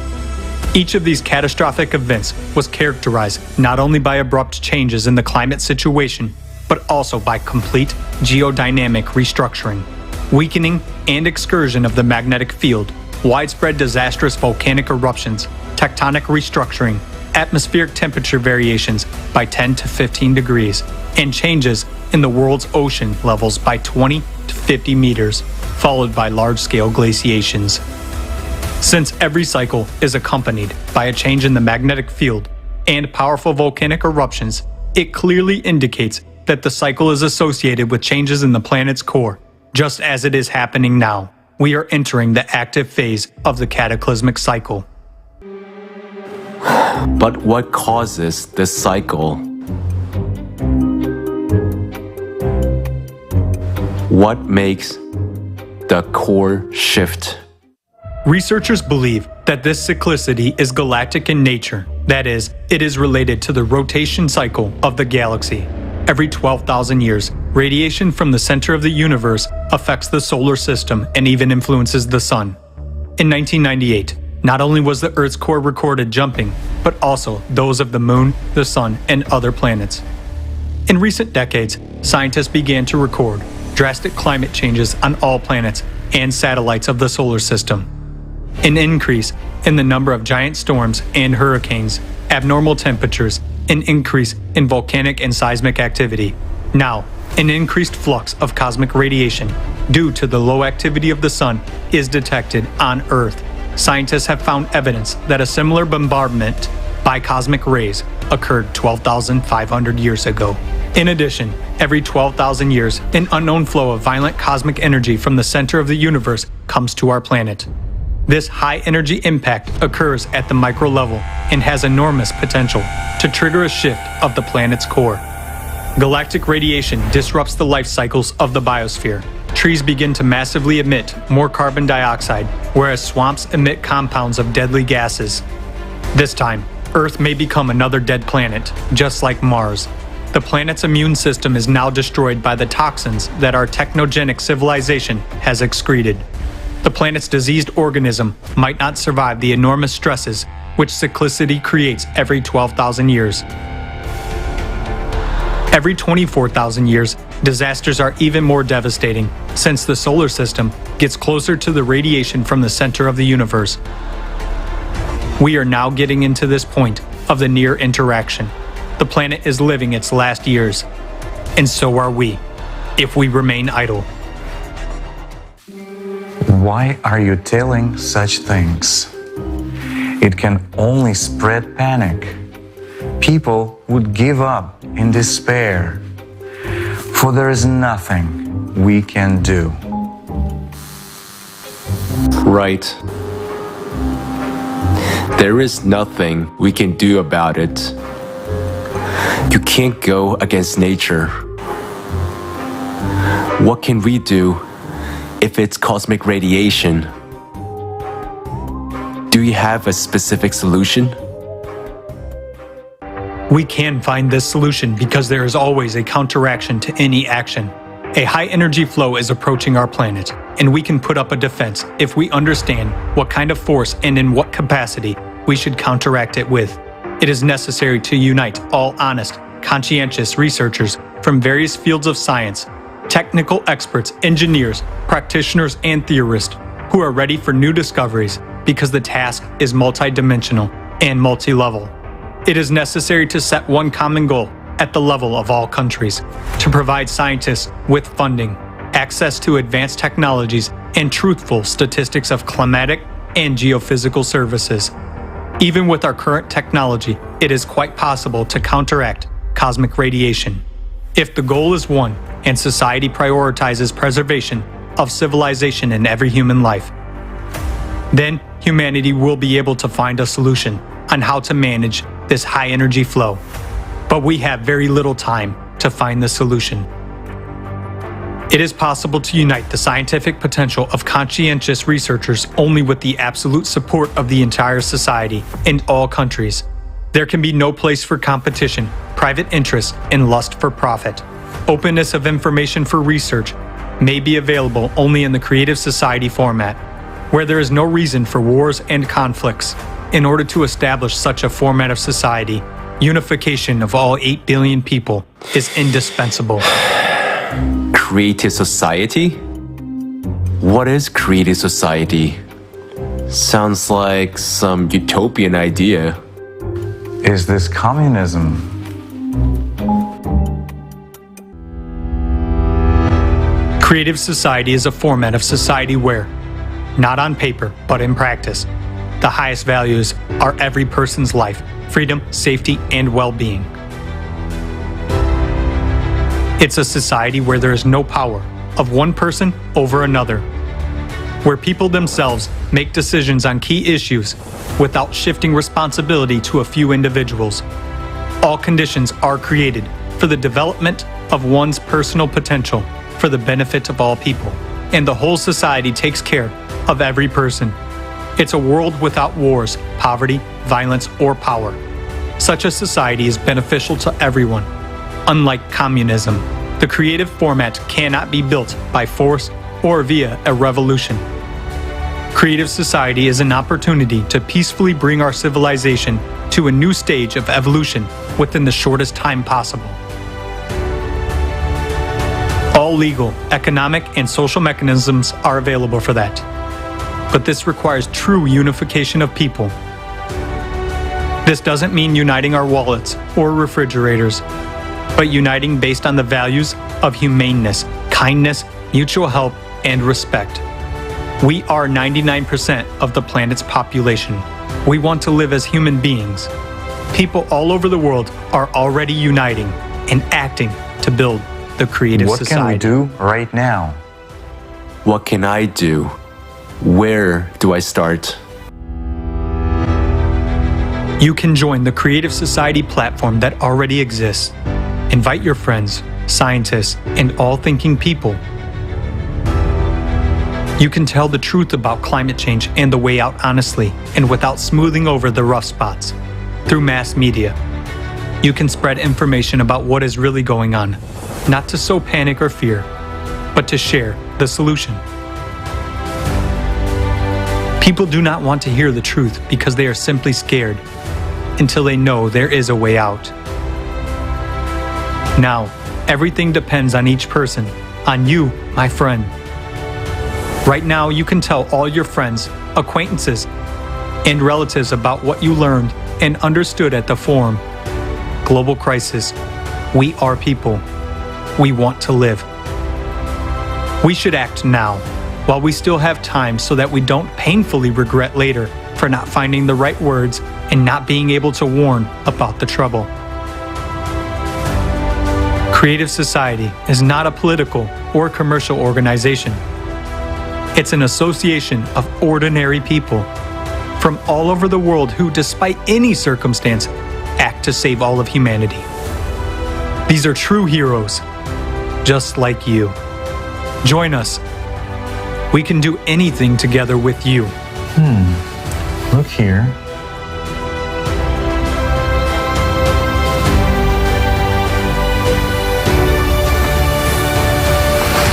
Each of these catastrophic events was characterized not only by abrupt changes in the climate situation, but also by complete geodynamic restructuring, weakening and excursion of the magnetic field, widespread disastrous volcanic eruptions, tectonic restructuring, atmospheric temperature variations by 10 to 15 degrees, and changes in the world's ocean levels by 20 to 50 meters, followed by large-scale glaciations. Since every cycle is accompanied by a change in the magnetic field and powerful volcanic eruptions, it clearly indicates that the cycle is associated with changes in the planet's core, just as it is happening now. We are entering the active phase of the cataclysmic cycle. But what causes this cycle? What makes the core shift? Researchers believe that this cyclicity is galactic in nature. That is, it is related to the rotation cycle of the galaxy. Every 12,000 years, radiation from the center of the universe affects the solar system and even influences the sun. In 1998, not only was the Earth's core recorded jumping, but also those of the moon, the sun, and other planets. In recent decades, scientists began to record drastic climate changes on all planets and satellites of the solar system. An increase in the number of giant storms and hurricanes, abnormal temperatures, an increase in volcanic and seismic activity. Now, an increased flux of cosmic radiation due to the low activity of the sun is detected on Earth. Scientists have found evidence that a similar bombardment by cosmic rays occurred 12,500 years ago. In addition, every 12,000 years, an unknown flow of violent cosmic energy from the center of the universe comes to our planet. This high-energy impact occurs at the micro level and has enormous potential to trigger a shift of the planet's core. Galactic radiation disrupts the life cycles of the biosphere. Trees begin to massively emit more carbon dioxide, whereas swamps emit compounds of deadly gases. This time, Earth may become another dead planet, just like Mars. The planet's immune system is now destroyed by the toxins that our technogenic civilization has excreted. The planet's diseased organism might not survive the enormous stresses which cyclicity creates every 12,000 years. Every 24,000 years, disasters are even more devastating, since the solar system gets closer to the radiation from the center of the universe. We are now getting into this point of the near interaction. The planet is living its last years, and so are we, if we remain idle. Why are you telling such things? It can only spread panic. People would give up in despair, for there is nothing we can do. Right. There is nothing we can do about it. You can't go against nature. What can we do if it's cosmic radiation? Do you have a specific solution? We can find this solution because there is always a counteraction to any action. A high-energy flow is approaching our planet, and we can put up a defense if we understand what kind of force and in what capacity we should counteract it with. It is necessary to unite all honest, conscientious researchers from various fields of science, technical experts, engineers, practitioners, and theorists who are ready for new discoveries because the task is multidimensional and multi-level. It is necessary to set one common goal at the level of all countries, to provide scientists with funding, access to advanced technologies, and truthful statistics of climatic and geophysical services. Even with our current technology, it is quite possible to counteract cosmic radiation. If the goal is one and society prioritizes preservation of civilization in every human life, then humanity will be able to find a solution on how to manage this high energy flow. But we have very little time to find the solution. It is possible to unite the scientific potential of conscientious researchers only with the absolute support of the entire society in all countries. There can be no place for competition, private interest, and lust for profit. Openness of information for research may be available only in the creative society format, where there is no reason for wars and conflicts. In order to establish such a format of society, unification of all 8 billion people is indispensable. Creative society? What is creative society? Sounds like some utopian idea. Is this communism? Creative society is a format of society where, not on paper, but in practice, the highest values are every person's life, freedom, safety, and well-being. It's a society where there is no power of one person over another, where people themselves make decisions on key issues without shifting responsibility to a few individuals. All conditions are created for the development of one's personal potential for the benefit of all people, and the whole society takes care of every person. It's a world without wars, poverty, violence, or power. Such a society is beneficial to everyone. Unlike communism, the creative format cannot be built by force or via a revolution. Creative society is an opportunity to peacefully bring our civilization to a new stage of evolution within the shortest time possible. All legal, economic, and social mechanisms are available for that. But this requires true unification of people. This doesn't mean uniting our wallets or refrigerators, but uniting based on the values of humaneness, kindness, mutual help, and respect. We are 99% of the planet's population. We want to live as human beings. People all over the world are already uniting and acting to build the creative society. What can we do right now? What can I do? Where do I start? You can join the Creative Society platform that already exists. Invite your friends, scientists, and all thinking people. You can tell the truth about climate change and the way out honestly and without smoothing over the rough spots. Through mass media, you can spread information about what is really going on, not to sow panic or fear, but to share the solution. People do not want to hear the truth because they are simply scared until they know there is a way out. Now, everything depends on each person, on you, my friend. Right now, you can tell all your friends, acquaintances, and relatives about what you learned and understood at the forum. Global crisis. We are people. We want to live. We should act now, while we still have time, so that we don't painfully regret later for not finding the right words and not being able to warn about the trouble. Creative Society is not a political or commercial organization. It's an association of ordinary people from all over the world who, despite any circumstance, act to save all of humanity. These are true heroes, just like you. Join us. We can do anything together with you. Look here.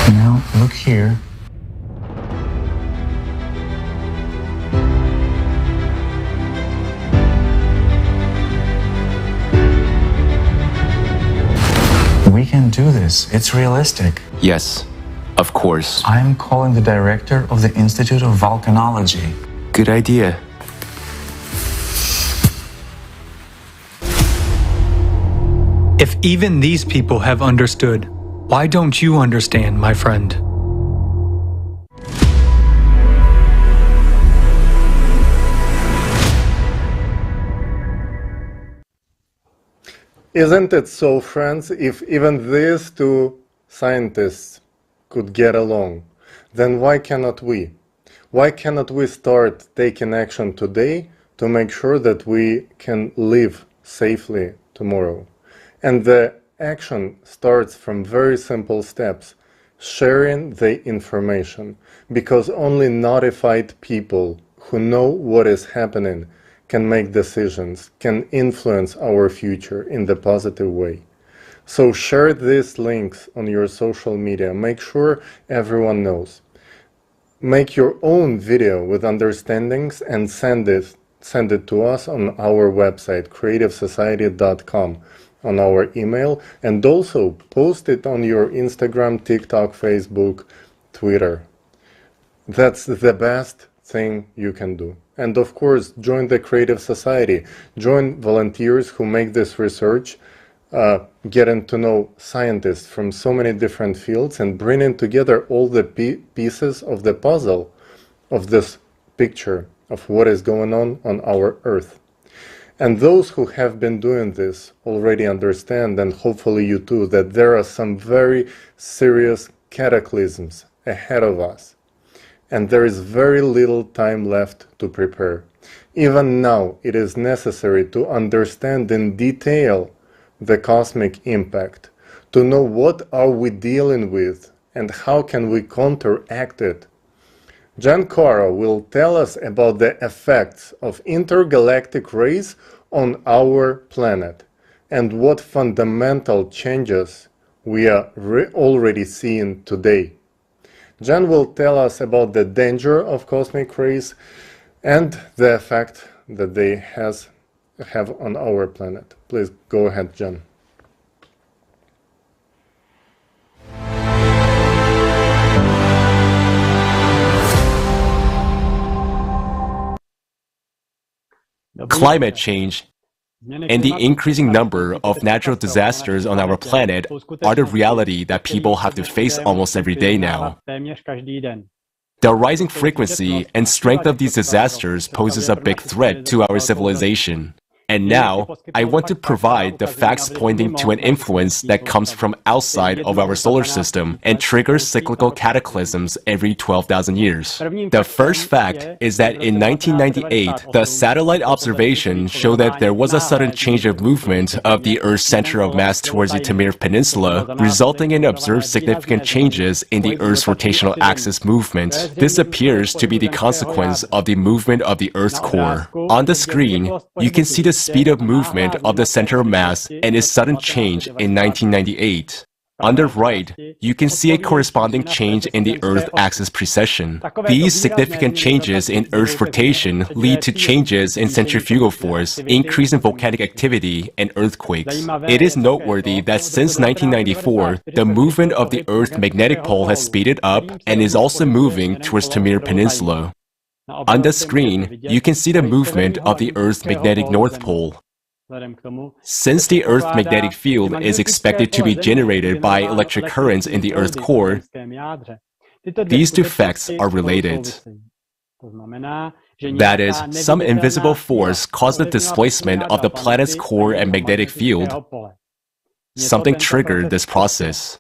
Now, look here. We can do this. It's realistic. Yes, of course. I'm calling the director of the Institute of Volcanology. Good idea. If even these people have understood, why don't you understand, my friend? Isn't it so, friends, if even these two scientists could get along, then why cannot we? Why cannot we start taking action today to make sure that we can live safely tomorrow? And the action starts from very simple steps. Sharing the information, because only notified people who know what is happening can make decisions, can influence our future in the positive way. So share these links on your social media. Make sure everyone knows. Make your own video with understandings and send it to us on our website, creativesociety.com, on our email, and also post it on your Instagram, TikTok, Facebook, Twitter. That's the best thing you can do. And of course, join the Creative Society. Join volunteers who make this research, getting to know scientists from so many different fields and bringing together all the pieces of the puzzle of this picture of what is going on our Earth. And those who have been doing this already understand, and hopefully you too, that there are some very serious cataclysms ahead of us. And there is very little time left to prepare. Even now, it is necessary to understand in detail the cosmic impact, to know what are we dealing with and how can we counteract it. Jan Cora will tell us about the effects of intergalactic rays on our planet and what fundamental changes we are already seeing today. Jan will tell us about the danger of cosmic rays and the effect that they have on our planet. Please go ahead, Jan. Climate change and the increasing number of natural disasters on our planet are the reality that people have to face almost every day now. The rising frequency and strength of these disasters poses a big threat to our civilization. And now, I want to provide the facts pointing to an influence that comes from outside of our solar system and triggers cyclical cataclysms every 12,000 years. The first fact is that in 1998, the satellite observation showed that there was a sudden change of movement of the Earth's center of mass towards the Taimyr Peninsula, resulting in observed significant changes in the Earth's rotational axis movement. This appears to be the consequence of the movement of the Earth's core. On the screen, you can see the speed of movement of the center of mass and its sudden change in 1998. On the right, you can see a corresponding change in the Earth axis precession. These significant changes in Earth's rotation lead to changes in centrifugal force, increase in volcanic activity, and earthquakes. It is noteworthy that since 1994, the movement of the Earth's magnetic pole has speeded up and is also moving towards Taimyr Peninsula. On the screen, you can see the movement of the Earth's magnetic North Pole. Since the Earth's magnetic field is expected to be generated by electric currents in the Earth's core, these two facts are related. That is, some invisible force caused the displacement of the planet's core and magnetic field. Something triggered this process.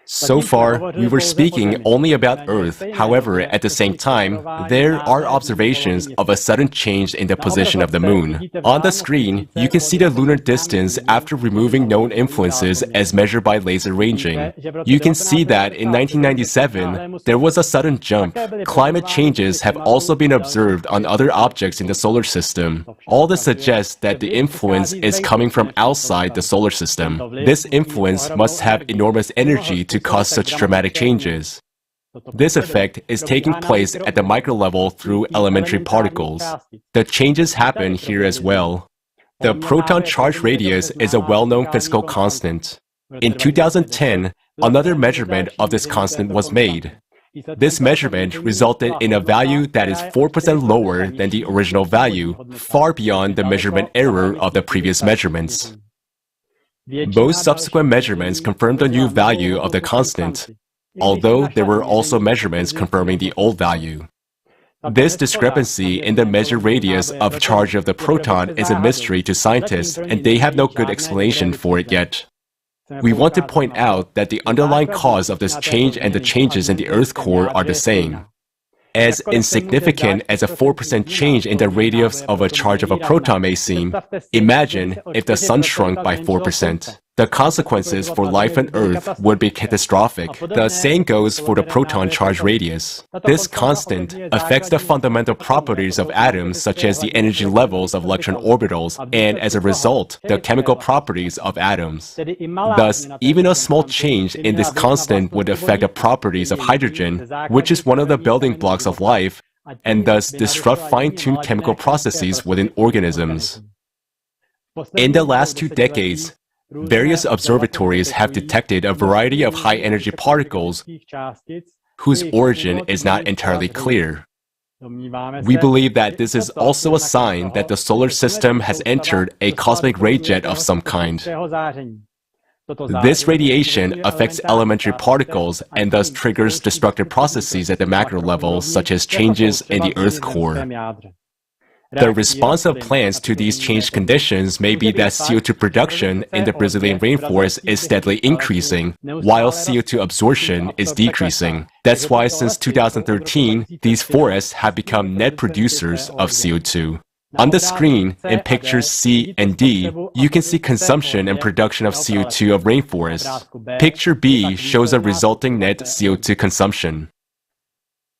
So far, we were speaking only about Earth. However, at the same time, there are observations of a sudden change in the position of the Moon. On the screen, you can see the lunar distance after removing known influences as measured by laser ranging. You can see that in 1997, there was a sudden jump. Climate changes have also been observed on other objects in the solar system. All this suggests that the influence is coming from outside the solar system. This influence must have enormous energy to cause such dramatic changes. This effect is taking place at the micro level through elementary particles. The changes happen here as well. The proton charge radius is a well-known physical constant. In 2010, another measurement of this constant was made. This measurement resulted in a value that is 4% lower than the original value, far beyond the measurement error of the previous measurements. Both subsequent measurements confirmed the new value of the constant, although there were also measurements confirming the old value. This discrepancy in the measured radius of charge of the proton is a mystery to scientists, and they have no good explanation for it yet. We want to point out that the underlying cause of this change and the changes in the Earth's core are the same. As insignificant as a 4% change in the radius of a charge of a proton may seem, imagine if the sun shrunk by 4%. The consequences for life on Earth would be catastrophic. The same goes for the proton charge radius. This constant affects the fundamental properties of atoms, such as the energy levels of electron orbitals, and as a result, the chemical properties of atoms. Thus, even a small change in this constant would affect the properties of hydrogen, which is one of the building blocks of life, and thus disrupt fine-tuned chemical processes within organisms. In the last 2 decades, various observatories have detected a variety of high-energy particles whose origin is not entirely clear. We believe that this is also a sign that the solar system has entered a cosmic ray jet of some kind. This radiation affects elementary particles and thus triggers destructive processes at the macro level, such as changes in the Earth's core. The response of plants to these changed conditions may be that CO2 production in the Brazilian rainforest is steadily increasing, while CO2 absorption is decreasing. That's why since 2013, these forests have become net producers of CO2. On the screen, in pictures C and D, you can see consumption and production of CO2 of rainforests. Picture B shows a resulting net CO2 consumption.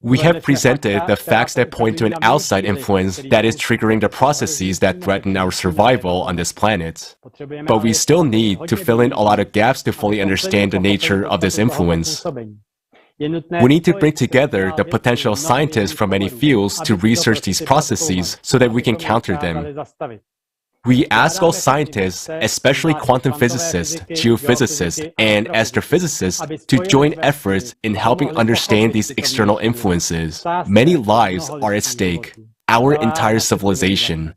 We have presented the facts that point to an outside influence that is triggering the processes that threaten our survival on this planet. But we still need to fill in a lot of gaps to fully understand the nature of this influence. We need to bring together the potential scientists from many fields to research these processes so that we can counter them. We ask all scientists, especially quantum physicists, geophysicists, and astrophysicists, to join efforts in helping understand these external influences. Many lives are at stake, our entire civilization.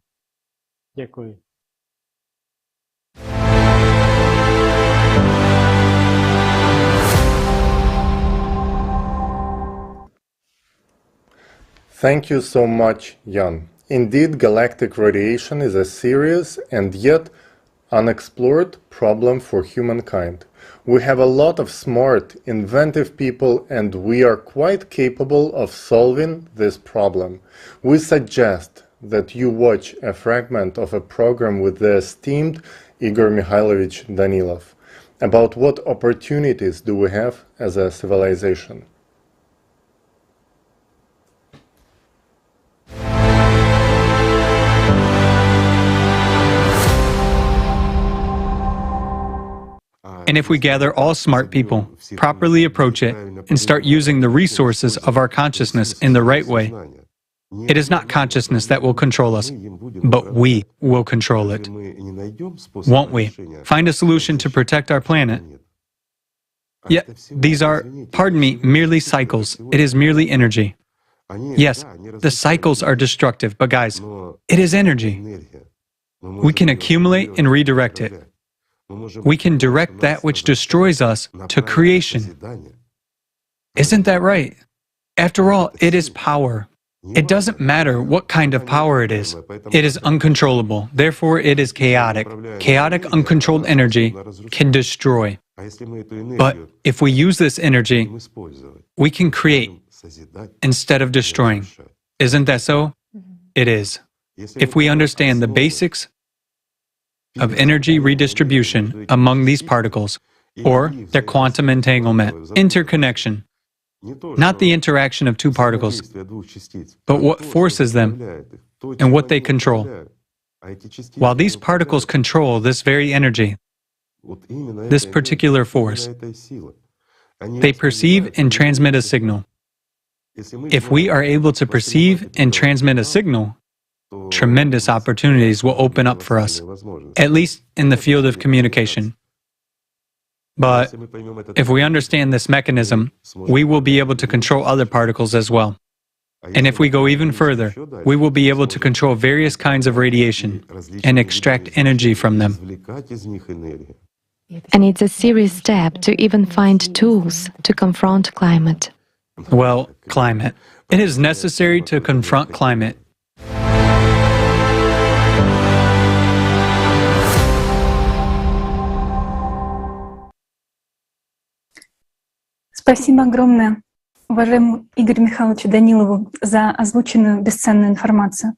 Thank you so much, Jan. Indeed, galactic radiation is a serious and yet unexplored problem for humankind. We have a lot of smart, inventive people, and we are quite capable of solving this problem. We suggest that you watch a fragment of a program with the esteemed Igor Mikhailovich Danilov about what opportunities do we have as a civilization. And if we gather all smart people, properly approach it, and start using the resources of our consciousness in the right way, it is not consciousness that will control us, but we will control it. Won't we? Find a solution to protect our planet. Yet, these are, pardon me, merely cycles. It is merely energy. Yes, the cycles are destructive, but guys, it is energy. We can accumulate and redirect it. We can direct that which destroys us to creation. Isn't that right? After all, it is power. It doesn't matter what kind of power it is. It is uncontrollable. Therefore, it is chaotic. Chaotic, uncontrolled energy can destroy. But if we use this energy, we can create instead of destroying. Isn't that so? It is. If we understand the basics of energy redistribution among these particles, or their quantum entanglement, interconnection, not the interaction of two particles, but what forces them and what they control. While these particles control this very energy, this particular force, they perceive and transmit a signal. If we are able to perceive and transmit a signal, tremendous opportunities will open up for us, at least in the field of communication. But if we understand this mechanism, we will be able to control other particles as well. And if we go even further, we will be able to control various kinds of radiation and extract energy from them. And it's a serious step to even find tools to confront climate. Well, climate. It is necessary to confront climate. Спасибо огромное, уважаемому Игорю Михайловичу Данилову, за озвученную бесценную информацию.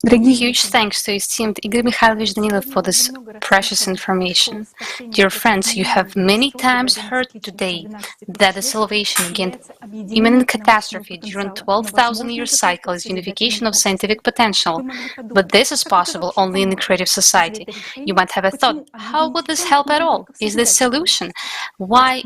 Huge thanks to esteemed Igor Mikhailovich Danilov for this precious information. Dear friends, you have many times heard today that the salvation against imminent catastrophe during 12,000-year cycle is unification of scientific potential. But this is possible only in a creative society. You might have a thought, how would this help at all? Is this solution? Why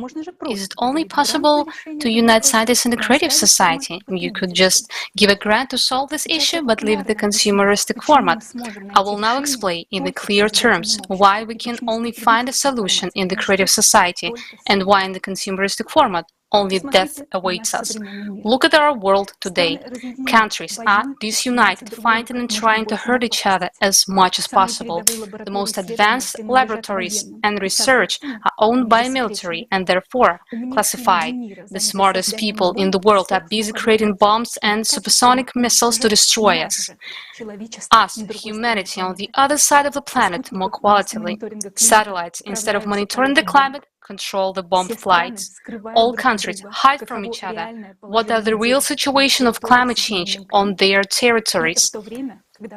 is it only possible to unite scientists in a creative society? You could just give a grant to solve this issue, but leave the consumeristic format. I will now explain in the clear terms why we can only find a solution in the creative society and why in the consumeristic format only death awaits us. Look at our world today. Countries are disunited, fighting and trying to hurt each other as much as possible. The most advanced laboratories and research are owned by military and therefore classified. The smartest people in the world are busy creating bombs and supersonic missiles to destroy us. Us, humanity, on the other side of the planet, more qualitatively. Satellites, instead of monitoring the climate, control the bomb flights. All countries hide from each other what are the real situation of climate change on their territories.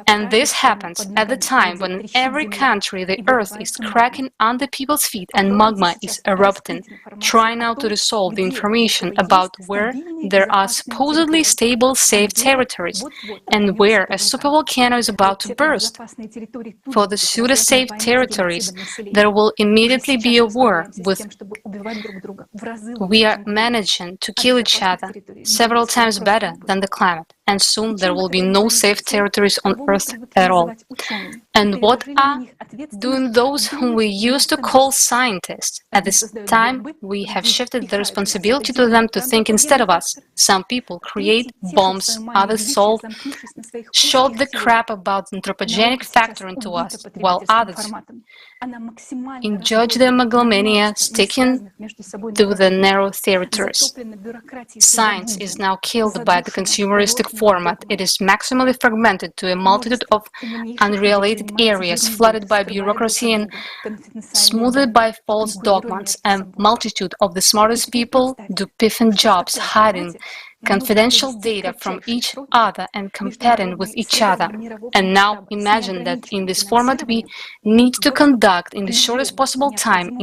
And this happens at the time when in every country the earth is cracking under people's feet and magma is erupting, trying now to resolve the information about where there are supposedly stable, safe territories and where a supervolcano is about to burst. For the pseudo-safe territories, there will immediately be a war with we are managing to kill each other several times better than the climate, and soon there will be no safe territories on Earth at all. And what are doing those whom we used to call scientists? At this time, we have shifted the responsibility to them to think instead of us. Some people create bombs, others solve, shot the crap about the anthropogenic factor into us, while others judge their megalomania, sticking to the narrow territories. Science is now killed by the consumeristic format. It is maximally fragmented to a multitude of unrelated areas, flooded by bureaucracy and smoothed by false dogmas. A multitude of the smartest people do piffing jobs, hiding confidential data from each other and competing with each other. And now imagine that in this format we need to conduct in the shortest possible time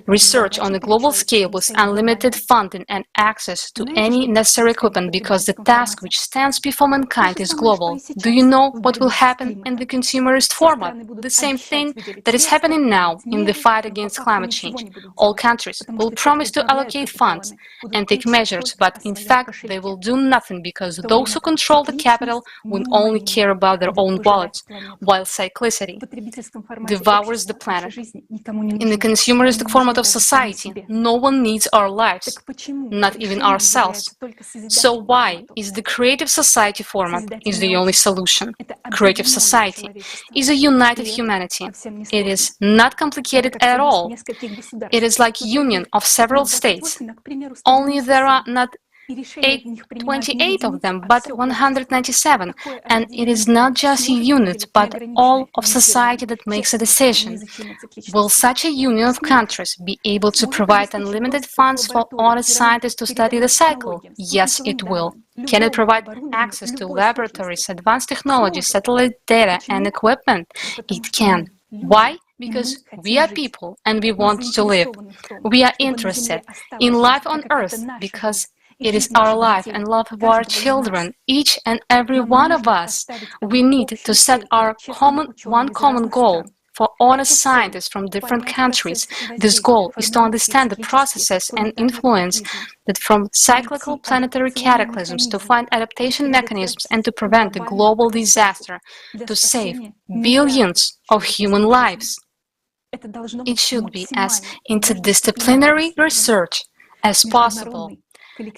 research on a global scale with unlimited funding and access to any necessary equipment, because the task which stands before mankind is global. Do you know what will happen in the consumerist format? The same thing that is happening now in the fight against climate change. All countries will promise to allocate funds and take measures, but in fact they will do nothing, because those who control the capital will only care about their own wallets, while cyclicity devours the planet. In the consumerist format of society, no one needs our lives, not even ourselves. So why is the creative society format is the only solution? Creative society is a united humanity. It is not complicated at all. It is like union of several states, only there are not 28 of them, but 197, and it is not just a unit, but all of society that makes a decision. Will such a union of countries be able to provide unlimited funds for honest scientists to study the cycle? Yes, it will. Can it provide access to laboratories, advanced technology, satellite data, and equipment? It can. Why? Because we are people and we want to live. We are interested in life on Earth because it is our life and love of our children, each and every one of us. We need to set our one common goal for honest scientists from different countries. This goal is to understand the processes and influence that from cyclical planetary cataclysms, to find adaptation mechanisms and to prevent the global disaster, to save billions of human lives. It should be as interdisciplinary research as possible.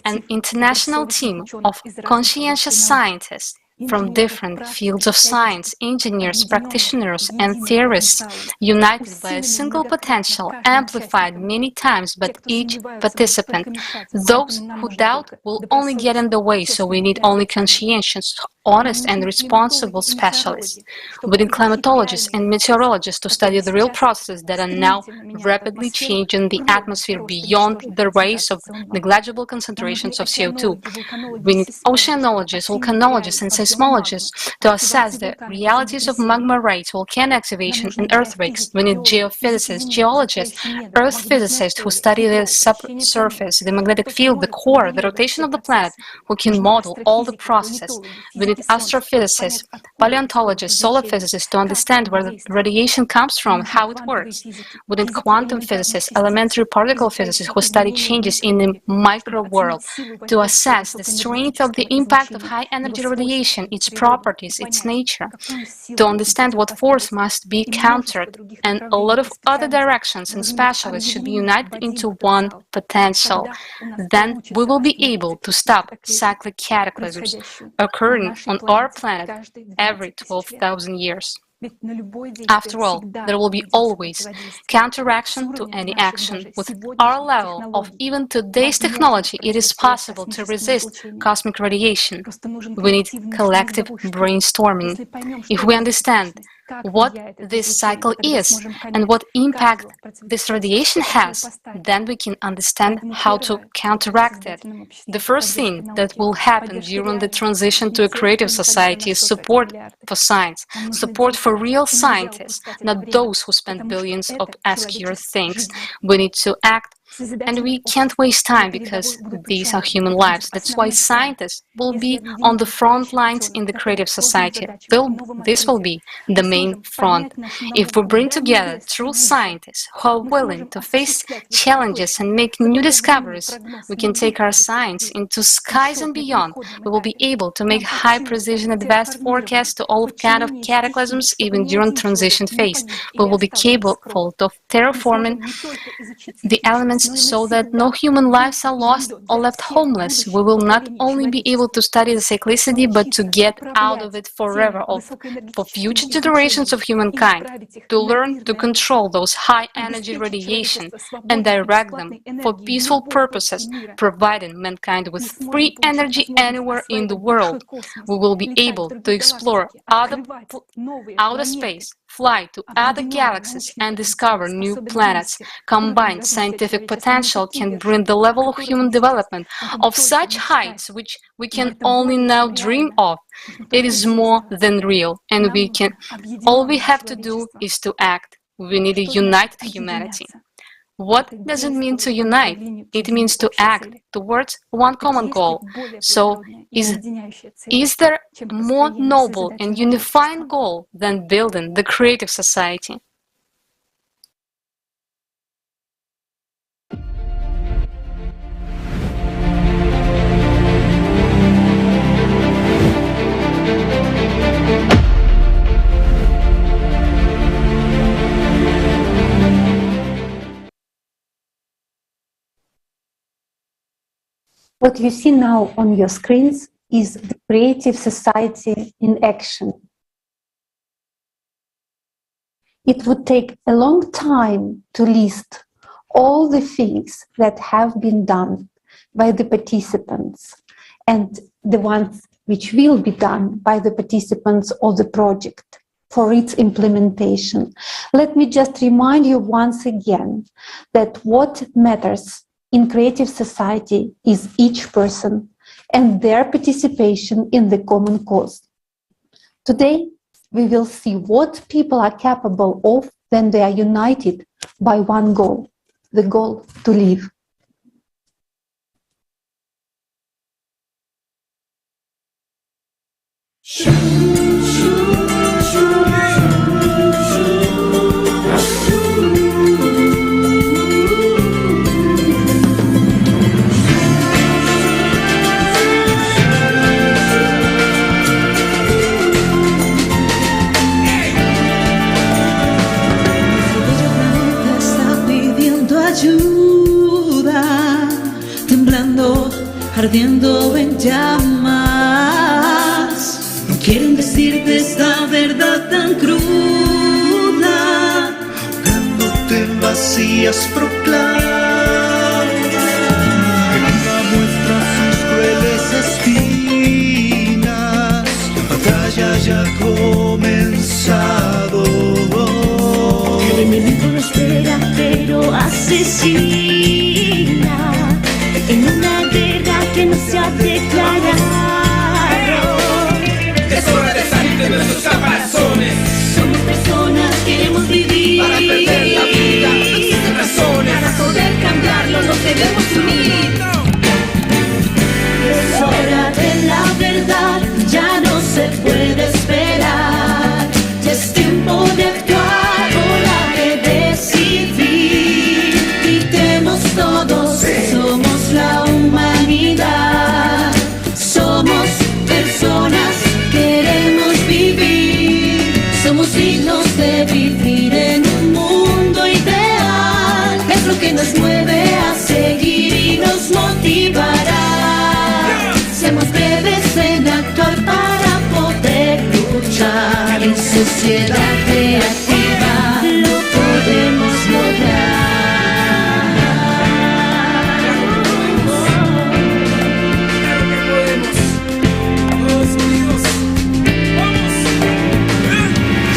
An international team of conscientious scientists from different fields of science, engineers, practitioners, and theorists, united by a single potential, amplified many times by each participant. Those who doubt will only get in the way, so we need only conscientious, honest, and responsible specialists. We need climatologists and meteorologists to study the real processes that are now rapidly changing the atmosphere beyond the rays of negligible concentrations of CO2. We need oceanologists, volcanologists, and seismologists to assess the realities of magma rates, volcano activation, and earthquakes. We need geophysicists, geologists, earth physicists who study the subsurface, the magnetic field, the core, the rotation of the planet, who can model all the processes. We need astrophysicists, paleontologists, solar physicists to understand where the radiation comes from, how it works. We need quantum physicists, elementary particle physicists who study changes in the micro world to assess the strength of the impact of high energy radiation, its properties, its nature, to understand what force must be countered, and a lot of other directions and specialists should be united into one potential. Then we will be able to stop cyclic cataclysms occurring on our planet every 12,000 years. After all, there will be always counteraction to any action. With our level of even today's technology, it is possible to resist cosmic radiation. We need collective brainstorming. If we understand what this cycle is and what impact this radiation has, then we can understand how to counteract it. The first thing that will happen during the transition to a creative society is support for science, support for real scientists, not those who spend billions of obscure things. We need to act, and we can't waste time because these are human lives. That's why scientists will be on the front lines in the creative society. This will be the main front. If we bring together true scientists who are willing to face challenges and make new discoveries, we can take our science into skies and beyond. We will be able to make high precision advanced forecasts to all kinds of cataclysms even during transition phase. We will be capable of terraforming the elements so that no human lives are lost or left homeless. We will not only be able to study the cyclicity, but to get out of it forever for future generations of humankind, to learn to control those high energy radiation and direct them for peaceful purposes, providing mankind with free energy anywhere in the world. We will be able to explore outer space, fly to other galaxies, and discover new planets. Combined scientific potential can bring the level of human development of such heights which we can only now dream of. It is more than real, and all we have to do is to act. We need a united humanity. What does it mean to unite? It means to act towards one common goal. So, is there a more noble and unifying goal than building the creative society? What you see now on your screens is the creative society in action. It would take a long time to list all the things that have been done by the participants and the ones which will be done by the participants of the project for its implementation. Let me just remind you once again that what matters in creative society is each person and their participation in the common cause. Today, we will see what people are capable of when they are united by one goal, the goal to live. Ardiendo en llamas, Mesías proclama, en una muestra sus crueles espinas, la batalla ya ha comenzado. El enemigo no espera, pero asesina en una guerra que no se ha declarado. Es hora de salir de nuestros caparazones. Somos personas, queremos vivir. Para perder la vida no existen razones. Para poder cambiarlo nos debemos unir. Es hora de la verdad, ya no se puede esperar. Ya es tiempo de actuar, hora de decidir. Gritemos todos, somos la humanidad. Somos personas, queremos vivir. Somos dignos de vivir en un mundo ideal. Es lo que nos mueve a seguir y nos motivará. Seamos breves en actuar para poder luchar. En sociedad creativa lo podemos lograr.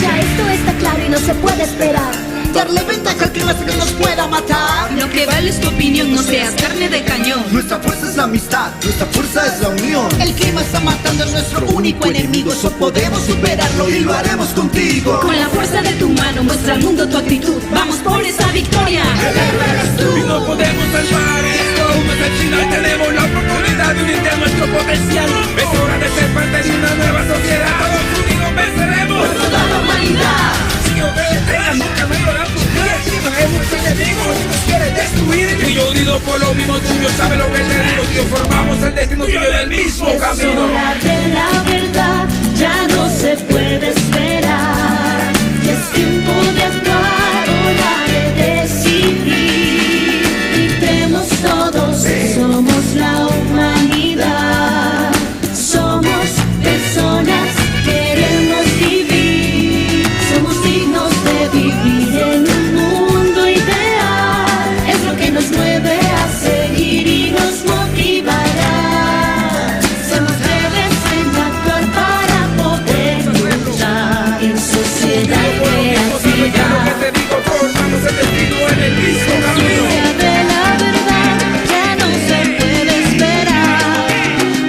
Ya esto está claro y no se puede esperar. Darle ventaja al que nos pueda matar. Lo que vale es tu opinión, no seas carne de cañón. Nuestra fuerza es la amistad, nuestra fuerza es la unión. El clima está matando a nuestro único enemigo. Eso podemos superarlo y lo haremos contigo. Con la fuerza de tu mano muestra al mundo tu actitud. Vamos por esa victoria. El héroe eres tú. Y no podemos salvar esto, aún no es el final. Tenemos la oportunidad de unir a nuestro potencial. Es hora de ser parte de una nueva sociedad. Todos unidos venceremos por toda la humanidad. Si obedecemos, nunca me llorarán tus días. Si no es nuestro enemigo, si nos quiere destruir. Y yo unido por lo mismo tuyo, sabe lo que te digo. Tío, formamos el destino tuyo del mismo camino. Es hora de la verdad, ya no se puede esperar. Ya es tiempo de actuar, hora de decidir. Gritemos todos, somos la humanidad. Somos personas, queremos vivir. Somos dignos de vivir en un mundo ideal. Es lo que nos mueve a seguir y nos motivará. Somos breves en actuar para poder luchar. En sociedad creativa. Sea de la verdad, ya no se puede esperar.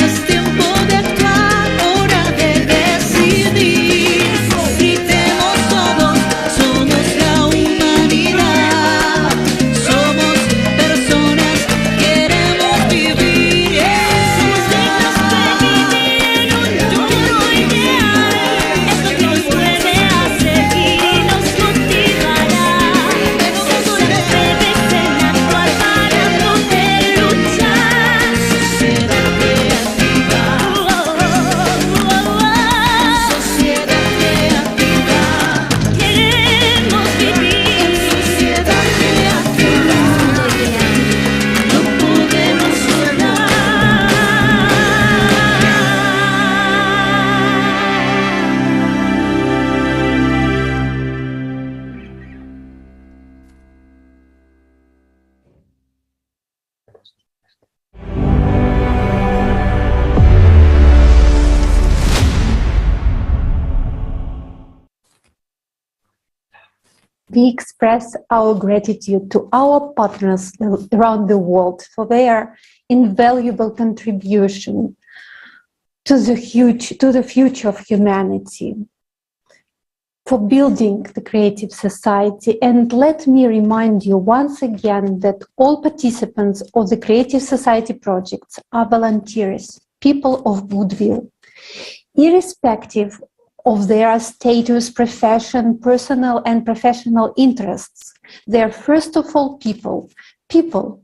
Es tiempo de actuar, hora de decidir. Gritemos todos, somos la humanidad. Somos personas, queremos vivir. Somos dignos de vivir en un mundo ideal. Es lo que nos mueve a seguir y nos motivará. Somos breves en actuar para poder luchar. Sociedad creativa. Sociedad creativa. Queremos vivir en sociedad creativa. Lo podemos lograr. We express our gratitude to our partners around the world for their invaluable contribution to the future of humanity, for building the creative society. And let me remind you once again that all participants of the Creative Society projects are volunteers, people of goodwill, irrespective of their status, profession, personal and professional interests. They are first of all people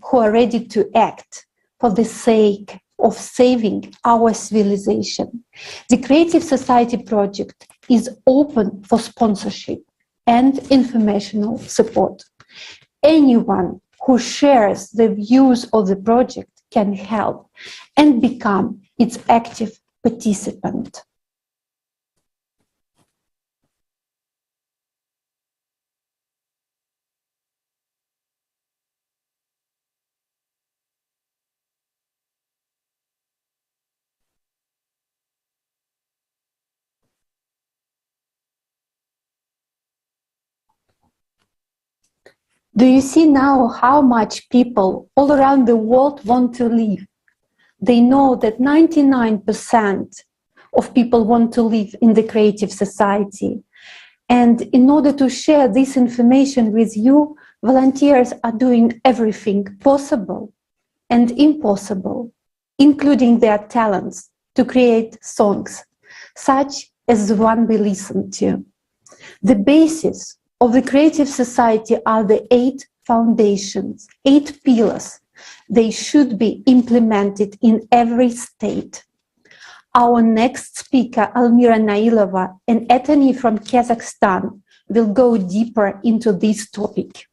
who are ready to act for the sake of saving our civilization. The Creative Society project is open for sponsorship and informational support. Anyone who shares the views of the project can help and become its active participant. Do you see now how much people all around the world want to live? They know that 99% of people want to live in the creative society. And in order to share this information with you, volunteers are doing everything possible and impossible, including their talents, to create songs, such as the one we listened to. The basis of the creative society are the 8 foundations, 8 pillars. They should be implemented in every state. Our next speaker, Almira Nailova, an attorney from Kazakhstan, will go deeper into this topic.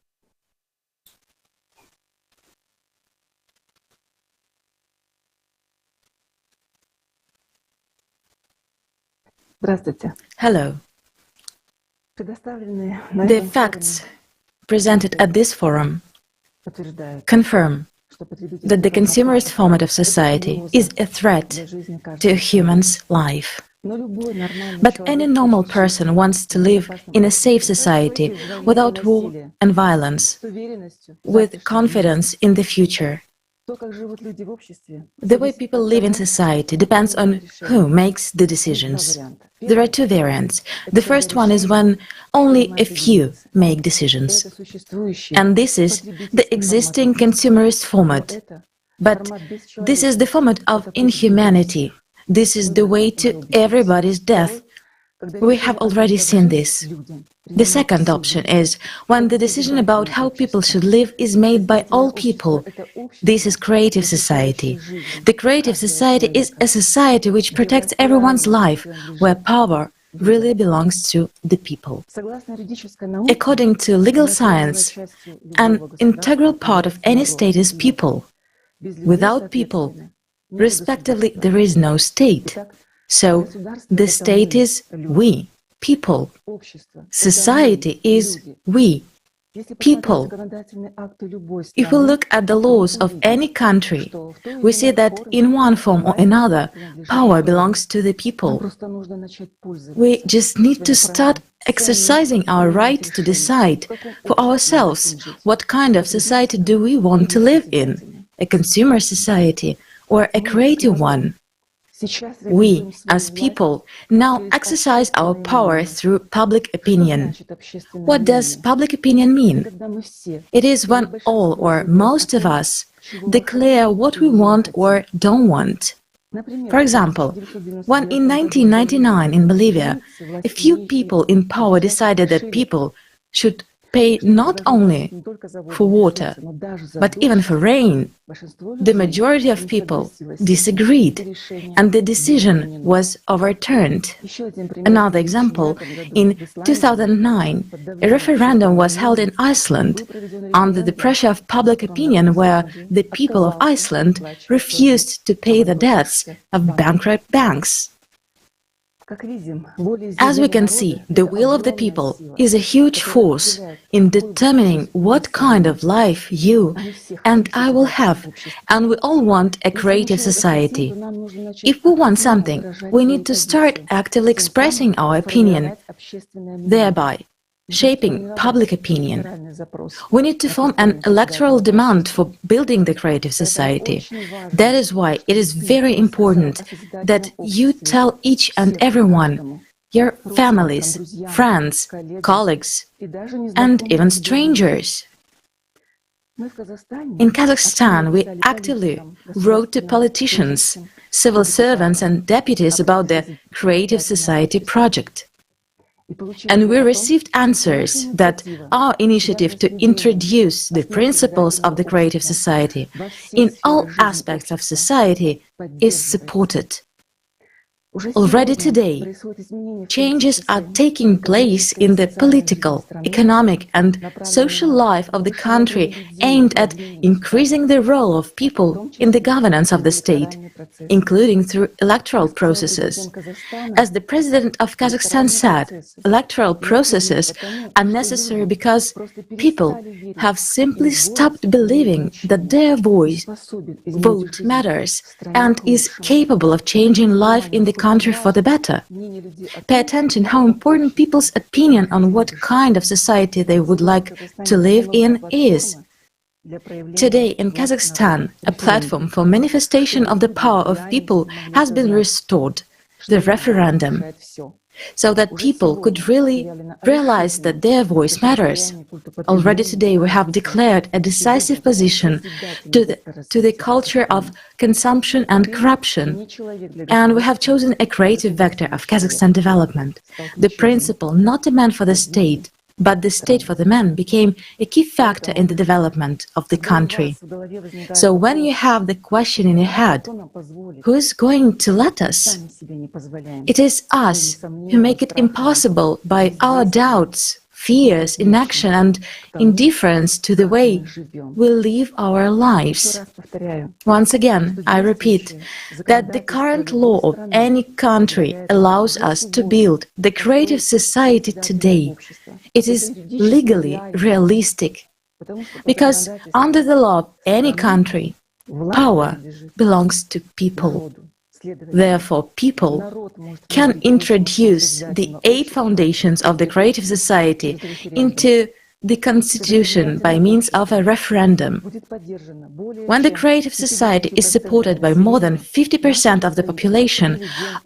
Hello. The facts presented at this forum confirm that the consumerist format of society is a threat to a human's life. But any normal person wants to live in a safe society without war and violence, with confidence in the future. The way people live in society depends on who makes the decisions. There are 2 variants. The first one is when only a few make decisions. And this is the existing consumerist format. But this is the format of inhumanity. This is the way to everybody's death. We have already seen this. The second option is when the decision about how people should live is made by all people. This is creative society. The creative society is a society which protects everyone's life, where power really belongs to the people. According to legal science, an integral part of any state is people. Without people, respectively, there is no state. So, the state is we, people. Society is we, people. If we look at the laws of any country, we see that in one form or another, power belongs to the people. We just need to start exercising our right to decide for ourselves what kind of society do we want to live in, a consumer society or a creative one. We, as people, now exercise our power through public opinion. What does public opinion mean? It is when all or most of us declare what we want or don't want. For example, when in 1999 in Bolivia, a few people in power decided that people should pay not only for water, but even for rain, the majority of people disagreed, and the decision was overturned. Another example, in 2009, a referendum was held in Iceland under the pressure of public opinion, where the people of Iceland refused to pay the debts of bankrupt banks. As we can see, the will of the people is a huge force in determining what kind of life you and I will have, and we all want a creative society. If we want something, we need to start actively expressing our opinion, thereby shaping public opinion. We need to form an electoral demand for building the creative society. That is why it is very important that you tell each and everyone, your families, friends, colleagues, and even strangers. In Kazakhstan, we actively wrote to politicians, civil servants, and deputies about the Creative Society project. And we received answers that our initiative to introduce the principles of the creative society in all aspects of society is supported. Already today, changes are taking place in the political, economic and social life of the country aimed at increasing the role of people in the governance of the state, including through electoral processes. As the President of Kazakhstan said, electoral processes are necessary because people have simply stopped believing that their vote matters and is capable of changing life in the country country for the better. Pay attention how important people's opinion on what kind of society they would like to live in is. Today in Kazakhstan, a platform for manifestation of the power of people has been restored, the referendum, so that people could really realize that their voice matters. Already today we have declared a decisive position to the culture of consumption and corruption, and we have chosen a creative vector of Kazakhstan development. The principle, not a man for the state, but the state for the man, became a key factor in the development of the country. So when you have the question in your head, who is going to let us? It is us who make it impossible by our doubts, fears, inaction and indifference to the way we live our lives. Once again, I repeat that the current law of any country allows us to build the creative society today. It is legally realistic, because under the law of any country, power belongs to people. Therefore, people can introduce the 8 foundations of the creative society into the constitution by means of a referendum. When the creative society is supported by more than 50% of the population,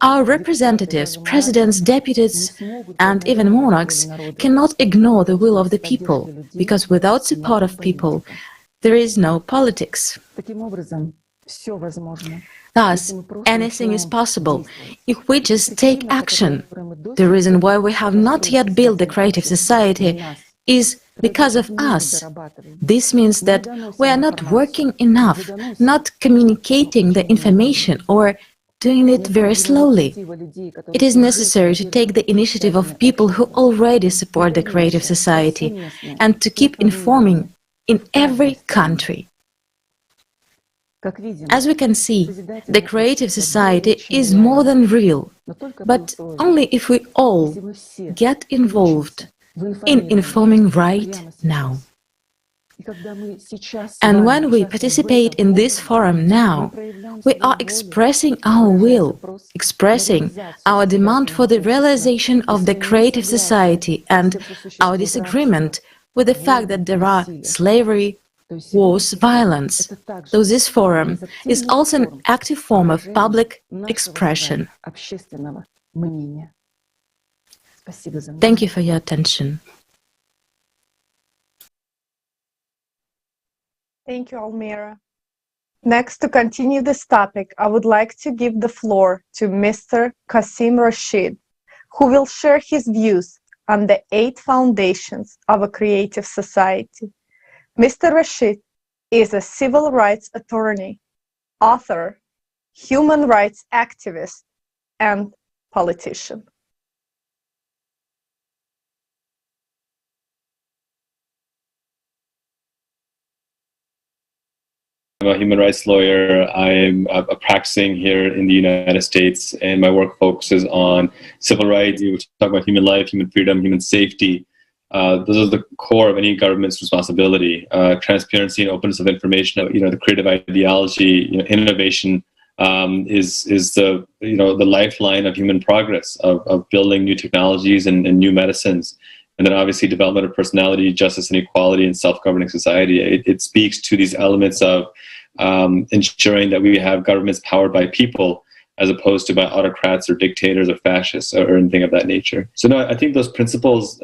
our representatives, presidents, deputies, and even monarchs cannot ignore the will of the people, because without support of people, there is no politics. Thus, anything is possible if we just take action. The reason why we have not yet built the creative society is because of us. This means that we are not working enough, not communicating the information, or doing it very slowly. It is necessary to take the initiative of people who already support the creative society and to keep informing in every country. As we can see, the creative society is more than real, but only if we all get involved in informing right now. And when we participate in this forum now, we are expressing our will, expressing our demand for the realization of the creative society and our disagreement with the fact that there are slavery, wars, violence. So this forum is also an active form of public expression. Thank you for your attention. Thank you, Almira. Next, to continue this topic, I would like to give the floor to Mr. Qasim Rashid, who will share his views on the 8 foundations of a creative society. Mr. Rashid is a civil rights attorney, author, human rights activist, and politician. I'm a human rights lawyer. I'm practicing here in the United States, and my work focuses on civil rights. We talk about human life, human freedom, human safety. Those are the core of any government's responsibility. Transparency and openness of information. The creative ideology, innovation is the the lifeline of human progress, of building new technologies and new medicines. And then obviously development of personality, justice and equality, and self-governing society. It speaks to these elements of ensuring that we have governments powered by people, as opposed to by autocrats or dictators or fascists or anything of that nature. So no, I think those principles,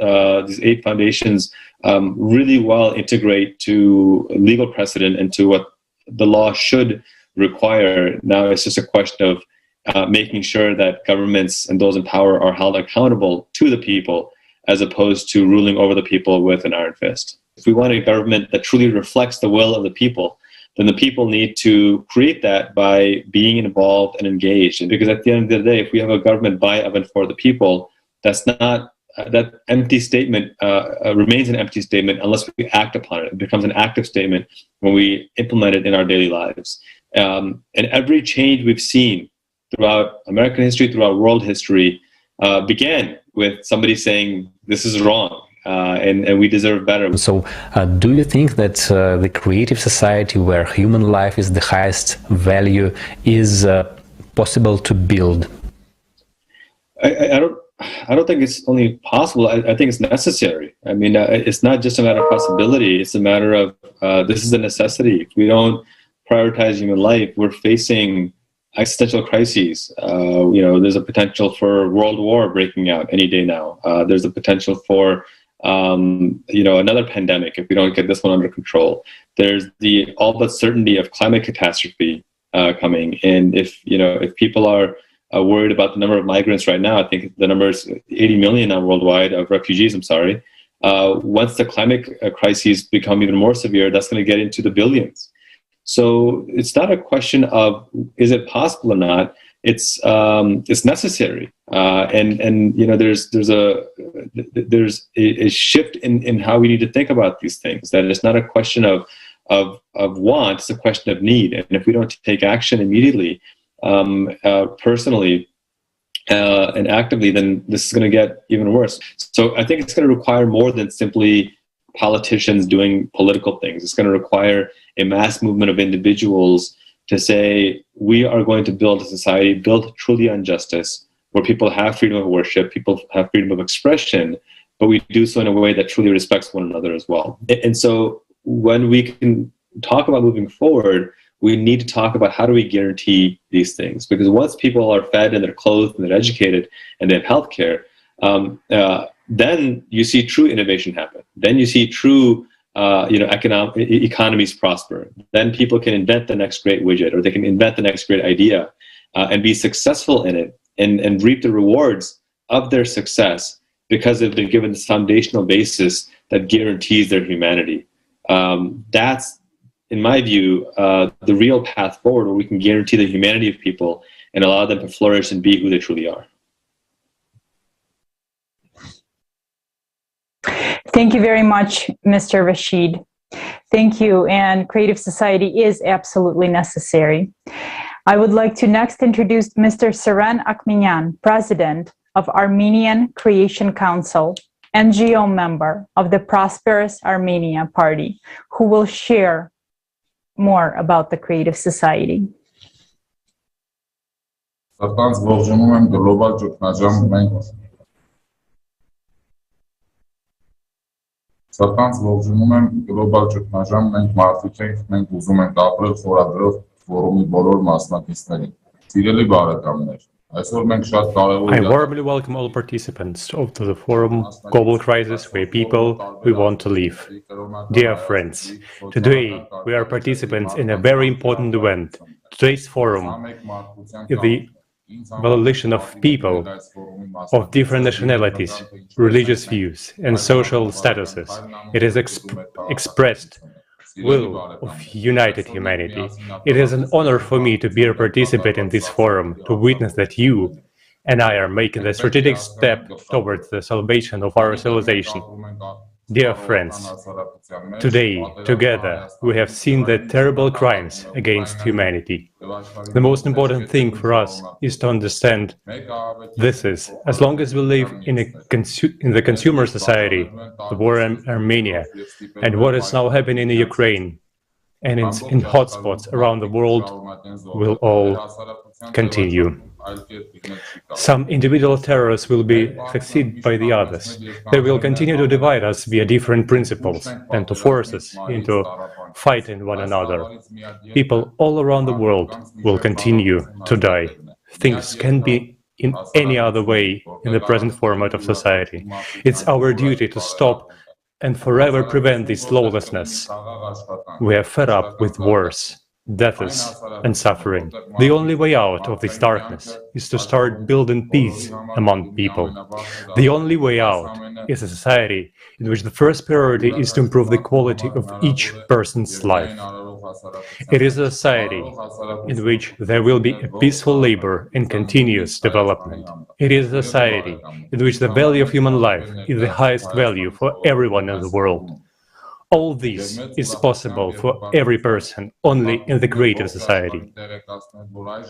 these 8 foundations, really well integrate to legal precedent and to what the law should require. Now it's just a question of making sure that governments and those in power are held accountable to the people, as opposed to ruling over the people with an iron fist. If we want a government that truly reflects the will of the people, then the people need to create that by being involved and engaged. And because at the end of the day, if we have a government by, of, and for the people, that's not, that empty statement remains an empty statement unless we act upon it. It becomes an active statement when we implement it in our daily lives. And every change we've seen throughout American history, throughout world history, began with somebody saying, this is wrong, and we deserve better. So do you think that the creative society where human life is the highest value is possible to build? I don't think it's only possible. I think it's necessary. I mean, it's not just a matter of possibility. It's a matter of this is a necessity. If we don't prioritize human life, we're facing existential crises. There's a potential for world war breaking out any day now. There's a potential for another pandemic if we don't get this one under control. There's the all but certainty of climate catastrophe coming, and if people are worried about the number of migrants right now, I think the number is 80 million now worldwide of refugees. I'm sorry. Once the climate crises become even more severe, that's going to get into the billions. So it's not a question of is it possible or not. It's necessary, and there's a shift in how we need to think about these things. That it's not a question of want; it's a question of need. And if we don't take action immediately, personally and actively, then this is going to get even worse. So I think it's going to require more than simply politicians doing political things. It's going to require a mass movement of individuals to say, we are going to build a society built truly on justice, where people have freedom of worship, people have freedom of expression, but we do so in a way that truly respects one another as well. And so when we can talk about moving forward, we need to talk about how do we guarantee these things? Because once people are fed and they're clothed and they're educated and they have healthcare, then you see true innovation happen. Then you see true economies prosper. Then people can invent the next great widget, or they can invent the next great idea and be successful in it and reap the rewards of their success because they've been given this foundational basis that guarantees their humanity. That's, in my view, the real path forward, where we can guarantee the humanity of people and allow them to flourish and be who they truly are. Thank you very much, Mr. Rashid. Thank you. And creative society is absolutely necessary. I would like to next introduce Mr. Saran Akminyan, President of Armenian Creation Council, NGO member of the Prosperous Armenia Party, who will share more about the creative society. Սրտանց ողջունում եմ գլոբալ ճգնաժամ, մենք մարդիկ ենք, մենք ուզում ենք ապրել խորագրով ֆորումի բոլոր մասնակիցներին։ Սիրելի բարեկամներ, այսօր մենք շատ կարևոր I warmly welcome all participants to the forum Global Crisis Where People We Want to Live. Dear friends, today we are participants in a very important event. Today's forum is the volition of people of different nationalities, religious views, and social statuses. It is expressed will of united humanity. It is an honor for me to be a participant in this forum, to witness that you and I are making the strategic step towards the salvation of our civilization. Dear friends, today, together, we have seen the terrible crimes against humanity. The most important thing for us is to understand this is, as long as we live in the consumer society, the war in Armenia, and what is now happening in Ukraine, and in hotspots around the world, will all continue. Some individual terrorists will be succeeded by the others. They will continue to divide us via different principles and to force us into fighting one another. People all around the world will continue to die. Things can't be in any other way in the present format of society. It's our duty to stop and forever prevent this lawlessness. We are fed up with wars, deaths, and suffering. The only way out of this darkness is to start building peace among people. The only way out is a society in which the first priority is to improve the quality of each person's life. It is a society in which there will be a peaceful labor and continuous development. It is a society in which the value of human life is the highest value for everyone in the world. All this is possible for every person only in the creative society.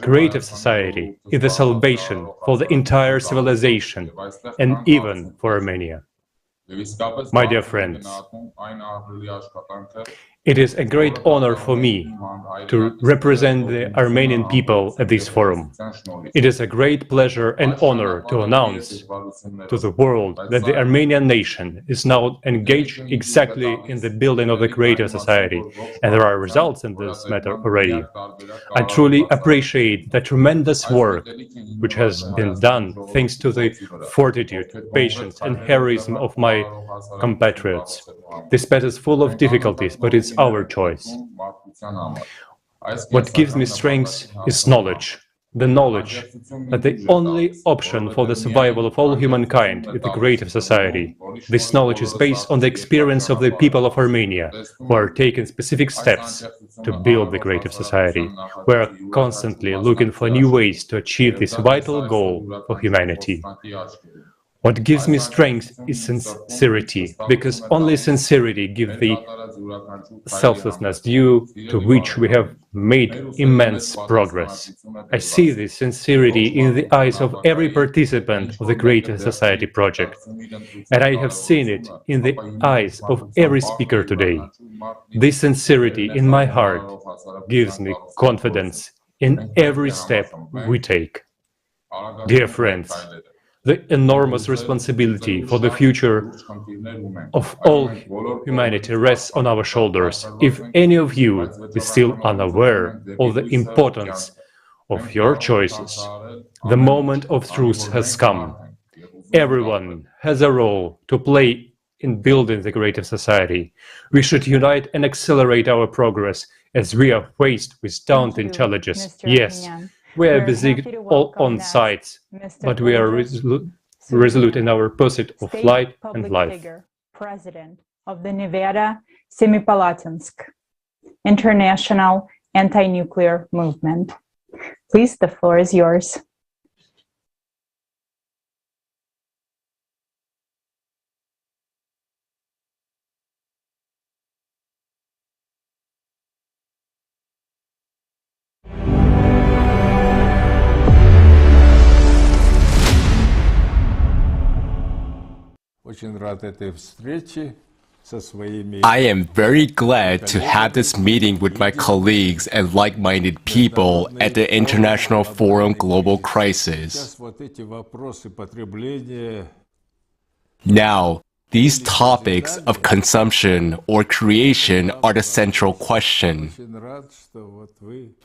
Creative society is the salvation for the entire civilization and even for Armenia. My dear friends, It is a great honor for me to represent the Armenian people at this forum. It is a great pleasure and honor to announce to the world that the Armenian nation is now engaged exactly in the building of the creative society, and there are results in this matter already. I truly appreciate the tremendous work which has been done thanks to the fortitude, patience, and heroism of my compatriots. This path is full of difficulties, but it's our choice. What gives me strength is knowledge. The knowledge that the only option for the survival of all humankind is the creative society. This knowledge is based on the experience of the people of Armenia, who are taking specific steps to build the creative society. We are constantly looking for new ways to achieve this vital goal for humanity. What gives me strength is sincerity, because only sincerity gives the selflessness due to which we have made immense progress. I see this sincerity in the eyes of every participant of the Creative Society project, and I have seen it in the eyes of every speaker today. This sincerity in my heart gives me confidence in every step we take. Dear friends, the enormous responsibility for the future of all humanity rests on our shoulders. If any of you is still unaware of the importance of your choices, the moment of truth has come. Everyone has a role to play in building the creative society. We should unite and accelerate our progress as we are faced with daunting challenges. Yes, we are busy all on sides, but we are resolute in our pursuit of light and life. President of the Nevada Semipalatinsk International Anti-Nuclear Movement. Please, the floor is yours. I am very glad to have this meeting with my colleagues and like-minded people at the International Forum Global Crisis. Now, these topics of consumption or creation are the central question.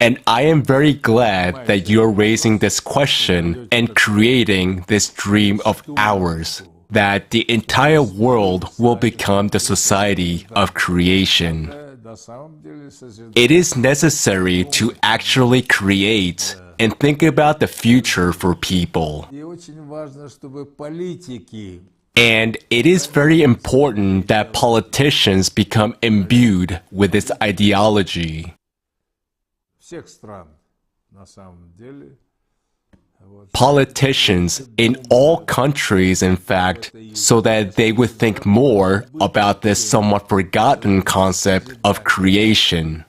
And I am very glad that you're raising this question and creating this dream of ours, that the entire world will become the society of creation. It is necessary to actually create and think about the future for people. And it is very important that politicians become imbued with this ideology. Politicians in all countries, in fact, so that they would think more about this somewhat forgotten concept of creation.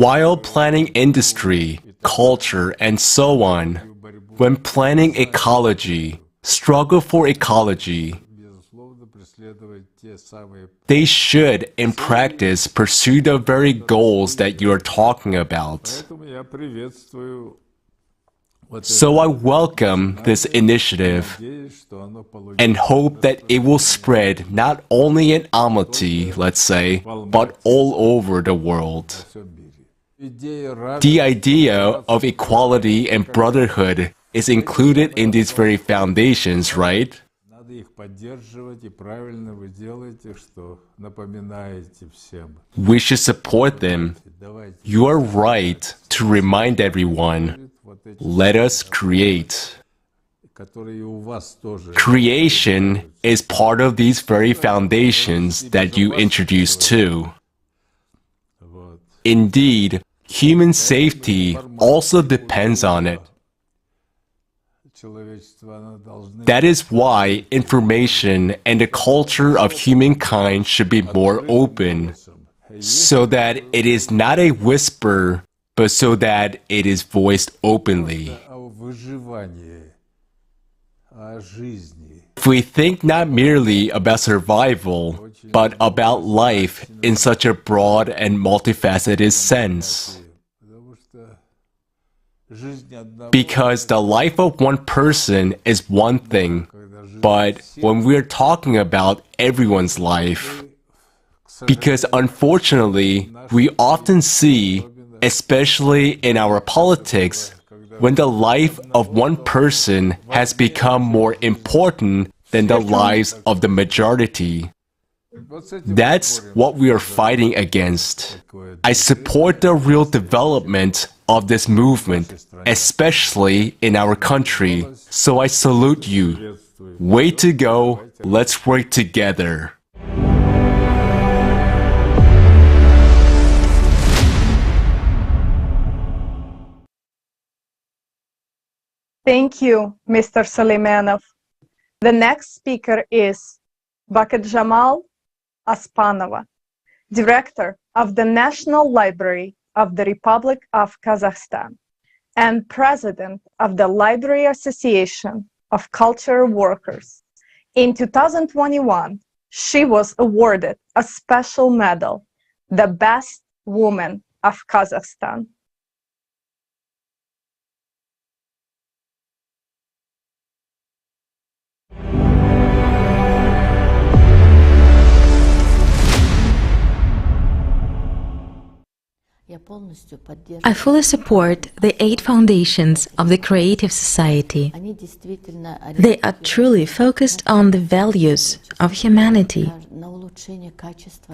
While planning industry, culture, and so on, when planning ecology, struggle for ecology, they should, in practice, pursue the very goals that you are talking about. So I welcome this initiative and hope that it will spread not only in Almaty, let's say, but all over the world. The idea of equality and brotherhood is included in these very foundations, right? We should support them. You are right to remind everyone. Let us create. Creation is part of these very foundations that you introduced too. Indeed, human safety also depends on it. That is why information and the culture of humankind should be more open, so that it is not a whisper, but so that it is voiced openly. If we think not merely about survival, but about life in such a broad and multifaceted sense. Because the life of one person is one thing, but when we're talking about everyone's life, because unfortunately, we often see, especially in our politics, when the life of one person has become more important than the lives of the majority. That's what we are fighting against. I support the real development of this movement, especially in our country. So I salute you. Way to go. Let's work together. Thank you, Mr. Suleimanov. The next speaker is Baket Jamal Aspanova, Director of the National Library of the Republic of Kazakhstan and President of the Library Association of Cultural Workers. In 2021, she was awarded a special medal, the Best Woman of Kazakhstan. I fully support the 8 foundations of the Creative Society. They are truly focused on the values of humanity,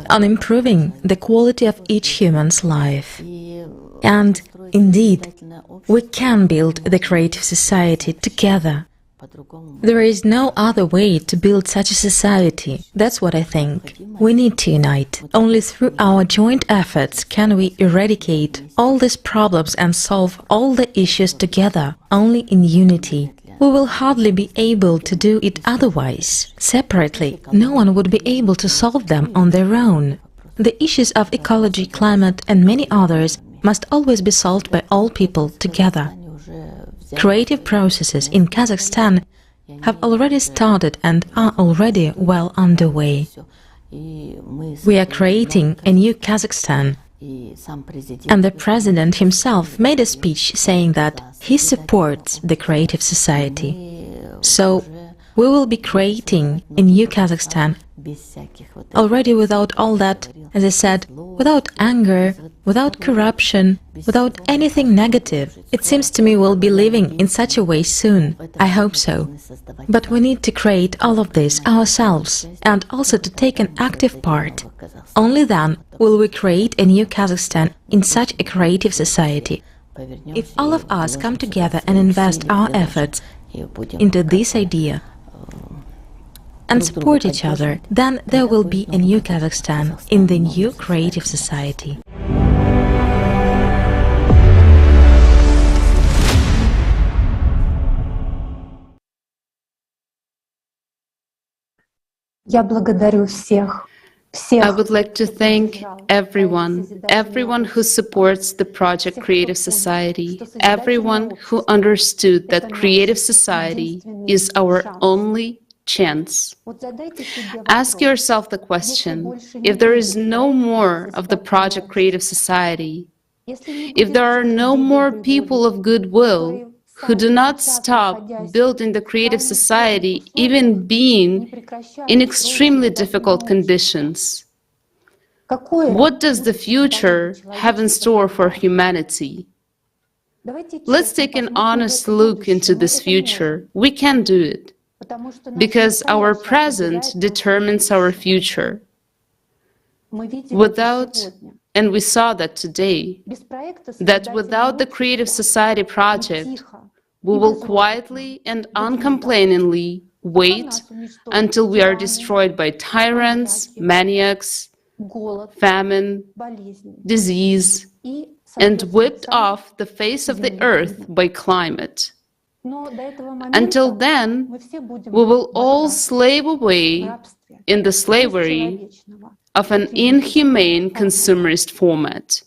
on improving the quality of each human's life. And indeed, we can build the Creative Society together. There is no other way to build such a society. That's what I think. We need to unite. Only through our joint efforts can we eradicate all these problems and solve all the issues together, only in unity. We will hardly be able to do it otherwise. Separately, no one would be able to solve them on their own. The issues of ecology, climate, and many others must always be solved by all people together. Creative processes in Kazakhstan have already started and are already well underway. We are creating a new Kazakhstan, and the president himself made a speech saying that he supports the Creative Society. So we will be creating a new Kazakhstan already without all that, as I said, without anger, without corruption, without anything negative. It seems to me we'll be living in such a way soon. I hope so. But we need to create all of this ourselves and also to take an active part. Only then will we create a new Kazakhstan in such a creative society. If all of us come together and invest our efforts into this idea, and support each other, then there will be a new Kazakhstan in the new creative society. Я благодарю всех. I would like to thank everyone who supports the project Creative Society, everyone who understood that Creative Society is our only chance. Ask yourself the question, if there is no more of the project Creative Society, if there are no more people of goodwill who do not stop building the Creative Society, even being in extremely difficult conditions, what does the future have in store for humanity? Let's take an honest look into this future. We can do it, because our present determines our future. And we saw that today, that without the Creative Society project, we will quietly and uncomplainingly wait until we are destroyed by tyrants, maniacs, famine, disease, and whipped off the face of the earth by climate. Until then, we will all slave away in the slavery of an inhumane consumerist format.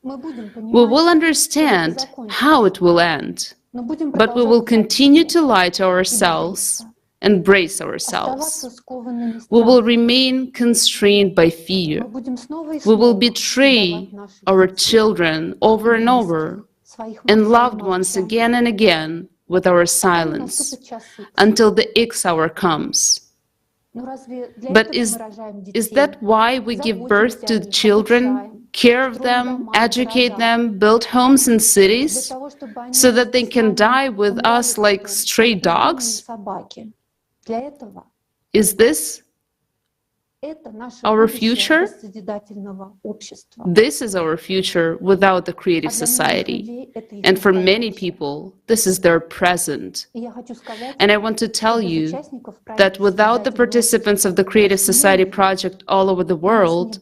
We will understand how it will end. But we will continue to lie to ourselves and brace ourselves. We will remain constrained by fear. We will betray our children over and over and loved ones again and again with our silence until the X hour comes. But is that why we give birth to children, care of them, educate them, build homes in cities, so that they can die with us like stray dogs? Is this our future? This is our future without the creative society. And for many people, this is their present. And I want to tell you that without the participants of the Creative Society project all over the world,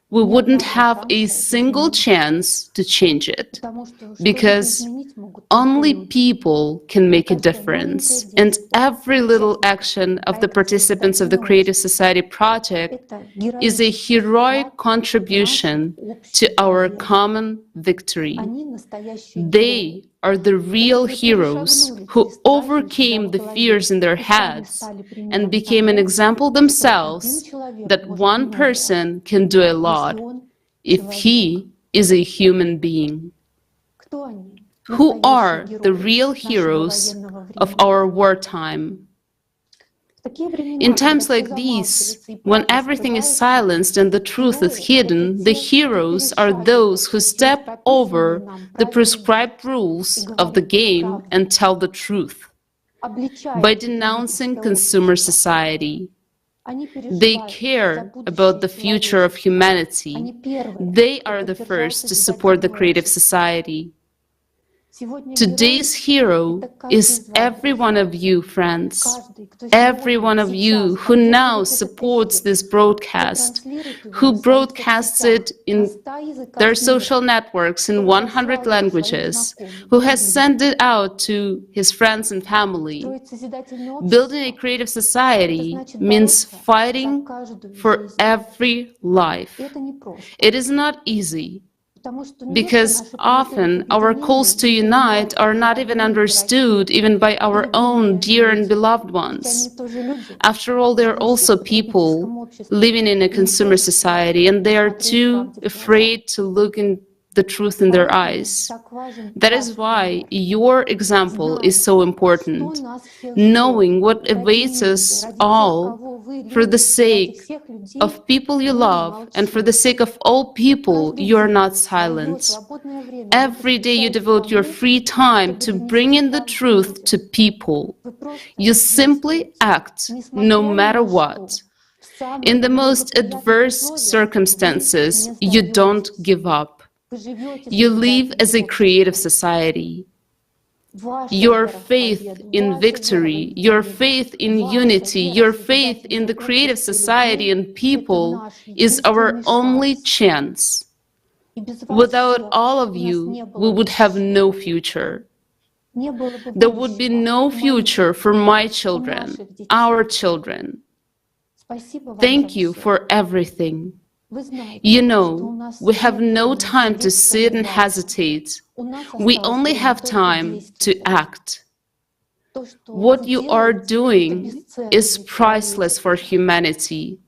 we wouldn't have a single chance to change it. Because only people can make a difference. And every little action of the participants of the Creative Society project is a heroic contribution to our common victory. They are the real heroes who overcame the fears in their heads and became an example themselves that one person can do a lot if he is a human being. Who are the real heroes of our wartime? In times like these, when everything is silenced and the truth is hidden, the heroes are those who step over the prescribed rules of the game and tell the truth. By denouncing consumer society, they care about the future of humanity. They are the first to support the creative society. Today's hero is every one of you, friends. Every one of you who now supports this broadcast, who broadcasts it in their social networks in 100 languages, who has sent it out to his friends and family. Building a creative society means fighting for every life. It is not easy, because often our calls to unite are not even understood even by our own dear and beloved ones. After all, they are also people living in a consumer society, and they are too afraid to look in the truth in their eyes. That is why your example is so important. Knowing what awaits us all for the sake of people you love and for the sake of all people, you are not silent. Every day you devote your free time to bring in the truth to people. You simply act no matter what. In the most adverse circumstances, you don't give up. You live as a creative society. Your faith in victory, your faith in unity, your faith in the creative society and people is our only chance. Without all of you, we would have no future. There would be no future for my children, our children. Thank you for everything. You know, we have no time to sit and hesitate. We only have time to act. What you are doing is priceless for humanity.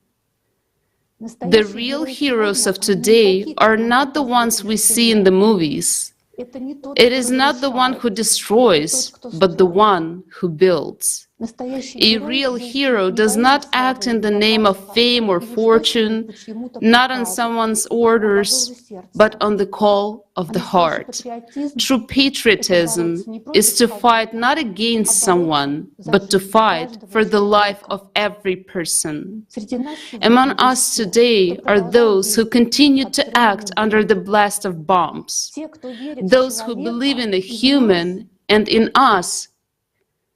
The real heroes of today are not the ones we see in the movies. It is not the one who destroys, but the one who builds. A real hero does not act in the name of fame or fortune, not on someone's orders, but on the call of the heart. True patriotism is to fight not against someone, but to fight for the life of every person. Among us today are those who continue to act under the blast of bombs, those who believe in the human and in us,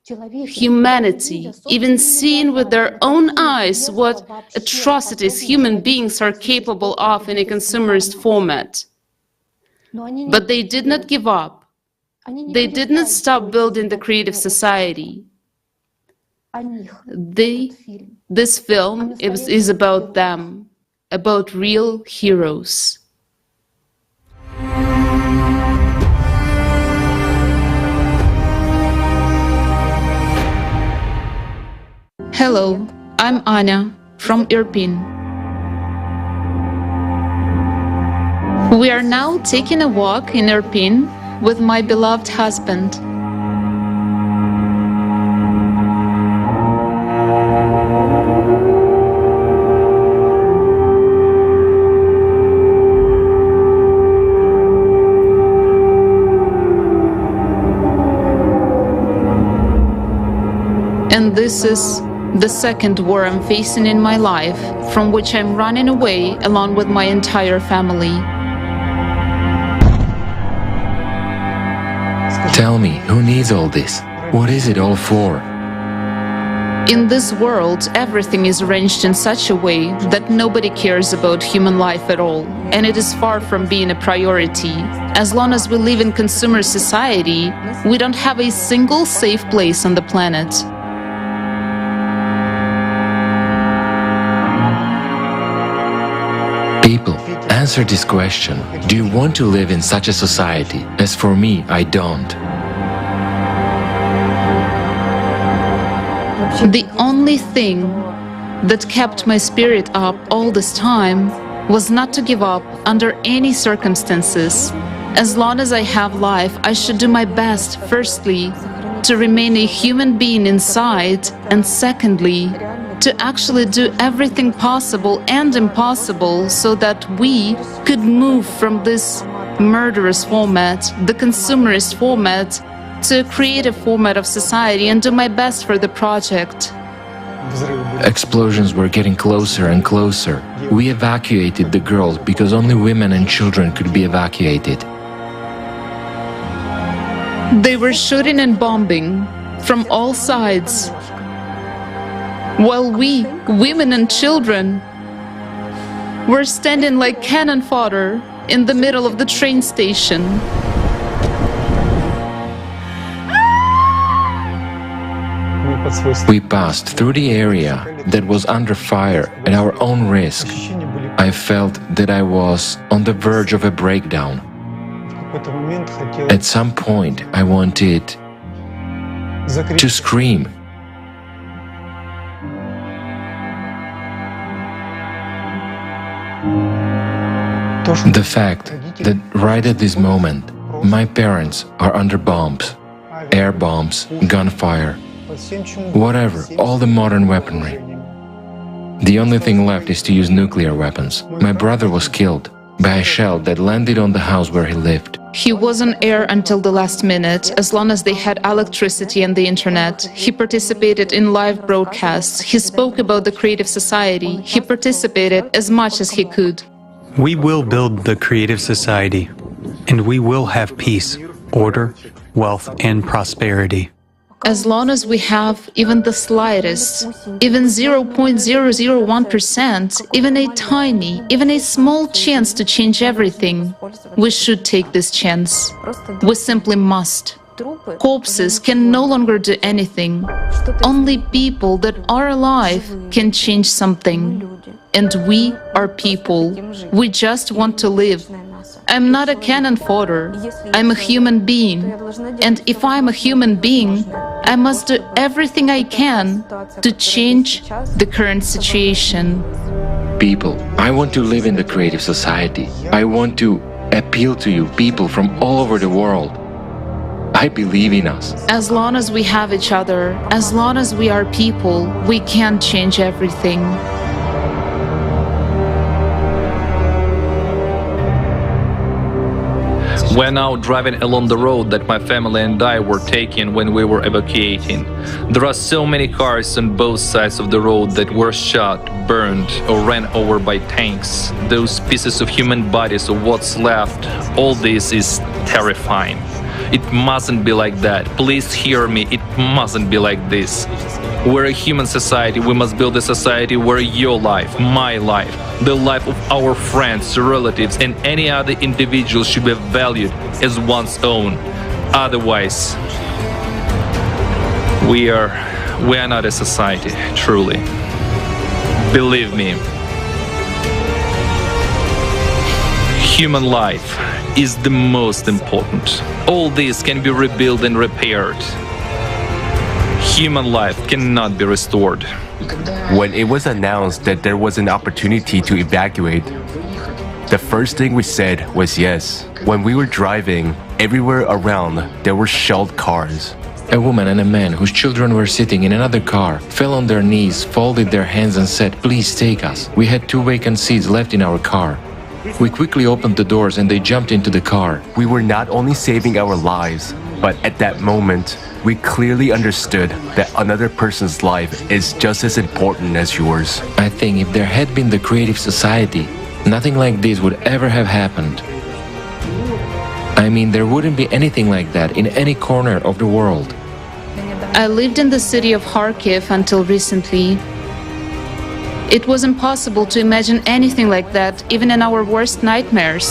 humanity, even seeing with their own eyes what atrocities human beings are capable of in a consumerist format. But they did not give up. They did not stop building the creative society. This film is about them, about real heroes. Hello, I'm Anya from Irpin. We are now taking a walk in Irpin with my beloved husband. And this is the second war I'm facing in my life, from which I'm running away along with my entire family. Tell me, who needs all this? What is it all for? In this world, everything is arranged in such a way that nobody cares about human life at all, and it is far from being a priority. As long as we live in consumer society, we don't have a single safe place on the planet. People, answer this question. Do you want to live in such a society? As for me, I don't. The only thing that kept my spirit up all this time was not to give up under any circumstances. As long as I have life, I should do my best, firstly, to remain a human being inside, and secondly, to actually do everything possible and impossible so that we could move from this murderous format, the consumerist format, to a creative format of society, and do my best for the project. Explosions were getting closer and closer. We evacuated the girls because only women and children could be evacuated. They were shooting and bombing from all sides, while we, women and children, were standing like cannon fodder in the middle of the train station. We passed through the area that was under fire at our own risk. I felt that I was on the verge of a breakdown. At some point, I wanted to scream. The fact that right at this moment, my parents are under bombs, air bombs, gunfire, whatever, all the modern weaponry. The only thing left is to use nuclear weapons. My brother was killed by a shell that landed on the house where he lived. He was on air until the last minute, as long as they had electricity and the internet. He participated in live broadcasts. He spoke about the creative society. He participated as much as he could. We will build the creative society, and we will have peace, order, wealth, and prosperity. As long as we have even the slightest, even 0.001%, even a tiny, even a small chance to change everything, we should take this chance. We simply must. Corpses can no longer do anything. Only people that are alive can change something. And we are people. We just want to live. I'm not a cannon fodder. I'm a human being. And if I'm a human being, I must do everything I can to change the current situation. People, I want to live in the creative society. I want to appeal to you, people from all over the world. I believe in us. As long as we have each other, as long as we are people, we can change everything. We're now driving along the road that my family and I were taking when we were evacuating. There are so many cars on both sides of the road that were shot, burned, or ran over by tanks. Those pieces of human bodies or what's left, all this is terrifying. It mustn't be like that. Please hear me, it mustn't be like this. We're a human society. We must build a society where your life, my life, the life of our friends, relatives, and any other individual should be valued as one's own. Otherwise, we are not a society, truly. Believe me. Human life is the most important. All this can be rebuilt and repaired. Human life cannot be restored. When it was announced that there was an opportunity to evacuate, the first thing we said was yes. When we were driving, everywhere around there were shelled cars. A woman and a man whose children were sitting in another car fell on their knees, folded their hands and said, "Please take us." We had 2 vacant seats left in our car. We quickly opened the doors and they jumped into the car. We were not only saving our lives, but at that moment, we clearly understood that another person's life is just as important as yours. I think if there had been the Creative Society, nothing like this would ever have happened. I mean, there wouldn't be anything like that in any corner of the world. I lived in the city of Kharkiv until recently. It was impossible to imagine anything like that, even in our worst nightmares.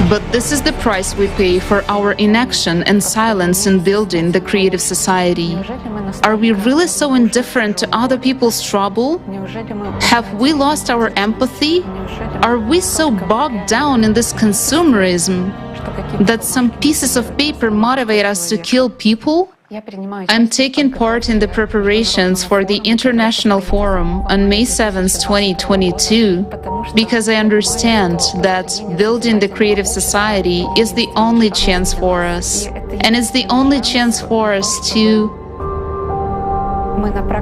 But this is the price we pay for our inaction and silence in building the creative society. Are we really so indifferent to other people's trouble? Have we lost our empathy? Are we so bogged down in this consumerism that some pieces of paper motivate us to kill people? I'm taking part in the preparations for the International Forum on May 7, 2022, because I understand that building the creative society is the only chance for us, and it's the only chance for us to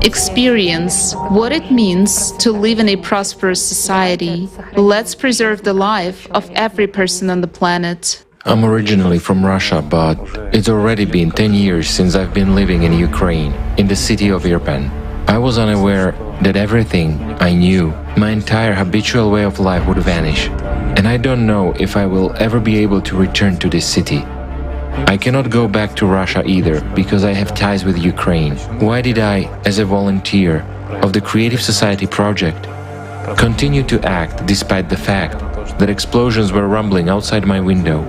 experience what it means to live in a prosperous society. Let's preserve the life of every person on the planet. I'm originally from Russia, but it's already been 10 years since I've been living in Ukraine, in the city of Irpin. I was unaware that everything I knew, my entire habitual way of life would vanish. And I don't know if I will ever be able to return to this city. I cannot go back to Russia either, because I have ties with Ukraine. Why did I, as a volunteer of the Creative Society project, continue to act despite the fact that explosions were rumbling outside my window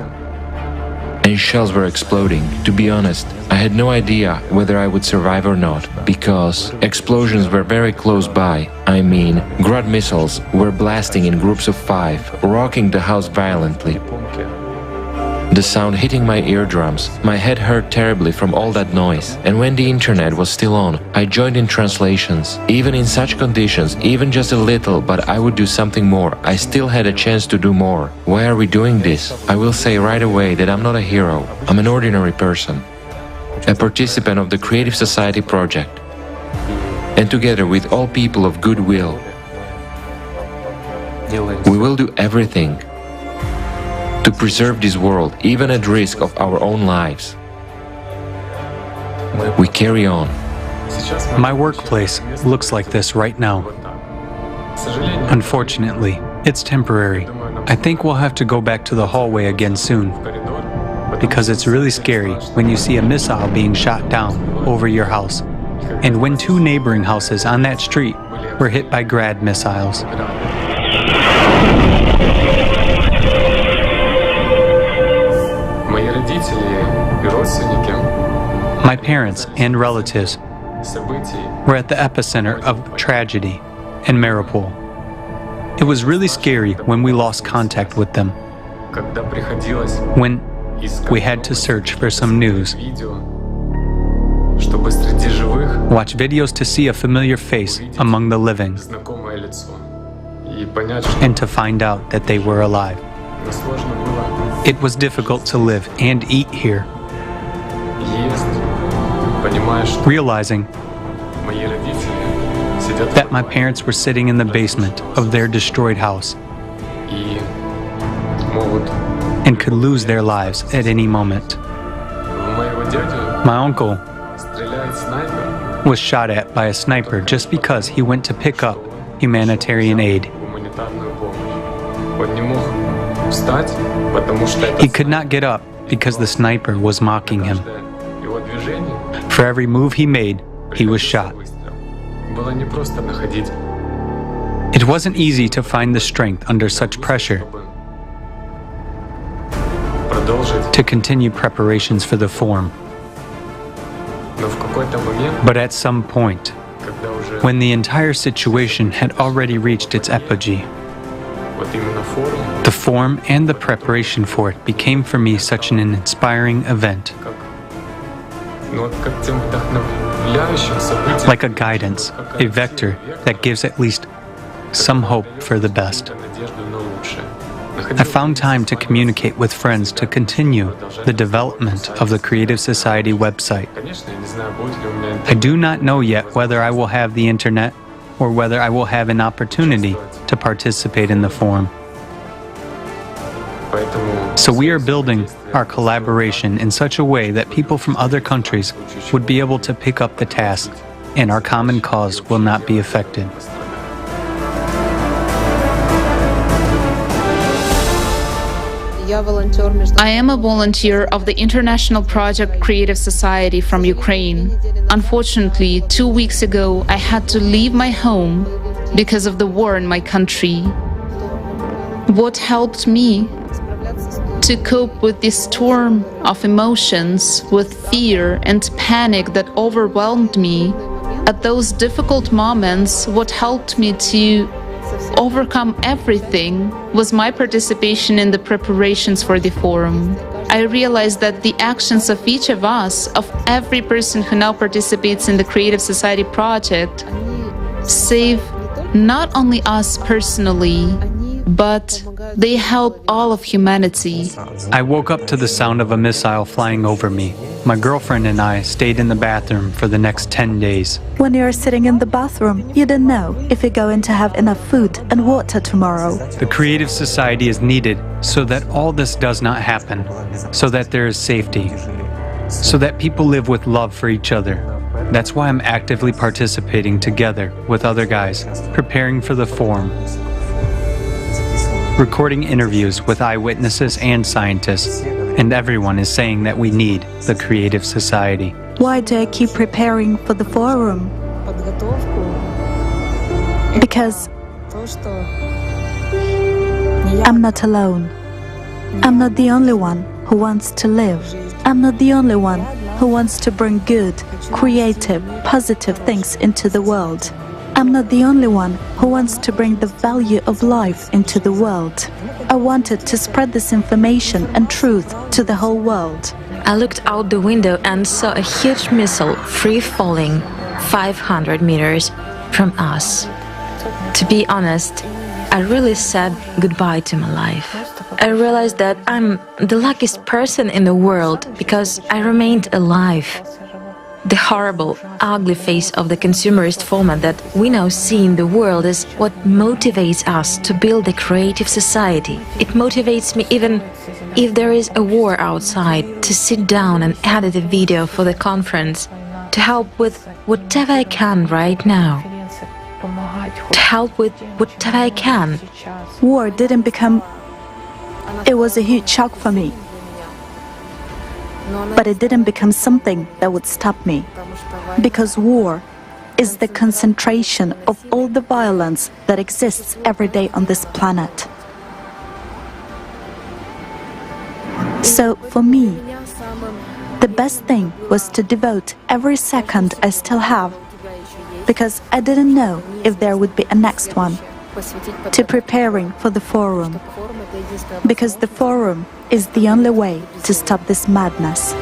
and shells were exploding? To be honest, I had no idea whether I would survive or not, because explosions were very close by. I mean, Grad missiles were blasting in groups of 5, rocking the house violently. The sound hitting my eardrums, my head hurt terribly from all that noise, and when the internet was still on, I joined in translations. Even in such conditions, even just a little, but I would do something more, I still had a chance to do more. Why are we doing this? I will say right away that I'm not a hero, I'm an ordinary person, a participant of the Creative Society project, and together with all people of goodwill, we will do everything to preserve this world, even at risk of our own lives. We carry on. My workplace looks like this right now. Unfortunately, it's temporary. I think we'll have to go back to the hallway again soon, because it's really scary when you see a missile being shot down over your house, and when 2 neighboring houses on that street were hit by Grad missiles. My parents and relatives were at the epicenter of tragedy in Mariupol. It was really scary when we lost contact with them, when we had to search for some news, watch videos to see a familiar face among the living, and to find out that they were alive. It was difficult to live and eat here, realizing that my parents were sitting in the basement of their destroyed house and could lose their lives at any moment. My uncle was shot at by a sniper just because he went to pick up humanitarian aid. He could not get up because the sniper was mocking him. For every move he made, he was shot. It wasn't easy to find the strength under such pressure to continue preparations for the forum. But at some point, when the entire situation had already reached its apogee, The forum and the preparation for it became for me such an inspiring event. Like a guidance, a vector that gives at least some hope for the best. I found time to communicate with friends to continue the development of the Creative Society website. I do not know yet whether I will have the internet or whether I will have an opportunity to participate in the forum. So we are building our collaboration in such a way that people from other countries would be able to pick up the task and our common cause will not be affected. I am a volunteer of the international project Creative Society from Ukraine. Unfortunately, 2 weeks ago, I had to leave my home because of the war in my country. What helped me to cope with this storm of emotions, with fear and panic that overwhelmed me at those difficult moments, what helped me to overcome everything was my participation in the preparations for the forum. I realized that the actions of each of us, of every person who now participates in the Creative Society project, save not only us personally, but they help all of humanity. I woke up to the sound of a missile flying over me. My girlfriend and I stayed in the bathroom for the next 10 days. When you're sitting in the bathroom, you don't know if you're going to have enough food and water tomorrow. The Creative Society is needed so that all this does not happen, so that there is safety, so that people live with love for each other. That's why I'm actively participating together with other guys, preparing for the forum, recording interviews with eyewitnesses and scientists, and everyone is saying that we need the Creative Society. Why do I keep preparing for the forum? Because I'm not alone. I'm not the only one who wants to live. I'm not the only one who wants to bring good, creative, positive things into the world. I'm not the only one who wants to bring the value of life into the world. I wanted to spread this information and truth to the whole world. I looked out the window and saw a huge missile free-falling 500 meters from us. To be honest, I really said goodbye to my life. I realized that I'm the luckiest person in the world because I remained alive. The horrible, ugly face of the consumerist format that we now see in the world is what motivates us to build a creative society. It motivates me even if there is a war outside to sit down and edit a video for the conference, to help with whatever I can right now. To help with whatever I can. War didn't become... It was a huge shock for me. But it didn't become something that would stop me. Because war is the concentration of all the violence that exists every day on this planet. So for me, the best thing was to devote every second I still have, because I didn't know if there would be a next one, to preparing for the forum. Because the forum is the only way to stop this madness.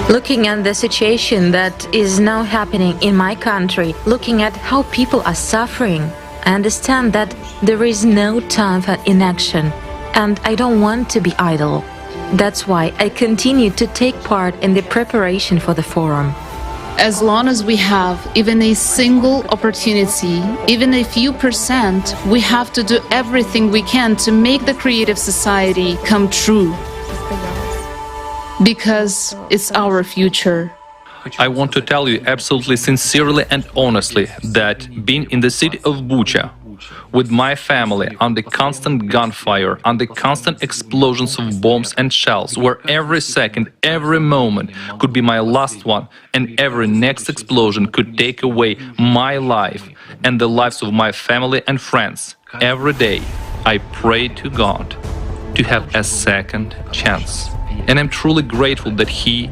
Looking at the situation that is now happening in my country, looking at how people are suffering, I understand that there is no time for inaction, and I don't want to be idle. That's why I continue to take part in the preparation for the forum. As long as we have even a single opportunity, even a few percent, we have to do everything we can to make the Creative Society come true. Because it's our future. I want to tell you absolutely sincerely and honestly that being in the city of Bucha, with my family, under constant gunfire, under constant explosions of bombs and shells, where every second, every moment could be my last one, and every next explosion could take away my life and the lives of my family and friends. Every day, I pray to God to have a second chance. And I'm truly grateful that He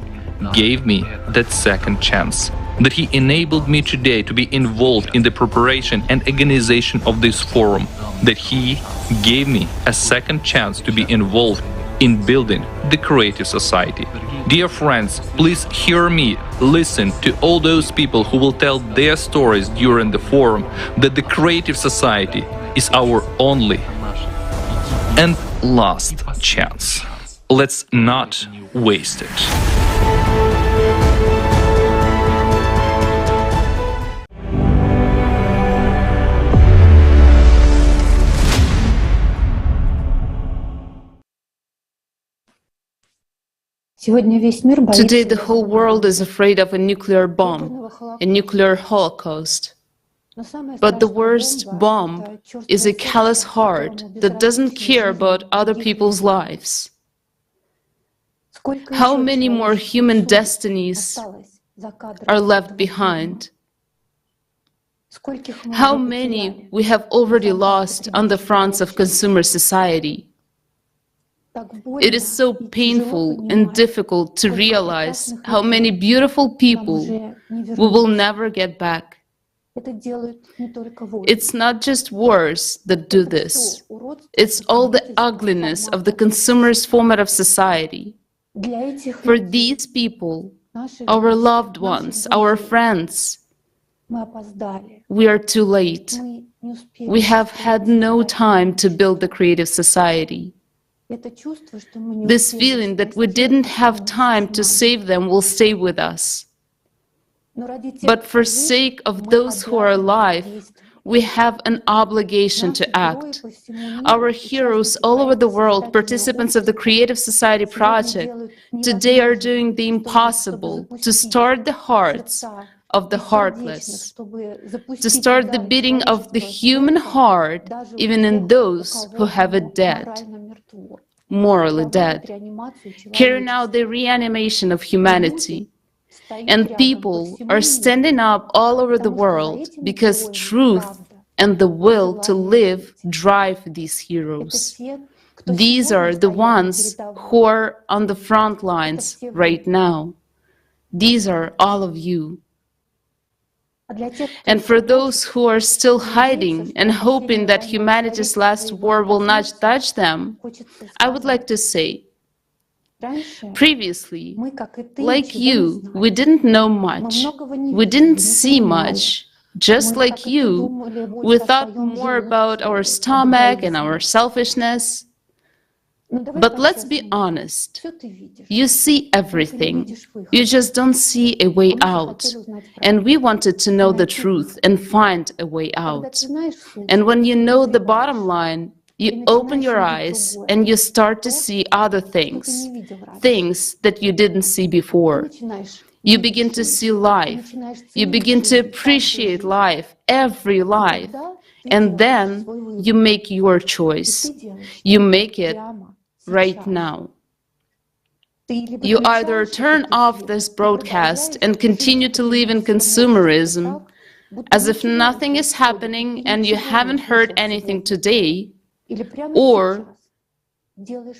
gave me that second chance. that he enabled me today to be involved in the preparation and organization of this forum, that he gave me a second chance to be involved in building the creative society. Dear friends, please hear me, listen to all those people who will tell their stories during the forum, that the creative society is our only and last chance. Let's not waste it. Today, the whole world is afraid of a nuclear bomb, a nuclear holocaust. But the worst bomb is a callous heart that doesn't care about other people's lives. How many more human destinies are left behind? How many we have already lost on the fronts of consumer society? It is so painful and difficult to realize how many beautiful people we will never get back. It's not just wars that do this. It's all the ugliness of the consumerist format of society. For these people, our loved ones, our friends, we are too late. We have had no time to build the creative society. This feeling that we didn't have time to save them will stay with us. But for sake of those who are alive, we have an obligation to act. Our heroes all over the world, participants of the Creative Society project, today are doing the impossible to start the hearts of the heartless, to start the beating of the human heart, even in those who have it dead, morally dead, carrying out the reanimation of humanity. And people are standing up all over the world because truth and the will to live drive these heroes. These are the ones who are on the front lines right now. These are all of you. And for those who are still hiding and hoping that humanity's last war will not touch them, I would like to say, previously, like you, we didn't know much, we didn't see much. Just like you, we thought more about our stomach and our selfishness. But let's be honest, you see everything, you just don't see a way out. And we wanted to know the truth and find a way out. And when you know the bottom line, you open your eyes and you start to see other things, things that you didn't see before. You begin to see life, you begin to appreciate life, every life, and then you make your choice. You make it right now. You either turn off this broadcast and continue to live in consumerism, as if nothing is happening and you haven't heard anything today, or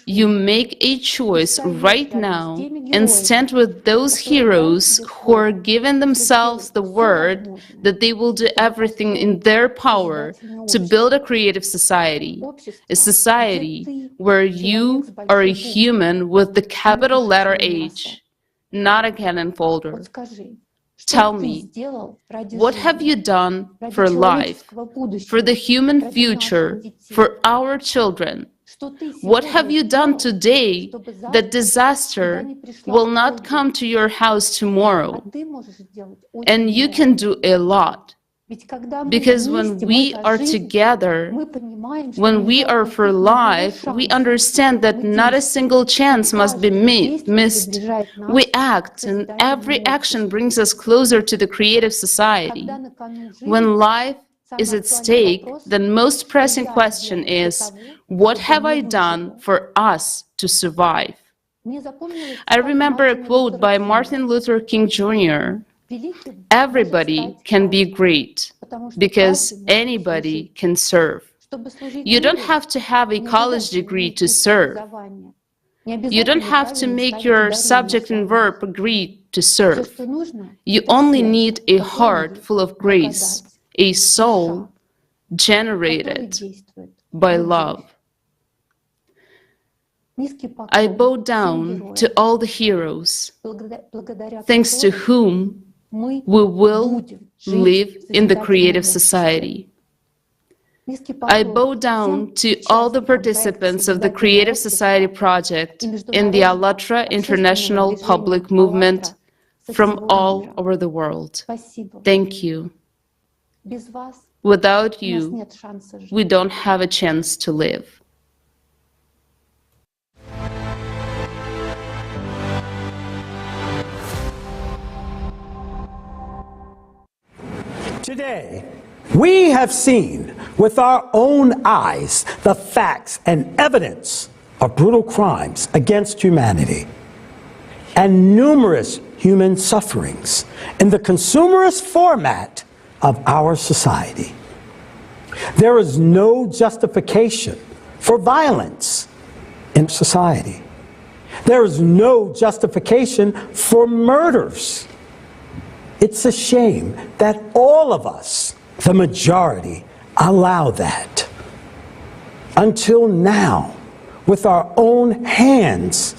you make a choice right now and stand with those heroes who are giving themselves the word that they will do everything in their power to build a creative society, a society where you are a human with the capital letter H, not a cannon folder. Tell me, what have you done for life, for the human future, for our children? What have you done today that disaster will not come to your house tomorrow? And you can do a lot. Because when we are together, when we are for life, we understand that not a single chance must be missed. We act, and every action brings us closer to the creative society. When life is at stake, the most pressing question is, what have I done for us to survive? I remember a quote by Martin Luther King Jr. Everybody can be great because anybody can serve. You don't have to have a college degree to serve. You don't have to make your subject and verb agree to serve. You only need a heart full of grace, a soul generated by love. I bow down to all the heroes, thanks to whom we will live in the creative society. I bow down to all the participants of the Creative Society project in the *ALLATRA international public movement from all over the world. Thank you. Without you, we don't have a chance to live. Today, we have seen with our own eyes the facts and evidence of brutal crimes against humanity and numerous human sufferings in the consumerist format of our society. There is no justification for violence in society. There is no justification for murders. It's a shame that all of us, the majority, allow that. Until now, with our own hands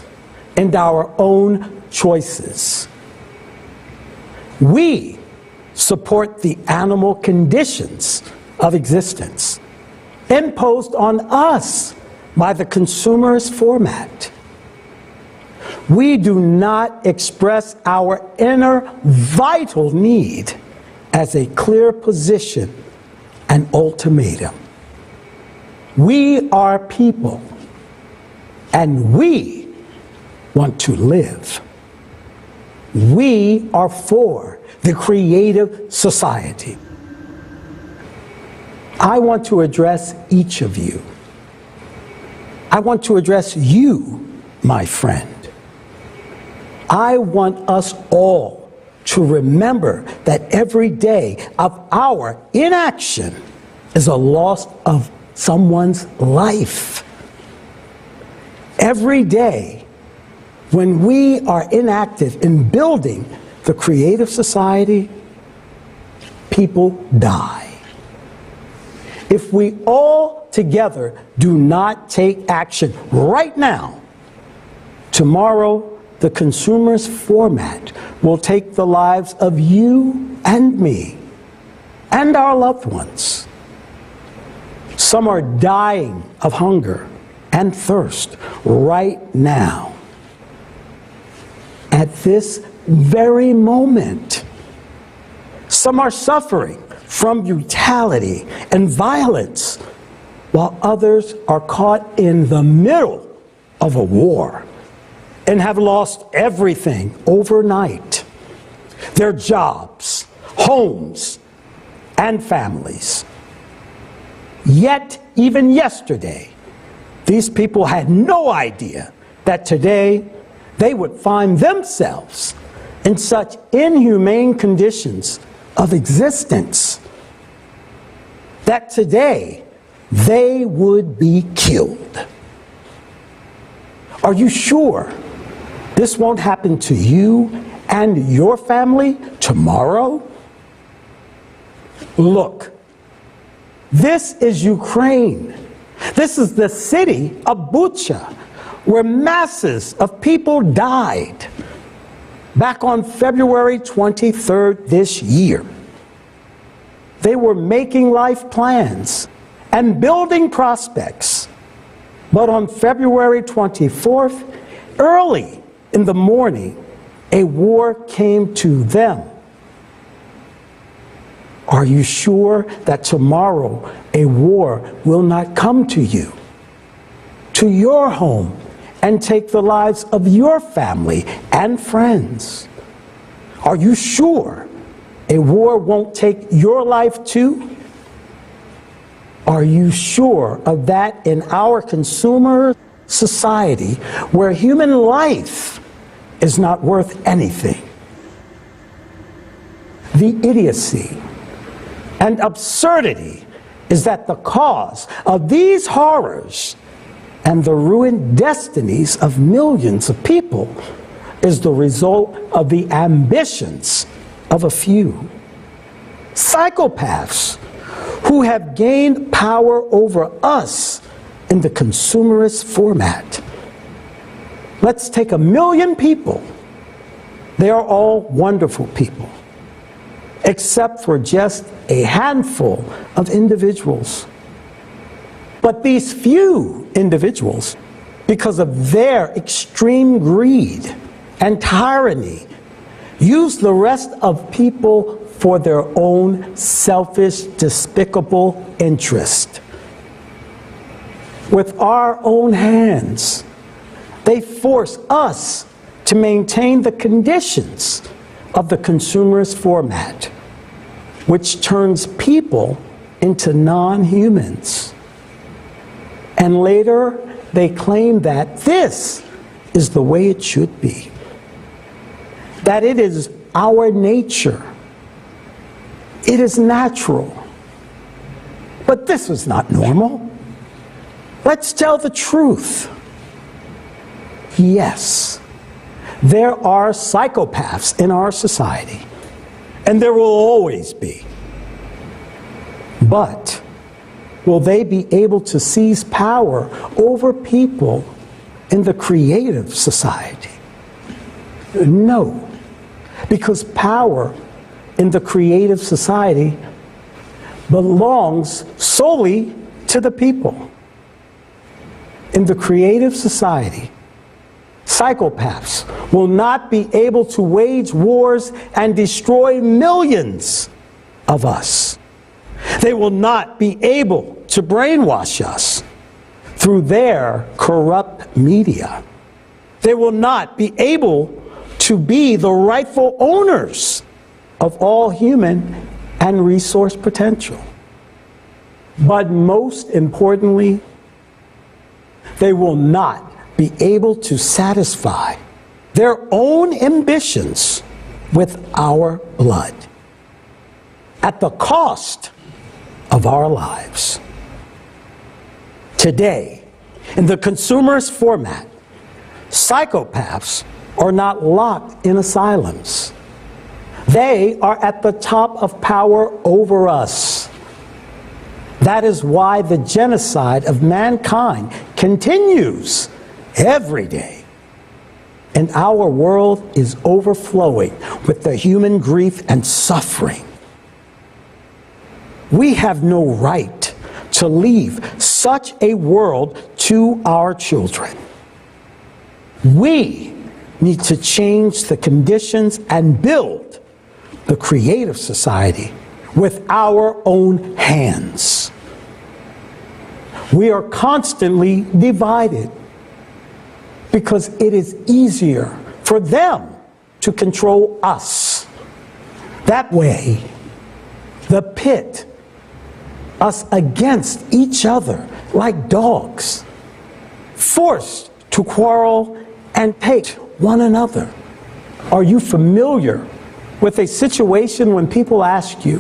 and our own choices. We support the animal conditions of existence imposed on us by the consumerist format. We do not express our inner vital need as a clear position and ultimatum. We are people, and we want to live. We are for the creative society. I want to address each of you. I want to address you, my friend. I want us all to remember that every day of our inaction is a loss of someone's life. Every day when we are inactive in building the creative society, people die. If we all together do not take action right now, tomorrow the consumerist format will take the lives of you and me and our loved ones. Some are dying of hunger and thirst right now. At this very moment, some are suffering from brutality and violence, while others are caught in the middle of a war and have lost everything overnight: their jobs, homes, and families. Yet, even yesterday, these people had no idea that today they would find themselves in such inhumane conditions of existence that today they would be killed. Are you sure this won't happen to you and your family tomorrow? Look, this is Ukraine. This is the city of Bucha, where masses of people died back on February 23rd this year. They were making life plans and building prospects. But on February 24th, early in the morning, a war came to them. Are you sure that tomorrow a war will not come to you, to your home, and take the lives of your family and friends? Are you sure a war won't take your life too? Are you sure of that in our consumer society where human life is not worth anything? The idiocy and absurdity is that the cause of these horrors and the ruined destinies of millions of people is the result of the ambitions of a few. Psychopaths who have gained power over us in the consumerist format. Let's take 1 million people. They are all wonderful people, except for just a handful of individuals. But these few individuals, because of their extreme greed and tyranny, use the rest of people for their own selfish, despicable interest. With our own hands, they force us to maintain the conditions of the consumerist format, which turns people into non-humans. And later, they claim that this is the way it should be, that it is our nature, it is natural. But this is not normal. Let's tell the truth. Yes, there are psychopaths in our society, and there will always be. But will they be able to seize power over people in the creative society? No, because power in the creative society belongs solely to the people. In the creative society, psychopaths will not be able to wage wars and destroy millions of us. They will not be able to brainwash us through their corrupt media. They will not be able to be the rightful owners of all human and resource potential. But most importantly, they will not be able to satisfy their own ambitions with our blood at the cost of our lives. Today, in the consumerist format, psychopaths are not locked in asylums. They are at the top of power over us. That is why the genocide of mankind continues every day. And our world is overflowing with the human grief and suffering. We have no right to leave such a world to our children. We need to change the conditions and build the creative society with our own hands. We are constantly divided because it is easier for them to control us. That way, the pit us against each other like dogs, forced to quarrel and hate one another. Are you familiar with a situation when people ask you,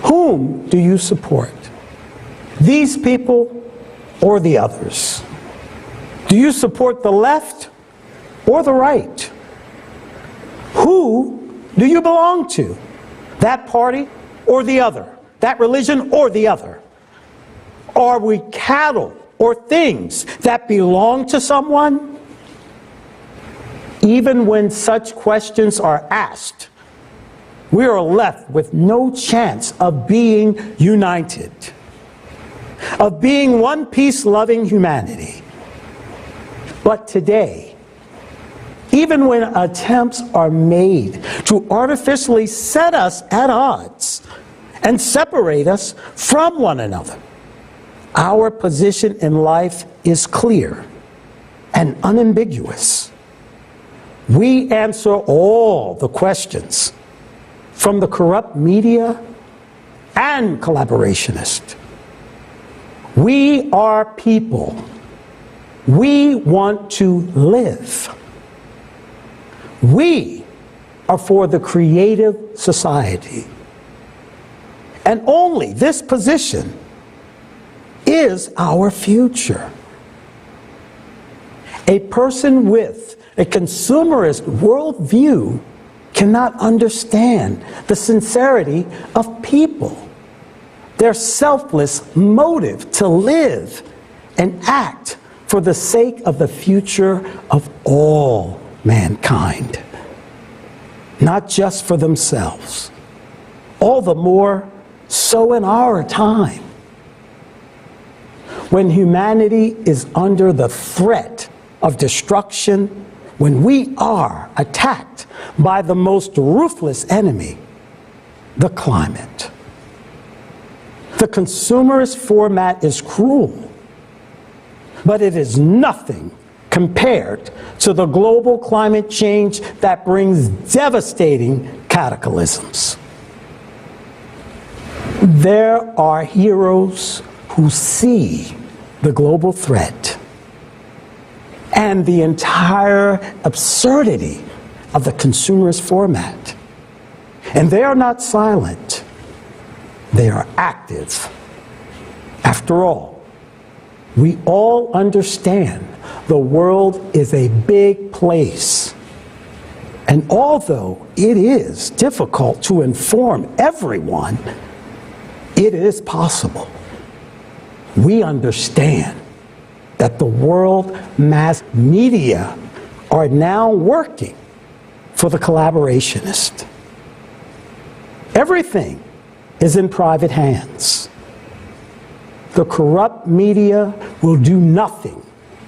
whom do you support? These people or the others? Do you support the left or the right? Who do you belong to? That party or the other? That religion or the other? Are we cattle or things that belong to someone? Even when such questions are asked, we are left with no chance of being united, of being one peace-loving humanity. But today, even when attempts are made to artificially set us at odds and separate us from one another, our position in life is clear and unambiguous. We answer all the questions from the corrupt media and collaborationists. We are people. We want to live. We are for the creative society. And only this position is our future. A person with A consumerist worldview cannot understand the sincerity of people, their selfless motive to live and act for the sake of the future of all mankind, not just for themselves. All the more so in our time, when humanity is under the threat of destruction, when we are attacked by the most ruthless enemy, the climate. The consumerist format is cruel, but it is nothing compared to the global climate change that brings devastating cataclysms. There are heroes who see the global threat and the entire absurdity of the consumerist format. And they are not silent. They are active. After all, we all understand the world is a big place. And although it is difficult to inform everyone, it is possible. We understand that the world mass media are now working for the collaborationist. Everything is in private hands. The corrupt media will do nothing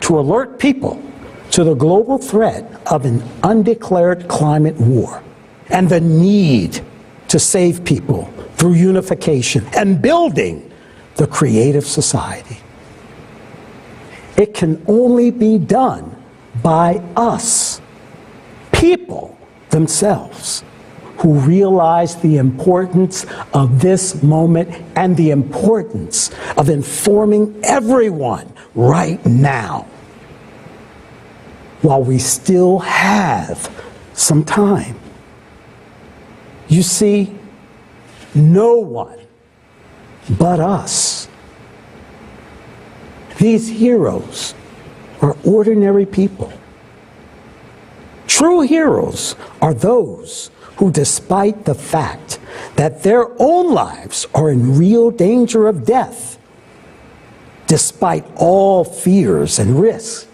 to alert people to the global threat of an undeclared climate war and the need to save people through unification and building the creative society. It can only be done by us, people themselves, who realize the importance of this moment and the importance of informing everyone right now, while we still have some time. You see, no one but us. These heroes are ordinary people. True heroes are those who, despite the fact that their own lives are in real danger of death, despite all fears and risks,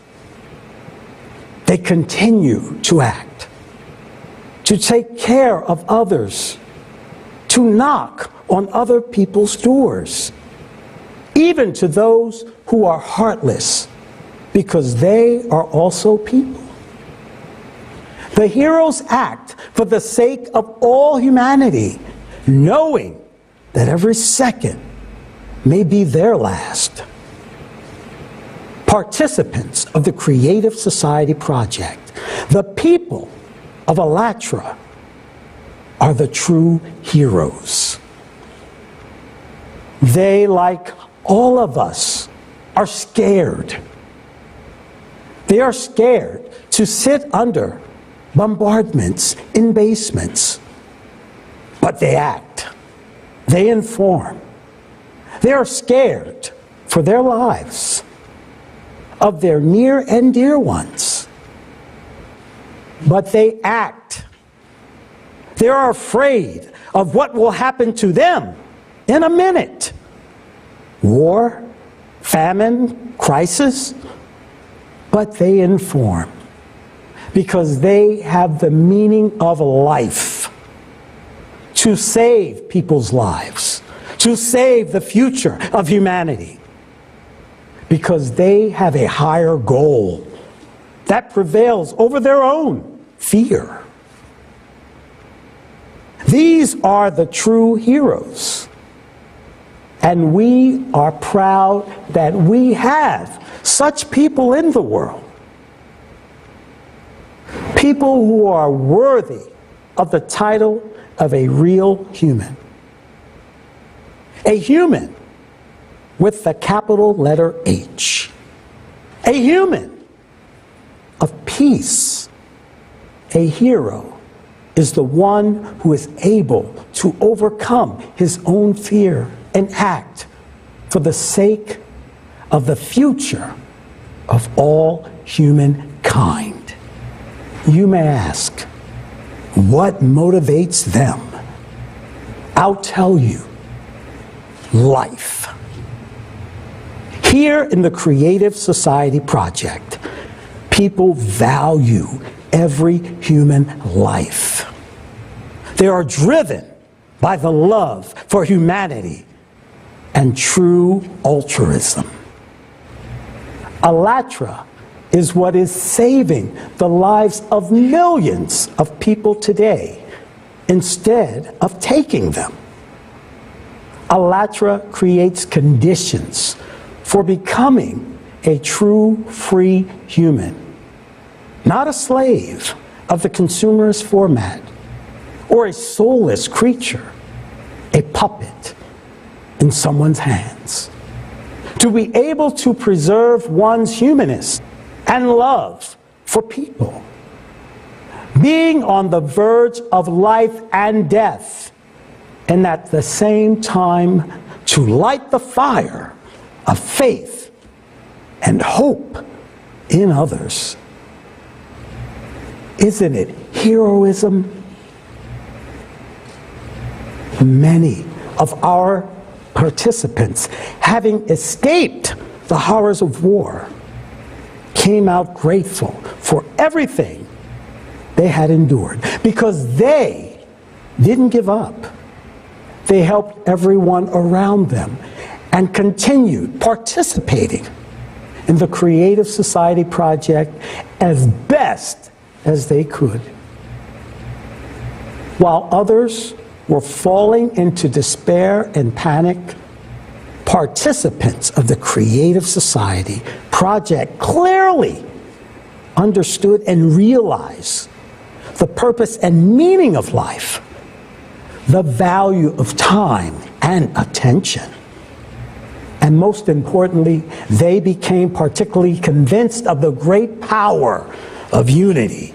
they continue to act, to take care of others, to knock on other people's doors, even to those who are heartless, because they are also people. The heroes act for the sake of all humanity, knowing that every second may be their last. Participants of the Creative Society Project, the people of Alatra, are the true heroes. They, like all of us, are scared. They are scared to sit under bombardments in basements. But they act. They inform. They are scared for their lives, of their near and dear ones. But they act. They are afraid of what will happen to them in a minute. War, famine, crisis. But they inform, because they have the meaning of life, to save people's lives, to save the future of humanity, because they have a higher goal that prevails over their own fear. These are the true heroes, and we are proud that we have such people in the world. People who are worthy of the title of a real human. A human with the capital letter H. A human of peace. A hero is the one who is able to overcome his own fear and act for the sake of the future of all humankind. You may ask, what motivates them? I'll tell you, life. Here in the Creative Society Project, people value every human life. They are driven by the love for humanity and true altruism. Allatra is what is saving the lives of millions of people today instead of taking them. Allatra creates conditions for becoming a true free human, not a slave of the consumerist format or a soulless creature, a puppet in someone's hands. To be able to preserve one's humanness and love for people. Being on the verge of life and death, and at the same time to light the fire of faith and hope in others. Isn't it heroism? Many of our participants, having escaped the horrors of war, came out grateful for everything they had endured because they didn't give up. They helped everyone around them and continued participating in the Creative Society Project as best as they could. While others were falling into despair and panic, participants of the Creative Society Project clearly understood and realized the purpose and meaning of life, the value of time and attention. And most importantly, they became particularly convinced of the great power of unity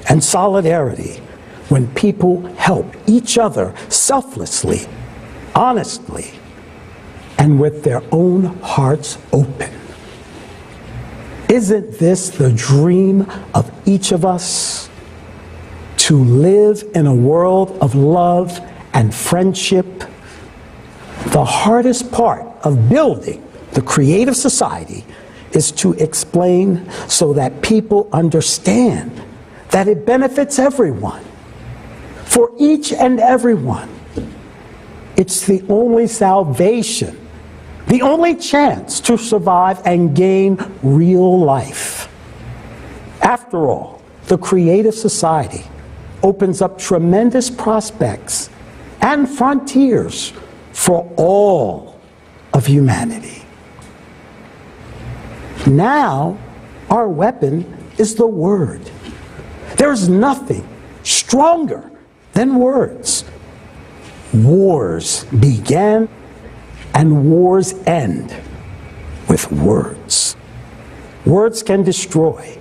and solidarity when people help each other selflessly, honestly, and with their own hearts open. Isn't this the dream of each of us? To live in a world of love and friendship? The hardest part of building the Creative Society is to explain so that people understand that it benefits everyone, for each and everyone. It's the only salvation, the only chance to survive and gain real life. After all, the Creative Society opens up tremendous prospects and frontiers for all of humanity. Now, our weapon is the word. There's nothing stronger than words. Wars begin and wars end with words. Words can destroy,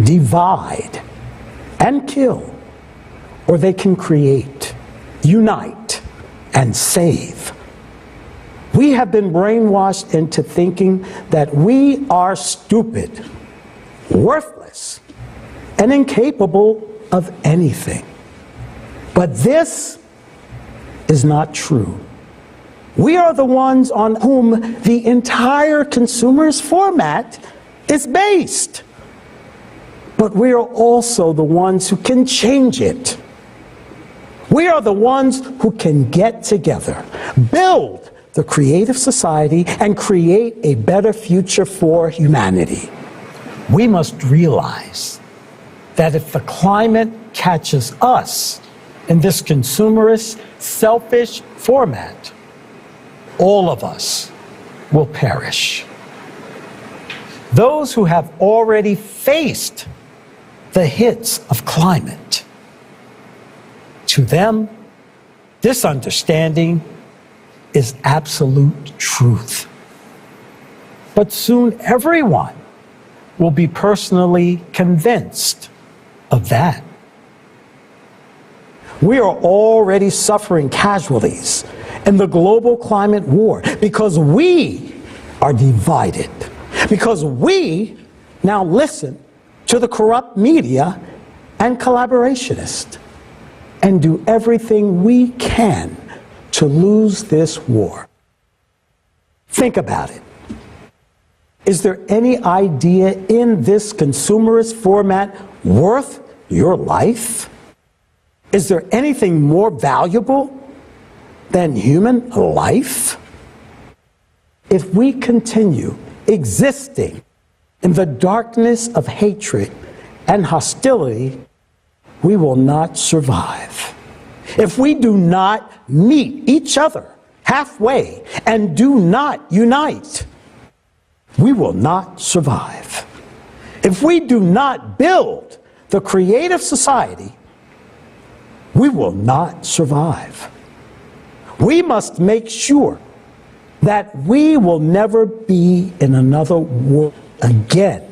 divide, and kill, or they can create, unite, and save. We have been brainwashed into thinking that we are stupid, worthless, and incapable of anything. But this is not true. We are the ones on whom the entire consumerist format is based. But we are also the ones who can change it. We are the ones who can get together, build the Creative Society, and create a better future for humanity. We must realize that if the climate catches us in this consumerist, selfish format, all of us will perish. Those who have already faced the hits of climate, to them, this understanding is absolute truth. But soon everyone will be personally convinced of that. We are already suffering casualties in the global climate war because we are divided, because we now listen to the corrupt media and collaborationist and do everything we can to lose this war. Think about it. Is there any idea in this consumerist format worth your life? Is there anything more valuable than human life? If we continue existing in the darkness of hatred and hostility, we will not survive. If we do not meet each other halfway and do not unite, we will not survive. If we do not build the creative society, we will not survive. We must make sure that we will never be in another war again.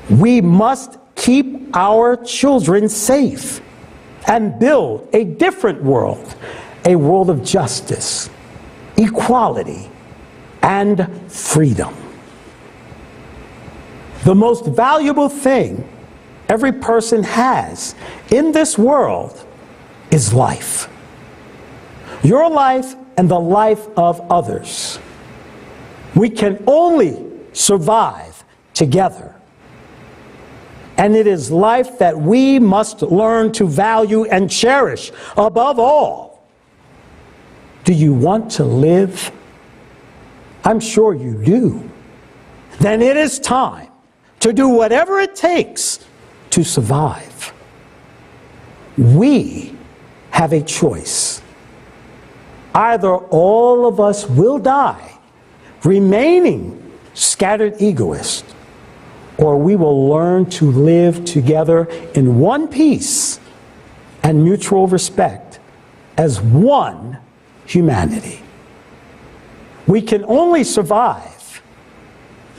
We must keep our children safe and build a different world, a world of justice, equality, and freedom. The most valuable thing every person has in this world is life. Your life and the life of others. We can only survive together. And it is life that we must learn to value and cherish above all. Do you want to live? I'm sure you do. Then it is time to do whatever it takes to survive. We have a choice. Either all of us will die, remaining scattered egoists, or we will learn to live together in one peace and mutual respect as one humanity. We can only survive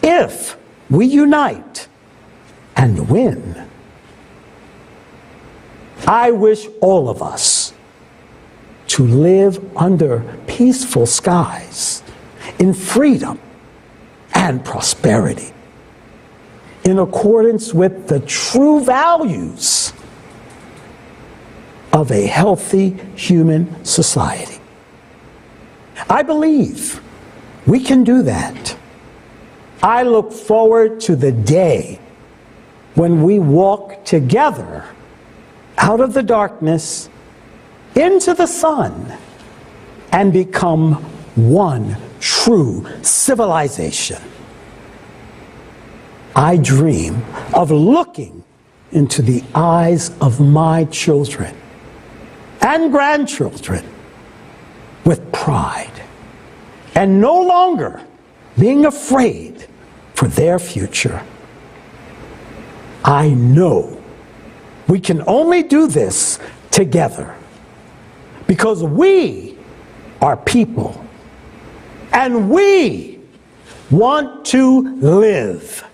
if we unite and win. I wish all of us to live under peaceful skies, in freedom and prosperity, in accordance with the true values of a healthy human society. I believe we can do that. I look forward to the day when we walk together out of the darkness into the sun and become one true civilization. I dream of looking into the eyes of my children and grandchildren with pride and no longer being afraid for their future. I know we can only do this together because we are people and we want to live.